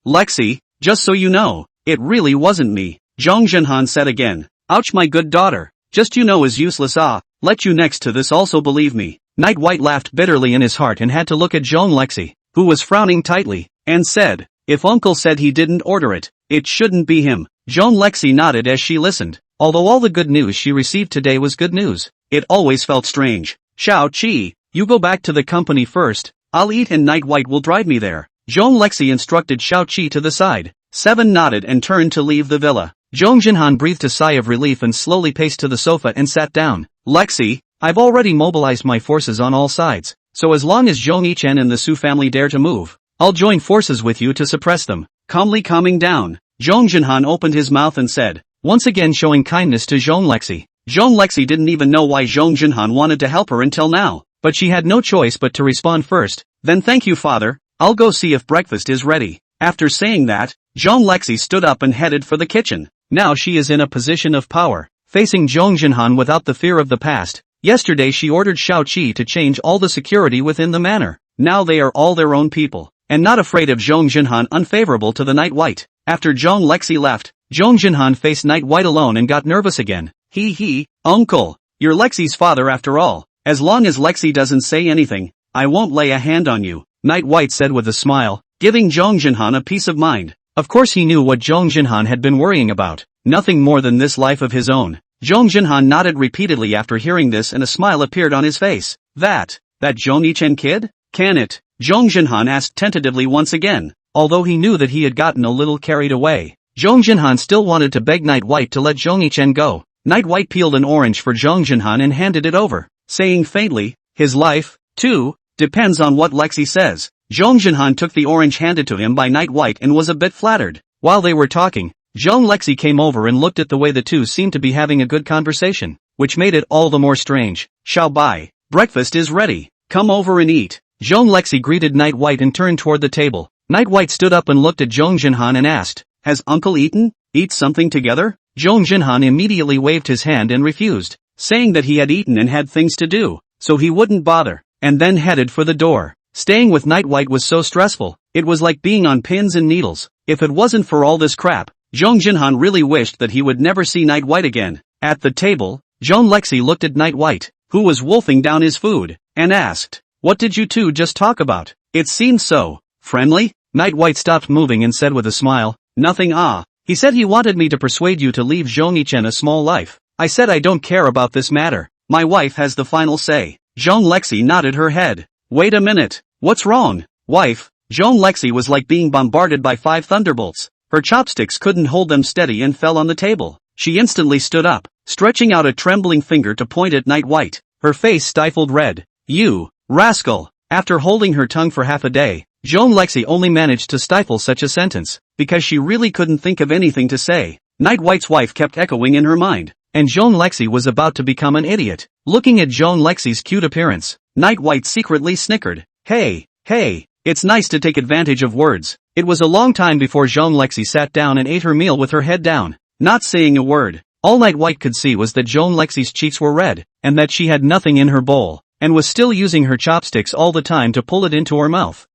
Lexi, just so you know, it really wasn't me," Zhong Jinhan said again. "Ouch, my good daughter. Just you know is useless. Let you next to this also believe me." Night White laughed bitterly in his heart and had to look at Zhong Lexi, who was frowning tightly, and said, "If Uncle said he didn't order it, it shouldn't be him." Zhong Lexi nodded as she listened. Although all the good news she received today was good news, it always felt strange. "Xiaoqi, you go back to the company first. I'll eat and Night White will drive me there." Zhong Lexi instructed Xiaoqi to the side. Seven nodded and turned to leave the villa. Zhong Jinhan breathed a sigh of relief and slowly paced to the sofa and sat down. "Lexi, I've already mobilized my forces on all sides, so as long as Zhong Yichen and the Su family dare to move, I'll join forces with you to suppress them." Calmly calming down, Zhong Jinhan opened his mouth and said, once again showing kindness to Zhong Lexi. Zhong Lexi didn't even know why Zhong Jinhan wanted to help her until now, but she had no choice but to respond first. "Then thank you, Father. I'll go see if breakfast is ready." After saying that, Zhong Lexi stood up and headed for the kitchen. Now she is in a position of power, facing Zhong Jinhan without the fear of the past. Yesterday she ordered Xiaoqi to change all the security within the manor. Now they are all their own people, and not afraid of Zhong Jinhan unfavorable to the Night White. After Zhong Lexi left, Zhong Jinhan faced Night White alone and got nervous again. Uncle, you're Lexi's father after all. As long as Lexi doesn't say anything, I won't lay a hand on you," Night White said with a smile. giving Zhong Jinhan a peace of mind. Of course he knew what Zhong Jinhan had been worrying about, nothing more than this life of his own. Zhong Jinhan nodded repeatedly after hearing this and a smile appeared on his face. That Zhong Yichen kid? Can it? Zhong Jinhan asked tentatively once again, although he knew that he had gotten a little carried away. Zhong Jinhan still wanted to beg Night White to let Zhong Yichen go. Night White peeled an orange for Zhong Jinhan and handed it over, saying faintly, his life, too, depends on what Lexi says. Zhong Jinhan took the orange handed to him by Night White and was a bit flattered. While they were talking, Zhong Lexi came over and looked at the way the two seemed to be having a good conversation, which made it all the more strange. Xiao Bai, breakfast is ready. Come over and eat. Zhong Lexi greeted Night White and turned toward the table. Night White stood up and looked at Zhong Jinhan and asked, has Uncle eaten? Eat something together? Zhong Jinhan immediately waved his hand and refused, saying that he had eaten and had things to do, so he wouldn't bother, and then headed for the door. Staying with Night White was so stressful, it was like being on pins and needles. If it wasn't for all this crap, Zhong Jinhan really wished that he would never see Night White again. At the table, Zhong Lexi looked at Night White, who was wolfing down his food, and asked, what did you two just talk about? It seemed so friendly. Night White stopped moving and said with a smile, nothing. He said he wanted me to persuade you to leave Zhong Yichen a small life. I said I don't care about this matter. My wife has the final say. Zhong Lexi nodded her head. Wait a minute. What's wrong? Wife? Zhong Lexi was like being bombarded by 5 thunderbolts. Her chopsticks couldn't hold them steady and fell on the table. She instantly stood up, stretching out a trembling finger to point at Night White. Her face stifled red. You rascal! After holding her tongue for half a day, Zhong Lexi only managed to stifle such a sentence, because she really couldn't think of anything to say. Night White's wife kept echoing in her mind, and Zhong Lexi was about to become an idiot. Looking at Zhong Lexi's cute appearance, Night White secretly snickered. Hey, it's nice to take advantage of words. It was a long time before Zhong Lexi sat down and ate her meal with her head down, not saying a word. All Night White could see was that Zhong Lexi's cheeks were red, and that she had nothing in her bowl, and was still using her chopsticks all the time to pull it into her mouth.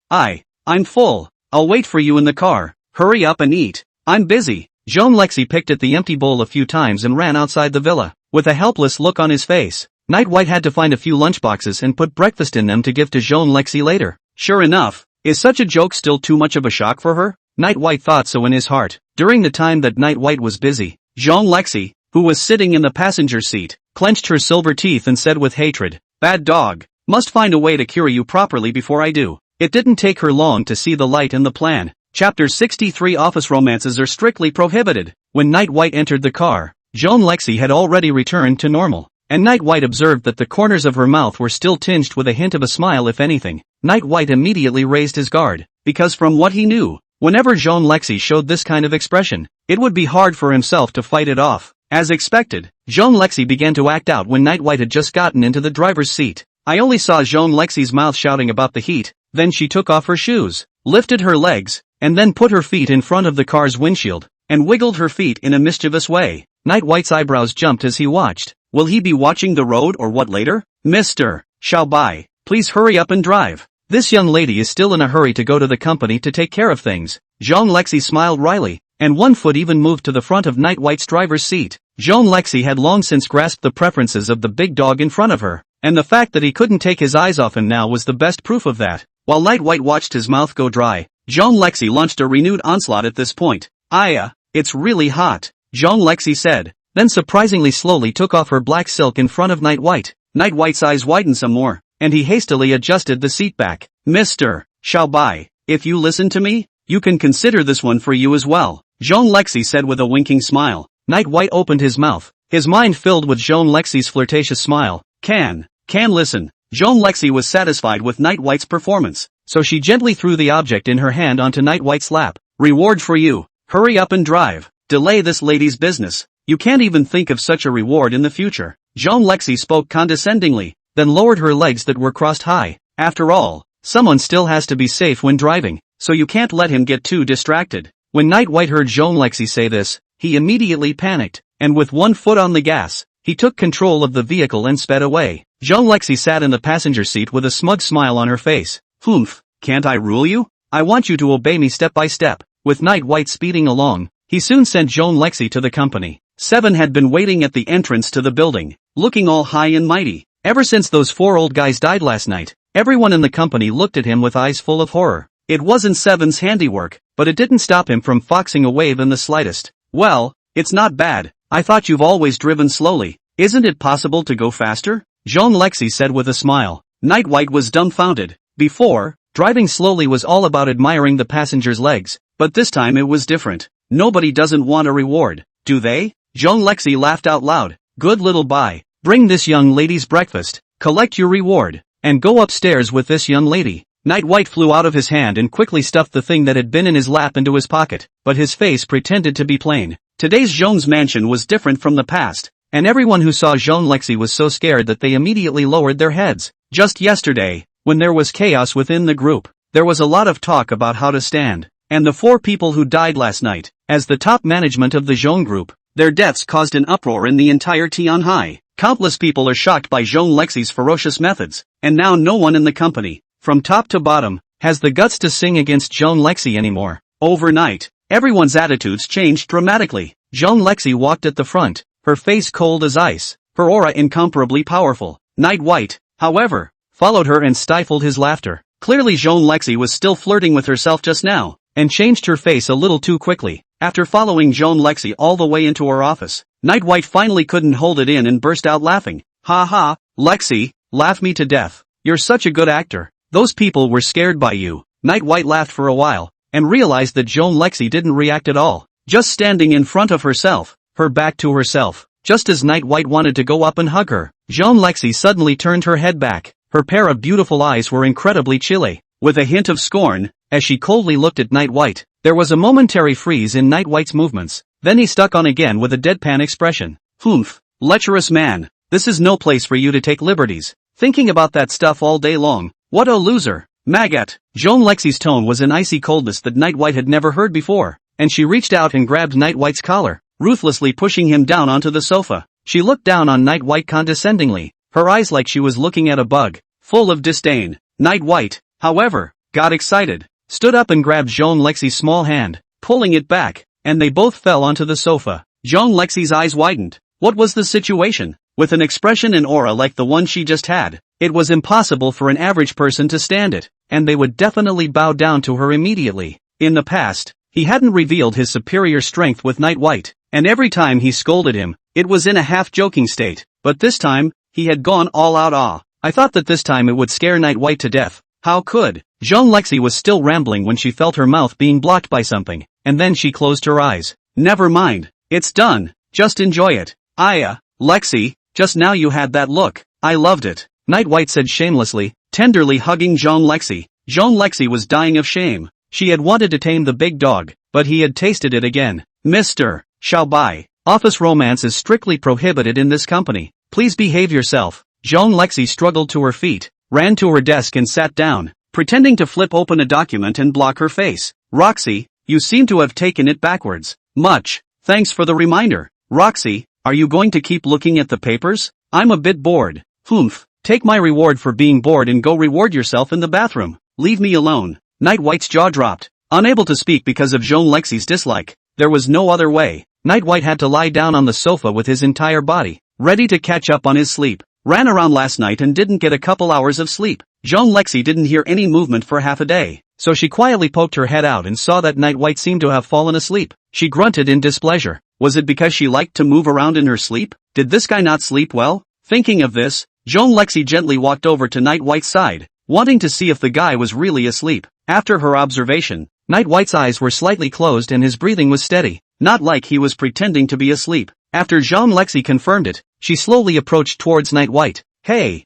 I'm full. I'll wait for you in the car. Hurry up and eat. I'm busy. Zhong Lexi picked at the empty bowl a few times and ran outside the villa, with a helpless look on his face. Night White had to find a few lunchboxes and put breakfast in them to give to Zhong Lexi later. Sure enough, is such a joke still too much of a shock for her? Night White thought so in his heart. During the time that Night White was busy, Zhong Lexi, who was sitting in the passenger seat, clenched her silver teeth and said with hatred, bad dog, must find a way to cure you properly before I do. It didn't take her long to see the light in the plan. Chapter 63 Office romances are strictly prohibited. When Night White entered the car, Zhong Lexi had already returned to normal, and Night White observed that the corners of her mouth were still tinged with a hint of a smile if anything. Night White immediately raised his guard, because from what he knew, whenever Zhong Lexi showed this kind of expression, it would be hard for himself to fight it off. As expected, Zhong Lexi began to act out when Night White had just gotten into the driver's seat. I only saw Zhong Lexi's mouth shouting about the heat, then she took off her shoes, lifted her legs, and then put her feet in front of the car's windshield, and wiggled her feet in a mischievous way. Night White's eyebrows jumped as he watched. Will he be watching the road or what later? Mr. Xiao Bai, please hurry up and drive. This young lady is still in a hurry to go to the company to take care of things. Zhong Lexi smiled wryly, and one foot even moved to the front of Night White's driver's seat. Zhong Lexi had long since grasped the preferences of the big dog in front of her, and the fact that he couldn't take his eyes off him now was the best proof of that. While Night White watched his mouth go dry, Zhong Lexi launched a renewed onslaught at this point. It's really hot, Zhong Lexi said, then surprisingly slowly took off her black silk in front of Night White. Night White's eyes widened some more, and he hastily adjusted the seat back. Mr. Xiao Bai, if you listen to me, you can consider this one for you as well, Zhong Lexi said with a winking smile. Night White opened his mouth, his mind filled with Zhong Lexi's flirtatious smile. Can listen. Zhong Lexi was satisfied with Night White's performance, so she gently threw the object in her hand onto Night White's lap. Reward for you. Hurry up and drive. Delay this lady's business. You can't even think of such a reward in the future. Zhong Lexi spoke condescendingly, then lowered her legs that were crossed high. After all, someone still has to be safe when driving, so you can't let him get too distracted. When Night White heard Zhong Lexi say this, he immediately panicked, and with one foot on the gas, he took control of the vehicle and sped away. Zhong Lexi sat in the passenger seat with a smug smile on her face. Humph, can't I rule you? I want you to obey me step by step. With Night White speeding along, he soon sent Zhong Lexi to the company. Seven had been waiting at the entrance to the building, looking all high and mighty. Ever since those 4 old guys died last night, everyone in the company looked at him with eyes full of horror. It wasn't Seven's handiwork, but it didn't stop him from foxing a wave in the slightest. Well, it's not bad. I thought you've always driven slowly. Isn't it possible to go faster? Jean Lexi said with a smile. Night White was dumbfounded. Before, driving slowly was all about admiring the passenger's legs, but this time it was different. Nobody doesn't want a reward, do they? Jean Lexi laughed out loud. Good little boy. Bring this young lady's breakfast, collect your reward, and go upstairs with this young lady. Night White flew out of his hand and quickly stuffed the thing that had been in his lap into his pocket, but his face pretended to be plain. Today's Jean's mansion was different from the past, and everyone who saw Jean Lexi was so scared that they immediately lowered their heads. Just yesterday, when there was chaos within the group, there was a lot of talk about how to stand, and the 4 people who died last night, as the top management of the Jean group, their deaths caused an uproar in the entire Tianhai. Countless people are shocked by Jean Lexi's ferocious methods, and now no one in the company, from top to bottom, has the guts to sing against Jean Lexi anymore. Overnight, everyone's attitudes changed dramatically. Jean Lexi walked at the front, her face cold as ice, her aura incomparably powerful. Night White, however, followed her and stifled his laughter. Clearly Jean Lexi was still flirting with herself just now, and changed her face a little too quickly. After following Jean Lexi all the way into her office, Night White finally couldn't hold it in and burst out laughing. Ha ha, Lexi, laugh me to death. You're such a good actor. Those people were scared by you. Night White laughed for a while, and realized that Jean Lexi didn't react at all, just standing in front of herself, her back to herself. Just as Night White wanted to go up and hug her, Jean Lexi suddenly turned her head back. Her pair of beautiful eyes were incredibly chilly, with a hint of scorn, as she coldly looked at Night White. There was a momentary freeze in Night White's movements, then he stuck on again with a deadpan expression. Humph, lecherous man, this is no place for you to take liberties, thinking about that stuff all day long. What a loser. Maggot. Jean Lexi's tone was an icy coldness that Night White had never heard before, and she reached out and grabbed Night White's collar, ruthlessly pushing him down onto the sofa. She looked down on Night White condescendingly, her eyes like she was looking at a bug, full of disdain. Night White, however, got excited, stood up and grabbed Jean Lexi's small hand, pulling it back, and they both fell onto the sofa. Jean Lexi's eyes widened. What was the situation? With an expression and aura like the one she just had, it was impossible for an average person to stand it, and they would definitely bow down to her immediately. In the past, he hadn't revealed his superior strength with Night White, and every time he scolded him, it was in a half-joking state, but this time, he had gone all out. I thought that this time it would scare Night White to death. How could? Jean Lexi was still rambling when she felt her mouth being blocked by something, and then she closed her eyes. Never mind. It's done. Just enjoy it. Lexi, just now you had that look. I loved it. Night White said shamelessly, tenderly hugging Jean Lexi. Jean Lexi was dying of shame. She had wanted to tame the big dog, but he had tasted it again. Mr. Xiaobai, office romance is strictly prohibited in this company. Please behave yourself. Jean Lexi struggled to her feet, ran to her desk and sat down, pretending to flip open a document and block her face. Roxy, you seem to have taken it backwards. Much. Thanks for the reminder. Roxy, are you going to keep looking at the papers? I'm a bit bored. Humph. Take my reward for being bored and go reward yourself in the bathroom. Leave me alone. Night White's jaw dropped. Unable to speak because of Jean Lexi's dislike, there was no other way. Night White had to lie down on the sofa with his entire body, ready to catch up on his sleep. Ran around last night and didn't get a couple hours of sleep. Jean Lexi didn't hear any movement for half a day, so she quietly poked her head out and saw that Night White seemed to have fallen asleep. She grunted in displeasure. Was it because she liked to move around in her sleep? Did this guy not sleep well? Thinking of this, Jean Lexi gently walked over to Night White's side, wanting to see if the guy was really asleep. After her observation, Night White's eyes were slightly closed and his breathing was steady, not like he was pretending to be asleep. After Jean Lexi confirmed it, she slowly approached towards Night White. Hey,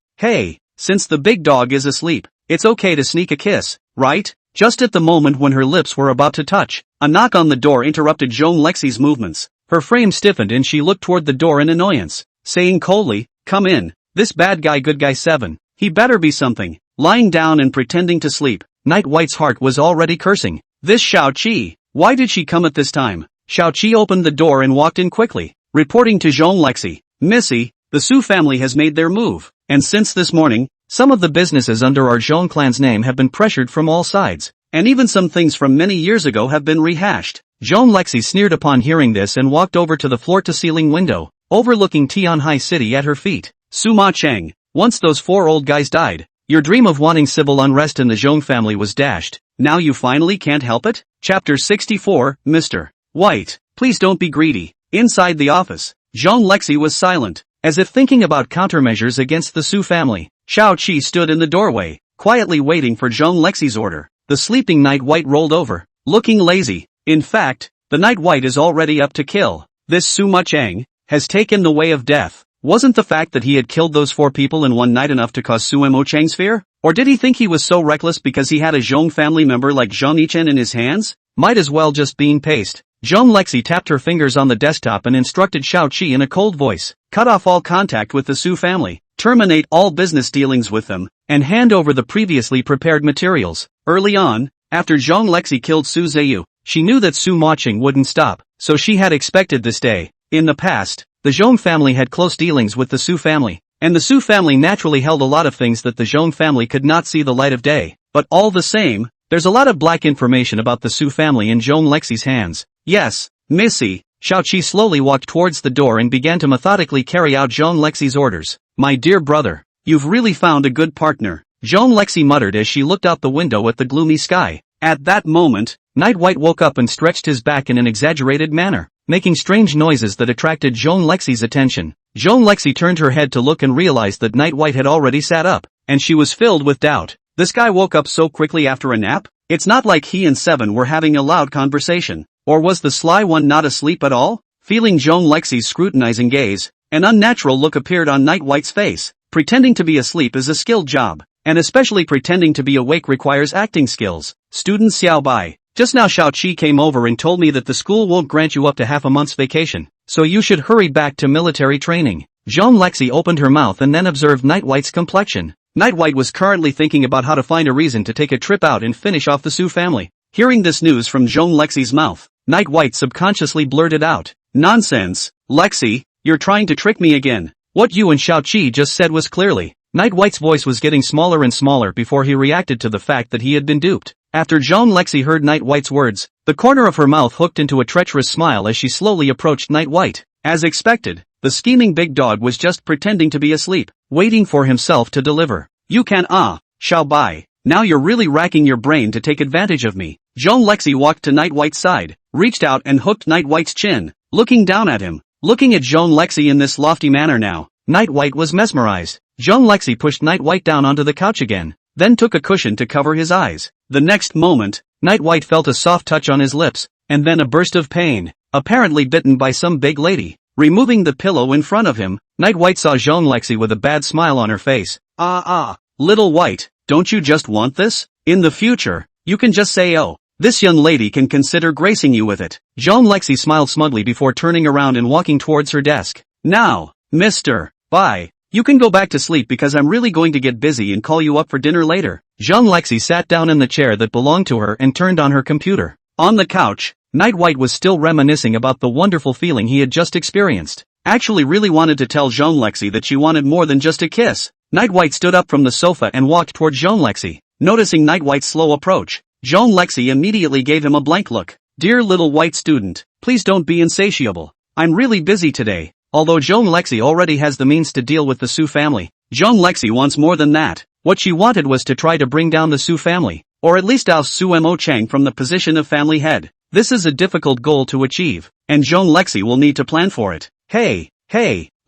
since the big dog is asleep, it's okay to sneak a kiss, right? Just at the moment when her lips were about to touch, a knock on the door interrupted Jean Lexi's movements. Her frame stiffened and she looked toward the door in annoyance, saying coldly, come in. This bad guy good guy 7, he better be something. Lying down and pretending to sleep, Night White's heart was already cursing. This Xiao Qi, why did she come at this time? Xiao Qi opened the door and walked in quickly, reporting to Jean Lexi. Missy, the Su family has made their move, and since this morning, some of the businesses under our Jean clan's name have been pressured from all sides, and even some things from many years ago have been rehashed. Jean Lexi sneered upon hearing this and walked over to the floor-to-ceiling window, overlooking Tianhai City at her feet. Suma Cheng, once those 4 old guys died, Your dream of wanting civil unrest in the Zhong family was dashed. Now you finally can't help it? Chapter 64, Mr. White, please don't be greedy. Inside the office, Zhong Lexi was silent, as if thinking about countermeasures against the Su family. Xiao Qi stood in the doorway, quietly waiting for Zhong Lexi's order. The sleeping Night White rolled over, looking lazy. In fact, the Night White is already up to kill. This Su Chang has taken the way of death. Wasn't the fact that he had killed those 4 people in one night enough to cause Su Chang's fear? Or did he think he was so reckless because he had a Zhong family member like Zhong Yichen in his hands? Might as well just being paste. Zhong Lexi tapped her fingers on the desktop and instructed Xiao Qi in a cold voice. Cut off all contact with the Su family, terminate all business dealings with them, and hand over the previously prepared materials. Early on, after Zhong Lexi killed Su Zheyu, she knew that Su Chang wouldn't stop, so she had expected this day. In the past, the Zhong family had close dealings with the Su family, and the Su family naturally held a lot of things that the Zhong family could not see the light of day. But all the same, there's a lot of black information about the Su family in Zhong Lexi's hands. Yes, Missy. Xiao Qi slowly walked towards the door and began to methodically carry out Zhong Lexi's orders. My dear brother, you've really found a good partner, Zhong Lexi muttered as she looked out the window at the gloomy sky. At that moment, Night White woke up and stretched his back in an exaggerated manner, making strange noises that attracted Zhong Lexi's attention. Zhong Lexi turned her head to look and realized that Night White had already sat up, and she was filled with doubt. This guy woke up so quickly after a nap? It's not like he and Seven were having a loud conversation. Or was the sly one not asleep at all? Feeling Zhong Lexi's scrutinizing gaze, an unnatural look appeared on Night White's face. Pretending to be asleep is a skilled job, and especially pretending to be awake requires acting skills. Student Xiao Bai, just now Xiao Qi came over and told me that the school won't grant you up to half a month's vacation, so you should hurry back to military training. Zhong Lexi opened her mouth and then observed Night White's complexion. Night White was currently thinking about how to find a reason to take a trip out and finish off the Su family. Hearing this news from Zhong Lexi's mouth, Night White subconsciously blurted out, "Nonsense, Lexi, you're trying to trick me again." What you and Xiao Qi just said was clearly. Night White's voice was getting smaller and smaller before he reacted to the fact that he had been duped. After Zhong Lexi heard Night White's words, the corner of her mouth hooked into a treacherous smile as she slowly approached Night White. As expected, the scheming big dog was just pretending to be asleep, waiting for himself to deliver. You can Xiao Bai, now you're really racking your brain to take advantage of me. Zhong Lexi walked to Night White's side, reached out and hooked Night White's chin, looking down at him. Looking at Zhong Lexi in this lofty manner now, Night White was mesmerized. Zhong Lexi pushed Night White down onto the couch again, then took a cushion to cover his eyes. The next moment, Night White felt a soft touch on his lips, and then a burst of pain, apparently bitten by some big lady. Removing the pillow in front of him, Night White saw Zhong Lexi with a bad smile on her face. Little White, don't you just want this? In the future, you can just say oh. This young lady can consider gracing you with it. Zhong Lexi smiled smugly before turning around and walking towards her desk. Now, Mr. Bai, you can go back to sleep because I'm really going to get busy and call you up for dinner later. Zhong Lexi sat down in the chair that belonged to her and turned on her computer. On the couch, Night White was still reminiscing about the wonderful feeling he had just experienced. Actually really wanted to tell Zhong Lexi that she wanted more than just a kiss. Night White stood up from the sofa and walked toward Zhong Lexi. Noticing Night White's slow approach, Zhong Lexi immediately gave him a blank look. Dear little white student, please don't be insatiable. I'm really busy today. Although Zhong Lexi already has the means to deal with the Su family, Zhong Lexi wants more than that. What she wanted was to try to bring down the Su family, or at least oust Su Chang from the position of family head. This is a difficult goal to achieve, and Zhong Lexi will need to plan for it. Hey,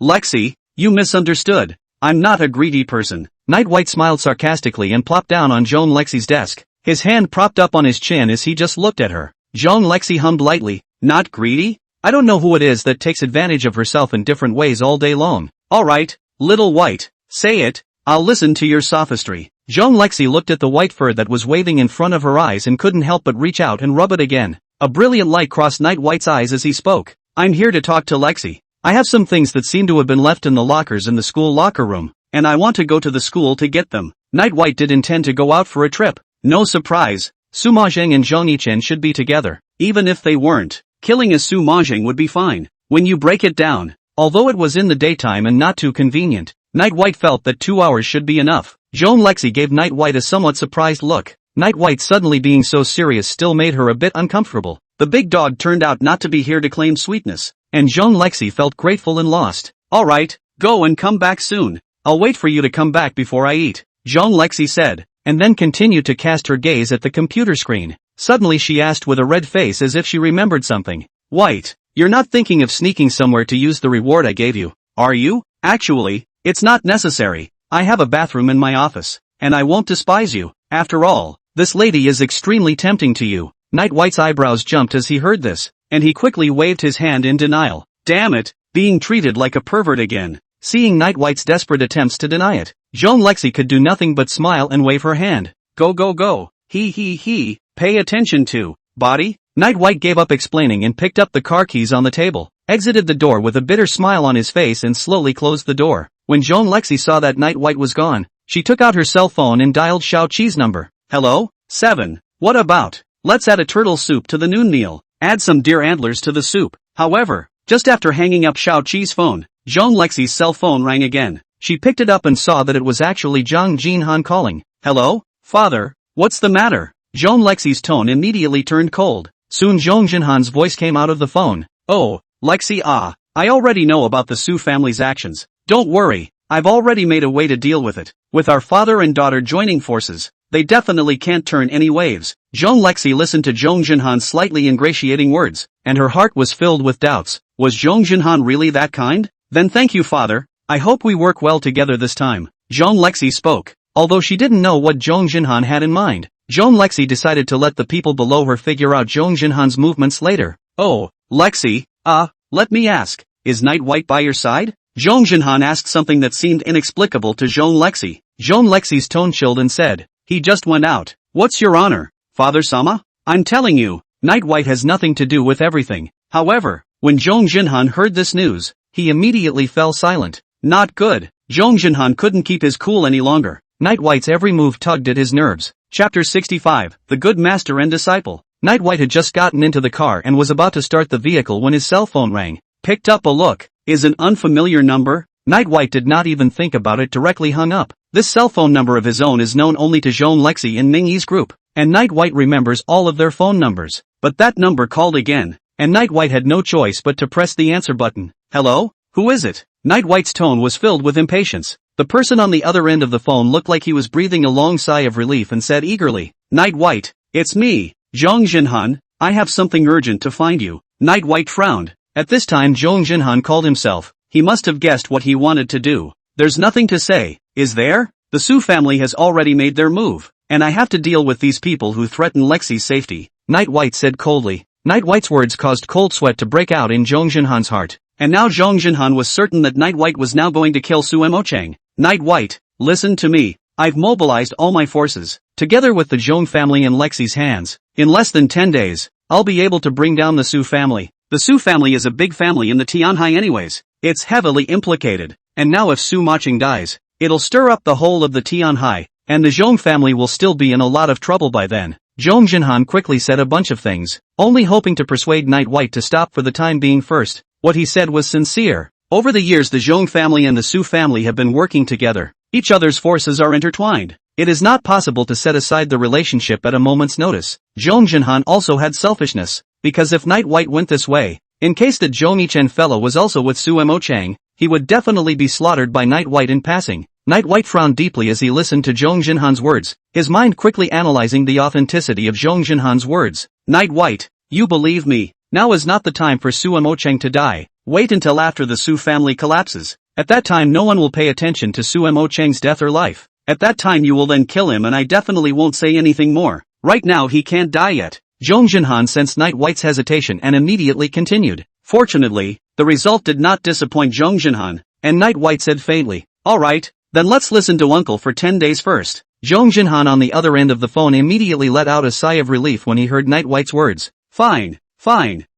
Lexi, you misunderstood. I'm not a greedy person. Night White smiled sarcastically and plopped down on Zhong Lexi's desk, his hand propped up on his chin as he just looked at her. Zhong Lexi hummed lightly, not greedy? I don't know who it is that takes advantage of herself in different ways all day long. Alright, little white, say it, I'll listen to your sophistry. Zhong Lexi looked at the white fur that was waving in front of her eyes and couldn't help but reach out and rub it again. A brilliant light crossed Night White's eyes as he spoke. I'm here to talk to Lexi. I have some things that seem to have been left in the lockers in the school locker room, and I want to go to the school to get them. Night White did intend to go out for a trip. No surprise, Su Zheng and Zhong Yichen should be together. Even if they weren't, killing a Su Zheng would be fine. When you break it down, although it was in the daytime and not too convenient, Night White felt that 2 hours should be enough. Zhong Lexi gave Night White a somewhat surprised look. Night White suddenly being so serious still made her a bit uncomfortable. The big dog turned out not to be here to claim sweetness, and Zhong Lexi felt grateful and lost. Alright, go and come back soon. I'll wait for you to come back before I eat. Zhong Lexi said, and then continued to cast her gaze at the computer screen. Suddenly she asked with a red face as if she remembered something. Wait, you're not thinking of sneaking somewhere to use the reward I gave you, are you? Actually, it's not necessary. I have a bathroom in my office, and I won't despise you. After all, this lady is extremely tempting to you. Night White's eyebrows jumped as he heard this, and he quickly waved his hand in denial. Damn it, being treated like a pervert again. Seeing Night White's desperate attempts to deny it, Zhong Lexi could do nothing but smile and wave her hand. Go go go, he, pay attention to, body? Night White gave up explaining and picked up the car keys on the table, exited the door with a bitter smile on his face and slowly closed the door. When Zhong Lexi saw that Night White was gone, she took out her cell phone and dialed Xiao Qi's number. Hello? 7. What about? Let's add a turtle soup to the noon meal. Add some deer antlers to the soup. However, just after hanging up Xiao Qi's phone, Zhong Lexi's cell phone rang again. She picked it up and saw that it was actually Zhang Jinhan calling. Hello? Father? What's the matter? Zhong Lexi's tone immediately turned cold. Soon Zhong Jinhan's voice came out of the phone. Oh, Lexi, I already know about the Su family's actions. Don't worry, I've already made a way to deal with it. With our father and daughter joining forces, they definitely can't turn any waves. Zhong Lexi listened to Zhong Jinhan's slightly ingratiating words, and her heart was filled with doubts. Was Zhong Jinhan really that kind? Then thank you, father. I hope we work well together this time. Zhong Lexi spoke. Although she didn't know what Zhong Jinhan had in mind, Zhong Lexi decided to let the people below her figure out Zhong Jinhan's movements later. Oh, Lexi, let me ask, is Night White by your side? Zhong Jinhan asked something that seemed inexplicable to Zhong Lexi. Zhong Lexi's tone chilled and said, he just went out. What's your honor, Father-sama? I'm telling you, Night White has nothing to do with everything. However, when Zhong Jinhan heard this news, he immediately fell silent. Not good. Zhong Jinhan couldn't keep his cool any longer. Night White's every move tugged at his nerves. Chapter 65, The Good Master and Disciple. Night White had just gotten into the car and was about to start the vehicle when his cell phone rang. Picked up a look. Is an unfamiliar number? Night White did not even think about it, directly hung up. This cell phone number of his own is known only to Zhong Lexi and Ning Yi's group, and Night White remembers all of their phone numbers. But that number called again, and Night White had no choice but to press the answer button. Hello? Who is it? Night White's tone was filled with impatience. The person on the other end of the phone looked like he was breathing a long sigh of relief and said eagerly, Night White, it's me, Zhong Jinhan, I have something urgent to find you. Night White frowned. At this time Zhong Jinhan called himself. He must have guessed what he wanted to do. There's nothing to say, is there? The Su family has already made their move, and I have to deal with these people who threaten Lexi's safety, Night White said coldly. Night White's words caused cold sweat to break out in Zhong Jinhan's heart, and now Zhong Jinhan was certain that Night White was now going to kill Su Emochang. Night White, listen to me. I've mobilized all my forces, together with the Zhong family in Lexi's hands. In less than 10 days, I'll be able to bring down the Su family. The Su family is a big family in the Tianhai anyways. It's heavily implicated, and now if Su Moching dies, it'll stir up the whole of the Tianhai, and the Zhong family will still be in a lot of trouble by then. Zhong Jinhan quickly said a bunch of things, only hoping to persuade Night White to stop for the time being first. What he said was sincere. Over the years the Zhong family and the Su family have been working together. Each other's forces are intertwined. It is not possible to set aside the relationship at a moment's notice. Zhong Jinhan also had selfishness, because if Night White went this way, in case that Zhong Yichen fellow was also with Su Emochang, he would definitely be slaughtered by Night White in passing. Night White frowned deeply as he listened to Zhong Jinhan's words, his mind quickly analyzing the authenticity of Zhong Jinhan's words. Night White, you believe me. Now is not the time for Su Emochang to die. Wait until after the Su family collapses. At that time no one will pay attention to Su Emochang's death or life. At that time you will then kill him and I definitely won't say anything more. Right now he can't die yet. Zhong Jinhan sensed Night White's hesitation and immediately continued. Fortunately, the result did not disappoint Zhong Jinhan, and Night White said faintly, alright, then let's listen to Uncle for 10 days first. Zhong Jinhan on the other end of the phone immediately let out a sigh of relief when he heard Night White's words. Fine.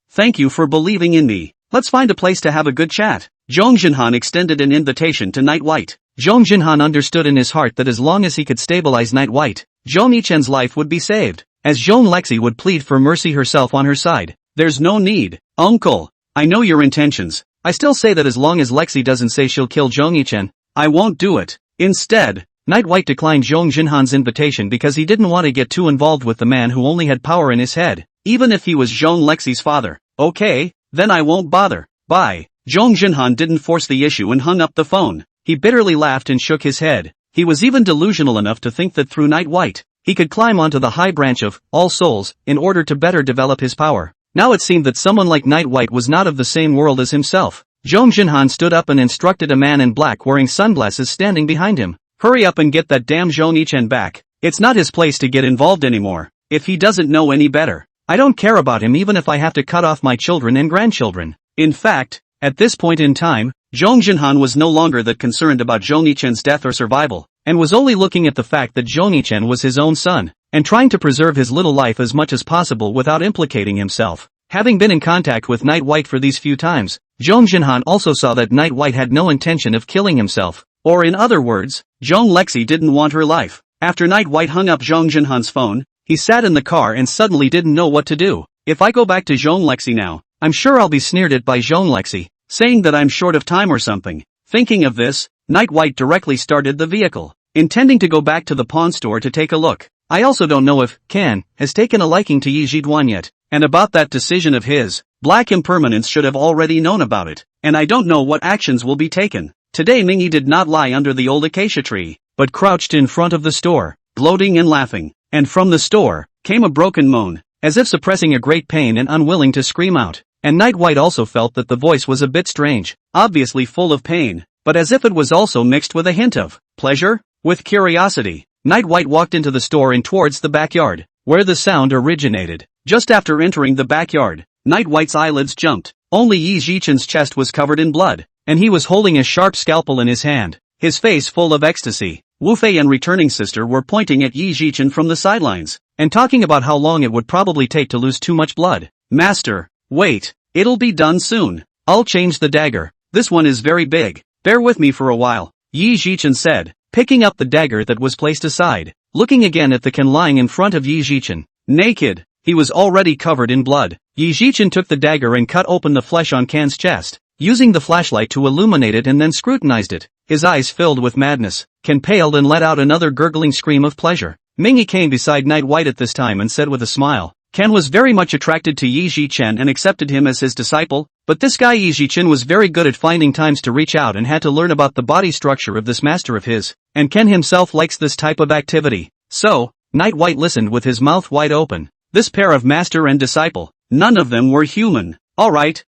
Thank you for believing in me. Let's find a place to have a good chat. Zhong Jinhan extended an invitation to Night White. Zhong Jinhan understood in his heart that as long as he could stabilize Night White, Zhong Yichen's life would be saved. As Zhong Lexi would plead for mercy herself on her side. There's no need, Uncle. I know your intentions. I still say that as long as Lexi doesn't say she'll kill Zhong Yichen, I won't do it. Instead, Night White declined Zhong Jinhan's invitation because he didn't want to get too involved with the man who only had power in his head, even if he was Zhong Lexi's father. Okay, then I won't bother. Bye. Zhong Jinhan didn't force the issue and hung up the phone. He bitterly laughed and shook his head. He was even delusional enough to think that through Night White, he could climb onto the high branch of All Souls in order to better develop his power. Now it seemed that someone like Night White was not of the same world as himself. Zhong Jinhan stood up and instructed a man in black wearing sunglasses standing behind him. Hurry up and get that damn Zhong Yichen back. It's not his place to get involved anymore, if he doesn't know any better. I don't care about him even if I have to cut off my children and grandchildren. In fact, at this point in time, Zhong Jinhan was no longer that concerned about Zhong Yichen's death or survival, and was only looking at the fact that Zhong Yichen was his own son, and trying to preserve his little life as much as possible without implicating himself. Having been in contact with Night White for these few times, Zhong Jinhan also saw that Night White had no intention of killing himself, or in other words, Zhong Lexi didn't want her life. After Night White hung up Zhong Jinhan's phone, he sat in the car and suddenly didn't know what to do. If I go back to Zhong Lexi now, I'm sure I'll be sneered at by Zhong Lexi, saying that I'm short of time or something. Thinking of this, Night White directly started the vehicle, intending to go back to the pawn store to take a look. I also don't know if Can has taken a liking to Yi Zhiduan yet, and about that decision of his, Black Impermanence should have already known about it, and I don't know what actions will be taken. Today Mingyi did not lie under the old acacia tree, but crouched in front of the store, gloating and laughing, and from the store came a broken moan, as if suppressing a great pain and unwilling to scream out. And Night White also felt that the voice was a bit strange, obviously full of pain, but as if it was also mixed with a hint of pleasure. With curiosity, Night White walked into the store and towards the backyard, where the sound originated. Just after entering the backyard, Night White's eyelids jumped. Only Yi Zhichen's chest was covered in blood, and he was holding a sharp scalpel in his hand, his face full of ecstasy. Wu Fei and returning sister were pointing at Yi Zhichen from the sidelines, and talking about how long it would probably take to lose too much blood. Master, wait, it'll be done soon. I'll change the dagger. This one is very big. Bear with me for a while, Yi Zhichen said, picking up the dagger that was placed aside, looking again at the Can lying in front of Yi Zhichen. Naked, he was already covered in blood. Yi Zhichen took the dagger and cut open the flesh on Can's chest, using the flashlight to illuminate it and then scrutinized it. His eyes filled with madness. Can paled and let out another gurgling scream of pleasure. Mingyi came beside Night White at this time and said with a smile, Can was very much attracted to Yi Zhichen and accepted him as his disciple, but this guy Yi Zhichen was very good at finding times to reach out and had to learn about the body structure of this master of his, and Ken himself likes this type of activity. So, Night White listened with his mouth wide open. This pair of master and disciple, none of them were human. Alright,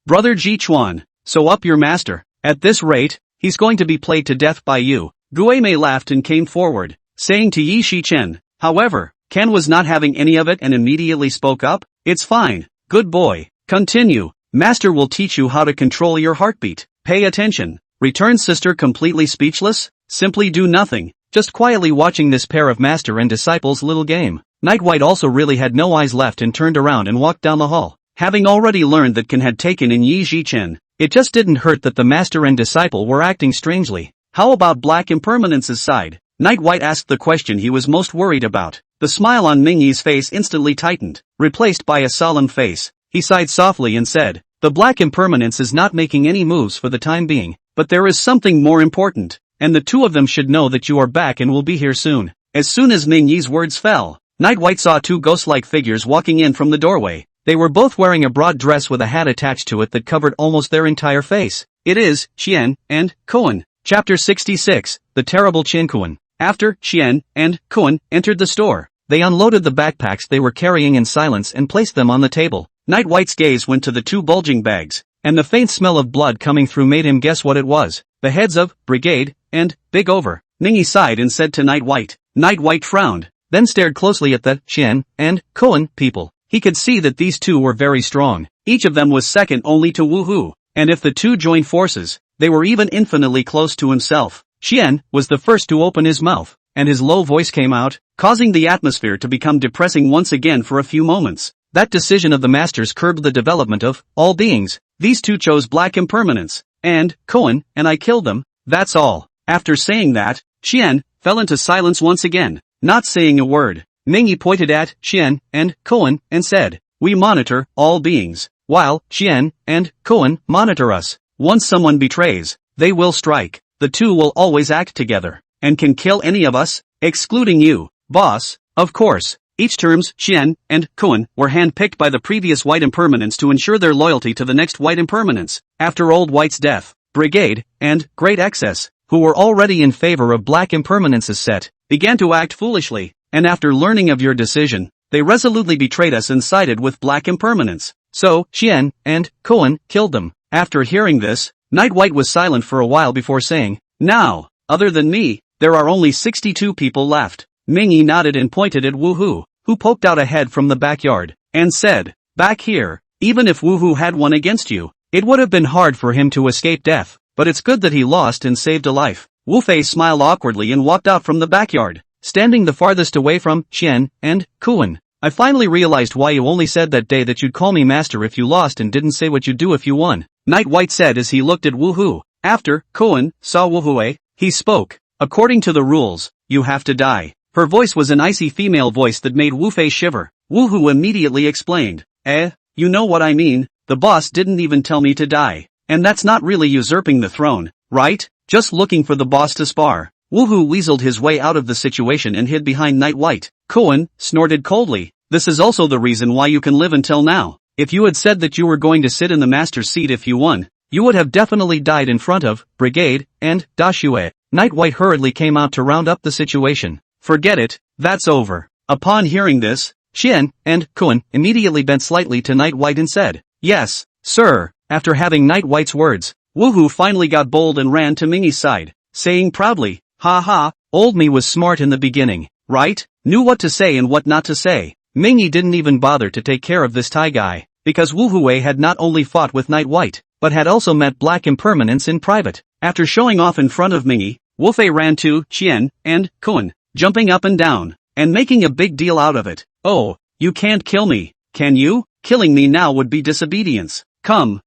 brother Ji Chuan, so up your master. At this rate, he's going to be played to death by you. Guimei laughed and came forward, saying to Yi Zhichen. However, Ken was not having any of it and immediately spoke up. It's fine, good boy. Continue. Master will teach you how to control your heartbeat. Pay attention. Returned sister completely speechless. Simply do nothing, just quietly watching this pair of master and disciples' little game. Night White also really had no eyes left and turned around and walked down the hall. Having already learned that Ken had taken in Yi Zhichen, it just didn't hurt that the master and disciple were acting strangely. How about Black Impermanence's side? Night White asked the question he was most worried about. The smile on Mingyi's face instantly tightened, replaced by a solemn face. He sighed softly and said, The Black Impermanence is not making any moves for the time being, but there is something more important, and the two of them should know that you are back and will be here soon. As soon as Mingyi's words fell, Night White saw two ghost-like figures walking in from the doorway. They were both wearing a broad dress with a hat attached to it that covered almost their entire face. It is Qian and Koan. Chapter 66, The Terrible Qin. After Qian and Koan entered the store, they unloaded the backpacks they were carrying in silence and placed them on the table. Night White's gaze went to the two bulging bags, and the faint smell of blood coming through made him guess what it was. The heads of Brigade and Big Over. Mingyi sighed and said to Night White. Night White frowned, then stared closely at the Qian and Koan people. He could see that these two were very strong. Each of them was second only to Wu Hu, and if the two joined forces, they were even infinitely close to himself. Qian was the first to open his mouth, and his low voice came out, causing the atmosphere to become depressing once again for a few moments. That decision of the masters curbed the development of all beings. These two chose Black Impermanence and Koan, and I killed them, that's all. After saying that, Qian fell into silence once again, not saying a word. Mingyi pointed at Qian and Koan and said, We monitor all beings, while Qian and Koan monitor us. Once someone betrays, they will strike. The two will always act together, and can kill any of us, excluding you, boss, of course. Each terms Qian and Koan were hand-picked by the previous White Impermanence to ensure their loyalty to the next White Impermanence. After Old White's death, Brigade and Great Excess who were already in favor of black impermanence's set, began to act foolishly, and after learning of your decision, they resolutely betrayed us and sided with black impermanence. So, Xian and Koan killed them. After hearing this, Night White was silent for a while before saying, "Now, other than me, there are only 62 people left." Mingyi nodded and pointed at Wu Hu, who poked out a head from the backyard, and said, "Back here, even if Wu Hu had won against you, it would have been hard for him to escape death, but it's good that he lost and saved a life." Wu Fei smiled awkwardly and walked out from the backyard, standing the farthest away from Xian and Koan. "I finally realized why you only said that day that you'd call me master if you lost and didn't say what you'd do if you won," Night White said as he looked at Wu Hu. After Koan saw Wu Hu, he spoke, "According to the rules, you have to die." Her voice was an icy female voice that made Wu Fei shiver. Wu Hu immediately explained, "You know what I mean, the boss didn't even tell me to die. And that's not really usurping the throne, right? Just looking for the boss to spar." Wu Hu weaseled his way out of the situation and hid behind Night White. Koan snorted coldly, "This is also the reason why you can live until now. If you had said that you were going to sit in the master's seat if you won, you would have definitely died in front of Brigade and Dashue." Night White hurriedly came out to round up the situation. "Forget it, that's over." Upon hearing this, Xian and Koan immediately bent slightly to Night White and said, "Yes, sir." After having Night White's words, Wu Hu finally got bold and ran to Mingyi's side, saying proudly, "Ha ha, old me was smart in the beginning, right? Knew what to say and what not to say." Mingyi didn't even bother to take care of this Thai guy, because Wu Hu had not only fought with Night White, but had also met Black Impermanence in private. After showing off in front of Mingyi, Wu Fei ran to Xian and Koan, jumping up and down, and making a big deal out of it. "Oh, you can't kill me, can you? Killing me now would be disobedience. Come,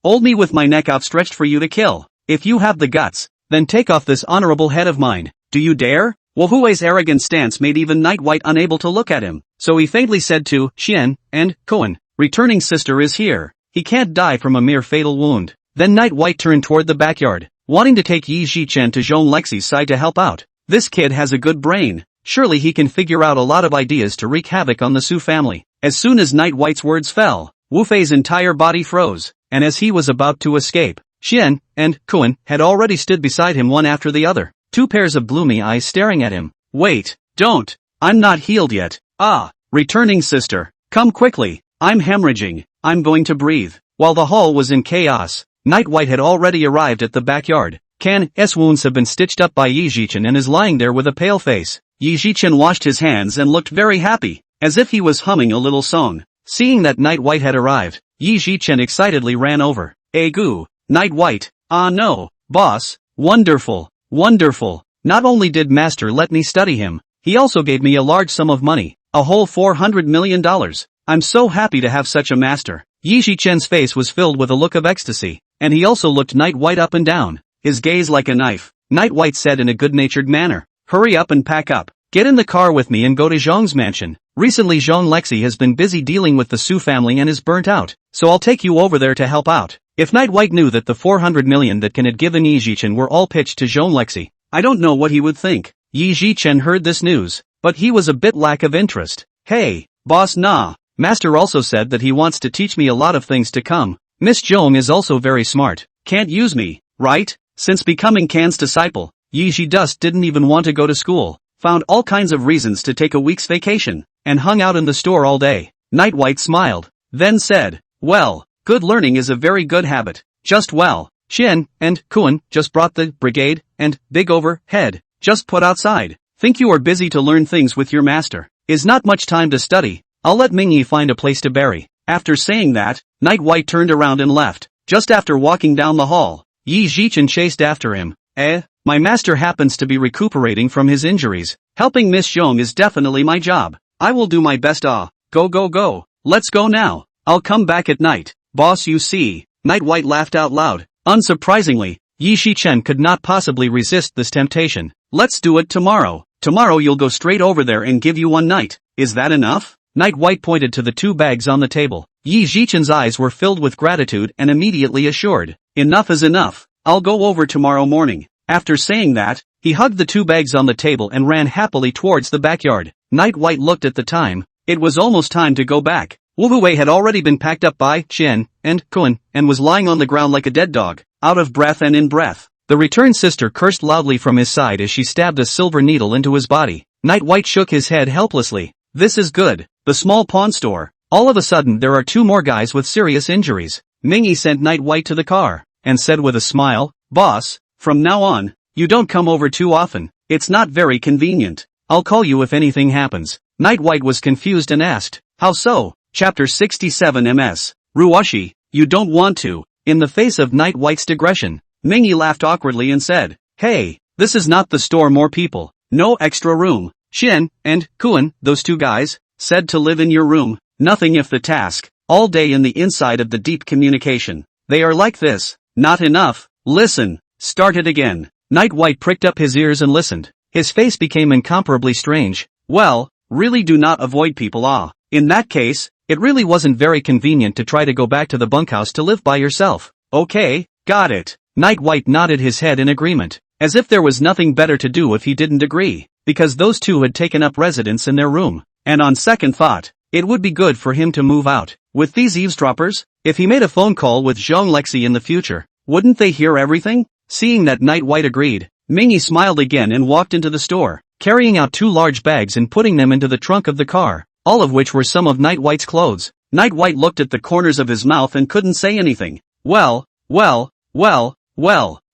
hold me with my neck outstretched for you to kill. If you have the guts, then take off this honorable head of mine. Do you dare?" Wu Hui's arrogant stance made even Night White unable to look at him, so he faintly said to Xian and Koan, "Returning sister is here. He can't die from a mere fatal wound." Then Night White turned toward the backyard, wanting to take Yi Zhichen to Zhong Lexi's side to help out. This kid has a good brain. Surely he can figure out a lot of ideas to wreak havoc on the Su family. As soon as Night White's words fell, Wu Fei's entire body froze, and as he was about to escape, Xian and Koan had already stood beside him one after the other, two pairs of gloomy eyes staring at him. "Wait, don't, I'm not healed yet. Returning sister, come quickly, I'm hemorrhaging, I'm going to breathe." While the hall was in chaos, Night White had already arrived at the backyard. Can's wounds have been stitched up by Yi Zhichen and is lying there with a pale face. Yi Zhichen washed his hands and looked very happy, as if he was humming a little song. Seeing that Night White had arrived, Yi Zhichen excitedly ran over. "Goo, Night White, no, boss, wonderful, wonderful. Not only did master let me study him, he also gave me a large sum of money, a whole $400 million. I'm so happy to have such a master." Yi Zhichen's face was filled with a look of ecstasy, and he also looked Night White up and down, his gaze like a knife. Night White said in a good-natured manner, "Hurry up and pack up. Get in the car with me and go to Zhong's mansion. Recently Zhong Lexi has been busy dealing with the Su family and is burnt out, so I'll take you over there to help out." If Night White knew that the 400 million that Can had given Yi Zhichen were all pitched to Zhong Lexi, I don't know what he would think. Yi Zhichen heard this news, but he was a bit lack of interest. "Hey, boss nah. Master also said that he wants to teach me a lot of things to come. Miss Zhong is also very smart. Can't use me, right?" Since becoming Can's disciple, Yi Zhidust didn't even want to go to school, found all kinds of reasons to take a week's vacation, and hung out in the store all day. Night White smiled, then said, "Well, good learning is a very good habit. Just well, Xian and Koan just brought the brigade and big overhead, just put outside. Think you are busy to learn things with your master. Is not much time to study. I'll let Mingyi find a place to bury." After saying that, Night White turned around and left. Just after walking down the hall, Yi Zhichen chased after him. My master happens to be recuperating from his injuries. Helping Miss Zhong is definitely my job. I will do my best. Go. Let's go now. I'll come back at night. Boss, you see." Night White laughed out loud. Unsurprisingly, Yi Zhichen could not possibly resist this temptation. "Let's do it tomorrow. Tomorrow you'll go straight over there and give you one night. Is that enough?" Night White pointed to the two bags on the table. Yi Zhichen's eyes were filled with gratitude and immediately assured, "Enough is enough. I'll go over tomorrow morning." After saying that, he hugged the two bags on the table and ran happily towards the backyard. Night White looked at the time. It was almost time to go back. Wu Hui had already been packed up by Xian and Koan and was lying on the ground like a dead dog, out of breath and in breath. The returned sister cursed loudly from his side as she stabbed a silver needle into his body. Night White shook his head helplessly. This is good. The small pawn store. All of a sudden there are two more guys with serious injuries. Mingy sent Night White to the car, and said with a smile, "Boss, from now on, you don't come over too often. It's not very convenient. I'll call you if anything happens." Night White was confused and asked, "How so?" Chapter 67 MS. Ruwashi, you don't want to. In the face of Night White's digression, Mingy laughed awkwardly and said, "Hey, this is not the store more people. No extra room. Shin and Kuan, those two guys, said to live in your room. Nothing if the task. All day in the inside of the deep communication. They are like this. Not enough. Listen. Start it again." Night White pricked up his ears and listened. His face became incomparably strange. Well, really do not avoid people. In that case, it really wasn't very convenient to try to go back to the bunkhouse to live by yourself. Okay, got it. Night White nodded his head in agreement, as if there was nothing better to do if he didn't agree, because those two had taken up residence in their room, and on second thought, it would be good for him to move out. With these eavesdroppers, if he made a phone call with Zhong Lexi in the future, wouldn't they hear everything? Seeing that Night White agreed, Mingy smiled again and walked into the store, carrying out two large bags and putting them into the trunk of the car, all of which were some of Night White's clothes. Night White looked at the corners of his mouth and couldn't say anything. Well,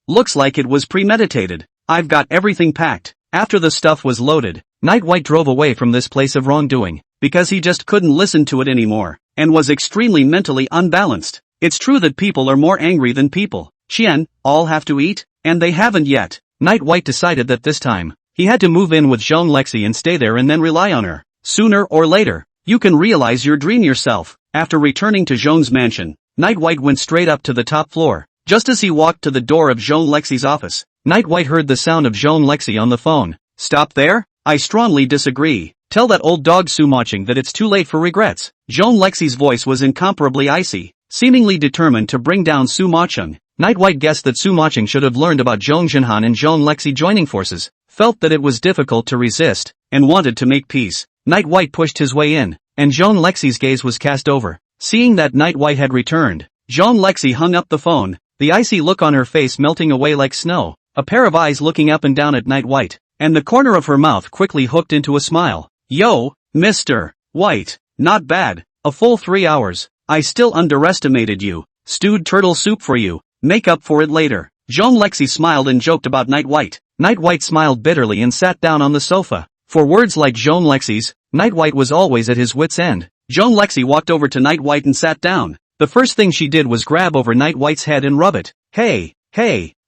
looks like it was premeditated. I've got everything packed. After the stuff was loaded, Night White drove away from this place of wrongdoing, because he just couldn't listen to it anymore, and was extremely mentally unbalanced. It's true that people are more angry than people. Xian, all have to eat, and they haven't yet. Night White decided that this time, he had to move in with Zhong Lexi and stay there and then rely on her. Sooner or later, you can realize your dream yourself. After returning to Zhong's mansion, Night White went straight up to the top floor. Just as he walked to the door of Zhong Lexi's office, Night White heard the sound of Zhong Lexi on the phone. "Stop there? I strongly disagree. Tell that old dog Sumaching that it's too late for regrets." Zhong Lexi's voice was incomparably icy, seemingly determined to bring down Sumaching. Night White guessed that Sumaching should have learned about Zhong Jinhan and Zhong Lexi joining forces, felt that it was difficult to resist, and wanted to make peace. Night White pushed his way in, and Zhong Lexi's gaze was cast over. Seeing that Night White had returned, Zhong Lexi hung up the phone, the icy look on her face melting away like snow, a pair of eyes looking up and down at Night White, and the corner of her mouth quickly hooked into a smile. "Yo, Mr. White, not bad. A full 3 hours. I still underestimated you. Stewed turtle soup for you. Make up for it later." Zhong Lexi smiled and joked about Night White. Night White smiled bitterly and sat down on the sofa. For words like Zhong Lexi's, Night White was always at his wit's end. Zhong Lexi walked over to Night White and sat down. The first thing she did was grab over Night White's head and rub it. Hey,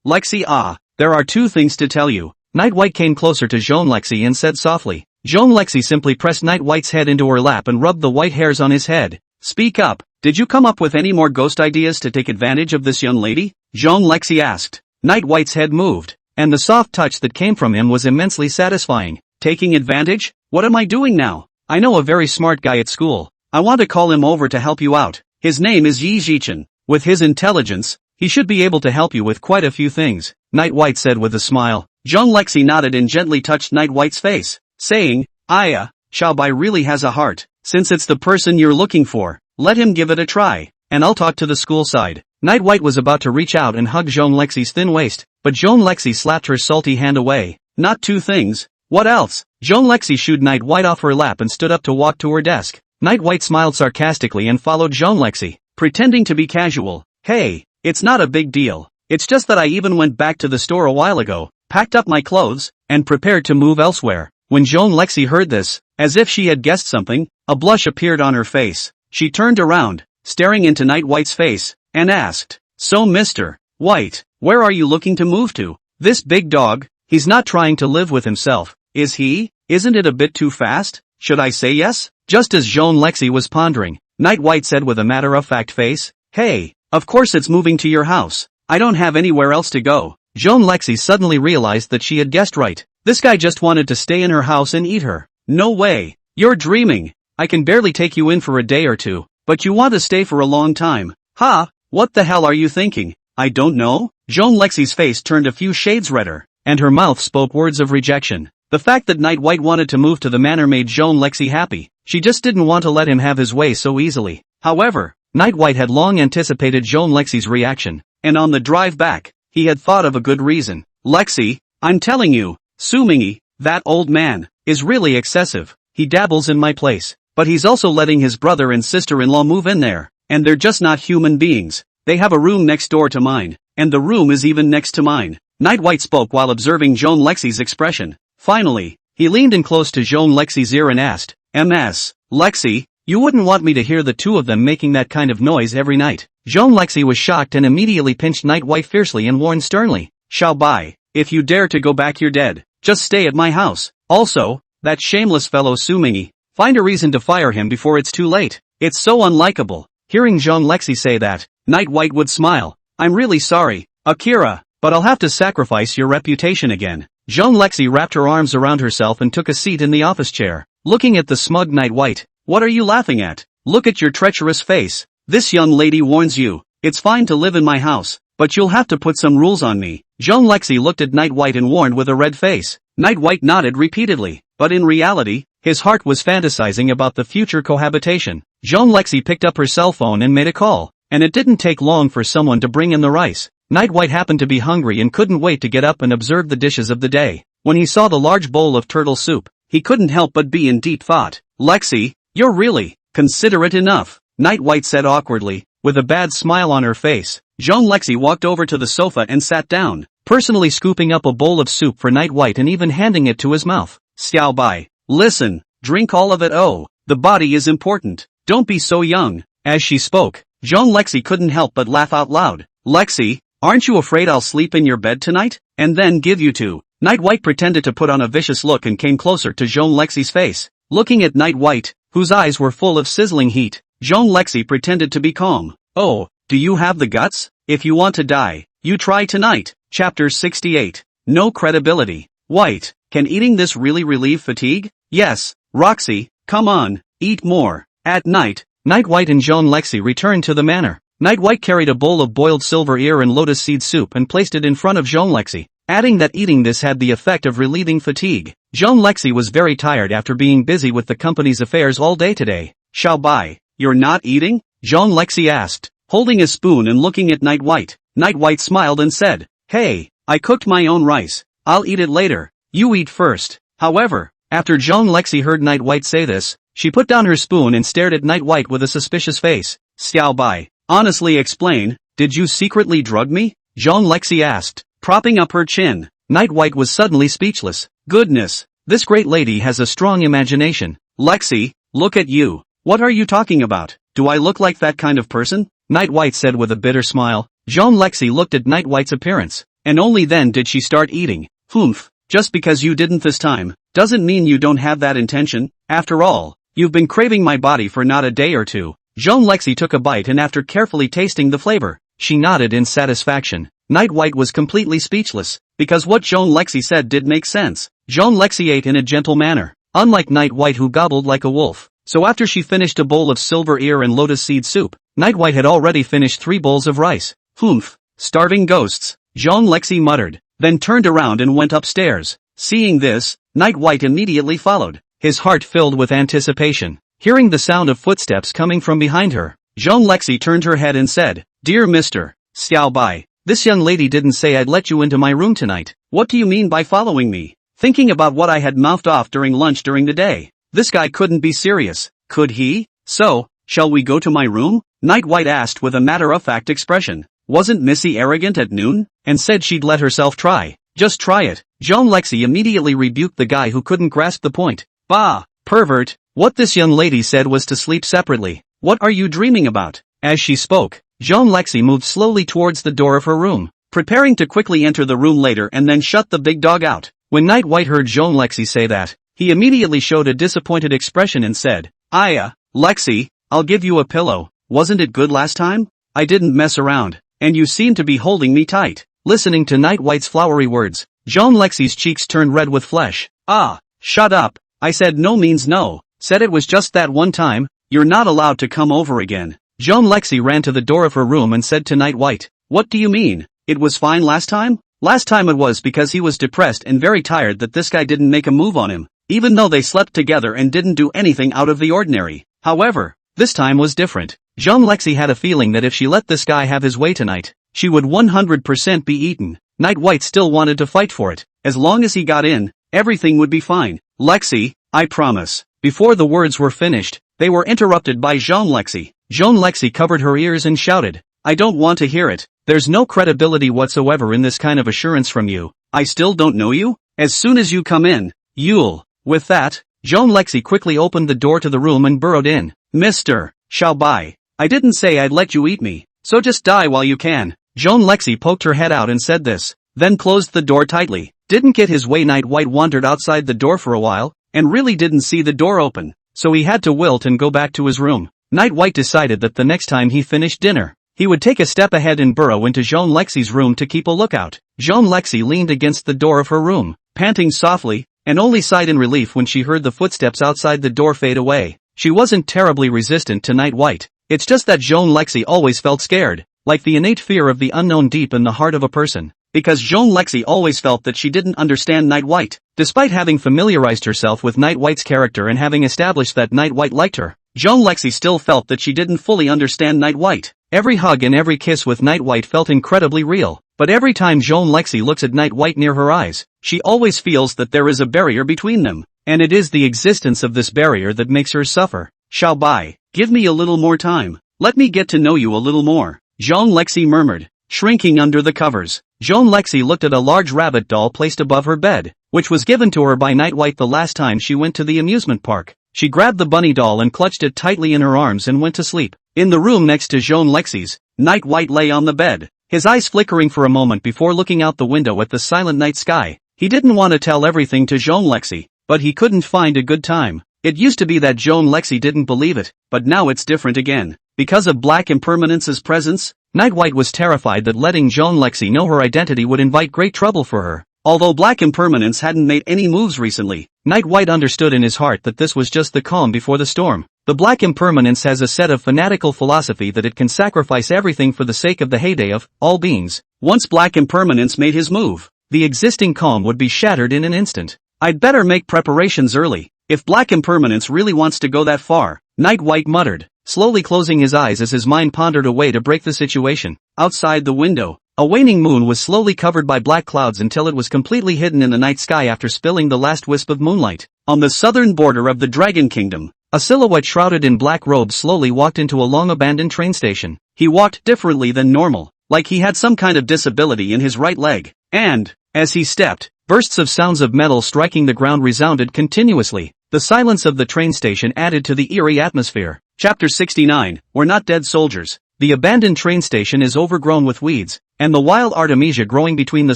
Lexi, there are two things to tell you." Night White came closer to Zhong Lexi and said softly. Zhong Lexi simply pressed Night White's head into her lap and rubbed the white hairs on his head. "Speak up, did you come up with any more ghost ideas to take advantage of this young lady?" Zhong Lexi asked. Night White's head moved, and the soft touch that came from him was immensely satisfying. "Taking advantage? What am I doing now? I know a very smart guy at school. I want to call him over to help you out. His name is Yi Zhichen. With his intelligence, he should be able to help you with quite a few things," Night White said with a smile. Zhong Lexi nodded and gently touched Night White's face, saying, Xiaobai really has a heart. Since it's the person you're looking for, let him give it a try, and I'll talk to the school side." Night White was about to reach out and hug Zhong Lexi's thin waist, but Zhong Lexi slapped her salty hand away. "Not two things. What else?" Zhong Lexi shooed Night White off her lap and stood up to walk to her desk. Night White smiled sarcastically and followed Zhong Lexi, pretending to be casual. "Hey, it's not a big deal. It's just that I even went back to the store a while ago, packed up my clothes, and prepared to move elsewhere." When Zhong Lexi heard this, as if she had guessed something, a blush appeared on her face. She turned around, staring into Night White's face, and asked, "So Mr. White, where are you looking to move to? This big dog, he's not trying to live with himself, is he? Isn't it a bit too fast? Should I say yes?" Just as Zhong Lexi was pondering, Night White said with a matter-of-fact face, "Hey, of course it's moving to your house. I don't have anywhere else to go." Zhong Lexi suddenly realized that she had guessed right. This guy just wanted to stay in her house and eat her. "No way. You're dreaming. I can barely take you in for a day or two, but you want to stay for a long time. Ha, what the hell are you thinking?" "I don't know." Zhong Lexi's face turned a few shades redder, and her mouth spoke words of rejection. The fact that Night White wanted to move to the manor made Zhong Lexi happy. She just didn't want to let him have his way so easily. However, Night White had long anticipated Zhong Lexi's reaction, and on the drive back, he had thought of a good reason. Lexi, I'm telling you, Sumingi, that old man, is really excessive. He dabbles in my place, but he's also letting his brother and sister-in-law move in there, and they're just not human beings. They have a room next door to mine, and the room is even next to mine. Night White spoke while observing Jean Lexi's expression. Finally, he leaned in close to Jean Lexi's ear and asked, "Ms. Lexi, you wouldn't want me to hear the two of them making that kind of noise every night?" Jean Lexi was shocked and immediately pinched Night White fiercely and warned sternly, "Shall Bai, if you dare to go back you're dead. Just stay at my house. Also, that shameless fellow Sumingi, find a reason to fire him before it's too late. It's so unlikable." Hearing Jean Lexi say that, Night White would smile. "I'm really sorry, Akira, but I'll have to sacrifice your reputation again." Jean Lexi wrapped her arms around herself and took a seat in the office chair. Looking at the smug Night White, "What are you laughing at? Look at your treacherous face. This young lady warns you, it's fine to live in my house, but you'll have to put some rules on me." Jean Lexi looked at Night White and warned with a red face. Night White nodded repeatedly, but in reality, his heart was fantasizing about the future cohabitation. Jean Lexi picked up her cell phone and made a call, and it didn't take long for someone to bring in the rice. Night White happened to be hungry and couldn't wait to get up and observe the dishes of the day. When he saw the large bowl of turtle soup, he couldn't help but be in deep thought. "Lexi, you're really considerate enough," Night White said awkwardly, with a bad smile on her face. Jean Lexi walked over to the sofa and sat down, personally scooping up a bowl of soup for Night White and even handing it to his mouth. "Xiao Bai, listen, drink all of it. Oh, the body is important. Don't be so young." As she spoke, Jean Lexi couldn't help but laugh out loud. "Lexi, aren't you afraid I'll sleep in your bed tonight? And then give you to?" Night White pretended to put on a vicious look and came closer to Jean Lexi's face. Looking at Night White, whose eyes were full of sizzling heat, Jean Lexi pretended to be calm. "Oh, do you have the guts? If you want to die, you try tonight." Chapter 68. No credibility. White, can eating this really relieve fatigue? Yes, Roxy, come on, eat more. At night, Night White and Jean Lexi returned to the manor. Night White carried a bowl of boiled silver ear and lotus seed soup and placed it in front of Jean Lexi, adding that eating this had the effect of relieving fatigue. Jean Lexi was very tired after being busy with the company's affairs all day today. "Shall Bai, you're not eating?" Jean Lexi asked, holding a spoon and looking at Night White. Night White smiled and said, "Hey, I cooked my own rice. I'll eat it later. You eat first." However, after Jean Lexi heard Night White say this, she put down her spoon and stared at Night White with a suspicious face. "Xiao Bai, honestly explain, did you secretly drug me?" Jean Lexi asked, propping up her chin. Night White was suddenly speechless. Goodness, this great lady has a strong imagination. "Lexi, look at you. What are you talking about? Do I look like that kind of person?" Night White said with a bitter smile. Jean Lexi looked at Night White's appearance, and only then did she start eating. "Humph, just because you didn't this time, doesn't mean you don't have that intention. After all, you've been craving my body for not a day or two." Jean Lexi took a bite and after carefully tasting the flavor, she nodded in satisfaction. Night White was completely speechless, because what Jean Lexi said did make sense. Jean Lexi ate in a gentle manner, unlike Night White who gobbled like a wolf. So after she finished a bowl of silver ear and lotus seed soup, Night White had already finished 3 bowls of rice. "Humph, starving ghosts," Jean Lexi muttered, then turned around and went upstairs. Seeing this, Night White immediately followed, his heart filled with anticipation. Hearing the sound of footsteps coming from behind her, Jean Lexi turned her head and said, "Dear Mr. Xiao Bai, this young lady didn't say I'd let you into my room tonight. What do you mean by following me?" Thinking about what I had mouthed off during lunch during the day, this guy couldn't be serious, could he? "So, shall we go to my room?" Night White asked with a matter-of-fact expression. Wasn't Missy arrogant at noon, and said she'd let herself try? Just try it. Jean Lexi immediately rebuked the guy who couldn't grasp the point. "Bah, pervert, what this young lady said was to sleep separately. What are you dreaming about?" As she spoke, Jean Lexi moved slowly towards the door of her room, preparing to quickly enter the room later and then shut the big dog out. When Night White heard Jean Lexi say that, he immediately showed a disappointed expression and said, Lexi, I'll give you a pillow. Wasn't it good last time? I didn't mess around, and you seem to be holding me tight." Listening to Night White's flowery words, Jean Lexi's cheeks turned red with flesh. "Ah, shut up. I said no means no. Said it was just that one time. You're not allowed to come over again." Jean Lexi ran to the door of her room and said to Night White, "What do you mean? It was fine last time?" Last time it was because he was depressed and very tired that this guy didn't make a move on him, even though they slept together and didn't do anything out of the ordinary. However, this time was different. Jean Lexi had a feeling that if she let this guy have his way tonight, she would 100% be eaten. Knight White still wanted to fight for it. As long as he got in, everything would be fine. Lexi, I promise. Before the words were finished, they were interrupted by Jean Lexi. Jean Lexi covered her ears and shouted, I don't want to hear it. There's no credibility whatsoever in this kind of assurance from you. I still don't know you? As soon as you come in, you'll. With that, Jean Lexi quickly opened the door to the room and burrowed in. Mr. Xiaobai, I didn't say I'd let you eat me, so just die while you can. Jean Lexi poked her head out and said this, then closed the door tightly. Didn't get his way. Knight White wandered outside the door for a while, and really didn't see the door open, so he had to wilt and go back to his room. Knight White decided that the next time he finished dinner, he would take a step ahead and burrow into Jean Lexi's room to keep a lookout. Jean Lexi leaned against the door of her room, panting softly, and only sighed in relief when she heard the footsteps outside the door fade away. She wasn't terribly resistant to Knight White. It's just that Jean Lexi always felt scared, like the innate fear of the unknown deep in the heart of a person. Because Jean Lexi always felt that she didn't understand Knight White. Despite having familiarized herself with Knight White's character and having established that Knight White liked her, Jean Lexi still felt that she didn't fully understand Knight White. Every hug and every kiss with Knight White felt incredibly real, but every time Jean Lexi looks at Knight White near her eyes, she always feels that there is a barrier between them, and it is the existence of this barrier that makes her suffer. Xiaobai, give me a little more time. Let me get to know you a little more, Jean Lexi murmured, shrinking under the covers. Jean Lexi looked at a large rabbit doll placed above her bed, which was given to her by Knight White the last time she went to the amusement park. She grabbed the bunny doll and clutched it tightly in her arms and went to sleep. In the room next to Jean Lexi's, Knight White lay on the bed, his eyes flickering for a moment before looking out the window at the silent night sky. He didn't want to tell everything to Jean Lexi, but he couldn't find a good time. It used to be that Jean Lexi didn't believe it, but now it's different again. Because of Black Impermanence's presence, Knight White was terrified that letting Jean Lexi know her identity would invite great trouble for her. Although Black Impermanence hadn't made any moves recently, Knight White understood in his heart that this was just the calm before the storm. The Black Impermanence has a set of fanatical philosophy that it can sacrifice everything for the sake of the heyday of all beings. Once Black Impermanence made his move, the existing calm would be shattered in an instant. I'd better make preparations early. If Black Impermanence really wants to go that far, Knight White muttered, slowly closing his eyes as his mind pondered a way to break the situation. Outside the window, a waning moon was slowly covered by black clouds until it was completely hidden in the night sky after spilling the last wisp of moonlight. On the southern border of the Dragon Kingdom, a silhouette shrouded in black robes slowly walked into a long-abandoned train station. He walked differently than normal, like he had some kind of disability in his right leg, and, as he stepped, bursts of sounds of metal striking the ground resounded continuously. The silence of the train station added to the eerie atmosphere. Chapter 69, We're Not Dead Soldiers. The abandoned train station is overgrown with weeds, and the wild artemisia growing between the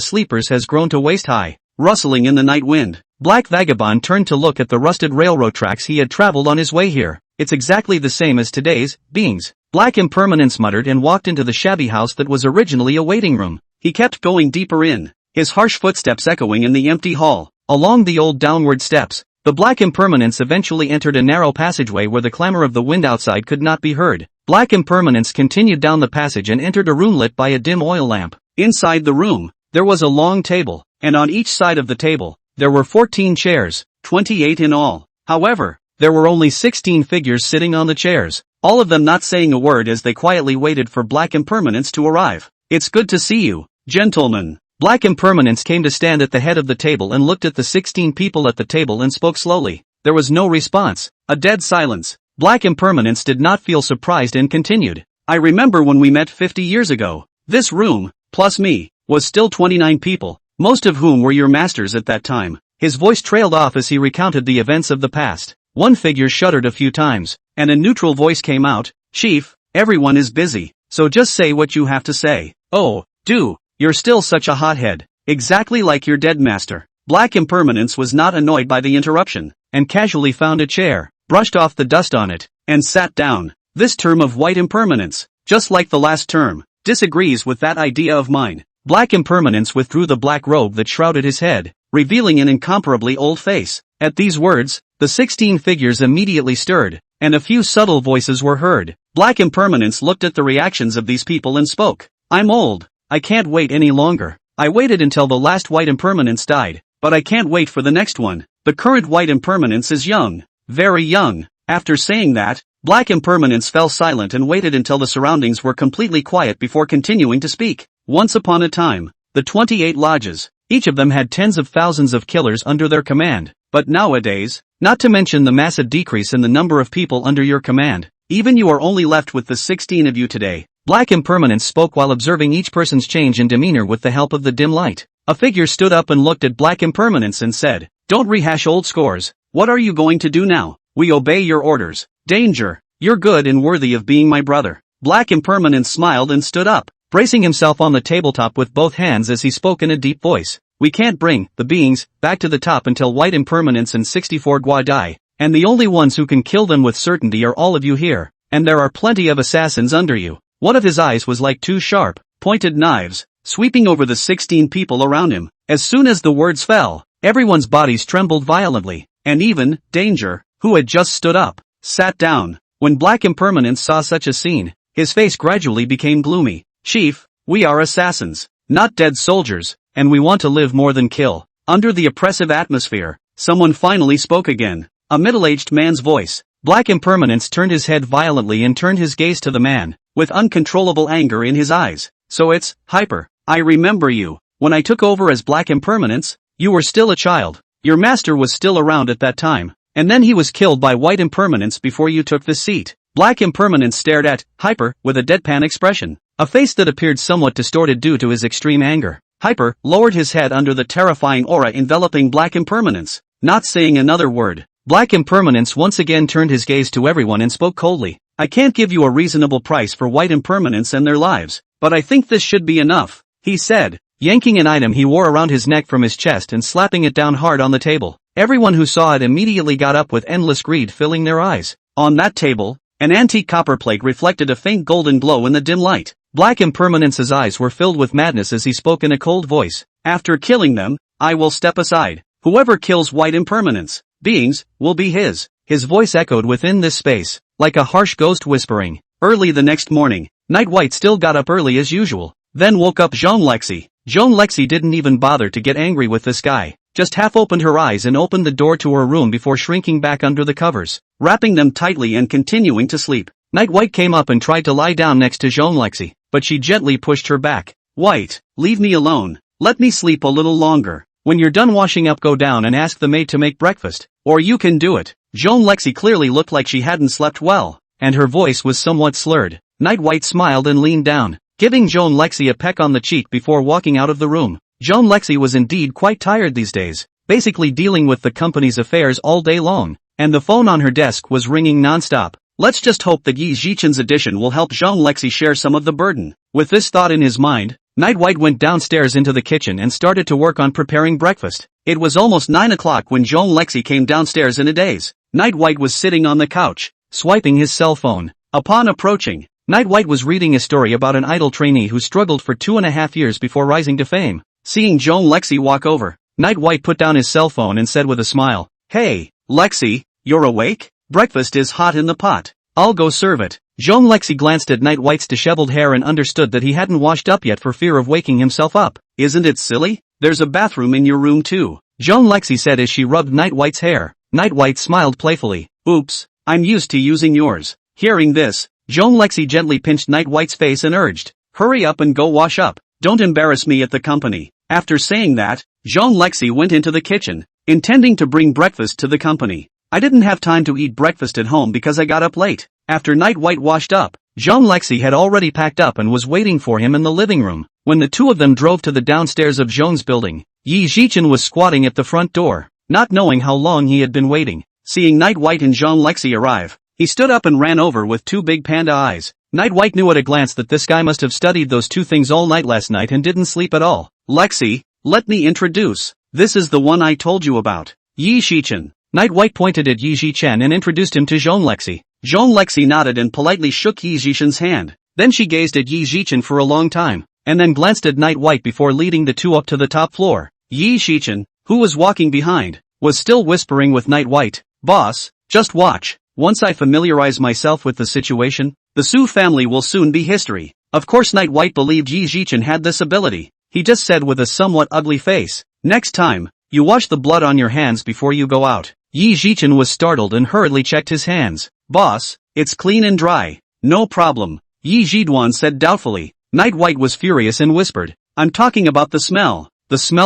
sleepers has grown to waist-high, rustling in the night wind. Black Vagabond turned to look at the rusted railroad tracks he had traveled on his way here. It's exactly the same as today's beings. Black Impermanence muttered and walked into the shabby house that was originally a waiting room. He kept going deeper in, his harsh footsteps echoing in the empty hall. Along the old downward steps, the Black Impermanence eventually entered a narrow passageway where the clamor of the wind outside could not be heard. Black Impermanence continued down the passage and entered a room lit by a dim oil lamp. Inside the room, there was a long table, and on each side of the table, there were 14 chairs, 28 in all. However, there were only 16 figures sitting on the chairs, all of them not saying a word as they quietly waited for Black Impermanence to arrive. It's good to see you, gentlemen. Black Impermanence came to stand at the head of the table and looked at the 16 people at the table and spoke slowly. There was no response, a dead silence. Black Impermanence did not feel surprised and continued. I remember when we met 50 years ago. This room, plus me, was still 29 people, most of whom were your masters at that time. His voice trailed off as he recounted the events of the past. One figure shuddered a few times, and a neutral voice came out. Chief, everyone is busy, so just say what you have to say. Oh, do. You're still such a hothead, exactly like your dead master. Black Impermanence was not annoyed by the interruption, and casually found a chair, brushed off the dust on it, and sat down. This term of White Impermanence, just like the last term, disagrees with that idea of mine. Black Impermanence withdrew the black robe that shrouded his head, revealing an incomparably old face. At these words, the 16 figures immediately stirred, and a few subtle voices were heard. Black Impermanence looked at the reactions of these people and spoke. I'm old. I can't wait any longer. I waited until the last White Impermanence died, but I can't wait for the next one. The current White Impermanence is young, very young. After saying that, Black Impermanence fell silent and waited until the surroundings were completely quiet before continuing to speak. Once upon a time, the 28 lodges, each of them had tens of thousands of killers under their command, but nowadays, not to mention the massive decrease in the number of people under your command, even you are only left with the 16 of you today. Black Impermanence spoke while observing each person's change in demeanor with the help of the dim light. A figure stood up and looked at Black Impermanence and said, "Don't rehash old scores. What are you going to do now? We obey your orders. Danger. You're good and worthy of being my brother." Black Impermanence smiled and stood up, bracing himself on the tabletop with both hands as he spoke in a deep voice. "We can't bring the beings back to the top until White Impermanence and 64 Gua die, and the only ones who can kill them with certainty are all of you here, and there are plenty of assassins under you." One of his eyes was like two sharp, pointed knives, sweeping over the 16 people around him. As soon as the words fell, everyone's bodies trembled violently, and even Danger, who had just stood up, sat down. When Black Impermanence saw such a scene, his face gradually became gloomy. "Chief, we are assassins, not dead soldiers, and we want to live more than kill." Under the oppressive atmosphere, someone finally spoke again, a middle-aged man's voice. Black Impermanence turned his head violently and turned his gaze to the man, with uncontrollable anger in his eyes. "So it's Hyper. I remember you. When I took over as Black Impermanence, you were still a child. Your master was still around at that time, and then he was killed by White Impermanence before you took this seat." Black Impermanence stared at Hyper with a deadpan expression, a face that appeared somewhat distorted due to his extreme anger. Hyper lowered his head under the terrifying aura enveloping Black Impermanence, not saying another word. Black Impermanence once again turned his gaze to everyone and spoke coldly. "I can't give you a reasonable price for White Impermanence and their lives, but I think this should be enough," he said, yanking an item he wore around his neck from his chest and slapping it down hard on the table. Everyone who saw it immediately got up with endless greed filling their eyes. On that table, an antique copper plate reflected a faint golden glow in the dim light. Black Impermanence's eyes were filled with madness as he spoke in a cold voice. "After killing them, I will step aside. Whoever kills White Impermanence beings will be his." His voice echoed within this space, like a harsh ghost whispering. Early the next morning, Night White still got up early as usual, then woke up Jean Lexi. Jean Lexi didn't even bother to get angry with this guy, just half opened her eyes and opened the door to her room before shrinking back under the covers, wrapping them tightly and continuing to sleep. Night White came up and tried to lie down next to Jean Lexi, but she gently pushed her back. "White, leave me alone. Let me sleep a little longer. When you're done washing up, go down and ask the maid to make breakfast, or you can do it." Jean Lexi clearly looked like she hadn't slept well, and her voice was somewhat slurred. Night White smiled and leaned down, giving Jean Lexi a peck on the cheek before walking out of the room. Jean Lexi was indeed quite tired these days, basically dealing with the company's affairs all day long, and the phone on her desk was ringing non-stop. Let's just hope that Yi Zhichen's addition will help Jean Lexi share some of the burden. With this thought in his mind, Night White went downstairs into the kitchen and started to work on preparing breakfast. It was almost 9 o'clock when Jean Lexi came downstairs in a daze. Night White was sitting on the couch, swiping his cell phone. Upon approaching, Night White was reading a story about an idle trainee who struggled for 2.5 years before rising to fame. Seeing Jean Lexi walk over, Night White put down his cell phone and said with a smile, "Hey, Lexi, you're awake? Breakfast is hot in the pot. I'll go serve it." Jean Lexi glanced at Night White's disheveled hair and understood that he hadn't washed up yet for fear of waking himself up. "Isn't it silly? There's a bathroom in your room too," Jean Lexi said as she rubbed Night White's hair. Night White smiled playfully. "Oops, I'm used to using yours." Hearing this, Jean Lexi gently pinched Night White's face and urged, "Hurry up and go wash up. Don't embarrass me at the company." After saying that, Jean Lexi went into the kitchen, intending to bring breakfast to the company. "I didn't have time to eat breakfast at home because I got up late." After Night White washed up, Jean Lexi had already packed up and was waiting for him in the living room. When the two of them drove to the downstairs of Jean's building, Yi Zhichen was squatting at the front door, not knowing how long he had been waiting. Seeing Night White and Jean Lexi arrive, he stood up and ran over with two big panda eyes. Night White knew at a glance that this guy must have studied those two things all night last night and didn't sleep at all. "Lexi, let me introduce. This is the one I told you about. Yi Zhichen." Night White pointed at Yi Zhichen and introduced him to Jean Lexi. Jean Lexi nodded and politely shook Yi Zhichen's hand. Then she gazed at Yi Zhichen for a long time, and then glanced at Night White before leading the two up to the top floor. Yi Zhichen, who was walking behind, was still whispering with Night White. "Boss, just watch. Once I familiarize myself with the situation, the Su family will soon be history." Of course Night White believed Yi Zhichen had this ability. He just said with a somewhat ugly face, "Next time, you wash the blood on your hands before you go out." Yi Zhichen was startled and hurriedly checked his hands. "Boss, it's clean and dry. No problem, Yi Zhiduan said doubtfully. Night White was furious and whispered, I'm talking about the smell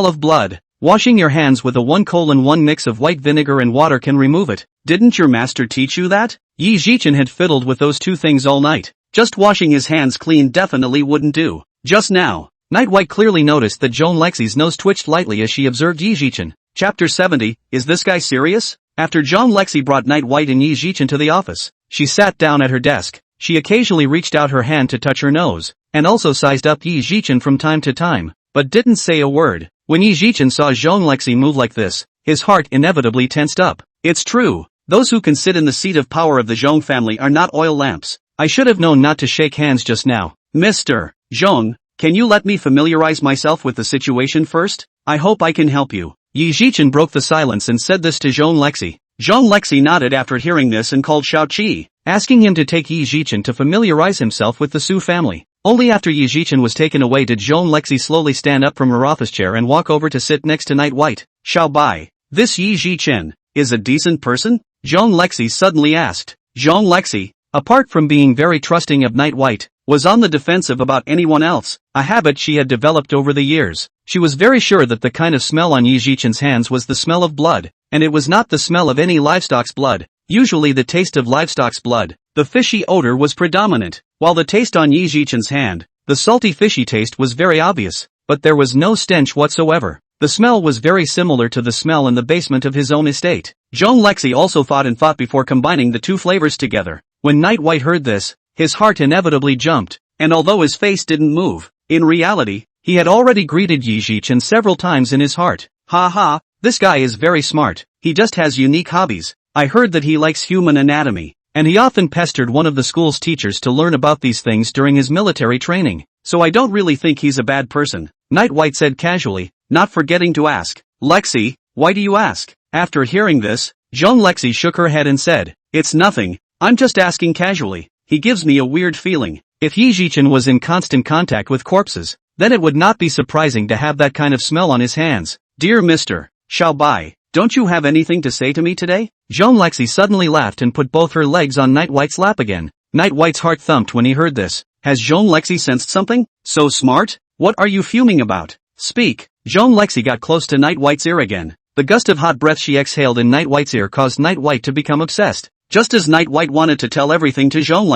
of blood. Washing your hands with a 1:1 mix of white vinegar and water can remove it. Didn't your master teach you that? Yi Zhichen had fiddled with those two things all night. Just washing his hands clean definitely wouldn't do. Just now, Night White clearly noticed that Zhong Lexi's nose twitched lightly as she observed Yi Zhichen. Chapter 70, is this guy serious? After Zhong Lexi brought Night White and Yi Zhichen to the office, she sat down at her desk. She occasionally reached out her hand to touch her nose, and also sized up Yi Zhichen from time to time, but didn't say a word. When Yi Zhichen saw Zhong Lexi move like this, his heart inevitably tensed up. It's true, those who can sit in the seat of power of the Zhong family are not oil lamps. I should have known not to shake hands just now. Mr. Zhong, can you let me familiarize myself with the situation first? I hope I can help you. Yi Zhichen broke the silence and said this to Zhong Lexi. Zhong Lexi nodded after hearing this and called Xiao Qi, asking him to take Yi Zhichen to familiarize himself with the Su family. Only after Yi Zhichen was taken away did Zhong Lexi slowly stand up from her office chair and walk over to sit next to Night White. Xiao Bai, this Yi Zhichen is a decent person? Zhong Lexi suddenly asked. Zhong Lexi, apart from being very trusting of Night White, was on the defensive about anyone else, a habit she had developed over the years. She was very sure that the kind of smell on Yi Zhichen's hands was the smell of blood, and it was not the smell of any livestock's blood. Usually the taste of livestock's blood, the fishy odor was predominant, while the taste on Yi Zhichen's hand, the salty fishy taste was very obvious, but there was no stench whatsoever. The smell was very similar to the smell in the basement of his own estate. Zhong Lexi also thought before combining the two flavors together. When Night White heard this, his heart inevitably jumped, and although his face didn't move, in reality, he had already greeted Yi Zhichen several times in his heart. Ha ha, this guy is very smart, he just has unique hobbies. I heard that he likes human anatomy, and he often pestered one of the school's teachers to learn about these things during his military training, so I don't really think he's a bad person, Night White said casually, not forgetting to ask, Lexi, why do you ask? After hearing this, Zhong Lexi shook her head and said, it's nothing, I'm just asking casually. He gives me a weird feeling. If Yi Zhichen was in constant contact with corpses, then it would not be surprising to have that kind of smell on his hands. Dear Mr. Xiao Bai, don't you have anything to say to me today? Zhong Lexi suddenly laughed and put both her legs on Night White's lap again. Night White's heart thumped when he heard this. Has Zhong Lexi sensed something? So smart? What are you fuming about? Speak. Zhong Lexi got close to Night White's ear again. The gust of hot breath she exhaled in Night White's ear caused Night White to become obsessed. Just as Night White wanted to tell everything to Zhong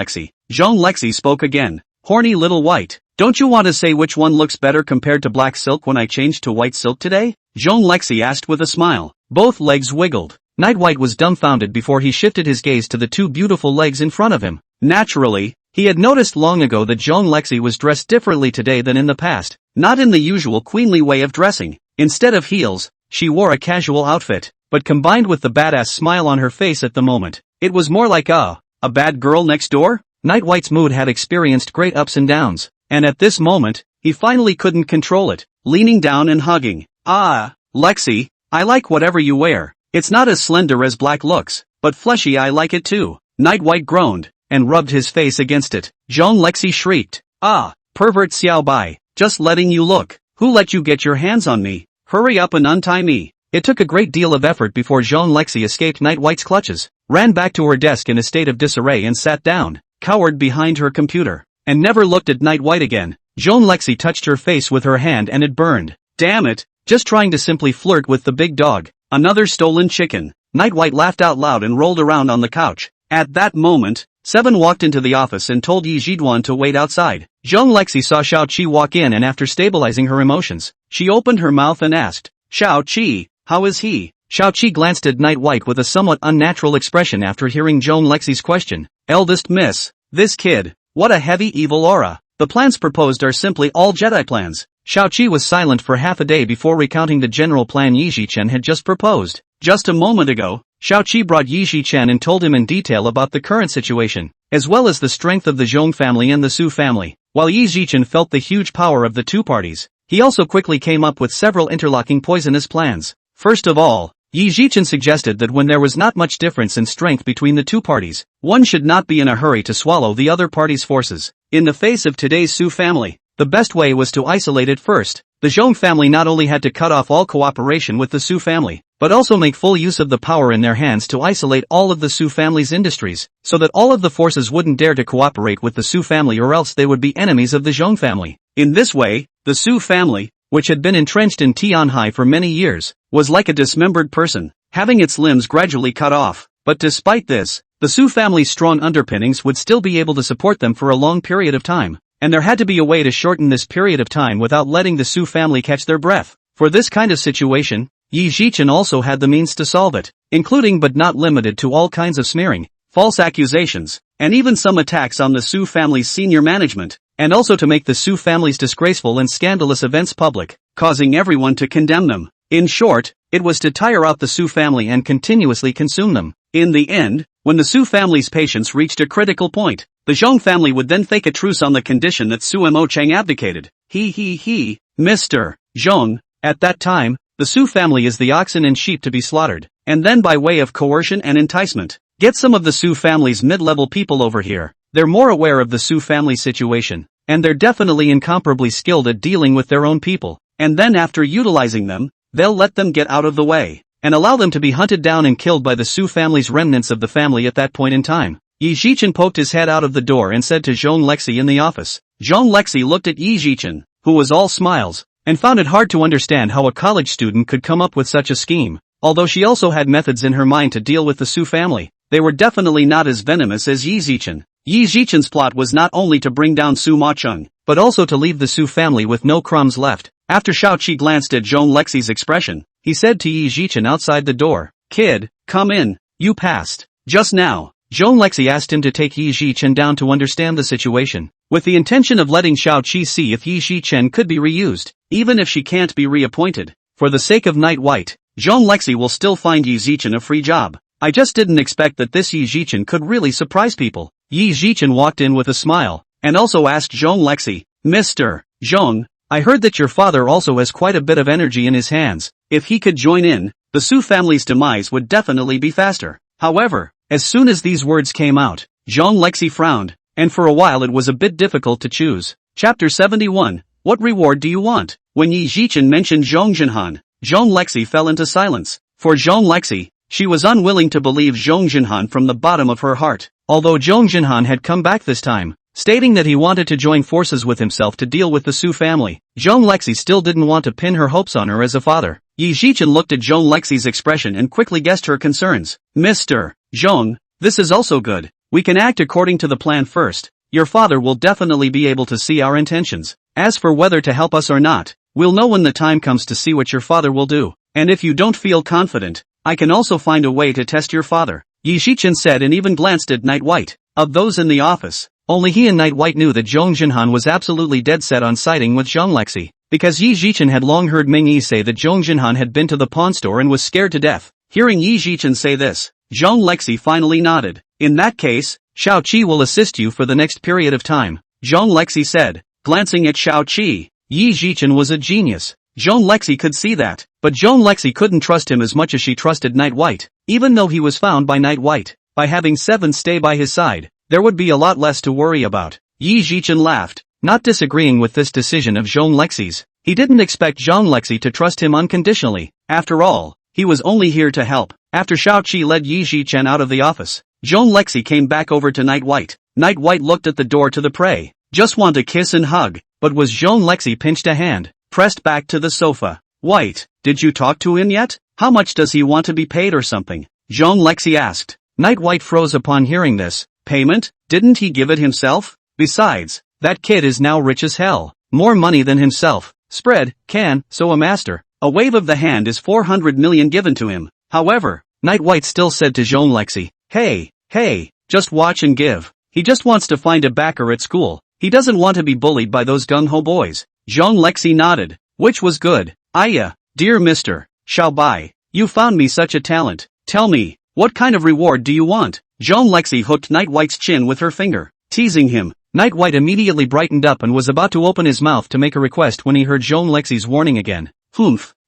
Lexi spoke again. Horny little white, don't you want to say which one looks better compared to black silk when I changed to white silk today? Zhong Lexi asked with a smile. Both legs wiggled. Night White was dumbfounded before he shifted his gaze to the two beautiful legs in front of him. Naturally, he had noticed long ago that Zhong Lexi was dressed differently today than in the past, not in the usual queenly way of dressing. Instead of heels, she wore a casual outfit, but combined with the badass smile on her face at the moment, it was more like a bad girl next door? Night White's mood had experienced great ups and downs, and at this moment, he finally couldn't control it, leaning down and hugging. Ah, Lexi, I like whatever you wear. It's not as slender as black looks, but fleshy I like it too. Night White groaned, and rubbed his face against it. Zhong Lexi shrieked. Ah, pervert Xiao Bai, just letting you look. Who let you get your hands on me? Hurry up and untie me. It took a great deal of effort before Zhong Lexi escaped Night White's clutches, ran back to her desk in a state of disarray and sat down, cowered behind her computer, and never looked at Night White again. Zhong Lexi touched her face with her hand and it burned. Damn it, just trying to simply flirt with the big dog. Another stolen chicken. Night White laughed out loud and rolled around on the couch. At that moment, Seven walked into the office and told Yi Zhiduan to wait outside. Zhong Lexi saw Xiao Qi walk in and after stabilizing her emotions, she opened her mouth and asked, Xiao Qi, how is he? Xiao Qi glanced at Night White with a somewhat unnatural expression after hearing Zhong Lexi's question. Eldest miss, this kid, what a heavy evil aura. The plans proposed are simply all Jedi plans. Xiao Qi was silent for half a day before recounting the general plan Yi Zhichen had just proposed. Just a moment ago, Xiao Qi brought Yi Zhichen and told him in detail about the current situation, as well as the strength of the Zhong family and the Su family. While Yi Zhichen felt the huge power of the two parties, he also quickly came up with several interlocking poisonous plans. First of all, Yi Zhichen suggested that when there was not much difference in strength between the two parties, one should not be in a hurry to swallow the other party's forces. In the face of today's Su family, the best way was to isolate it first. The Zhong family not only had to cut off all cooperation with the Su family, but also make full use of the power in their hands to isolate all of the Su family's industries, so that all of the forces wouldn't dare to cooperate with the Su family or else they would be enemies of the Zhong family. In this way, the Su family, which had been entrenched in Tianhai for many years, was like a dismembered person, having its limbs gradually cut off. But despite this, the Su family's strong underpinnings would still be able to support them for a long period of time, and there had to be a way to shorten this period of time without letting the Su family catch their breath. For this kind of situation, Yi Zhichen also had the means to solve it, including but not limited to all kinds of smearing, false accusations, and even some attacks on the Su family's senior management, and also to make the Su family's disgraceful and scandalous events public, causing everyone to condemn them. In short, it was to tire out the Su family and continuously consume them. In the end, when the Su family's patience reached a critical point, the Zhong family would then fake a truce on the condition that Su Mo Cheng abdicated. Mr. Zhong. At that time, the Su family is the oxen and sheep to be slaughtered, and then by way of coercion and enticement, get some of the Su family's mid-level people over here. They're more aware of the Su family's situation, and they're definitely incomparably skilled at dealing with their own people, and then after utilizing them, they'll let them get out of the way, and allow them to be hunted down and killed by the Su family's remnants of the family at that point in time. Yi Zhichen poked his head out of the door and said to Zhong Lexi in the office. Zhong Lexi looked at Yi Zhichen, who was all smiles, and found it hard to understand how a college student could come up with such a scheme. Although she also had methods in her mind to deal with the Su family, they were definitely not as venomous as Yi Zhichen. Yi Zhichen's plot was not only to bring down Su Macheng, but also to leave the Su family with no crumbs left. After Shao-Chi glanced at Zhong Lexi's expression, he said to Yi Zhichen outside the door, "Kid, come in, you passed." Just now, Zhong Lexi asked him to take Yi Zhichen down to understand the situation, with the intention of letting Shao-Chi see if Yi Zhichen could be reused, even if she can't be reappointed. For the sake of Night White, Zhong Lexi will still find Yi Zhichen a free job. I just didn't expect that this Yi Zhichen could really surprise people. Yi Zhichen walked in with a smile, and also asked Zhong Lexi, "Mr. Zhong, I heard that your father also has quite a bit of energy in his hands. If he could join in, the Su family's demise would definitely be faster." However, as soon as these words came out, Zhong Lexi frowned, and for a while it was a bit difficult to choose. Chapter 71, What reward do you want? When Yi Zhichen mentioned Zhong Jinhan, Zhong Lexi fell into silence. For Zhong Lexi, she was unwilling to believe Zhong Jinhan from the bottom of her heart, although Zhong Jinhan had come back this time, stating that he wanted to join forces with himself to deal with the Su family. Zhong Lexi still didn't want to pin her hopes on her as a father. Yi Zhichen looked at Zhong Lexi's expression and quickly guessed her concerns. "Mr. Zhong, this is also good. We can act according to the plan first. Your father will definitely be able to see our intentions. As for whether to help us or not, we'll know when the time comes to see what your father will do. And if you don't feel confident, I can also find a way to test your father," Yi Zhichen said, and even glanced at Night White. Of those in the office, only he and Night White knew that Zhong Jinhan was absolutely dead set on siding with Zhong Lexi, because Yi Zhichen had long heard Meng Yi say that Zhong Jinhan had been to the pawn store and was scared to death. Hearing Yi Zhichen say this, Zhong Lexi finally nodded. "In that case, Shao-Chi will assist you for the next period of time," Zhong Lexi said, glancing at Shao-Chi. Yi Zhichen was a genius. Zhong Lexi could see that, but Zhong Lexi couldn't trust him as much as she trusted Night White, even though he was found by Night White. By having Seven stay by his side, there would be a lot less to worry about. Yi Zhichen laughed, not disagreeing with this decision of Zhong Lexi's. He didn't expect Zhong Lexi to trust him unconditionally. After all, he was only here to help. After Shao-Chi led Yi Zhichen out of the office, Zhong Lexi came back over to Night White. Night White looked at the door to the prey. Just want to kiss and hug, but was Zhong Lexi pinched a hand, pressed back to the sofa. "White, did you talk to him yet? How much does he want to be paid or something?" Zhong Lexi asked. Night White froze upon hearing this. Payment? Didn't he give it himself? Besides, that kid is now rich as hell. More money than himself. Spread, can, so a master. A wave of the hand is 400 million given to him. However, Night White still said to Zhong Lexi, Hey, just watch and give. He just wants to find a backer at school. He doesn't want to be bullied by those gung-ho boys." Zhong Lexi nodded, which was good. Dear Mr. Xiaobai, you found me such a talent. Tell me, what kind of reward do you want? Zhong Lexi hooked Night White's chin with her finger, teasing him. Night White immediately brightened up and was about to open his mouth to make a request when he heard Zhong Lexi's warning again.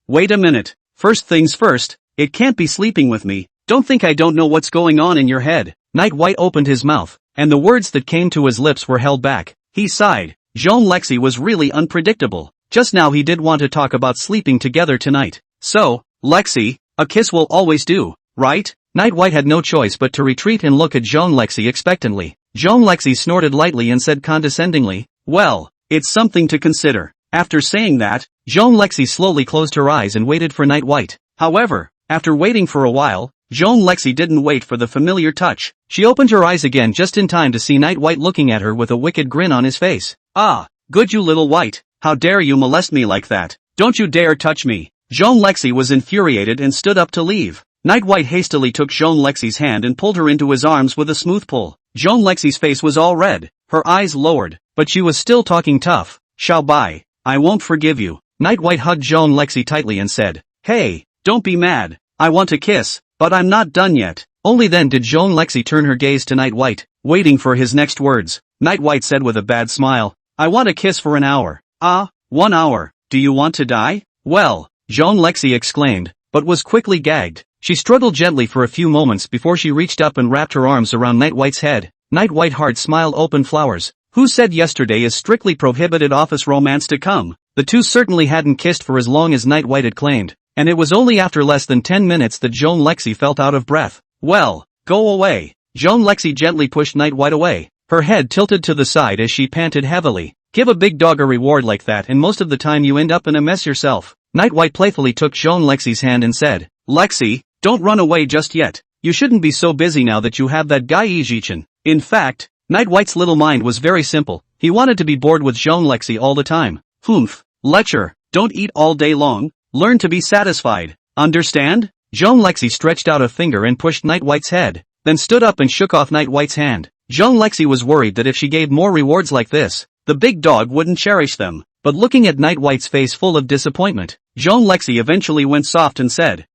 Wait a minute. First things first, it can't be sleeping with me. Don't think I don't know what's going on in your head. Night White opened his mouth, and the words that came to his lips were held back. He sighed. Zhong Lexi was really unpredictable. Just now he did want to talk about sleeping together tonight. "So, Lexi, A kiss will always do, right? Night White had no choice but to retreat and look at Jean Lexi expectantly. Jean Lexi snorted lightly and said condescendingly, "Well, it's something to consider." After saying that, Jean Lexi slowly closed her eyes and waited for Night White. However, after waiting for a while, Jean Lexi didn't wait for the familiar touch. She opened her eyes again just in time to see Night White looking at her with a wicked grin on his face. "Ah, good you little white, how dare you molest me like that? Don't you dare touch me." Jean Lexi was infuriated and stood up to leave. Night White hastily took Jean Lexi's hand and pulled her into his arms with a smooth pull. Jean Lexi's face was all red, her eyes lowered, but she was still talking tough. "Shall bye, I won't forgive you." Night White hugged Jean Lexi tightly and said, "Hey, don't be mad, I want a kiss, but I'm not done yet." Only then did Jean Lexi turn her gaze to Night White, waiting for his next words. Night White said with a bad smile, "I want a kiss for an hour." "Ah, 1 hour, do you want to die?" "Well," Jean Lexi exclaimed, but was quickly gagged. She struggled gently for a few moments before she reached up and wrapped her arms around Night White's head. Night White heart smiled open flowers. Who said yesterday is strictly prohibited office romance to come? The two certainly hadn't kissed for as long as Night White had claimed, and it was only after less than 10 minutes that Jean Lexi felt out of breath. "Well, go away." Jean Lexi gently pushed Night White away, her head tilted to the side as she panted heavily. "Give a big dog a reward like that and most of the time you end up in a mess yourself." Night White playfully took Jean Lexi's hand and said, "Lexi, don't run away just yet. You shouldn't be so busy now that you have that guy Ijichin." In fact, Night White's little mind was very simple. He wanted to be bored with Jean Lexi all the time. "Humph, Lecher, don't eat all day long, learn to be satisfied. Understand?" Jean Lexi stretched out a finger and pushed Night White's head, then stood up and shook off Night White's hand. Jean Lexi was worried that if she gave more rewards like this, the big dog wouldn't cherish them. But looking at Night White's face full of disappointment, Jean Lexi eventually went soft and said,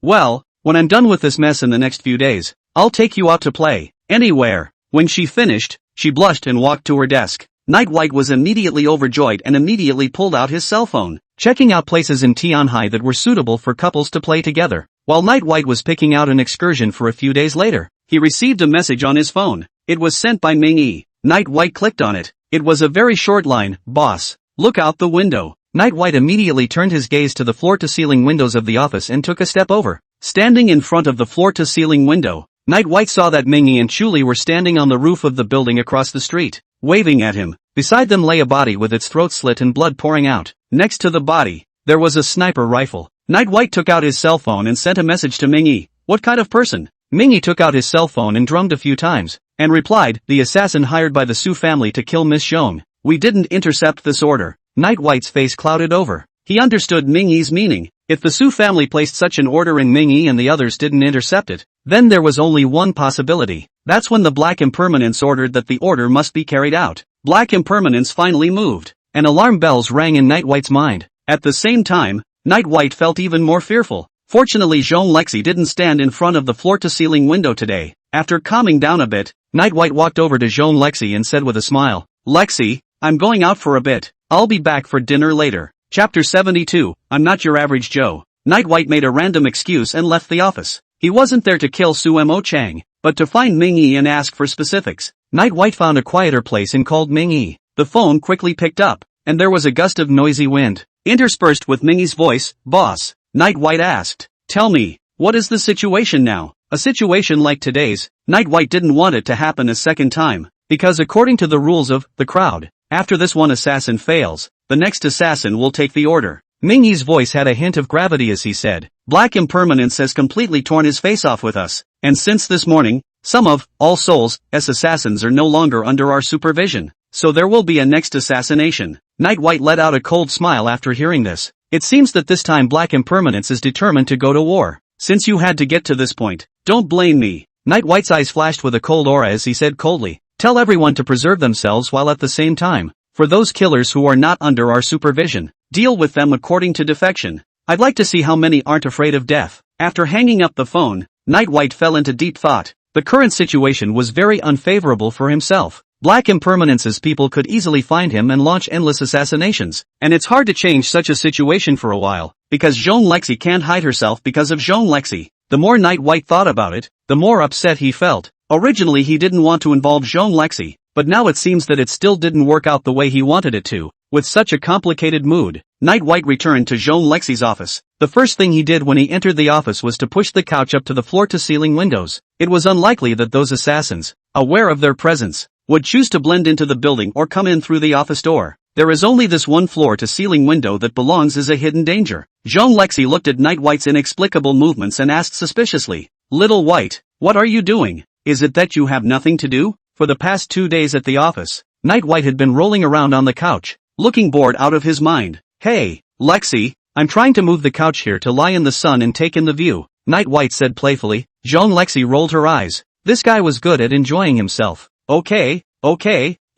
Well, when I'm done with this mess in the next few days, I'll take you out to play, anywhere." When she finished, she blushed and walked to her desk. Night White was immediately overjoyed and immediately pulled out his cell phone, checking out places in Tianhai that were suitable for couples to play together. While Night White was picking out an excursion for a few days later, he received a message on his phone. It was sent by Ming Yi. Night White clicked on it. It was a very short line, "Boss, look out the window." Night White immediately turned his gaze to the floor-to-ceiling windows of the office and took a step over. Standing in front of the floor-to-ceiling window, Night White saw that Ming Yi and Chuli were standing on the roof of the building across the street, waving at him. Beside them lay a body with its throat slit and blood pouring out. Next to the body, there was a sniper rifle. Night White took out his cell phone and sent a message to Ming Yi. "What kind of person?" Ming Yi took out his cell phone and drummed a few times, and replied, "The assassin hired by the Su family to kill Miss Zhong. We didn't intercept this order." Night White's face clouded over. He understood Ming Yi's meaning. If the Su family placed such an order and Ming Yi and the others didn't intercept it, then there was only one possibility. That's when the Black Impermanence ordered that the order must be carried out. Black Impermanence finally moved, and alarm bells rang in Night White's mind. At the same time, Night White felt even more fearful. Fortunately, Jean Lexi didn't stand in front of the floor-to-ceiling window today. After calming down a bit, Night White walked over to Jean Lexi and said with a smile, "Lexi, I'm going out for a bit. I'll be back for dinner later." Chapter 72, I'm Not Your Average Joe. Night White made a random excuse and left the office. He wasn't there to kill Sumo Chang, but to find Ming Yi and ask for specifics. Night White found a quieter place and called Ming Yi. The phone quickly picked up, and there was a gust of noisy wind, interspersed with Ming Yi's voice. "Boss," Night White asked, "tell me, what is the situation now?" A situation like today's, Night White didn't want it to happen a second time, because according to the rules of the crowd, after this one assassin fails, the next assassin will take the order. Ming Yi's voice had a hint of gravity as he said, "Black Impermanence has completely torn his face off with us, and since this morning, some of All Souls' assassins are no longer under our supervision, so there will be a next assassination." Night White let out a cold smile after hearing this. It seems that this time Black Impermanence is determined to go to war. "Since you had to get to this point, don't blame me." Night White's eyes flashed with a cold aura as he said coldly, "Tell everyone to preserve themselves while at the same time, for those killers who are not under our supervision, deal with them according to defection. I'd like to see how many aren't afraid of death." After hanging up the phone, Night White fell into deep thought. The current situation was very unfavorable for himself. Black Impermanence's people could easily find him and launch endless assassinations, and it's hard to change such a situation for a while, because Jean Lexi can't hide herself because of Jean Lexi. The more Night White thought about it, the more upset he felt. Originally he didn't want to involve Jean Lexi, but now it seems that it still didn't work out the way he wanted it to. With such a complicated mood, Night White returned to Jean Lexi's office. The first thing he did when he entered the office was to push the couch up to the floor-to-ceiling windows. It was unlikely that those assassins, aware of their presence, would choose to blend into the building or come in through the office door. There is only this one floor-to-ceiling window that belongs as a hidden danger. Jean Lexi looked at Night White's inexplicable movements and asked suspiciously, "Little White, what are you doing? Is it that you have nothing to do?" For the past 2 days at the office, Night White had been rolling around on the couch, looking bored out of his mind. "Hey, Lexi, I'm trying to move the couch here to lie in the sun and take in the view," Night White said playfully. Jean Lexi rolled her eyes. This guy was good at enjoying himself. Okay,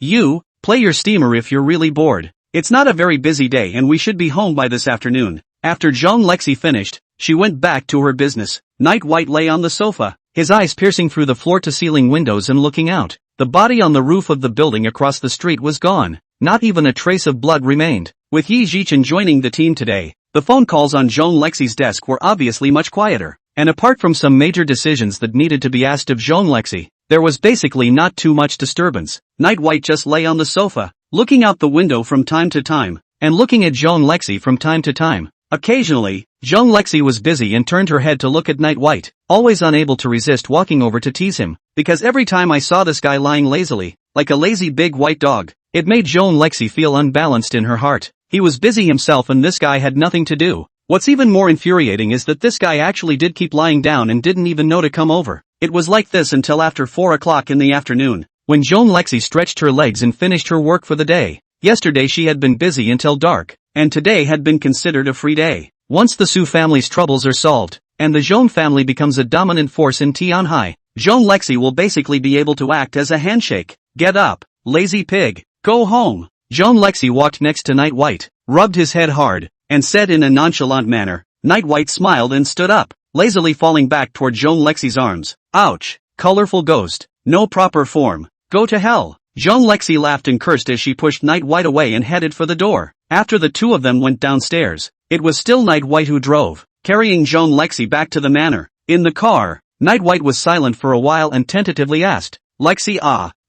you, play your steamer if you're really bored. It's not a very busy day and we should be home by this afternoon." After Jean Lexi finished, she went back to her business. Night White lay on the sofa, his eyes piercing through the floor-to-ceiling windows and looking out. The body on the roof of the building across the street was gone. Not even a trace of blood remained. With Yi Zhichen joining the team today, the phone calls on Jean Lexi's desk were obviously much quieter. And apart from some major decisions that needed to be asked of Jean Lexi, there was basically not too much disturbance. Night White just lay on the sofa, looking out the window from time to time, and looking at Jean Lexi from time to time. Occasionally, Jean Lexi was busy and turned her head to look at Night White, always unable to resist walking over to tease him, because every time I saw this guy lying lazily, like a lazy big white dog, it made Jean Lexi feel unbalanced in her heart. He was busy himself and this guy had nothing to do. What's even more infuriating is that this guy actually did keep lying down and didn't even know to come over. It was like this until after 4 o'clock in the afternoon, when Jean Lexi stretched her legs and finished her work for the day. Yesterday she had been busy until dark, and today had been considered a free day. Once the Su family's troubles are solved, and the Jean family becomes a dominant force in Tianhai, Jean Lexi will basically be able to act as a handshake. "Get up, lazy pig, go home." Jean Lexi walked next to Night White, rubbed his head hard, and said in a nonchalant manner. Night White smiled and stood up, lazily falling back toward Jean Lexi's arms. "Ouch, colorful ghost, no proper form, go to hell." Jean Lexi laughed and cursed as she pushed Night White away and headed for the door. After the two of them went downstairs, it was still Night White who drove, carrying Jean Lexi back to the manor. In the car, Night White was silent for a while and tentatively asked, "Lexi,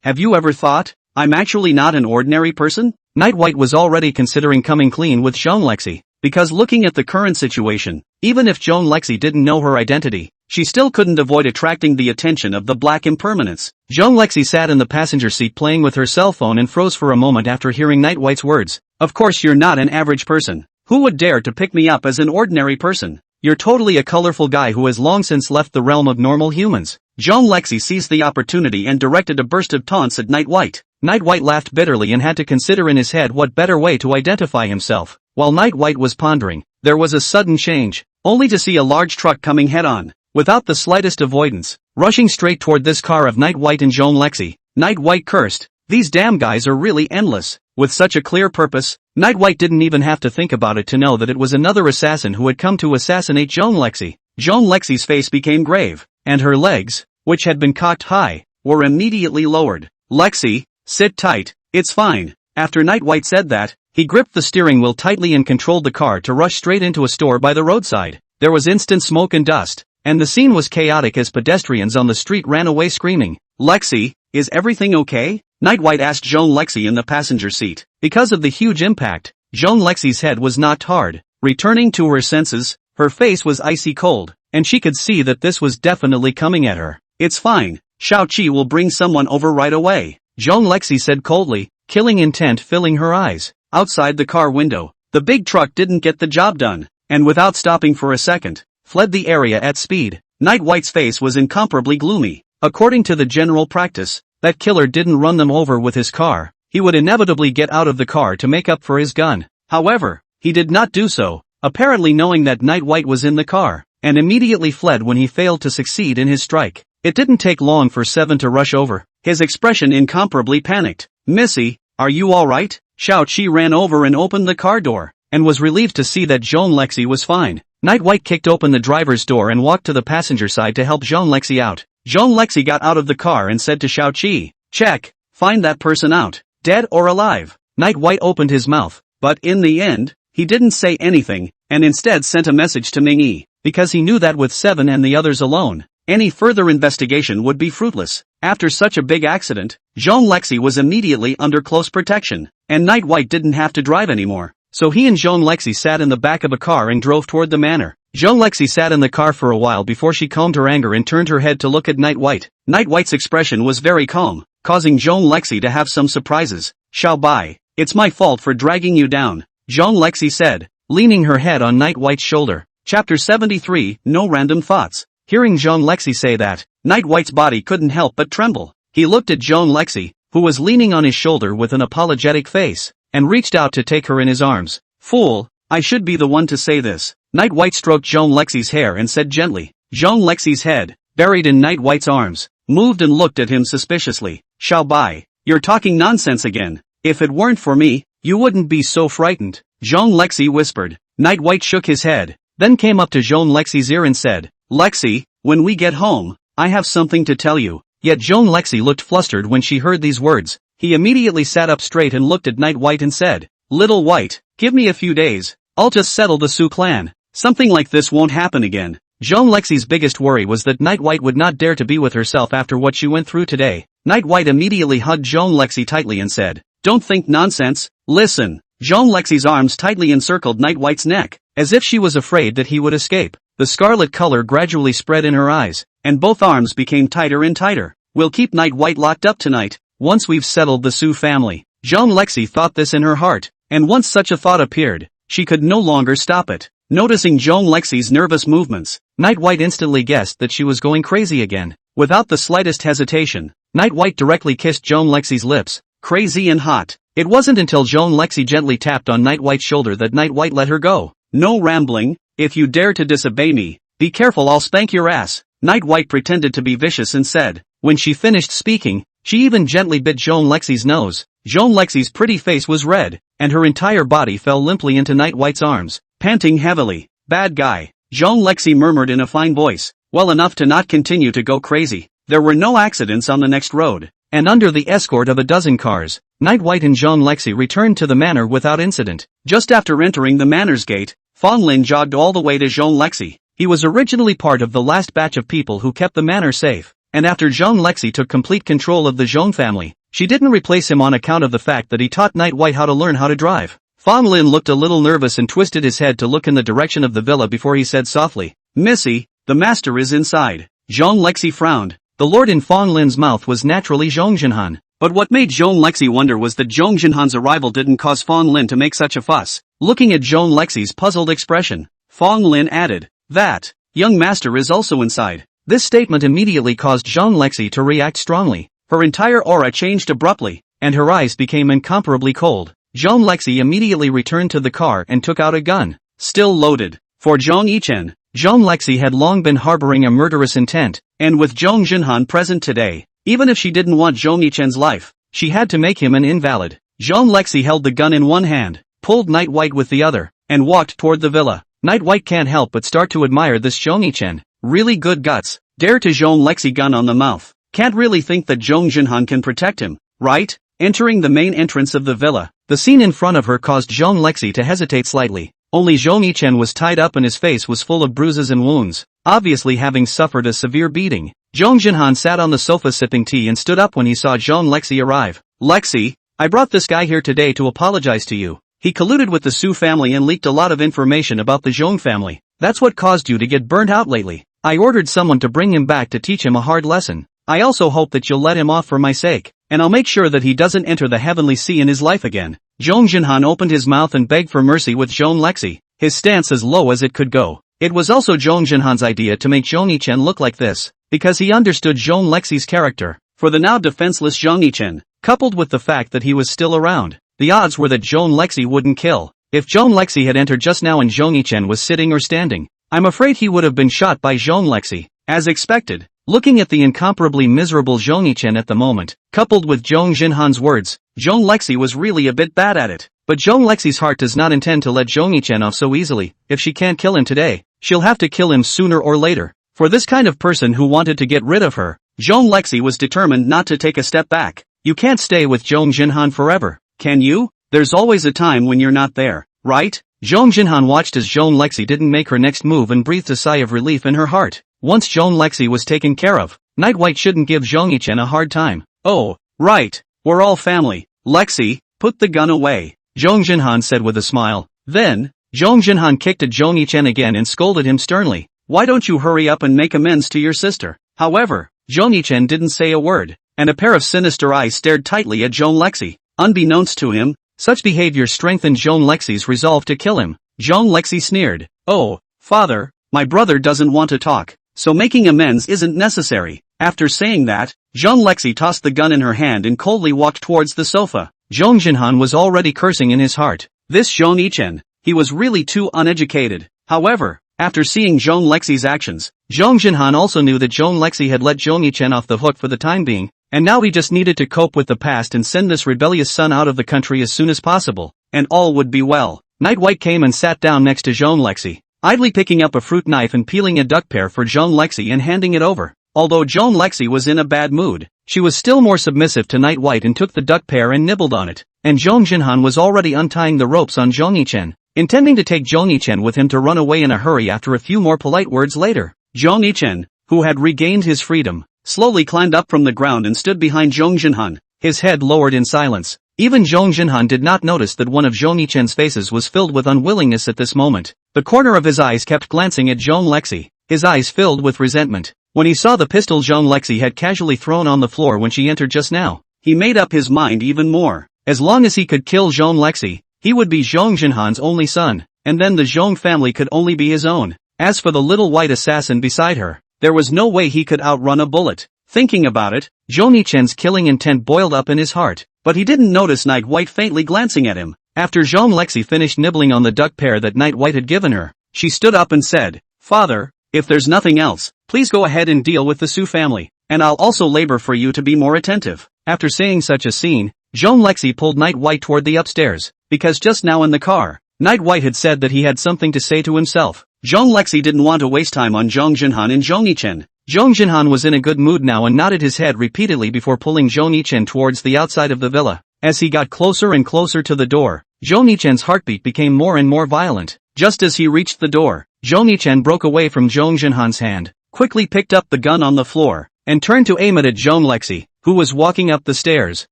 have you ever thought, I'm actually not an ordinary person?" Night White was already considering coming clean with Jean Lexi, because looking at the current situation, even if Jean Lexi didn't know her identity, she still couldn't avoid attracting the attention of the black impermanence. Jean Lexi sat in the passenger seat playing with her cell phone and froze for a moment after hearing Night White's words. "Of course you're not an average person. Who would dare to pick me up as an ordinary person? You're totally a colorful guy who has long since left the realm of normal humans." Jean Lexi seized the opportunity and directed a burst of taunts at Night White. Night White laughed bitterly and had to consider in his head what better way to identify himself. While Night White was pondering, there was a sudden change, only to see a large truck coming head-on, without the slightest avoidance, rushing straight toward this car of Night White and Jean Lexi. Night White cursed, "These damn guys are really endless." With such a clear purpose, Night White didn't even have to think about it to know that it was another assassin who had come to assassinate Jean Lexi. Jean Lexi's face became grave, and her legs, which had been cocked high, were immediately lowered. "Lexi, sit tight, it's fine." After Night White said that, he gripped the steering wheel tightly and controlled the car to rush straight into a store by the roadside. There was instant smoke and dust, and the scene was chaotic as pedestrians on the street ran away screaming. "Lexi, is everything okay?" Night White asked Jean Lexi in the passenger seat. Because of the huge impact, Jean Lexi's head was knocked hard. Returning to her senses, her face was icy cold, and she could see that this was definitely coming at her. "It's fine, Shao Qi will bring someone over right away," Jean Lexi said coldly, killing intent filling her eyes. Outside the car window, the big truck didn't get the job done, and without stopping for a second, fled the area at speed. Night White's face was incomparably gloomy. According to the general practice, that killer didn't run them over with his car. He would inevitably get out of the car to make up for his gun. However, he did not do so, apparently knowing that Night White was in the car, and immediately fled when he failed to succeed in his strike. It didn't take long for Seven to rush over, his expression incomparably panicked. "Missy, are you alright?" Shao Qi ran over and opened the car door, and was relieved to see that Jean Lexi was fine. Night White kicked open the driver's door and walked to the passenger side to help Jean Lexi out. Jean Lexi got out of the car and said to Shao Qi, "Check, find that person out, dead or alive." Night White opened his mouth, but in the end, he didn't say anything, and instead sent a message to Ming Yi, because he knew that with Seven and the others alone, any further investigation would be fruitless. After such a big accident, Jean Lexi was immediately under close protection, and Night White didn't have to drive anymore. so he and Jean Lexi sat in the back of a car and drove toward the manor. Jean Lexi sat in the car for a while before she calmed her anger and turned her head to look at Night White. Night White's expression was very calm, causing Jean Lexi to have some surprises. "Shall by, it's my fault for dragging you down," Jean Lexi said, leaning her head on Night White's shoulder. Chapter 73, No Random Thoughts. Hearing Jean Lexi say that, Night White's body couldn't help but tremble. He looked at Jean Lexi, who was leaning on his shoulder with an apologetic face, and reached out to take her in his arms. "Fool, I should be the one to say this." Night White stroked Jean Lexi's hair and said gently. Jean Lexi's head, buried in Night White's arms, moved and looked at him suspiciously. "Shall by, you're talking nonsense again. If it weren't for me, you wouldn't be so frightened," Jean Lexi whispered. Night White shook his head, then came up to Jean Lexi's ear and said, "Lexi, when we get home, I have something to tell you." Yet Jean Lexi looked flustered when she heard these words. He immediately sat up straight and looked at Night White and said, "Little White, give me a few days. I'll just settle the Sioux clan. Something like this won't happen again." Jean Lexi's biggest worry was that Night White would not dare to be with herself after what she went through today. Night White immediately hugged Jean Lexi tightly and said, "Don't think nonsense, listen." Jean Lexi's arms tightly encircled Night White's neck, as if she was afraid that he would escape. The scarlet color gradually spread in her eyes, and both arms became tighter and tighter. "We'll keep Night White locked up tonight, once we've settled the Sioux family." Jean Lexi thought this in her heart, and once such a thought appeared, she could no longer stop it. Noticing Jean Lexi's nervous movements, Night White instantly guessed that she was going crazy again. Without the slightest hesitation, Night White directly kissed Jean Lexi's lips, crazy and hot. It wasn't until Jean Lexi gently tapped on Night White's shoulder that Night White let her go. "No rambling, if you dare to disobey me, be careful, I'll spank your ass," Night White pretended to be vicious and said. When she finished speaking, she even gently bit Jean Lexi's nose. Jean Lexi's pretty face was red, and her entire body fell limply into Night White's arms, panting heavily. "Bad guy," Jean Lexi murmured in a fine voice, well enough to not continue to go crazy. There were no accidents on the next road, and under the escort of a dozen cars, Night White and Jean Lexi returned to the manor without incident. Just after entering the manor's gate, Fong Lin jogged all the way to Jean Lexi. He was originally part of the last batch of people who kept the manor safe, and after Jean Lexi took complete control of the Jean family, she didn't replace him on account of the fact that he taught Night White how to learn how to drive. Fong Lin looked a little nervous and twisted his head to look in the direction of the villa before he said softly, "Missy, the master is inside." Jean Lexi frowned. The lord in Fong Lin's mouth was naturally Zhong Jinhan. But what made Jean Lexi wonder was that Zhong Jinhan's arrival didn't cause Fong Lin to make such a fuss. Looking at Jean Lexi's puzzled expression, Fong Lin added, "That young master is also inside." This statement immediately caused Jean Lexi to react strongly. Her entire aura changed abruptly, and her eyes became incomparably cold. Jean Lexi immediately returned to the car and took out a gun, still loaded, for Zhong Yichen. Jean Lexi had long been harboring a murderous intent, and with Zhong Jinhan present today, even if she didn't want Zhong Yichen's life, she had to make him an invalid. Jean Lexi held the gun in one hand, pulled Night White with the other, and walked toward the villa. Night White can't help but start to admire this Zhong Yichen. Really good guts. Dare to Jean Lexi, gun on the mouth. Can't really think that Zhong Jinhan can protect him, right? Entering the main entrance of the villa, the scene in front of her caused Jean Lexi to hesitate slightly. Only Zhong Yichen was tied up and his face was full of bruises and wounds, obviously having suffered a severe beating. Zhong Jinhan sat on the sofa sipping tea and stood up when he saw Jean Lexi arrive. "Lexi, I brought this guy here today to apologize to you. He colluded with the Sioux family and leaked a lot of information about the Zhong family. That's what caused you to get burnt out lately. I ordered someone to bring him back to teach him a hard lesson. I also hope that you'll let him off for my sake, and I'll make sure that he doesn't enter the heavenly sea in his life again." Zhong Jinhan opened his mouth and begged for mercy with Jean Lexi, his stance as low as it could go. It was also Zhong Jinhan's idea to make Zhong Yichen look like this, because he understood Jean Lexi's character. For the now defenseless Zhong Yichen, coupled with the fact that he was still around, the odds were that Jean Lexi wouldn't kill. If Jean Lexi had entered just now and Zhong Yichen was sitting or standing, I'm afraid he would have been shot by Jean Lexi. As expected, looking at the incomparably miserable Zhong Yichen at the moment, coupled with Zhong Jinhan's words, Zhong Lexi was really a bit bad at it. But Zhong Lexi's heart does not intend to let Zhong Yichen off so easily. If she can't kill him today, she'll have to kill him sooner or later. For this kind of person who wanted to get rid of her, Zhong Lexi was determined not to take a step back. You can't stay with Zhong Jinhan forever, can you? There's always a time when you're not there, right? Zhong Jinhan watched as Zhong Lexi didn't make her next move and breathed a sigh of relief in her heart. Once Zhong Lexi was taken care of, Night White shouldn't give Zhong Yichen a hard time. "Oh, right, we're all family. Lexi, put the gun away." Zhong Jinhan said with a smile. Then, Zhong Jinhan kicked at Zhong Yichen again and scolded him sternly. Why don't you hurry up and make amends to your sister? However, Zhong Yichen didn't say a word, and a pair of sinister eyes stared tightly at Zhong Lexi. Unbeknownst to him, such behavior strengthened Zhong Lexi's resolve to kill him. Zhong Lexi sneered. Oh, father, my brother doesn't want to talk, so making amends isn't necessary. After saying that, Zhong Lexi tossed the gun in her hand and coldly walked towards the sofa. Zhong Jinhan was already cursing in his heart. This Zhong Yichen, he was really too uneducated. However, after seeing Zhong Lexi's actions, Zhong Jinhan also knew that Zhong Lexi had let Zhong Yichen off the hook for the time being, and now he just needed to cope with the past and send this rebellious son out of the country as soon as possible, and all would be well. Night White came and sat down next to Zhong Lexi, idly picking up a fruit knife and peeling a duck pear for Zhong Lexi and handing it over. Although Zhong Lexi was in a bad mood, she was still more submissive to Night White and took the duck pear and nibbled on it, and Zhong Jinhan was already untying the ropes on Zhong Yichen, intending to take Zhong Yichen with him to run away in a hurry after a few more polite words later. Zhong Yichen, who had regained his freedom, slowly climbed up from the ground and stood behind Zhong Jinhan, his head lowered in silence. Even Zhong Jinhan did not notice that one of Zhong Yichen's faces was filled with unwillingness at this moment. The corner of his eyes kept glancing at Zhong Lexi, his eyes filled with resentment. When he saw the pistol Zhong Lexi had casually thrown on the floor when she entered just now, he made up his mind even more. As long as he could kill Zhong Lexi, he would be Zhong Jinhan's only son, and then the Zhong family could only be his own. As for the little white assassin beside her, there was no way he could outrun a bullet. Thinking about it, Zhong Yichen's killing intent boiled up in his heart, but he didn't notice Night White faintly glancing at him. After Zhong Lexi finished nibbling on the duck pear that Night White had given her, she stood up and said, Father, if there's nothing else, please go ahead and deal with the Su family, and I'll also labor for you to be more attentive. After saying such a scene, Zhong Lexi pulled Night White toward the upstairs, because just now in the car, Night White had said that he had something to say to himself. Zhong Lexi didn't want to waste time on Zhong Jinhan and Zhong Yichen. Zhong Jinhan was in a good mood now and nodded his head repeatedly before pulling Zhong Yichen towards the outside of the villa. As he got closer and closer to the door, Zhong Yichen's heartbeat became more and more violent. Just as he reached the door, Zhong Yichen broke away from Zhong Jinhan's hand, quickly picked up the gun on the floor, and turned to aim it at Zhong Lexi, who was walking up the stairs.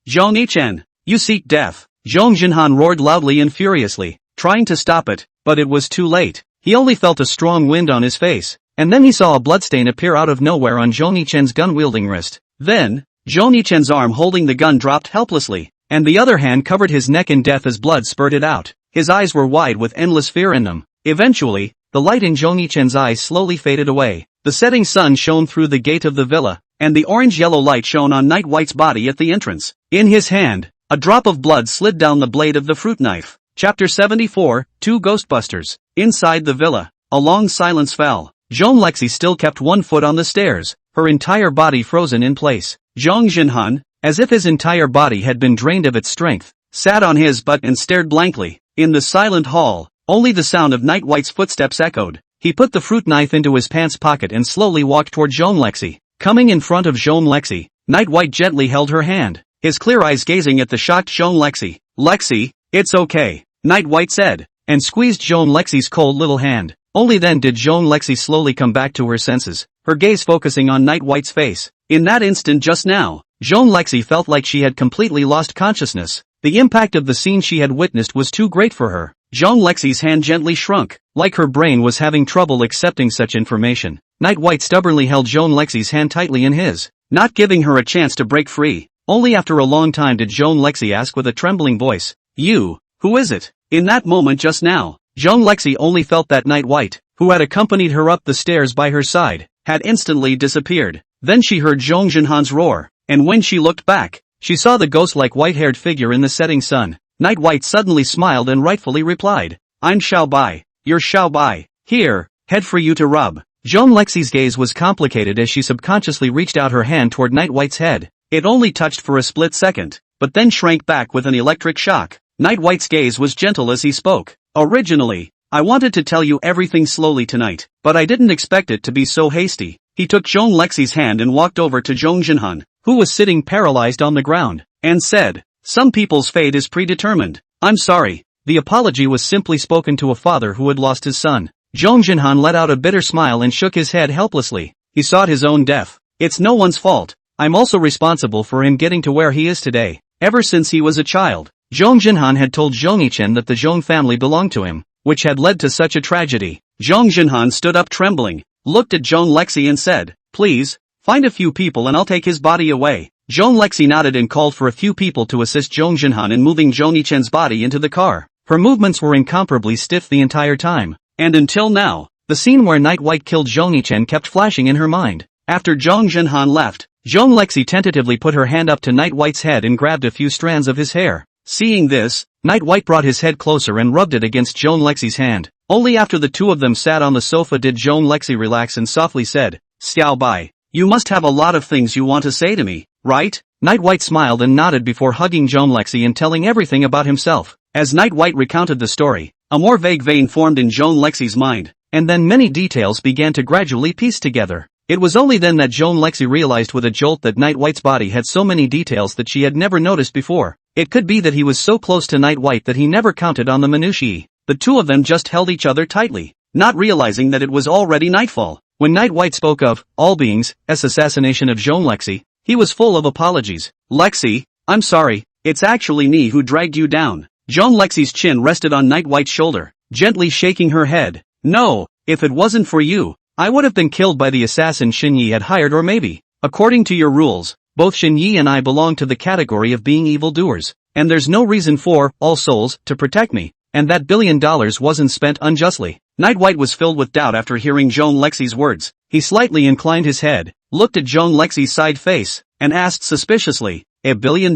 Zhong Yichen, you seek death! Zhong Jinhan roared loudly and furiously, trying to stop it, but it was too late. He only felt a strong wind on his face, and then he saw a bloodstain appear out of nowhere on Zhong Yichen's gun-wielding wrist. Then, Zhong Yichen's arm holding the gun dropped helplessly, and the other hand covered his neck in death as blood spurted out. His eyes were wide with endless fear in them. Eventually, the light in Zhong Yichen's eyes slowly faded away. The setting sun shone through the gate of the villa, and the orange-yellow light shone on Night White's body at the entrance. In his hand, a drop of blood slid down the blade of the fruit knife. Chapter 74, 2 Ghostbusters. Inside the villa, a long silence fell. Zhong Lexi still kept one foot on the stairs, her entire body frozen in place. Zhong Jinhan, as if his entire body had been drained of its strength, sat on his butt and stared blankly. In the silent hall, only the sound of Night White's footsteps echoed. He put the fruit knife into his pants pocket and slowly walked toward Zhong Lexi. Coming in front of Zhong Lexi, Night White gently held her hand, his clear eyes gazing at the shocked Zhong Lexi. Lexi, it's okay, Night White said, and squeezed Zhong Lexi's cold little hand. Only then did Zhong Lexi slowly come back to her senses, her gaze focusing on Night White's face. In that instant just now, Zhong Lexi felt like she had completely lost consciousness. The impact of the scene she had witnessed was too great for her. Zhong Lexi's hand gently shrunk, like her brain was having trouble accepting such information. Night White stubbornly held Zhong Lexi's hand tightly in his, not giving her a chance to break free. Only after a long time did Zhong Lexi ask with a trembling voice, "You, who is it?" In that moment just now, Zhong Lexi only felt that Night White, who had accompanied her up the stairs by her side, had instantly disappeared. Then she heard Zhong Jinhan's roar, and when she looked back, she saw the ghost-like white-haired figure in the setting sun. Night White suddenly smiled and rightfully replied, "I'm Xiao Bai, you're Xiao Bai. Here, head for you to rub." Zhong Lexi's gaze was complicated as she subconsciously reached out her hand toward Night White's head. It only touched for a split second, but then shrank back with an electric shock. Night White's gaze was gentle as he spoke. "Originally, I wanted to tell you everything slowly tonight, but I didn't expect it to be so hasty." He took Zhong Lexi's hand and walked over to Zhong Jinhan, who was sitting paralyzed on the ground, and said, "Some people's fate is predetermined. I'm sorry." The apology was simply spoken to a father who had lost his son. Zhong Jinhan let out a bitter smile and shook his head helplessly. He sought his own death. "It's no one's fault. I'm also responsible for him getting to where he is today. Ever since he was a child, Zhong Jinhan had told Zhong Yichen that the Zhong family belonged to him, which had led to such a tragedy. Zhong Jinhan stood up trembling, looked at Zhong Lexi and said, "Please, find a few people and I'll take his body away." Zhong Lexi nodded and called for a few people to assist Zhong Jinhan in moving Zhong Yichen's body into the car. Her movements were incomparably stiff the entire time, and until now, the scene where Night White killed Zhong Yichen kept flashing in her mind. After Zhong Jinhan left, Zhong Lexi tentatively put her hand up to Night White's head and grabbed a few strands of his hair. Seeing this, Night White brought his head closer and rubbed it against Zhong Lexi's hand. Only after the two of them sat on the sofa did Zhong Lexi relax and softly said, "Xiao Bai, you must have a lot of things you want to say to me, right?" Night White smiled and nodded before hugging Zhong Lexi and telling everything about himself. As Night White recounted the story, a more vague vein formed in Zhong Lexi's mind, and then many details began to gradually piece together. It was only then that Zhong Lexi realized with a jolt that Night White's body had so many details that she had never noticed before. It could be that he was so close to Night White that he never counted on the minutiae. The two of them just held each other tightly, not realizing that it was already nightfall. When Night White spoke of all beings' assassination of Zhong Lexi, he was full of apologies. "Lexi, I'm sorry, it's actually me who dragged you down." Zhong Lexi's chin rested on Night White's shoulder, gently shaking her head. "No, if it wasn't for you, I would have been killed by the assassin Xin Yi had hired, or maybe, according to your rules, both Xin Yi and I belong to the category of being evildoers, and there's no reason for all souls to protect me, and that $1 billion wasn't spent unjustly." Night White was filled with doubt after hearing Zhong Lexi's words. He slightly inclined his head, looked at Zhong Lexi's side face, and asked suspiciously, "$1 billion?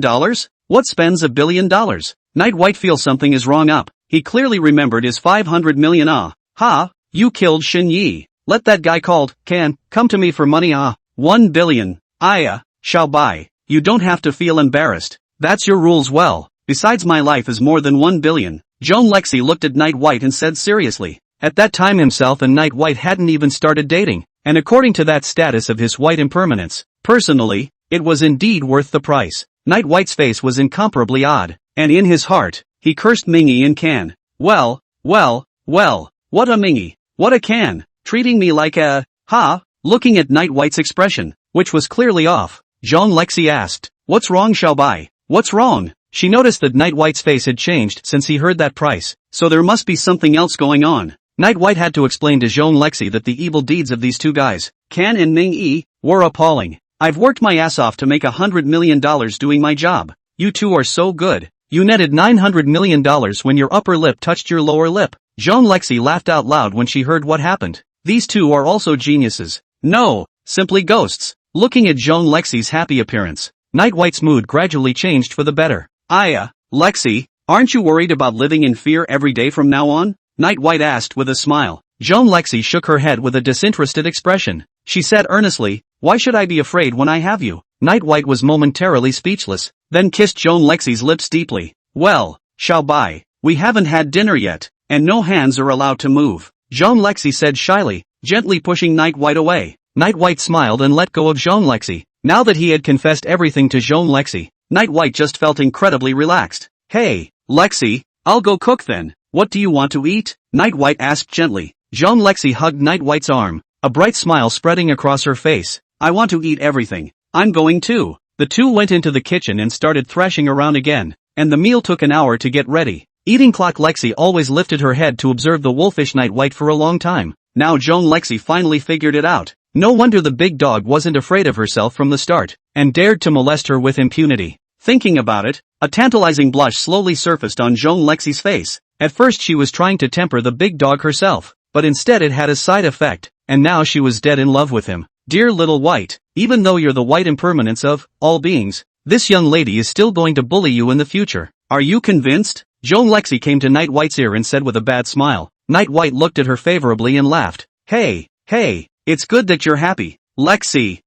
What spends $1 billion?" Night White feels something is wrong up. He clearly remembered his 500 million. Ha, you killed Xin Yi. Let that guy called Can come to me for money. 1 billion. Xiao Bai, you don't have to feel embarrassed. That's your rules. Well, besides my life is more than 1 billion. Zhong Lexi looked at Night White and said seriously. At that time himself and Night White hadn't even started dating, and according to that status of his white impermanence, personally, it was indeed worth the price. Night White's face was incomparably odd, and in his heart, he cursed Mingy and Can. Well, what a Mingy, what a Can, treating me like a, Looking at Night White's expression, which was clearly off, Zhong Lexi asked, "What's wrong, Xiao Bai? What's wrong?" She noticed that Night White's face had changed since he heard that price, so there must be something else going on. Night White had to explain to Zhong Lexi that the evil deeds of these two guys, Can and Ming Yi, were appalling. "I've worked my ass off to make $100 million doing my job. You two are so good. You netted $900 million when your upper lip touched your lower lip." Zhong Lexi laughed out loud when she heard what happened. These two are also geniuses. No, simply ghosts. Looking at Zhong Lexi's happy appearance, Night White's mood gradually changed for the better. Lexi, aren't you worried about living in fear every day from now on?" Night White asked with a smile. Zhong Lexi shook her head with a disinterested expression. She said earnestly, "Why should I be afraid when I have you?" Night White was momentarily speechless, then kissed Zhong Lexi's lips deeply. "Well, Xiao Bai, we haven't had dinner yet, and no hands are allowed to move," Zhong Lexi said shyly, gently pushing Night White away. Night White smiled and let go of Zhong Lexi. Now that he had confessed everything to Zhong Lexi, Night White just felt incredibly relaxed. "Hey, Lexi, I'll go cook then. What do you want to eat?" Night White asked gently. Zhong Lexi hugged Night White's arm, a bright smile spreading across her face. "I want to eat everything. I'm going too." The two went into the kitchen and started thrashing around again, and the meal took an hour to get ready. Eating clock Lexi always lifted her head to observe the wolfish Night White for a long time. Now Zhong Lexi finally figured it out. No wonder the big dog wasn't afraid of herself from the start, and dared to molest her with impunity. Thinking about it, a tantalizing blush slowly surfaced on Zhong Lexi's face. At first she was trying to temper the big dog herself, but instead it had a side effect, and now she was dead in love with him. "Dear little White, even though you're the white impermanence of all beings, this young lady is still going to bully you in the future. Are you convinced?" Zhong Lexi came to Night White's ear and said with a bad smile. Night White looked at her favorably and laughed. Hey, it's good that you're happy. Lexi,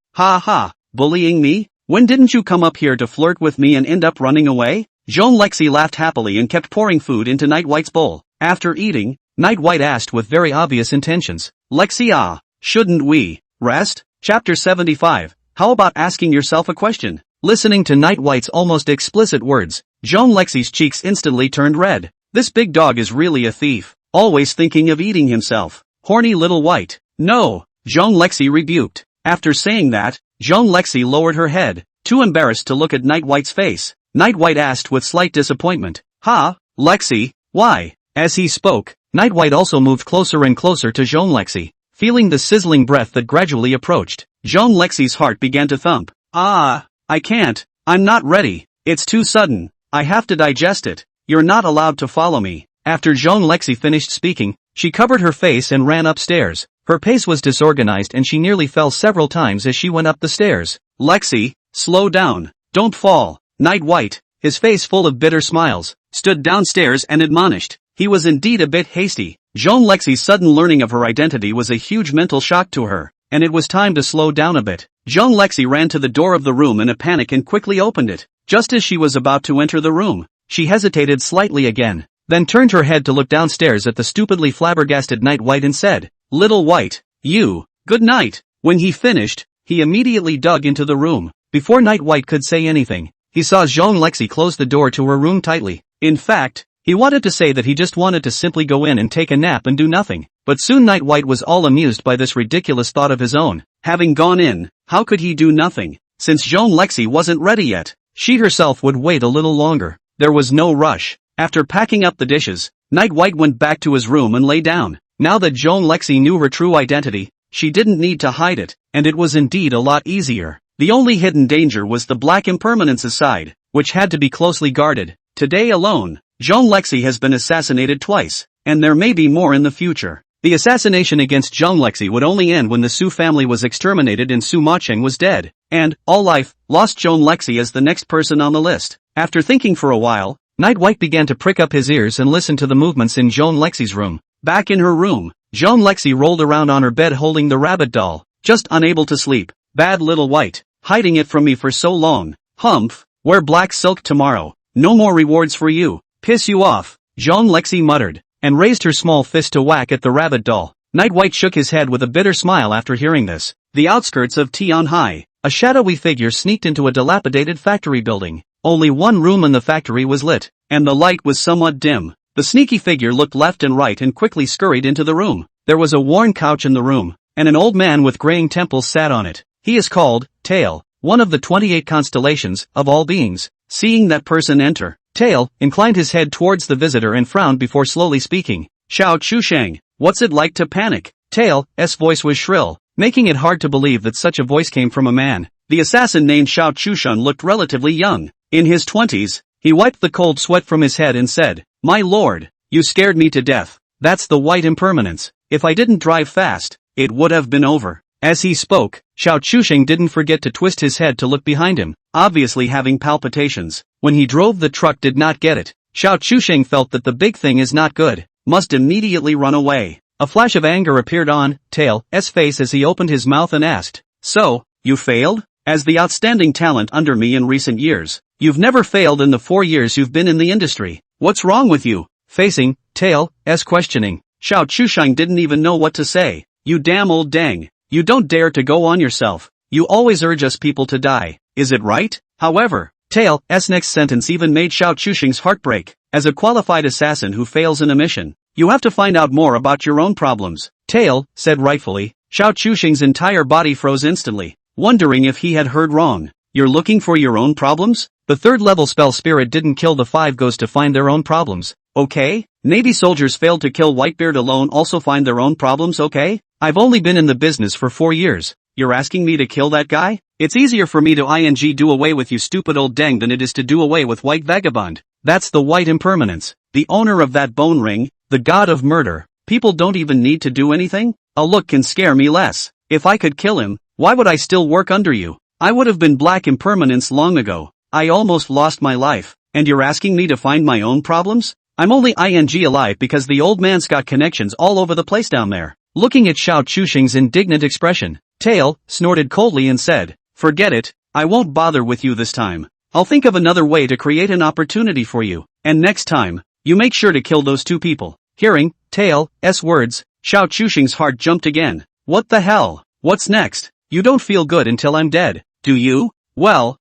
bullying me? When didn't you come up here to flirt with me and end up running away? Zhong Lexi laughed happily and kept pouring food into Night White's bowl. After eating, Night White asked with very obvious intentions. "Lexi, shouldn't we rest?" Chapter 75. How about asking yourself a question? Listening to Night White's almost explicit words, Zhong Lexi's cheeks instantly turned red. This big dog is really a thief, always thinking of eating himself. Horny little White. No, Zhong Lexi rebuked. After saying that, Zhong Lexi lowered her head, too embarrassed to look at Night White's face. Night White asked with slight disappointment. Ha, Lexi, why? As he spoke, Night White also moved closer and closer to Jean Lexi, feeling the sizzling breath that gradually approached. Jean Lexi's heart began to thump. I can't, I'm not ready, it's too sudden, I have to digest it, you're not allowed to follow me. After Jean Lexi finished speaking, she covered her face and ran upstairs. Her pace was disorganized and she nearly fell several times as she went up the stairs. Lexi, slow down, don't fall. Night White, his face full of bitter smiles, stood downstairs and admonished. He was indeed a bit hasty. Jean Lexi's sudden learning of her identity was a huge mental shock to her, and it was time to slow down a bit. Jean Lexi ran to the door of the room in a panic and quickly opened it. Just as she was about to enter the room, she hesitated slightly again, then turned her head to look downstairs at the stupidly flabbergasted Night White and said, "Little White, good night." When he finished, he immediately dug into the room. Before Night White could say anything, he saw Jean Lexi close the door to her room tightly. In fact, he wanted to say that he just wanted to simply go in and take a nap and do nothing. But soon Night White was all amused by this ridiculous thought of his own. Having gone in, how could he do nothing? Since Jean Lexi wasn't ready yet, she herself would wait a little longer. There was no rush. After packing up the dishes, Night White went back to his room and lay down. Now that Jean Lexi knew her true identity, she didn't need to hide it, and it was indeed a lot easier. The only hidden danger was the Black Impermanence's side, which had to be closely guarded. Today alone, Jean Lexi has been assassinated twice, and there may be more in the future. The assassination against Jean Lexi would only end when the Su family was exterminated and Su Macheng was dead, and, all life, lost Jean Lexi as the next person on the list. After thinking for a while, Night White began to prick up his ears and listen to the movements in Jean Lexi's room. Back in her room, Jean Lexi rolled around on her bed holding the rabbit doll, just unable to sleep. Bad little White, hiding it from me for so long. Humph, wear black silk tomorrow. No more rewards for you. Piss you off, Jean Lexi muttered, and raised her small fist to whack at the rabbit doll. Night White shook his head with a bitter smile after hearing this. The outskirts of Tianhai, a shadowy figure sneaked into a dilapidated factory building. Only one room in the factory was lit, and the light was somewhat dim. The sneaky figure looked left and right and quickly scurried into the room. There was a worn couch in the room, and an old man with graying temples sat on it. He is called Tail, one of the 28 constellations, of all beings. Seeing that person enter, Tail inclined his head towards the visitor and frowned before slowly speaking. Xiao Chusheng, what's it like to panic? Tail's voice was shrill, making it hard to believe that such a voice came from a man. The assassin named Xiao Chusheng looked relatively young. In his 20s, he wiped the cold sweat from his head and said, "My lord, you scared me to death. That's the White Impermanence. If I didn't drive fast, it would have been over." As he spoke, Xiao Chusheng didn't forget to twist his head to look behind him, obviously having palpitations. When he drove the truck did not get it. Xiao Chusheng felt that the big thing is not good, must immediately run away. A flash of anger appeared on Tail's face as he opened his mouth and asked, "So, you failed? As the outstanding talent under me in recent years, you've never failed in the 4 years you've been in the industry. What's wrong with you?" Facing Tail's questioning, Xiao Chusheng didn't even know what to say. "You damn old dang. You don't dare to go on yourself. You always urge us people to die. Is it right?" However, Tail's next sentence even made Xiao Chusheng's heart break. As a qualified assassin who fails in a mission, you have to find out more about your own problems. Tail said rightfully. Xiao Chusheng's entire body froze instantly, wondering if he had heard wrong. "You're looking for your own problems?" The 3rd level spell Spirit didn't kill the 5 ghosts to find their own problems. Okay? Navy soldiers failed to kill Whitebeard alone also find their own problems, okay? I've only been in the business for 4 years. You're asking me to kill that guy? It's easier for me to do away with you stupid old dang than it is to do away with White Vagabond. That's the White Impermanence, the owner of that bone ring, the god of murder. People don't even need to do anything? A look can scare me less. If I could kill him, why would I still work under you? I would have been Black Impermanence long ago. I almost lost my life, and you're asking me to find my own problems? I'm only alive because the old man's got connections all over the place down there. Looking at Xiao Chusheng's indignant expression, Tail snorted coldly and said, "Forget it, I won't bother with you this time. I'll think of another way to create an opportunity for you, and next time, you make sure to kill those 2 people." Hearing Tail's words, Xiao Chusheng's heart jumped again. What the hell? What's next? You don't feel good until I'm dead, do you? Well,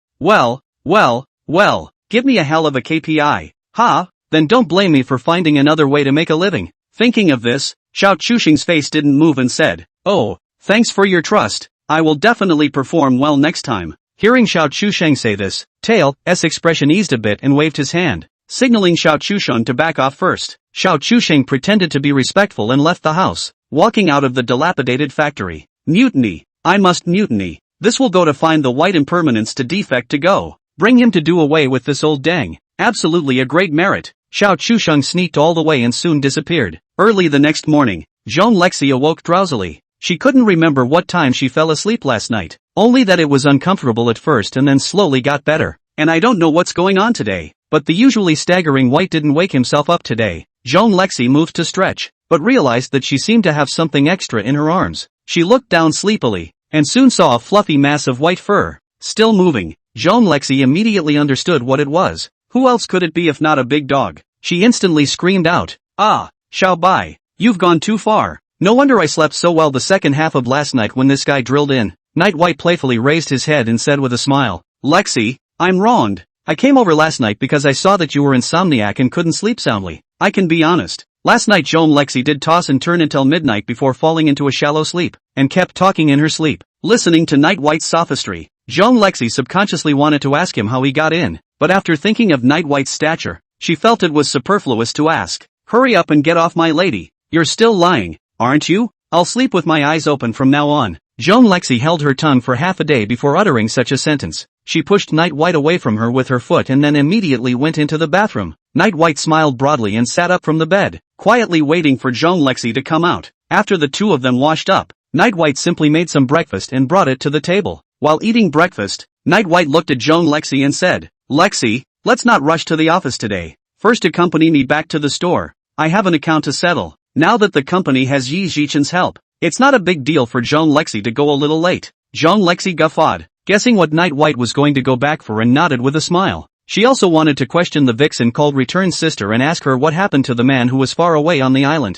give me a hell of a KPI. Ha? Then don't blame me for finding another way to make a living. Thinking of this, Xiao Chusheng's face didn't move and said, "Oh, thanks for your trust. I will definitely perform well next time." Hearing Xiao Chusheng say this, Tail's expression eased a bit and waved his hand, signaling Xiao Chusheng to back off first. Xiao Chusheng pretended to be respectful and left the house, walking out of the dilapidated factory. Mutiny. I must mutiny. This will go to find the white impermanence to defect to go. Bring him to do away with this old dang. Absolutely a great merit. Xiao Chusheng sneaked all the way and soon disappeared. Early the next morning, Jean Lexi awoke drowsily. She couldn't remember what time she fell asleep last night, only that it was uncomfortable at first and then slowly got better. And I don't know what's going on today. But the usually staggering White didn't wake himself up today. Jean Lexi moved to stretch, but realized that she seemed to have something extra in her arms. She looked down sleepily, and soon saw a fluffy mass of white fur, still moving. Jean Lexi immediately understood what it was. Who else could it be if not a big dog? She instantly screamed out, "Ah, Xiao Bai, you've gone too far. No wonder I slept so well the second half of last night when this guy drilled in." Night White playfully raised his head and said with a smile, "Lexi, I'm wronged. I came over last night because I saw that you were insomniac and couldn't sleep soundly. I can be honest. Last night Jean Lexi did toss and turn until midnight before falling into a shallow sleep, and kept talking in her sleep." Listening to Night White's sophistry, Jean Lexi subconsciously wanted to ask him how he got in, but after thinking of Night White's stature, she felt it was superfluous to ask. "Hurry up and get off my lady. You're still lying, aren't you? I'll sleep with my eyes open from now on." Jean Lexi held her tongue for half a day before uttering such a sentence. She pushed Night White away from her with her foot and then immediately went into the bathroom. Night White smiled broadly and sat up from the bed, quietly waiting for Jean Lexi to come out. After the two of them washed up, Night White simply made some breakfast and brought it to the table. While eating breakfast, Night White looked at Jean Lexi and said, "Lexi, let's not rush to the office today. First accompany me back to the store. I have an account to settle." Now that the company has Yi Zhichen's help, it's not a big deal for Jean Lexi to go a little late. Jean Lexi guffawed, guessing what Night White was going to go back for, and nodded with a smile. She also wanted to question the vixen called Return's sister and ask her what happened to the man who was far away on the island.